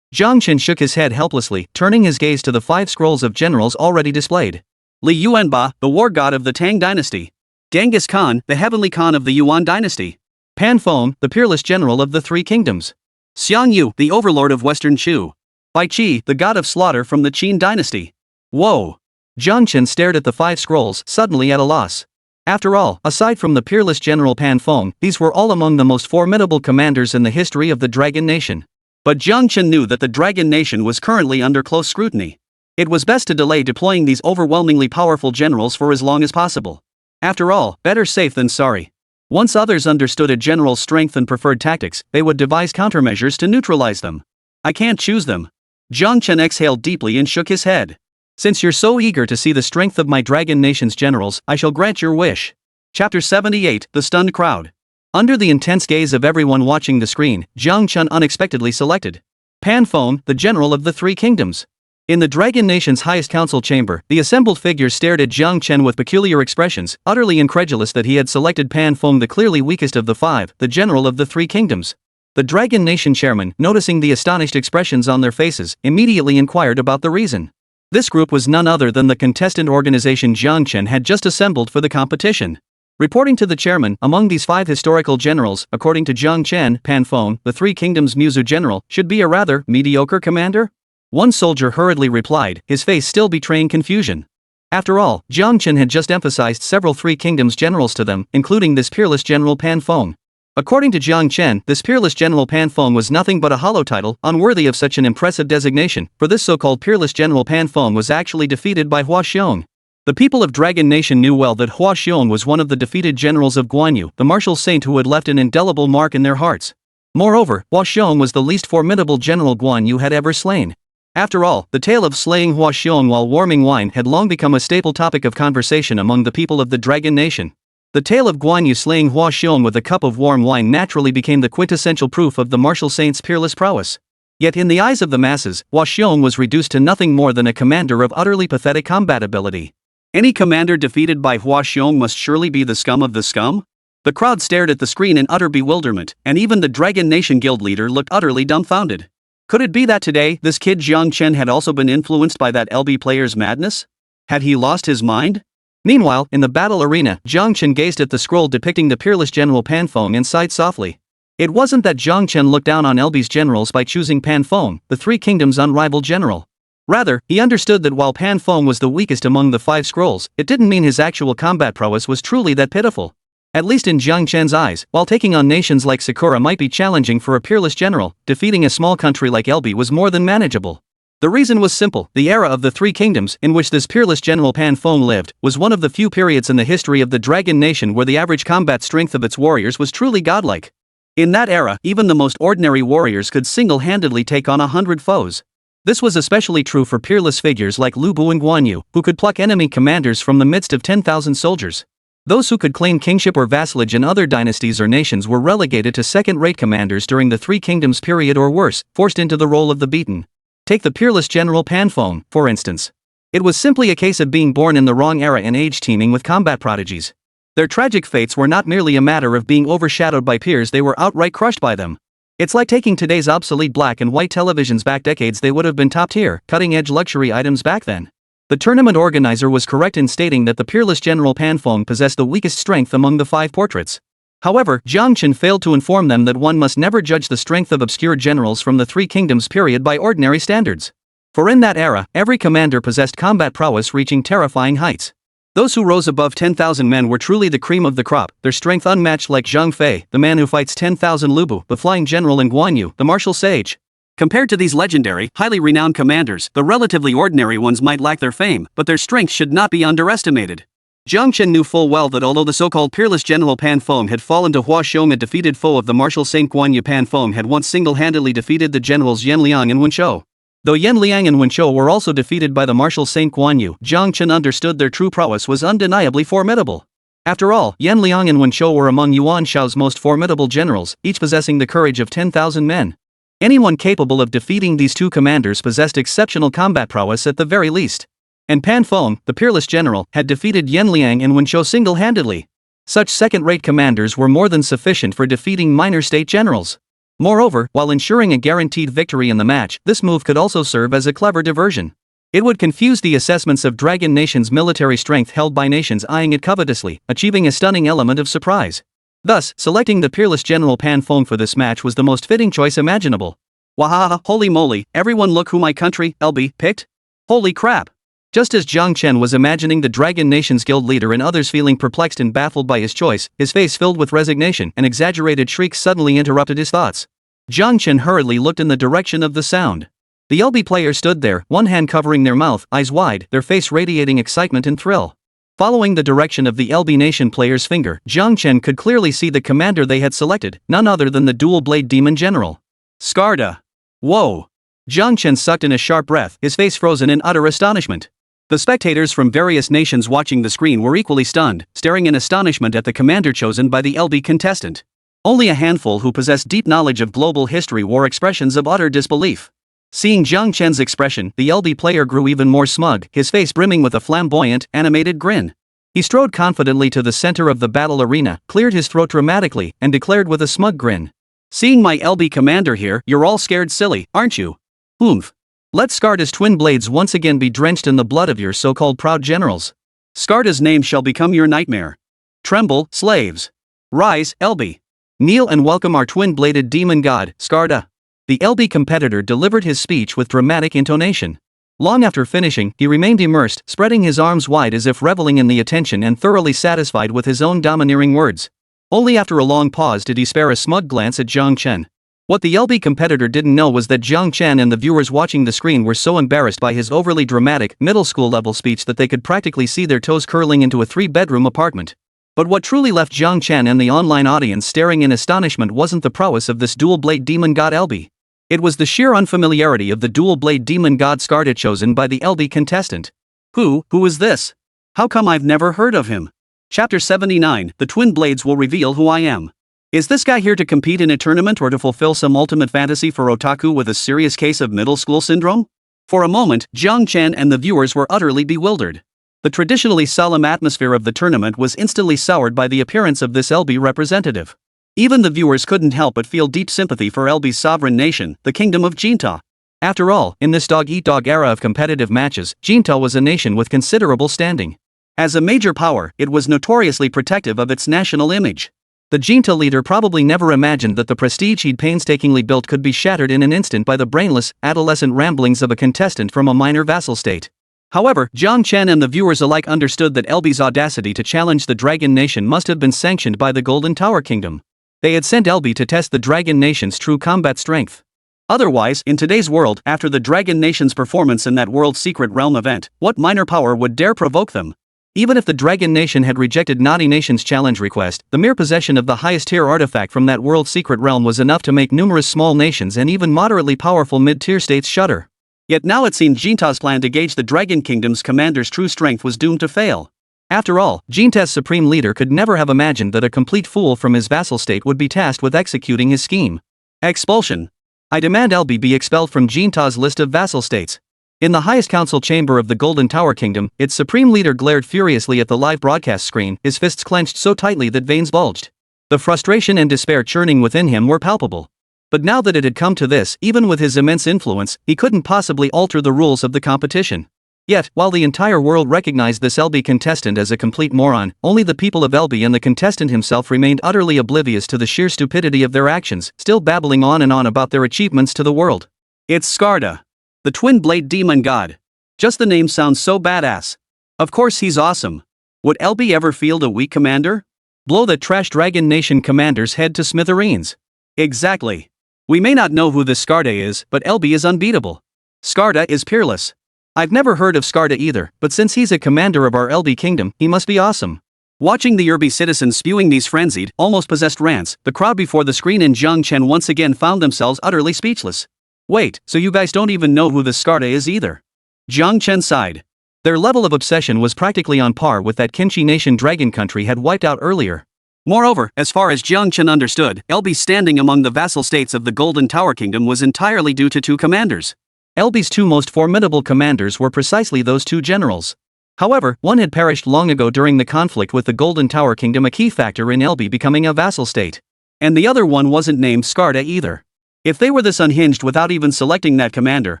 Jiang Chen shook his head helplessly, turning his gaze to the 5 scrolls of generals already displayed. Li Yuanba, the war god of the Tang dynasty. Genghis Khan, the heavenly Khan of the Yuan dynasty. Pan Feng, the peerless general of the 3 kingdoms. Xiang Yu, the overlord of Western Chu. Bai Qi, the god of slaughter from the Qin dynasty. Whoa! Jiang Chen stared at the 5 scrolls, suddenly at a loss. After all, aside from the peerless general Pan Feng, these were all among the most formidable commanders in the history of the Dragon Nation. But Jiang Chen knew that the Dragon Nation was currently under close scrutiny. It was best to delay deploying these overwhelmingly powerful generals for as long as possible. After all, better safe than sorry. Once others understood a general's strength and preferred tactics, they would devise countermeasures to neutralize them. I can't choose them. Jiang Chen exhaled deeply and shook his head. Since you're so eager to see the strength of my Dragon Nation's generals, I shall grant your wish. Chapter 78, The Stunned Crowd. Under the intense gaze of everyone watching the screen, Jiang Chen unexpectedly selected Pan Feng, the general of the 3 kingdoms. In the Dragon Nation's highest council chamber, the assembled figures stared at Jiang Chen with peculiar expressions, utterly incredulous that he had selected Pan Feng, the clearly weakest of the 5, the general of the 3 kingdoms. The Dragon Nation chairman, noticing the astonished expressions on their faces, immediately inquired about the reason. This group was none other than the contestant organization Jiang Chen had just assembled for the competition. Reporting to the chairman, among these 5 historical generals, according to Jiang Chen, Pan Feng, the 3 kingdoms Muzu general, should be a rather mediocre commander? One soldier hurriedly replied, his face still betraying confusion. After all, Jiang Chen had just emphasized several 3 kingdoms generals to them, including this peerless general Pan Feng. According to Jiang Chen, this peerless general Pan Feng was nothing but a hollow title, unworthy of such an impressive designation, for this so-called peerless general Pan Feng was actually defeated by Huo Qubing. The people of Dragon Nation knew well that Huo Qubing was one of the defeated generals of Guan Yu, the martial saint who had left an indelible mark in their hearts. Moreover, Huo Qubing was the least formidable general Guan Yu had ever slain. After all, the tale of slaying Huo Qubing while warming wine had long become a staple topic of conversation among the people of the Dragon Nation. The tale of Guan Yu slaying Huo Qubing with a cup of warm wine naturally became the quintessential proof of the martial saint's peerless prowess. Yet in the eyes of the masses, Huo Qubing was reduced to nothing more than a commander of utterly pathetic combat ability. Any commander defeated by Huo Qubing must surely be the scum of the scum? The crowd stared at the screen in utter bewilderment, and even the Dragon Nation guild leader looked utterly dumbfounded. Could it be that today, this kid Jiang Chen had also been influenced by that LB player's madness? Had he lost his mind? Meanwhile, in the battle arena, Jiang Chen gazed at the scroll depicting the peerless general Pan Feng and sighed softly. It wasn't that Jiang Chen looked down on LB's generals by choosing Pan Feng, the Three Kingdoms' unrivaled general. Rather, he understood that while Pan Feng was the weakest among the 5 scrolls, it didn't mean his actual combat prowess was truly that pitiful. At least in Jiang Chen's eyes, while taking on nations like Sakura might be challenging for a peerless general, defeating a small country like LB was more than manageable. The reason was simple: the era of the Three Kingdoms, in which this peerless general Pan Feng lived, was one of the few periods in the history of the Dragon Nation where the average combat strength of its warriors was truly godlike. In that era, even the most ordinary warriors could single-handedly take on 100 foes. This was especially true for peerless figures like Lu Bu and Guan Yu, who could pluck enemy commanders from the midst of 10,000 soldiers. Those who could claim kingship or vassalage in other dynasties or nations were relegated to second-rate commanders during the Three Kingdoms period, or worse, forced into the role of the beaten. Take the peerless general Pan Feng, for instance. It was simply a case of being born in the wrong era and age teeming with combat prodigies. Their tragic fates were not merely a matter of being overshadowed by peers, they were outright crushed by them. It's like taking today's obsolete black and white televisions back decades. They would have been top-tier, cutting-edge luxury items back then. The tournament organizer was correct in stating that the peerless general Pan Feng possessed the weakest strength among the 5 portraits. However, Jiang Chen failed to inform them that one must never judge the strength of obscure generals from the Three Kingdoms period by ordinary standards. For in that era, every commander possessed combat prowess reaching terrifying heights. Those who rose above 10,000 men were truly the cream of the crop, their strength unmatched, like Zhang Fei, the man who fights 10,000 Lu Bu, the flying general, and Guan Yu, the martial sage. Compared to these legendary, highly renowned commanders, the relatively ordinary ones might lack their fame, but their strength should not be underestimated. Jiang Chen knew full well that although the so-called peerless general Pan Feng had fallen to Huo Qubing, a defeated foe of the martial saint Guan Yu, Pan Feng had once single-handedly defeated the generals Yan Liang and Wen Shou. Though Yan Liang and Wen Shou were also defeated by the martial saint Guan Yu, Jiang Chen understood their true prowess was undeniably formidable. After all, Yan Liang and Wen Shou were among Yuan Shao's most formidable generals, each possessing the courage of 10,000 men. Anyone capable of defeating these two commanders possessed exceptional combat prowess at the very least. And Pan Feng, the peerless general, had defeated Yan Liang and Wen Shou single-handedly. Such second-rate commanders were more than sufficient for defeating minor state generals. Moreover, while ensuring a guaranteed victory in the match, this move could also serve as a clever diversion. It would confuse the assessments of Dragon Nation's military strength held by nations eyeing it covetously, achieving a stunning element of surprise. Thus, selecting the peerless general Pan Feng for this match was the most fitting choice imaginable. Wahaha, holy moly, everyone look who my country, LB, picked? Holy crap! Just as Jiang Chen was imagining the Dragon Nation's guild leader and others feeling perplexed and baffled by his choice, his face filled with resignation, and exaggerated shrieks suddenly interrupted his thoughts. Jiang Chen hurriedly looked in the direction of the sound. The LB player stood there, one hand covering their mouth, eyes wide, their face radiating excitement and thrill. Following the direction of the LB Nation player's finger, Jiang Chen could clearly see the commander they had selected, none other than the dual-blade demon general. Skarda. Whoa! Jiang Chen sucked in a sharp breath, his face frozen in utter astonishment. The spectators from various nations watching the screen were equally stunned, staring in astonishment at the commander chosen by the LB contestant. Only a handful who possessed deep knowledge of global history wore expressions of utter disbelief. Seeing Jiang Chen's expression, the LB player grew even more smug, his face brimming with a flamboyant, animated grin. He strode confidently to the center of the battle arena, cleared his throat dramatically, and declared with a smug grin. Seeing my LB commander here, you're all scared silly, aren't you? Oomph. Let Skarda's twin blades once again be drenched in the blood of your so-called proud generals. Skarda's name shall become your nightmare. Tremble, slaves. Rise, LB. Kneel and welcome our twin-bladed demon god, Skarda. The LB competitor delivered his speech with dramatic intonation. Long after finishing, he remained immersed, spreading his arms wide as if reveling in the attention and thoroughly satisfied with his own domineering words. Only after a long pause did he spare a smug glance at Jiang Chen. What the LB competitor didn't know was that Jiang Chen and the viewers watching the screen were so embarrassed by his overly dramatic, middle school level speech that they could practically see their toes curling into a 3-bedroom apartment. But what truly left Jiang Chen and the online audience staring in astonishment wasn't the prowess of this dual-blade demon god LB. It was the sheer unfamiliarity of the dual-blade demon god Skarda chosen by the LB contestant. Who is this? How come I've never heard of him? Chapter 79, The Twin Blades Will Reveal Who I Am. Is this guy here to compete in a tournament or to fulfill some ultimate fantasy for otaku with a serious case of middle school syndrome? For a moment, Jiang Chen and the viewers were utterly bewildered. The traditionally solemn atmosphere of the tournament was instantly soured by the appearance of this LB representative. Even the viewers couldn't help but feel deep sympathy for LB's sovereign nation, the Kingdom of Jinta. After all, in this dog-eat-dog era of competitive matches, Jinta was a nation with considerable standing. As a major power, it was notoriously protective of its national image. The Jinta leader probably never imagined that the prestige he'd painstakingly built could be shattered in an instant by the brainless, adolescent ramblings of a contestant from a minor vassal state. However, Jiang Chen and the viewers alike understood that LB's audacity to challenge the Dragon Nation must have been sanctioned by the Golden Tower Kingdom. They had sent LB to test the Dragon Nation's true combat strength. Otherwise, in today's world, after the Dragon Nation's performance in that World Secret Realm event, what minor power would dare provoke them? Even if the Dragon Nation had rejected Naughty Nation's challenge request, the mere possession of the highest-tier artifact from that World Secret Realm was enough to make numerous small nations and even moderately powerful mid-tier states shudder. Yet now it seemed Jinta's plan to gauge the Dragon Kingdom's commander's true strength was doomed to fail. After all, Jinta's supreme leader could never have imagined that a complete fool from his vassal state would be tasked with executing his scheme. Expulsion. I demand LB be expelled from Jinta's list of vassal states. In the highest council chamber of the Golden Tower Kingdom, its supreme leader glared furiously at the live broadcast screen, his fists clenched so tightly that veins bulged. The frustration and despair churning within him were palpable. But now that it had come to this, even with his immense influence, he couldn't possibly alter the rules of the competition. Yet, while the entire world recognized this LB contestant as a complete moron, only the people of LB and the contestant himself remained utterly oblivious to the sheer stupidity of their actions, still babbling on and on about their achievements to the world. It's Skarda, the twin-blade demon god. Just the name sounds so badass. Of course he's awesome. Would LB ever field a weak commander? Blow the trash Dragon Nation commander's head to smithereens. Exactly. We may not know who this Skarda is, but LB is unbeatable. Skarda is peerless. I've never heard of Skarda either, but since he's a commander of our LB kingdom, he must be awesome. Watching the Urbi citizens spewing these frenzied, almost possessed rants, the crowd before the screen and Jiang Chen once again found themselves utterly speechless. Wait, so you guys don't even know who this Skarda is either? Jiang Chen sighed. Their level of obsession was practically on par with that Kinchi nation dragon country had wiped out earlier. Moreover, as far as Jiang Chen understood, LB's standing among the vassal states of the Golden Tower Kingdom was entirely due to two commanders. LB's two most formidable commanders were precisely those two generals. However, one had perished long ago during the conflict with the Golden Tower Kingdom, a key factor in LB becoming a vassal state. And the other one wasn't named Skarda either. If they were this unhinged without even selecting that commander,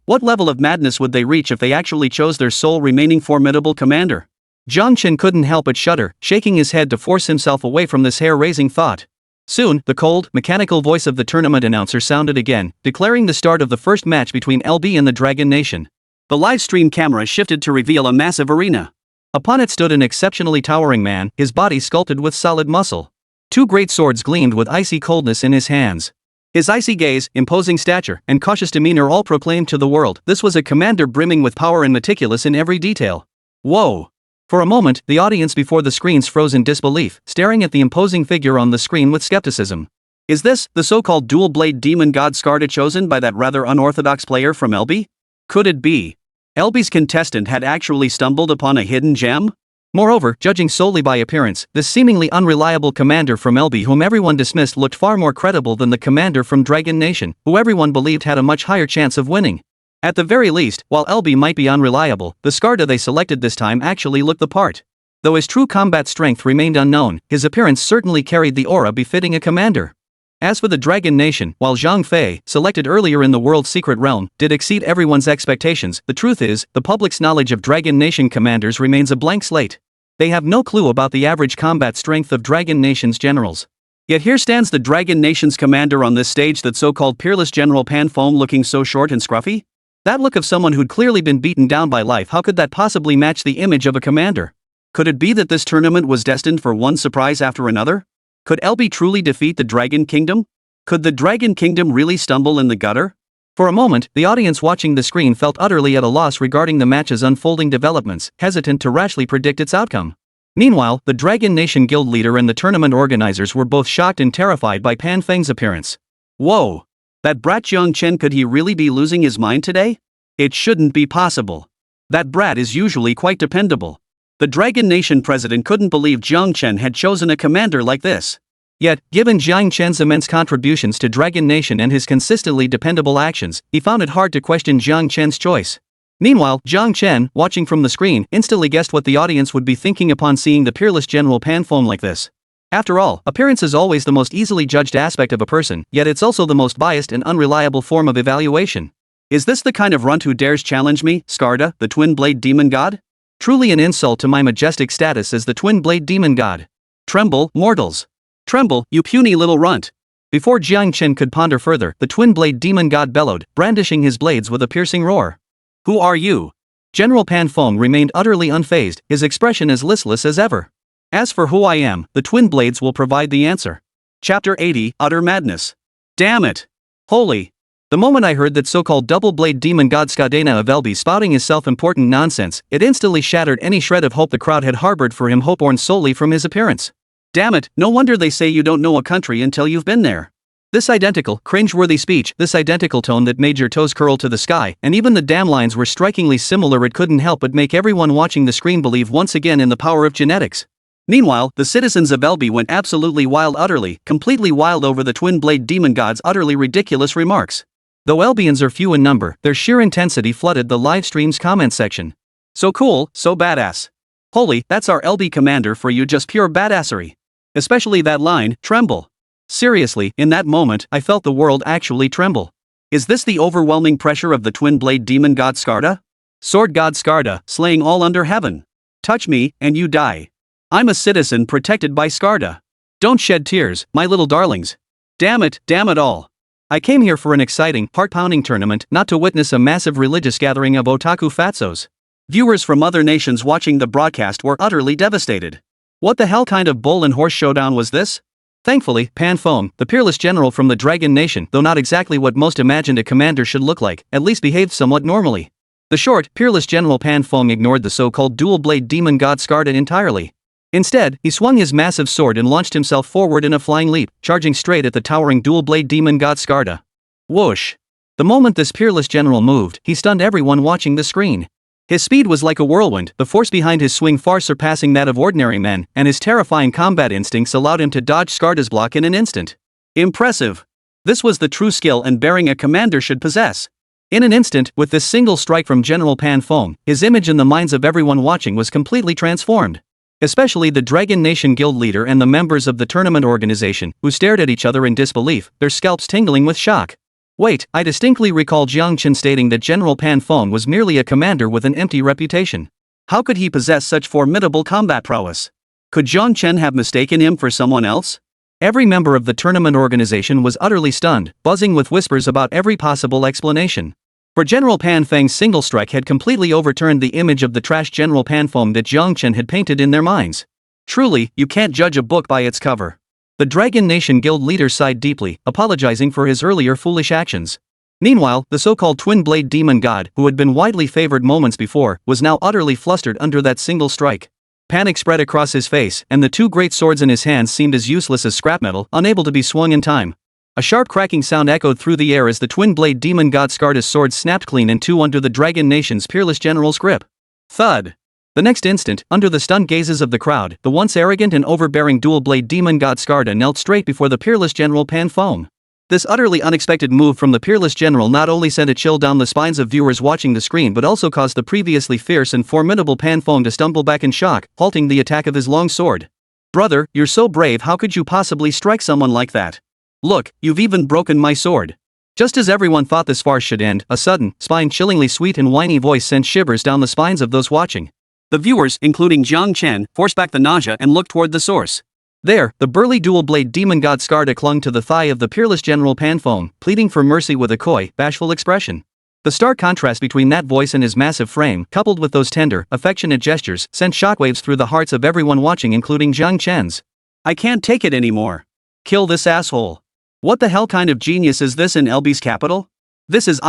what level of madness would they reach if they actually chose their sole remaining formidable commander? Jiang Chen couldn't help but shudder, shaking his head to force himself away from this hair-raising thought. Soon, the cold, mechanical voice of the tournament announcer sounded again, declaring the start of the first match between LB and the Dragon Nation. The live stream camera shifted to reveal a massive arena. Upon it stood an exceptionally towering man, his body sculpted with solid muscle. Two great swords gleamed with icy coldness in his hands. His icy gaze, imposing stature, and cautious demeanor all proclaimed to the world this was a commander brimming with power and meticulous in every detail. Whoa! For a moment, the audience before the screens froze in disbelief, staring at the imposing figure on the screen with skepticism. Is this the so-called dual-blade demon god Skarda chosen by that rather unorthodox player from LB? Could it be LB's contestant had actually stumbled upon a hidden gem? Moreover, judging solely by appearance, this seemingly unreliable commander from LB whom everyone dismissed looked far more credible than the commander from Dragon Nation, who everyone believed had a much higher chance of winning. At the very least, while LB might be unreliable, the Skarda they selected this time actually looked the part. Though his true combat strength remained unknown, his appearance certainly carried the aura befitting a commander. As for the Dragon Nation, while Zhang Fei, selected earlier in the World's Secret Realm, did exceed everyone's expectations, the truth is, the public's knowledge of Dragon Nation commanders remains a blank slate. They have no clue about the average combat strength of Dragon Nation's generals. Yet here stands the Dragon Nation's commander on this stage, that so-called peerless General Pan Foam, looking so short and scruffy? That look of someone who'd clearly been beaten down by life. How could that possibly match the image of a commander? Could it be that this tournament was destined for one surprise after another? Could LB truly defeat the Dragon Kingdom? Could the Dragon Kingdom really stumble in the gutter? For a moment, the audience watching the screen felt utterly at a loss regarding the match's unfolding developments, hesitant to rashly predict its outcome. Meanwhile, the Dragon Nation guild leader and the tournament organizers were both shocked and terrified by Pan Feng's appearance. Whoa! That brat Jiang Chen, could he really be losing his mind today? It shouldn't be possible. That brat is usually quite dependable. The Dragon Nation president couldn't believe Jiang Chen had chosen a commander like this. Yet, given Jiang Chen's immense contributions to Dragon Nation and his consistently dependable actions, he found it hard to question Jiang Chen's choice. Meanwhile, Jiang Chen, watching from the screen, instantly guessed what the audience would be thinking upon seeing the peerless General Pan Foam like this. After all, appearance is always the most easily judged aspect of a person, yet it's also the most biased and unreliable form of evaluation. Is this the kind of runt who dares challenge me, Skarda, the twin-blade demon god? Truly an insult to my majestic status as the twin-blade demon god. Tremble, mortals. Tremble, you puny little runt. Before Jiang Chen could ponder further, the twin-blade demon god bellowed, brandishing his blades with a piercing roar. Who are you? General Pan Feng remained utterly unfazed, his expression as listless as ever. As for who I am, the twin blades will provide the answer. Chapter 80, Utter Madness. Damn it. Holy. The moment I heard that so-called double-blade demon god Skadena of Elbi spouting his self-important nonsense, it instantly shattered any shred of hope the crowd had harbored for him, hope born solely from his appearance. Damn it, no wonder they say you don't know a country until you've been there. This identical, cringe-worthy speech, this identical tone that made your toes curl to the sky, and even the damn lines were strikingly similar. It couldn't help but make everyone watching the screen believe once again in the power of genetics. Meanwhile, the citizens of Elbi went absolutely wild, utterly, completely wild over the twin-blade demon god's utterly ridiculous remarks. Though Elbians are few in number, their sheer intensity flooded the live stream's comment section. So cool, so badass. Holy, that's our LB commander for you, just pure badassery. Especially that line, tremble. Seriously, in that moment, I felt the world actually tremble. Is this the overwhelming pressure of the twin-blade demon god Skarda? Sword god Skarda, slaying all under heaven. Touch me, and you die. I'm a citizen protected by Skarda. Don't shed tears, my little darlings. Damn it all. I came here for an exciting, heart-pounding tournament, not to witness a massive religious gathering of otaku fatzos. Viewers from other nations watching the broadcast were utterly devastated. What the hell kind of bull and horse showdown was this? Thankfully, Pan Feng, the peerless general from the Dragon Nation, though not exactly what most imagined a commander should look like, at least behaved somewhat normally. The short, peerless General Pan Feng ignored the so-called dual-blade demon god Skarda entirely. Instead, he swung his massive sword and launched himself forward in a flying leap, charging straight at the towering dual-blade demon god Skarda. Whoosh! The moment this peerless general moved, he stunned everyone watching the screen. His speed was like a whirlwind, the force behind his swing far surpassing that of ordinary men, and his terrifying combat instincts allowed him to dodge Skarda's block in an instant. Impressive! This was the true skill and bearing a commander should possess. In an instant, with this single strike from General Pan Feng, his image in the minds of everyone watching was completely transformed. Especially the Dragon Nation guild leader and the members of the tournament organization, who stared at each other in disbelief, their scalps tingling with shock. Wait, I distinctly recall Jiang Chen stating that General Pan Feng was merely a commander with an empty reputation. How could he possess such formidable combat prowess? Could Jiang Chen have mistaken him for someone else? Every member of the tournament organization was utterly stunned, buzzing with whispers about every possible explanation. For General Pan Feng's single strike had completely overturned the image of the trash General Pan Feng that Jiang Chen had painted in their minds. Truly, you can't judge a book by its cover. The Dragon Nation guild leader sighed deeply, apologizing for his earlier foolish actions. Meanwhile, the so-called twin-blade demon god, who had been widely favored moments before, was now utterly flustered under that single strike. Panic spread across his face, and the two great swords in his hands seemed as useless as scrap metal, unable to be swung in time. A sharp cracking sound echoed through the air as the twin-blade demon god Skarda's sword snapped clean in two under the Dragon Nation's peerless general's grip. Thud! The next instant, under the stunned gazes of the crowd, the once arrogant and overbearing dual-blade demon god Skarda knelt straight before the peerless General Pan Feng. This utterly unexpected move from the peerless general not only sent a chill down the spines of viewers watching the screen but also caused the previously fierce and formidable Pan Feng to stumble back in shock, halting the attack of his long sword. Brother, you're so brave, how could you possibly strike someone like that? Look, you've even broken my sword. Just as everyone thought this farce should end, a sudden, spine-chillingly sweet and whiny voice sent shivers down the spines of those watching. The viewers, including Jiang Chen, forced back the nausea and looked toward the source. There, the burly dual-blade demon god Skarda clung to the thigh of the peerless General Pan Feng, pleading for mercy with a coy, bashful expression. The stark contrast between that voice and his massive frame, coupled with those tender, affectionate gestures, sent shockwaves through the hearts of everyone watching, including Jiang Chen's. I can't take it anymore. Kill this asshole. What the hell kind of genius is this in Elbi's capital? This is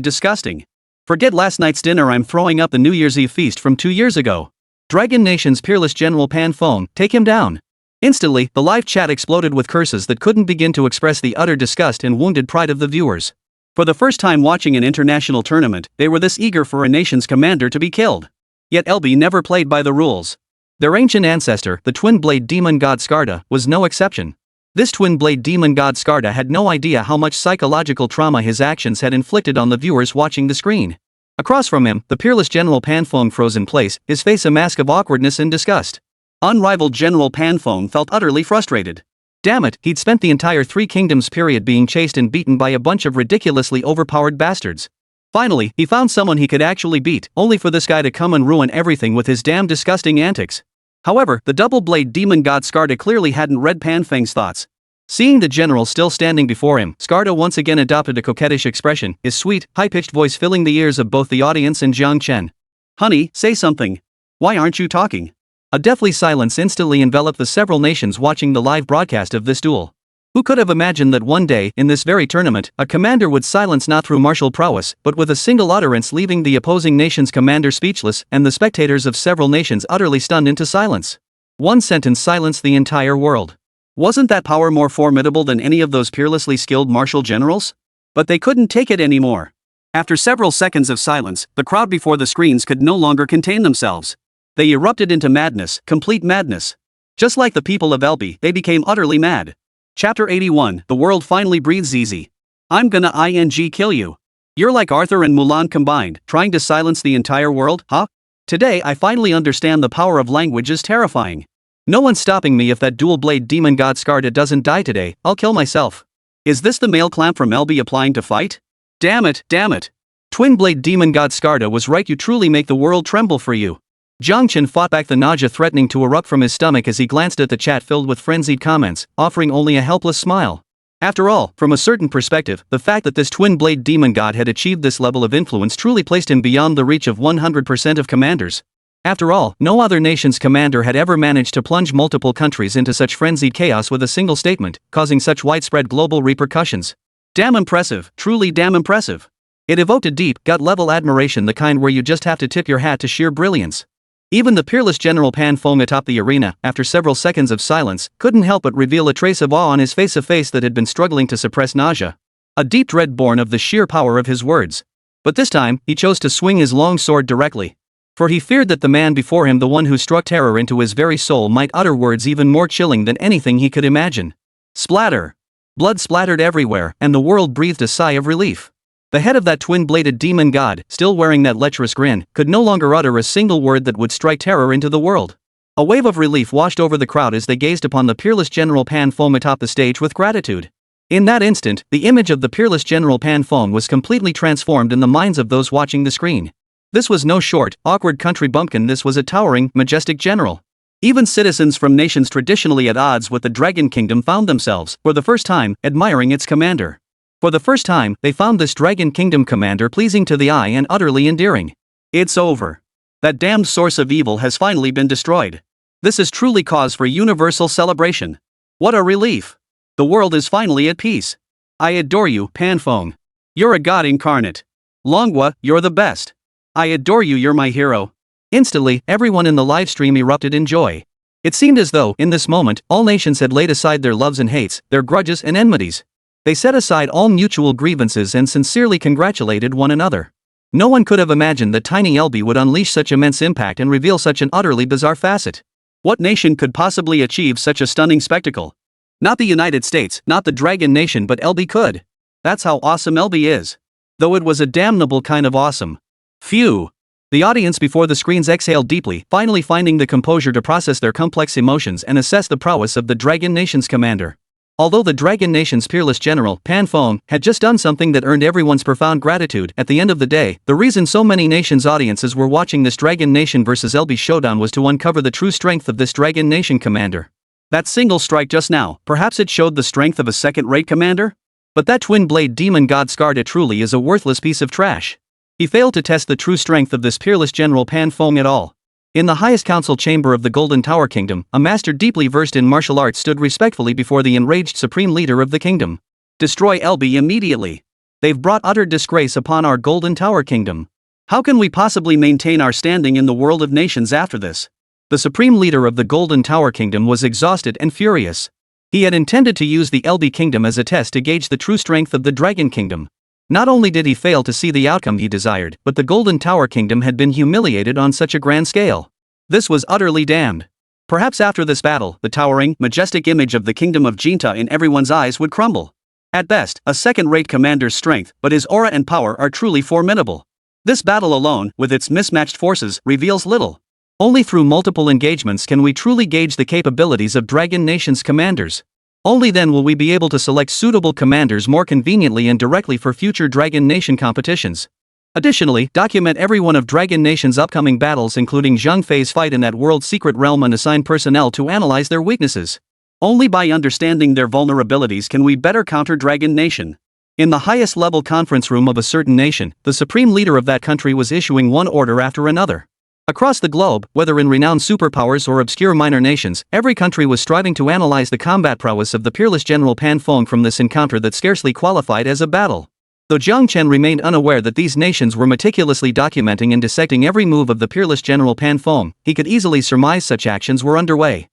disgusting. Forget last night's dinner, I'm throwing up the New Year's Eve feast from 2 years ago. Dragon Nation's peerless General Pan Feng, take him down. Instantly, the live chat exploded with curses that couldn't begin to express the utter disgust and wounded pride of the viewers. For the first time watching an international tournament, they were this eager for a nation's commander to be killed. Yet Elbi never played by the rules. Their ancient ancestor, the twin-blade demon god Skarda, was no exception. This twin-blade demon god Skarda had no idea how much psychological trauma his actions had inflicted on the viewers watching the screen. Across from him, the peerless General Pan Feng froze in place, his face a mask of awkwardness and disgust. Unrivaled General Pan Feng felt utterly frustrated. Damn it, he'd spent the entire Three Kingdoms period being chased and beaten by a bunch of ridiculously overpowered bastards. Finally, he found someone he could actually beat, only for this guy to come and ruin everything with his damn disgusting antics. However, the double-blade demon god Skarda clearly hadn't read Pan Feng's thoughts. Seeing the general still standing before him, Skarda once again adopted a coquettish expression, his sweet, high-pitched voice filling the ears of both the audience and Jiang Chen. Honey, say something. Why aren't you talking? A deathly silence instantly enveloped the several nations watching the live broadcast of this duel. Who could have imagined that one day, in this very tournament, a commander would silence not through martial prowess, but with a single utterance, leaving the opposing nation's commander speechless and the spectators of several nations utterly stunned into silence. One sentence silenced the entire world. Wasn't that power more formidable than any of those peerlessly skilled martial generals? But they couldn't take it anymore. After several seconds of silence, the crowd before the screens could no longer contain themselves. They erupted into madness, complete madness. Just like the people of Elbi, they became utterly mad. Chapter 81, The World Finally Breathes Easy. I'm gonna kill you. You're like Arthur and Mulan combined, trying to silence the entire world, huh? Today I finally understand the power of language is terrifying. No one's stopping me. If that dual-blade demon god Skarda doesn't die today, I'll kill myself. Is this the male clamp from Elbi applying to fight? Damn it, damn it. Twin-blade demon god Skarda was right, you truly make the world tremble for you. Jiang Chen fought back the nausea threatening to erupt from his stomach as he glanced at the chat filled with frenzied comments, offering only a helpless smile. After all, from a certain perspective, the fact that this twin-blade demon god had achieved this level of influence truly placed him beyond the reach of 100% of commanders. After all, no other nation's commander had ever managed to plunge multiple countries into such frenzied chaos with a single statement, causing such widespread global repercussions. Damn impressive, truly damn impressive. It evoked a deep, gut-level admiration, the kind where you just have to tip your hat to sheer brilliance. Even the peerless General Pan Feng atop the arena, after several seconds of silence, couldn't help but reveal a trace of awe on his face, a face that had been struggling to suppress nausea. A deep dread born of the sheer power of his words. But this time, he chose to swing his long sword directly. For he feared that the man before him, the one who struck terror into his very soul, might utter words even more chilling than anything he could imagine. Splatter! Blood splattered everywhere, and the world breathed a sigh of relief. The head of that twin-bladed demon god, still wearing that lecherous grin, could no longer utter a single word that would strike terror into the world. A wave of relief washed over the crowd as they gazed upon the peerless General Pan Feng atop the stage with gratitude. In that instant, the image of the peerless General Pan Feng was completely transformed in the minds of those watching the screen. This was no short, awkward country bumpkin, this was a towering, majestic general. Even citizens from nations traditionally at odds with the Dragon Kingdom found themselves, for the first time, admiring its commander. For the first time, they found this Dragon Kingdom commander pleasing to the eye and utterly endearing. It's over. That damned source of evil has finally been destroyed. This is truly cause for universal celebration. What a relief. The world is finally at peace. I adore you, Pan Feng. You're a god incarnate. Long Guo, you're the best. I adore you, you're my hero. Instantly, everyone in the live stream erupted in joy. It seemed as though, in this moment, all nations had laid aside their loves and hates, their grudges and enmities. They set aside all mutual grievances and sincerely congratulated one another. No one could have imagined that tiny Elbi would unleash such immense impact and reveal such an utterly bizarre facet. What nation could possibly achieve such a stunning spectacle? Not the United States, not the Dragon Nation, but Elbi could. That's how awesome Elbi is. Though it was a damnable kind of awesome. Phew. The audience before the screens exhaled deeply, finally finding the composure to process their complex emotions and assess the prowess of the Dragon Nation's commander. Although the Dragon Nation's peerless general, Pan Feng, had just done something that earned everyone's profound gratitude, at the end of the day, the reason so many nations' audiences were watching this Dragon Nation vs. Elbi showdown was to uncover the true strength of this Dragon Nation commander. That single strike just now, perhaps it showed the strength of a second-rate commander? But that twin-blade demon god Skarda truly is a worthless piece of trash. He failed to test the true strength of this peerless General Pan Feng at all. In the highest council chamber of the Golden Tower Kingdom, a master deeply versed in martial arts stood respectfully before the enraged supreme leader of the kingdom. Destroy Elbi immediately. They've brought utter disgrace upon our Golden Tower Kingdom. How can we possibly maintain our standing in the world of nations after this? The supreme leader of the Golden Tower Kingdom was exhausted and furious. He had intended to use the Elbi Kingdom as a test to gauge the true strength of the Dragon Kingdom. Not only did he fail to see the outcome he desired, but the Golden Tower Kingdom had been humiliated on such a grand scale. This was utterly damned. Perhaps after this battle, the towering, majestic image of the kingdom of Jinta in everyone's eyes would crumble. At best, a second-rate commander's strength, but his aura and power are truly formidable. This battle alone, with its mismatched forces, reveals little. Only through multiple engagements can we truly gauge the capabilities of Dragon Nation's commanders. Only then will we be able to select suitable commanders more conveniently and directly for future Dragon Nation competitions. Additionally, document every one of Dragon Nation's upcoming battles including Zhang Fei's fight in that world secret realm and assign personnel to analyze their weaknesses. Only by understanding their vulnerabilities can we better counter Dragon Nation. In the highest level conference room of a certain nation, the supreme leader of that country was issuing one order after another. Across the globe, whether in renowned superpowers or obscure minor nations, every country was striving to analyze the combat prowess of the peerless General Pan Feng from this encounter that scarcely qualified as a battle. Though Jiang Chen remained unaware that these nations were meticulously documenting and dissecting every move of the peerless General Pan Feng, he could easily surmise such actions were underway.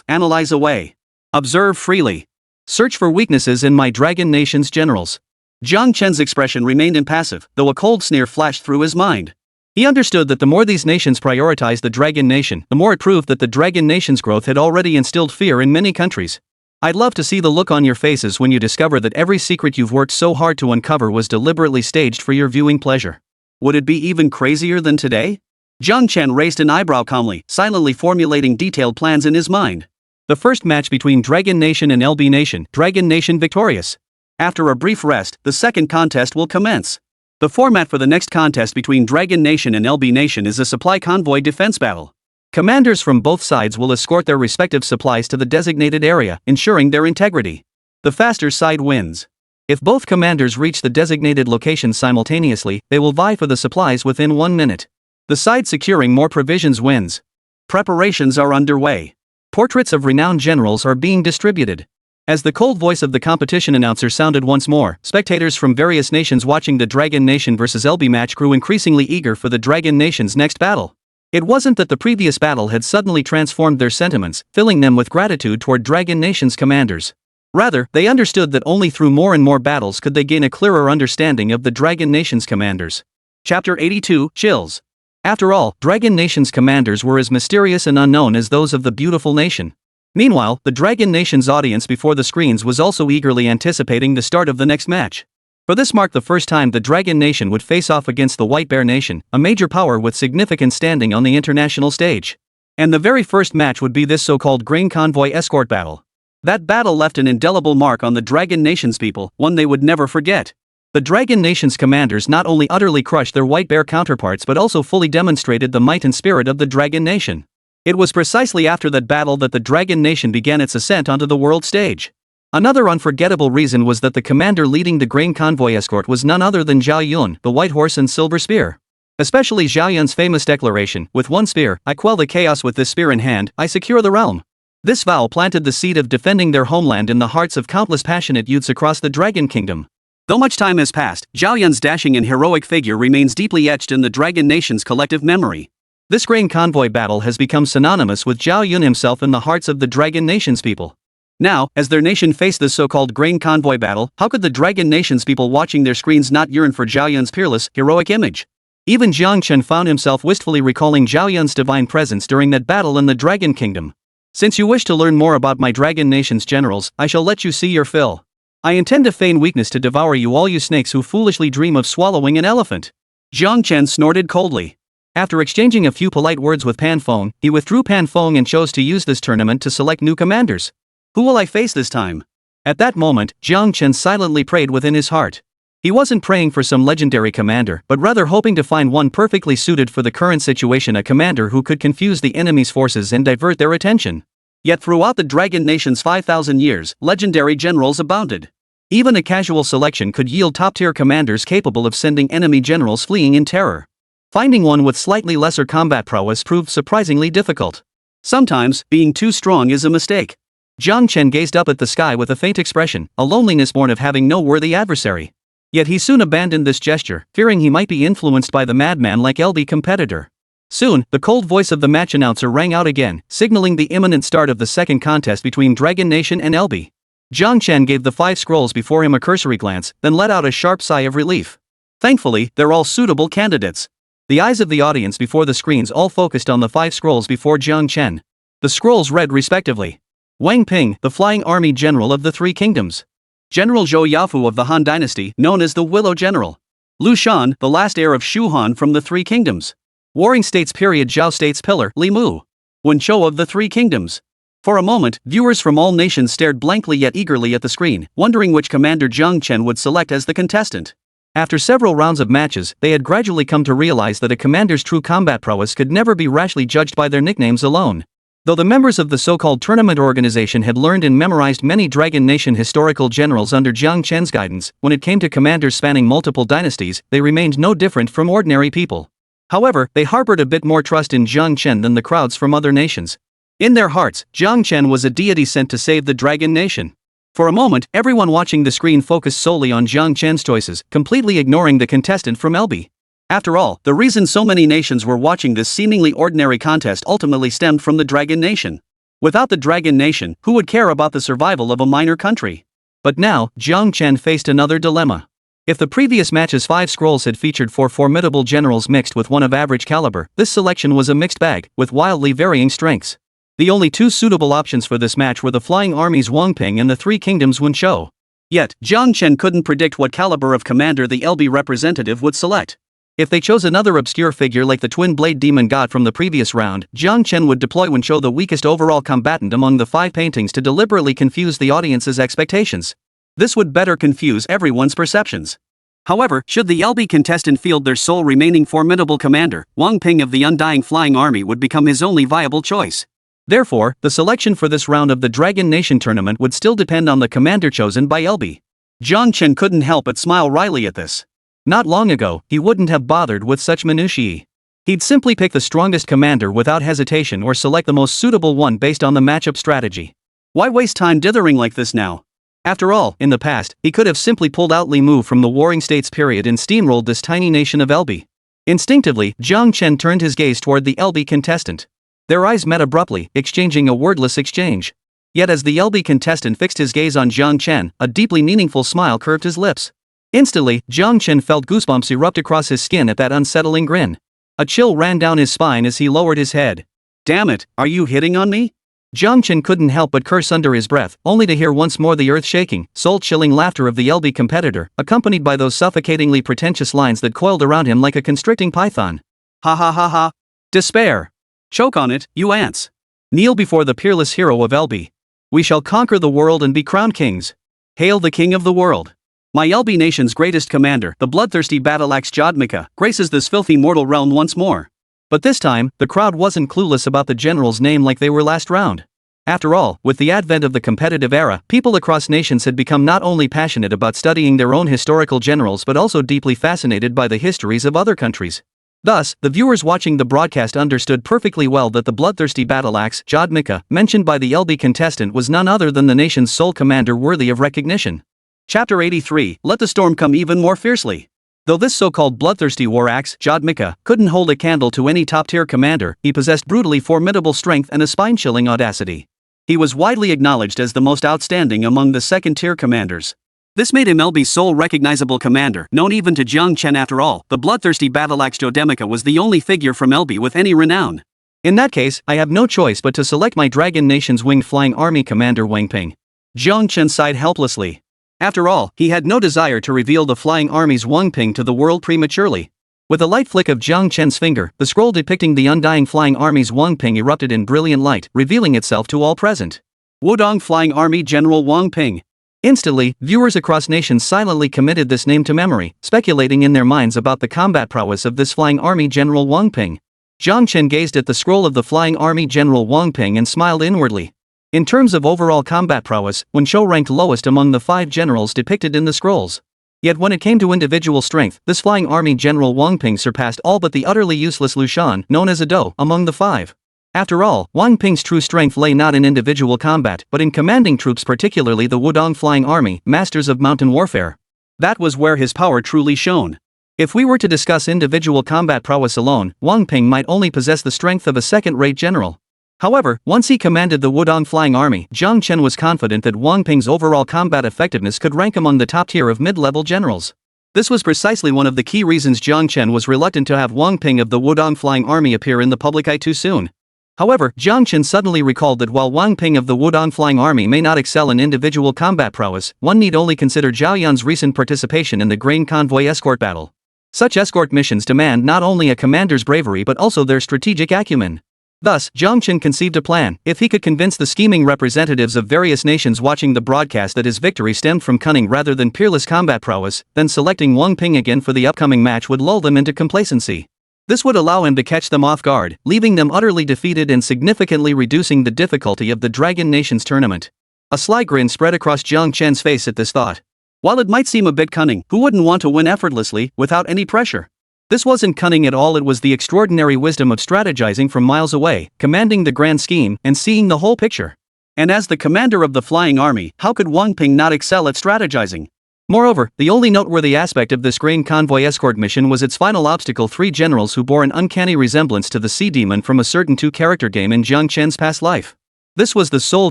Analyze away. Observe freely. Search for weaknesses in my Dragon Nation's generals. Jiang Chen's expression remained impassive, though a cold sneer flashed through his mind. He understood that the more these nations prioritized the Dragon Nation, the more it proved that the Dragon Nation's growth had already instilled fear in many countries. I'd love to see the look on your faces when you discover that every secret you've worked so hard to uncover was deliberately staged for your viewing pleasure. Would it be even crazier than today? Jiang Chen raised an eyebrow calmly, silently formulating detailed plans in his mind. The first match between Dragon Nation and LB Nation, Dragon Nation victorious. After a brief rest, the second contest will commence. The format for the next contest between Dragon Nation and LB Nation is a supply convoy defense battle. Commanders from both sides will escort their respective supplies to the designated area, ensuring their integrity. The faster side wins. If both commanders reach the designated location simultaneously, they will vie for the supplies within 1 minute. The side securing more provisions wins. Preparations are underway. Portraits of renowned generals are being distributed. As the cold voice of the competition announcer sounded once more, spectators from various nations watching the Dragon Nation vs LB match grew increasingly eager for the Dragon Nation's next battle. It wasn't that the previous battle had suddenly transformed their sentiments, filling them with gratitude toward Dragon Nation's commanders. Rather, they understood that only through more and more battles could they gain a clearer understanding of the Dragon Nation's commanders. Chapter 82, Chills. After all, Dragon Nation's commanders were as mysterious and unknown as those of the beautiful nation. Meanwhile, the Dragon Nation's audience before the screens was also eagerly anticipating the start of the next match. For this marked the first time the Dragon Nation would face off against the White Bear Nation, a major power with significant standing on the international stage. And the very first match would be this so-called grain convoy escort battle. That battle left an indelible mark on the Dragon Nation's people, one they would never forget. The Dragon Nation's commanders not only utterly crushed their White Bear counterparts but also fully demonstrated the might and spirit of the Dragon Nation. It was precisely after that battle that the Dragon Nation began its ascent onto the world stage. Another unforgettable reason was that the commander leading the grain convoy escort was none other than Zhao Yun, the White Horse and Silver Spear. Especially Zhao Yun's famous declaration, "With one spear, I quell the chaos, with this spear in hand, I secure the realm." This vow planted the seed of defending their homeland in the hearts of countless passionate youths across the Dragon Kingdom. Though much time has passed, Zhao Yun's dashing and heroic figure remains deeply etched in the Dragon Nation's collective memory. This grain convoy battle has become synonymous with Zhao Yun himself in the hearts of the Dragon Nation's people. Now, as their nation faced this so-called grain convoy battle, how could the Dragon Nation's people watching their screens not yearn for Zhao Yun's peerless, heroic image? Even Jiang Chen found himself wistfully recalling Zhao Yun's divine presence during that battle in the Dragon Kingdom. Since you wish to learn more about my Dragon Nation's generals, I shall let you see your fill. I intend to feign weakness to devour you, all you snakes who foolishly dream of swallowing an elephant. Jiang Chen snorted coldly. After exchanging a few polite words with Pan Feng, he withdrew Pan Feng and chose to use this tournament to select new commanders. Who will I face this time? At that moment, Jiang Chen silently prayed within his heart. He wasn't praying for some legendary commander, but rather hoping to find one perfectly suited for the current situation, a commander who could confuse the enemy's forces and divert their attention. Yet throughout the Dragon Nation's 5,000 years, legendary generals abounded. Even a casual selection could yield top-tier commanders capable of sending enemy generals fleeing in terror. Finding one with slightly lesser combat prowess proved surprisingly difficult. Sometimes, being too strong is a mistake. Jiang Chen gazed up at the sky with a faint expression, a loneliness born of having no worthy adversary. Yet he soon abandoned this gesture, fearing he might be influenced by the madman like LB competitor. Soon, the cold voice of the match announcer rang out again, signaling the imminent start of the second contest between Dragon Nation and LB. Jiang Chen gave the 5 scrolls before him a cursory glance, then let out a sharp sigh of relief. Thankfully, they're all suitable candidates. The eyes of the audience before the screens all focused on the 5 scrolls before Jiang Chen. The scrolls read respectively: Wang Ping, the Flying Army General of the Three Kingdoms. General Zhou Yafu of the Han Dynasty, known as the Willow General. Lu Shan, the last heir of Shu Han from the Three Kingdoms. Warring States period Zhao States pillar, Li Mu. Wen Chou of the Three Kingdoms. For a moment, viewers from all nations stared blankly yet eagerly at the screen, wondering which commander Jiang Chen would select as the contestant. After several rounds of matches, they had gradually come to realize that a commander's true combat prowess could never be rashly judged by their nicknames alone. Though the members of the so-called tournament organization had learned and memorized many Dragon Nation historical generals under Jiang Chen's guidance, when it came to commanders spanning multiple dynasties, they remained no different from ordinary people. However, they harbored a bit more trust in Jiang Chen than the crowds from other nations. In their hearts, Jiang Chen was a deity sent to save the Dragon Nation. For a moment, everyone watching the screen focused solely on Jiang Chen's choices, completely ignoring the contestant from LB. After all, the reason so many nations were watching this seemingly ordinary contest ultimately stemmed from the Dragon Nation. Without the Dragon Nation, who would care about the survival of a minor country? But now, Jiang Chen faced another dilemma. If the previous match's 5 scrolls had featured 4 formidable generals mixed with one of average caliber, this selection was a mixed bag, with wildly varying strengths. The only 2 suitable options for this match were the Flying Army's Wang Ping and the Three Kingdoms Wen Shou. Yet, Jiang Chen couldn't predict what caliber of commander the LB representative would select. If they chose another obscure figure like the Twin Blade Demon God from the previous round, Jiang Chen would deploy Wen Shou, the weakest overall combatant among the 5 paintings, to deliberately confuse the audience's expectations. This would better confuse everyone's perceptions. However, should the LB contestant field their sole remaining formidable commander, Wang Ping of the Undying Flying Army would become his only viable choice. Therefore, the selection for this round of the Dragon Nation tournament would still depend on the commander chosen by LB. Jiang Chen couldn't help but smile wryly at this. Not long ago, he wouldn't have bothered with such minutiae. He'd simply pick the strongest commander without hesitation or select the most suitable one based on the matchup strategy. Why waste time dithering like this now? After all, in the past, he could have simply pulled out Li Mu from the Warring States period and steamrolled this tiny nation of LB. Instinctively, Jiang Chen turned his gaze toward the LB contestant. Their eyes met abruptly, exchanging a wordless exchange. Yet as the LB contestant fixed his gaze on Jiang Chen, a deeply meaningful smile curved his lips. Instantly, Jiang Chen felt goosebumps erupt across his skin at that unsettling grin. A chill ran down his spine as he lowered his head. "Damn it, are you hitting on me?" Jiang Chen couldn't help but curse under his breath, only to hear once more the earth-shaking, soul-chilling laughter of the LB competitor, accompanied by those suffocatingly pretentious lines that coiled around him like a constricting python. "Ha ha ha ha. Despair. Choke on it, you ants. Kneel before the peerless hero of LB. We shall conquer the world and be crowned kings. Hail the king of the world. My LB nation's greatest commander, the bloodthirsty battle-axe Jodmika, graces this filthy mortal realm once more." But this time, the crowd wasn't clueless about the general's name like they were last round. After all, with the advent of the competitive era, people across nations had become not only passionate about studying their own historical generals but also deeply fascinated by the histories of other countries. Thus, the viewers watching the broadcast understood perfectly well that the bloodthirsty battle-axe Jodmika, mentioned by the LB contestant, was none other than the nation's sole commander worthy of recognition. Chapter 83, Let the Storm Come Even More Fiercely. Though this so-called bloodthirsty war axe, Jodmika, couldn't hold a candle to any top-tier commander, he possessed brutally formidable strength and a spine-chilling audacity. He was widely acknowledged as the most outstanding among the second-tier commanders. This made him LB's sole recognizable commander, known even to Jiang Chen. After all, the bloodthirsty battle-axe Jodmika was the only figure from LB with any renown. In that case, I have no choice but to select my Dragon Nation's winged flying army commander Wang Ping. Jiang Chen sighed helplessly. After all, he had no desire to reveal the flying army's Wang Ping to the world prematurely. With a light flick of Jiang Chen's finger, the scroll depicting the undying flying army's Wang Ping erupted in brilliant light, revealing itself to all present. Wudong Flying Army General Wang Ping. Instantly, viewers across nations silently committed this name to memory, speculating in their minds about the combat prowess of this flying army General Wang Ping. Jiang Chen gazed at the scroll of the flying army General Wang Ping and smiled inwardly. In terms of overall combat prowess, Wen Shou ranked lowest among the 5 generals depicted in the scrolls. Yet when it came to individual strength, this flying army General Wang Ping surpassed all but the utterly useless Lu Shan, known as a Do, among the 5. After all, Wang Ping's true strength lay not in individual combat, but in commanding troops, particularly the Wudong Flying Army, masters of mountain warfare. That was where his power truly shone. If we were to discuss individual combat prowess alone, Wang Ping might only possess the strength of a second-rate general. However, once he commanded the Wudong Flying Army, Jiang Chen was confident that Wang Ping's overall combat effectiveness could rank among the top tier of mid-level generals. This was precisely one of the key reasons Jiang Chen was reluctant to have Wang Ping of the Wudong Flying Army appear in the public eye too soon. However, Jiang Chen suddenly recalled that while Wang Ping of the Wudong Flying Army may not excel in individual combat prowess, one need only consider Zhao Yan's recent participation in the grain convoy escort battle. Such escort missions demand not only a commander's bravery but also their strategic acumen. Thus, Jiang Chen conceived a plan. If he could convince the scheming representatives of various nations watching the broadcast that his victory stemmed from cunning rather than peerless combat prowess, then selecting Wang Ping again for the upcoming match would lull them into complacency. This would allow him to catch them off guard, leaving them utterly defeated and significantly reducing the difficulty of the Dragon Nations tournament. A sly grin spread across Jiang Chen's face at this thought. While it might seem a bit cunning, who wouldn't want to win effortlessly, without any pressure? This wasn't cunning at all, it was the extraordinary wisdom of strategizing from miles away, commanding the grand scheme, and seeing the whole picture. And as the commander of the flying army, how could Wang Ping not excel at strategizing? Moreover, the only noteworthy aspect of this grain convoy escort mission was its final obstacle: 3 generals who bore an uncanny resemblance to the sea demon from a certain 2-character game in Jiang Chen's past life. This was the sole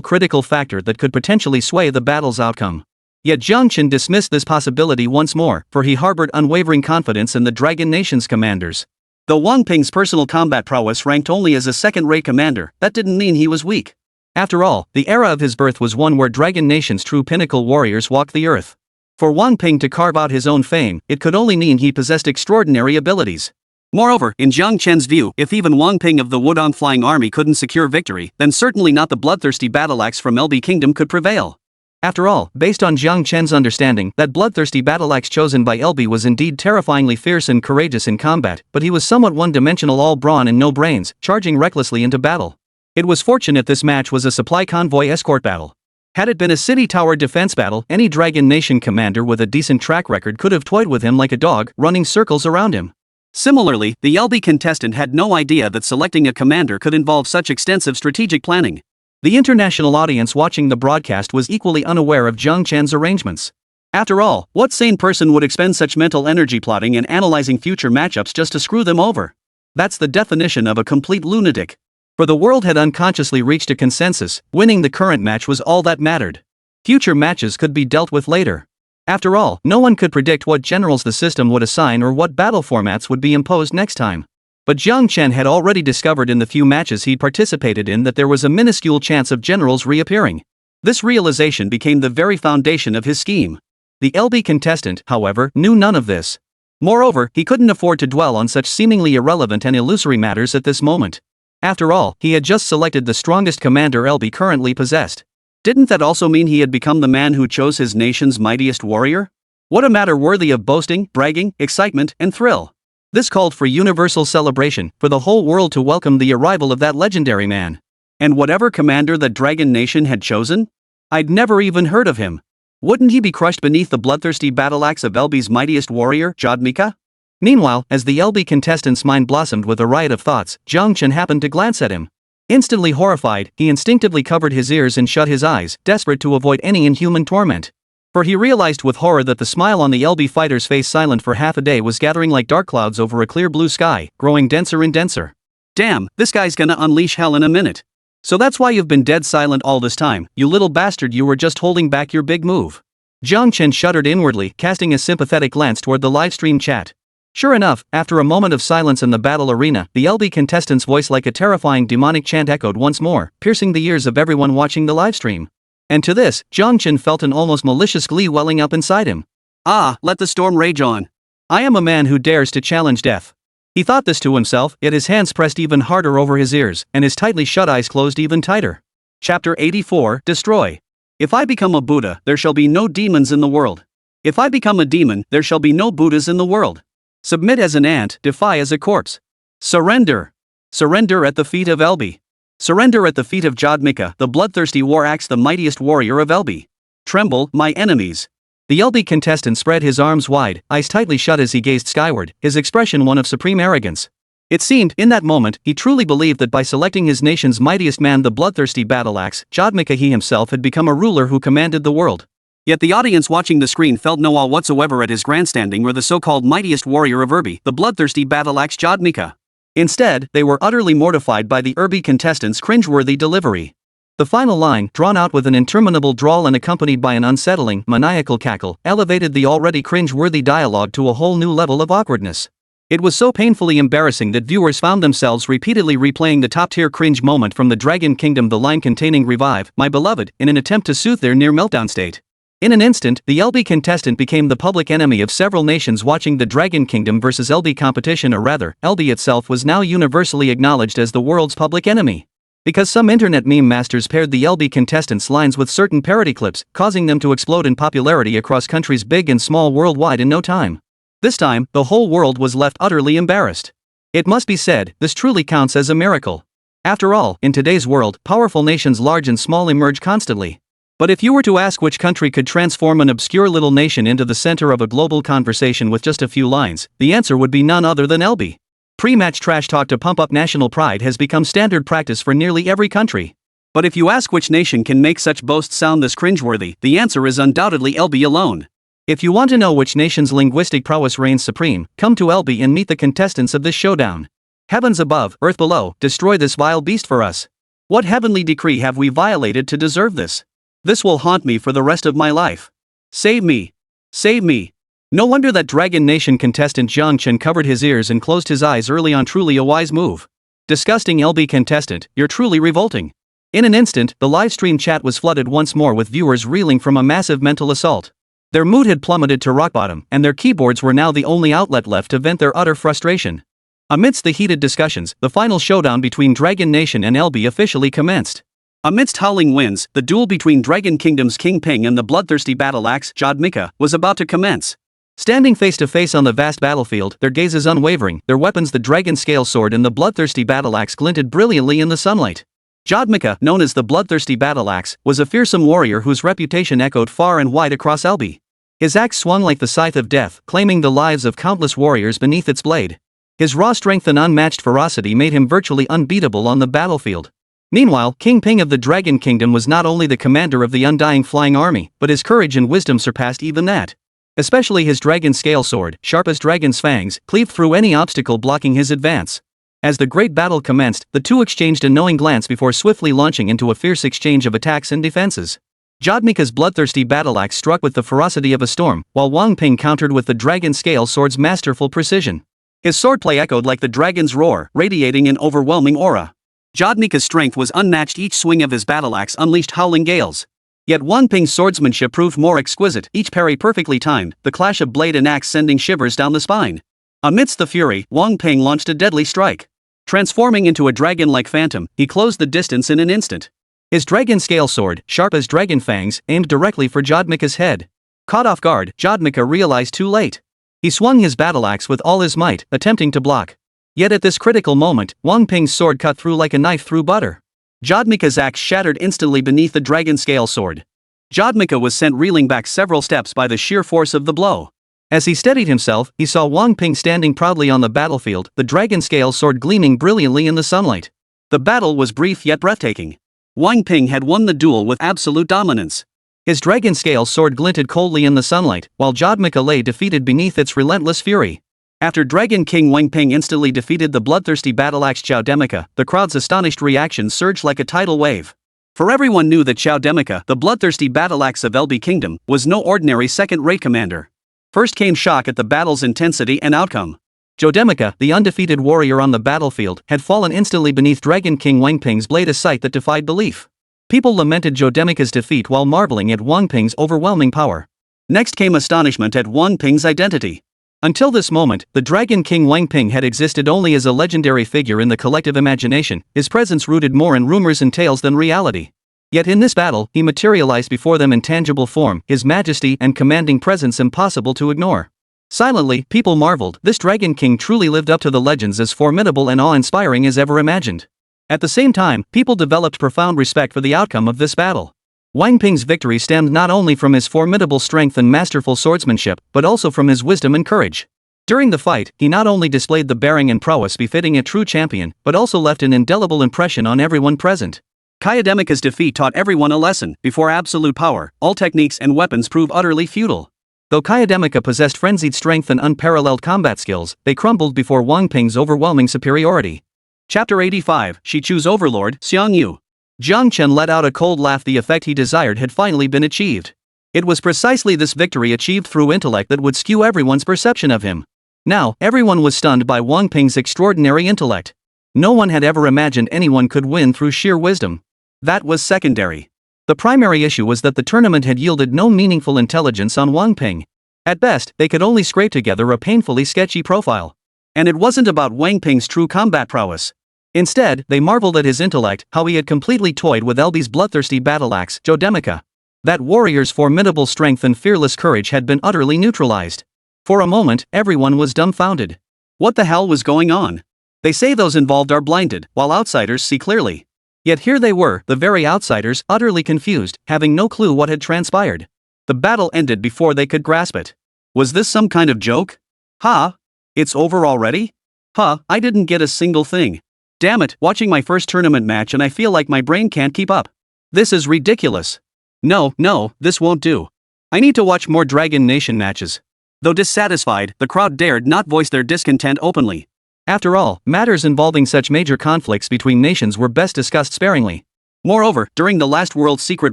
critical factor that could potentially sway the battle's outcome. Yet Jiang Chen dismissed this possibility once more, for he harbored unwavering confidence in the Dragon Nation's commanders. Though Wang Ping's personal combat prowess ranked only as a second-rate commander, that didn't mean he was weak. After all, the era of his birth was one where Dragon Nation's true pinnacle warriors walked the earth. For Wang Ping to carve out his own fame, it could only mean he possessed extraordinary abilities. Moreover, in Jiang Chen's view, if even Wang Ping of the Wudong flying army couldn't secure victory, then certainly not the bloodthirsty battle axe from LB Kingdom could prevail. After all, based on Jiang Chen's understanding, that bloodthirsty battle axe chosen by LB was indeed terrifyingly fierce and courageous in combat, but he was somewhat one-dimensional, all brawn and no brains, charging recklessly into battle. It was fortunate this match was a supply convoy escort battle. Had it been a city tower defense battle, any Dragon Nation commander with a decent track record could have toyed with him like a dog, running circles around him. Similarly, the LB contestant had no idea that selecting a commander could involve such extensive strategic planning. The international audience watching the broadcast was equally unaware of Jiang Chen's arrangements. After all, what sane person would expend such mental energy plotting and analyzing future matchups just to screw them over? That's the definition of a complete lunatic. For the world had unconsciously reached a consensus: winning the current match was all that mattered. Future matches could be dealt with later. After all, no one could predict what generals the system would assign or what battle formats would be imposed next time. But Jiang Chen had already discovered in the few matches he'd participated in that there was a minuscule chance of generals reappearing. This realization became the very foundation of his scheme. The LB contestant, however, knew none of this. Moreover, he couldn't afford to dwell on such seemingly irrelevant and illusory matters at this moment. After all, he had just selected the strongest commander LB currently possessed. Didn't that also mean he had become the man who chose his nation's mightiest warrior? What a matter worthy of boasting, bragging, excitement, and thrill. This called for universal celebration, for the whole world to welcome the arrival of that legendary man. And whatever commander the Dragon Nation had chosen? I'd never even heard of him. Wouldn't he be crushed beneath the bloodthirsty battle axe of LB's mightiest warrior, Jadmika? Meanwhile, as the LB contestant's mind blossomed with a riot of thoughts, Jiang Chen happened to glance at him. Instantly horrified, he instinctively covered his ears and shut his eyes, desperate to avoid any inhuman torment. For he realized with horror that the smile on the LB fighter's face, silent for half a day, was gathering like dark clouds over a clear blue sky, growing denser and denser. Damn, this guy's gonna unleash hell in a minute. So that's why you've been dead silent all this time, you little bastard, you were just holding back your big move. Jiang Chen shuddered inwardly, casting a sympathetic glance toward the livestream chat. Sure enough, after a moment of silence in the battle arena, the LB contestant's voice like a terrifying demonic chant echoed once more, piercing the ears of everyone watching the livestream. And to this, Jiang Chen felt an almost malicious glee welling up inside him. Ah, let the storm rage on. I am a man who dares to challenge death. He thought this to himself, yet his hands pressed even harder over his ears, and his tightly shut eyes closed even tighter. Chapter 84, Destroy. If I become a Buddha, there shall be no demons in the world. If I become a demon, there shall be no Buddhas in the world. Submit as an ant, defy as a corpse. Surrender. Surrender at the feet of LB. Surrender at the feet of Jadmika, the bloodthirsty war axe, the mightiest warrior of LB. Tremble, my enemies. The LB contestant spread his arms wide, eyes tightly shut as he gazed skyward, his expression one of supreme arrogance. It seemed, in that moment, he truly believed that by selecting his nation's mightiest man, the bloodthirsty battle axe, Jadmika, he himself had become a ruler who commanded the world. Yet the audience watching the screen felt no awe whatsoever at his grandstanding or the so-called mightiest warrior of Irby, the bloodthirsty battle axe Jadmika. Instead, they were utterly mortified by the Irby contestant's cringeworthy delivery. The final line, drawn out with an interminable drawl and accompanied by an unsettling, maniacal cackle, elevated the already cringe-worthy dialogue to a whole new level of awkwardness. It was so painfully embarrassing that viewers found themselves repeatedly replaying the top-tier cringe moment from the Dragon Kingdom, the line containing "Revive, my beloved," in an attempt to soothe their near-meltdown state. In an instant, the LB contestant became the public enemy of several nations watching the Dragon Kingdom vs LB competition, or rather, LB itself was now universally acknowledged as the world's public enemy. Because some internet meme masters paired the LB contestants' lines with certain parody clips, causing them to explode in popularity across countries big and small worldwide in no time. This time, the whole world was left utterly embarrassed. It must be said, this truly counts as a miracle. After all, in today's world, powerful nations large and small emerge constantly. But if you were to ask which country could transform an obscure little nation into the center of a global conversation with just a few lines, the answer would be none other than LB. Pre-match trash talk to pump up national pride has become standard practice for nearly every country. But if you ask which nation can make such boasts sound this cringeworthy, the answer is undoubtedly LB alone. If you want to know which nation's linguistic prowess reigns supreme, come to LB and meet the contestants of this showdown. Heavens above, earth below, destroy this vile beast for us. What heavenly decree have we violated to deserve this? This will haunt me for the rest of my life. Save me. Save me. No wonder that Dragon Nation contestant Jiang Chen covered his ears and closed his eyes early on. Truly a wise move. Disgusting LB contestant, you're truly revolting. In an instant, the livestream chat was flooded once more with viewers reeling from a massive mental assault. Their mood had plummeted to rock bottom, and their keyboards were now the only outlet left to vent their utter frustration. Amidst the heated discussions, the final showdown between Dragon Nation and LB officially commenced. Amidst howling winds, the duel between Dragon Kingdom's King Ping and the bloodthirsty battle axe Jodmika was about to commence. Standing face to face on the vast battlefield, their gazes unwavering, their weapons the dragon scale sword and the bloodthirsty battle axe glinted brilliantly in the sunlight. Jodmika, known as the bloodthirsty battle axe, was a fearsome warrior whose reputation echoed far and wide across LB. His axe swung like the scythe of death, claiming the lives of countless warriors beneath its blade. His raw strength and unmatched ferocity made him virtually unbeatable on the battlefield. Meanwhile, King Ping of the Dragon Kingdom was not only the commander of the undying flying army, but his courage and wisdom surpassed even that. Especially his dragon scale sword, sharp as dragon's fangs, cleaved through any obstacle blocking his advance. As the great battle commenced, the two exchanged a knowing glance before swiftly launching into a fierce exchange of attacks and defenses. Jodmika's bloodthirsty battle axe struck with the ferocity of a storm, while Wang Ping countered with the dragon scale sword's masterful precision. His swordplay echoed like the dragon's roar, radiating an overwhelming aura. Jodmika's strength was unmatched, each swing of his battle axe unleashed howling gales. Yet Wang Ping's swordsmanship proved more exquisite, each parry perfectly timed, the clash of blade and axe sending shivers down the spine. Amidst the fury, Wang Ping launched a deadly strike. Transforming into a dragon-like phantom, he closed the distance in an instant. His dragon scale sword, sharp as dragon fangs, aimed directly for Jodmika's head. Caught off guard, Jodmika realized too late. He swung his battle axe with all his might, attempting to block. Yet at this critical moment, Wang Ping's sword cut through like a knife through butter. Jodmika's axe shattered instantly beneath the dragon scale sword. Jodmika was sent reeling back several steps by the sheer force of the blow. As he steadied himself, he saw Wang Ping standing proudly on the battlefield, the dragon scale sword gleaming brilliantly in the sunlight. The battle was brief yet breathtaking. Wang Ping had won the duel with absolute dominance. His dragon scale sword glinted coldly in the sunlight, while Jodmika lay defeated beneath its relentless fury. After Dragon King Wang Ping instantly defeated the bloodthirsty battle axe Jodmika, the crowd's astonished reaction surged like a tidal wave. For everyone knew that Jodmika, the bloodthirsty battle axe of LB Kingdom, was no ordinary second-rate commander. First came shock at the battle's intensity and outcome. Jodmika, the undefeated warrior on the battlefield, had fallen instantly beneath Dragon King Wang Ping's blade, a sight that defied belief. People lamented Jodmika's defeat while marveling at Wang Ping's overwhelming power. Next came astonishment at Wang Ping's identity. Until this moment, the Dragon King Wang Ping had existed only as a legendary figure in the collective imagination, his presence rooted more in rumors and tales than reality. Yet in this battle, he materialized before them in tangible form, his majesty and commanding presence impossible to ignore. Silently, people marveled, this Dragon King truly lived up to the legends, as formidable and awe-inspiring as ever imagined. At the same time, people developed profound respect for the outcome of this battle. Wang Ping's victory stemmed not only from his formidable strength and masterful swordsmanship, but also from his wisdom and courage. During the fight, he not only displayed the bearing and prowess befitting a true champion, but also left an indelible impression on everyone present. Jodmika's defeat taught everyone a lesson: before absolute power, all techniques and weapons prove utterly futile. Though Jodmika possessed frenzied strength and unparalleled combat skills, they crumbled before Wang Ping's overwhelming superiority. Chapter 85, She Choose Overlord, Xiang Yu. Jiang Chen let out a cold laugh. The effect he desired had finally been achieved. It was precisely this victory achieved through intellect that would skew everyone's perception of him. Now, everyone was stunned by Wang Ping's extraordinary intellect. No one had ever imagined anyone could win through sheer wisdom. That was secondary. The primary issue was that the tournament had yielded no meaningful intelligence on Wang Ping. At best, they could only scrape together a painfully sketchy profile. And it wasn't about Wang Ping's true combat prowess. Instead, they marveled at his intellect, how he had completely toyed with LB's bloodthirsty battle axe, Jodemica. That warrior's formidable strength and fearless courage had been utterly neutralized. For a moment, everyone was dumbfounded. What the hell was going on? They say those involved are blinded, while outsiders see clearly. Yet here they were, the very outsiders, utterly confused, having no clue what had transpired. The battle ended before they could grasp it. Was this some kind of joke? Huh? It's over already? Huh, I didn't get a single thing. Damn it, watching my first tournament match and I feel like my brain can't keep up. This is ridiculous. No, this won't do. I need to watch more Dragon Nation matches. Though dissatisfied, the crowd dared not voice their discontent openly. After all, matters involving such major conflicts between nations were best discussed sparingly. Moreover, during the last World Secret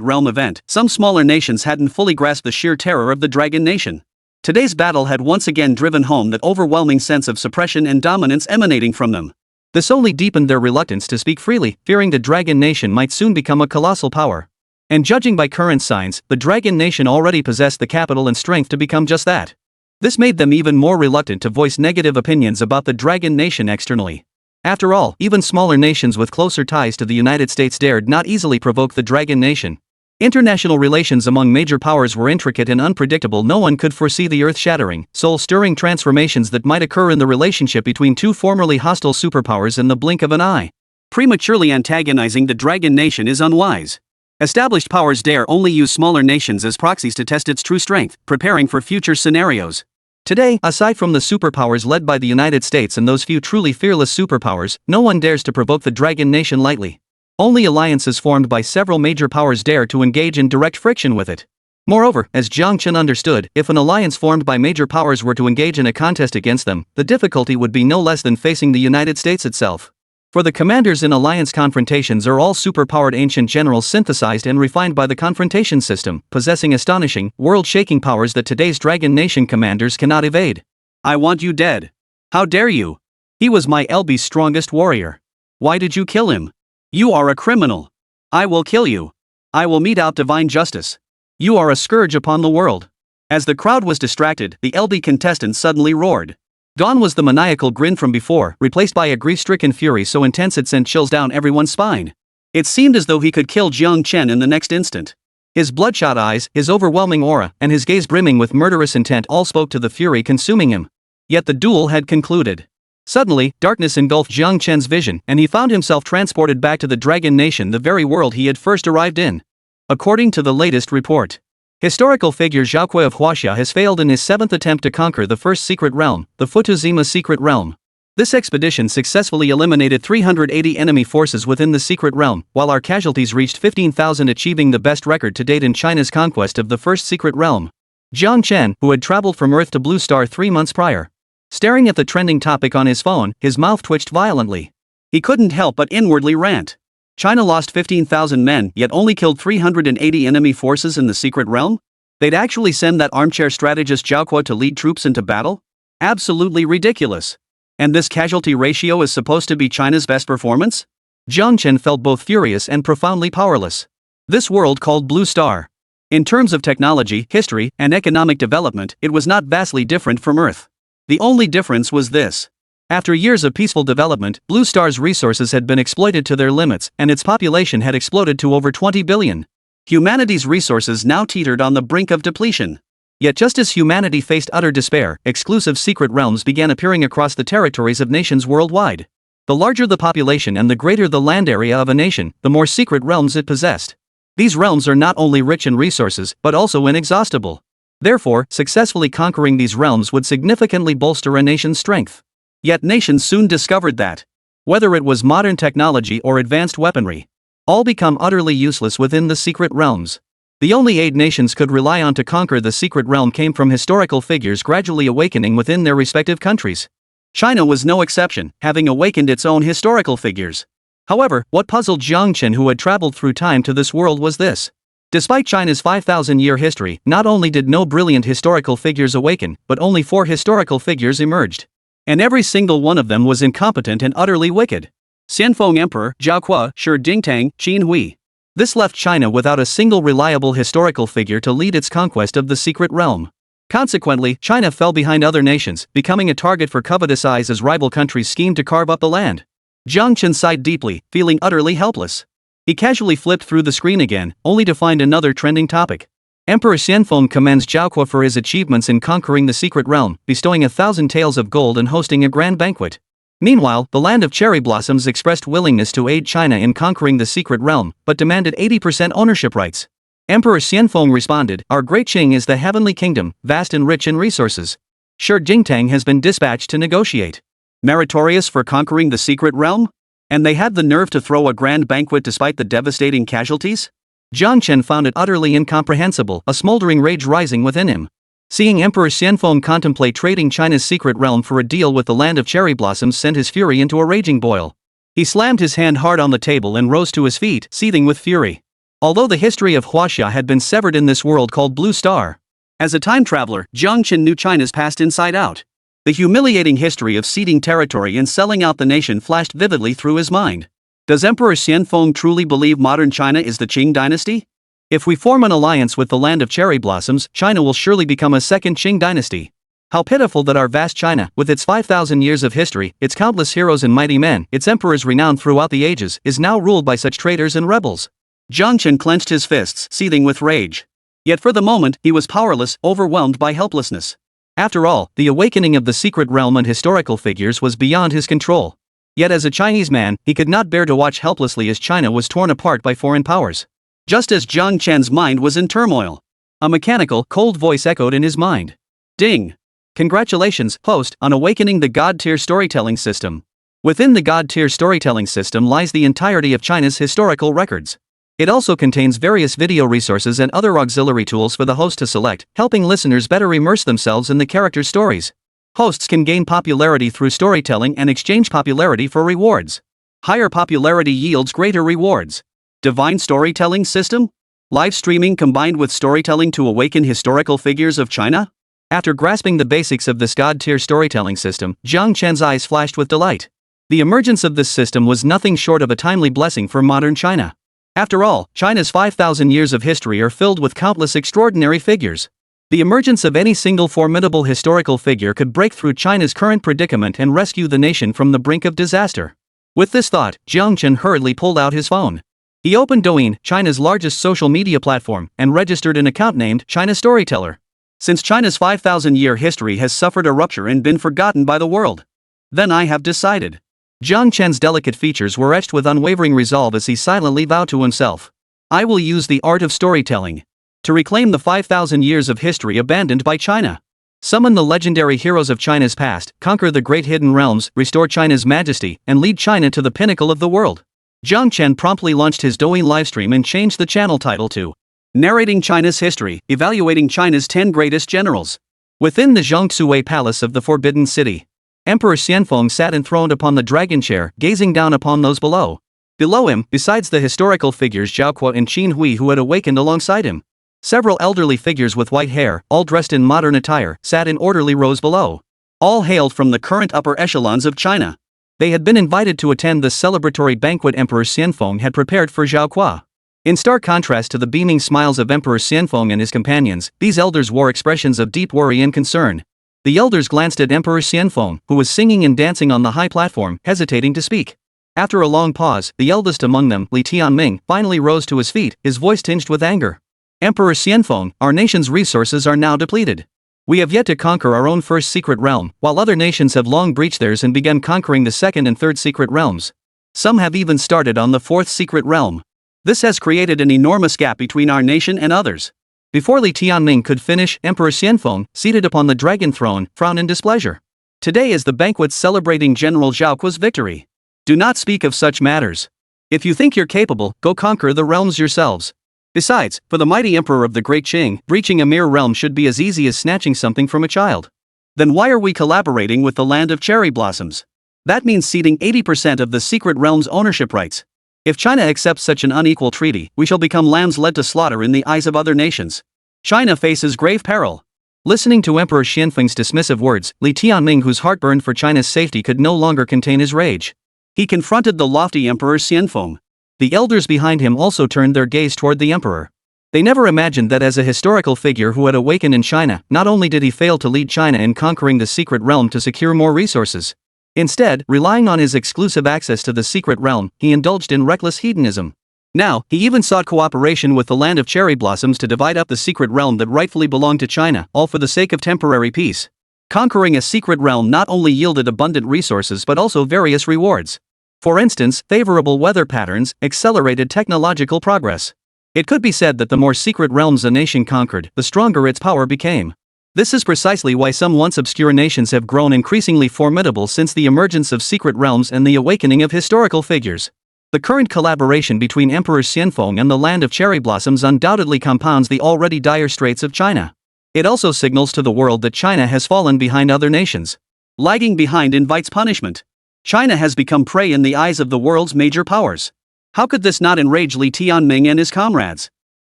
Realm event, some smaller nations hadn't fully grasped the sheer terror of the Dragon Nation. Today's battle had once again driven home that overwhelming sense of suppression and dominance emanating from them. This only deepened their reluctance to speak freely, fearing the Dragon Nation might soon become a colossal power. And judging by current signs, the Dragon Nation already possessed the capital and strength to become just that. This made them even more reluctant to voice negative opinions about the Dragon Nation externally. After all, even smaller nations with closer ties to the United States dared not easily provoke the Dragon Nation. International relations among major powers were intricate and unpredictable. No one could foresee the earth-shattering, soul-stirring transformations that might occur in the relationship between two formerly hostile superpowers in the blink of an eye. Prematurely antagonizing the Dragon Nation is unwise. Established powers dare only use smaller nations as proxies to test its true strength, preparing for future scenarios. Today, aside from the superpowers led by the United States and those few truly fearless superpowers, no one dares to provoke the Dragon Nation lightly. Only alliances formed by several major powers dare to engage in direct friction with it. Moreover, as Jiang Chen understood, if an alliance formed by major powers were to engage in a contest against them, the difficulty would be no less than facing the United States itself. For the commanders in alliance confrontations are all superpowered ancient generals synthesized and refined by the confrontation system, possessing astonishing, world-shaking powers that today's Dragon Nation commanders cannot evade. I want you dead. How dare you? He was my LB's strongest warrior. Why did you kill him? You are a criminal. I will kill you. I will mete out divine justice. You are a scourge upon the world. As the crowd was distracted, the LB contestant suddenly roared. Gone was the maniacal grin from before, replaced by a grief-stricken fury so intense it sent chills down everyone's spine. It seemed as though he could kill Jiang Chen in the next instant. His bloodshot eyes, his overwhelming aura, and his gaze brimming with murderous intent all spoke to the fury consuming him. Yet the duel had concluded. Suddenly, darkness engulfed Jiang Chen's vision, and he found himself transported back to the Dragon Nation, the very world he had first arrived in. According to the latest report, historical figure Zhao Kui of Huaxia has failed in his 7th attempt to conquer the first secret realm, the Futuzima secret realm. This expedition successfully eliminated 380 enemy forces within the secret realm, while our casualties reached 15,000, achieving the best record to date in China's conquest of the first secret realm. Jiang Chen, who had traveled from Earth to Blue Star 3 months prior, staring at the trending topic on his phone, his mouth twitched violently. He couldn't help but inwardly rant. China lost 15,000 men yet only killed 380 enemy forces in the secret realm? They'd actually send that armchair strategist Zhao Kui to lead troops into battle? Absolutely ridiculous. And this casualty ratio is supposed to be China's best performance? Jiang Chen felt both furious and profoundly powerless. This world called Blue Star. In terms of technology, history, and economic development, it was not vastly different from Earth. The only difference was this. After years of peaceful development, Blue Star's resources had been exploited to their limits, and its population had exploded to over 20 billion. Humanity's resources now teetered on the brink of depletion. Yet just as humanity faced utter despair, exclusive secret realms began appearing across the territories of nations worldwide. The larger the population and the greater the land area of a nation, the more secret realms it possessed. These realms are not only rich in resources, but also inexhaustible. Therefore, successfully conquering these realms would significantly bolster a nation's strength. Yet nations soon discovered that, whether it was modern technology or advanced weaponry, all become utterly useless within the secret realms. The only aid nations could rely on to conquer the secret realm came from historical figures gradually awakening within their respective countries. China was no exception, having awakened its own historical figures. However, what puzzled Jiang Chen, who had traveled through time to this world, was this. Despite China's 5,000-year history, not only did no brilliant historical figures awaken, but only 4 historical figures emerged. And every single one of them was incompetent and utterly wicked. Xianfeng Emperor, Zhao Kui, Shi Dingtang, Qin Hui. This left China without a single reliable historical figure to lead its conquest of the secret realm. Consequently, China fell behind other nations, becoming a target for covetous eyes as rival countries schemed to carve up the land. Jiang Chen sighed deeply, feeling utterly helpless. He casually flipped through the screen again, only to find another trending topic. Emperor Xianfeng commends Zhao Kuo for his achievements in conquering the secret realm, bestowing 1,000 taels of gold and hosting a grand banquet. Meanwhile, the land of cherry blossoms expressed willingness to aid China in conquering the secret realm, but demanded 80% ownership rights. Emperor Xianfeng responded, "Our great Qing is the heavenly kingdom, vast and rich in resources. Shi Jingtang has been dispatched to negotiate." Meritorious for conquering the secret realm? And they had the nerve to throw a grand banquet despite the devastating casualties? Jiang Chen found it utterly incomprehensible, a smoldering rage rising within him. Seeing Emperor Xianfeng contemplate trading China's secret realm for a deal with the land of cherry blossoms sent his fury into a raging boil. He slammed his hand hard on the table and rose to his feet, seething with fury. Although the history of Huaxia had been severed in this world called Blue Star, as a time traveler, Jiang Chen knew China's past inside out. The humiliating history of ceding territory and selling out the nation flashed vividly through his mind. Does Emperor Xianfeng truly believe modern China is the Qing dynasty? If we form an alliance with the land of cherry blossoms, China will surely become a second Qing dynasty. How pitiful that our vast China, with its 5,000 years of history, its countless heroes and mighty men, its emperors renowned throughout the ages, is now ruled by such traitors and rebels. Jiang Chen clenched his fists, seething with rage. Yet for the moment, he was powerless, overwhelmed by helplessness. After all, the awakening of the secret realm and historical figures was beyond his control. Yet as a Chinese man, he could not bear to watch helplessly as China was torn apart by foreign powers. Just as Jiang Chen's mind was in turmoil, a mechanical, cold voice echoed in his mind. Ding! Congratulations, host, on awakening the God-tier storytelling system. Within the God-tier storytelling system lies the entirety of China's historical records. It also contains various video resources and other auxiliary tools for the host to select, helping listeners better immerse themselves in the characters' stories. Hosts can gain popularity through storytelling and exchange popularity for rewards. Higher popularity yields greater rewards. Divine storytelling system? Live streaming combined with storytelling to awaken historical figures of China? After grasping the basics of this God-tier storytelling system, Jiang Chen's eyes flashed with delight. The emergence of this system was nothing short of a timely blessing for modern China. After all, China's 5,000 years of history are filled with countless extraordinary figures. The emergence of any single formidable historical figure could break through China's current predicament and rescue the nation from the brink of disaster. With this thought, Jiang Chen hurriedly pulled out his phone. He opened Douyin, China's largest social media platform, and registered an account named China Storyteller. Since China's 5,000-year history has suffered a rupture and been forgotten by the world, then I have decided. Jiang Chen's delicate features were etched with unwavering resolve as he silently vowed to himself. I will use the art of storytelling to reclaim the 5,000 years of history abandoned by China. Summon the legendary heroes of China's past, conquer the great hidden realms, restore China's majesty, and lead China to the pinnacle of the world. Jiang Chen promptly launched his Douyin livestream and changed the channel title to Narrating China's History, Evaluating China's 10 Greatest Generals. Within the Zhongsui Palace of the Forbidden City, Emperor Xianfeng sat enthroned upon the dragon chair, gazing down upon those below. Below him, besides the historical figures Zhao Kuo and Qin Hui who had awakened alongside him, several elderly figures with white hair, all dressed in modern attire, sat in orderly rows below. All hailed from the current upper echelons of China. They had been invited to attend the celebratory banquet Emperor Xianfeng had prepared for Zhao Kuo. In stark contrast to the beaming smiles of Emperor Xianfeng and his companions, these elders wore expressions of deep worry and concern. The elders glanced at Emperor Xianfeng, who was singing and dancing on the high platform, hesitating to speak. After a long pause, the eldest among them, Li Tianming, finally rose to his feet, his voice tinged with anger. Emperor Xianfeng, our nation's resources are now depleted. We have yet to conquer our own first secret realm, while other nations have long breached theirs and begun conquering the second and third secret realms. Some have even started on the fourth secret realm. This has created an enormous gap between our nation and others. Before Li Tianming could finish, Emperor Xianfeng, seated upon the dragon throne, frowned in displeasure. Today is the banquet celebrating General Zhao Kuo's victory. Do not speak of such matters. If you think you're capable, go conquer the realms yourselves. Besides, for the mighty emperor of the Great Qing, breaching a mere realm should be as easy as snatching something from a child. Then why are we collaborating with the land of cherry blossoms? That means ceding 80% of the secret realm's ownership rights. If China accepts such an unequal treaty, we shall become lambs led to slaughter in the eyes of other nations. China faces grave peril. Listening to Emperor Xianfeng's dismissive words, Li Tianming, whose heart burned for China's safety, could no longer contain his rage. He confronted the lofty Emperor Xianfeng. The elders behind him also turned their gaze toward the emperor. They never imagined that as a historical figure who had awakened in China, not only did he fail to lead China in conquering the secret realm to secure more resources. Instead, relying on his exclusive access to the secret realm, he indulged in reckless hedonism. Now, he even sought cooperation with the land of cherry blossoms to divide up the secret realm that rightfully belonged to China, all for the sake of temporary peace. Conquering a secret realm not only yielded abundant resources but also various rewards. For instance, favorable weather patterns accelerated technological progress. It could be said that the more secret realms a nation conquered, the stronger its power became. This is precisely why some once obscure nations have grown increasingly formidable since the emergence of secret realms and the awakening of historical figures. The current collaboration between Emperor Xianfeng and the land of cherry blossoms undoubtedly compounds the already dire straits of China. It also signals to the world that China has fallen behind other nations. Lagging behind invites punishment. China has become prey in the eyes of the world's major powers. How could this not enrage Li Tianming and his comrades?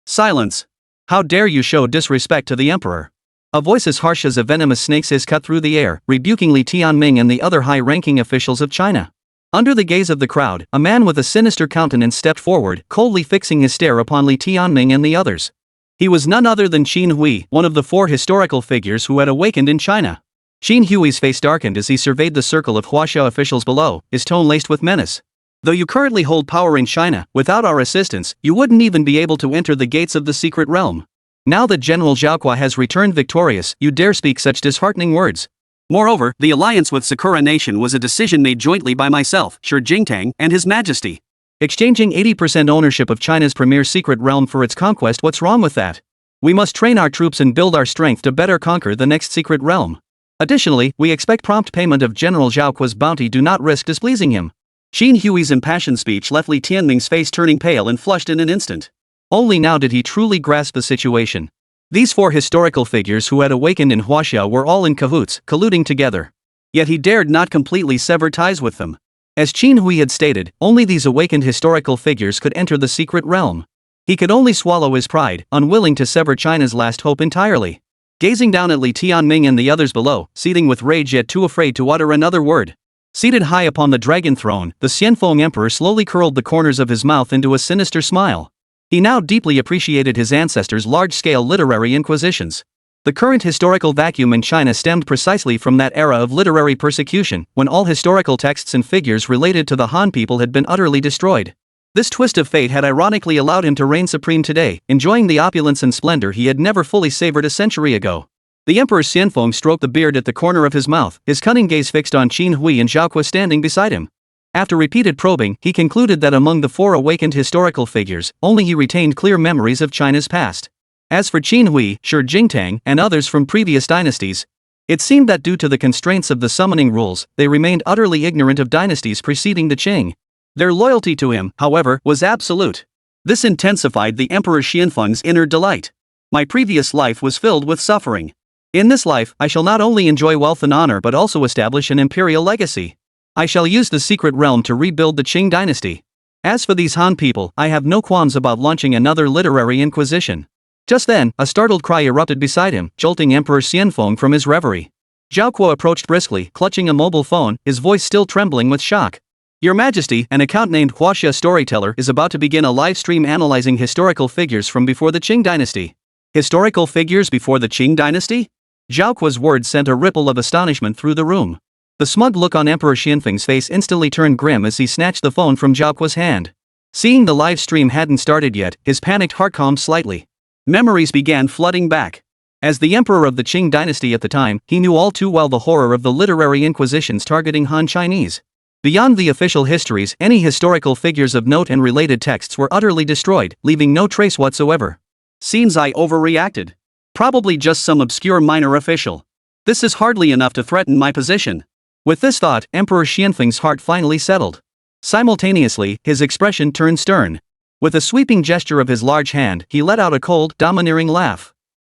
Silence. How dare you show disrespect to the emperor? A voice as harsh as a venomous snake's is cut through the air, rebuking Li Tianming and the other high-ranking officials of China. Under the gaze of the crowd, a man with a sinister countenance stepped forward, coldly fixing his stare upon Li Tianming and the others. He was none other than Qin Hui, one of the 4 historical figures who had awakened in China. Qin Hui's face darkened as he surveyed the circle of Huaxia officials below, his tone laced with menace. Though you currently hold power in China, without our assistance, you wouldn't even be able to enter the gates of the secret realm. Now that General Zhao has returned victorious, you dare speak such disheartening words. Moreover, the alliance with Sakura Nation was a decision made jointly by myself, Shi Jingtang, and His Majesty. Exchanging 80% ownership of China's premier secret realm for its conquest, what's wrong with that? We must train our troops and build our strength to better conquer the next secret realm. Additionally, we expect prompt payment of General Zhao's bounty. Do not risk displeasing him. Qin Hui's impassioned speech left Li Tianming's face turning pale and flushed in an instant. Only now did he truly grasp the situation. These 4 historical figures who had awakened in Huaxia were all in cahoots, colluding together. Yet he dared not completely sever ties with them. As Qin Hui had stated, only these awakened historical figures could enter the secret realm. He could only swallow his pride, unwilling to sever China's last hope entirely. Gazing down at Li Tianming and the others below, seething with rage yet too afraid to utter another word. Seated high upon the dragon throne, the Xianfeng emperor slowly curled the corners of his mouth into a sinister smile. He now deeply appreciated his ancestors' large-scale literary inquisitions. The current historical vacuum in China stemmed precisely from that era of literary persecution, when all historical texts and figures related to the Han people had been utterly destroyed. This twist of fate had ironically allowed him to reign supreme today, enjoying the opulence and splendor he had never fully savored a century ago. The Emperor Xianfeng stroked the beard at the corner of his mouth, his cunning gaze fixed on Qin Hui and Zhao standing beside him. After repeated probing, he concluded that among the 4 awakened historical figures, only he retained clear memories of China's past. As for Qin Hui, Shi Jingtang, and others from previous dynasties, it seemed that due to the constraints of the summoning rules, they remained utterly ignorant of dynasties preceding the Qing. Their loyalty to him, however, was absolute. This intensified the Emperor Xianfeng's inner delight. My previous life was filled with suffering. In this life, I shall not only enjoy wealth and honor but also establish an imperial legacy. I shall use the secret realm to rebuild the Qing dynasty. As for these Han people, I have no qualms about launching another literary inquisition. Just then, a startled cry erupted beside him, jolting Emperor Xianfeng from his reverie. Zhao Guo approached briskly, clutching a mobile phone, his voice still trembling with shock. Your Majesty, an account named Huaxia Storyteller is about to begin a live stream analyzing historical figures from before the Qing dynasty. Historical figures before the Qing dynasty? Zhao Guo's words sent a ripple of astonishment through the room. The smug look on Emperor Xianfeng's face instantly turned grim as he snatched the phone from Zhao Guo's hand. Seeing the live stream hadn't started yet, his panicked heart calmed slightly. Memories began flooding back. As the emperor of the Qing dynasty at the time, he knew all too well the horror of the literary inquisitions targeting Han Chinese. Beyond the official histories, any historical figures of note and related texts were utterly destroyed, leaving no trace whatsoever. Seems I overreacted. Probably just some obscure minor official. This is hardly enough to threaten my position. With this thought, Emperor Xianfeng's heart finally settled. Simultaneously, his expression turned stern. With a sweeping gesture of his large hand, he let out a cold, domineering laugh.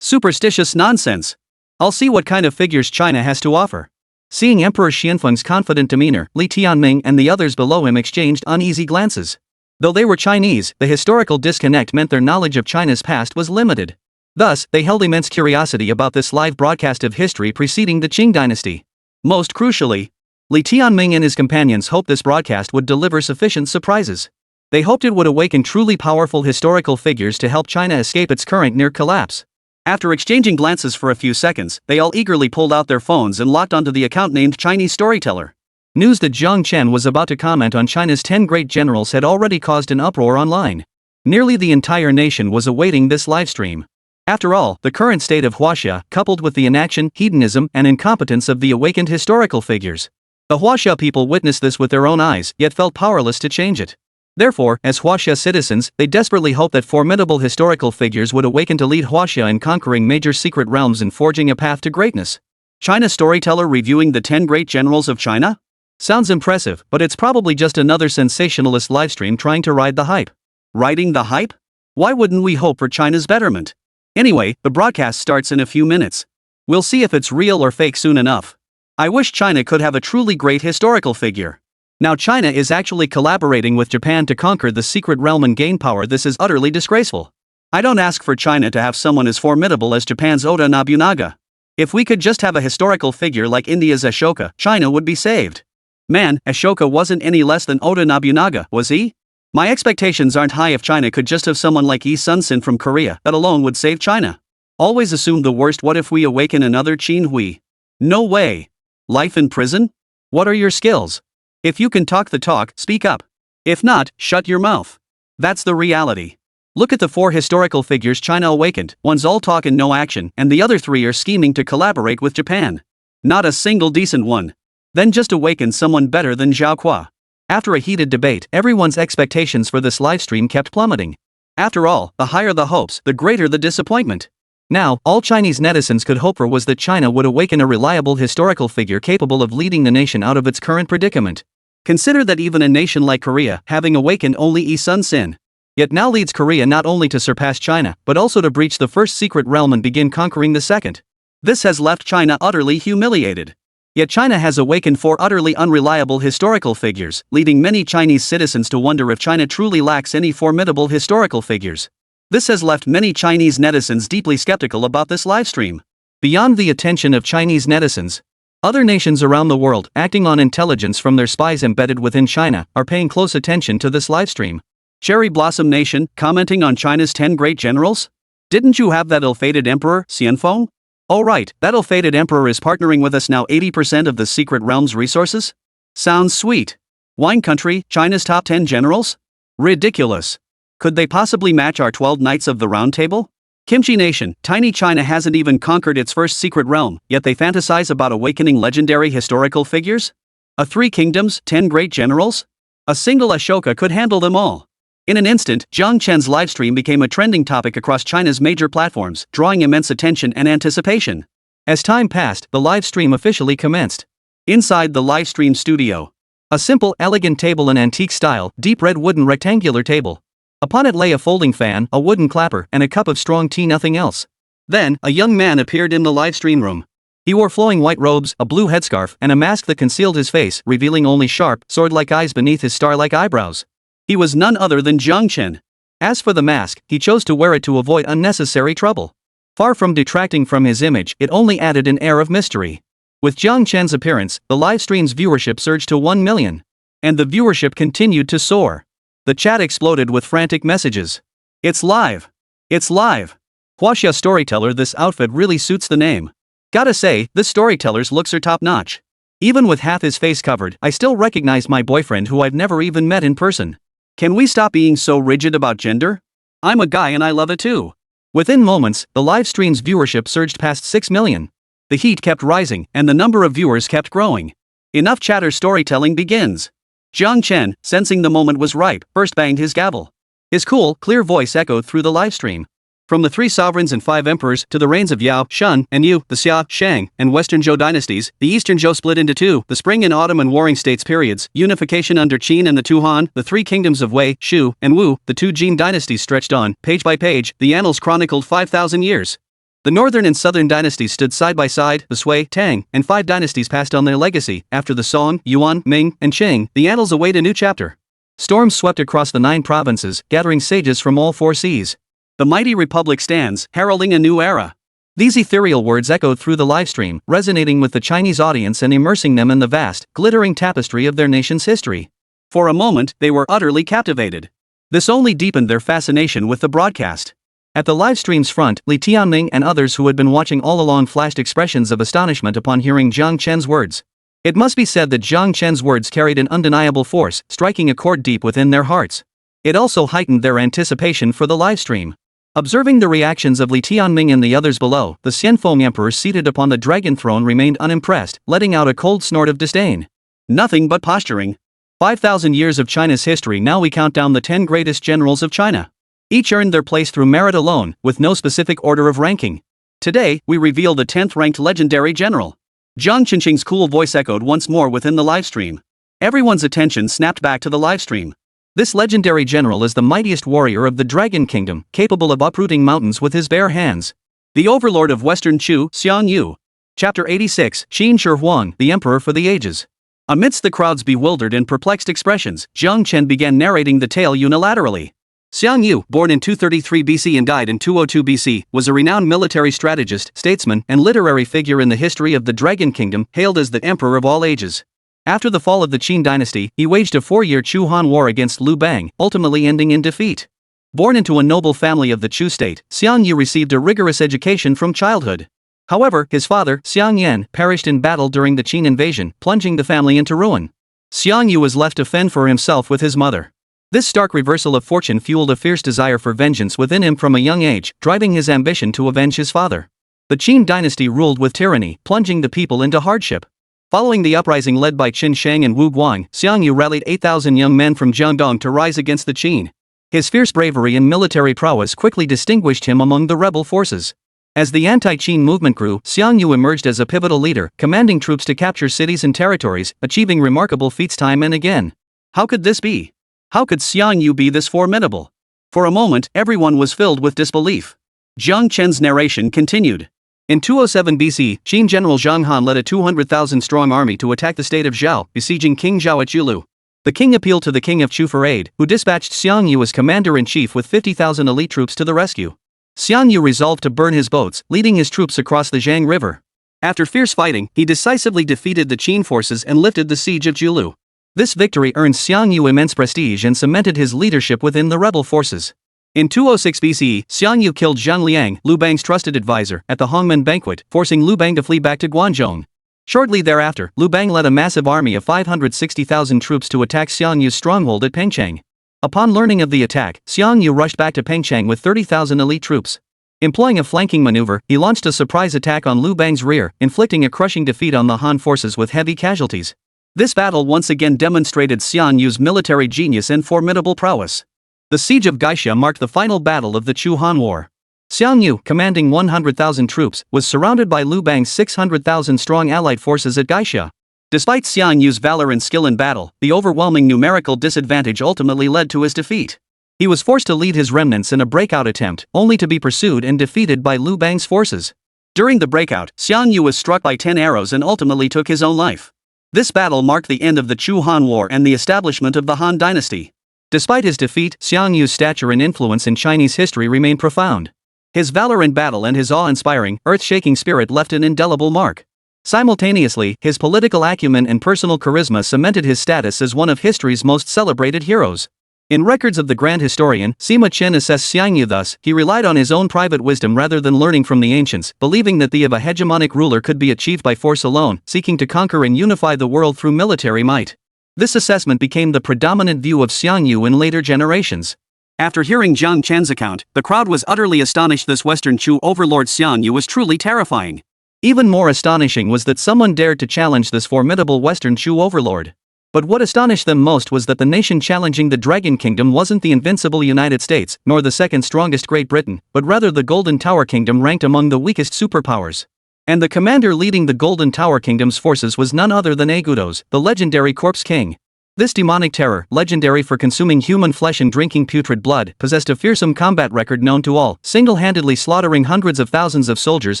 Superstitious nonsense. I'll see what kind of figures China has to offer. Seeing Emperor Xianfeng's confident demeanor, Li Tianming and the others below him exchanged uneasy glances. Though they were Chinese, the historical disconnect meant their knowledge of China's past was limited. Thus, they held immense curiosity about this live broadcast of history preceding the Qing dynasty. Most crucially, Li Tianming and his companions hoped this broadcast would deliver sufficient surprises. They hoped it would awaken truly powerful historical figures to help China escape its current near collapse. After exchanging glances for a few seconds, they all eagerly pulled out their phones and locked onto the account named Chinese Storyteller. News that Jiang Chen was about to comment on China's 10 great generals had already caused an uproar online. Nearly the entire nation was awaiting this livestream. After all, the current state of Huaxia, coupled with the inaction, hedonism, and incompetence of the awakened historical figures. The Huaxia people witnessed this with their own eyes, yet felt powerless to change it. Therefore, as Huaxia citizens, they desperately hoped that formidable historical figures would awaken to lead Huaxia in conquering major secret realms and forging a path to greatness. China Storyteller reviewing the 10 great generals of China? Sounds impressive, but it's probably just another sensationalist livestream trying to ride the hype. Riding the hype? Why wouldn't we hope for China's betterment? Anyway, the broadcast starts in a few minutes. We'll see if it's real or fake soon enough. I wish China could have a truly great historical figure. Now China is actually collaborating with Japan to conquer the secret realm and gain power. This is utterly disgraceful. I don't ask for China to have someone as formidable as Japan's Oda Nobunaga. If we could just have a historical figure like India's Ashoka, China would be saved. Man, Ashoka wasn't any less than Oda Nobunaga, was he? My expectations aren't high. If China could just have someone like Yi Sun-sin from Korea, that alone would save China. Always assume the worst. What if we awaken another Qin Hui? No way. Life in prison? What are your skills? If you can talk the talk, speak up. If not, shut your mouth. That's the reality. Look at the 4 historical figures China awakened. One's all talk and no action, and the other 3 are scheming to collaborate with Japan. Not a single decent one. Then just awaken someone better than Zhao Qua. After a heated debate, everyone's expectations for this livestream kept plummeting. After all, the higher the hopes, the greater the disappointment. Now, all Chinese netizens could hope for was that China would awaken a reliable historical figure capable of leading the nation out of its current predicament. Consider that even a nation like Korea, having awakened only Yi Sun-sin, yet now leads Korea not only to surpass China, but also to breach the first secret realm and begin conquering the second. This has left China utterly humiliated. Yet China has awakened 4 utterly unreliable historical figures, leading many Chinese citizens to wonder if China truly lacks any formidable historical figures. This has left many Chinese netizens deeply skeptical about this livestream. Beyond the attention of Chinese netizens, other nations around the world, acting on intelligence from their spies embedded within China, are paying close attention to this livestream. Cherry Blossom Nation, commenting on China's 10 great generals? Didn't you have that ill-fated emperor, Xianfeng? Oh right, that ill-fated emperor is partnering with us now. 80% of the secret realm's resources? Sounds sweet. Wine country, China's top 10 generals? Ridiculous. Could they possibly match our 12 Knights of the Round Table? Kimchi Nation, tiny China hasn't even conquered its first secret realm, yet they fantasize about awakening legendary historical figures? A 3 kingdoms, 10 great generals? A single Ashoka could handle them all. In an instant, Jiang Chen's livestream became a trending topic across China's major platforms, drawing immense attention and anticipation. As time passed, the livestream officially commenced. Inside the livestream studio, a simple, elegant table in antique style, deep red wooden rectangular table. Upon it lay a folding fan, a wooden clapper, and a cup of strong tea, nothing else. Then, a young man appeared in the livestream room. He wore flowing white robes, a blue headscarf, and a mask that concealed his face, revealing only sharp, sword-like eyes beneath his star-like eyebrows. He was none other than Jiang Chen. As for the mask, he chose to wear it to avoid unnecessary trouble. Far from detracting from his image, it only added an air of mystery. With Jiang Chen's appearance, the livestream's viewership surged to 1 million. And the viewership continued to soar. The chat exploded with frantic messages. It's live! It's live! Huaxia Storyteller, this outfit really suits the name. Gotta say, this storyteller's looks are top-notch. Even with half his face covered, I still recognize my boyfriend who I've never even met in person. Can we stop being so rigid about gender? I'm a guy and I love it too. Within moments, the live stream's viewership surged past 6 million. The heat kept rising, and the number of viewers kept growing. Enough chatter, storytelling begins. Jiang Chen, sensing the moment was ripe, first banged his gavel. His cool, clear voice echoed through the livestream. From the 3 sovereigns and 5 emperors to the reigns of Yao, Shun, and Yu, the Xia, Shang, and Western Zhou dynasties, the Eastern Zhou split into 2, the Spring and Autumn and Warring States periods, unification under Qin and the 2 Han, the 3 kingdoms of Wei, Shu, and Wu, the 2 Jin dynasties stretched on, page by page, the annals chronicled 5,000 years. The northern and southern dynasties stood side by side, the Sui, Tang, and 5 dynasties passed on their legacy. After the Song, Yuan, Ming, and Qing, the annals await a new chapter. Storms swept across the 9 provinces, gathering sages from all 4 seas. The mighty republic stands, heralding a new era. These ethereal words echoed through the livestream, resonating with the Chinese audience and immersing them in the vast, glittering tapestry of their nation's history. For a moment, they were utterly captivated. This only deepened their fascination with the broadcast. At the live stream's front, Li Tianming and others who had been watching all along flashed expressions of astonishment upon hearing Jiang Chen's words. It must be said that Jiang Chen's words carried an undeniable force, striking a chord deep within their hearts. It also heightened their anticipation for the live stream. Observing the reactions of Li Tianming and the others below, the Xianfeng emperor seated upon the dragon throne remained unimpressed, letting out a cold snort of disdain. Nothing but posturing. 5,000 years of China's history. Now we count down the 10 greatest generals of China. Each earned their place through merit alone, with no specific order of ranking. Today, we reveal the 10th ranked legendary general. Jiang Chen's cool voice echoed once more within the livestream. Everyone's attention snapped back to the livestream. This legendary general is the mightiest warrior of the Dragon Kingdom, capable of uprooting mountains with his bare hands. The overlord of Western Chu, Xiang Yu. Chapter 86, Xin Shi Huang, the Emperor for the Ages. Amidst the crowd's bewildered and perplexed expressions, Jiang Chen began narrating the tale unilaterally. Xiang Yu, born in 233 BC and died in 202 BC, was a renowned military strategist, statesman, and literary figure in the history of the Dragon Kingdom, hailed as the Emperor of all ages. After the fall of the Qin dynasty, he waged a 4-year Chu Han war against Liu Bang, ultimately ending in defeat. Born into a noble family of the Chu state, Xiang Yu received a rigorous education from childhood. However, his father, Xiang Yan, perished in battle during the Qin invasion, plunging the family into ruin. Xiang Yu was left to fend for himself with his mother. This stark reversal of fortune fueled a fierce desire for vengeance within him from a young age, driving his ambition to avenge his father. The Qin dynasty ruled with tyranny, plunging the people into hardship. Following the uprising led by Qin Shang and Wu Guang, Xiang Yu rallied 8,000 young men from Jiangdong to rise against the Qin. His fierce bravery and military prowess quickly distinguished him among the rebel forces. As the anti-Qin movement grew, Xiang Yu emerged as a pivotal leader, commanding troops to capture cities and territories, achieving remarkable feats time and again. How could this be? How could Xiang Yu be this formidable? For a moment, everyone was filled with disbelief. Jiang Chen's narration continued. In 207 BC, Qin General Zhang Han led a 200,000-strong army to attack the state of Zhao, besieging King Zhao at Yulu. The king appealed to the king of Chu for aid, who dispatched Xiang Yu as commander-in-chief with 50,000 elite troops to the rescue. Xiang Yu resolved to burn his boats, leading his troops across the Jiang River. After fierce fighting, he decisively defeated the Qin forces and lifted the siege of Yulu. This victory earned Xiang Yu immense prestige and cemented his leadership within the rebel forces. In 206 BCE, Xiang Yu killed Zhang Liang, Liu Bang's trusted advisor, at the Hongmen banquet, forcing Liu Bang to flee back to Guangzhou. Shortly thereafter, Liu Bang led a massive army of 560,000 troops to attack Xiang Yu's stronghold at Pengcheng. Upon learning of the attack, Xiang Yu rushed back to Pengcheng with 30,000 elite troops. Employing a flanking maneuver, he launched a surprise attack on Liu Bang's rear, inflicting a crushing defeat on the Han forces with heavy casualties. This battle once again demonstrated Xiang Yu's military genius and formidable prowess. The siege of Gaixia marked the final battle of the Chu-Han War. Xiang Yu, commanding 100,000 troops, was surrounded by Liu Bang's 600,000-strong allied forces at Gaixia. Despite Xiang Yu's valor and skill in battle, the overwhelming numerical disadvantage ultimately led to his defeat. He was forced to lead his remnants in a breakout attempt, only to be pursued and defeated by Liu Bang's forces. During the breakout, Xiang Yu was struck by 10 arrows and ultimately took his own life. This battle marked the end of the Chu-Han War and the establishment of the Han dynasty. Despite his defeat, Xiang Yu's stature and influence in Chinese history remain profound. His valor in battle and his awe-inspiring, earth-shaking spirit left an indelible mark. Simultaneously, his political acumen and personal charisma cemented his status as one of history's most celebrated heroes. In records of the grand historian, Sima Qian assessed Xiang Yu thus: he relied on his own private wisdom rather than learning from the ancients, believing that the of a hegemonic ruler could be achieved by force alone, seeking to conquer and unify the world through military might. This assessment became the predominant view of Xiang Yu in later generations. After hearing Jiang Chen's account, the crowd was utterly astonished. This Western Chu overlord Xiang Yu was truly terrifying. Even more astonishing was that someone dared to challenge this formidable Western Chu overlord. But what astonished them most was that the nation challenging the Dragon Kingdom wasn't the invincible United States, nor the second strongest Great Britain, but rather the Golden Tower Kingdom, ranked among the weakest superpowers. And the commander leading the Golden Tower Kingdom's forces was none other than Agudos, the legendary Corpse King. This demonic terror, legendary for consuming human flesh and drinking putrid blood, possessed a fearsome combat record known to all, single-handedly slaughtering hundreds of thousands of soldiers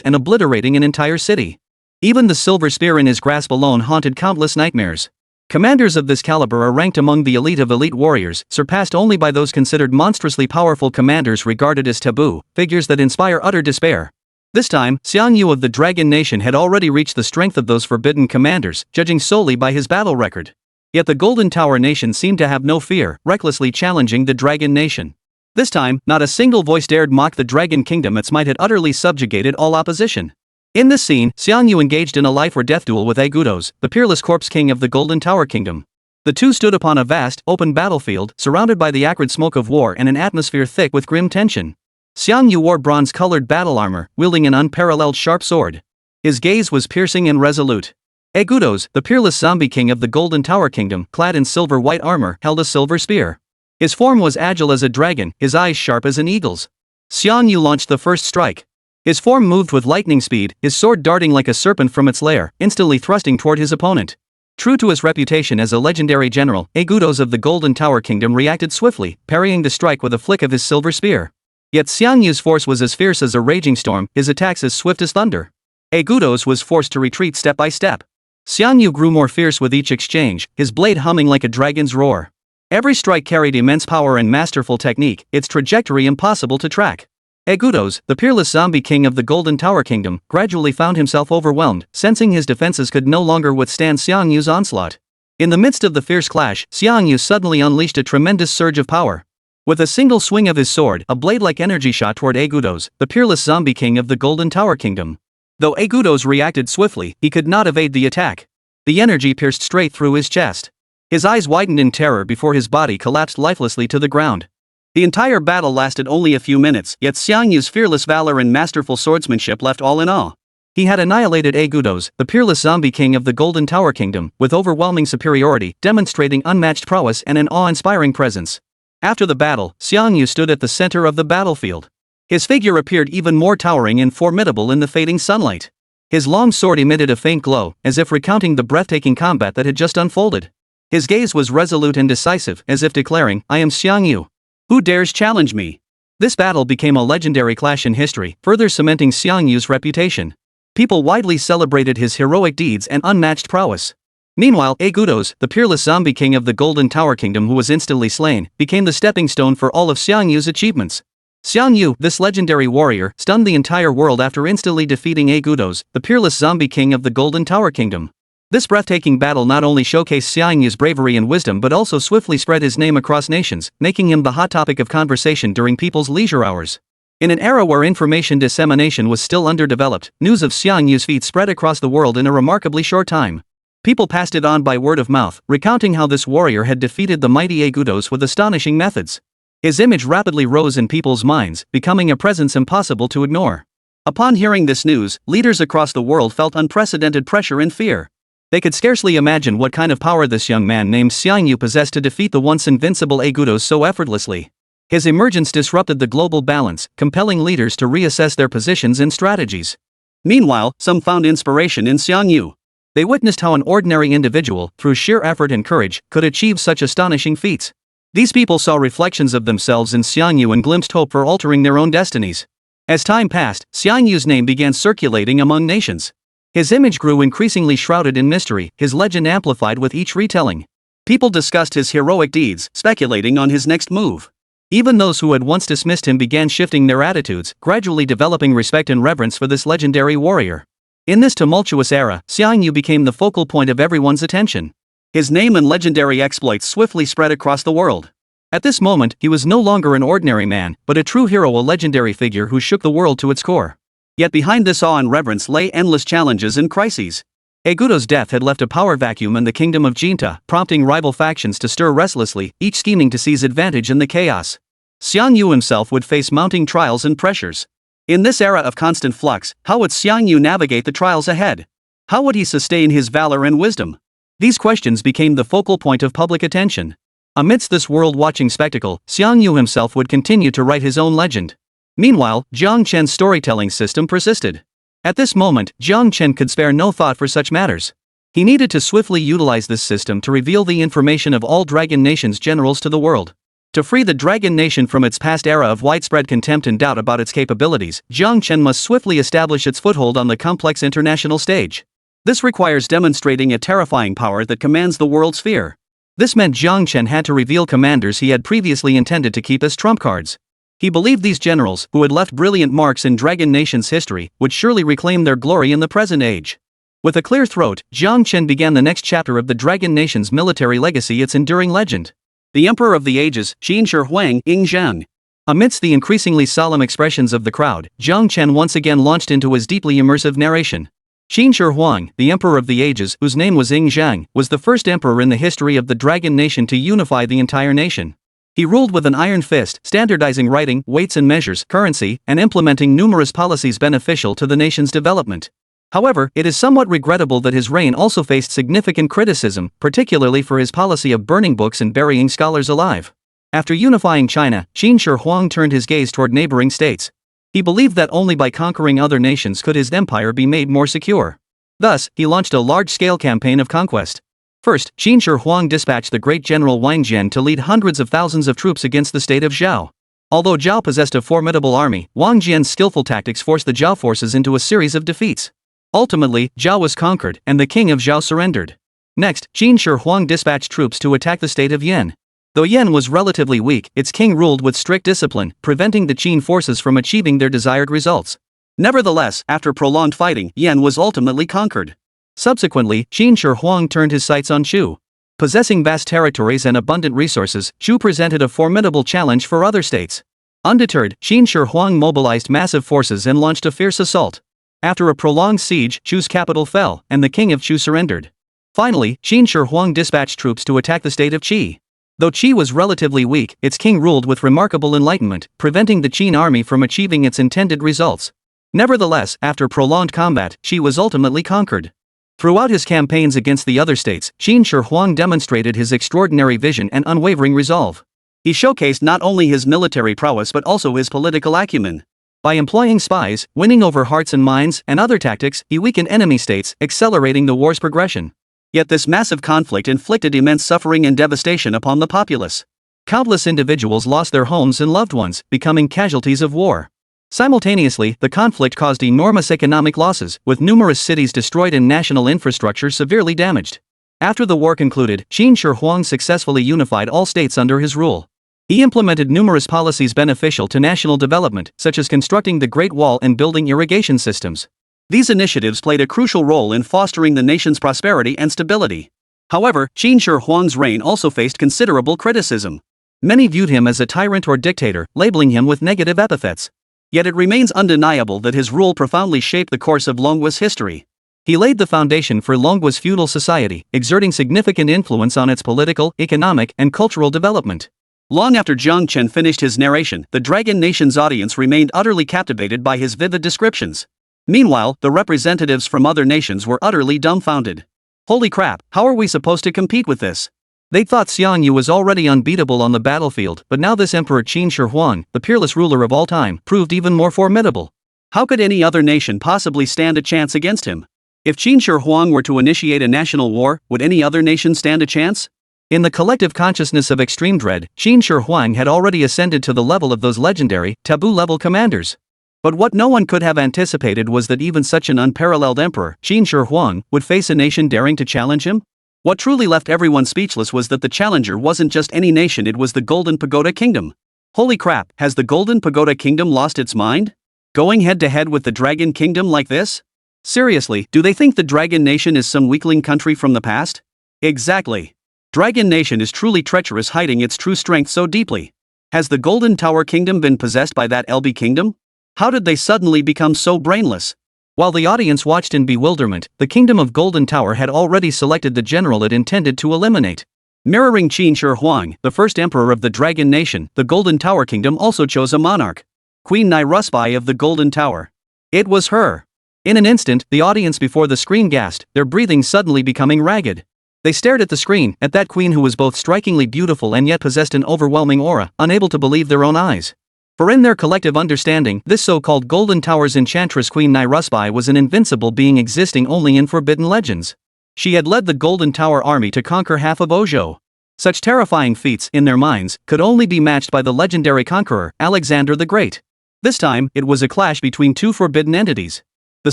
and obliterating an entire city. Even the silver spear in his grasp alone haunted countless nightmares. Commanders of this caliber are ranked among the elite of elite warriors, surpassed only by those considered monstrously powerful commanders regarded as taboo, figures that inspire utter despair. This time, Xiang Yu of the Dragon Nation had already reached the strength of those forbidden commanders, judging solely by his battle record. Yet the Golden Tower nation seemed to have no fear, recklessly challenging the Dragon Nation. This time, not a single voice dared mock the Dragon Kingdom. Its might had utterly subjugated all opposition. In this scene, Xiang Yu engaged in a life-or-death duel with Agudos, the peerless corpse king of the Golden Tower Kingdom. The two stood upon a vast, open battlefield, surrounded by the acrid smoke of war and an atmosphere thick with grim tension. Xiang Yu wore bronze-colored battle armor, wielding an unparalleled sharp sword. His gaze was piercing and resolute. Agudos, the peerless zombie king of the Golden Tower Kingdom, clad in silver-white armor, held a silver spear. His form was agile as a dragon, his eyes sharp as an eagle's. Xiang Yu launched the first strike. His form moved with lightning speed, his sword darting like a serpent from its lair, instantly thrusting toward his opponent. True to his reputation as a legendary general, Agudos of the Golden Tower Kingdom reacted swiftly, parrying the strike with a flick of his silver spear. Yet Xiang Yu's force was as fierce as a raging storm, his attacks as swift as thunder. Agudos was forced to retreat step by step. Xiang Yu grew more fierce with each exchange, his blade humming like a dragon's roar. Every strike carried immense power and masterful technique, its trajectory impossible to track. Agudos, the peerless zombie king of the Golden Tower Kingdom, gradually found himself overwhelmed, sensing his defenses could no longer withstand Xiang Yu's onslaught. In the midst of the fierce clash, Xiang Yu suddenly unleashed a tremendous surge of power. With a single swing of his sword, a blade-like energy shot toward Agudos, the peerless zombie king of the Golden Tower Kingdom. Though Agudos reacted swiftly, he could not evade the attack. The energy pierced straight through his chest. His eyes widened in terror before his body collapsed lifelessly to the ground. The entire battle lasted only a few minutes, yet Xiang Yu's fearless valor and masterful swordsmanship left all in awe. He had annihilated Agudos, the peerless zombie king of the Golden Tower Kingdom, with overwhelming superiority, demonstrating unmatched prowess and an awe-inspiring presence. After the battle, Xiang Yu stood at the center of the battlefield. His figure appeared even more towering and formidable in the fading sunlight. His long sword emitted a faint glow, as if recounting the breathtaking combat that had just unfolded. His gaze was resolute and decisive, as if declaring, "I am Xiang Yu. Who dares challenge me?" This battle became a legendary clash in history, further cementing Xiang Yu's reputation. People widely celebrated his heroic deeds and unmatched prowess. Meanwhile, Agudos, the peerless zombie king of the Golden Tower Kingdom who was instantly slain, became the stepping stone for all of Xiang Yu's achievements. Xiang Yu, this legendary warrior, stunned the entire world after instantly defeating Agudos, the peerless zombie king of the Golden Tower Kingdom. This breathtaking battle not only showcased Xiang Yu's bravery and wisdom but also swiftly spread his name across nations, making him the hot topic of conversation during people's leisure hours. In an era where information dissemination was still underdeveloped, news of Xiang Yu's feat spread across the world in a remarkably short time. People passed it on by word of mouth, recounting how this warrior had defeated the mighty Agudos with astonishing methods. His image rapidly rose in people's minds, becoming a presence impossible to ignore. Upon hearing this news, leaders across the world felt unprecedented pressure and fear. They could scarcely imagine what kind of power this young man named Xiang Yu possessed to defeat the once invincible Agudos so effortlessly. His emergence disrupted the global balance, compelling leaders to reassess their positions and strategies. Meanwhile, some found inspiration in Xiang Yu. They witnessed how an ordinary individual, through sheer effort and courage, could achieve such astonishing feats. These people saw reflections of themselves in Xiang Yu and glimpsed hope for altering their own destinies. As time passed, Xiang Yu's name began circulating among nations. His image grew increasingly shrouded in mystery, his legend amplified with each retelling. People discussed his heroic deeds, speculating on his next move. Even those who had once dismissed him began shifting their attitudes, gradually developing respect and reverence for this legendary warrior. In this tumultuous era, Xiang Yu became the focal point of everyone's attention. His name and legendary exploits swiftly spread across the world. At this moment, he was no longer an ordinary man, but a true hero, a legendary figure who shook the world to its core. Yet behind this awe and reverence lay endless challenges and crises. Agudo's death had left a power vacuum in the kingdom of Jinta, prompting rival factions to stir restlessly, each scheming to seize advantage in the chaos. Xiang Yu himself would face mounting trials and pressures. In this era of constant flux, how would Xiang Yu navigate the trials ahead? How would he sustain his valor and wisdom? These questions became the focal point of public attention. Amidst this world-watching spectacle, Xiang Yu himself would continue to write his own legend. Meanwhile, Jiang Chen's storytelling system persisted. At this moment, Jiang Chen could spare no thought for such matters. He needed to swiftly utilize this system to reveal the information of all Dragon Nation's generals to the world. To free the Dragon Nation from its past era of widespread contempt and doubt about its capabilities, Jiang Chen must swiftly establish its foothold on the complex international stage. This requires demonstrating a terrifying power that commands the world's fear. This meant Jiang Chen had to reveal commanders he had previously intended to keep as trump cards. He believed these generals, who had left brilliant marks in Dragon Nation's history, would surely reclaim their glory in the present age. With a clear throat, Jiang Chen began the next chapter of the Dragon Nation's military legacy, its enduring legend. The Emperor of the Ages, Qin Shi Huang, Ying Zhang. Amidst the increasingly solemn expressions of the crowd, Jiang Chen once again launched into his deeply immersive narration. Qin Shi Huang, the Emperor of the Ages, whose name was Ying Zhang, was the first emperor in the history of the Dragon Nation to unify the entire nation. He ruled with an iron fist, standardizing writing, weights and measures, currency, and implementing numerous policies beneficial to the nation's development. However, it is somewhat regrettable that his reign also faced significant criticism, particularly for his policy of burning books and burying scholars alive. After unifying China, Qin Shi Huang turned his gaze toward neighboring states. He believed that only by conquering other nations could his empire be made more secure. Thus, he launched a large-scale campaign of conquest. First, Qin Shi Huang dispatched the great general Wang Jian to lead hundreds of thousands of troops against the state of Zhao. Although Zhao possessed a formidable army, Wang Jian's skillful tactics forced the Zhao forces into a series of defeats. Ultimately, Zhao was conquered, and the king of Zhao surrendered. Next, Qin Shi Huang dispatched troops to attack the state of Yan. Though Yan was relatively weak, its king ruled with strict discipline, preventing the Qin forces from achieving their desired results. Nevertheless, after prolonged fighting, Yan was ultimately conquered. Subsequently, Qin Shi Huang turned his sights on Chu. Possessing vast territories and abundant resources, Chu presented a formidable challenge for other states. Undeterred, Qin Shi Huang mobilized massive forces and launched a fierce assault. After a prolonged siege, Chu's capital fell, and the king of Chu surrendered. Finally, Qin Shi Huang dispatched troops to attack the state of Qi. Though Qi was relatively weak, its king ruled with remarkable enlightenment, preventing the Qin army from achieving its intended results. Nevertheless, after prolonged combat, Qi was ultimately conquered. Throughout his campaigns against the other states, Qin Shi Huang demonstrated his extraordinary vision and unwavering resolve. He showcased not only his military prowess but also his political acumen. By employing spies, winning over hearts and minds, and other tactics, he weakened enemy states, accelerating the war's progression. Yet this massive conflict inflicted immense suffering and devastation upon the populace. Countless individuals lost their homes and loved ones, becoming casualties of war. Simultaneously, the conflict caused enormous economic losses, with numerous cities destroyed and national infrastructure severely damaged. After the war concluded, Qin Shi Huang successfully unified all states under his rule. He implemented numerous policies beneficial to national development, such as constructing the Great Wall and building irrigation systems. These initiatives played a crucial role in fostering the nation's prosperity and stability. However, Qin Shi Huang's reign also faced considerable criticism. Many viewed him as a tyrant or dictator, labeling him with negative epithets. Yet it remains undeniable that his rule profoundly shaped the course of Long Guo's history. He laid the foundation for Long Guo's feudal society, exerting significant influence on its political, economic, and cultural development. Long after Jiang Chen finished his narration, the Dragon Nation's audience remained utterly captivated by his vivid descriptions. Meanwhile, the representatives from other nations were utterly dumbfounded. Holy crap, how are we supposed to compete with this? They thought Xiang Yu was already unbeatable on the battlefield, but now this Emperor Qin Shi Huang, the peerless ruler of all time, proved even more formidable. How could any other nation possibly stand a chance against him? If Qin Shi Huang were to initiate a national war, would any other nation stand a chance? In the collective consciousness of extreme dread, Qin Shi Huang had already ascended to the level of those legendary, taboo-level commanders. But what no one could have anticipated was that even such an unparalleled emperor, Qin Shi Huang, would face a nation daring to challenge him? What truly left everyone speechless was that the challenger wasn't just any nation, it was the Golden Pagoda Kingdom. Holy crap, has the Golden Pagoda Kingdom lost its mind? Going head-to-head with the Dragon Kingdom like this? Seriously, do they think the Dragon Nation is some weakling country from the past? Exactly. Dragon Nation is truly treacherous, hiding its true strength so deeply. Has the Golden Tower Kingdom been possessed by that LB Kingdom? How did they suddenly become so brainless? While the audience watched in bewilderment, the Kingdom of Golden Tower had already selected the general it intended to eliminate. Mirroring Qin Shi Huang, the first emperor of the Dragon Nation, the Golden Tower Kingdom also chose a monarch. Queen Nai of the Golden Tower. It was her. In an instant, the audience before the screen gasped, their breathing suddenly becoming ragged. They stared at the screen, at that queen who was both strikingly beautiful and yet possessed an overwhelming aura, unable to believe their own eyes. For in their collective understanding, this so-called Golden Tower's enchantress Queen Nai was an invincible being existing only in forbidden legends. She had led the Golden Tower army to conquer half of Ozhou. Such terrifying feats, in their minds, could only be matched by the legendary conqueror, Alexander the Great. This time, it was a clash between two forbidden entities. The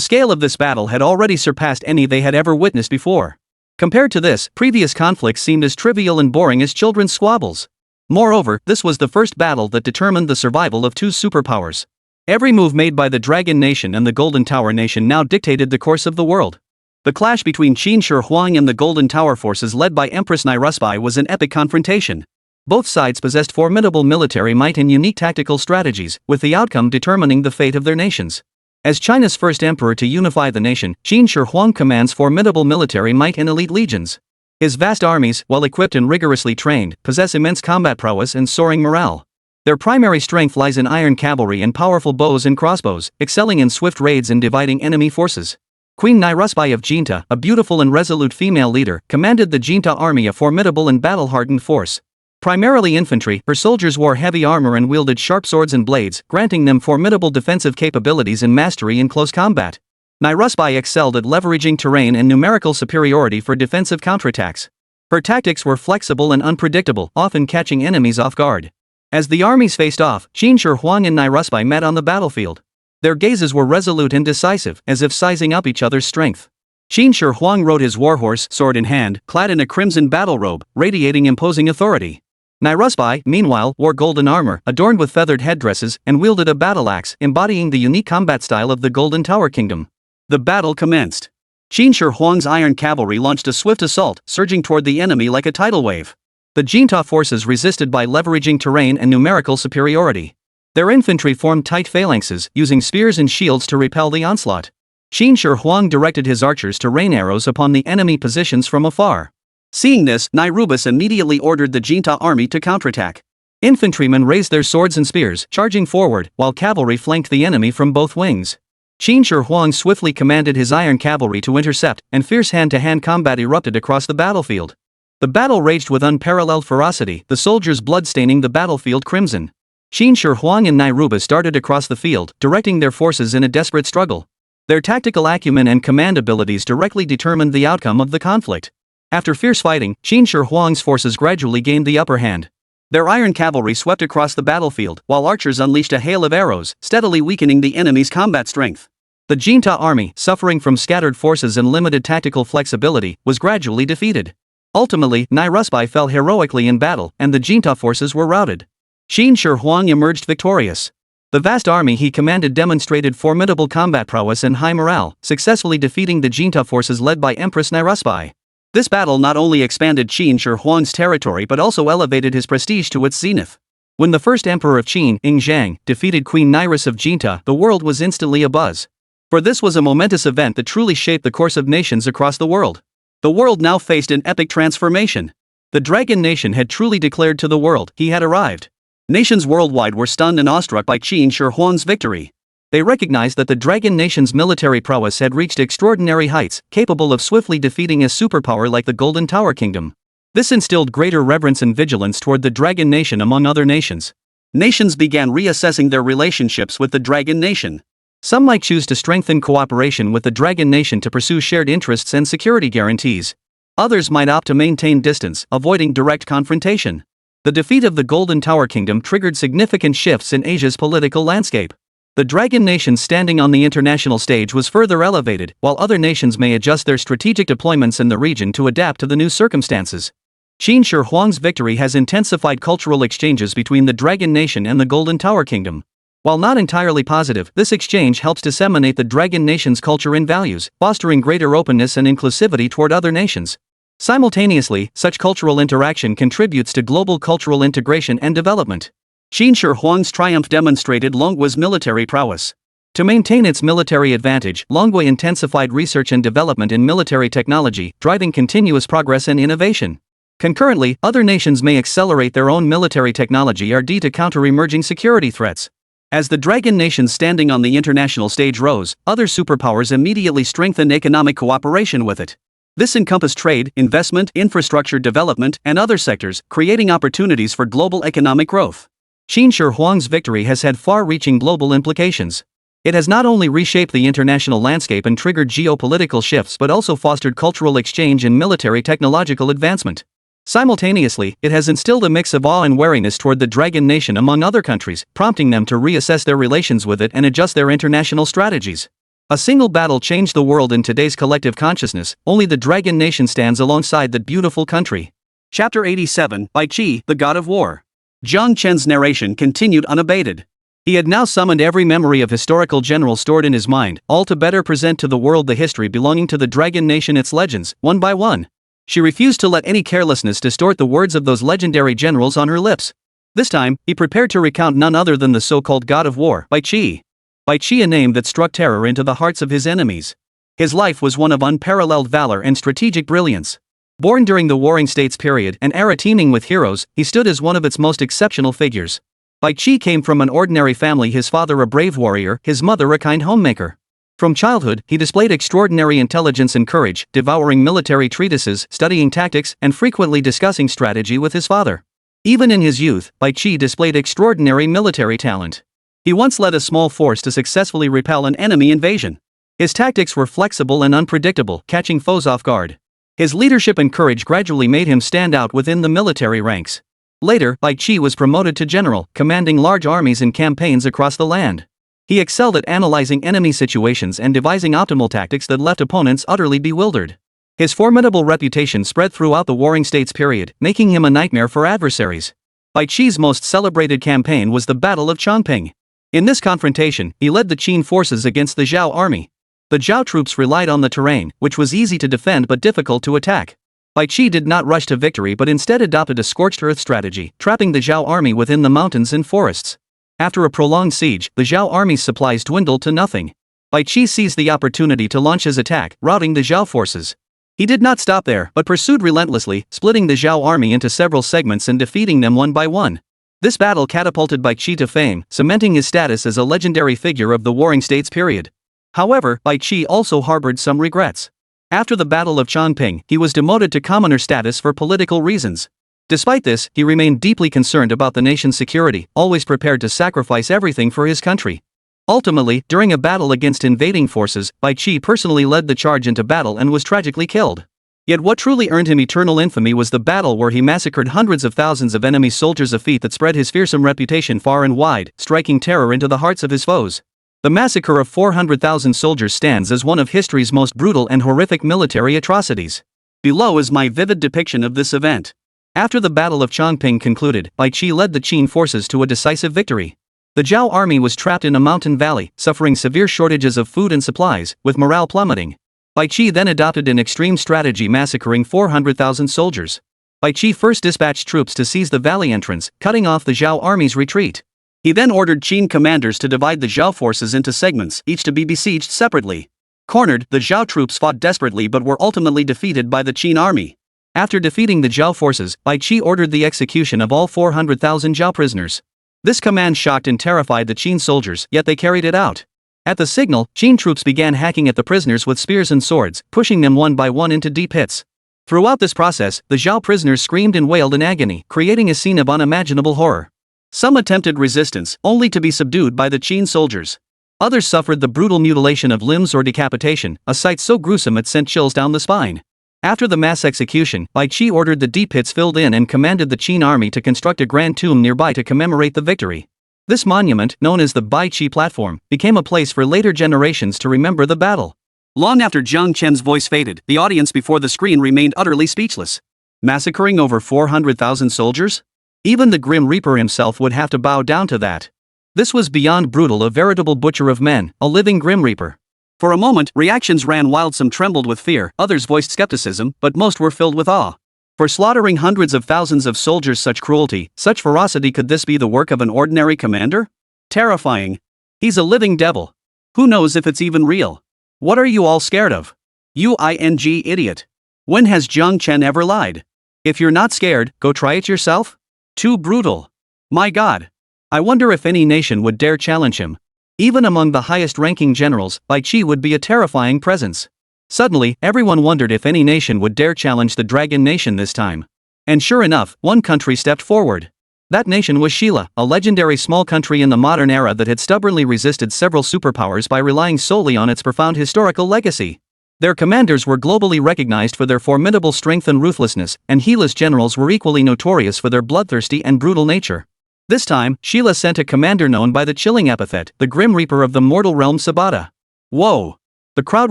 scale of this battle had already surpassed any they had ever witnessed before. Compared to this, previous conflicts seemed as trivial and boring as children's squabbles. Moreover, this was the first battle that determined the survival of two superpowers. Every move made by the Dragon Nation and the Golden Tower Nation now dictated the course of the world. The clash between Qin Shi Huang and the Golden Tower forces led by Empress Nairusbai was an epic confrontation. Both sides possessed formidable military might and unique tactical strategies, with the outcome determining the fate of their nations. As China's first emperor to unify the nation, Qin Shi Huang commands formidable military might and elite legions. His vast armies, well equipped and rigorously trained, possess immense combat prowess and soaring morale. Their primary strength lies in iron cavalry and powerful bows and crossbows, excelling in swift raids and dividing enemy forces. Queen Nairusbai of Jinta, a beautiful and resolute female leader, commanded the Jinta army, a formidable and battle-hardened force. Primarily infantry, her soldiers wore heavy armor and wielded sharp swords and blades, granting them formidable defensive capabilities and mastery in close combat. Nairusbai excelled at leveraging terrain and numerical superiority for defensive counterattacks. Her tactics were flexible and unpredictable, often catching enemies off guard. As the armies faced off, Qin Shi Huang and Nairusbai met on the battlefield. Their gazes were resolute and decisive, as if sizing up each other's strength. Qin Shi Huang rode his warhorse, sword in hand, clad in a crimson battle robe, radiating imposing authority. Nairusbai, meanwhile, wore golden armor, adorned with feathered headdresses, and wielded a battle axe, embodying the unique combat style of the Golden Tower Kingdom. The battle commenced. Qin Shi Huang's iron cavalry launched a swift assault, surging toward the enemy like a tidal wave. The Jinta forces resisted by leveraging terrain and numerical superiority. Their infantry formed tight phalanxes, using spears and shields to repel the onslaught. Qin Shi Huang directed his archers to rain arrows upon the enemy positions from afar. Seeing this, Nairubis immediately ordered the Jinta army to counterattack. Infantrymen raised their swords and spears, charging forward, while cavalry flanked the enemy from both wings. Qin Shi Huang swiftly commanded his iron cavalry to intercept, and fierce hand-to-hand combat erupted across the battlefield. The battle raged with unparalleled ferocity, the soldiers' blood staining the battlefield crimson. Qin Shi Huang and Nairubis darted across the field, directing their forces in a desperate struggle. Their tactical acumen and command abilities directly determined the outcome of the conflict. After fierce fighting, Qin Shi Huang's forces gradually gained the upper hand. Their iron cavalry swept across the battlefield, while archers unleashed a hail of arrows, steadily weakening the enemy's combat strength. The Jinta army, suffering from scattered forces and limited tactical flexibility, was gradually defeated. Ultimately, Nairusbai fell heroically in battle, and the Jinta forces were routed. Qin Shi Huang emerged victorious. The vast army he commanded demonstrated formidable combat prowess and high morale, successfully defeating the Jinta forces led by Empress Nairusbai. This battle not only expanded Qin Shi Huang's territory but also elevated his prestige to its zenith. When the first emperor of Qin, Zhang, defeated Queen Nairus of Jinta, the world was instantly abuzz. For this was a momentous event that truly shaped the course of nations across the world. The world now faced an epic transformation. The Dragon Nation had truly declared to the world he had arrived. Nations worldwide were stunned and awestruck by Qin Shi Huang's victory. They recognized that the Dragon Nation's military prowess had reached extraordinary heights, capable of swiftly defeating a superpower like the Golden Tower Kingdom. This instilled greater reverence and vigilance toward the Dragon Nation among other nations. Nations began reassessing their relationships with the Dragon Nation. Some might choose to strengthen cooperation with the Dragon Nation to pursue shared interests and security guarantees. Others might opt to maintain distance, avoiding direct confrontation. The defeat of the Golden Tower Kingdom triggered significant shifts in Asia's political landscape. The Dragon Nation standing on the international stage was further elevated, while other nations may adjust their strategic deployments in the region to adapt to the new circumstances. Qin Shi Huang's victory has intensified cultural exchanges between the Dragon Nation and the Golden Tower Kingdom. While not entirely positive, this exchange helps disseminate the Dragon Nation's culture and values, fostering greater openness and inclusivity toward other nations. Simultaneously, such cultural interaction contributes to global cultural integration and development. Qin Shi Huang's triumph demonstrated Long Guo's military prowess. To maintain its military advantage, Long Guo intensified research and development in military technology, driving continuous progress and innovation. Concurrently, other nations may accelerate their own military technology to counter emerging security threats. As the Dragon Nations standing on the international stage rose, other superpowers immediately strengthened economic cooperation with it. This encompassed trade, investment, infrastructure development, and other sectors, creating opportunities for global economic growth. Qin Shi Huang's victory has had far-reaching global implications. It has not only reshaped the international landscape and triggered geopolitical shifts but also fostered cultural exchange and military technological advancement. Simultaneously, it has instilled a mix of awe and wariness toward the Dragon Nation among other countries, prompting them to reassess their relations with it and adjust their international strategies. A single battle changed the world in today's collective consciousness, only the Dragon Nation stands alongside that beautiful country. Chapter 87, by Qi, the God of War. Jiang Chen's narration continued unabated. He had now summoned every memory of historical general stored in his mind, all to better present to the world the history belonging to the Dragon Nation, its legends, one by one. She refused to let any carelessness distort the words of those legendary generals on her lips. This time, he prepared to recount none other than the so-called God of War, Bai Qi. Bai Qi, a name that struck terror into the hearts of his enemies. His life was one of unparalleled valor and strategic brilliance. Born during the Warring States period, an era teeming with heroes, he stood as one of its most exceptional figures. Bai Qi came from an ordinary family, his father a brave warrior, his mother a kind homemaker. From childhood, he displayed extraordinary intelligence and courage, devouring military treatises, studying tactics, and frequently discussing strategy with his father. Even in his youth, Bai Qi displayed extraordinary military talent. He once led a small force to successfully repel an enemy invasion. His tactics were flexible and unpredictable, catching foes off guard. His leadership and courage gradually made him stand out within the military ranks. Later, Bai Qi was promoted to general, commanding large armies and campaigns across the land. He excelled at analyzing enemy situations and devising optimal tactics that left opponents utterly bewildered. His formidable reputation spread throughout the Warring States period, making him a nightmare for adversaries. Bai Qi's most celebrated campaign was the Battle of Chongping. In this confrontation, he led the Qin forces against the Zhao army. The Zhao troops relied on the terrain, which was easy to defend but difficult to attack. Bai Qi did not rush to victory but instead adopted a scorched earth strategy, trapping the Zhao army within the mountains and forests. After a prolonged siege, the Zhao army's supplies dwindled to nothing. Bai Qi seized the opportunity to launch his attack, routing the Zhao forces. He did not stop there, but pursued relentlessly, splitting the Zhao army into several segments and defeating them one by one. This battle catapulted Bai Qi to fame, cementing his status as a legendary figure of the Warring States period. However, Bai Qi also harbored some regrets. After the Battle of Chongping, he was demoted to commoner status for political reasons. Despite this, he remained deeply concerned about the nation's security, always prepared to sacrifice everything for his country. Ultimately, during a battle against invading forces, Bai Qi personally led the charge into battle and was tragically killed. Yet what truly earned him eternal infamy was the battle where he massacred hundreds of thousands of enemy soldiers, a feat that spread his fearsome reputation far and wide, striking terror into the hearts of his foes. The massacre of 400,000 soldiers stands as one of history's most brutal and horrific military atrocities. Below is my vivid depiction of this event. After the Battle of Chongping concluded, Bai Qi led the Qin forces to a decisive victory. The Zhao army was trapped in a mountain valley, suffering severe shortages of food and supplies, with morale plummeting. Bai Qi then adopted an extreme strategy, massacring 400,000 soldiers. Bai Qi first dispatched troops to seize the valley entrance, cutting off the Zhao army's retreat. He then ordered Qin commanders to divide the Zhao forces into segments, each to be besieged separately. Cornered, the Zhao troops fought desperately but were ultimately defeated by the Qin army. After defeating the Zhao forces, Bai Qi ordered the execution of all 400,000 Zhao prisoners. This command shocked and terrified the Qin soldiers, yet they carried it out. At the signal, Qin troops began hacking at the prisoners with spears and swords, pushing them one by one into deep pits. Throughout this process, the Zhao prisoners screamed and wailed in agony, creating a scene of unimaginable horror. Some attempted resistance, only to be subdued by the Qin soldiers. Others suffered the brutal mutilation of limbs or decapitation, a sight so gruesome it sent chills down the spine. After the mass execution, Bai Qi ordered the deep pits filled in and commanded the Qin army to construct a grand tomb nearby to commemorate the victory. This monument, known as the Bai Qi platform, became a place for later generations to remember the battle. Long after Jiang Chen's voice faded, the audience before the screen remained utterly speechless. Massacring over 400,000 soldiers? Even the Grim Reaper himself would have to bow down to that. This was beyond brutal, a veritable butcher of men, a living Grim Reaper. For a moment, reactions ran wild. Some trembled with fear, others voiced skepticism, but most were filled with awe. For slaughtering hundreds of thousands of soldiers, such cruelty, such ferocity, could this be the work of an ordinary commander? Terrifying. He's a living devil. Who knows if it's even real? What are you all scared of? Idiot. When has Jiang Chen ever lied? If you're not scared, go try it yourself? Too brutal. My God. I wonder if any nation would dare challenge him. Even among the highest-ranking generals, Bai Qi would be a terrifying presence. Suddenly, everyone wondered if any nation would dare challenge the Dragon Nation this time. And sure enough, one country stepped forward. That nation was Shila, a legendary small country in the modern era that had stubbornly resisted several superpowers by relying solely on its profound historical legacy. Their commanders were globally recognized for their formidable strength and ruthlessness, and Shila's generals were equally notorious for their bloodthirsty and brutal nature. This time, Shila sent a commander known by the chilling epithet, the Grim Reaper of the mortal realm, Sabata. Whoa! The crowd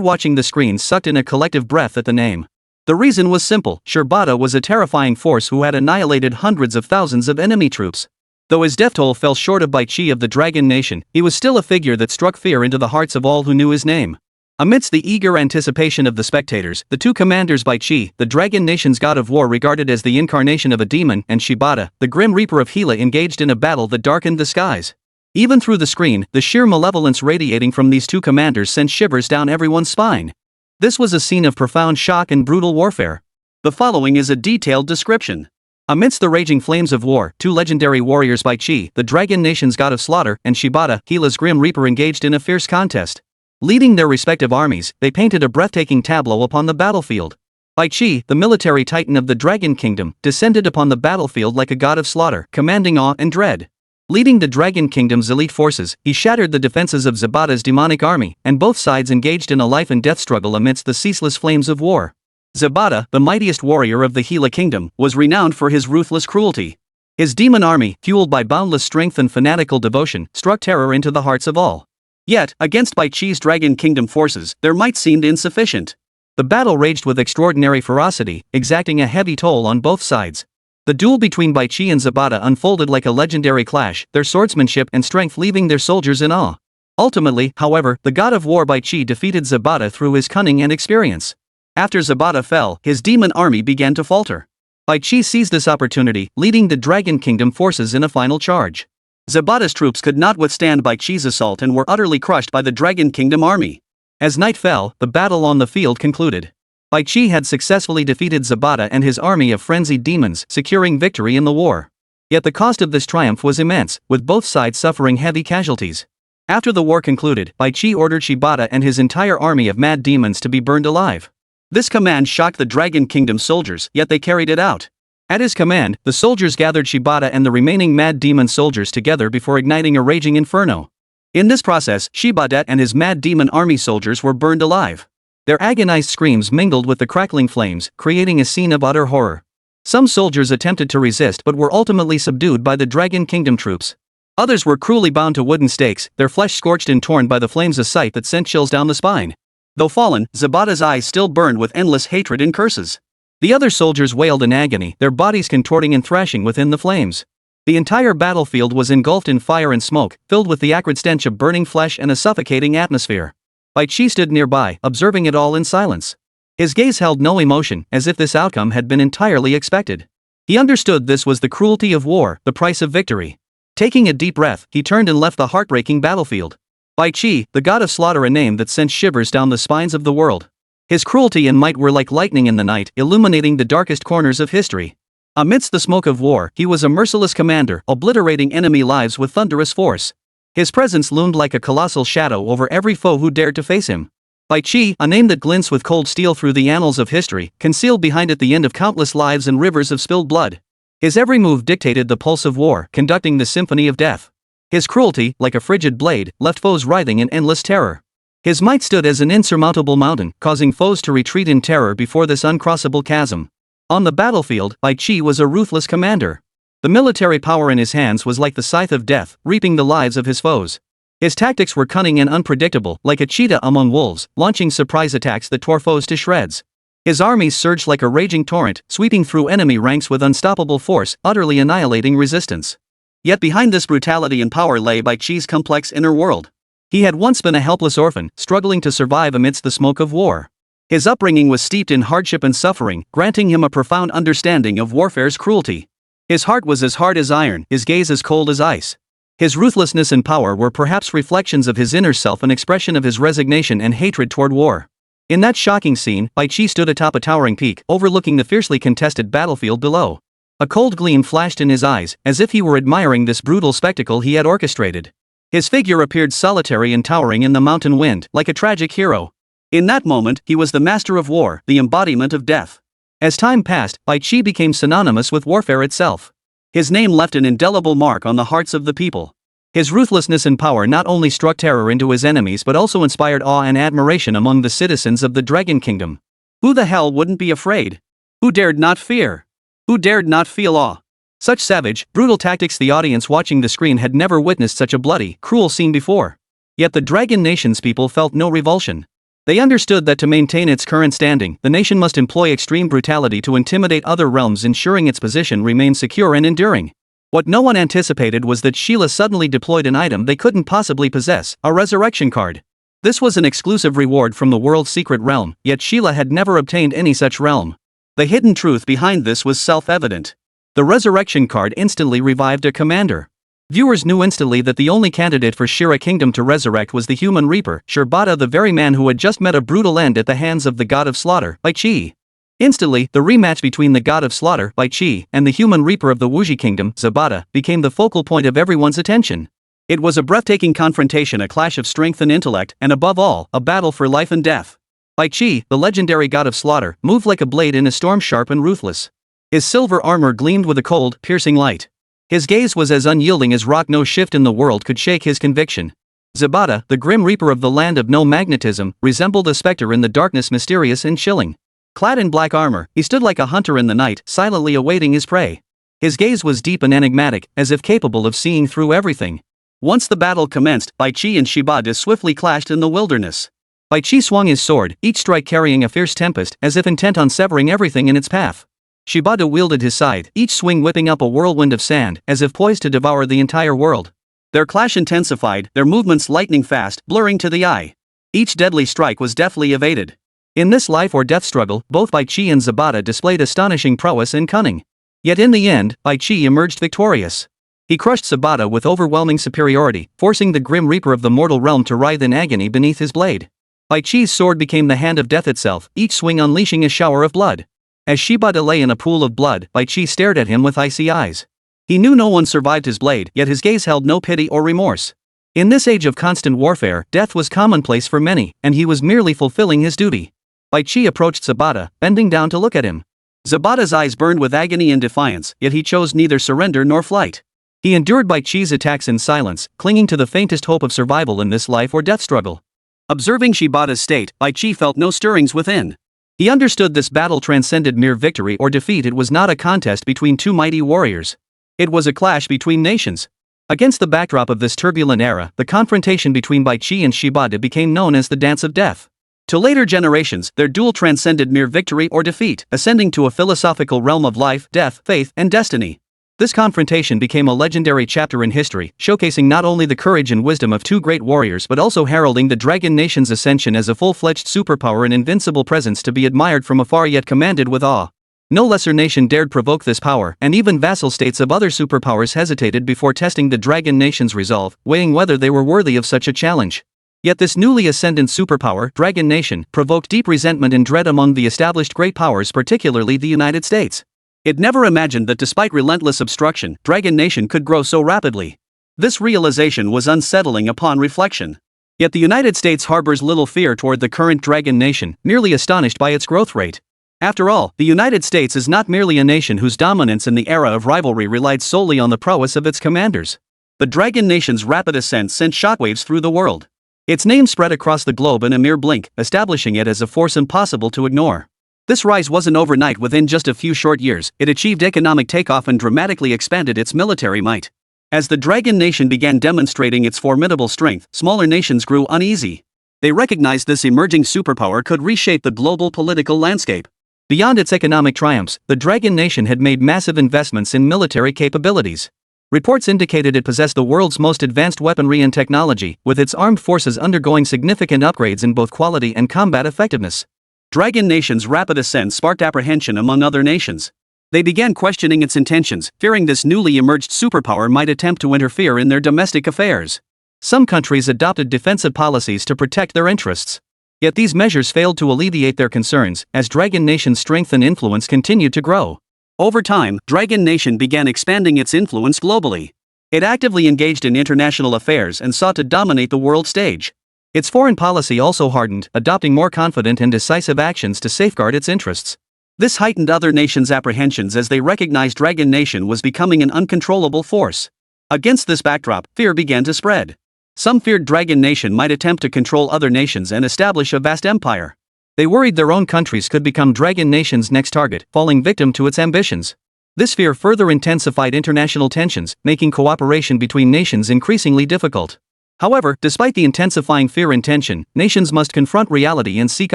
watching the screen sucked in a collective breath at the name. The reason was simple: Shibata was a terrifying force who had annihilated hundreds of thousands of enemy troops. Though his death toll fell short of Bai Qi of the Dragon Nation, he was still a figure that struck fear into the hearts of all who knew his name. Amidst the eager anticipation of the spectators, the two commanders Bai Qi, the Dragon Nation's god of war regarded as the incarnation of a demon, and Shibata, the grim reaper of Gila, engaged in a battle that darkened the skies. Even through the screen, the sheer malevolence radiating from these two commanders sent shivers down everyone's spine. This was a scene of profound shock and brutal warfare. The following is a detailed description. Amidst the raging flames of war, two legendary warriors Bai Qi, the Dragon Nation's god of slaughter, and Shibata, Gila's grim reaper, engaged in a fierce contest. Leading their respective armies, they painted a breathtaking tableau upon the battlefield. Bai Qi, the military titan of the Dragon Kingdom, descended upon the battlefield like a god of slaughter, commanding awe and dread. Leading the Dragon Kingdom's elite forces, he shattered the defenses of Zabata's demonic army, and both sides engaged in a life and death struggle amidst the ceaseless flames of war. Zabata, the mightiest warrior of the Gila Kingdom, was renowned for his ruthless cruelty. His demon army, fueled by boundless strength and fanatical devotion, struck terror into the hearts of all. Yet, against Bai Qi's Dragon Kingdom forces, their might seemed insufficient. The battle raged with extraordinary ferocity, exacting a heavy toll on both sides. The duel between Bai Qi and Zabata unfolded like a legendary clash, their swordsmanship and strength leaving their soldiers in awe. Ultimately, however, the god of war Bai Qi defeated Zabata through his cunning and experience. After Zabata fell, his demon army began to falter. Bai Qi seized this opportunity, leading the Dragon Kingdom forces in a final charge. Zabata's troops could not withstand Bai Qi's assault and were utterly crushed by the Dragon Kingdom army. As night fell, the battle on the field concluded. Bai Qi had successfully defeated Zabata and his army of frenzied demons, securing victory in the war. Yet the cost of this triumph was immense, with both sides suffering heavy casualties. After the war concluded, Bai Qi ordered Shibata and his entire army of mad demons to be burned alive. This command shocked the Dragon Kingdom soldiers, yet they carried it out. At his command, the soldiers gathered Shibata and the remaining mad demon soldiers together before igniting a raging inferno. In this process, Shibata and his mad demon army soldiers were burned alive. Their agonized screams mingled with the crackling flames, creating a scene of utter horror. Some soldiers attempted to resist but were ultimately subdued by the Dragon Kingdom troops. Others were cruelly bound to wooden stakes, their flesh scorched and torn by the flames, a sight that sent chills down the spine. Though fallen, Zabata's eyes still burned with endless hatred and curses. The other soldiers wailed in agony, their bodies contorting and thrashing within the flames. The entire battlefield was engulfed in fire and smoke, filled with the acrid stench of burning flesh and a suffocating atmosphere. Bai Qi stood nearby, observing it all in silence. His gaze held no emotion, as if this outcome had been entirely expected. He understood this was the cruelty of war, the price of victory. Taking a deep breath, he turned and left the heartbreaking battlefield. Bai Qi, the god of slaughter, a name that sent shivers down the spines of the world. His cruelty and might were like lightning in the night, illuminating the darkest corners of history. Amidst the smoke of war, he was a merciless commander, obliterating enemy lives with thunderous force. His presence loomed like a colossal shadow over every foe who dared to face him. Bai Qi, a name that glints with cold steel through the annals of history, concealed behind it the end of countless lives and rivers of spilled blood. His every move dictated the pulse of war, conducting the symphony of death. His cruelty, like a frigid blade, left foes writhing in endless terror. His might stood as an insurmountable mountain, causing foes to retreat in terror before this uncrossable chasm. On the battlefield, Bai Qi was a ruthless commander. The military power in his hands was like the scythe of death, reaping the lives of his foes. His tactics were cunning and unpredictable, like a cheetah among wolves, launching surprise attacks that tore foes to shreds. His armies surged like a raging torrent, sweeping through enemy ranks with unstoppable force, utterly annihilating resistance. Yet behind this brutality and power lay Bai Qi's complex inner world. He had once been a helpless orphan, struggling to survive amidst the smoke of war. His upbringing was steeped in hardship and suffering, granting him a profound understanding of warfare's cruelty. His heart was as hard as iron, his gaze as cold as ice. His ruthlessness and power were perhaps reflections of his inner self, an expression of his resignation and hatred toward war. In that shocking scene, Bai Qi stood atop a towering peak, overlooking the fiercely contested battlefield below. A cold gleam flashed in his eyes, as if he were admiring this brutal spectacle he had orchestrated. His figure appeared solitary and towering in the mountain wind, like a tragic hero. In that moment, he was the master of war, the embodiment of death. As time passed, Bai Qi became synonymous with warfare itself. His name left an indelible mark on the hearts of the people. His ruthlessness and power not only struck terror into his enemies but also inspired awe and admiration among the citizens of the Dragon Kingdom. Who the hell wouldn't be afraid? Who dared not fear? Who dared not feel awe? Such savage, brutal tactics, the audience watching the screen had never witnessed such a bloody, cruel scene before. Yet the Dragon Nation's people felt no revulsion. They understood that to maintain its current standing, the nation must employ extreme brutality to intimidate other realms, ensuring its position remained secure and enduring. What no one anticipated was that Sheila suddenly deployed an item they couldn't possibly possess, a resurrection card. This was an exclusive reward from the world's secret realm, yet Sheila had never obtained any such realm. The hidden truth behind this was self-evident. The resurrection card instantly revived a commander. Viewers knew instantly that the only candidate for Shira Kingdom to resurrect was the human reaper, Shirbata, the very man who had just met a brutal end at the hands of the god of slaughter, Bai Qi. Instantly, the rematch between the god of slaughter, Bai Qi, and the human reaper of the Wuji Kingdom, Zabata, became the focal point of everyone's attention. It was a breathtaking confrontation, a clash of strength and intellect, and above all, a battle for life and death. Bai Qi, the legendary god of slaughter, moved like a blade in a storm, sharp and ruthless. His silver armor gleamed with a cold, piercing light. His gaze was as unyielding as rock. No shift in the world could shake his conviction. Zabata, the grim reaper of the land of no magnetism, resembled a specter in the darkness, mysterious and chilling. Clad in black armor, he stood like a hunter in the night, silently awaiting his prey. His gaze was deep and enigmatic, as if capable of seeing through everything. Once the battle commenced, Bai Qi and Shibata swiftly clashed in the wilderness. Bai Qi swung his sword, each strike carrying a fierce tempest, as if intent on severing everything in its path. Shibata wielded his scythe, each swing whipping up a whirlwind of sand, as if poised to devour the entire world. Their clash intensified, their movements lightning fast, blurring to the eye. Each deadly strike was deftly evaded. In this life-or-death struggle, both Bai Qi and Zabata displayed astonishing prowess and cunning. Yet in the end, Bai Qi emerged victorious. He crushed Zabata with overwhelming superiority, forcing the grim reaper of the mortal realm to writhe in agony beneath his blade. Bai Qi's sword became the hand of death itself, each swing unleashing a shower of blood. As Shibata lay in a pool of blood, Bai Qi stared at him with icy eyes. He knew no one survived his blade, yet his gaze held no pity or remorse. In this age of constant warfare, death was commonplace for many, and he was merely fulfilling his duty. Bai Qi approached Zabata, bending down to look at him. Zabata's eyes burned with agony and defiance, yet he chose neither surrender nor flight. He endured Bai Qi's attacks in silence, clinging to the faintest hope of survival in this life-or-death struggle. Observing Shibata's state, Bai Qi felt no stirrings within. He understood this battle transcended mere victory or defeat. It was not a contest between two mighty warriors. It was a clash between nations. Against the backdrop of this turbulent era, the confrontation between Bai Qi and Shibata became known as the Dance of Death. To later generations, their duel transcended mere victory or defeat, ascending to a philosophical realm of life, death, faith, and destiny. This confrontation became a legendary chapter in history, showcasing not only the courage and wisdom of two great warriors but also heralding the Dragon Nation's ascension as a full-fledged superpower, an invincible presence to be admired from afar yet commanded with awe. No lesser nation dared provoke this power, and even vassal states of other superpowers hesitated before testing the Dragon Nation's resolve, weighing whether they were worthy of such a challenge. Yet this newly ascendant superpower, Dragon Nation, provoked deep resentment and dread among the established great powers, particularly the United States. It never imagined that despite relentless obstruction, Dragon Nation could grow so rapidly. This realization was unsettling upon reflection. Yet the United States harbors little fear toward the current Dragon Nation, merely astonished by its growth rate. After all, the United States is not merely a nation whose dominance in the era of rivalry relied solely on the prowess of its commanders. The Dragon Nation's rapid ascent sent shockwaves through the world. Its name spread across the globe in a mere blink, establishing it as a force impossible to ignore. This rise wasn't overnight. Within just a few short years, it achieved economic takeoff and dramatically expanded its military might. As the Dragon Nation began demonstrating its formidable strength, smaller nations grew uneasy. They recognized this emerging superpower could reshape the global political landscape. Beyond its economic triumphs, the Dragon Nation had made massive investments in military capabilities. Reports indicated it possessed the world's most advanced weaponry and technology, with its armed forces undergoing significant upgrades in both quality and combat effectiveness. Dragon Nation's rapid ascent sparked apprehension among other nations. They began questioning its intentions, fearing this newly emerged superpower might attempt to interfere in their domestic affairs. Some countries adopted defensive policies to protect their interests. Yet these measures failed to alleviate their concerns, as Dragon Nation's strength and influence continued to grow. Over time, Dragon Nation began expanding its influence globally. It actively engaged in international affairs and sought to dominate the world stage. Its foreign policy also hardened, adopting more confident and decisive actions to safeguard its interests. This heightened other nations' apprehensions as they recognized Dragon Nation was becoming an uncontrollable force. Against this backdrop, fear began to spread. Some feared Dragon Nation might attempt to control other nations and establish a vast empire. They worried their own countries could become Dragon Nation's next target, falling victim to its ambitions. This fear further intensified international tensions, making cooperation between nations increasingly difficult. However, despite the intensifying fear and tension, nations must confront reality and seek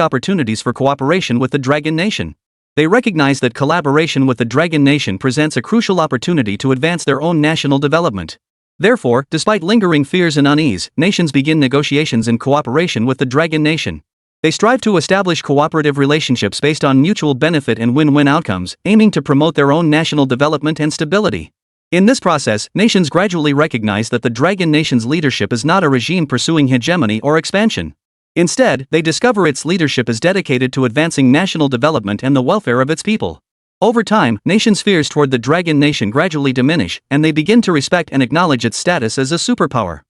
opportunities for cooperation with the Dragon Nation. They recognize that collaboration with the Dragon Nation presents a crucial opportunity to advance their own national development. Therefore, despite lingering fears and unease, nations begin negotiations in cooperation with the Dragon Nation. They strive to establish cooperative relationships based on mutual benefit and win-win outcomes, aiming to promote their own national development and stability. In this process, nations gradually recognize that the Dragon Nation's leadership is not a regime pursuing hegemony or expansion. Instead, they discover its leadership is dedicated to advancing national development and the welfare of its people. Over time, nations' fears toward the Dragon Nation gradually diminish, and they begin to respect and acknowledge its status as a superpower.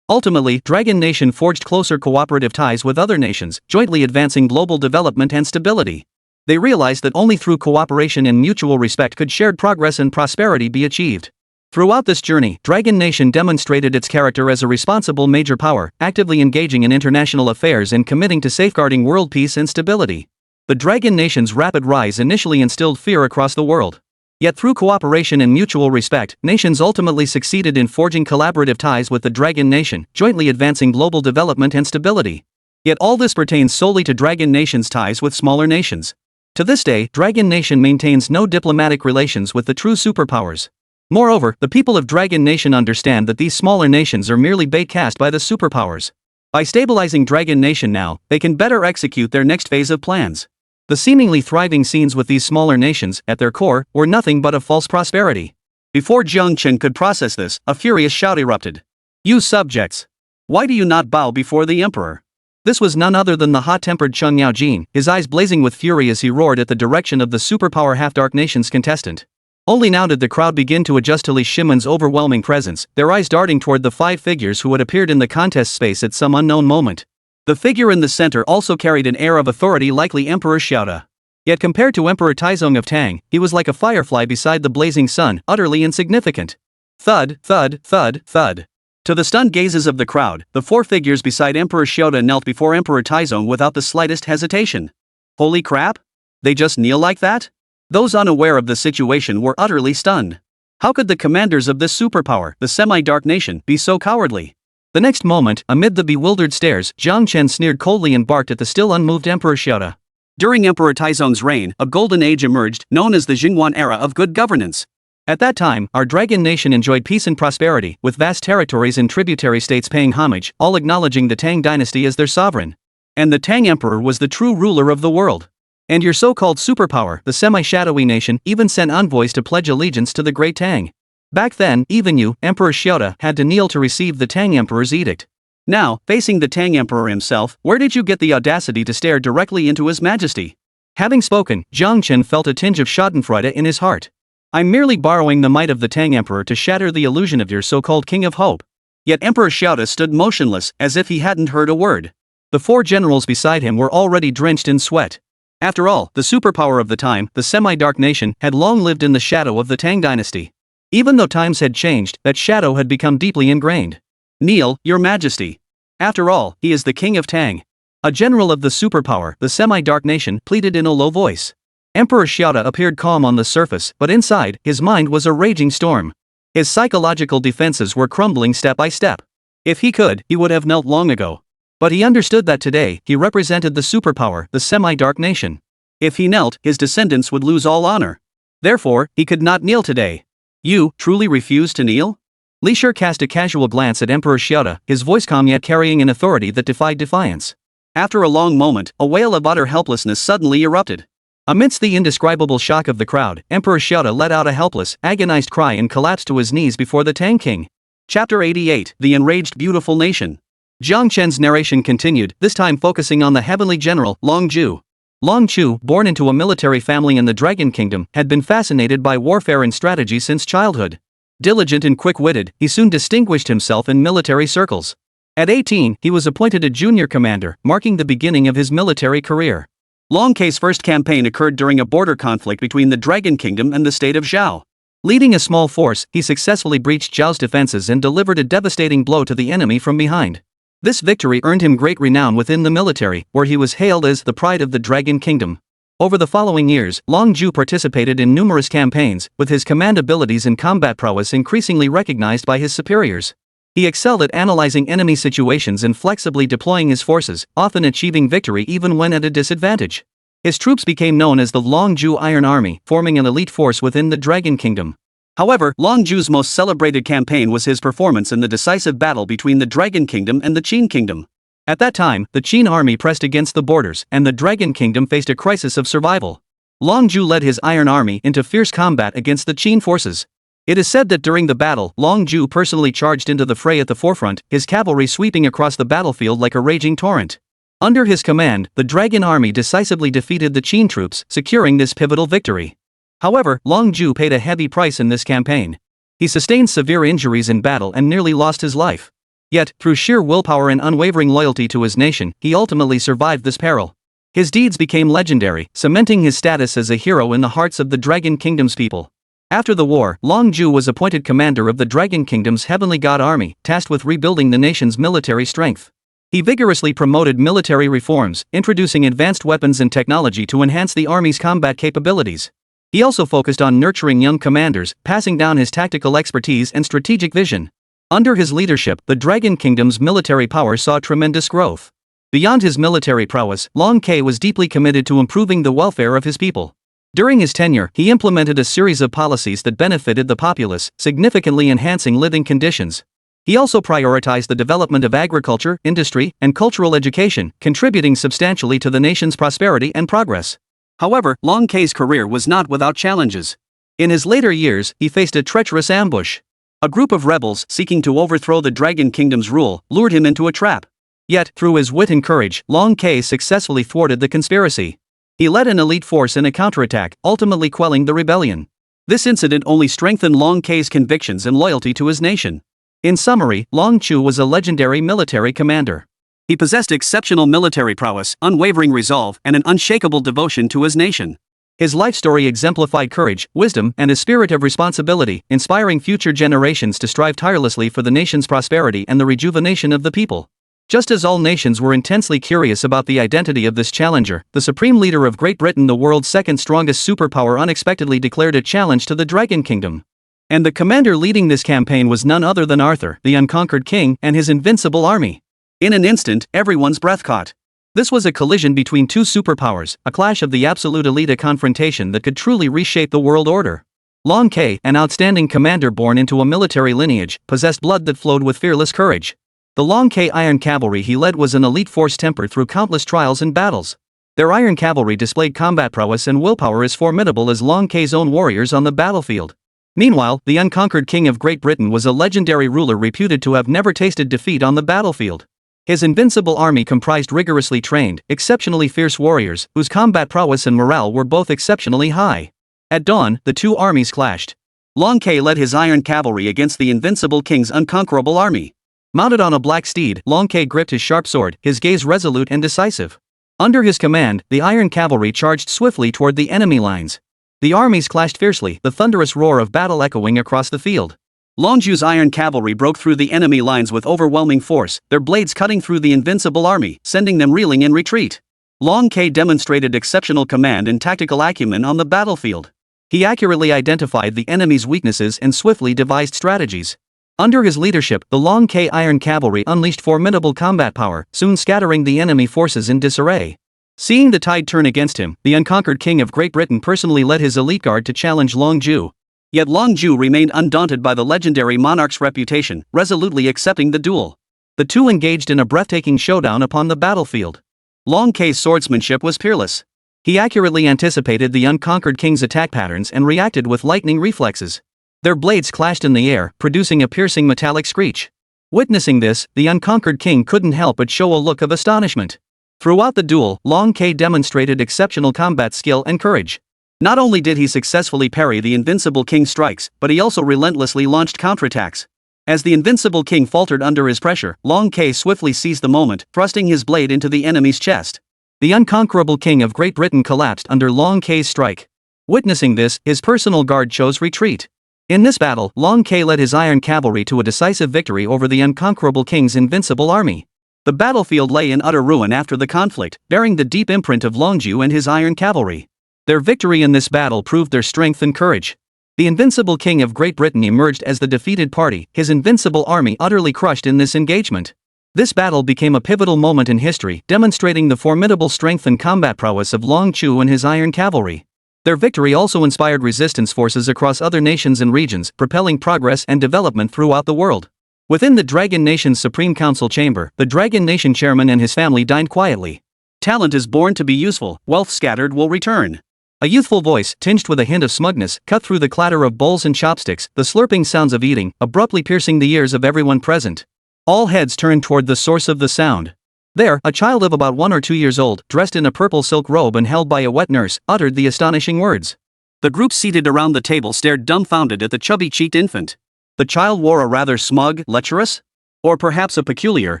Ultimately, Dragon Nation forged closer cooperative ties with other nations, jointly advancing global development and stability. They realized that only through cooperation and mutual respect could shared progress and prosperity be achieved. Throughout this journey, Dragon Nation demonstrated its character as a responsible major power, actively engaging in international affairs and committing to safeguarding world peace and stability. The Dragon Nation's rapid rise initially instilled fear across the world. Yet through cooperation and mutual respect, nations ultimately succeeded in forging collaborative ties with the Dragon Nation, jointly advancing global development and stability. Yet all this pertains solely to Dragon Nation's ties with smaller nations. To this day, Dragon Nation maintains no diplomatic relations with the true superpowers. Moreover, the people of Dragon Nation understand that these smaller nations are merely bait cast by the superpowers. By stabilizing Dragon Nation now, they can better execute their next phase of plans. The seemingly thriving scenes with these smaller nations, at their core, were nothing but a false prosperity. Before Jiang Chen could process this, a furious shout erupted. "You subjects! Why do you not bow before the emperor?" This was none other than the hot-tempered Cheng Yaojin, his eyes blazing with fury as he roared at the direction of the superpower half-dark nation's contestant. Only now did the crowd begin to adjust to Li Shimon's overwhelming presence, their eyes darting toward the 5 figures who had appeared in the contest space at some unknown moment. The figure in the center also carried an air of authority, likely Emperor Xiaoda. Yet compared to Emperor Taizong of Tang, he was like a firefly beside the blazing sun, utterly insignificant. Thud, thud, thud, thud. To the stunned gazes of the crowd, the 4 figures beside Emperor Xiaoda knelt before Emperor Taizong without the slightest hesitation. Holy crap! They just kneel like that? Those unaware of the situation were utterly stunned. How could the commanders of this superpower, the semi-dark nation, be so cowardly? The next moment, amid the bewildered stares, Jiang Chen sneered coldly and barked at the still unmoved Emperor Xiaoda. During Emperor Taizong's reign, a golden age emerged, known as the Jingwan era of good governance. At that time, our Dragon Nation enjoyed peace and prosperity, with vast territories and tributary states paying homage, all acknowledging the Tang dynasty as their sovereign. And the Tang Emperor was the true ruler of the world. And your so-called superpower, the semi-shadowy nation, even sent envoys to pledge allegiance to the Great Tang. Back then, even you, Emperor Xiaoda, had to kneel to receive the Tang Emperor's edict. Now, facing the Tang Emperor himself, where did you get the audacity to stare directly into His Majesty? Having spoken, Jiang Chen felt a tinge of schadenfreude in his heart. I'm merely borrowing the might of the Tang Emperor to shatter the illusion of your so-called King of Hope. Yet Emperor Xiaoda stood motionless, as if he hadn't heard a word. The 4 generals beside him were already drenched in sweat. After all, the superpower of the time, the semi-dark nation, had long lived in the shadow of the Tang dynasty. Even though times had changed, that shadow had become deeply ingrained. Kneel, Your Majesty. After all, he is the King of Tang. A general of the superpower, the semi-dark nation, pleaded in a low voice. Emperor Xiaoda appeared calm on the surface, but inside, his mind was a raging storm. His psychological defenses were crumbling step by step. If he could, he would have knelt long ago. But he understood that today, he represented the superpower, the semi-dark nation. If he knelt, his descendants would lose all honor. Therefore, he could not kneel today. You truly refuse to kneel? Li Shi cast a casual glance at Emperor Xiaoda, his voice calm yet carrying an authority that defied defiance. After a long moment, a wail of utter helplessness suddenly erupted. Amidst the indescribable shock of the crowd, Emperor Xiaoda let out a helpless, agonized cry and collapsed to his knees before the Tang King. Chapter 88, The Enraged Beautiful Nation. Jiang Chen's narration continued, this time focusing on the heavenly general, Long Guo. Long Guo, born into a military family in the Dragon Kingdom, had been fascinated by warfare and strategy since childhood. Diligent and quick-witted, he soon distinguished himself in military circles. At 18, he was appointed a junior commander, marking the beginning of his military career. Long Guo's first campaign occurred during a border conflict between the Dragon Kingdom and the state of Zhao. Leading a small force, he successfully breached Zhao's defenses and delivered a devastating blow to the enemy from behind. This victory earned him great renown within the military, where he was hailed as the pride of the Dragon Kingdom. Over the following years, Long Guo participated in numerous campaigns, with his command abilities and combat prowess increasingly recognized by his superiors. He excelled at analyzing enemy situations and flexibly deploying his forces, often achieving victory even when at a disadvantage. His troops became known as the Long Guo Iron Army, forming an elite force within the Dragon Kingdom. However, Long Guo's most celebrated campaign was his performance in the decisive battle between the Dragon Kingdom and the Qin Kingdom. At that time, the Qin army pressed against the borders, and the Dragon Kingdom faced a crisis of survival. Long Guo led his Iron Army into fierce combat against the Qin forces. It is said that during the battle, Long Guo personally charged into the fray at the forefront, his cavalry sweeping across the battlefield like a raging torrent. Under his command, the Dragon Army decisively defeated the Qin troops, securing this pivotal victory. However, Long Guo paid a heavy price in this campaign. He sustained severe injuries in battle and nearly lost his life. Yet, through sheer willpower and unwavering loyalty to his nation, he ultimately survived this peril. His deeds became legendary, cementing his status as a hero in the hearts of the Dragon Kingdom's people. After the war, Long Guo was appointed commander of the Dragon Kingdom's Heavenly God Army, tasked with rebuilding the nation's military strength. He vigorously promoted military reforms, introducing advanced weapons and technology to enhance the army's combat capabilities. He also focused on nurturing young commanders, passing down his tactical expertise and strategic vision. Under his leadership, the Dragon Kingdom's military power saw tremendous growth. Beyond his military prowess, Long Guo was deeply committed to improving the welfare of his people. During his tenure, he implemented a series of policies that benefited the populace, significantly enhancing living conditions. He also prioritized the development of agriculture, industry, and cultural education, contributing substantially to the nation's prosperity and progress. However, Long Guo's career was not without challenges. In his later years, he faced a treacherous ambush. A group of rebels seeking to overthrow the Dragon Kingdom's rule lured him into a trap. Yet, through his wit and courage, Long Guo successfully thwarted the conspiracy. He led an elite force in a counterattack, ultimately quelling the rebellion. This incident only strengthened Long Guo's convictions and loyalty to his nation. In summary, Long Guo was a legendary military commander. He possessed exceptional military prowess, unwavering resolve, and an unshakable devotion to his nation. His life story exemplified courage, wisdom, and a spirit of responsibility, inspiring future generations to strive tirelessly for the nation's prosperity and the rejuvenation of the people. Just as all nations were intensely curious about the identity of this challenger, the supreme leader of Great Britain, the world's second strongest superpower, unexpectedly declared a challenge to the Dragon Kingdom. And the commander leading this campaign was none other than Arthur, the unconquered king, and his invincible army. In an instant, everyone's breath caught. This was a collision between two superpowers, a clash of the absolute elite, a confrontation that could truly reshape the world order. Long Guo, an outstanding commander born into a military lineage, possessed blood that flowed with fearless courage. The Long Guo Iron Cavalry he led was an elite force tempered through countless trials and battles. Their Iron Cavalry displayed combat prowess and willpower as formidable as Long Guo's own warriors on the battlefield. Meanwhile, the unconquered king of Great Britain was a legendary ruler reputed to have never tasted defeat on the battlefield. His invincible army comprised rigorously trained, exceptionally fierce warriors, whose combat prowess and morale were both exceptionally high. At dawn, the two armies clashed. Long Guo led his Iron Cavalry against the invincible king's unconquerable army. Mounted on a black steed, Long Guo gripped his sharp sword, his gaze resolute and decisive. Under his command, the Iron Cavalry charged swiftly toward the enemy lines. The armies clashed fiercely, the thunderous roar of battle echoing across the field. Long Guo's Iron Cavalry broke through the enemy lines with overwhelming force, their blades cutting through the invincible army, sending them reeling in retreat. Long Guo demonstrated exceptional command and tactical acumen on the battlefield. He accurately identified the enemy's weaknesses and swiftly devised strategies. Under his leadership, the Long Guo Iron Cavalry unleashed formidable combat power, soon scattering the enemy forces in disarray. Seeing the tide turn against him, the unconquered king of Great Britain personally led his elite guard to challenge Long Guo. Yet Long Guo remained undaunted by the legendary monarch's reputation, resolutely accepting the duel. The two engaged in a breathtaking showdown upon the battlefield. Long Guo's swordsmanship was peerless. He accurately anticipated the unconquered king's attack patterns and reacted with lightning reflexes. Their blades clashed in the air, producing a piercing metallic screech. Witnessing this, the unconquered king couldn't help but show a look of astonishment. Throughout the duel, Long Guo demonstrated exceptional combat skill and courage. Not only did he successfully parry the invincible king's strikes, but he also relentlessly launched counterattacks. As the invincible king faltered under his pressure, Long Guo swiftly seized the moment, thrusting his blade into the enemy's chest. The unconquerable king of Great Britain collapsed under Long Guo's strike. Witnessing this, his personal guard chose retreat. In this battle, Long Guo led his Iron Cavalry to a decisive victory over the unconquerable king's invincible army. The battlefield lay in utter ruin after the conflict, bearing the deep imprint of Long Guo and his Iron Cavalry. Their victory in this battle proved their strength and courage. The invincible king of Great Britain emerged as the defeated party, his invincible army utterly crushed in this engagement. This battle became a pivotal moment in history, demonstrating the formidable strength and combat prowess of Long Guo and his iron cavalry. Their victory also inspired resistance forces across other nations and regions, propelling progress and development throughout the world. Within the Dragon Nation's Supreme Council chamber, the Dragon Nation chairman and his family dined quietly. Talent is born to be useful, wealth scattered will return. A youthful voice, tinged with a hint of smugness, cut through the clatter of bowls and chopsticks, the slurping sounds of eating, abruptly piercing the ears of everyone present. All heads turned toward the source of the sound. There, a child of about 1 or 2 years old, dressed in a purple silk robe and held by a wet nurse, uttered the astonishing words. The group seated around the table stared dumbfounded at the chubby-cheeked infant. The child wore a rather smug, lecherous, or perhaps a peculiar,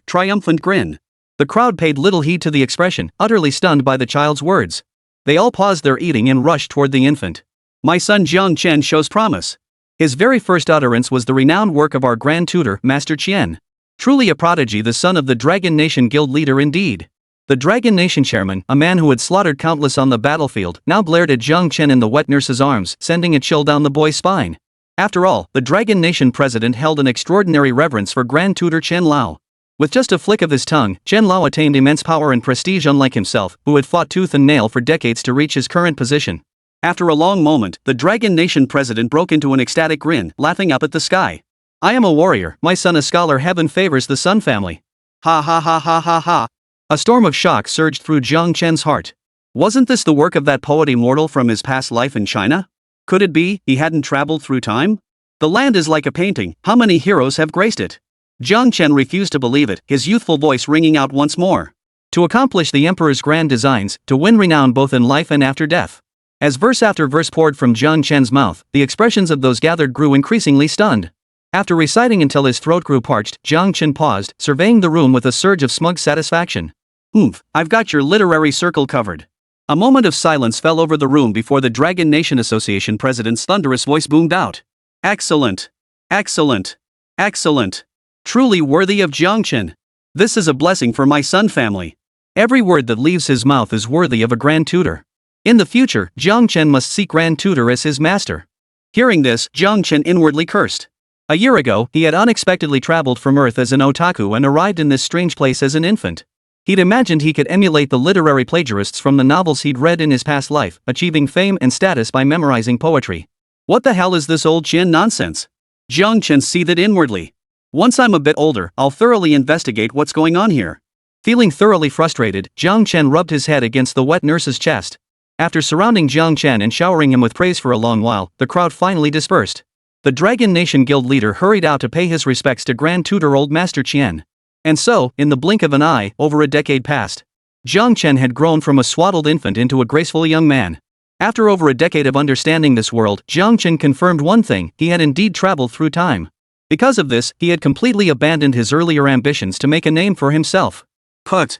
triumphant grin. The crowd paid little heed to the expression, utterly stunned by the child's words. They all paused their eating and rushed toward the infant. My son Jiang Chen shows promise. His very first utterance was the renowned work of our grand tutor, Master Qian. Truly a prodigy, the son of the Dragon Nation guild leader indeed. The Dragon Nation chairman, a man who had slaughtered countless on the battlefield, now glared at Jiang Chen in the wet nurse's arms, sending a chill down the boy's spine. After all, the Dragon Nation president held an extraordinary reverence for Grand Tutor Chen Lao. With just a flick of his tongue, Chen Lao attained immense power and prestige unlike himself, who had fought tooth and nail for decades to reach his current position. After a long moment, the Dragon Nation president broke into an ecstatic grin, laughing up at the sky. I am a warrior, my son a scholar, heaven favors the Sun family. Ha ha ha ha ha ha. A storm of shock surged through Jiang Chen's heart. Wasn't this the work of that poet immortal from his past life in China? Could it be he hadn't traveled through time? The land is like a painting, how many heroes have graced it? Jiang Chen refused to believe it, his youthful voice ringing out once more. To accomplish the emperor's grand designs, to win renown both in life and after death. As verse after verse poured from Jiang Chen's mouth, the expressions of those gathered grew increasingly stunned. After reciting until his throat grew parched, Jiang Chen paused, surveying the room with a surge of smug satisfaction. I've got your literary circle covered. A moment of silence fell over the room before the Dragon Nation Association president's thunderous voice boomed out. Excellent! Excellent! Excellent! Truly worthy of Jiang Chen. This is a blessing for my Sun family. Every word that leaves his mouth is worthy of a grand tutor. In the future, Jiang Chen must seek grand tutor as his master. Hearing this, Jiang Chen inwardly cursed. A year ago, he had unexpectedly traveled from Earth as an otaku and arrived in this strange place as an infant. He'd imagined he could emulate the literary plagiarists from the novels he'd read in his past life, achieving fame and status by memorizing poetry. What the hell is this old Qian nonsense? Jiang Chen seethed inwardly. Once I'm a bit older, I'll thoroughly investigate what's going on here. Feeling thoroughly frustrated, Jiang Chen rubbed his head against the wet nurse's chest. After surrounding Jiang Chen and showering him with praise for a long while, the crowd finally dispersed. The Dragon Nation guild leader hurried out to pay his respects to Grand Tutor Old Master Qian. And so, in the blink of an eye, over a decade passed. Jiang Chen had grown from a swaddled infant into a graceful young man. After over a decade of understanding this world, Jiang Chen confirmed one thing: he had indeed traveled through time. Because of this, he had completely abandoned his earlier ambitions to make a name for himself. The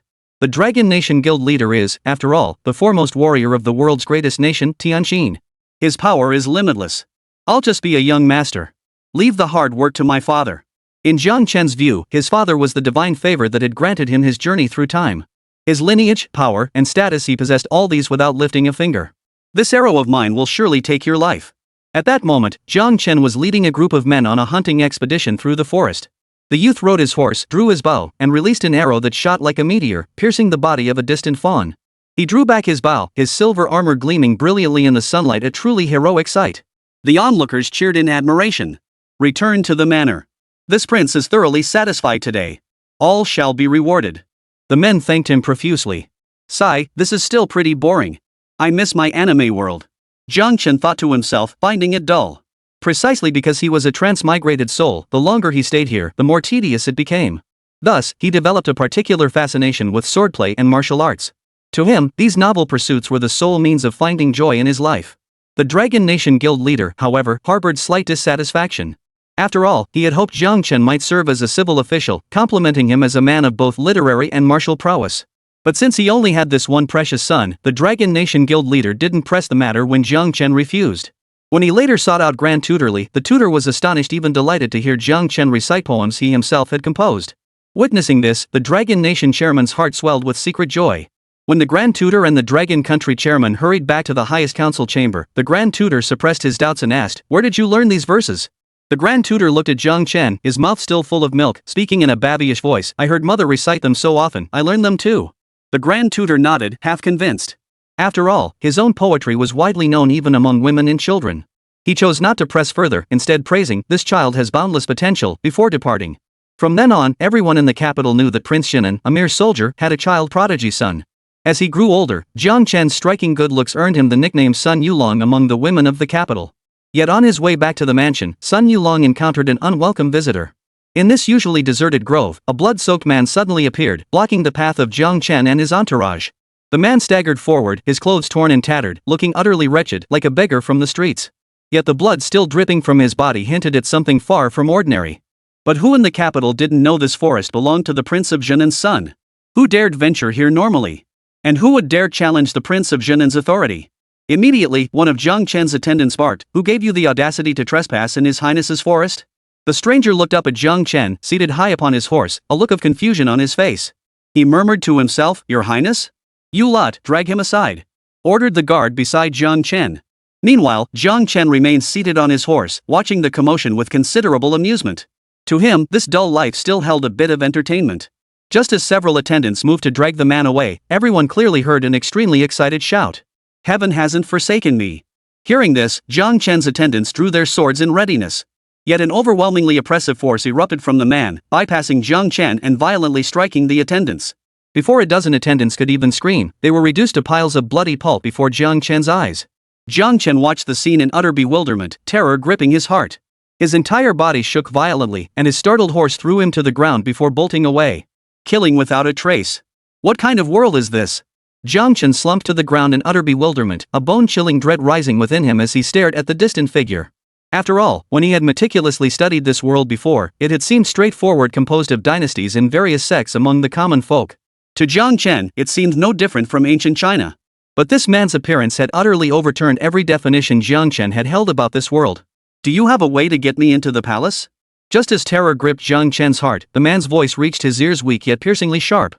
Dragon Nation guild leader is, after all, the foremost warrior of the world's greatest nation, Tianjin. His power is limitless. I'll just be a young master. Leave the hard work to my father. In Jiang Chen's view, his father was the divine favor that had granted him his journey through time. His lineage, power, and status, he possessed all these without lifting a finger. This arrow of mine will surely take your life. At that moment, Jiang Chen was leading a group of men on a hunting expedition through the forest. The youth rode his horse, drew his bow, and released an arrow that shot like a meteor, piercing the body of a distant fawn. He drew back his bow, his silver armor gleaming brilliantly in the sunlight, a truly heroic sight. The onlookers cheered in admiration. Return to the manor. This prince is thoroughly satisfied today. All shall be rewarded. The men thanked him profusely. Sigh, this is still pretty boring. I miss my anime world. Jiang Chen thought to himself, finding it dull. Precisely because he was a transmigrated soul, the longer he stayed here, the more tedious it became. Thus, he developed a particular fascination with swordplay and martial arts. To him, these novel pursuits were the sole means of finding joy in his life. The Dragon Nation guild leader, however, harbored slight dissatisfaction. After all, he had hoped Jiang Chen might serve as a civil official, complimenting him as a man of both literary and martial prowess. But since he only had this one precious son, the Dragon Nation guild leader didn't press the matter when Jiang Chen refused. When he later sought out Grand Tutorly, the tutor was astonished, even delighted to hear Jiang Chen recite poems he himself had composed. Witnessing this, the Dragon Nation chairman's heart swelled with secret joy. When the Grand Tutor and the Dragon Country chairman hurried back to the highest council chamber, the Grand Tutor suppressed his doubts and asked, "Where did you learn these verses?" The Grand Tutor looked at Jiang Chen, his mouth still full of milk, speaking in a babyish voice. I heard mother recite them so often, I learned them too. The Grand Tutor nodded, half convinced. After all, his own poetry was widely known even among women and children. He chose not to press further, instead praising, this child has boundless potential, before departing. From then on, everyone in the capital knew that Prince Xinan, a mere soldier, had a child prodigy son. As he grew older, Jiang Chen's striking good looks earned him the nickname Sun Yulong among the women of the capital. Yet on his way back to the mansion, Sun Yulong encountered an unwelcome visitor. In this usually deserted grove, a blood-soaked man suddenly appeared, blocking the path of Jiang Chen and his entourage. The man staggered forward, his clothes torn and tattered, looking utterly wretched, like a beggar from the streets. Yet the blood still dripping from his body hinted at something far from ordinary. But who in the capital didn't know this forest belonged to the Prince of Jianan's son? Who dared venture here normally? And who would dare challenge the Prince of Jianan's authority? Immediately, one of Jiang Chen's attendants barked, "Who gave you the audacity to trespass in His Highness's forest?" The stranger looked up at Jiang Chen, seated high upon his horse, a look of confusion on his face. He murmured to himself, "Your Highness? You lot, drag him aside," ordered the guard beside Jiang Chen. Meanwhile, Jiang Chen remained seated on his horse, watching the commotion with considerable amusement. To him, this dull life still held a bit of entertainment. Just as several attendants moved to drag the man away, everyone clearly heard an extremely excited shout. "Heaven hasn't forsaken me." Hearing this, Jiang Chen's attendants drew their swords in readiness. Yet an overwhelmingly oppressive force erupted from the man, bypassing Jiang Chen and violently striking the attendants. Before a dozen attendants could even scream, they were reduced to piles of bloody pulp before Jiang Chen's eyes. Jiang Chen watched the scene in utter bewilderment, terror gripping his heart. His entire body shook violently, and his startled horse threw him to the ground before bolting away. Killing without a trace. What kind of world is this? Jiang Chen slumped to the ground in utter bewilderment, a bone-chilling dread rising within him as he stared at the distant figure. After all, when he had meticulously studied this world before, it had seemed straightforward, composed of dynasties and various sects among the common folk. To Jiang Chen, it seemed no different from ancient China. But this man's appearance had utterly overturned every definition Jiang Chen had held about this world. "Do you have a way to get me into the palace?" Just as terror gripped Jiang Chen's heart, the man's voice reached his ears, weak yet piercingly sharp.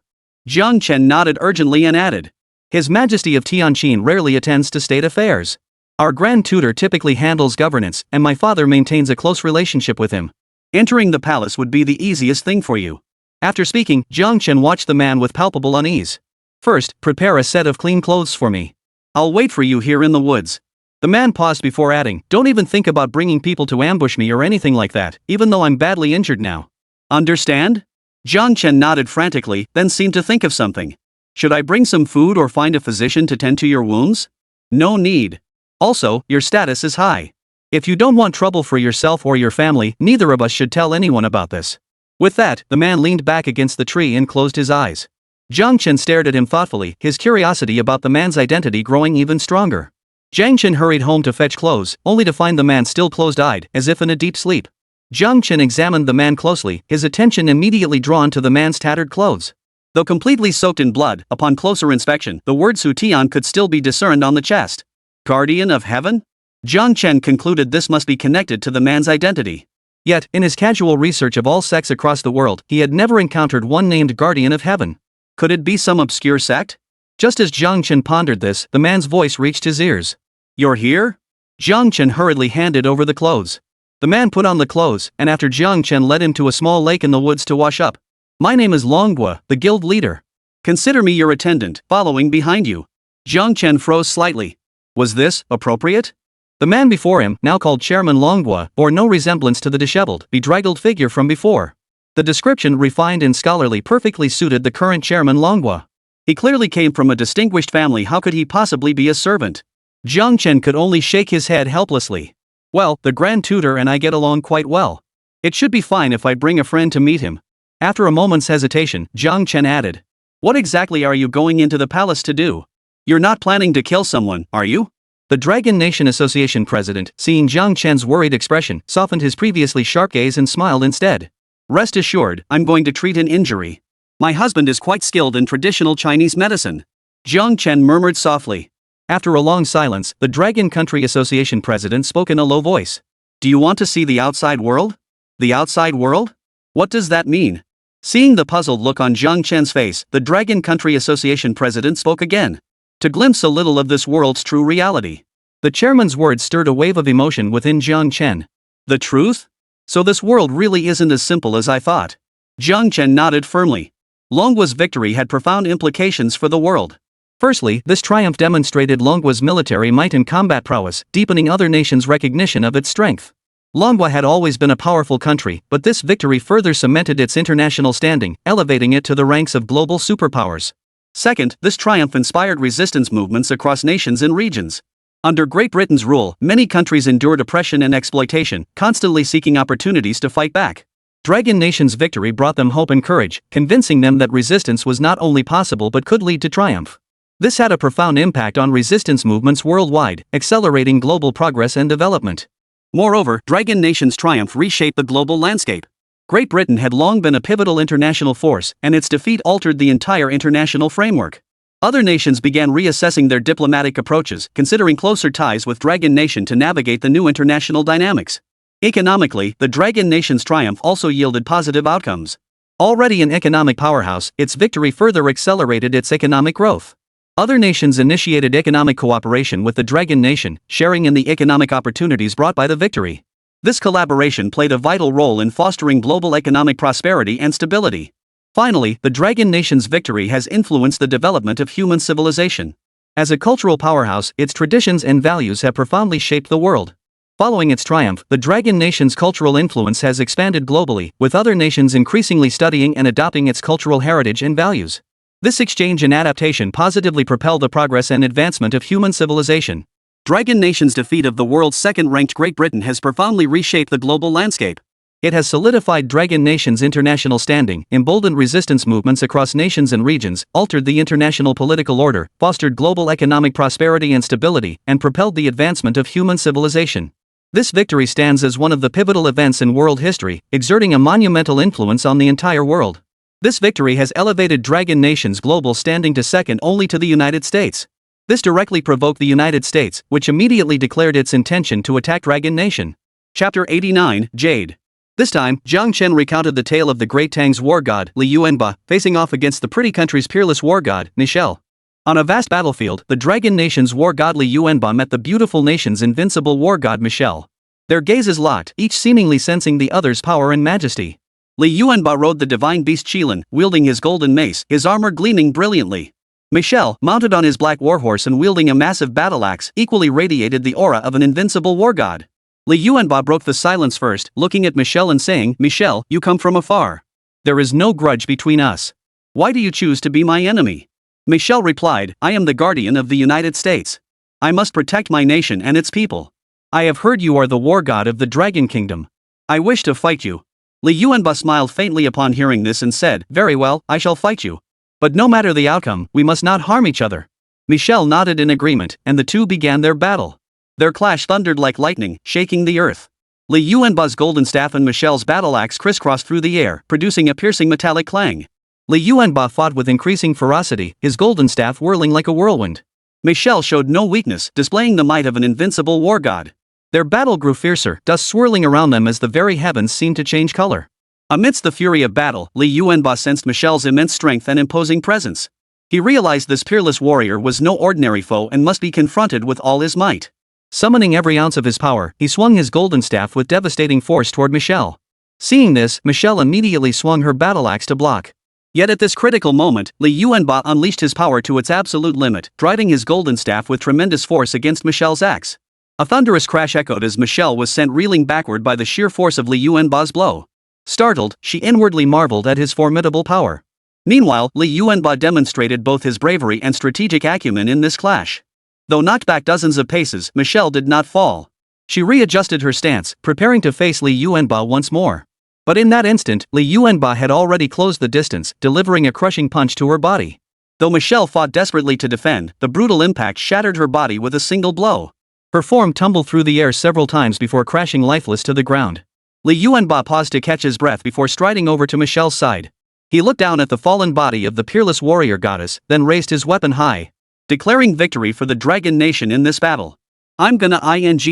Jiang Chen nodded urgently and added, "His Majesty of Tianqin rarely attends to state affairs. Our Grand Tutor typically handles governance, and my father maintains a close relationship with him. Entering the palace would be the easiest thing for you." After speaking, Jiang Chen watched the man with palpable unease. "First, prepare a set of clean clothes for me. I'll wait for you here in the woods." The man paused before adding, "Don't even think about bringing people to ambush me or anything like that, even though I'm badly injured now. Understand?" Jiang Chen nodded frantically, then seemed to think of something. "Should I bring some food or find a physician to tend to your wounds?" "No need. Also, your status is high. If you don't want trouble for yourself or your family, neither of us should tell anyone about this." With that, the man leaned back against the tree and closed his eyes. Jiang Chen stared at him thoughtfully, his curiosity about the man's identity growing even stronger. Jiang Chen hurried home to fetch clothes, only to find the man still closed-eyed, as if in a deep sleep. Jiang Chen examined the man closely, his attention immediately drawn to the man's tattered clothes. Though completely soaked in blood, upon closer inspection, the word Su Tian could still be discerned on the chest. Guardian of Heaven? Jiang Chen concluded this must be connected to the man's identity. Yet, in his casual research of all sects across the world, he had never encountered one named Guardian of Heaven. Could it be some obscure sect? Just as Jiang Chen pondered this, the man's voice reached his ears. "You're here?" Jiang Chen hurriedly handed over the clothes. The man put on the clothes, and after Jiang Chen led him to a small lake in the woods to wash up. "My name is Long Guo, the guild leader. Consider me your attendant, following behind you." Jiang Chen froze slightly. Was this appropriate? The man before him, now called Chairman Long Guo, bore no resemblance to the disheveled, bedraggled figure from before. The description, refined and scholarly, perfectly suited the current Chairman Long Guo. He clearly came from a distinguished family. How could he possibly be a servant? Jiang Chen could only shake his head helplessly. "Well, the Grand Tutor and I get along quite well. It should be fine if I bring a friend to meet him." After a moment's hesitation, Jiang Chen added, "What exactly are you going into the palace to do? You're not planning to kill someone, are you?" The Dragon Nation Association president, seeing Jiang Chen's worried expression, softened his previously sharp gaze and smiled instead. "Rest assured, I'm going to treat an injury. My husband is quite skilled in traditional Chinese medicine." Jiang Chen murmured softly. After a long silence, the Dragon Country Association president spoke in a low voice. "Do you want to see the outside world?" "The outside world? What does that mean?" Seeing the puzzled look on Jiang Chen's face, the Dragon Country Association president spoke again. "To glimpse a little of this world's true reality." The chairman's words stirred a wave of emotion within Jiang Chen. "The truth?" So this world really isn't as simple as I thought. Jiang Chen nodded firmly. Long Guo's victory had profound implications for the world. Firstly, this triumph demonstrated Long Guo's military might and combat prowess, deepening other nations' recognition of its strength. Long Guo had always been a powerful country, but this victory further cemented its international standing, elevating it to the ranks of global superpowers. Second, this triumph inspired resistance movements across nations and regions. Under Great Britain's rule, many countries endured oppression and exploitation, constantly seeking opportunities to fight back. Dragon Nation's victory brought them hope and courage, convincing them that resistance was not only possible but could lead to triumph. This had a profound impact on resistance movements worldwide, accelerating global progress and development. Moreover, Dragon Nation's triumph reshaped the global landscape. Great Britain had long been a pivotal international force, and its defeat altered the entire international framework. Other nations began reassessing their diplomatic approaches, considering closer ties with Dragon Nation to navigate the new international dynamics. Economically, the Dragon Nation's triumph also yielded positive outcomes. Already an economic powerhouse, its victory further accelerated its economic growth. Other nations initiated economic cooperation with the Dragon Nation, sharing in the economic opportunities brought by the victory. This collaboration played a vital role in fostering global economic prosperity and stability. Finally, the Dragon Nation's victory has influenced the development of human civilization. As a cultural powerhouse, its traditions and values have profoundly shaped the world. Following its triumph, the Dragon Nation's cultural influence has expanded globally, with other nations increasingly studying and adopting its cultural heritage and values. This exchange and adaptation positively propel the progress and advancement of human civilization. Dragon Nation's defeat of the world's second-ranked Great Britain has profoundly reshaped the global landscape. It has solidified Dragon Nation's international standing, emboldened resistance movements across nations and regions, altered the international political order, fostered global economic prosperity and stability, and propelled the advancement of human civilization. This victory stands as one of the pivotal events in world history, exerting a monumental influence on the entire world. This victory has elevated Dragon Nation's global standing to second only to the United States. This directly provoked the United States, which immediately declared its intention to attack Dragon Nation. Chapter 89, Jade. This time, Jiang Chen recounted the tale of the Great Tang's war god, Li Yuanba, facing off against the pretty country's peerless war god, Michelle. On a vast battlefield, the Dragon Nation's war god Li Yuanba met the beautiful nation's invincible war god Michelle. Their gazes locked, each seemingly sensing the other's power and majesty. Li Yuanba rode the divine beast Qilin, wielding his golden mace, his armor gleaming brilliantly. Michelle, mounted on his black warhorse and wielding a massive battle axe, equally radiated the aura of an invincible war god. Li Yuanba broke the silence first, looking at Michelle and saying, "Michelle, you come from afar. There is no grudge between us. Why do you choose to be my enemy?" Michelle replied, "I am the guardian of the United States. I must protect my nation and its people. I have heard you are the war god of the Dragon Kingdom. I wish to fight you." Li Yuanba smiled faintly upon hearing this and said, "Very well, I shall fight you. But no matter the outcome, we must not harm each other." Michelle nodded in agreement, and the two began their battle. Their clash thundered like lightning, shaking the earth. Li Yuanba's golden staff and Michelle's battle axe crisscrossed through the air, producing a piercing metallic clang. Li Yuanba fought with increasing ferocity, his golden staff whirling like a whirlwind. Michelle showed no weakness, displaying the might of an invincible war god. Their battle grew fiercer, dust swirling around them as the very heavens seemed to change color. Amidst the fury of battle, Li Yuanba sensed Michelle's immense strength and imposing presence. He realized this peerless warrior was no ordinary foe and must be confronted with all his might. Summoning every ounce of his power, he swung his golden staff with devastating force toward Michelle. Seeing this, Michelle immediately swung her battle axe to block. Yet at this critical moment, Li Yuanba unleashed his power to its absolute limit, driving his golden staff with tremendous force against Michelle's axe. A thunderous crash echoed as Michelle was sent reeling backward by the sheer force of Li Yuanba's blow. Startled, she inwardly marveled at his formidable power. Meanwhile, Li Yuanba demonstrated both his bravery and strategic acumen in this clash. Though knocked back dozens of paces, Michelle did not fall. She readjusted her stance, preparing to face Li Yuanba once more. But in that instant, Li Yuanba had already closed the distance, delivering a crushing punch to her body. Though Michelle fought desperately to defend, the brutal impact shattered her body with a single blow. Her form tumbled through the air several times before crashing lifeless to the ground. Li Yuanba paused to catch his breath before striding over to Michelle's side. He looked down at the fallen body of the peerless warrior goddess, then raised his weapon high, declaring victory for the Dragon Nation in this battle. "I'm gonna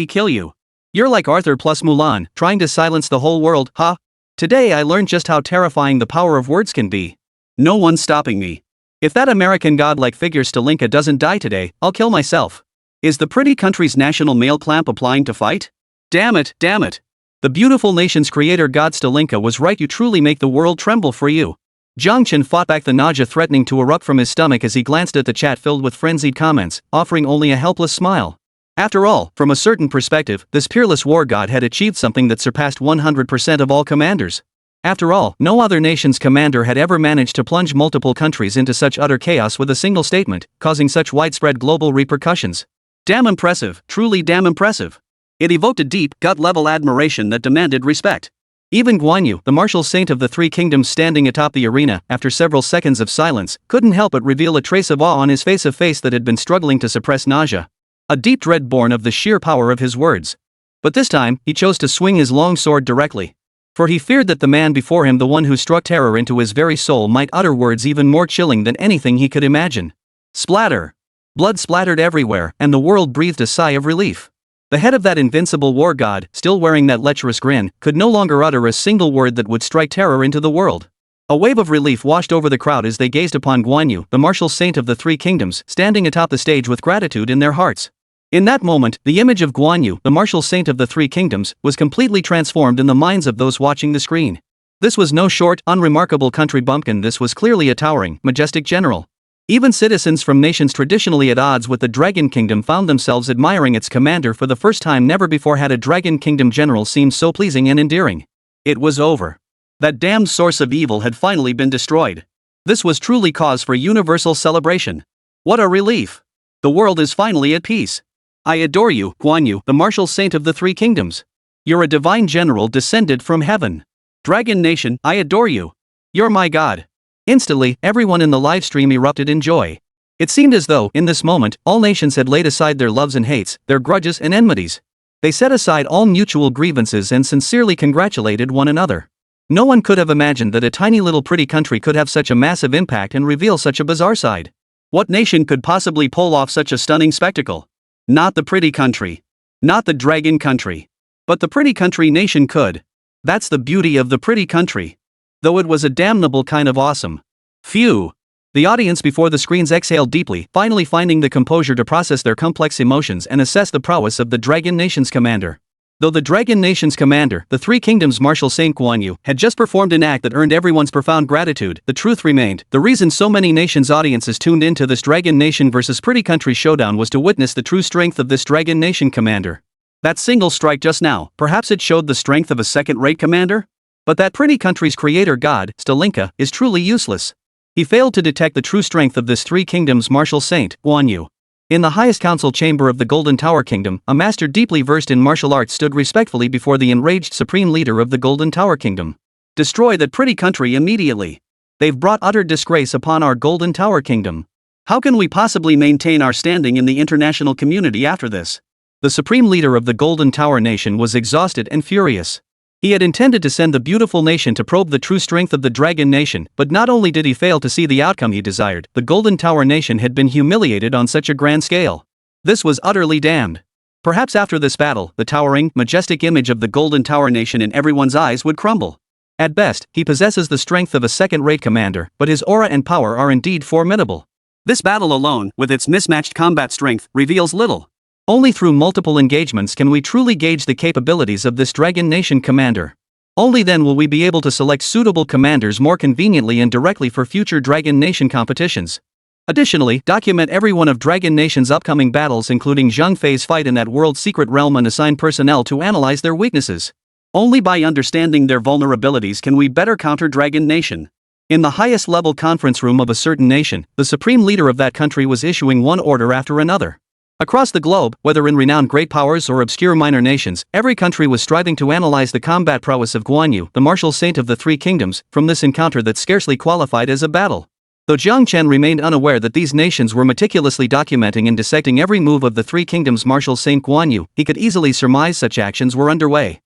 kill you. You're like Arthur plus Mulan, trying to silence the whole world, huh? Today I learned just how terrifying the power of words can be. No one's stopping me. If that American godlike figure Stalinka doesn't die today, I'll kill myself. Is the pretty country's national male clamp applying to fight? Damn it, damn it." The beautiful nation's creator god Stalinka was right, you truly make the world tremble for you. Jiang Chen fought back the nausea threatening to erupt from his stomach as he glanced at the chat filled with frenzied comments, offering only a helpless smile. After all, from a certain perspective, this peerless war god had achieved something that surpassed 100% of all commanders. After all, no other nation's commander had ever managed to plunge multiple countries into such utter chaos with a single statement, causing such widespread global repercussions. Damn impressive, truly damn impressive. It evoked a deep, gut-level admiration that demanded respect. Even Guan Yu, the martial saint of the Three Kingdoms standing atop the arena, after several seconds of silence, couldn't help but reveal a trace of awe on his face, a face that had been struggling to suppress nausea. A deep dread born of the sheer power of his words. But this time, he chose to swing his long sword directly. For he feared that the man before him, the one who struck terror into his very soul, might utter words even more chilling than anything he could imagine. Splatter! Blood splattered everywhere, and the world breathed a sigh of relief. The head of that invincible war god, still wearing that lecherous grin, could no longer utter a single word that would strike terror into the world. A wave of relief washed over the crowd as they gazed upon Guan Yu, the martial saint of the Three Kingdoms, standing atop the stage with gratitude in their hearts. In that moment, the image of Guan Yu, the martial saint of the Three Kingdoms, was completely transformed in the minds of those watching the screen. This was no short, unremarkable country bumpkin, this was clearly a towering, majestic general. Even citizens from nations traditionally at odds with the Dragon Kingdom found themselves admiring its commander for the first time. Never before had a Dragon Kingdom general seemed so pleasing and endearing. It was over. That damned source of evil had finally been destroyed. This was truly cause for universal celebration. What a relief! The world is finally at peace. I adore you, Guan Yu, the martial saint of the Three Kingdoms. You're a divine general descended from heaven. Dragon Nation, I adore you. You're my god. Instantly, everyone in the live stream erupted in joy. It seemed as though, in this moment, all nations had laid aside their loves and hates, their grudges and enmities. They set aside all mutual grievances and sincerely congratulated one another. No one could have imagined that a tiny little pretty country could have such a massive impact and reveal such a bizarre side. What nation could possibly pull off such a stunning spectacle? Not the pretty country. Not the dragon country. But the pretty country nation could. That's the beauty of the pretty country. Though it was a damnable kind of awesome. Phew. The audience before the screens exhaled deeply, finally finding the composure to process their complex emotions and assess the prowess of the Dragon Nation's commander. Though the Dragon Nation's commander, the Three Kingdoms martial saint Guan Yu, had just performed an act that earned everyone's profound gratitude, the truth remained. The reason so many nations' audiences tuned into this Dragon Nation versus Pretty Country showdown was to witness the true strength of this Dragon Nation commander. That single strike just now, perhaps it showed the strength of a second-rate commander? But that pretty country's creator god, Stalinka, is truly useless. He failed to detect the true strength of this Three Kingdoms martial saint, Guan Yu. In the highest council chamber of the Golden Tower Kingdom, a master deeply versed in martial arts stood respectfully before the enraged supreme leader of the Golden Tower Kingdom. Destroy that pretty country immediately. They've brought utter disgrace upon our Golden Tower Kingdom. How can we possibly maintain our standing in the international community after this? The supreme leader of the Golden Tower Nation was exhausted and furious. He had intended to send the beautiful nation to probe the true strength of the Dragon Nation, but not only did he fail to see the outcome he desired, the Golden Tower Nation had been humiliated on such a grand scale. This was utterly damned. Perhaps after this battle, the towering, majestic image of the Golden Tower Nation in everyone's eyes would crumble. At best, he possesses the strength of a second-rate commander, but his aura and power are indeed formidable. This battle alone, with its mismatched combat strength, reveals little. Only through multiple engagements can we truly gauge the capabilities of this Dragon Nation commander. Only then will we be able to select suitable commanders more conveniently and directly for future Dragon Nation competitions. Additionally, document every one of Dragon Nation's upcoming battles, including Zhang Fei's fight in that world secret realm, and assign personnel to analyze their weaknesses. Only by understanding their vulnerabilities can we better counter Dragon Nation. In the highest level conference room of a certain nation, the supreme leader of that country was issuing one order after another. Across the globe, whether in renowned great powers or obscure minor nations, every country was striving to analyze the combat prowess of Guan Yu, the martial saint of the Three Kingdoms, from this encounter that scarcely qualified as a battle. Though Jiang Chen remained unaware that these nations were meticulously documenting and dissecting every move of the Three Kingdoms martial saint Guan Yu, he could easily surmise such actions were underway.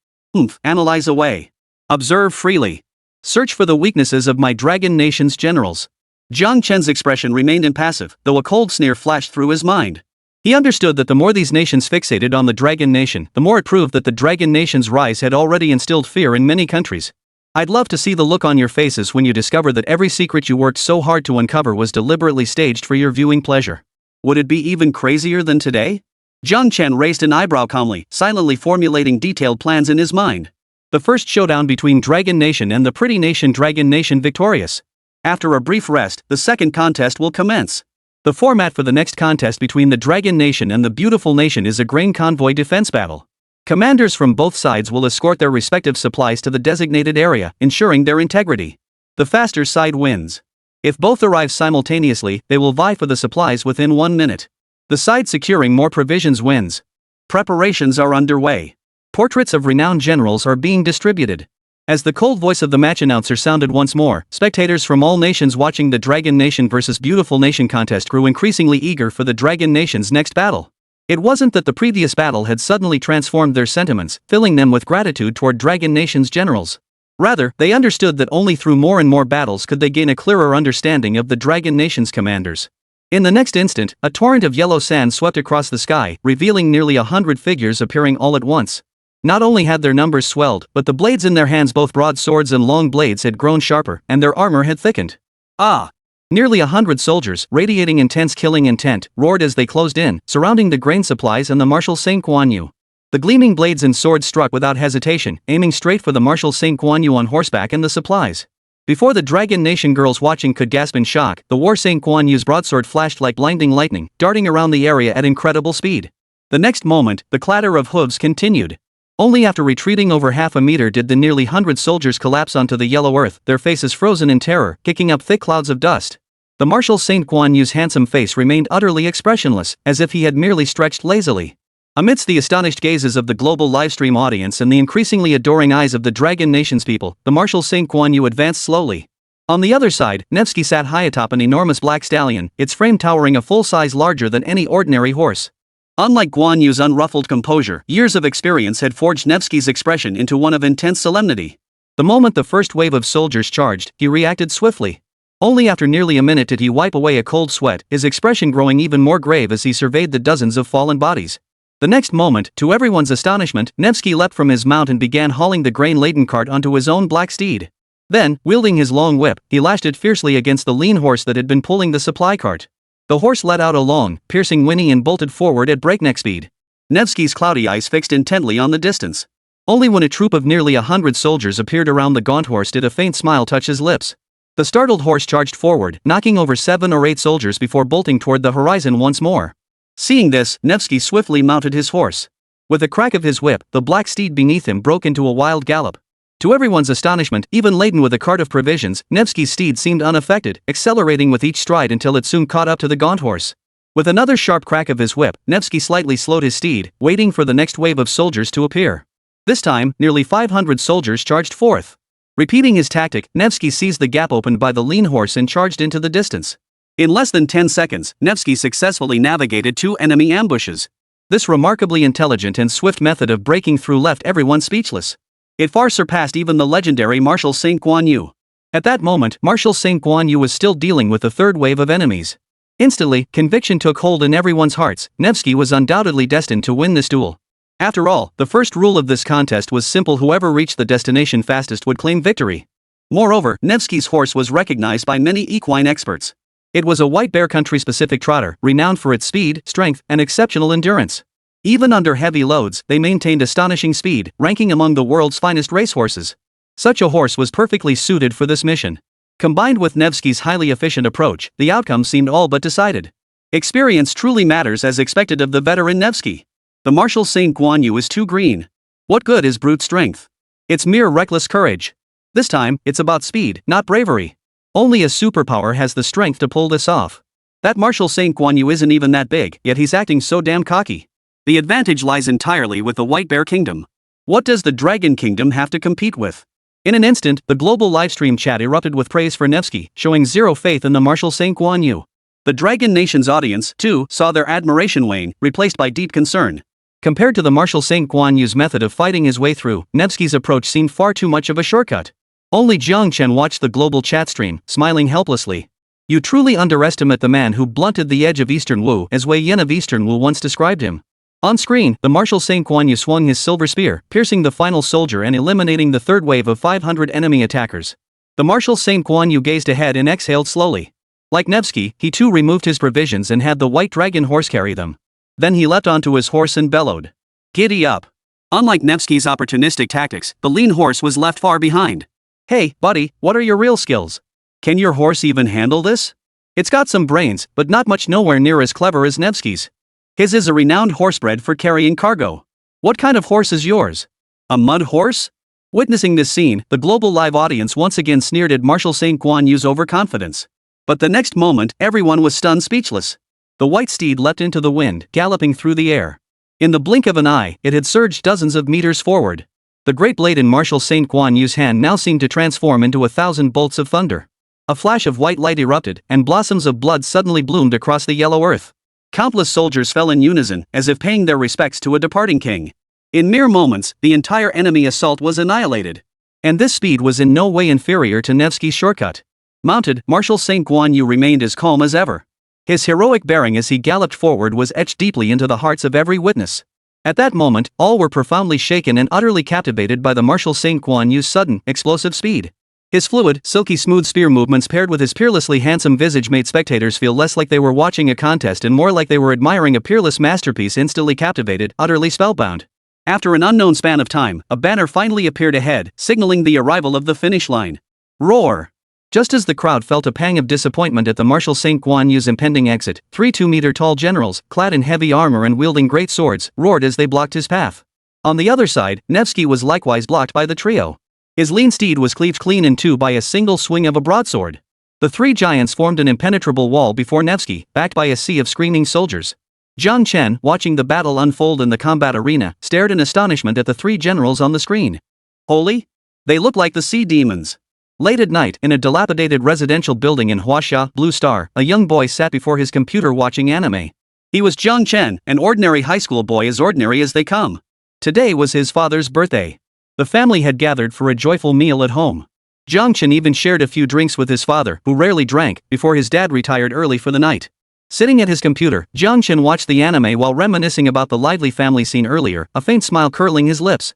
Analyze away. Observe freely. Search for the weaknesses of my Dragon Nation's generals. Jiang Chen's expression remained impassive, though a cold sneer flashed through his mind. He understood that the more these nations fixated on the Dragon Nation, the more it proved that the Dragon Nation's rise had already instilled fear in many countries. I'd love to see the look on your faces when you discover that every secret you worked so hard to uncover was deliberately staged for your viewing pleasure. Would it be even crazier than today? Jiang Chen raised an eyebrow calmly, silently formulating detailed plans in his mind. The first showdown between Dragon Nation and the pretty nation Dragon Nation victorious. After a brief rest, the second contest will commence. The format for the next contest between the Dragon Nation and the Beautiful Nation is a grain convoy defense battle. Commanders from both sides will escort their respective supplies to the designated area, ensuring their integrity. The faster side wins. If both arrive simultaneously, they will vie for the supplies within 1 minute. The side securing more provisions wins. Preparations are underway. Portraits of renowned generals are being distributed. As the cold voice of the match announcer sounded once more, spectators from all nations watching the Dragon Nation vs. Beautiful Nation contest grew increasingly eager for the Dragon Nation's next battle. It wasn't that the previous battle had suddenly transformed their sentiments, filling them with gratitude toward Dragon Nation's generals. Rather, they understood that only through more and more battles could they gain a clearer understanding of the Dragon Nation's commanders. In the next instant, a torrent of yellow sand swept across the sky, revealing nearly 100 figures appearing all at once. Not only had their numbers swelled, but the blades in their hands, both broadswords and long blades, had grown sharper, and their armor had thickened. Ah! Nearly 100 soldiers, radiating intense killing intent, roared as they closed in, surrounding the grain supplies and the Marshal St. Guan Yu. The gleaming blades and swords struck without hesitation, aiming straight for the Marshal St. Guan Yu on horseback and the supplies. Before the Dragon Nation girls watching could gasp in shock, the War St. Guan Yu's broadsword flashed like blinding lightning, darting around the area at incredible speed. The next moment, the clatter of hooves continued. Only after retreating over half a meter did the nearly 100 soldiers collapse onto the yellow earth, their faces frozen in terror, kicking up thick clouds of dust. The Marshal St. Guan Yu's handsome face remained utterly expressionless, as if he had merely stretched lazily. Amidst the astonished gazes of the global livestream audience and the increasingly adoring eyes of the Dragon Nation's people, the Marshal St. Guan Yu advanced slowly. On the other side, Nevsky sat high atop an enormous black stallion, its frame towering a full size larger than any ordinary horse. Unlike Guan Yu's unruffled composure, years of experience had forged Nevsky's expression into one of intense solemnity. The moment the first wave of soldiers charged, he reacted swiftly. Only after nearly a minute did he wipe away a cold sweat, his expression growing even more grave as he surveyed the dozens of fallen bodies. The next moment, to everyone's astonishment, Nevsky leapt from his mount and began hauling the grain-laden cart onto his own black steed. Then, wielding his long whip, he lashed it fiercely against the lean horse that had been pulling the supply cart. The horse let out a long, piercing whinny and bolted forward at breakneck speed. Nevsky's cloudy eyes fixed intently on the distance. Only when a troop of nearly 100 soldiers appeared around the gaunt horse did a faint smile touch his lips. The startled horse charged forward, knocking over 7 or 8 soldiers before bolting toward the horizon once more. Seeing this, Nevsky swiftly mounted his horse. With a crack of his whip, the black steed beneath him broke into a wild gallop. To everyone's astonishment, even laden with a cart of provisions, Nevsky's steed seemed unaffected, accelerating with each stride until it soon caught up to the gaunt horse. With another sharp crack of his whip, Nevsky slightly slowed his steed, waiting for the next wave of soldiers to appear. This time, nearly 500 soldiers charged forth. Repeating his tactic, Nevsky seized the gap opened by the lean horse and charged into the distance. In less than 10 seconds, Nevsky successfully navigated 2 enemy ambushes. This remarkably intelligent and swift method of breaking through left everyone speechless. It far surpassed even the legendary Marshal St. Guan Yu. At that moment, Marshal St. Guan Yu was still dealing with the third wave of enemies. Instantly, conviction took hold in everyone's hearts. Nevsky was undoubtedly destined to win this duel. After all, the first rule of this contest was simple: whoever reached the destination fastest would claim victory. Moreover, Nevsky's horse was recognized by many equine experts. It was a white bear country-specific trotter, renowned for its speed, strength, and exceptional endurance. Even under heavy loads, they maintained astonishing speed, ranking among the world's finest racehorses. Such a horse was perfectly suited for this mission. Combined with Nevsky's highly efficient approach, the outcome seemed all but decided. Experience truly matters, as expected of the veteran Nevsky. The Marshal St. Guan Yu is too green. What good is brute strength? It's mere reckless courage. This time, it's about speed, not bravery. Only a superpower has the strength to pull this off. That Marshal St. Guan Yu isn't even that big, yet he's acting so damn cocky. The advantage lies entirely with the White Bear Kingdom. What does the Dragon Kingdom have to compete with? In an instant, the global livestream chat erupted with praise for Nevsky, showing zero faith in the Marshal St. Guan Yu. The Dragon Nation's audience, too, saw their admiration wane, replaced by deep concern. Compared to the Marshal St. Guan Yu's method of fighting his way through, Nevsky's approach seemed far too much of a shortcut. Only Jiang Chen watched the global chat stream, smiling helplessly. You truly underestimate the man who blunted the edge of Eastern Wu, as Wei Yan of Eastern Wu once described him. On screen, the Marshal St. Guan Yu swung his silver spear, piercing the final soldier and eliminating the third wave of 500 enemy attackers. The Marshal St. Guan Yu gazed ahead and exhaled slowly. Like Nevsky, he too removed his provisions and had the white dragon horse carry them. Then he leapt onto his horse and bellowed. Giddy up! Unlike Nevsky's opportunistic tactics, the lean horse was left far behind. Hey, buddy, what are your real skills? Can your horse even handle this? It's got some brains, but not much, nowhere near as clever as Nevsky's. His is a renowned horsebred for carrying cargo. What kind of horse is yours? A mud horse? Witnessing this scene, the global live audience once again sneered at Marshal St. Guan Yu's overconfidence. But the next moment, everyone was stunned speechless. The white steed leapt into the wind, galloping through the air. In the blink of an eye, it had surged dozens of meters forward. The great blade in Marshal St. Guan Yu's hand now seemed to transform into 1,000 bolts of thunder. A flash of white light erupted, and blossoms of blood suddenly bloomed across the yellow earth. Countless soldiers fell in unison, as if paying their respects to a departing king. In mere moments, the entire enemy assault was annihilated. And this speed was in no way inferior to Nevsky's shortcut. Mounted, Marshal St. Guan Yu remained as calm as ever. His heroic bearing as he galloped forward was etched deeply into the hearts of every witness. At that moment, all were profoundly shaken and utterly captivated by the Marshal St. Guan Yu's sudden, explosive speed. His fluid, silky smooth spear movements paired with his peerlessly handsome visage made spectators feel less like they were watching a contest and more like they were admiring a peerless masterpiece, instantly captivated, utterly spellbound. After an unknown span of time, a banner finally appeared ahead, signaling the arrival of the finish line. Roar! Just as the crowd felt a pang of disappointment at the Marshal St. Guan Yu's impending exit, 3 2-meter-tall generals, clad in heavy armor and wielding great swords, roared as they blocked his path. On the other side, Nevsky was likewise blocked by the trio. His lean steed was cleaved clean in two by a single swing of a broadsword. The three giants formed an impenetrable wall before Nevsky, backed by a sea of screaming soldiers. Jiang Chen, watching the battle unfold in the combat arena, stared in astonishment at the 3 generals on the screen. Holy? They look like the sea demons. Late at night, in a dilapidated residential building in Huaxia, Blue Star, a young boy sat before his computer watching anime. He was Jiang Chen, an ordinary high school boy, as ordinary as they come. Today was his father's birthday. The family had gathered for a joyful meal at home. Jiang Chen even shared a few drinks with his father, who rarely drank, before his dad retired early for the night. Sitting at his computer, Jiang Chen watched the anime while reminiscing about the lively family scene earlier, a faint smile curling his lips.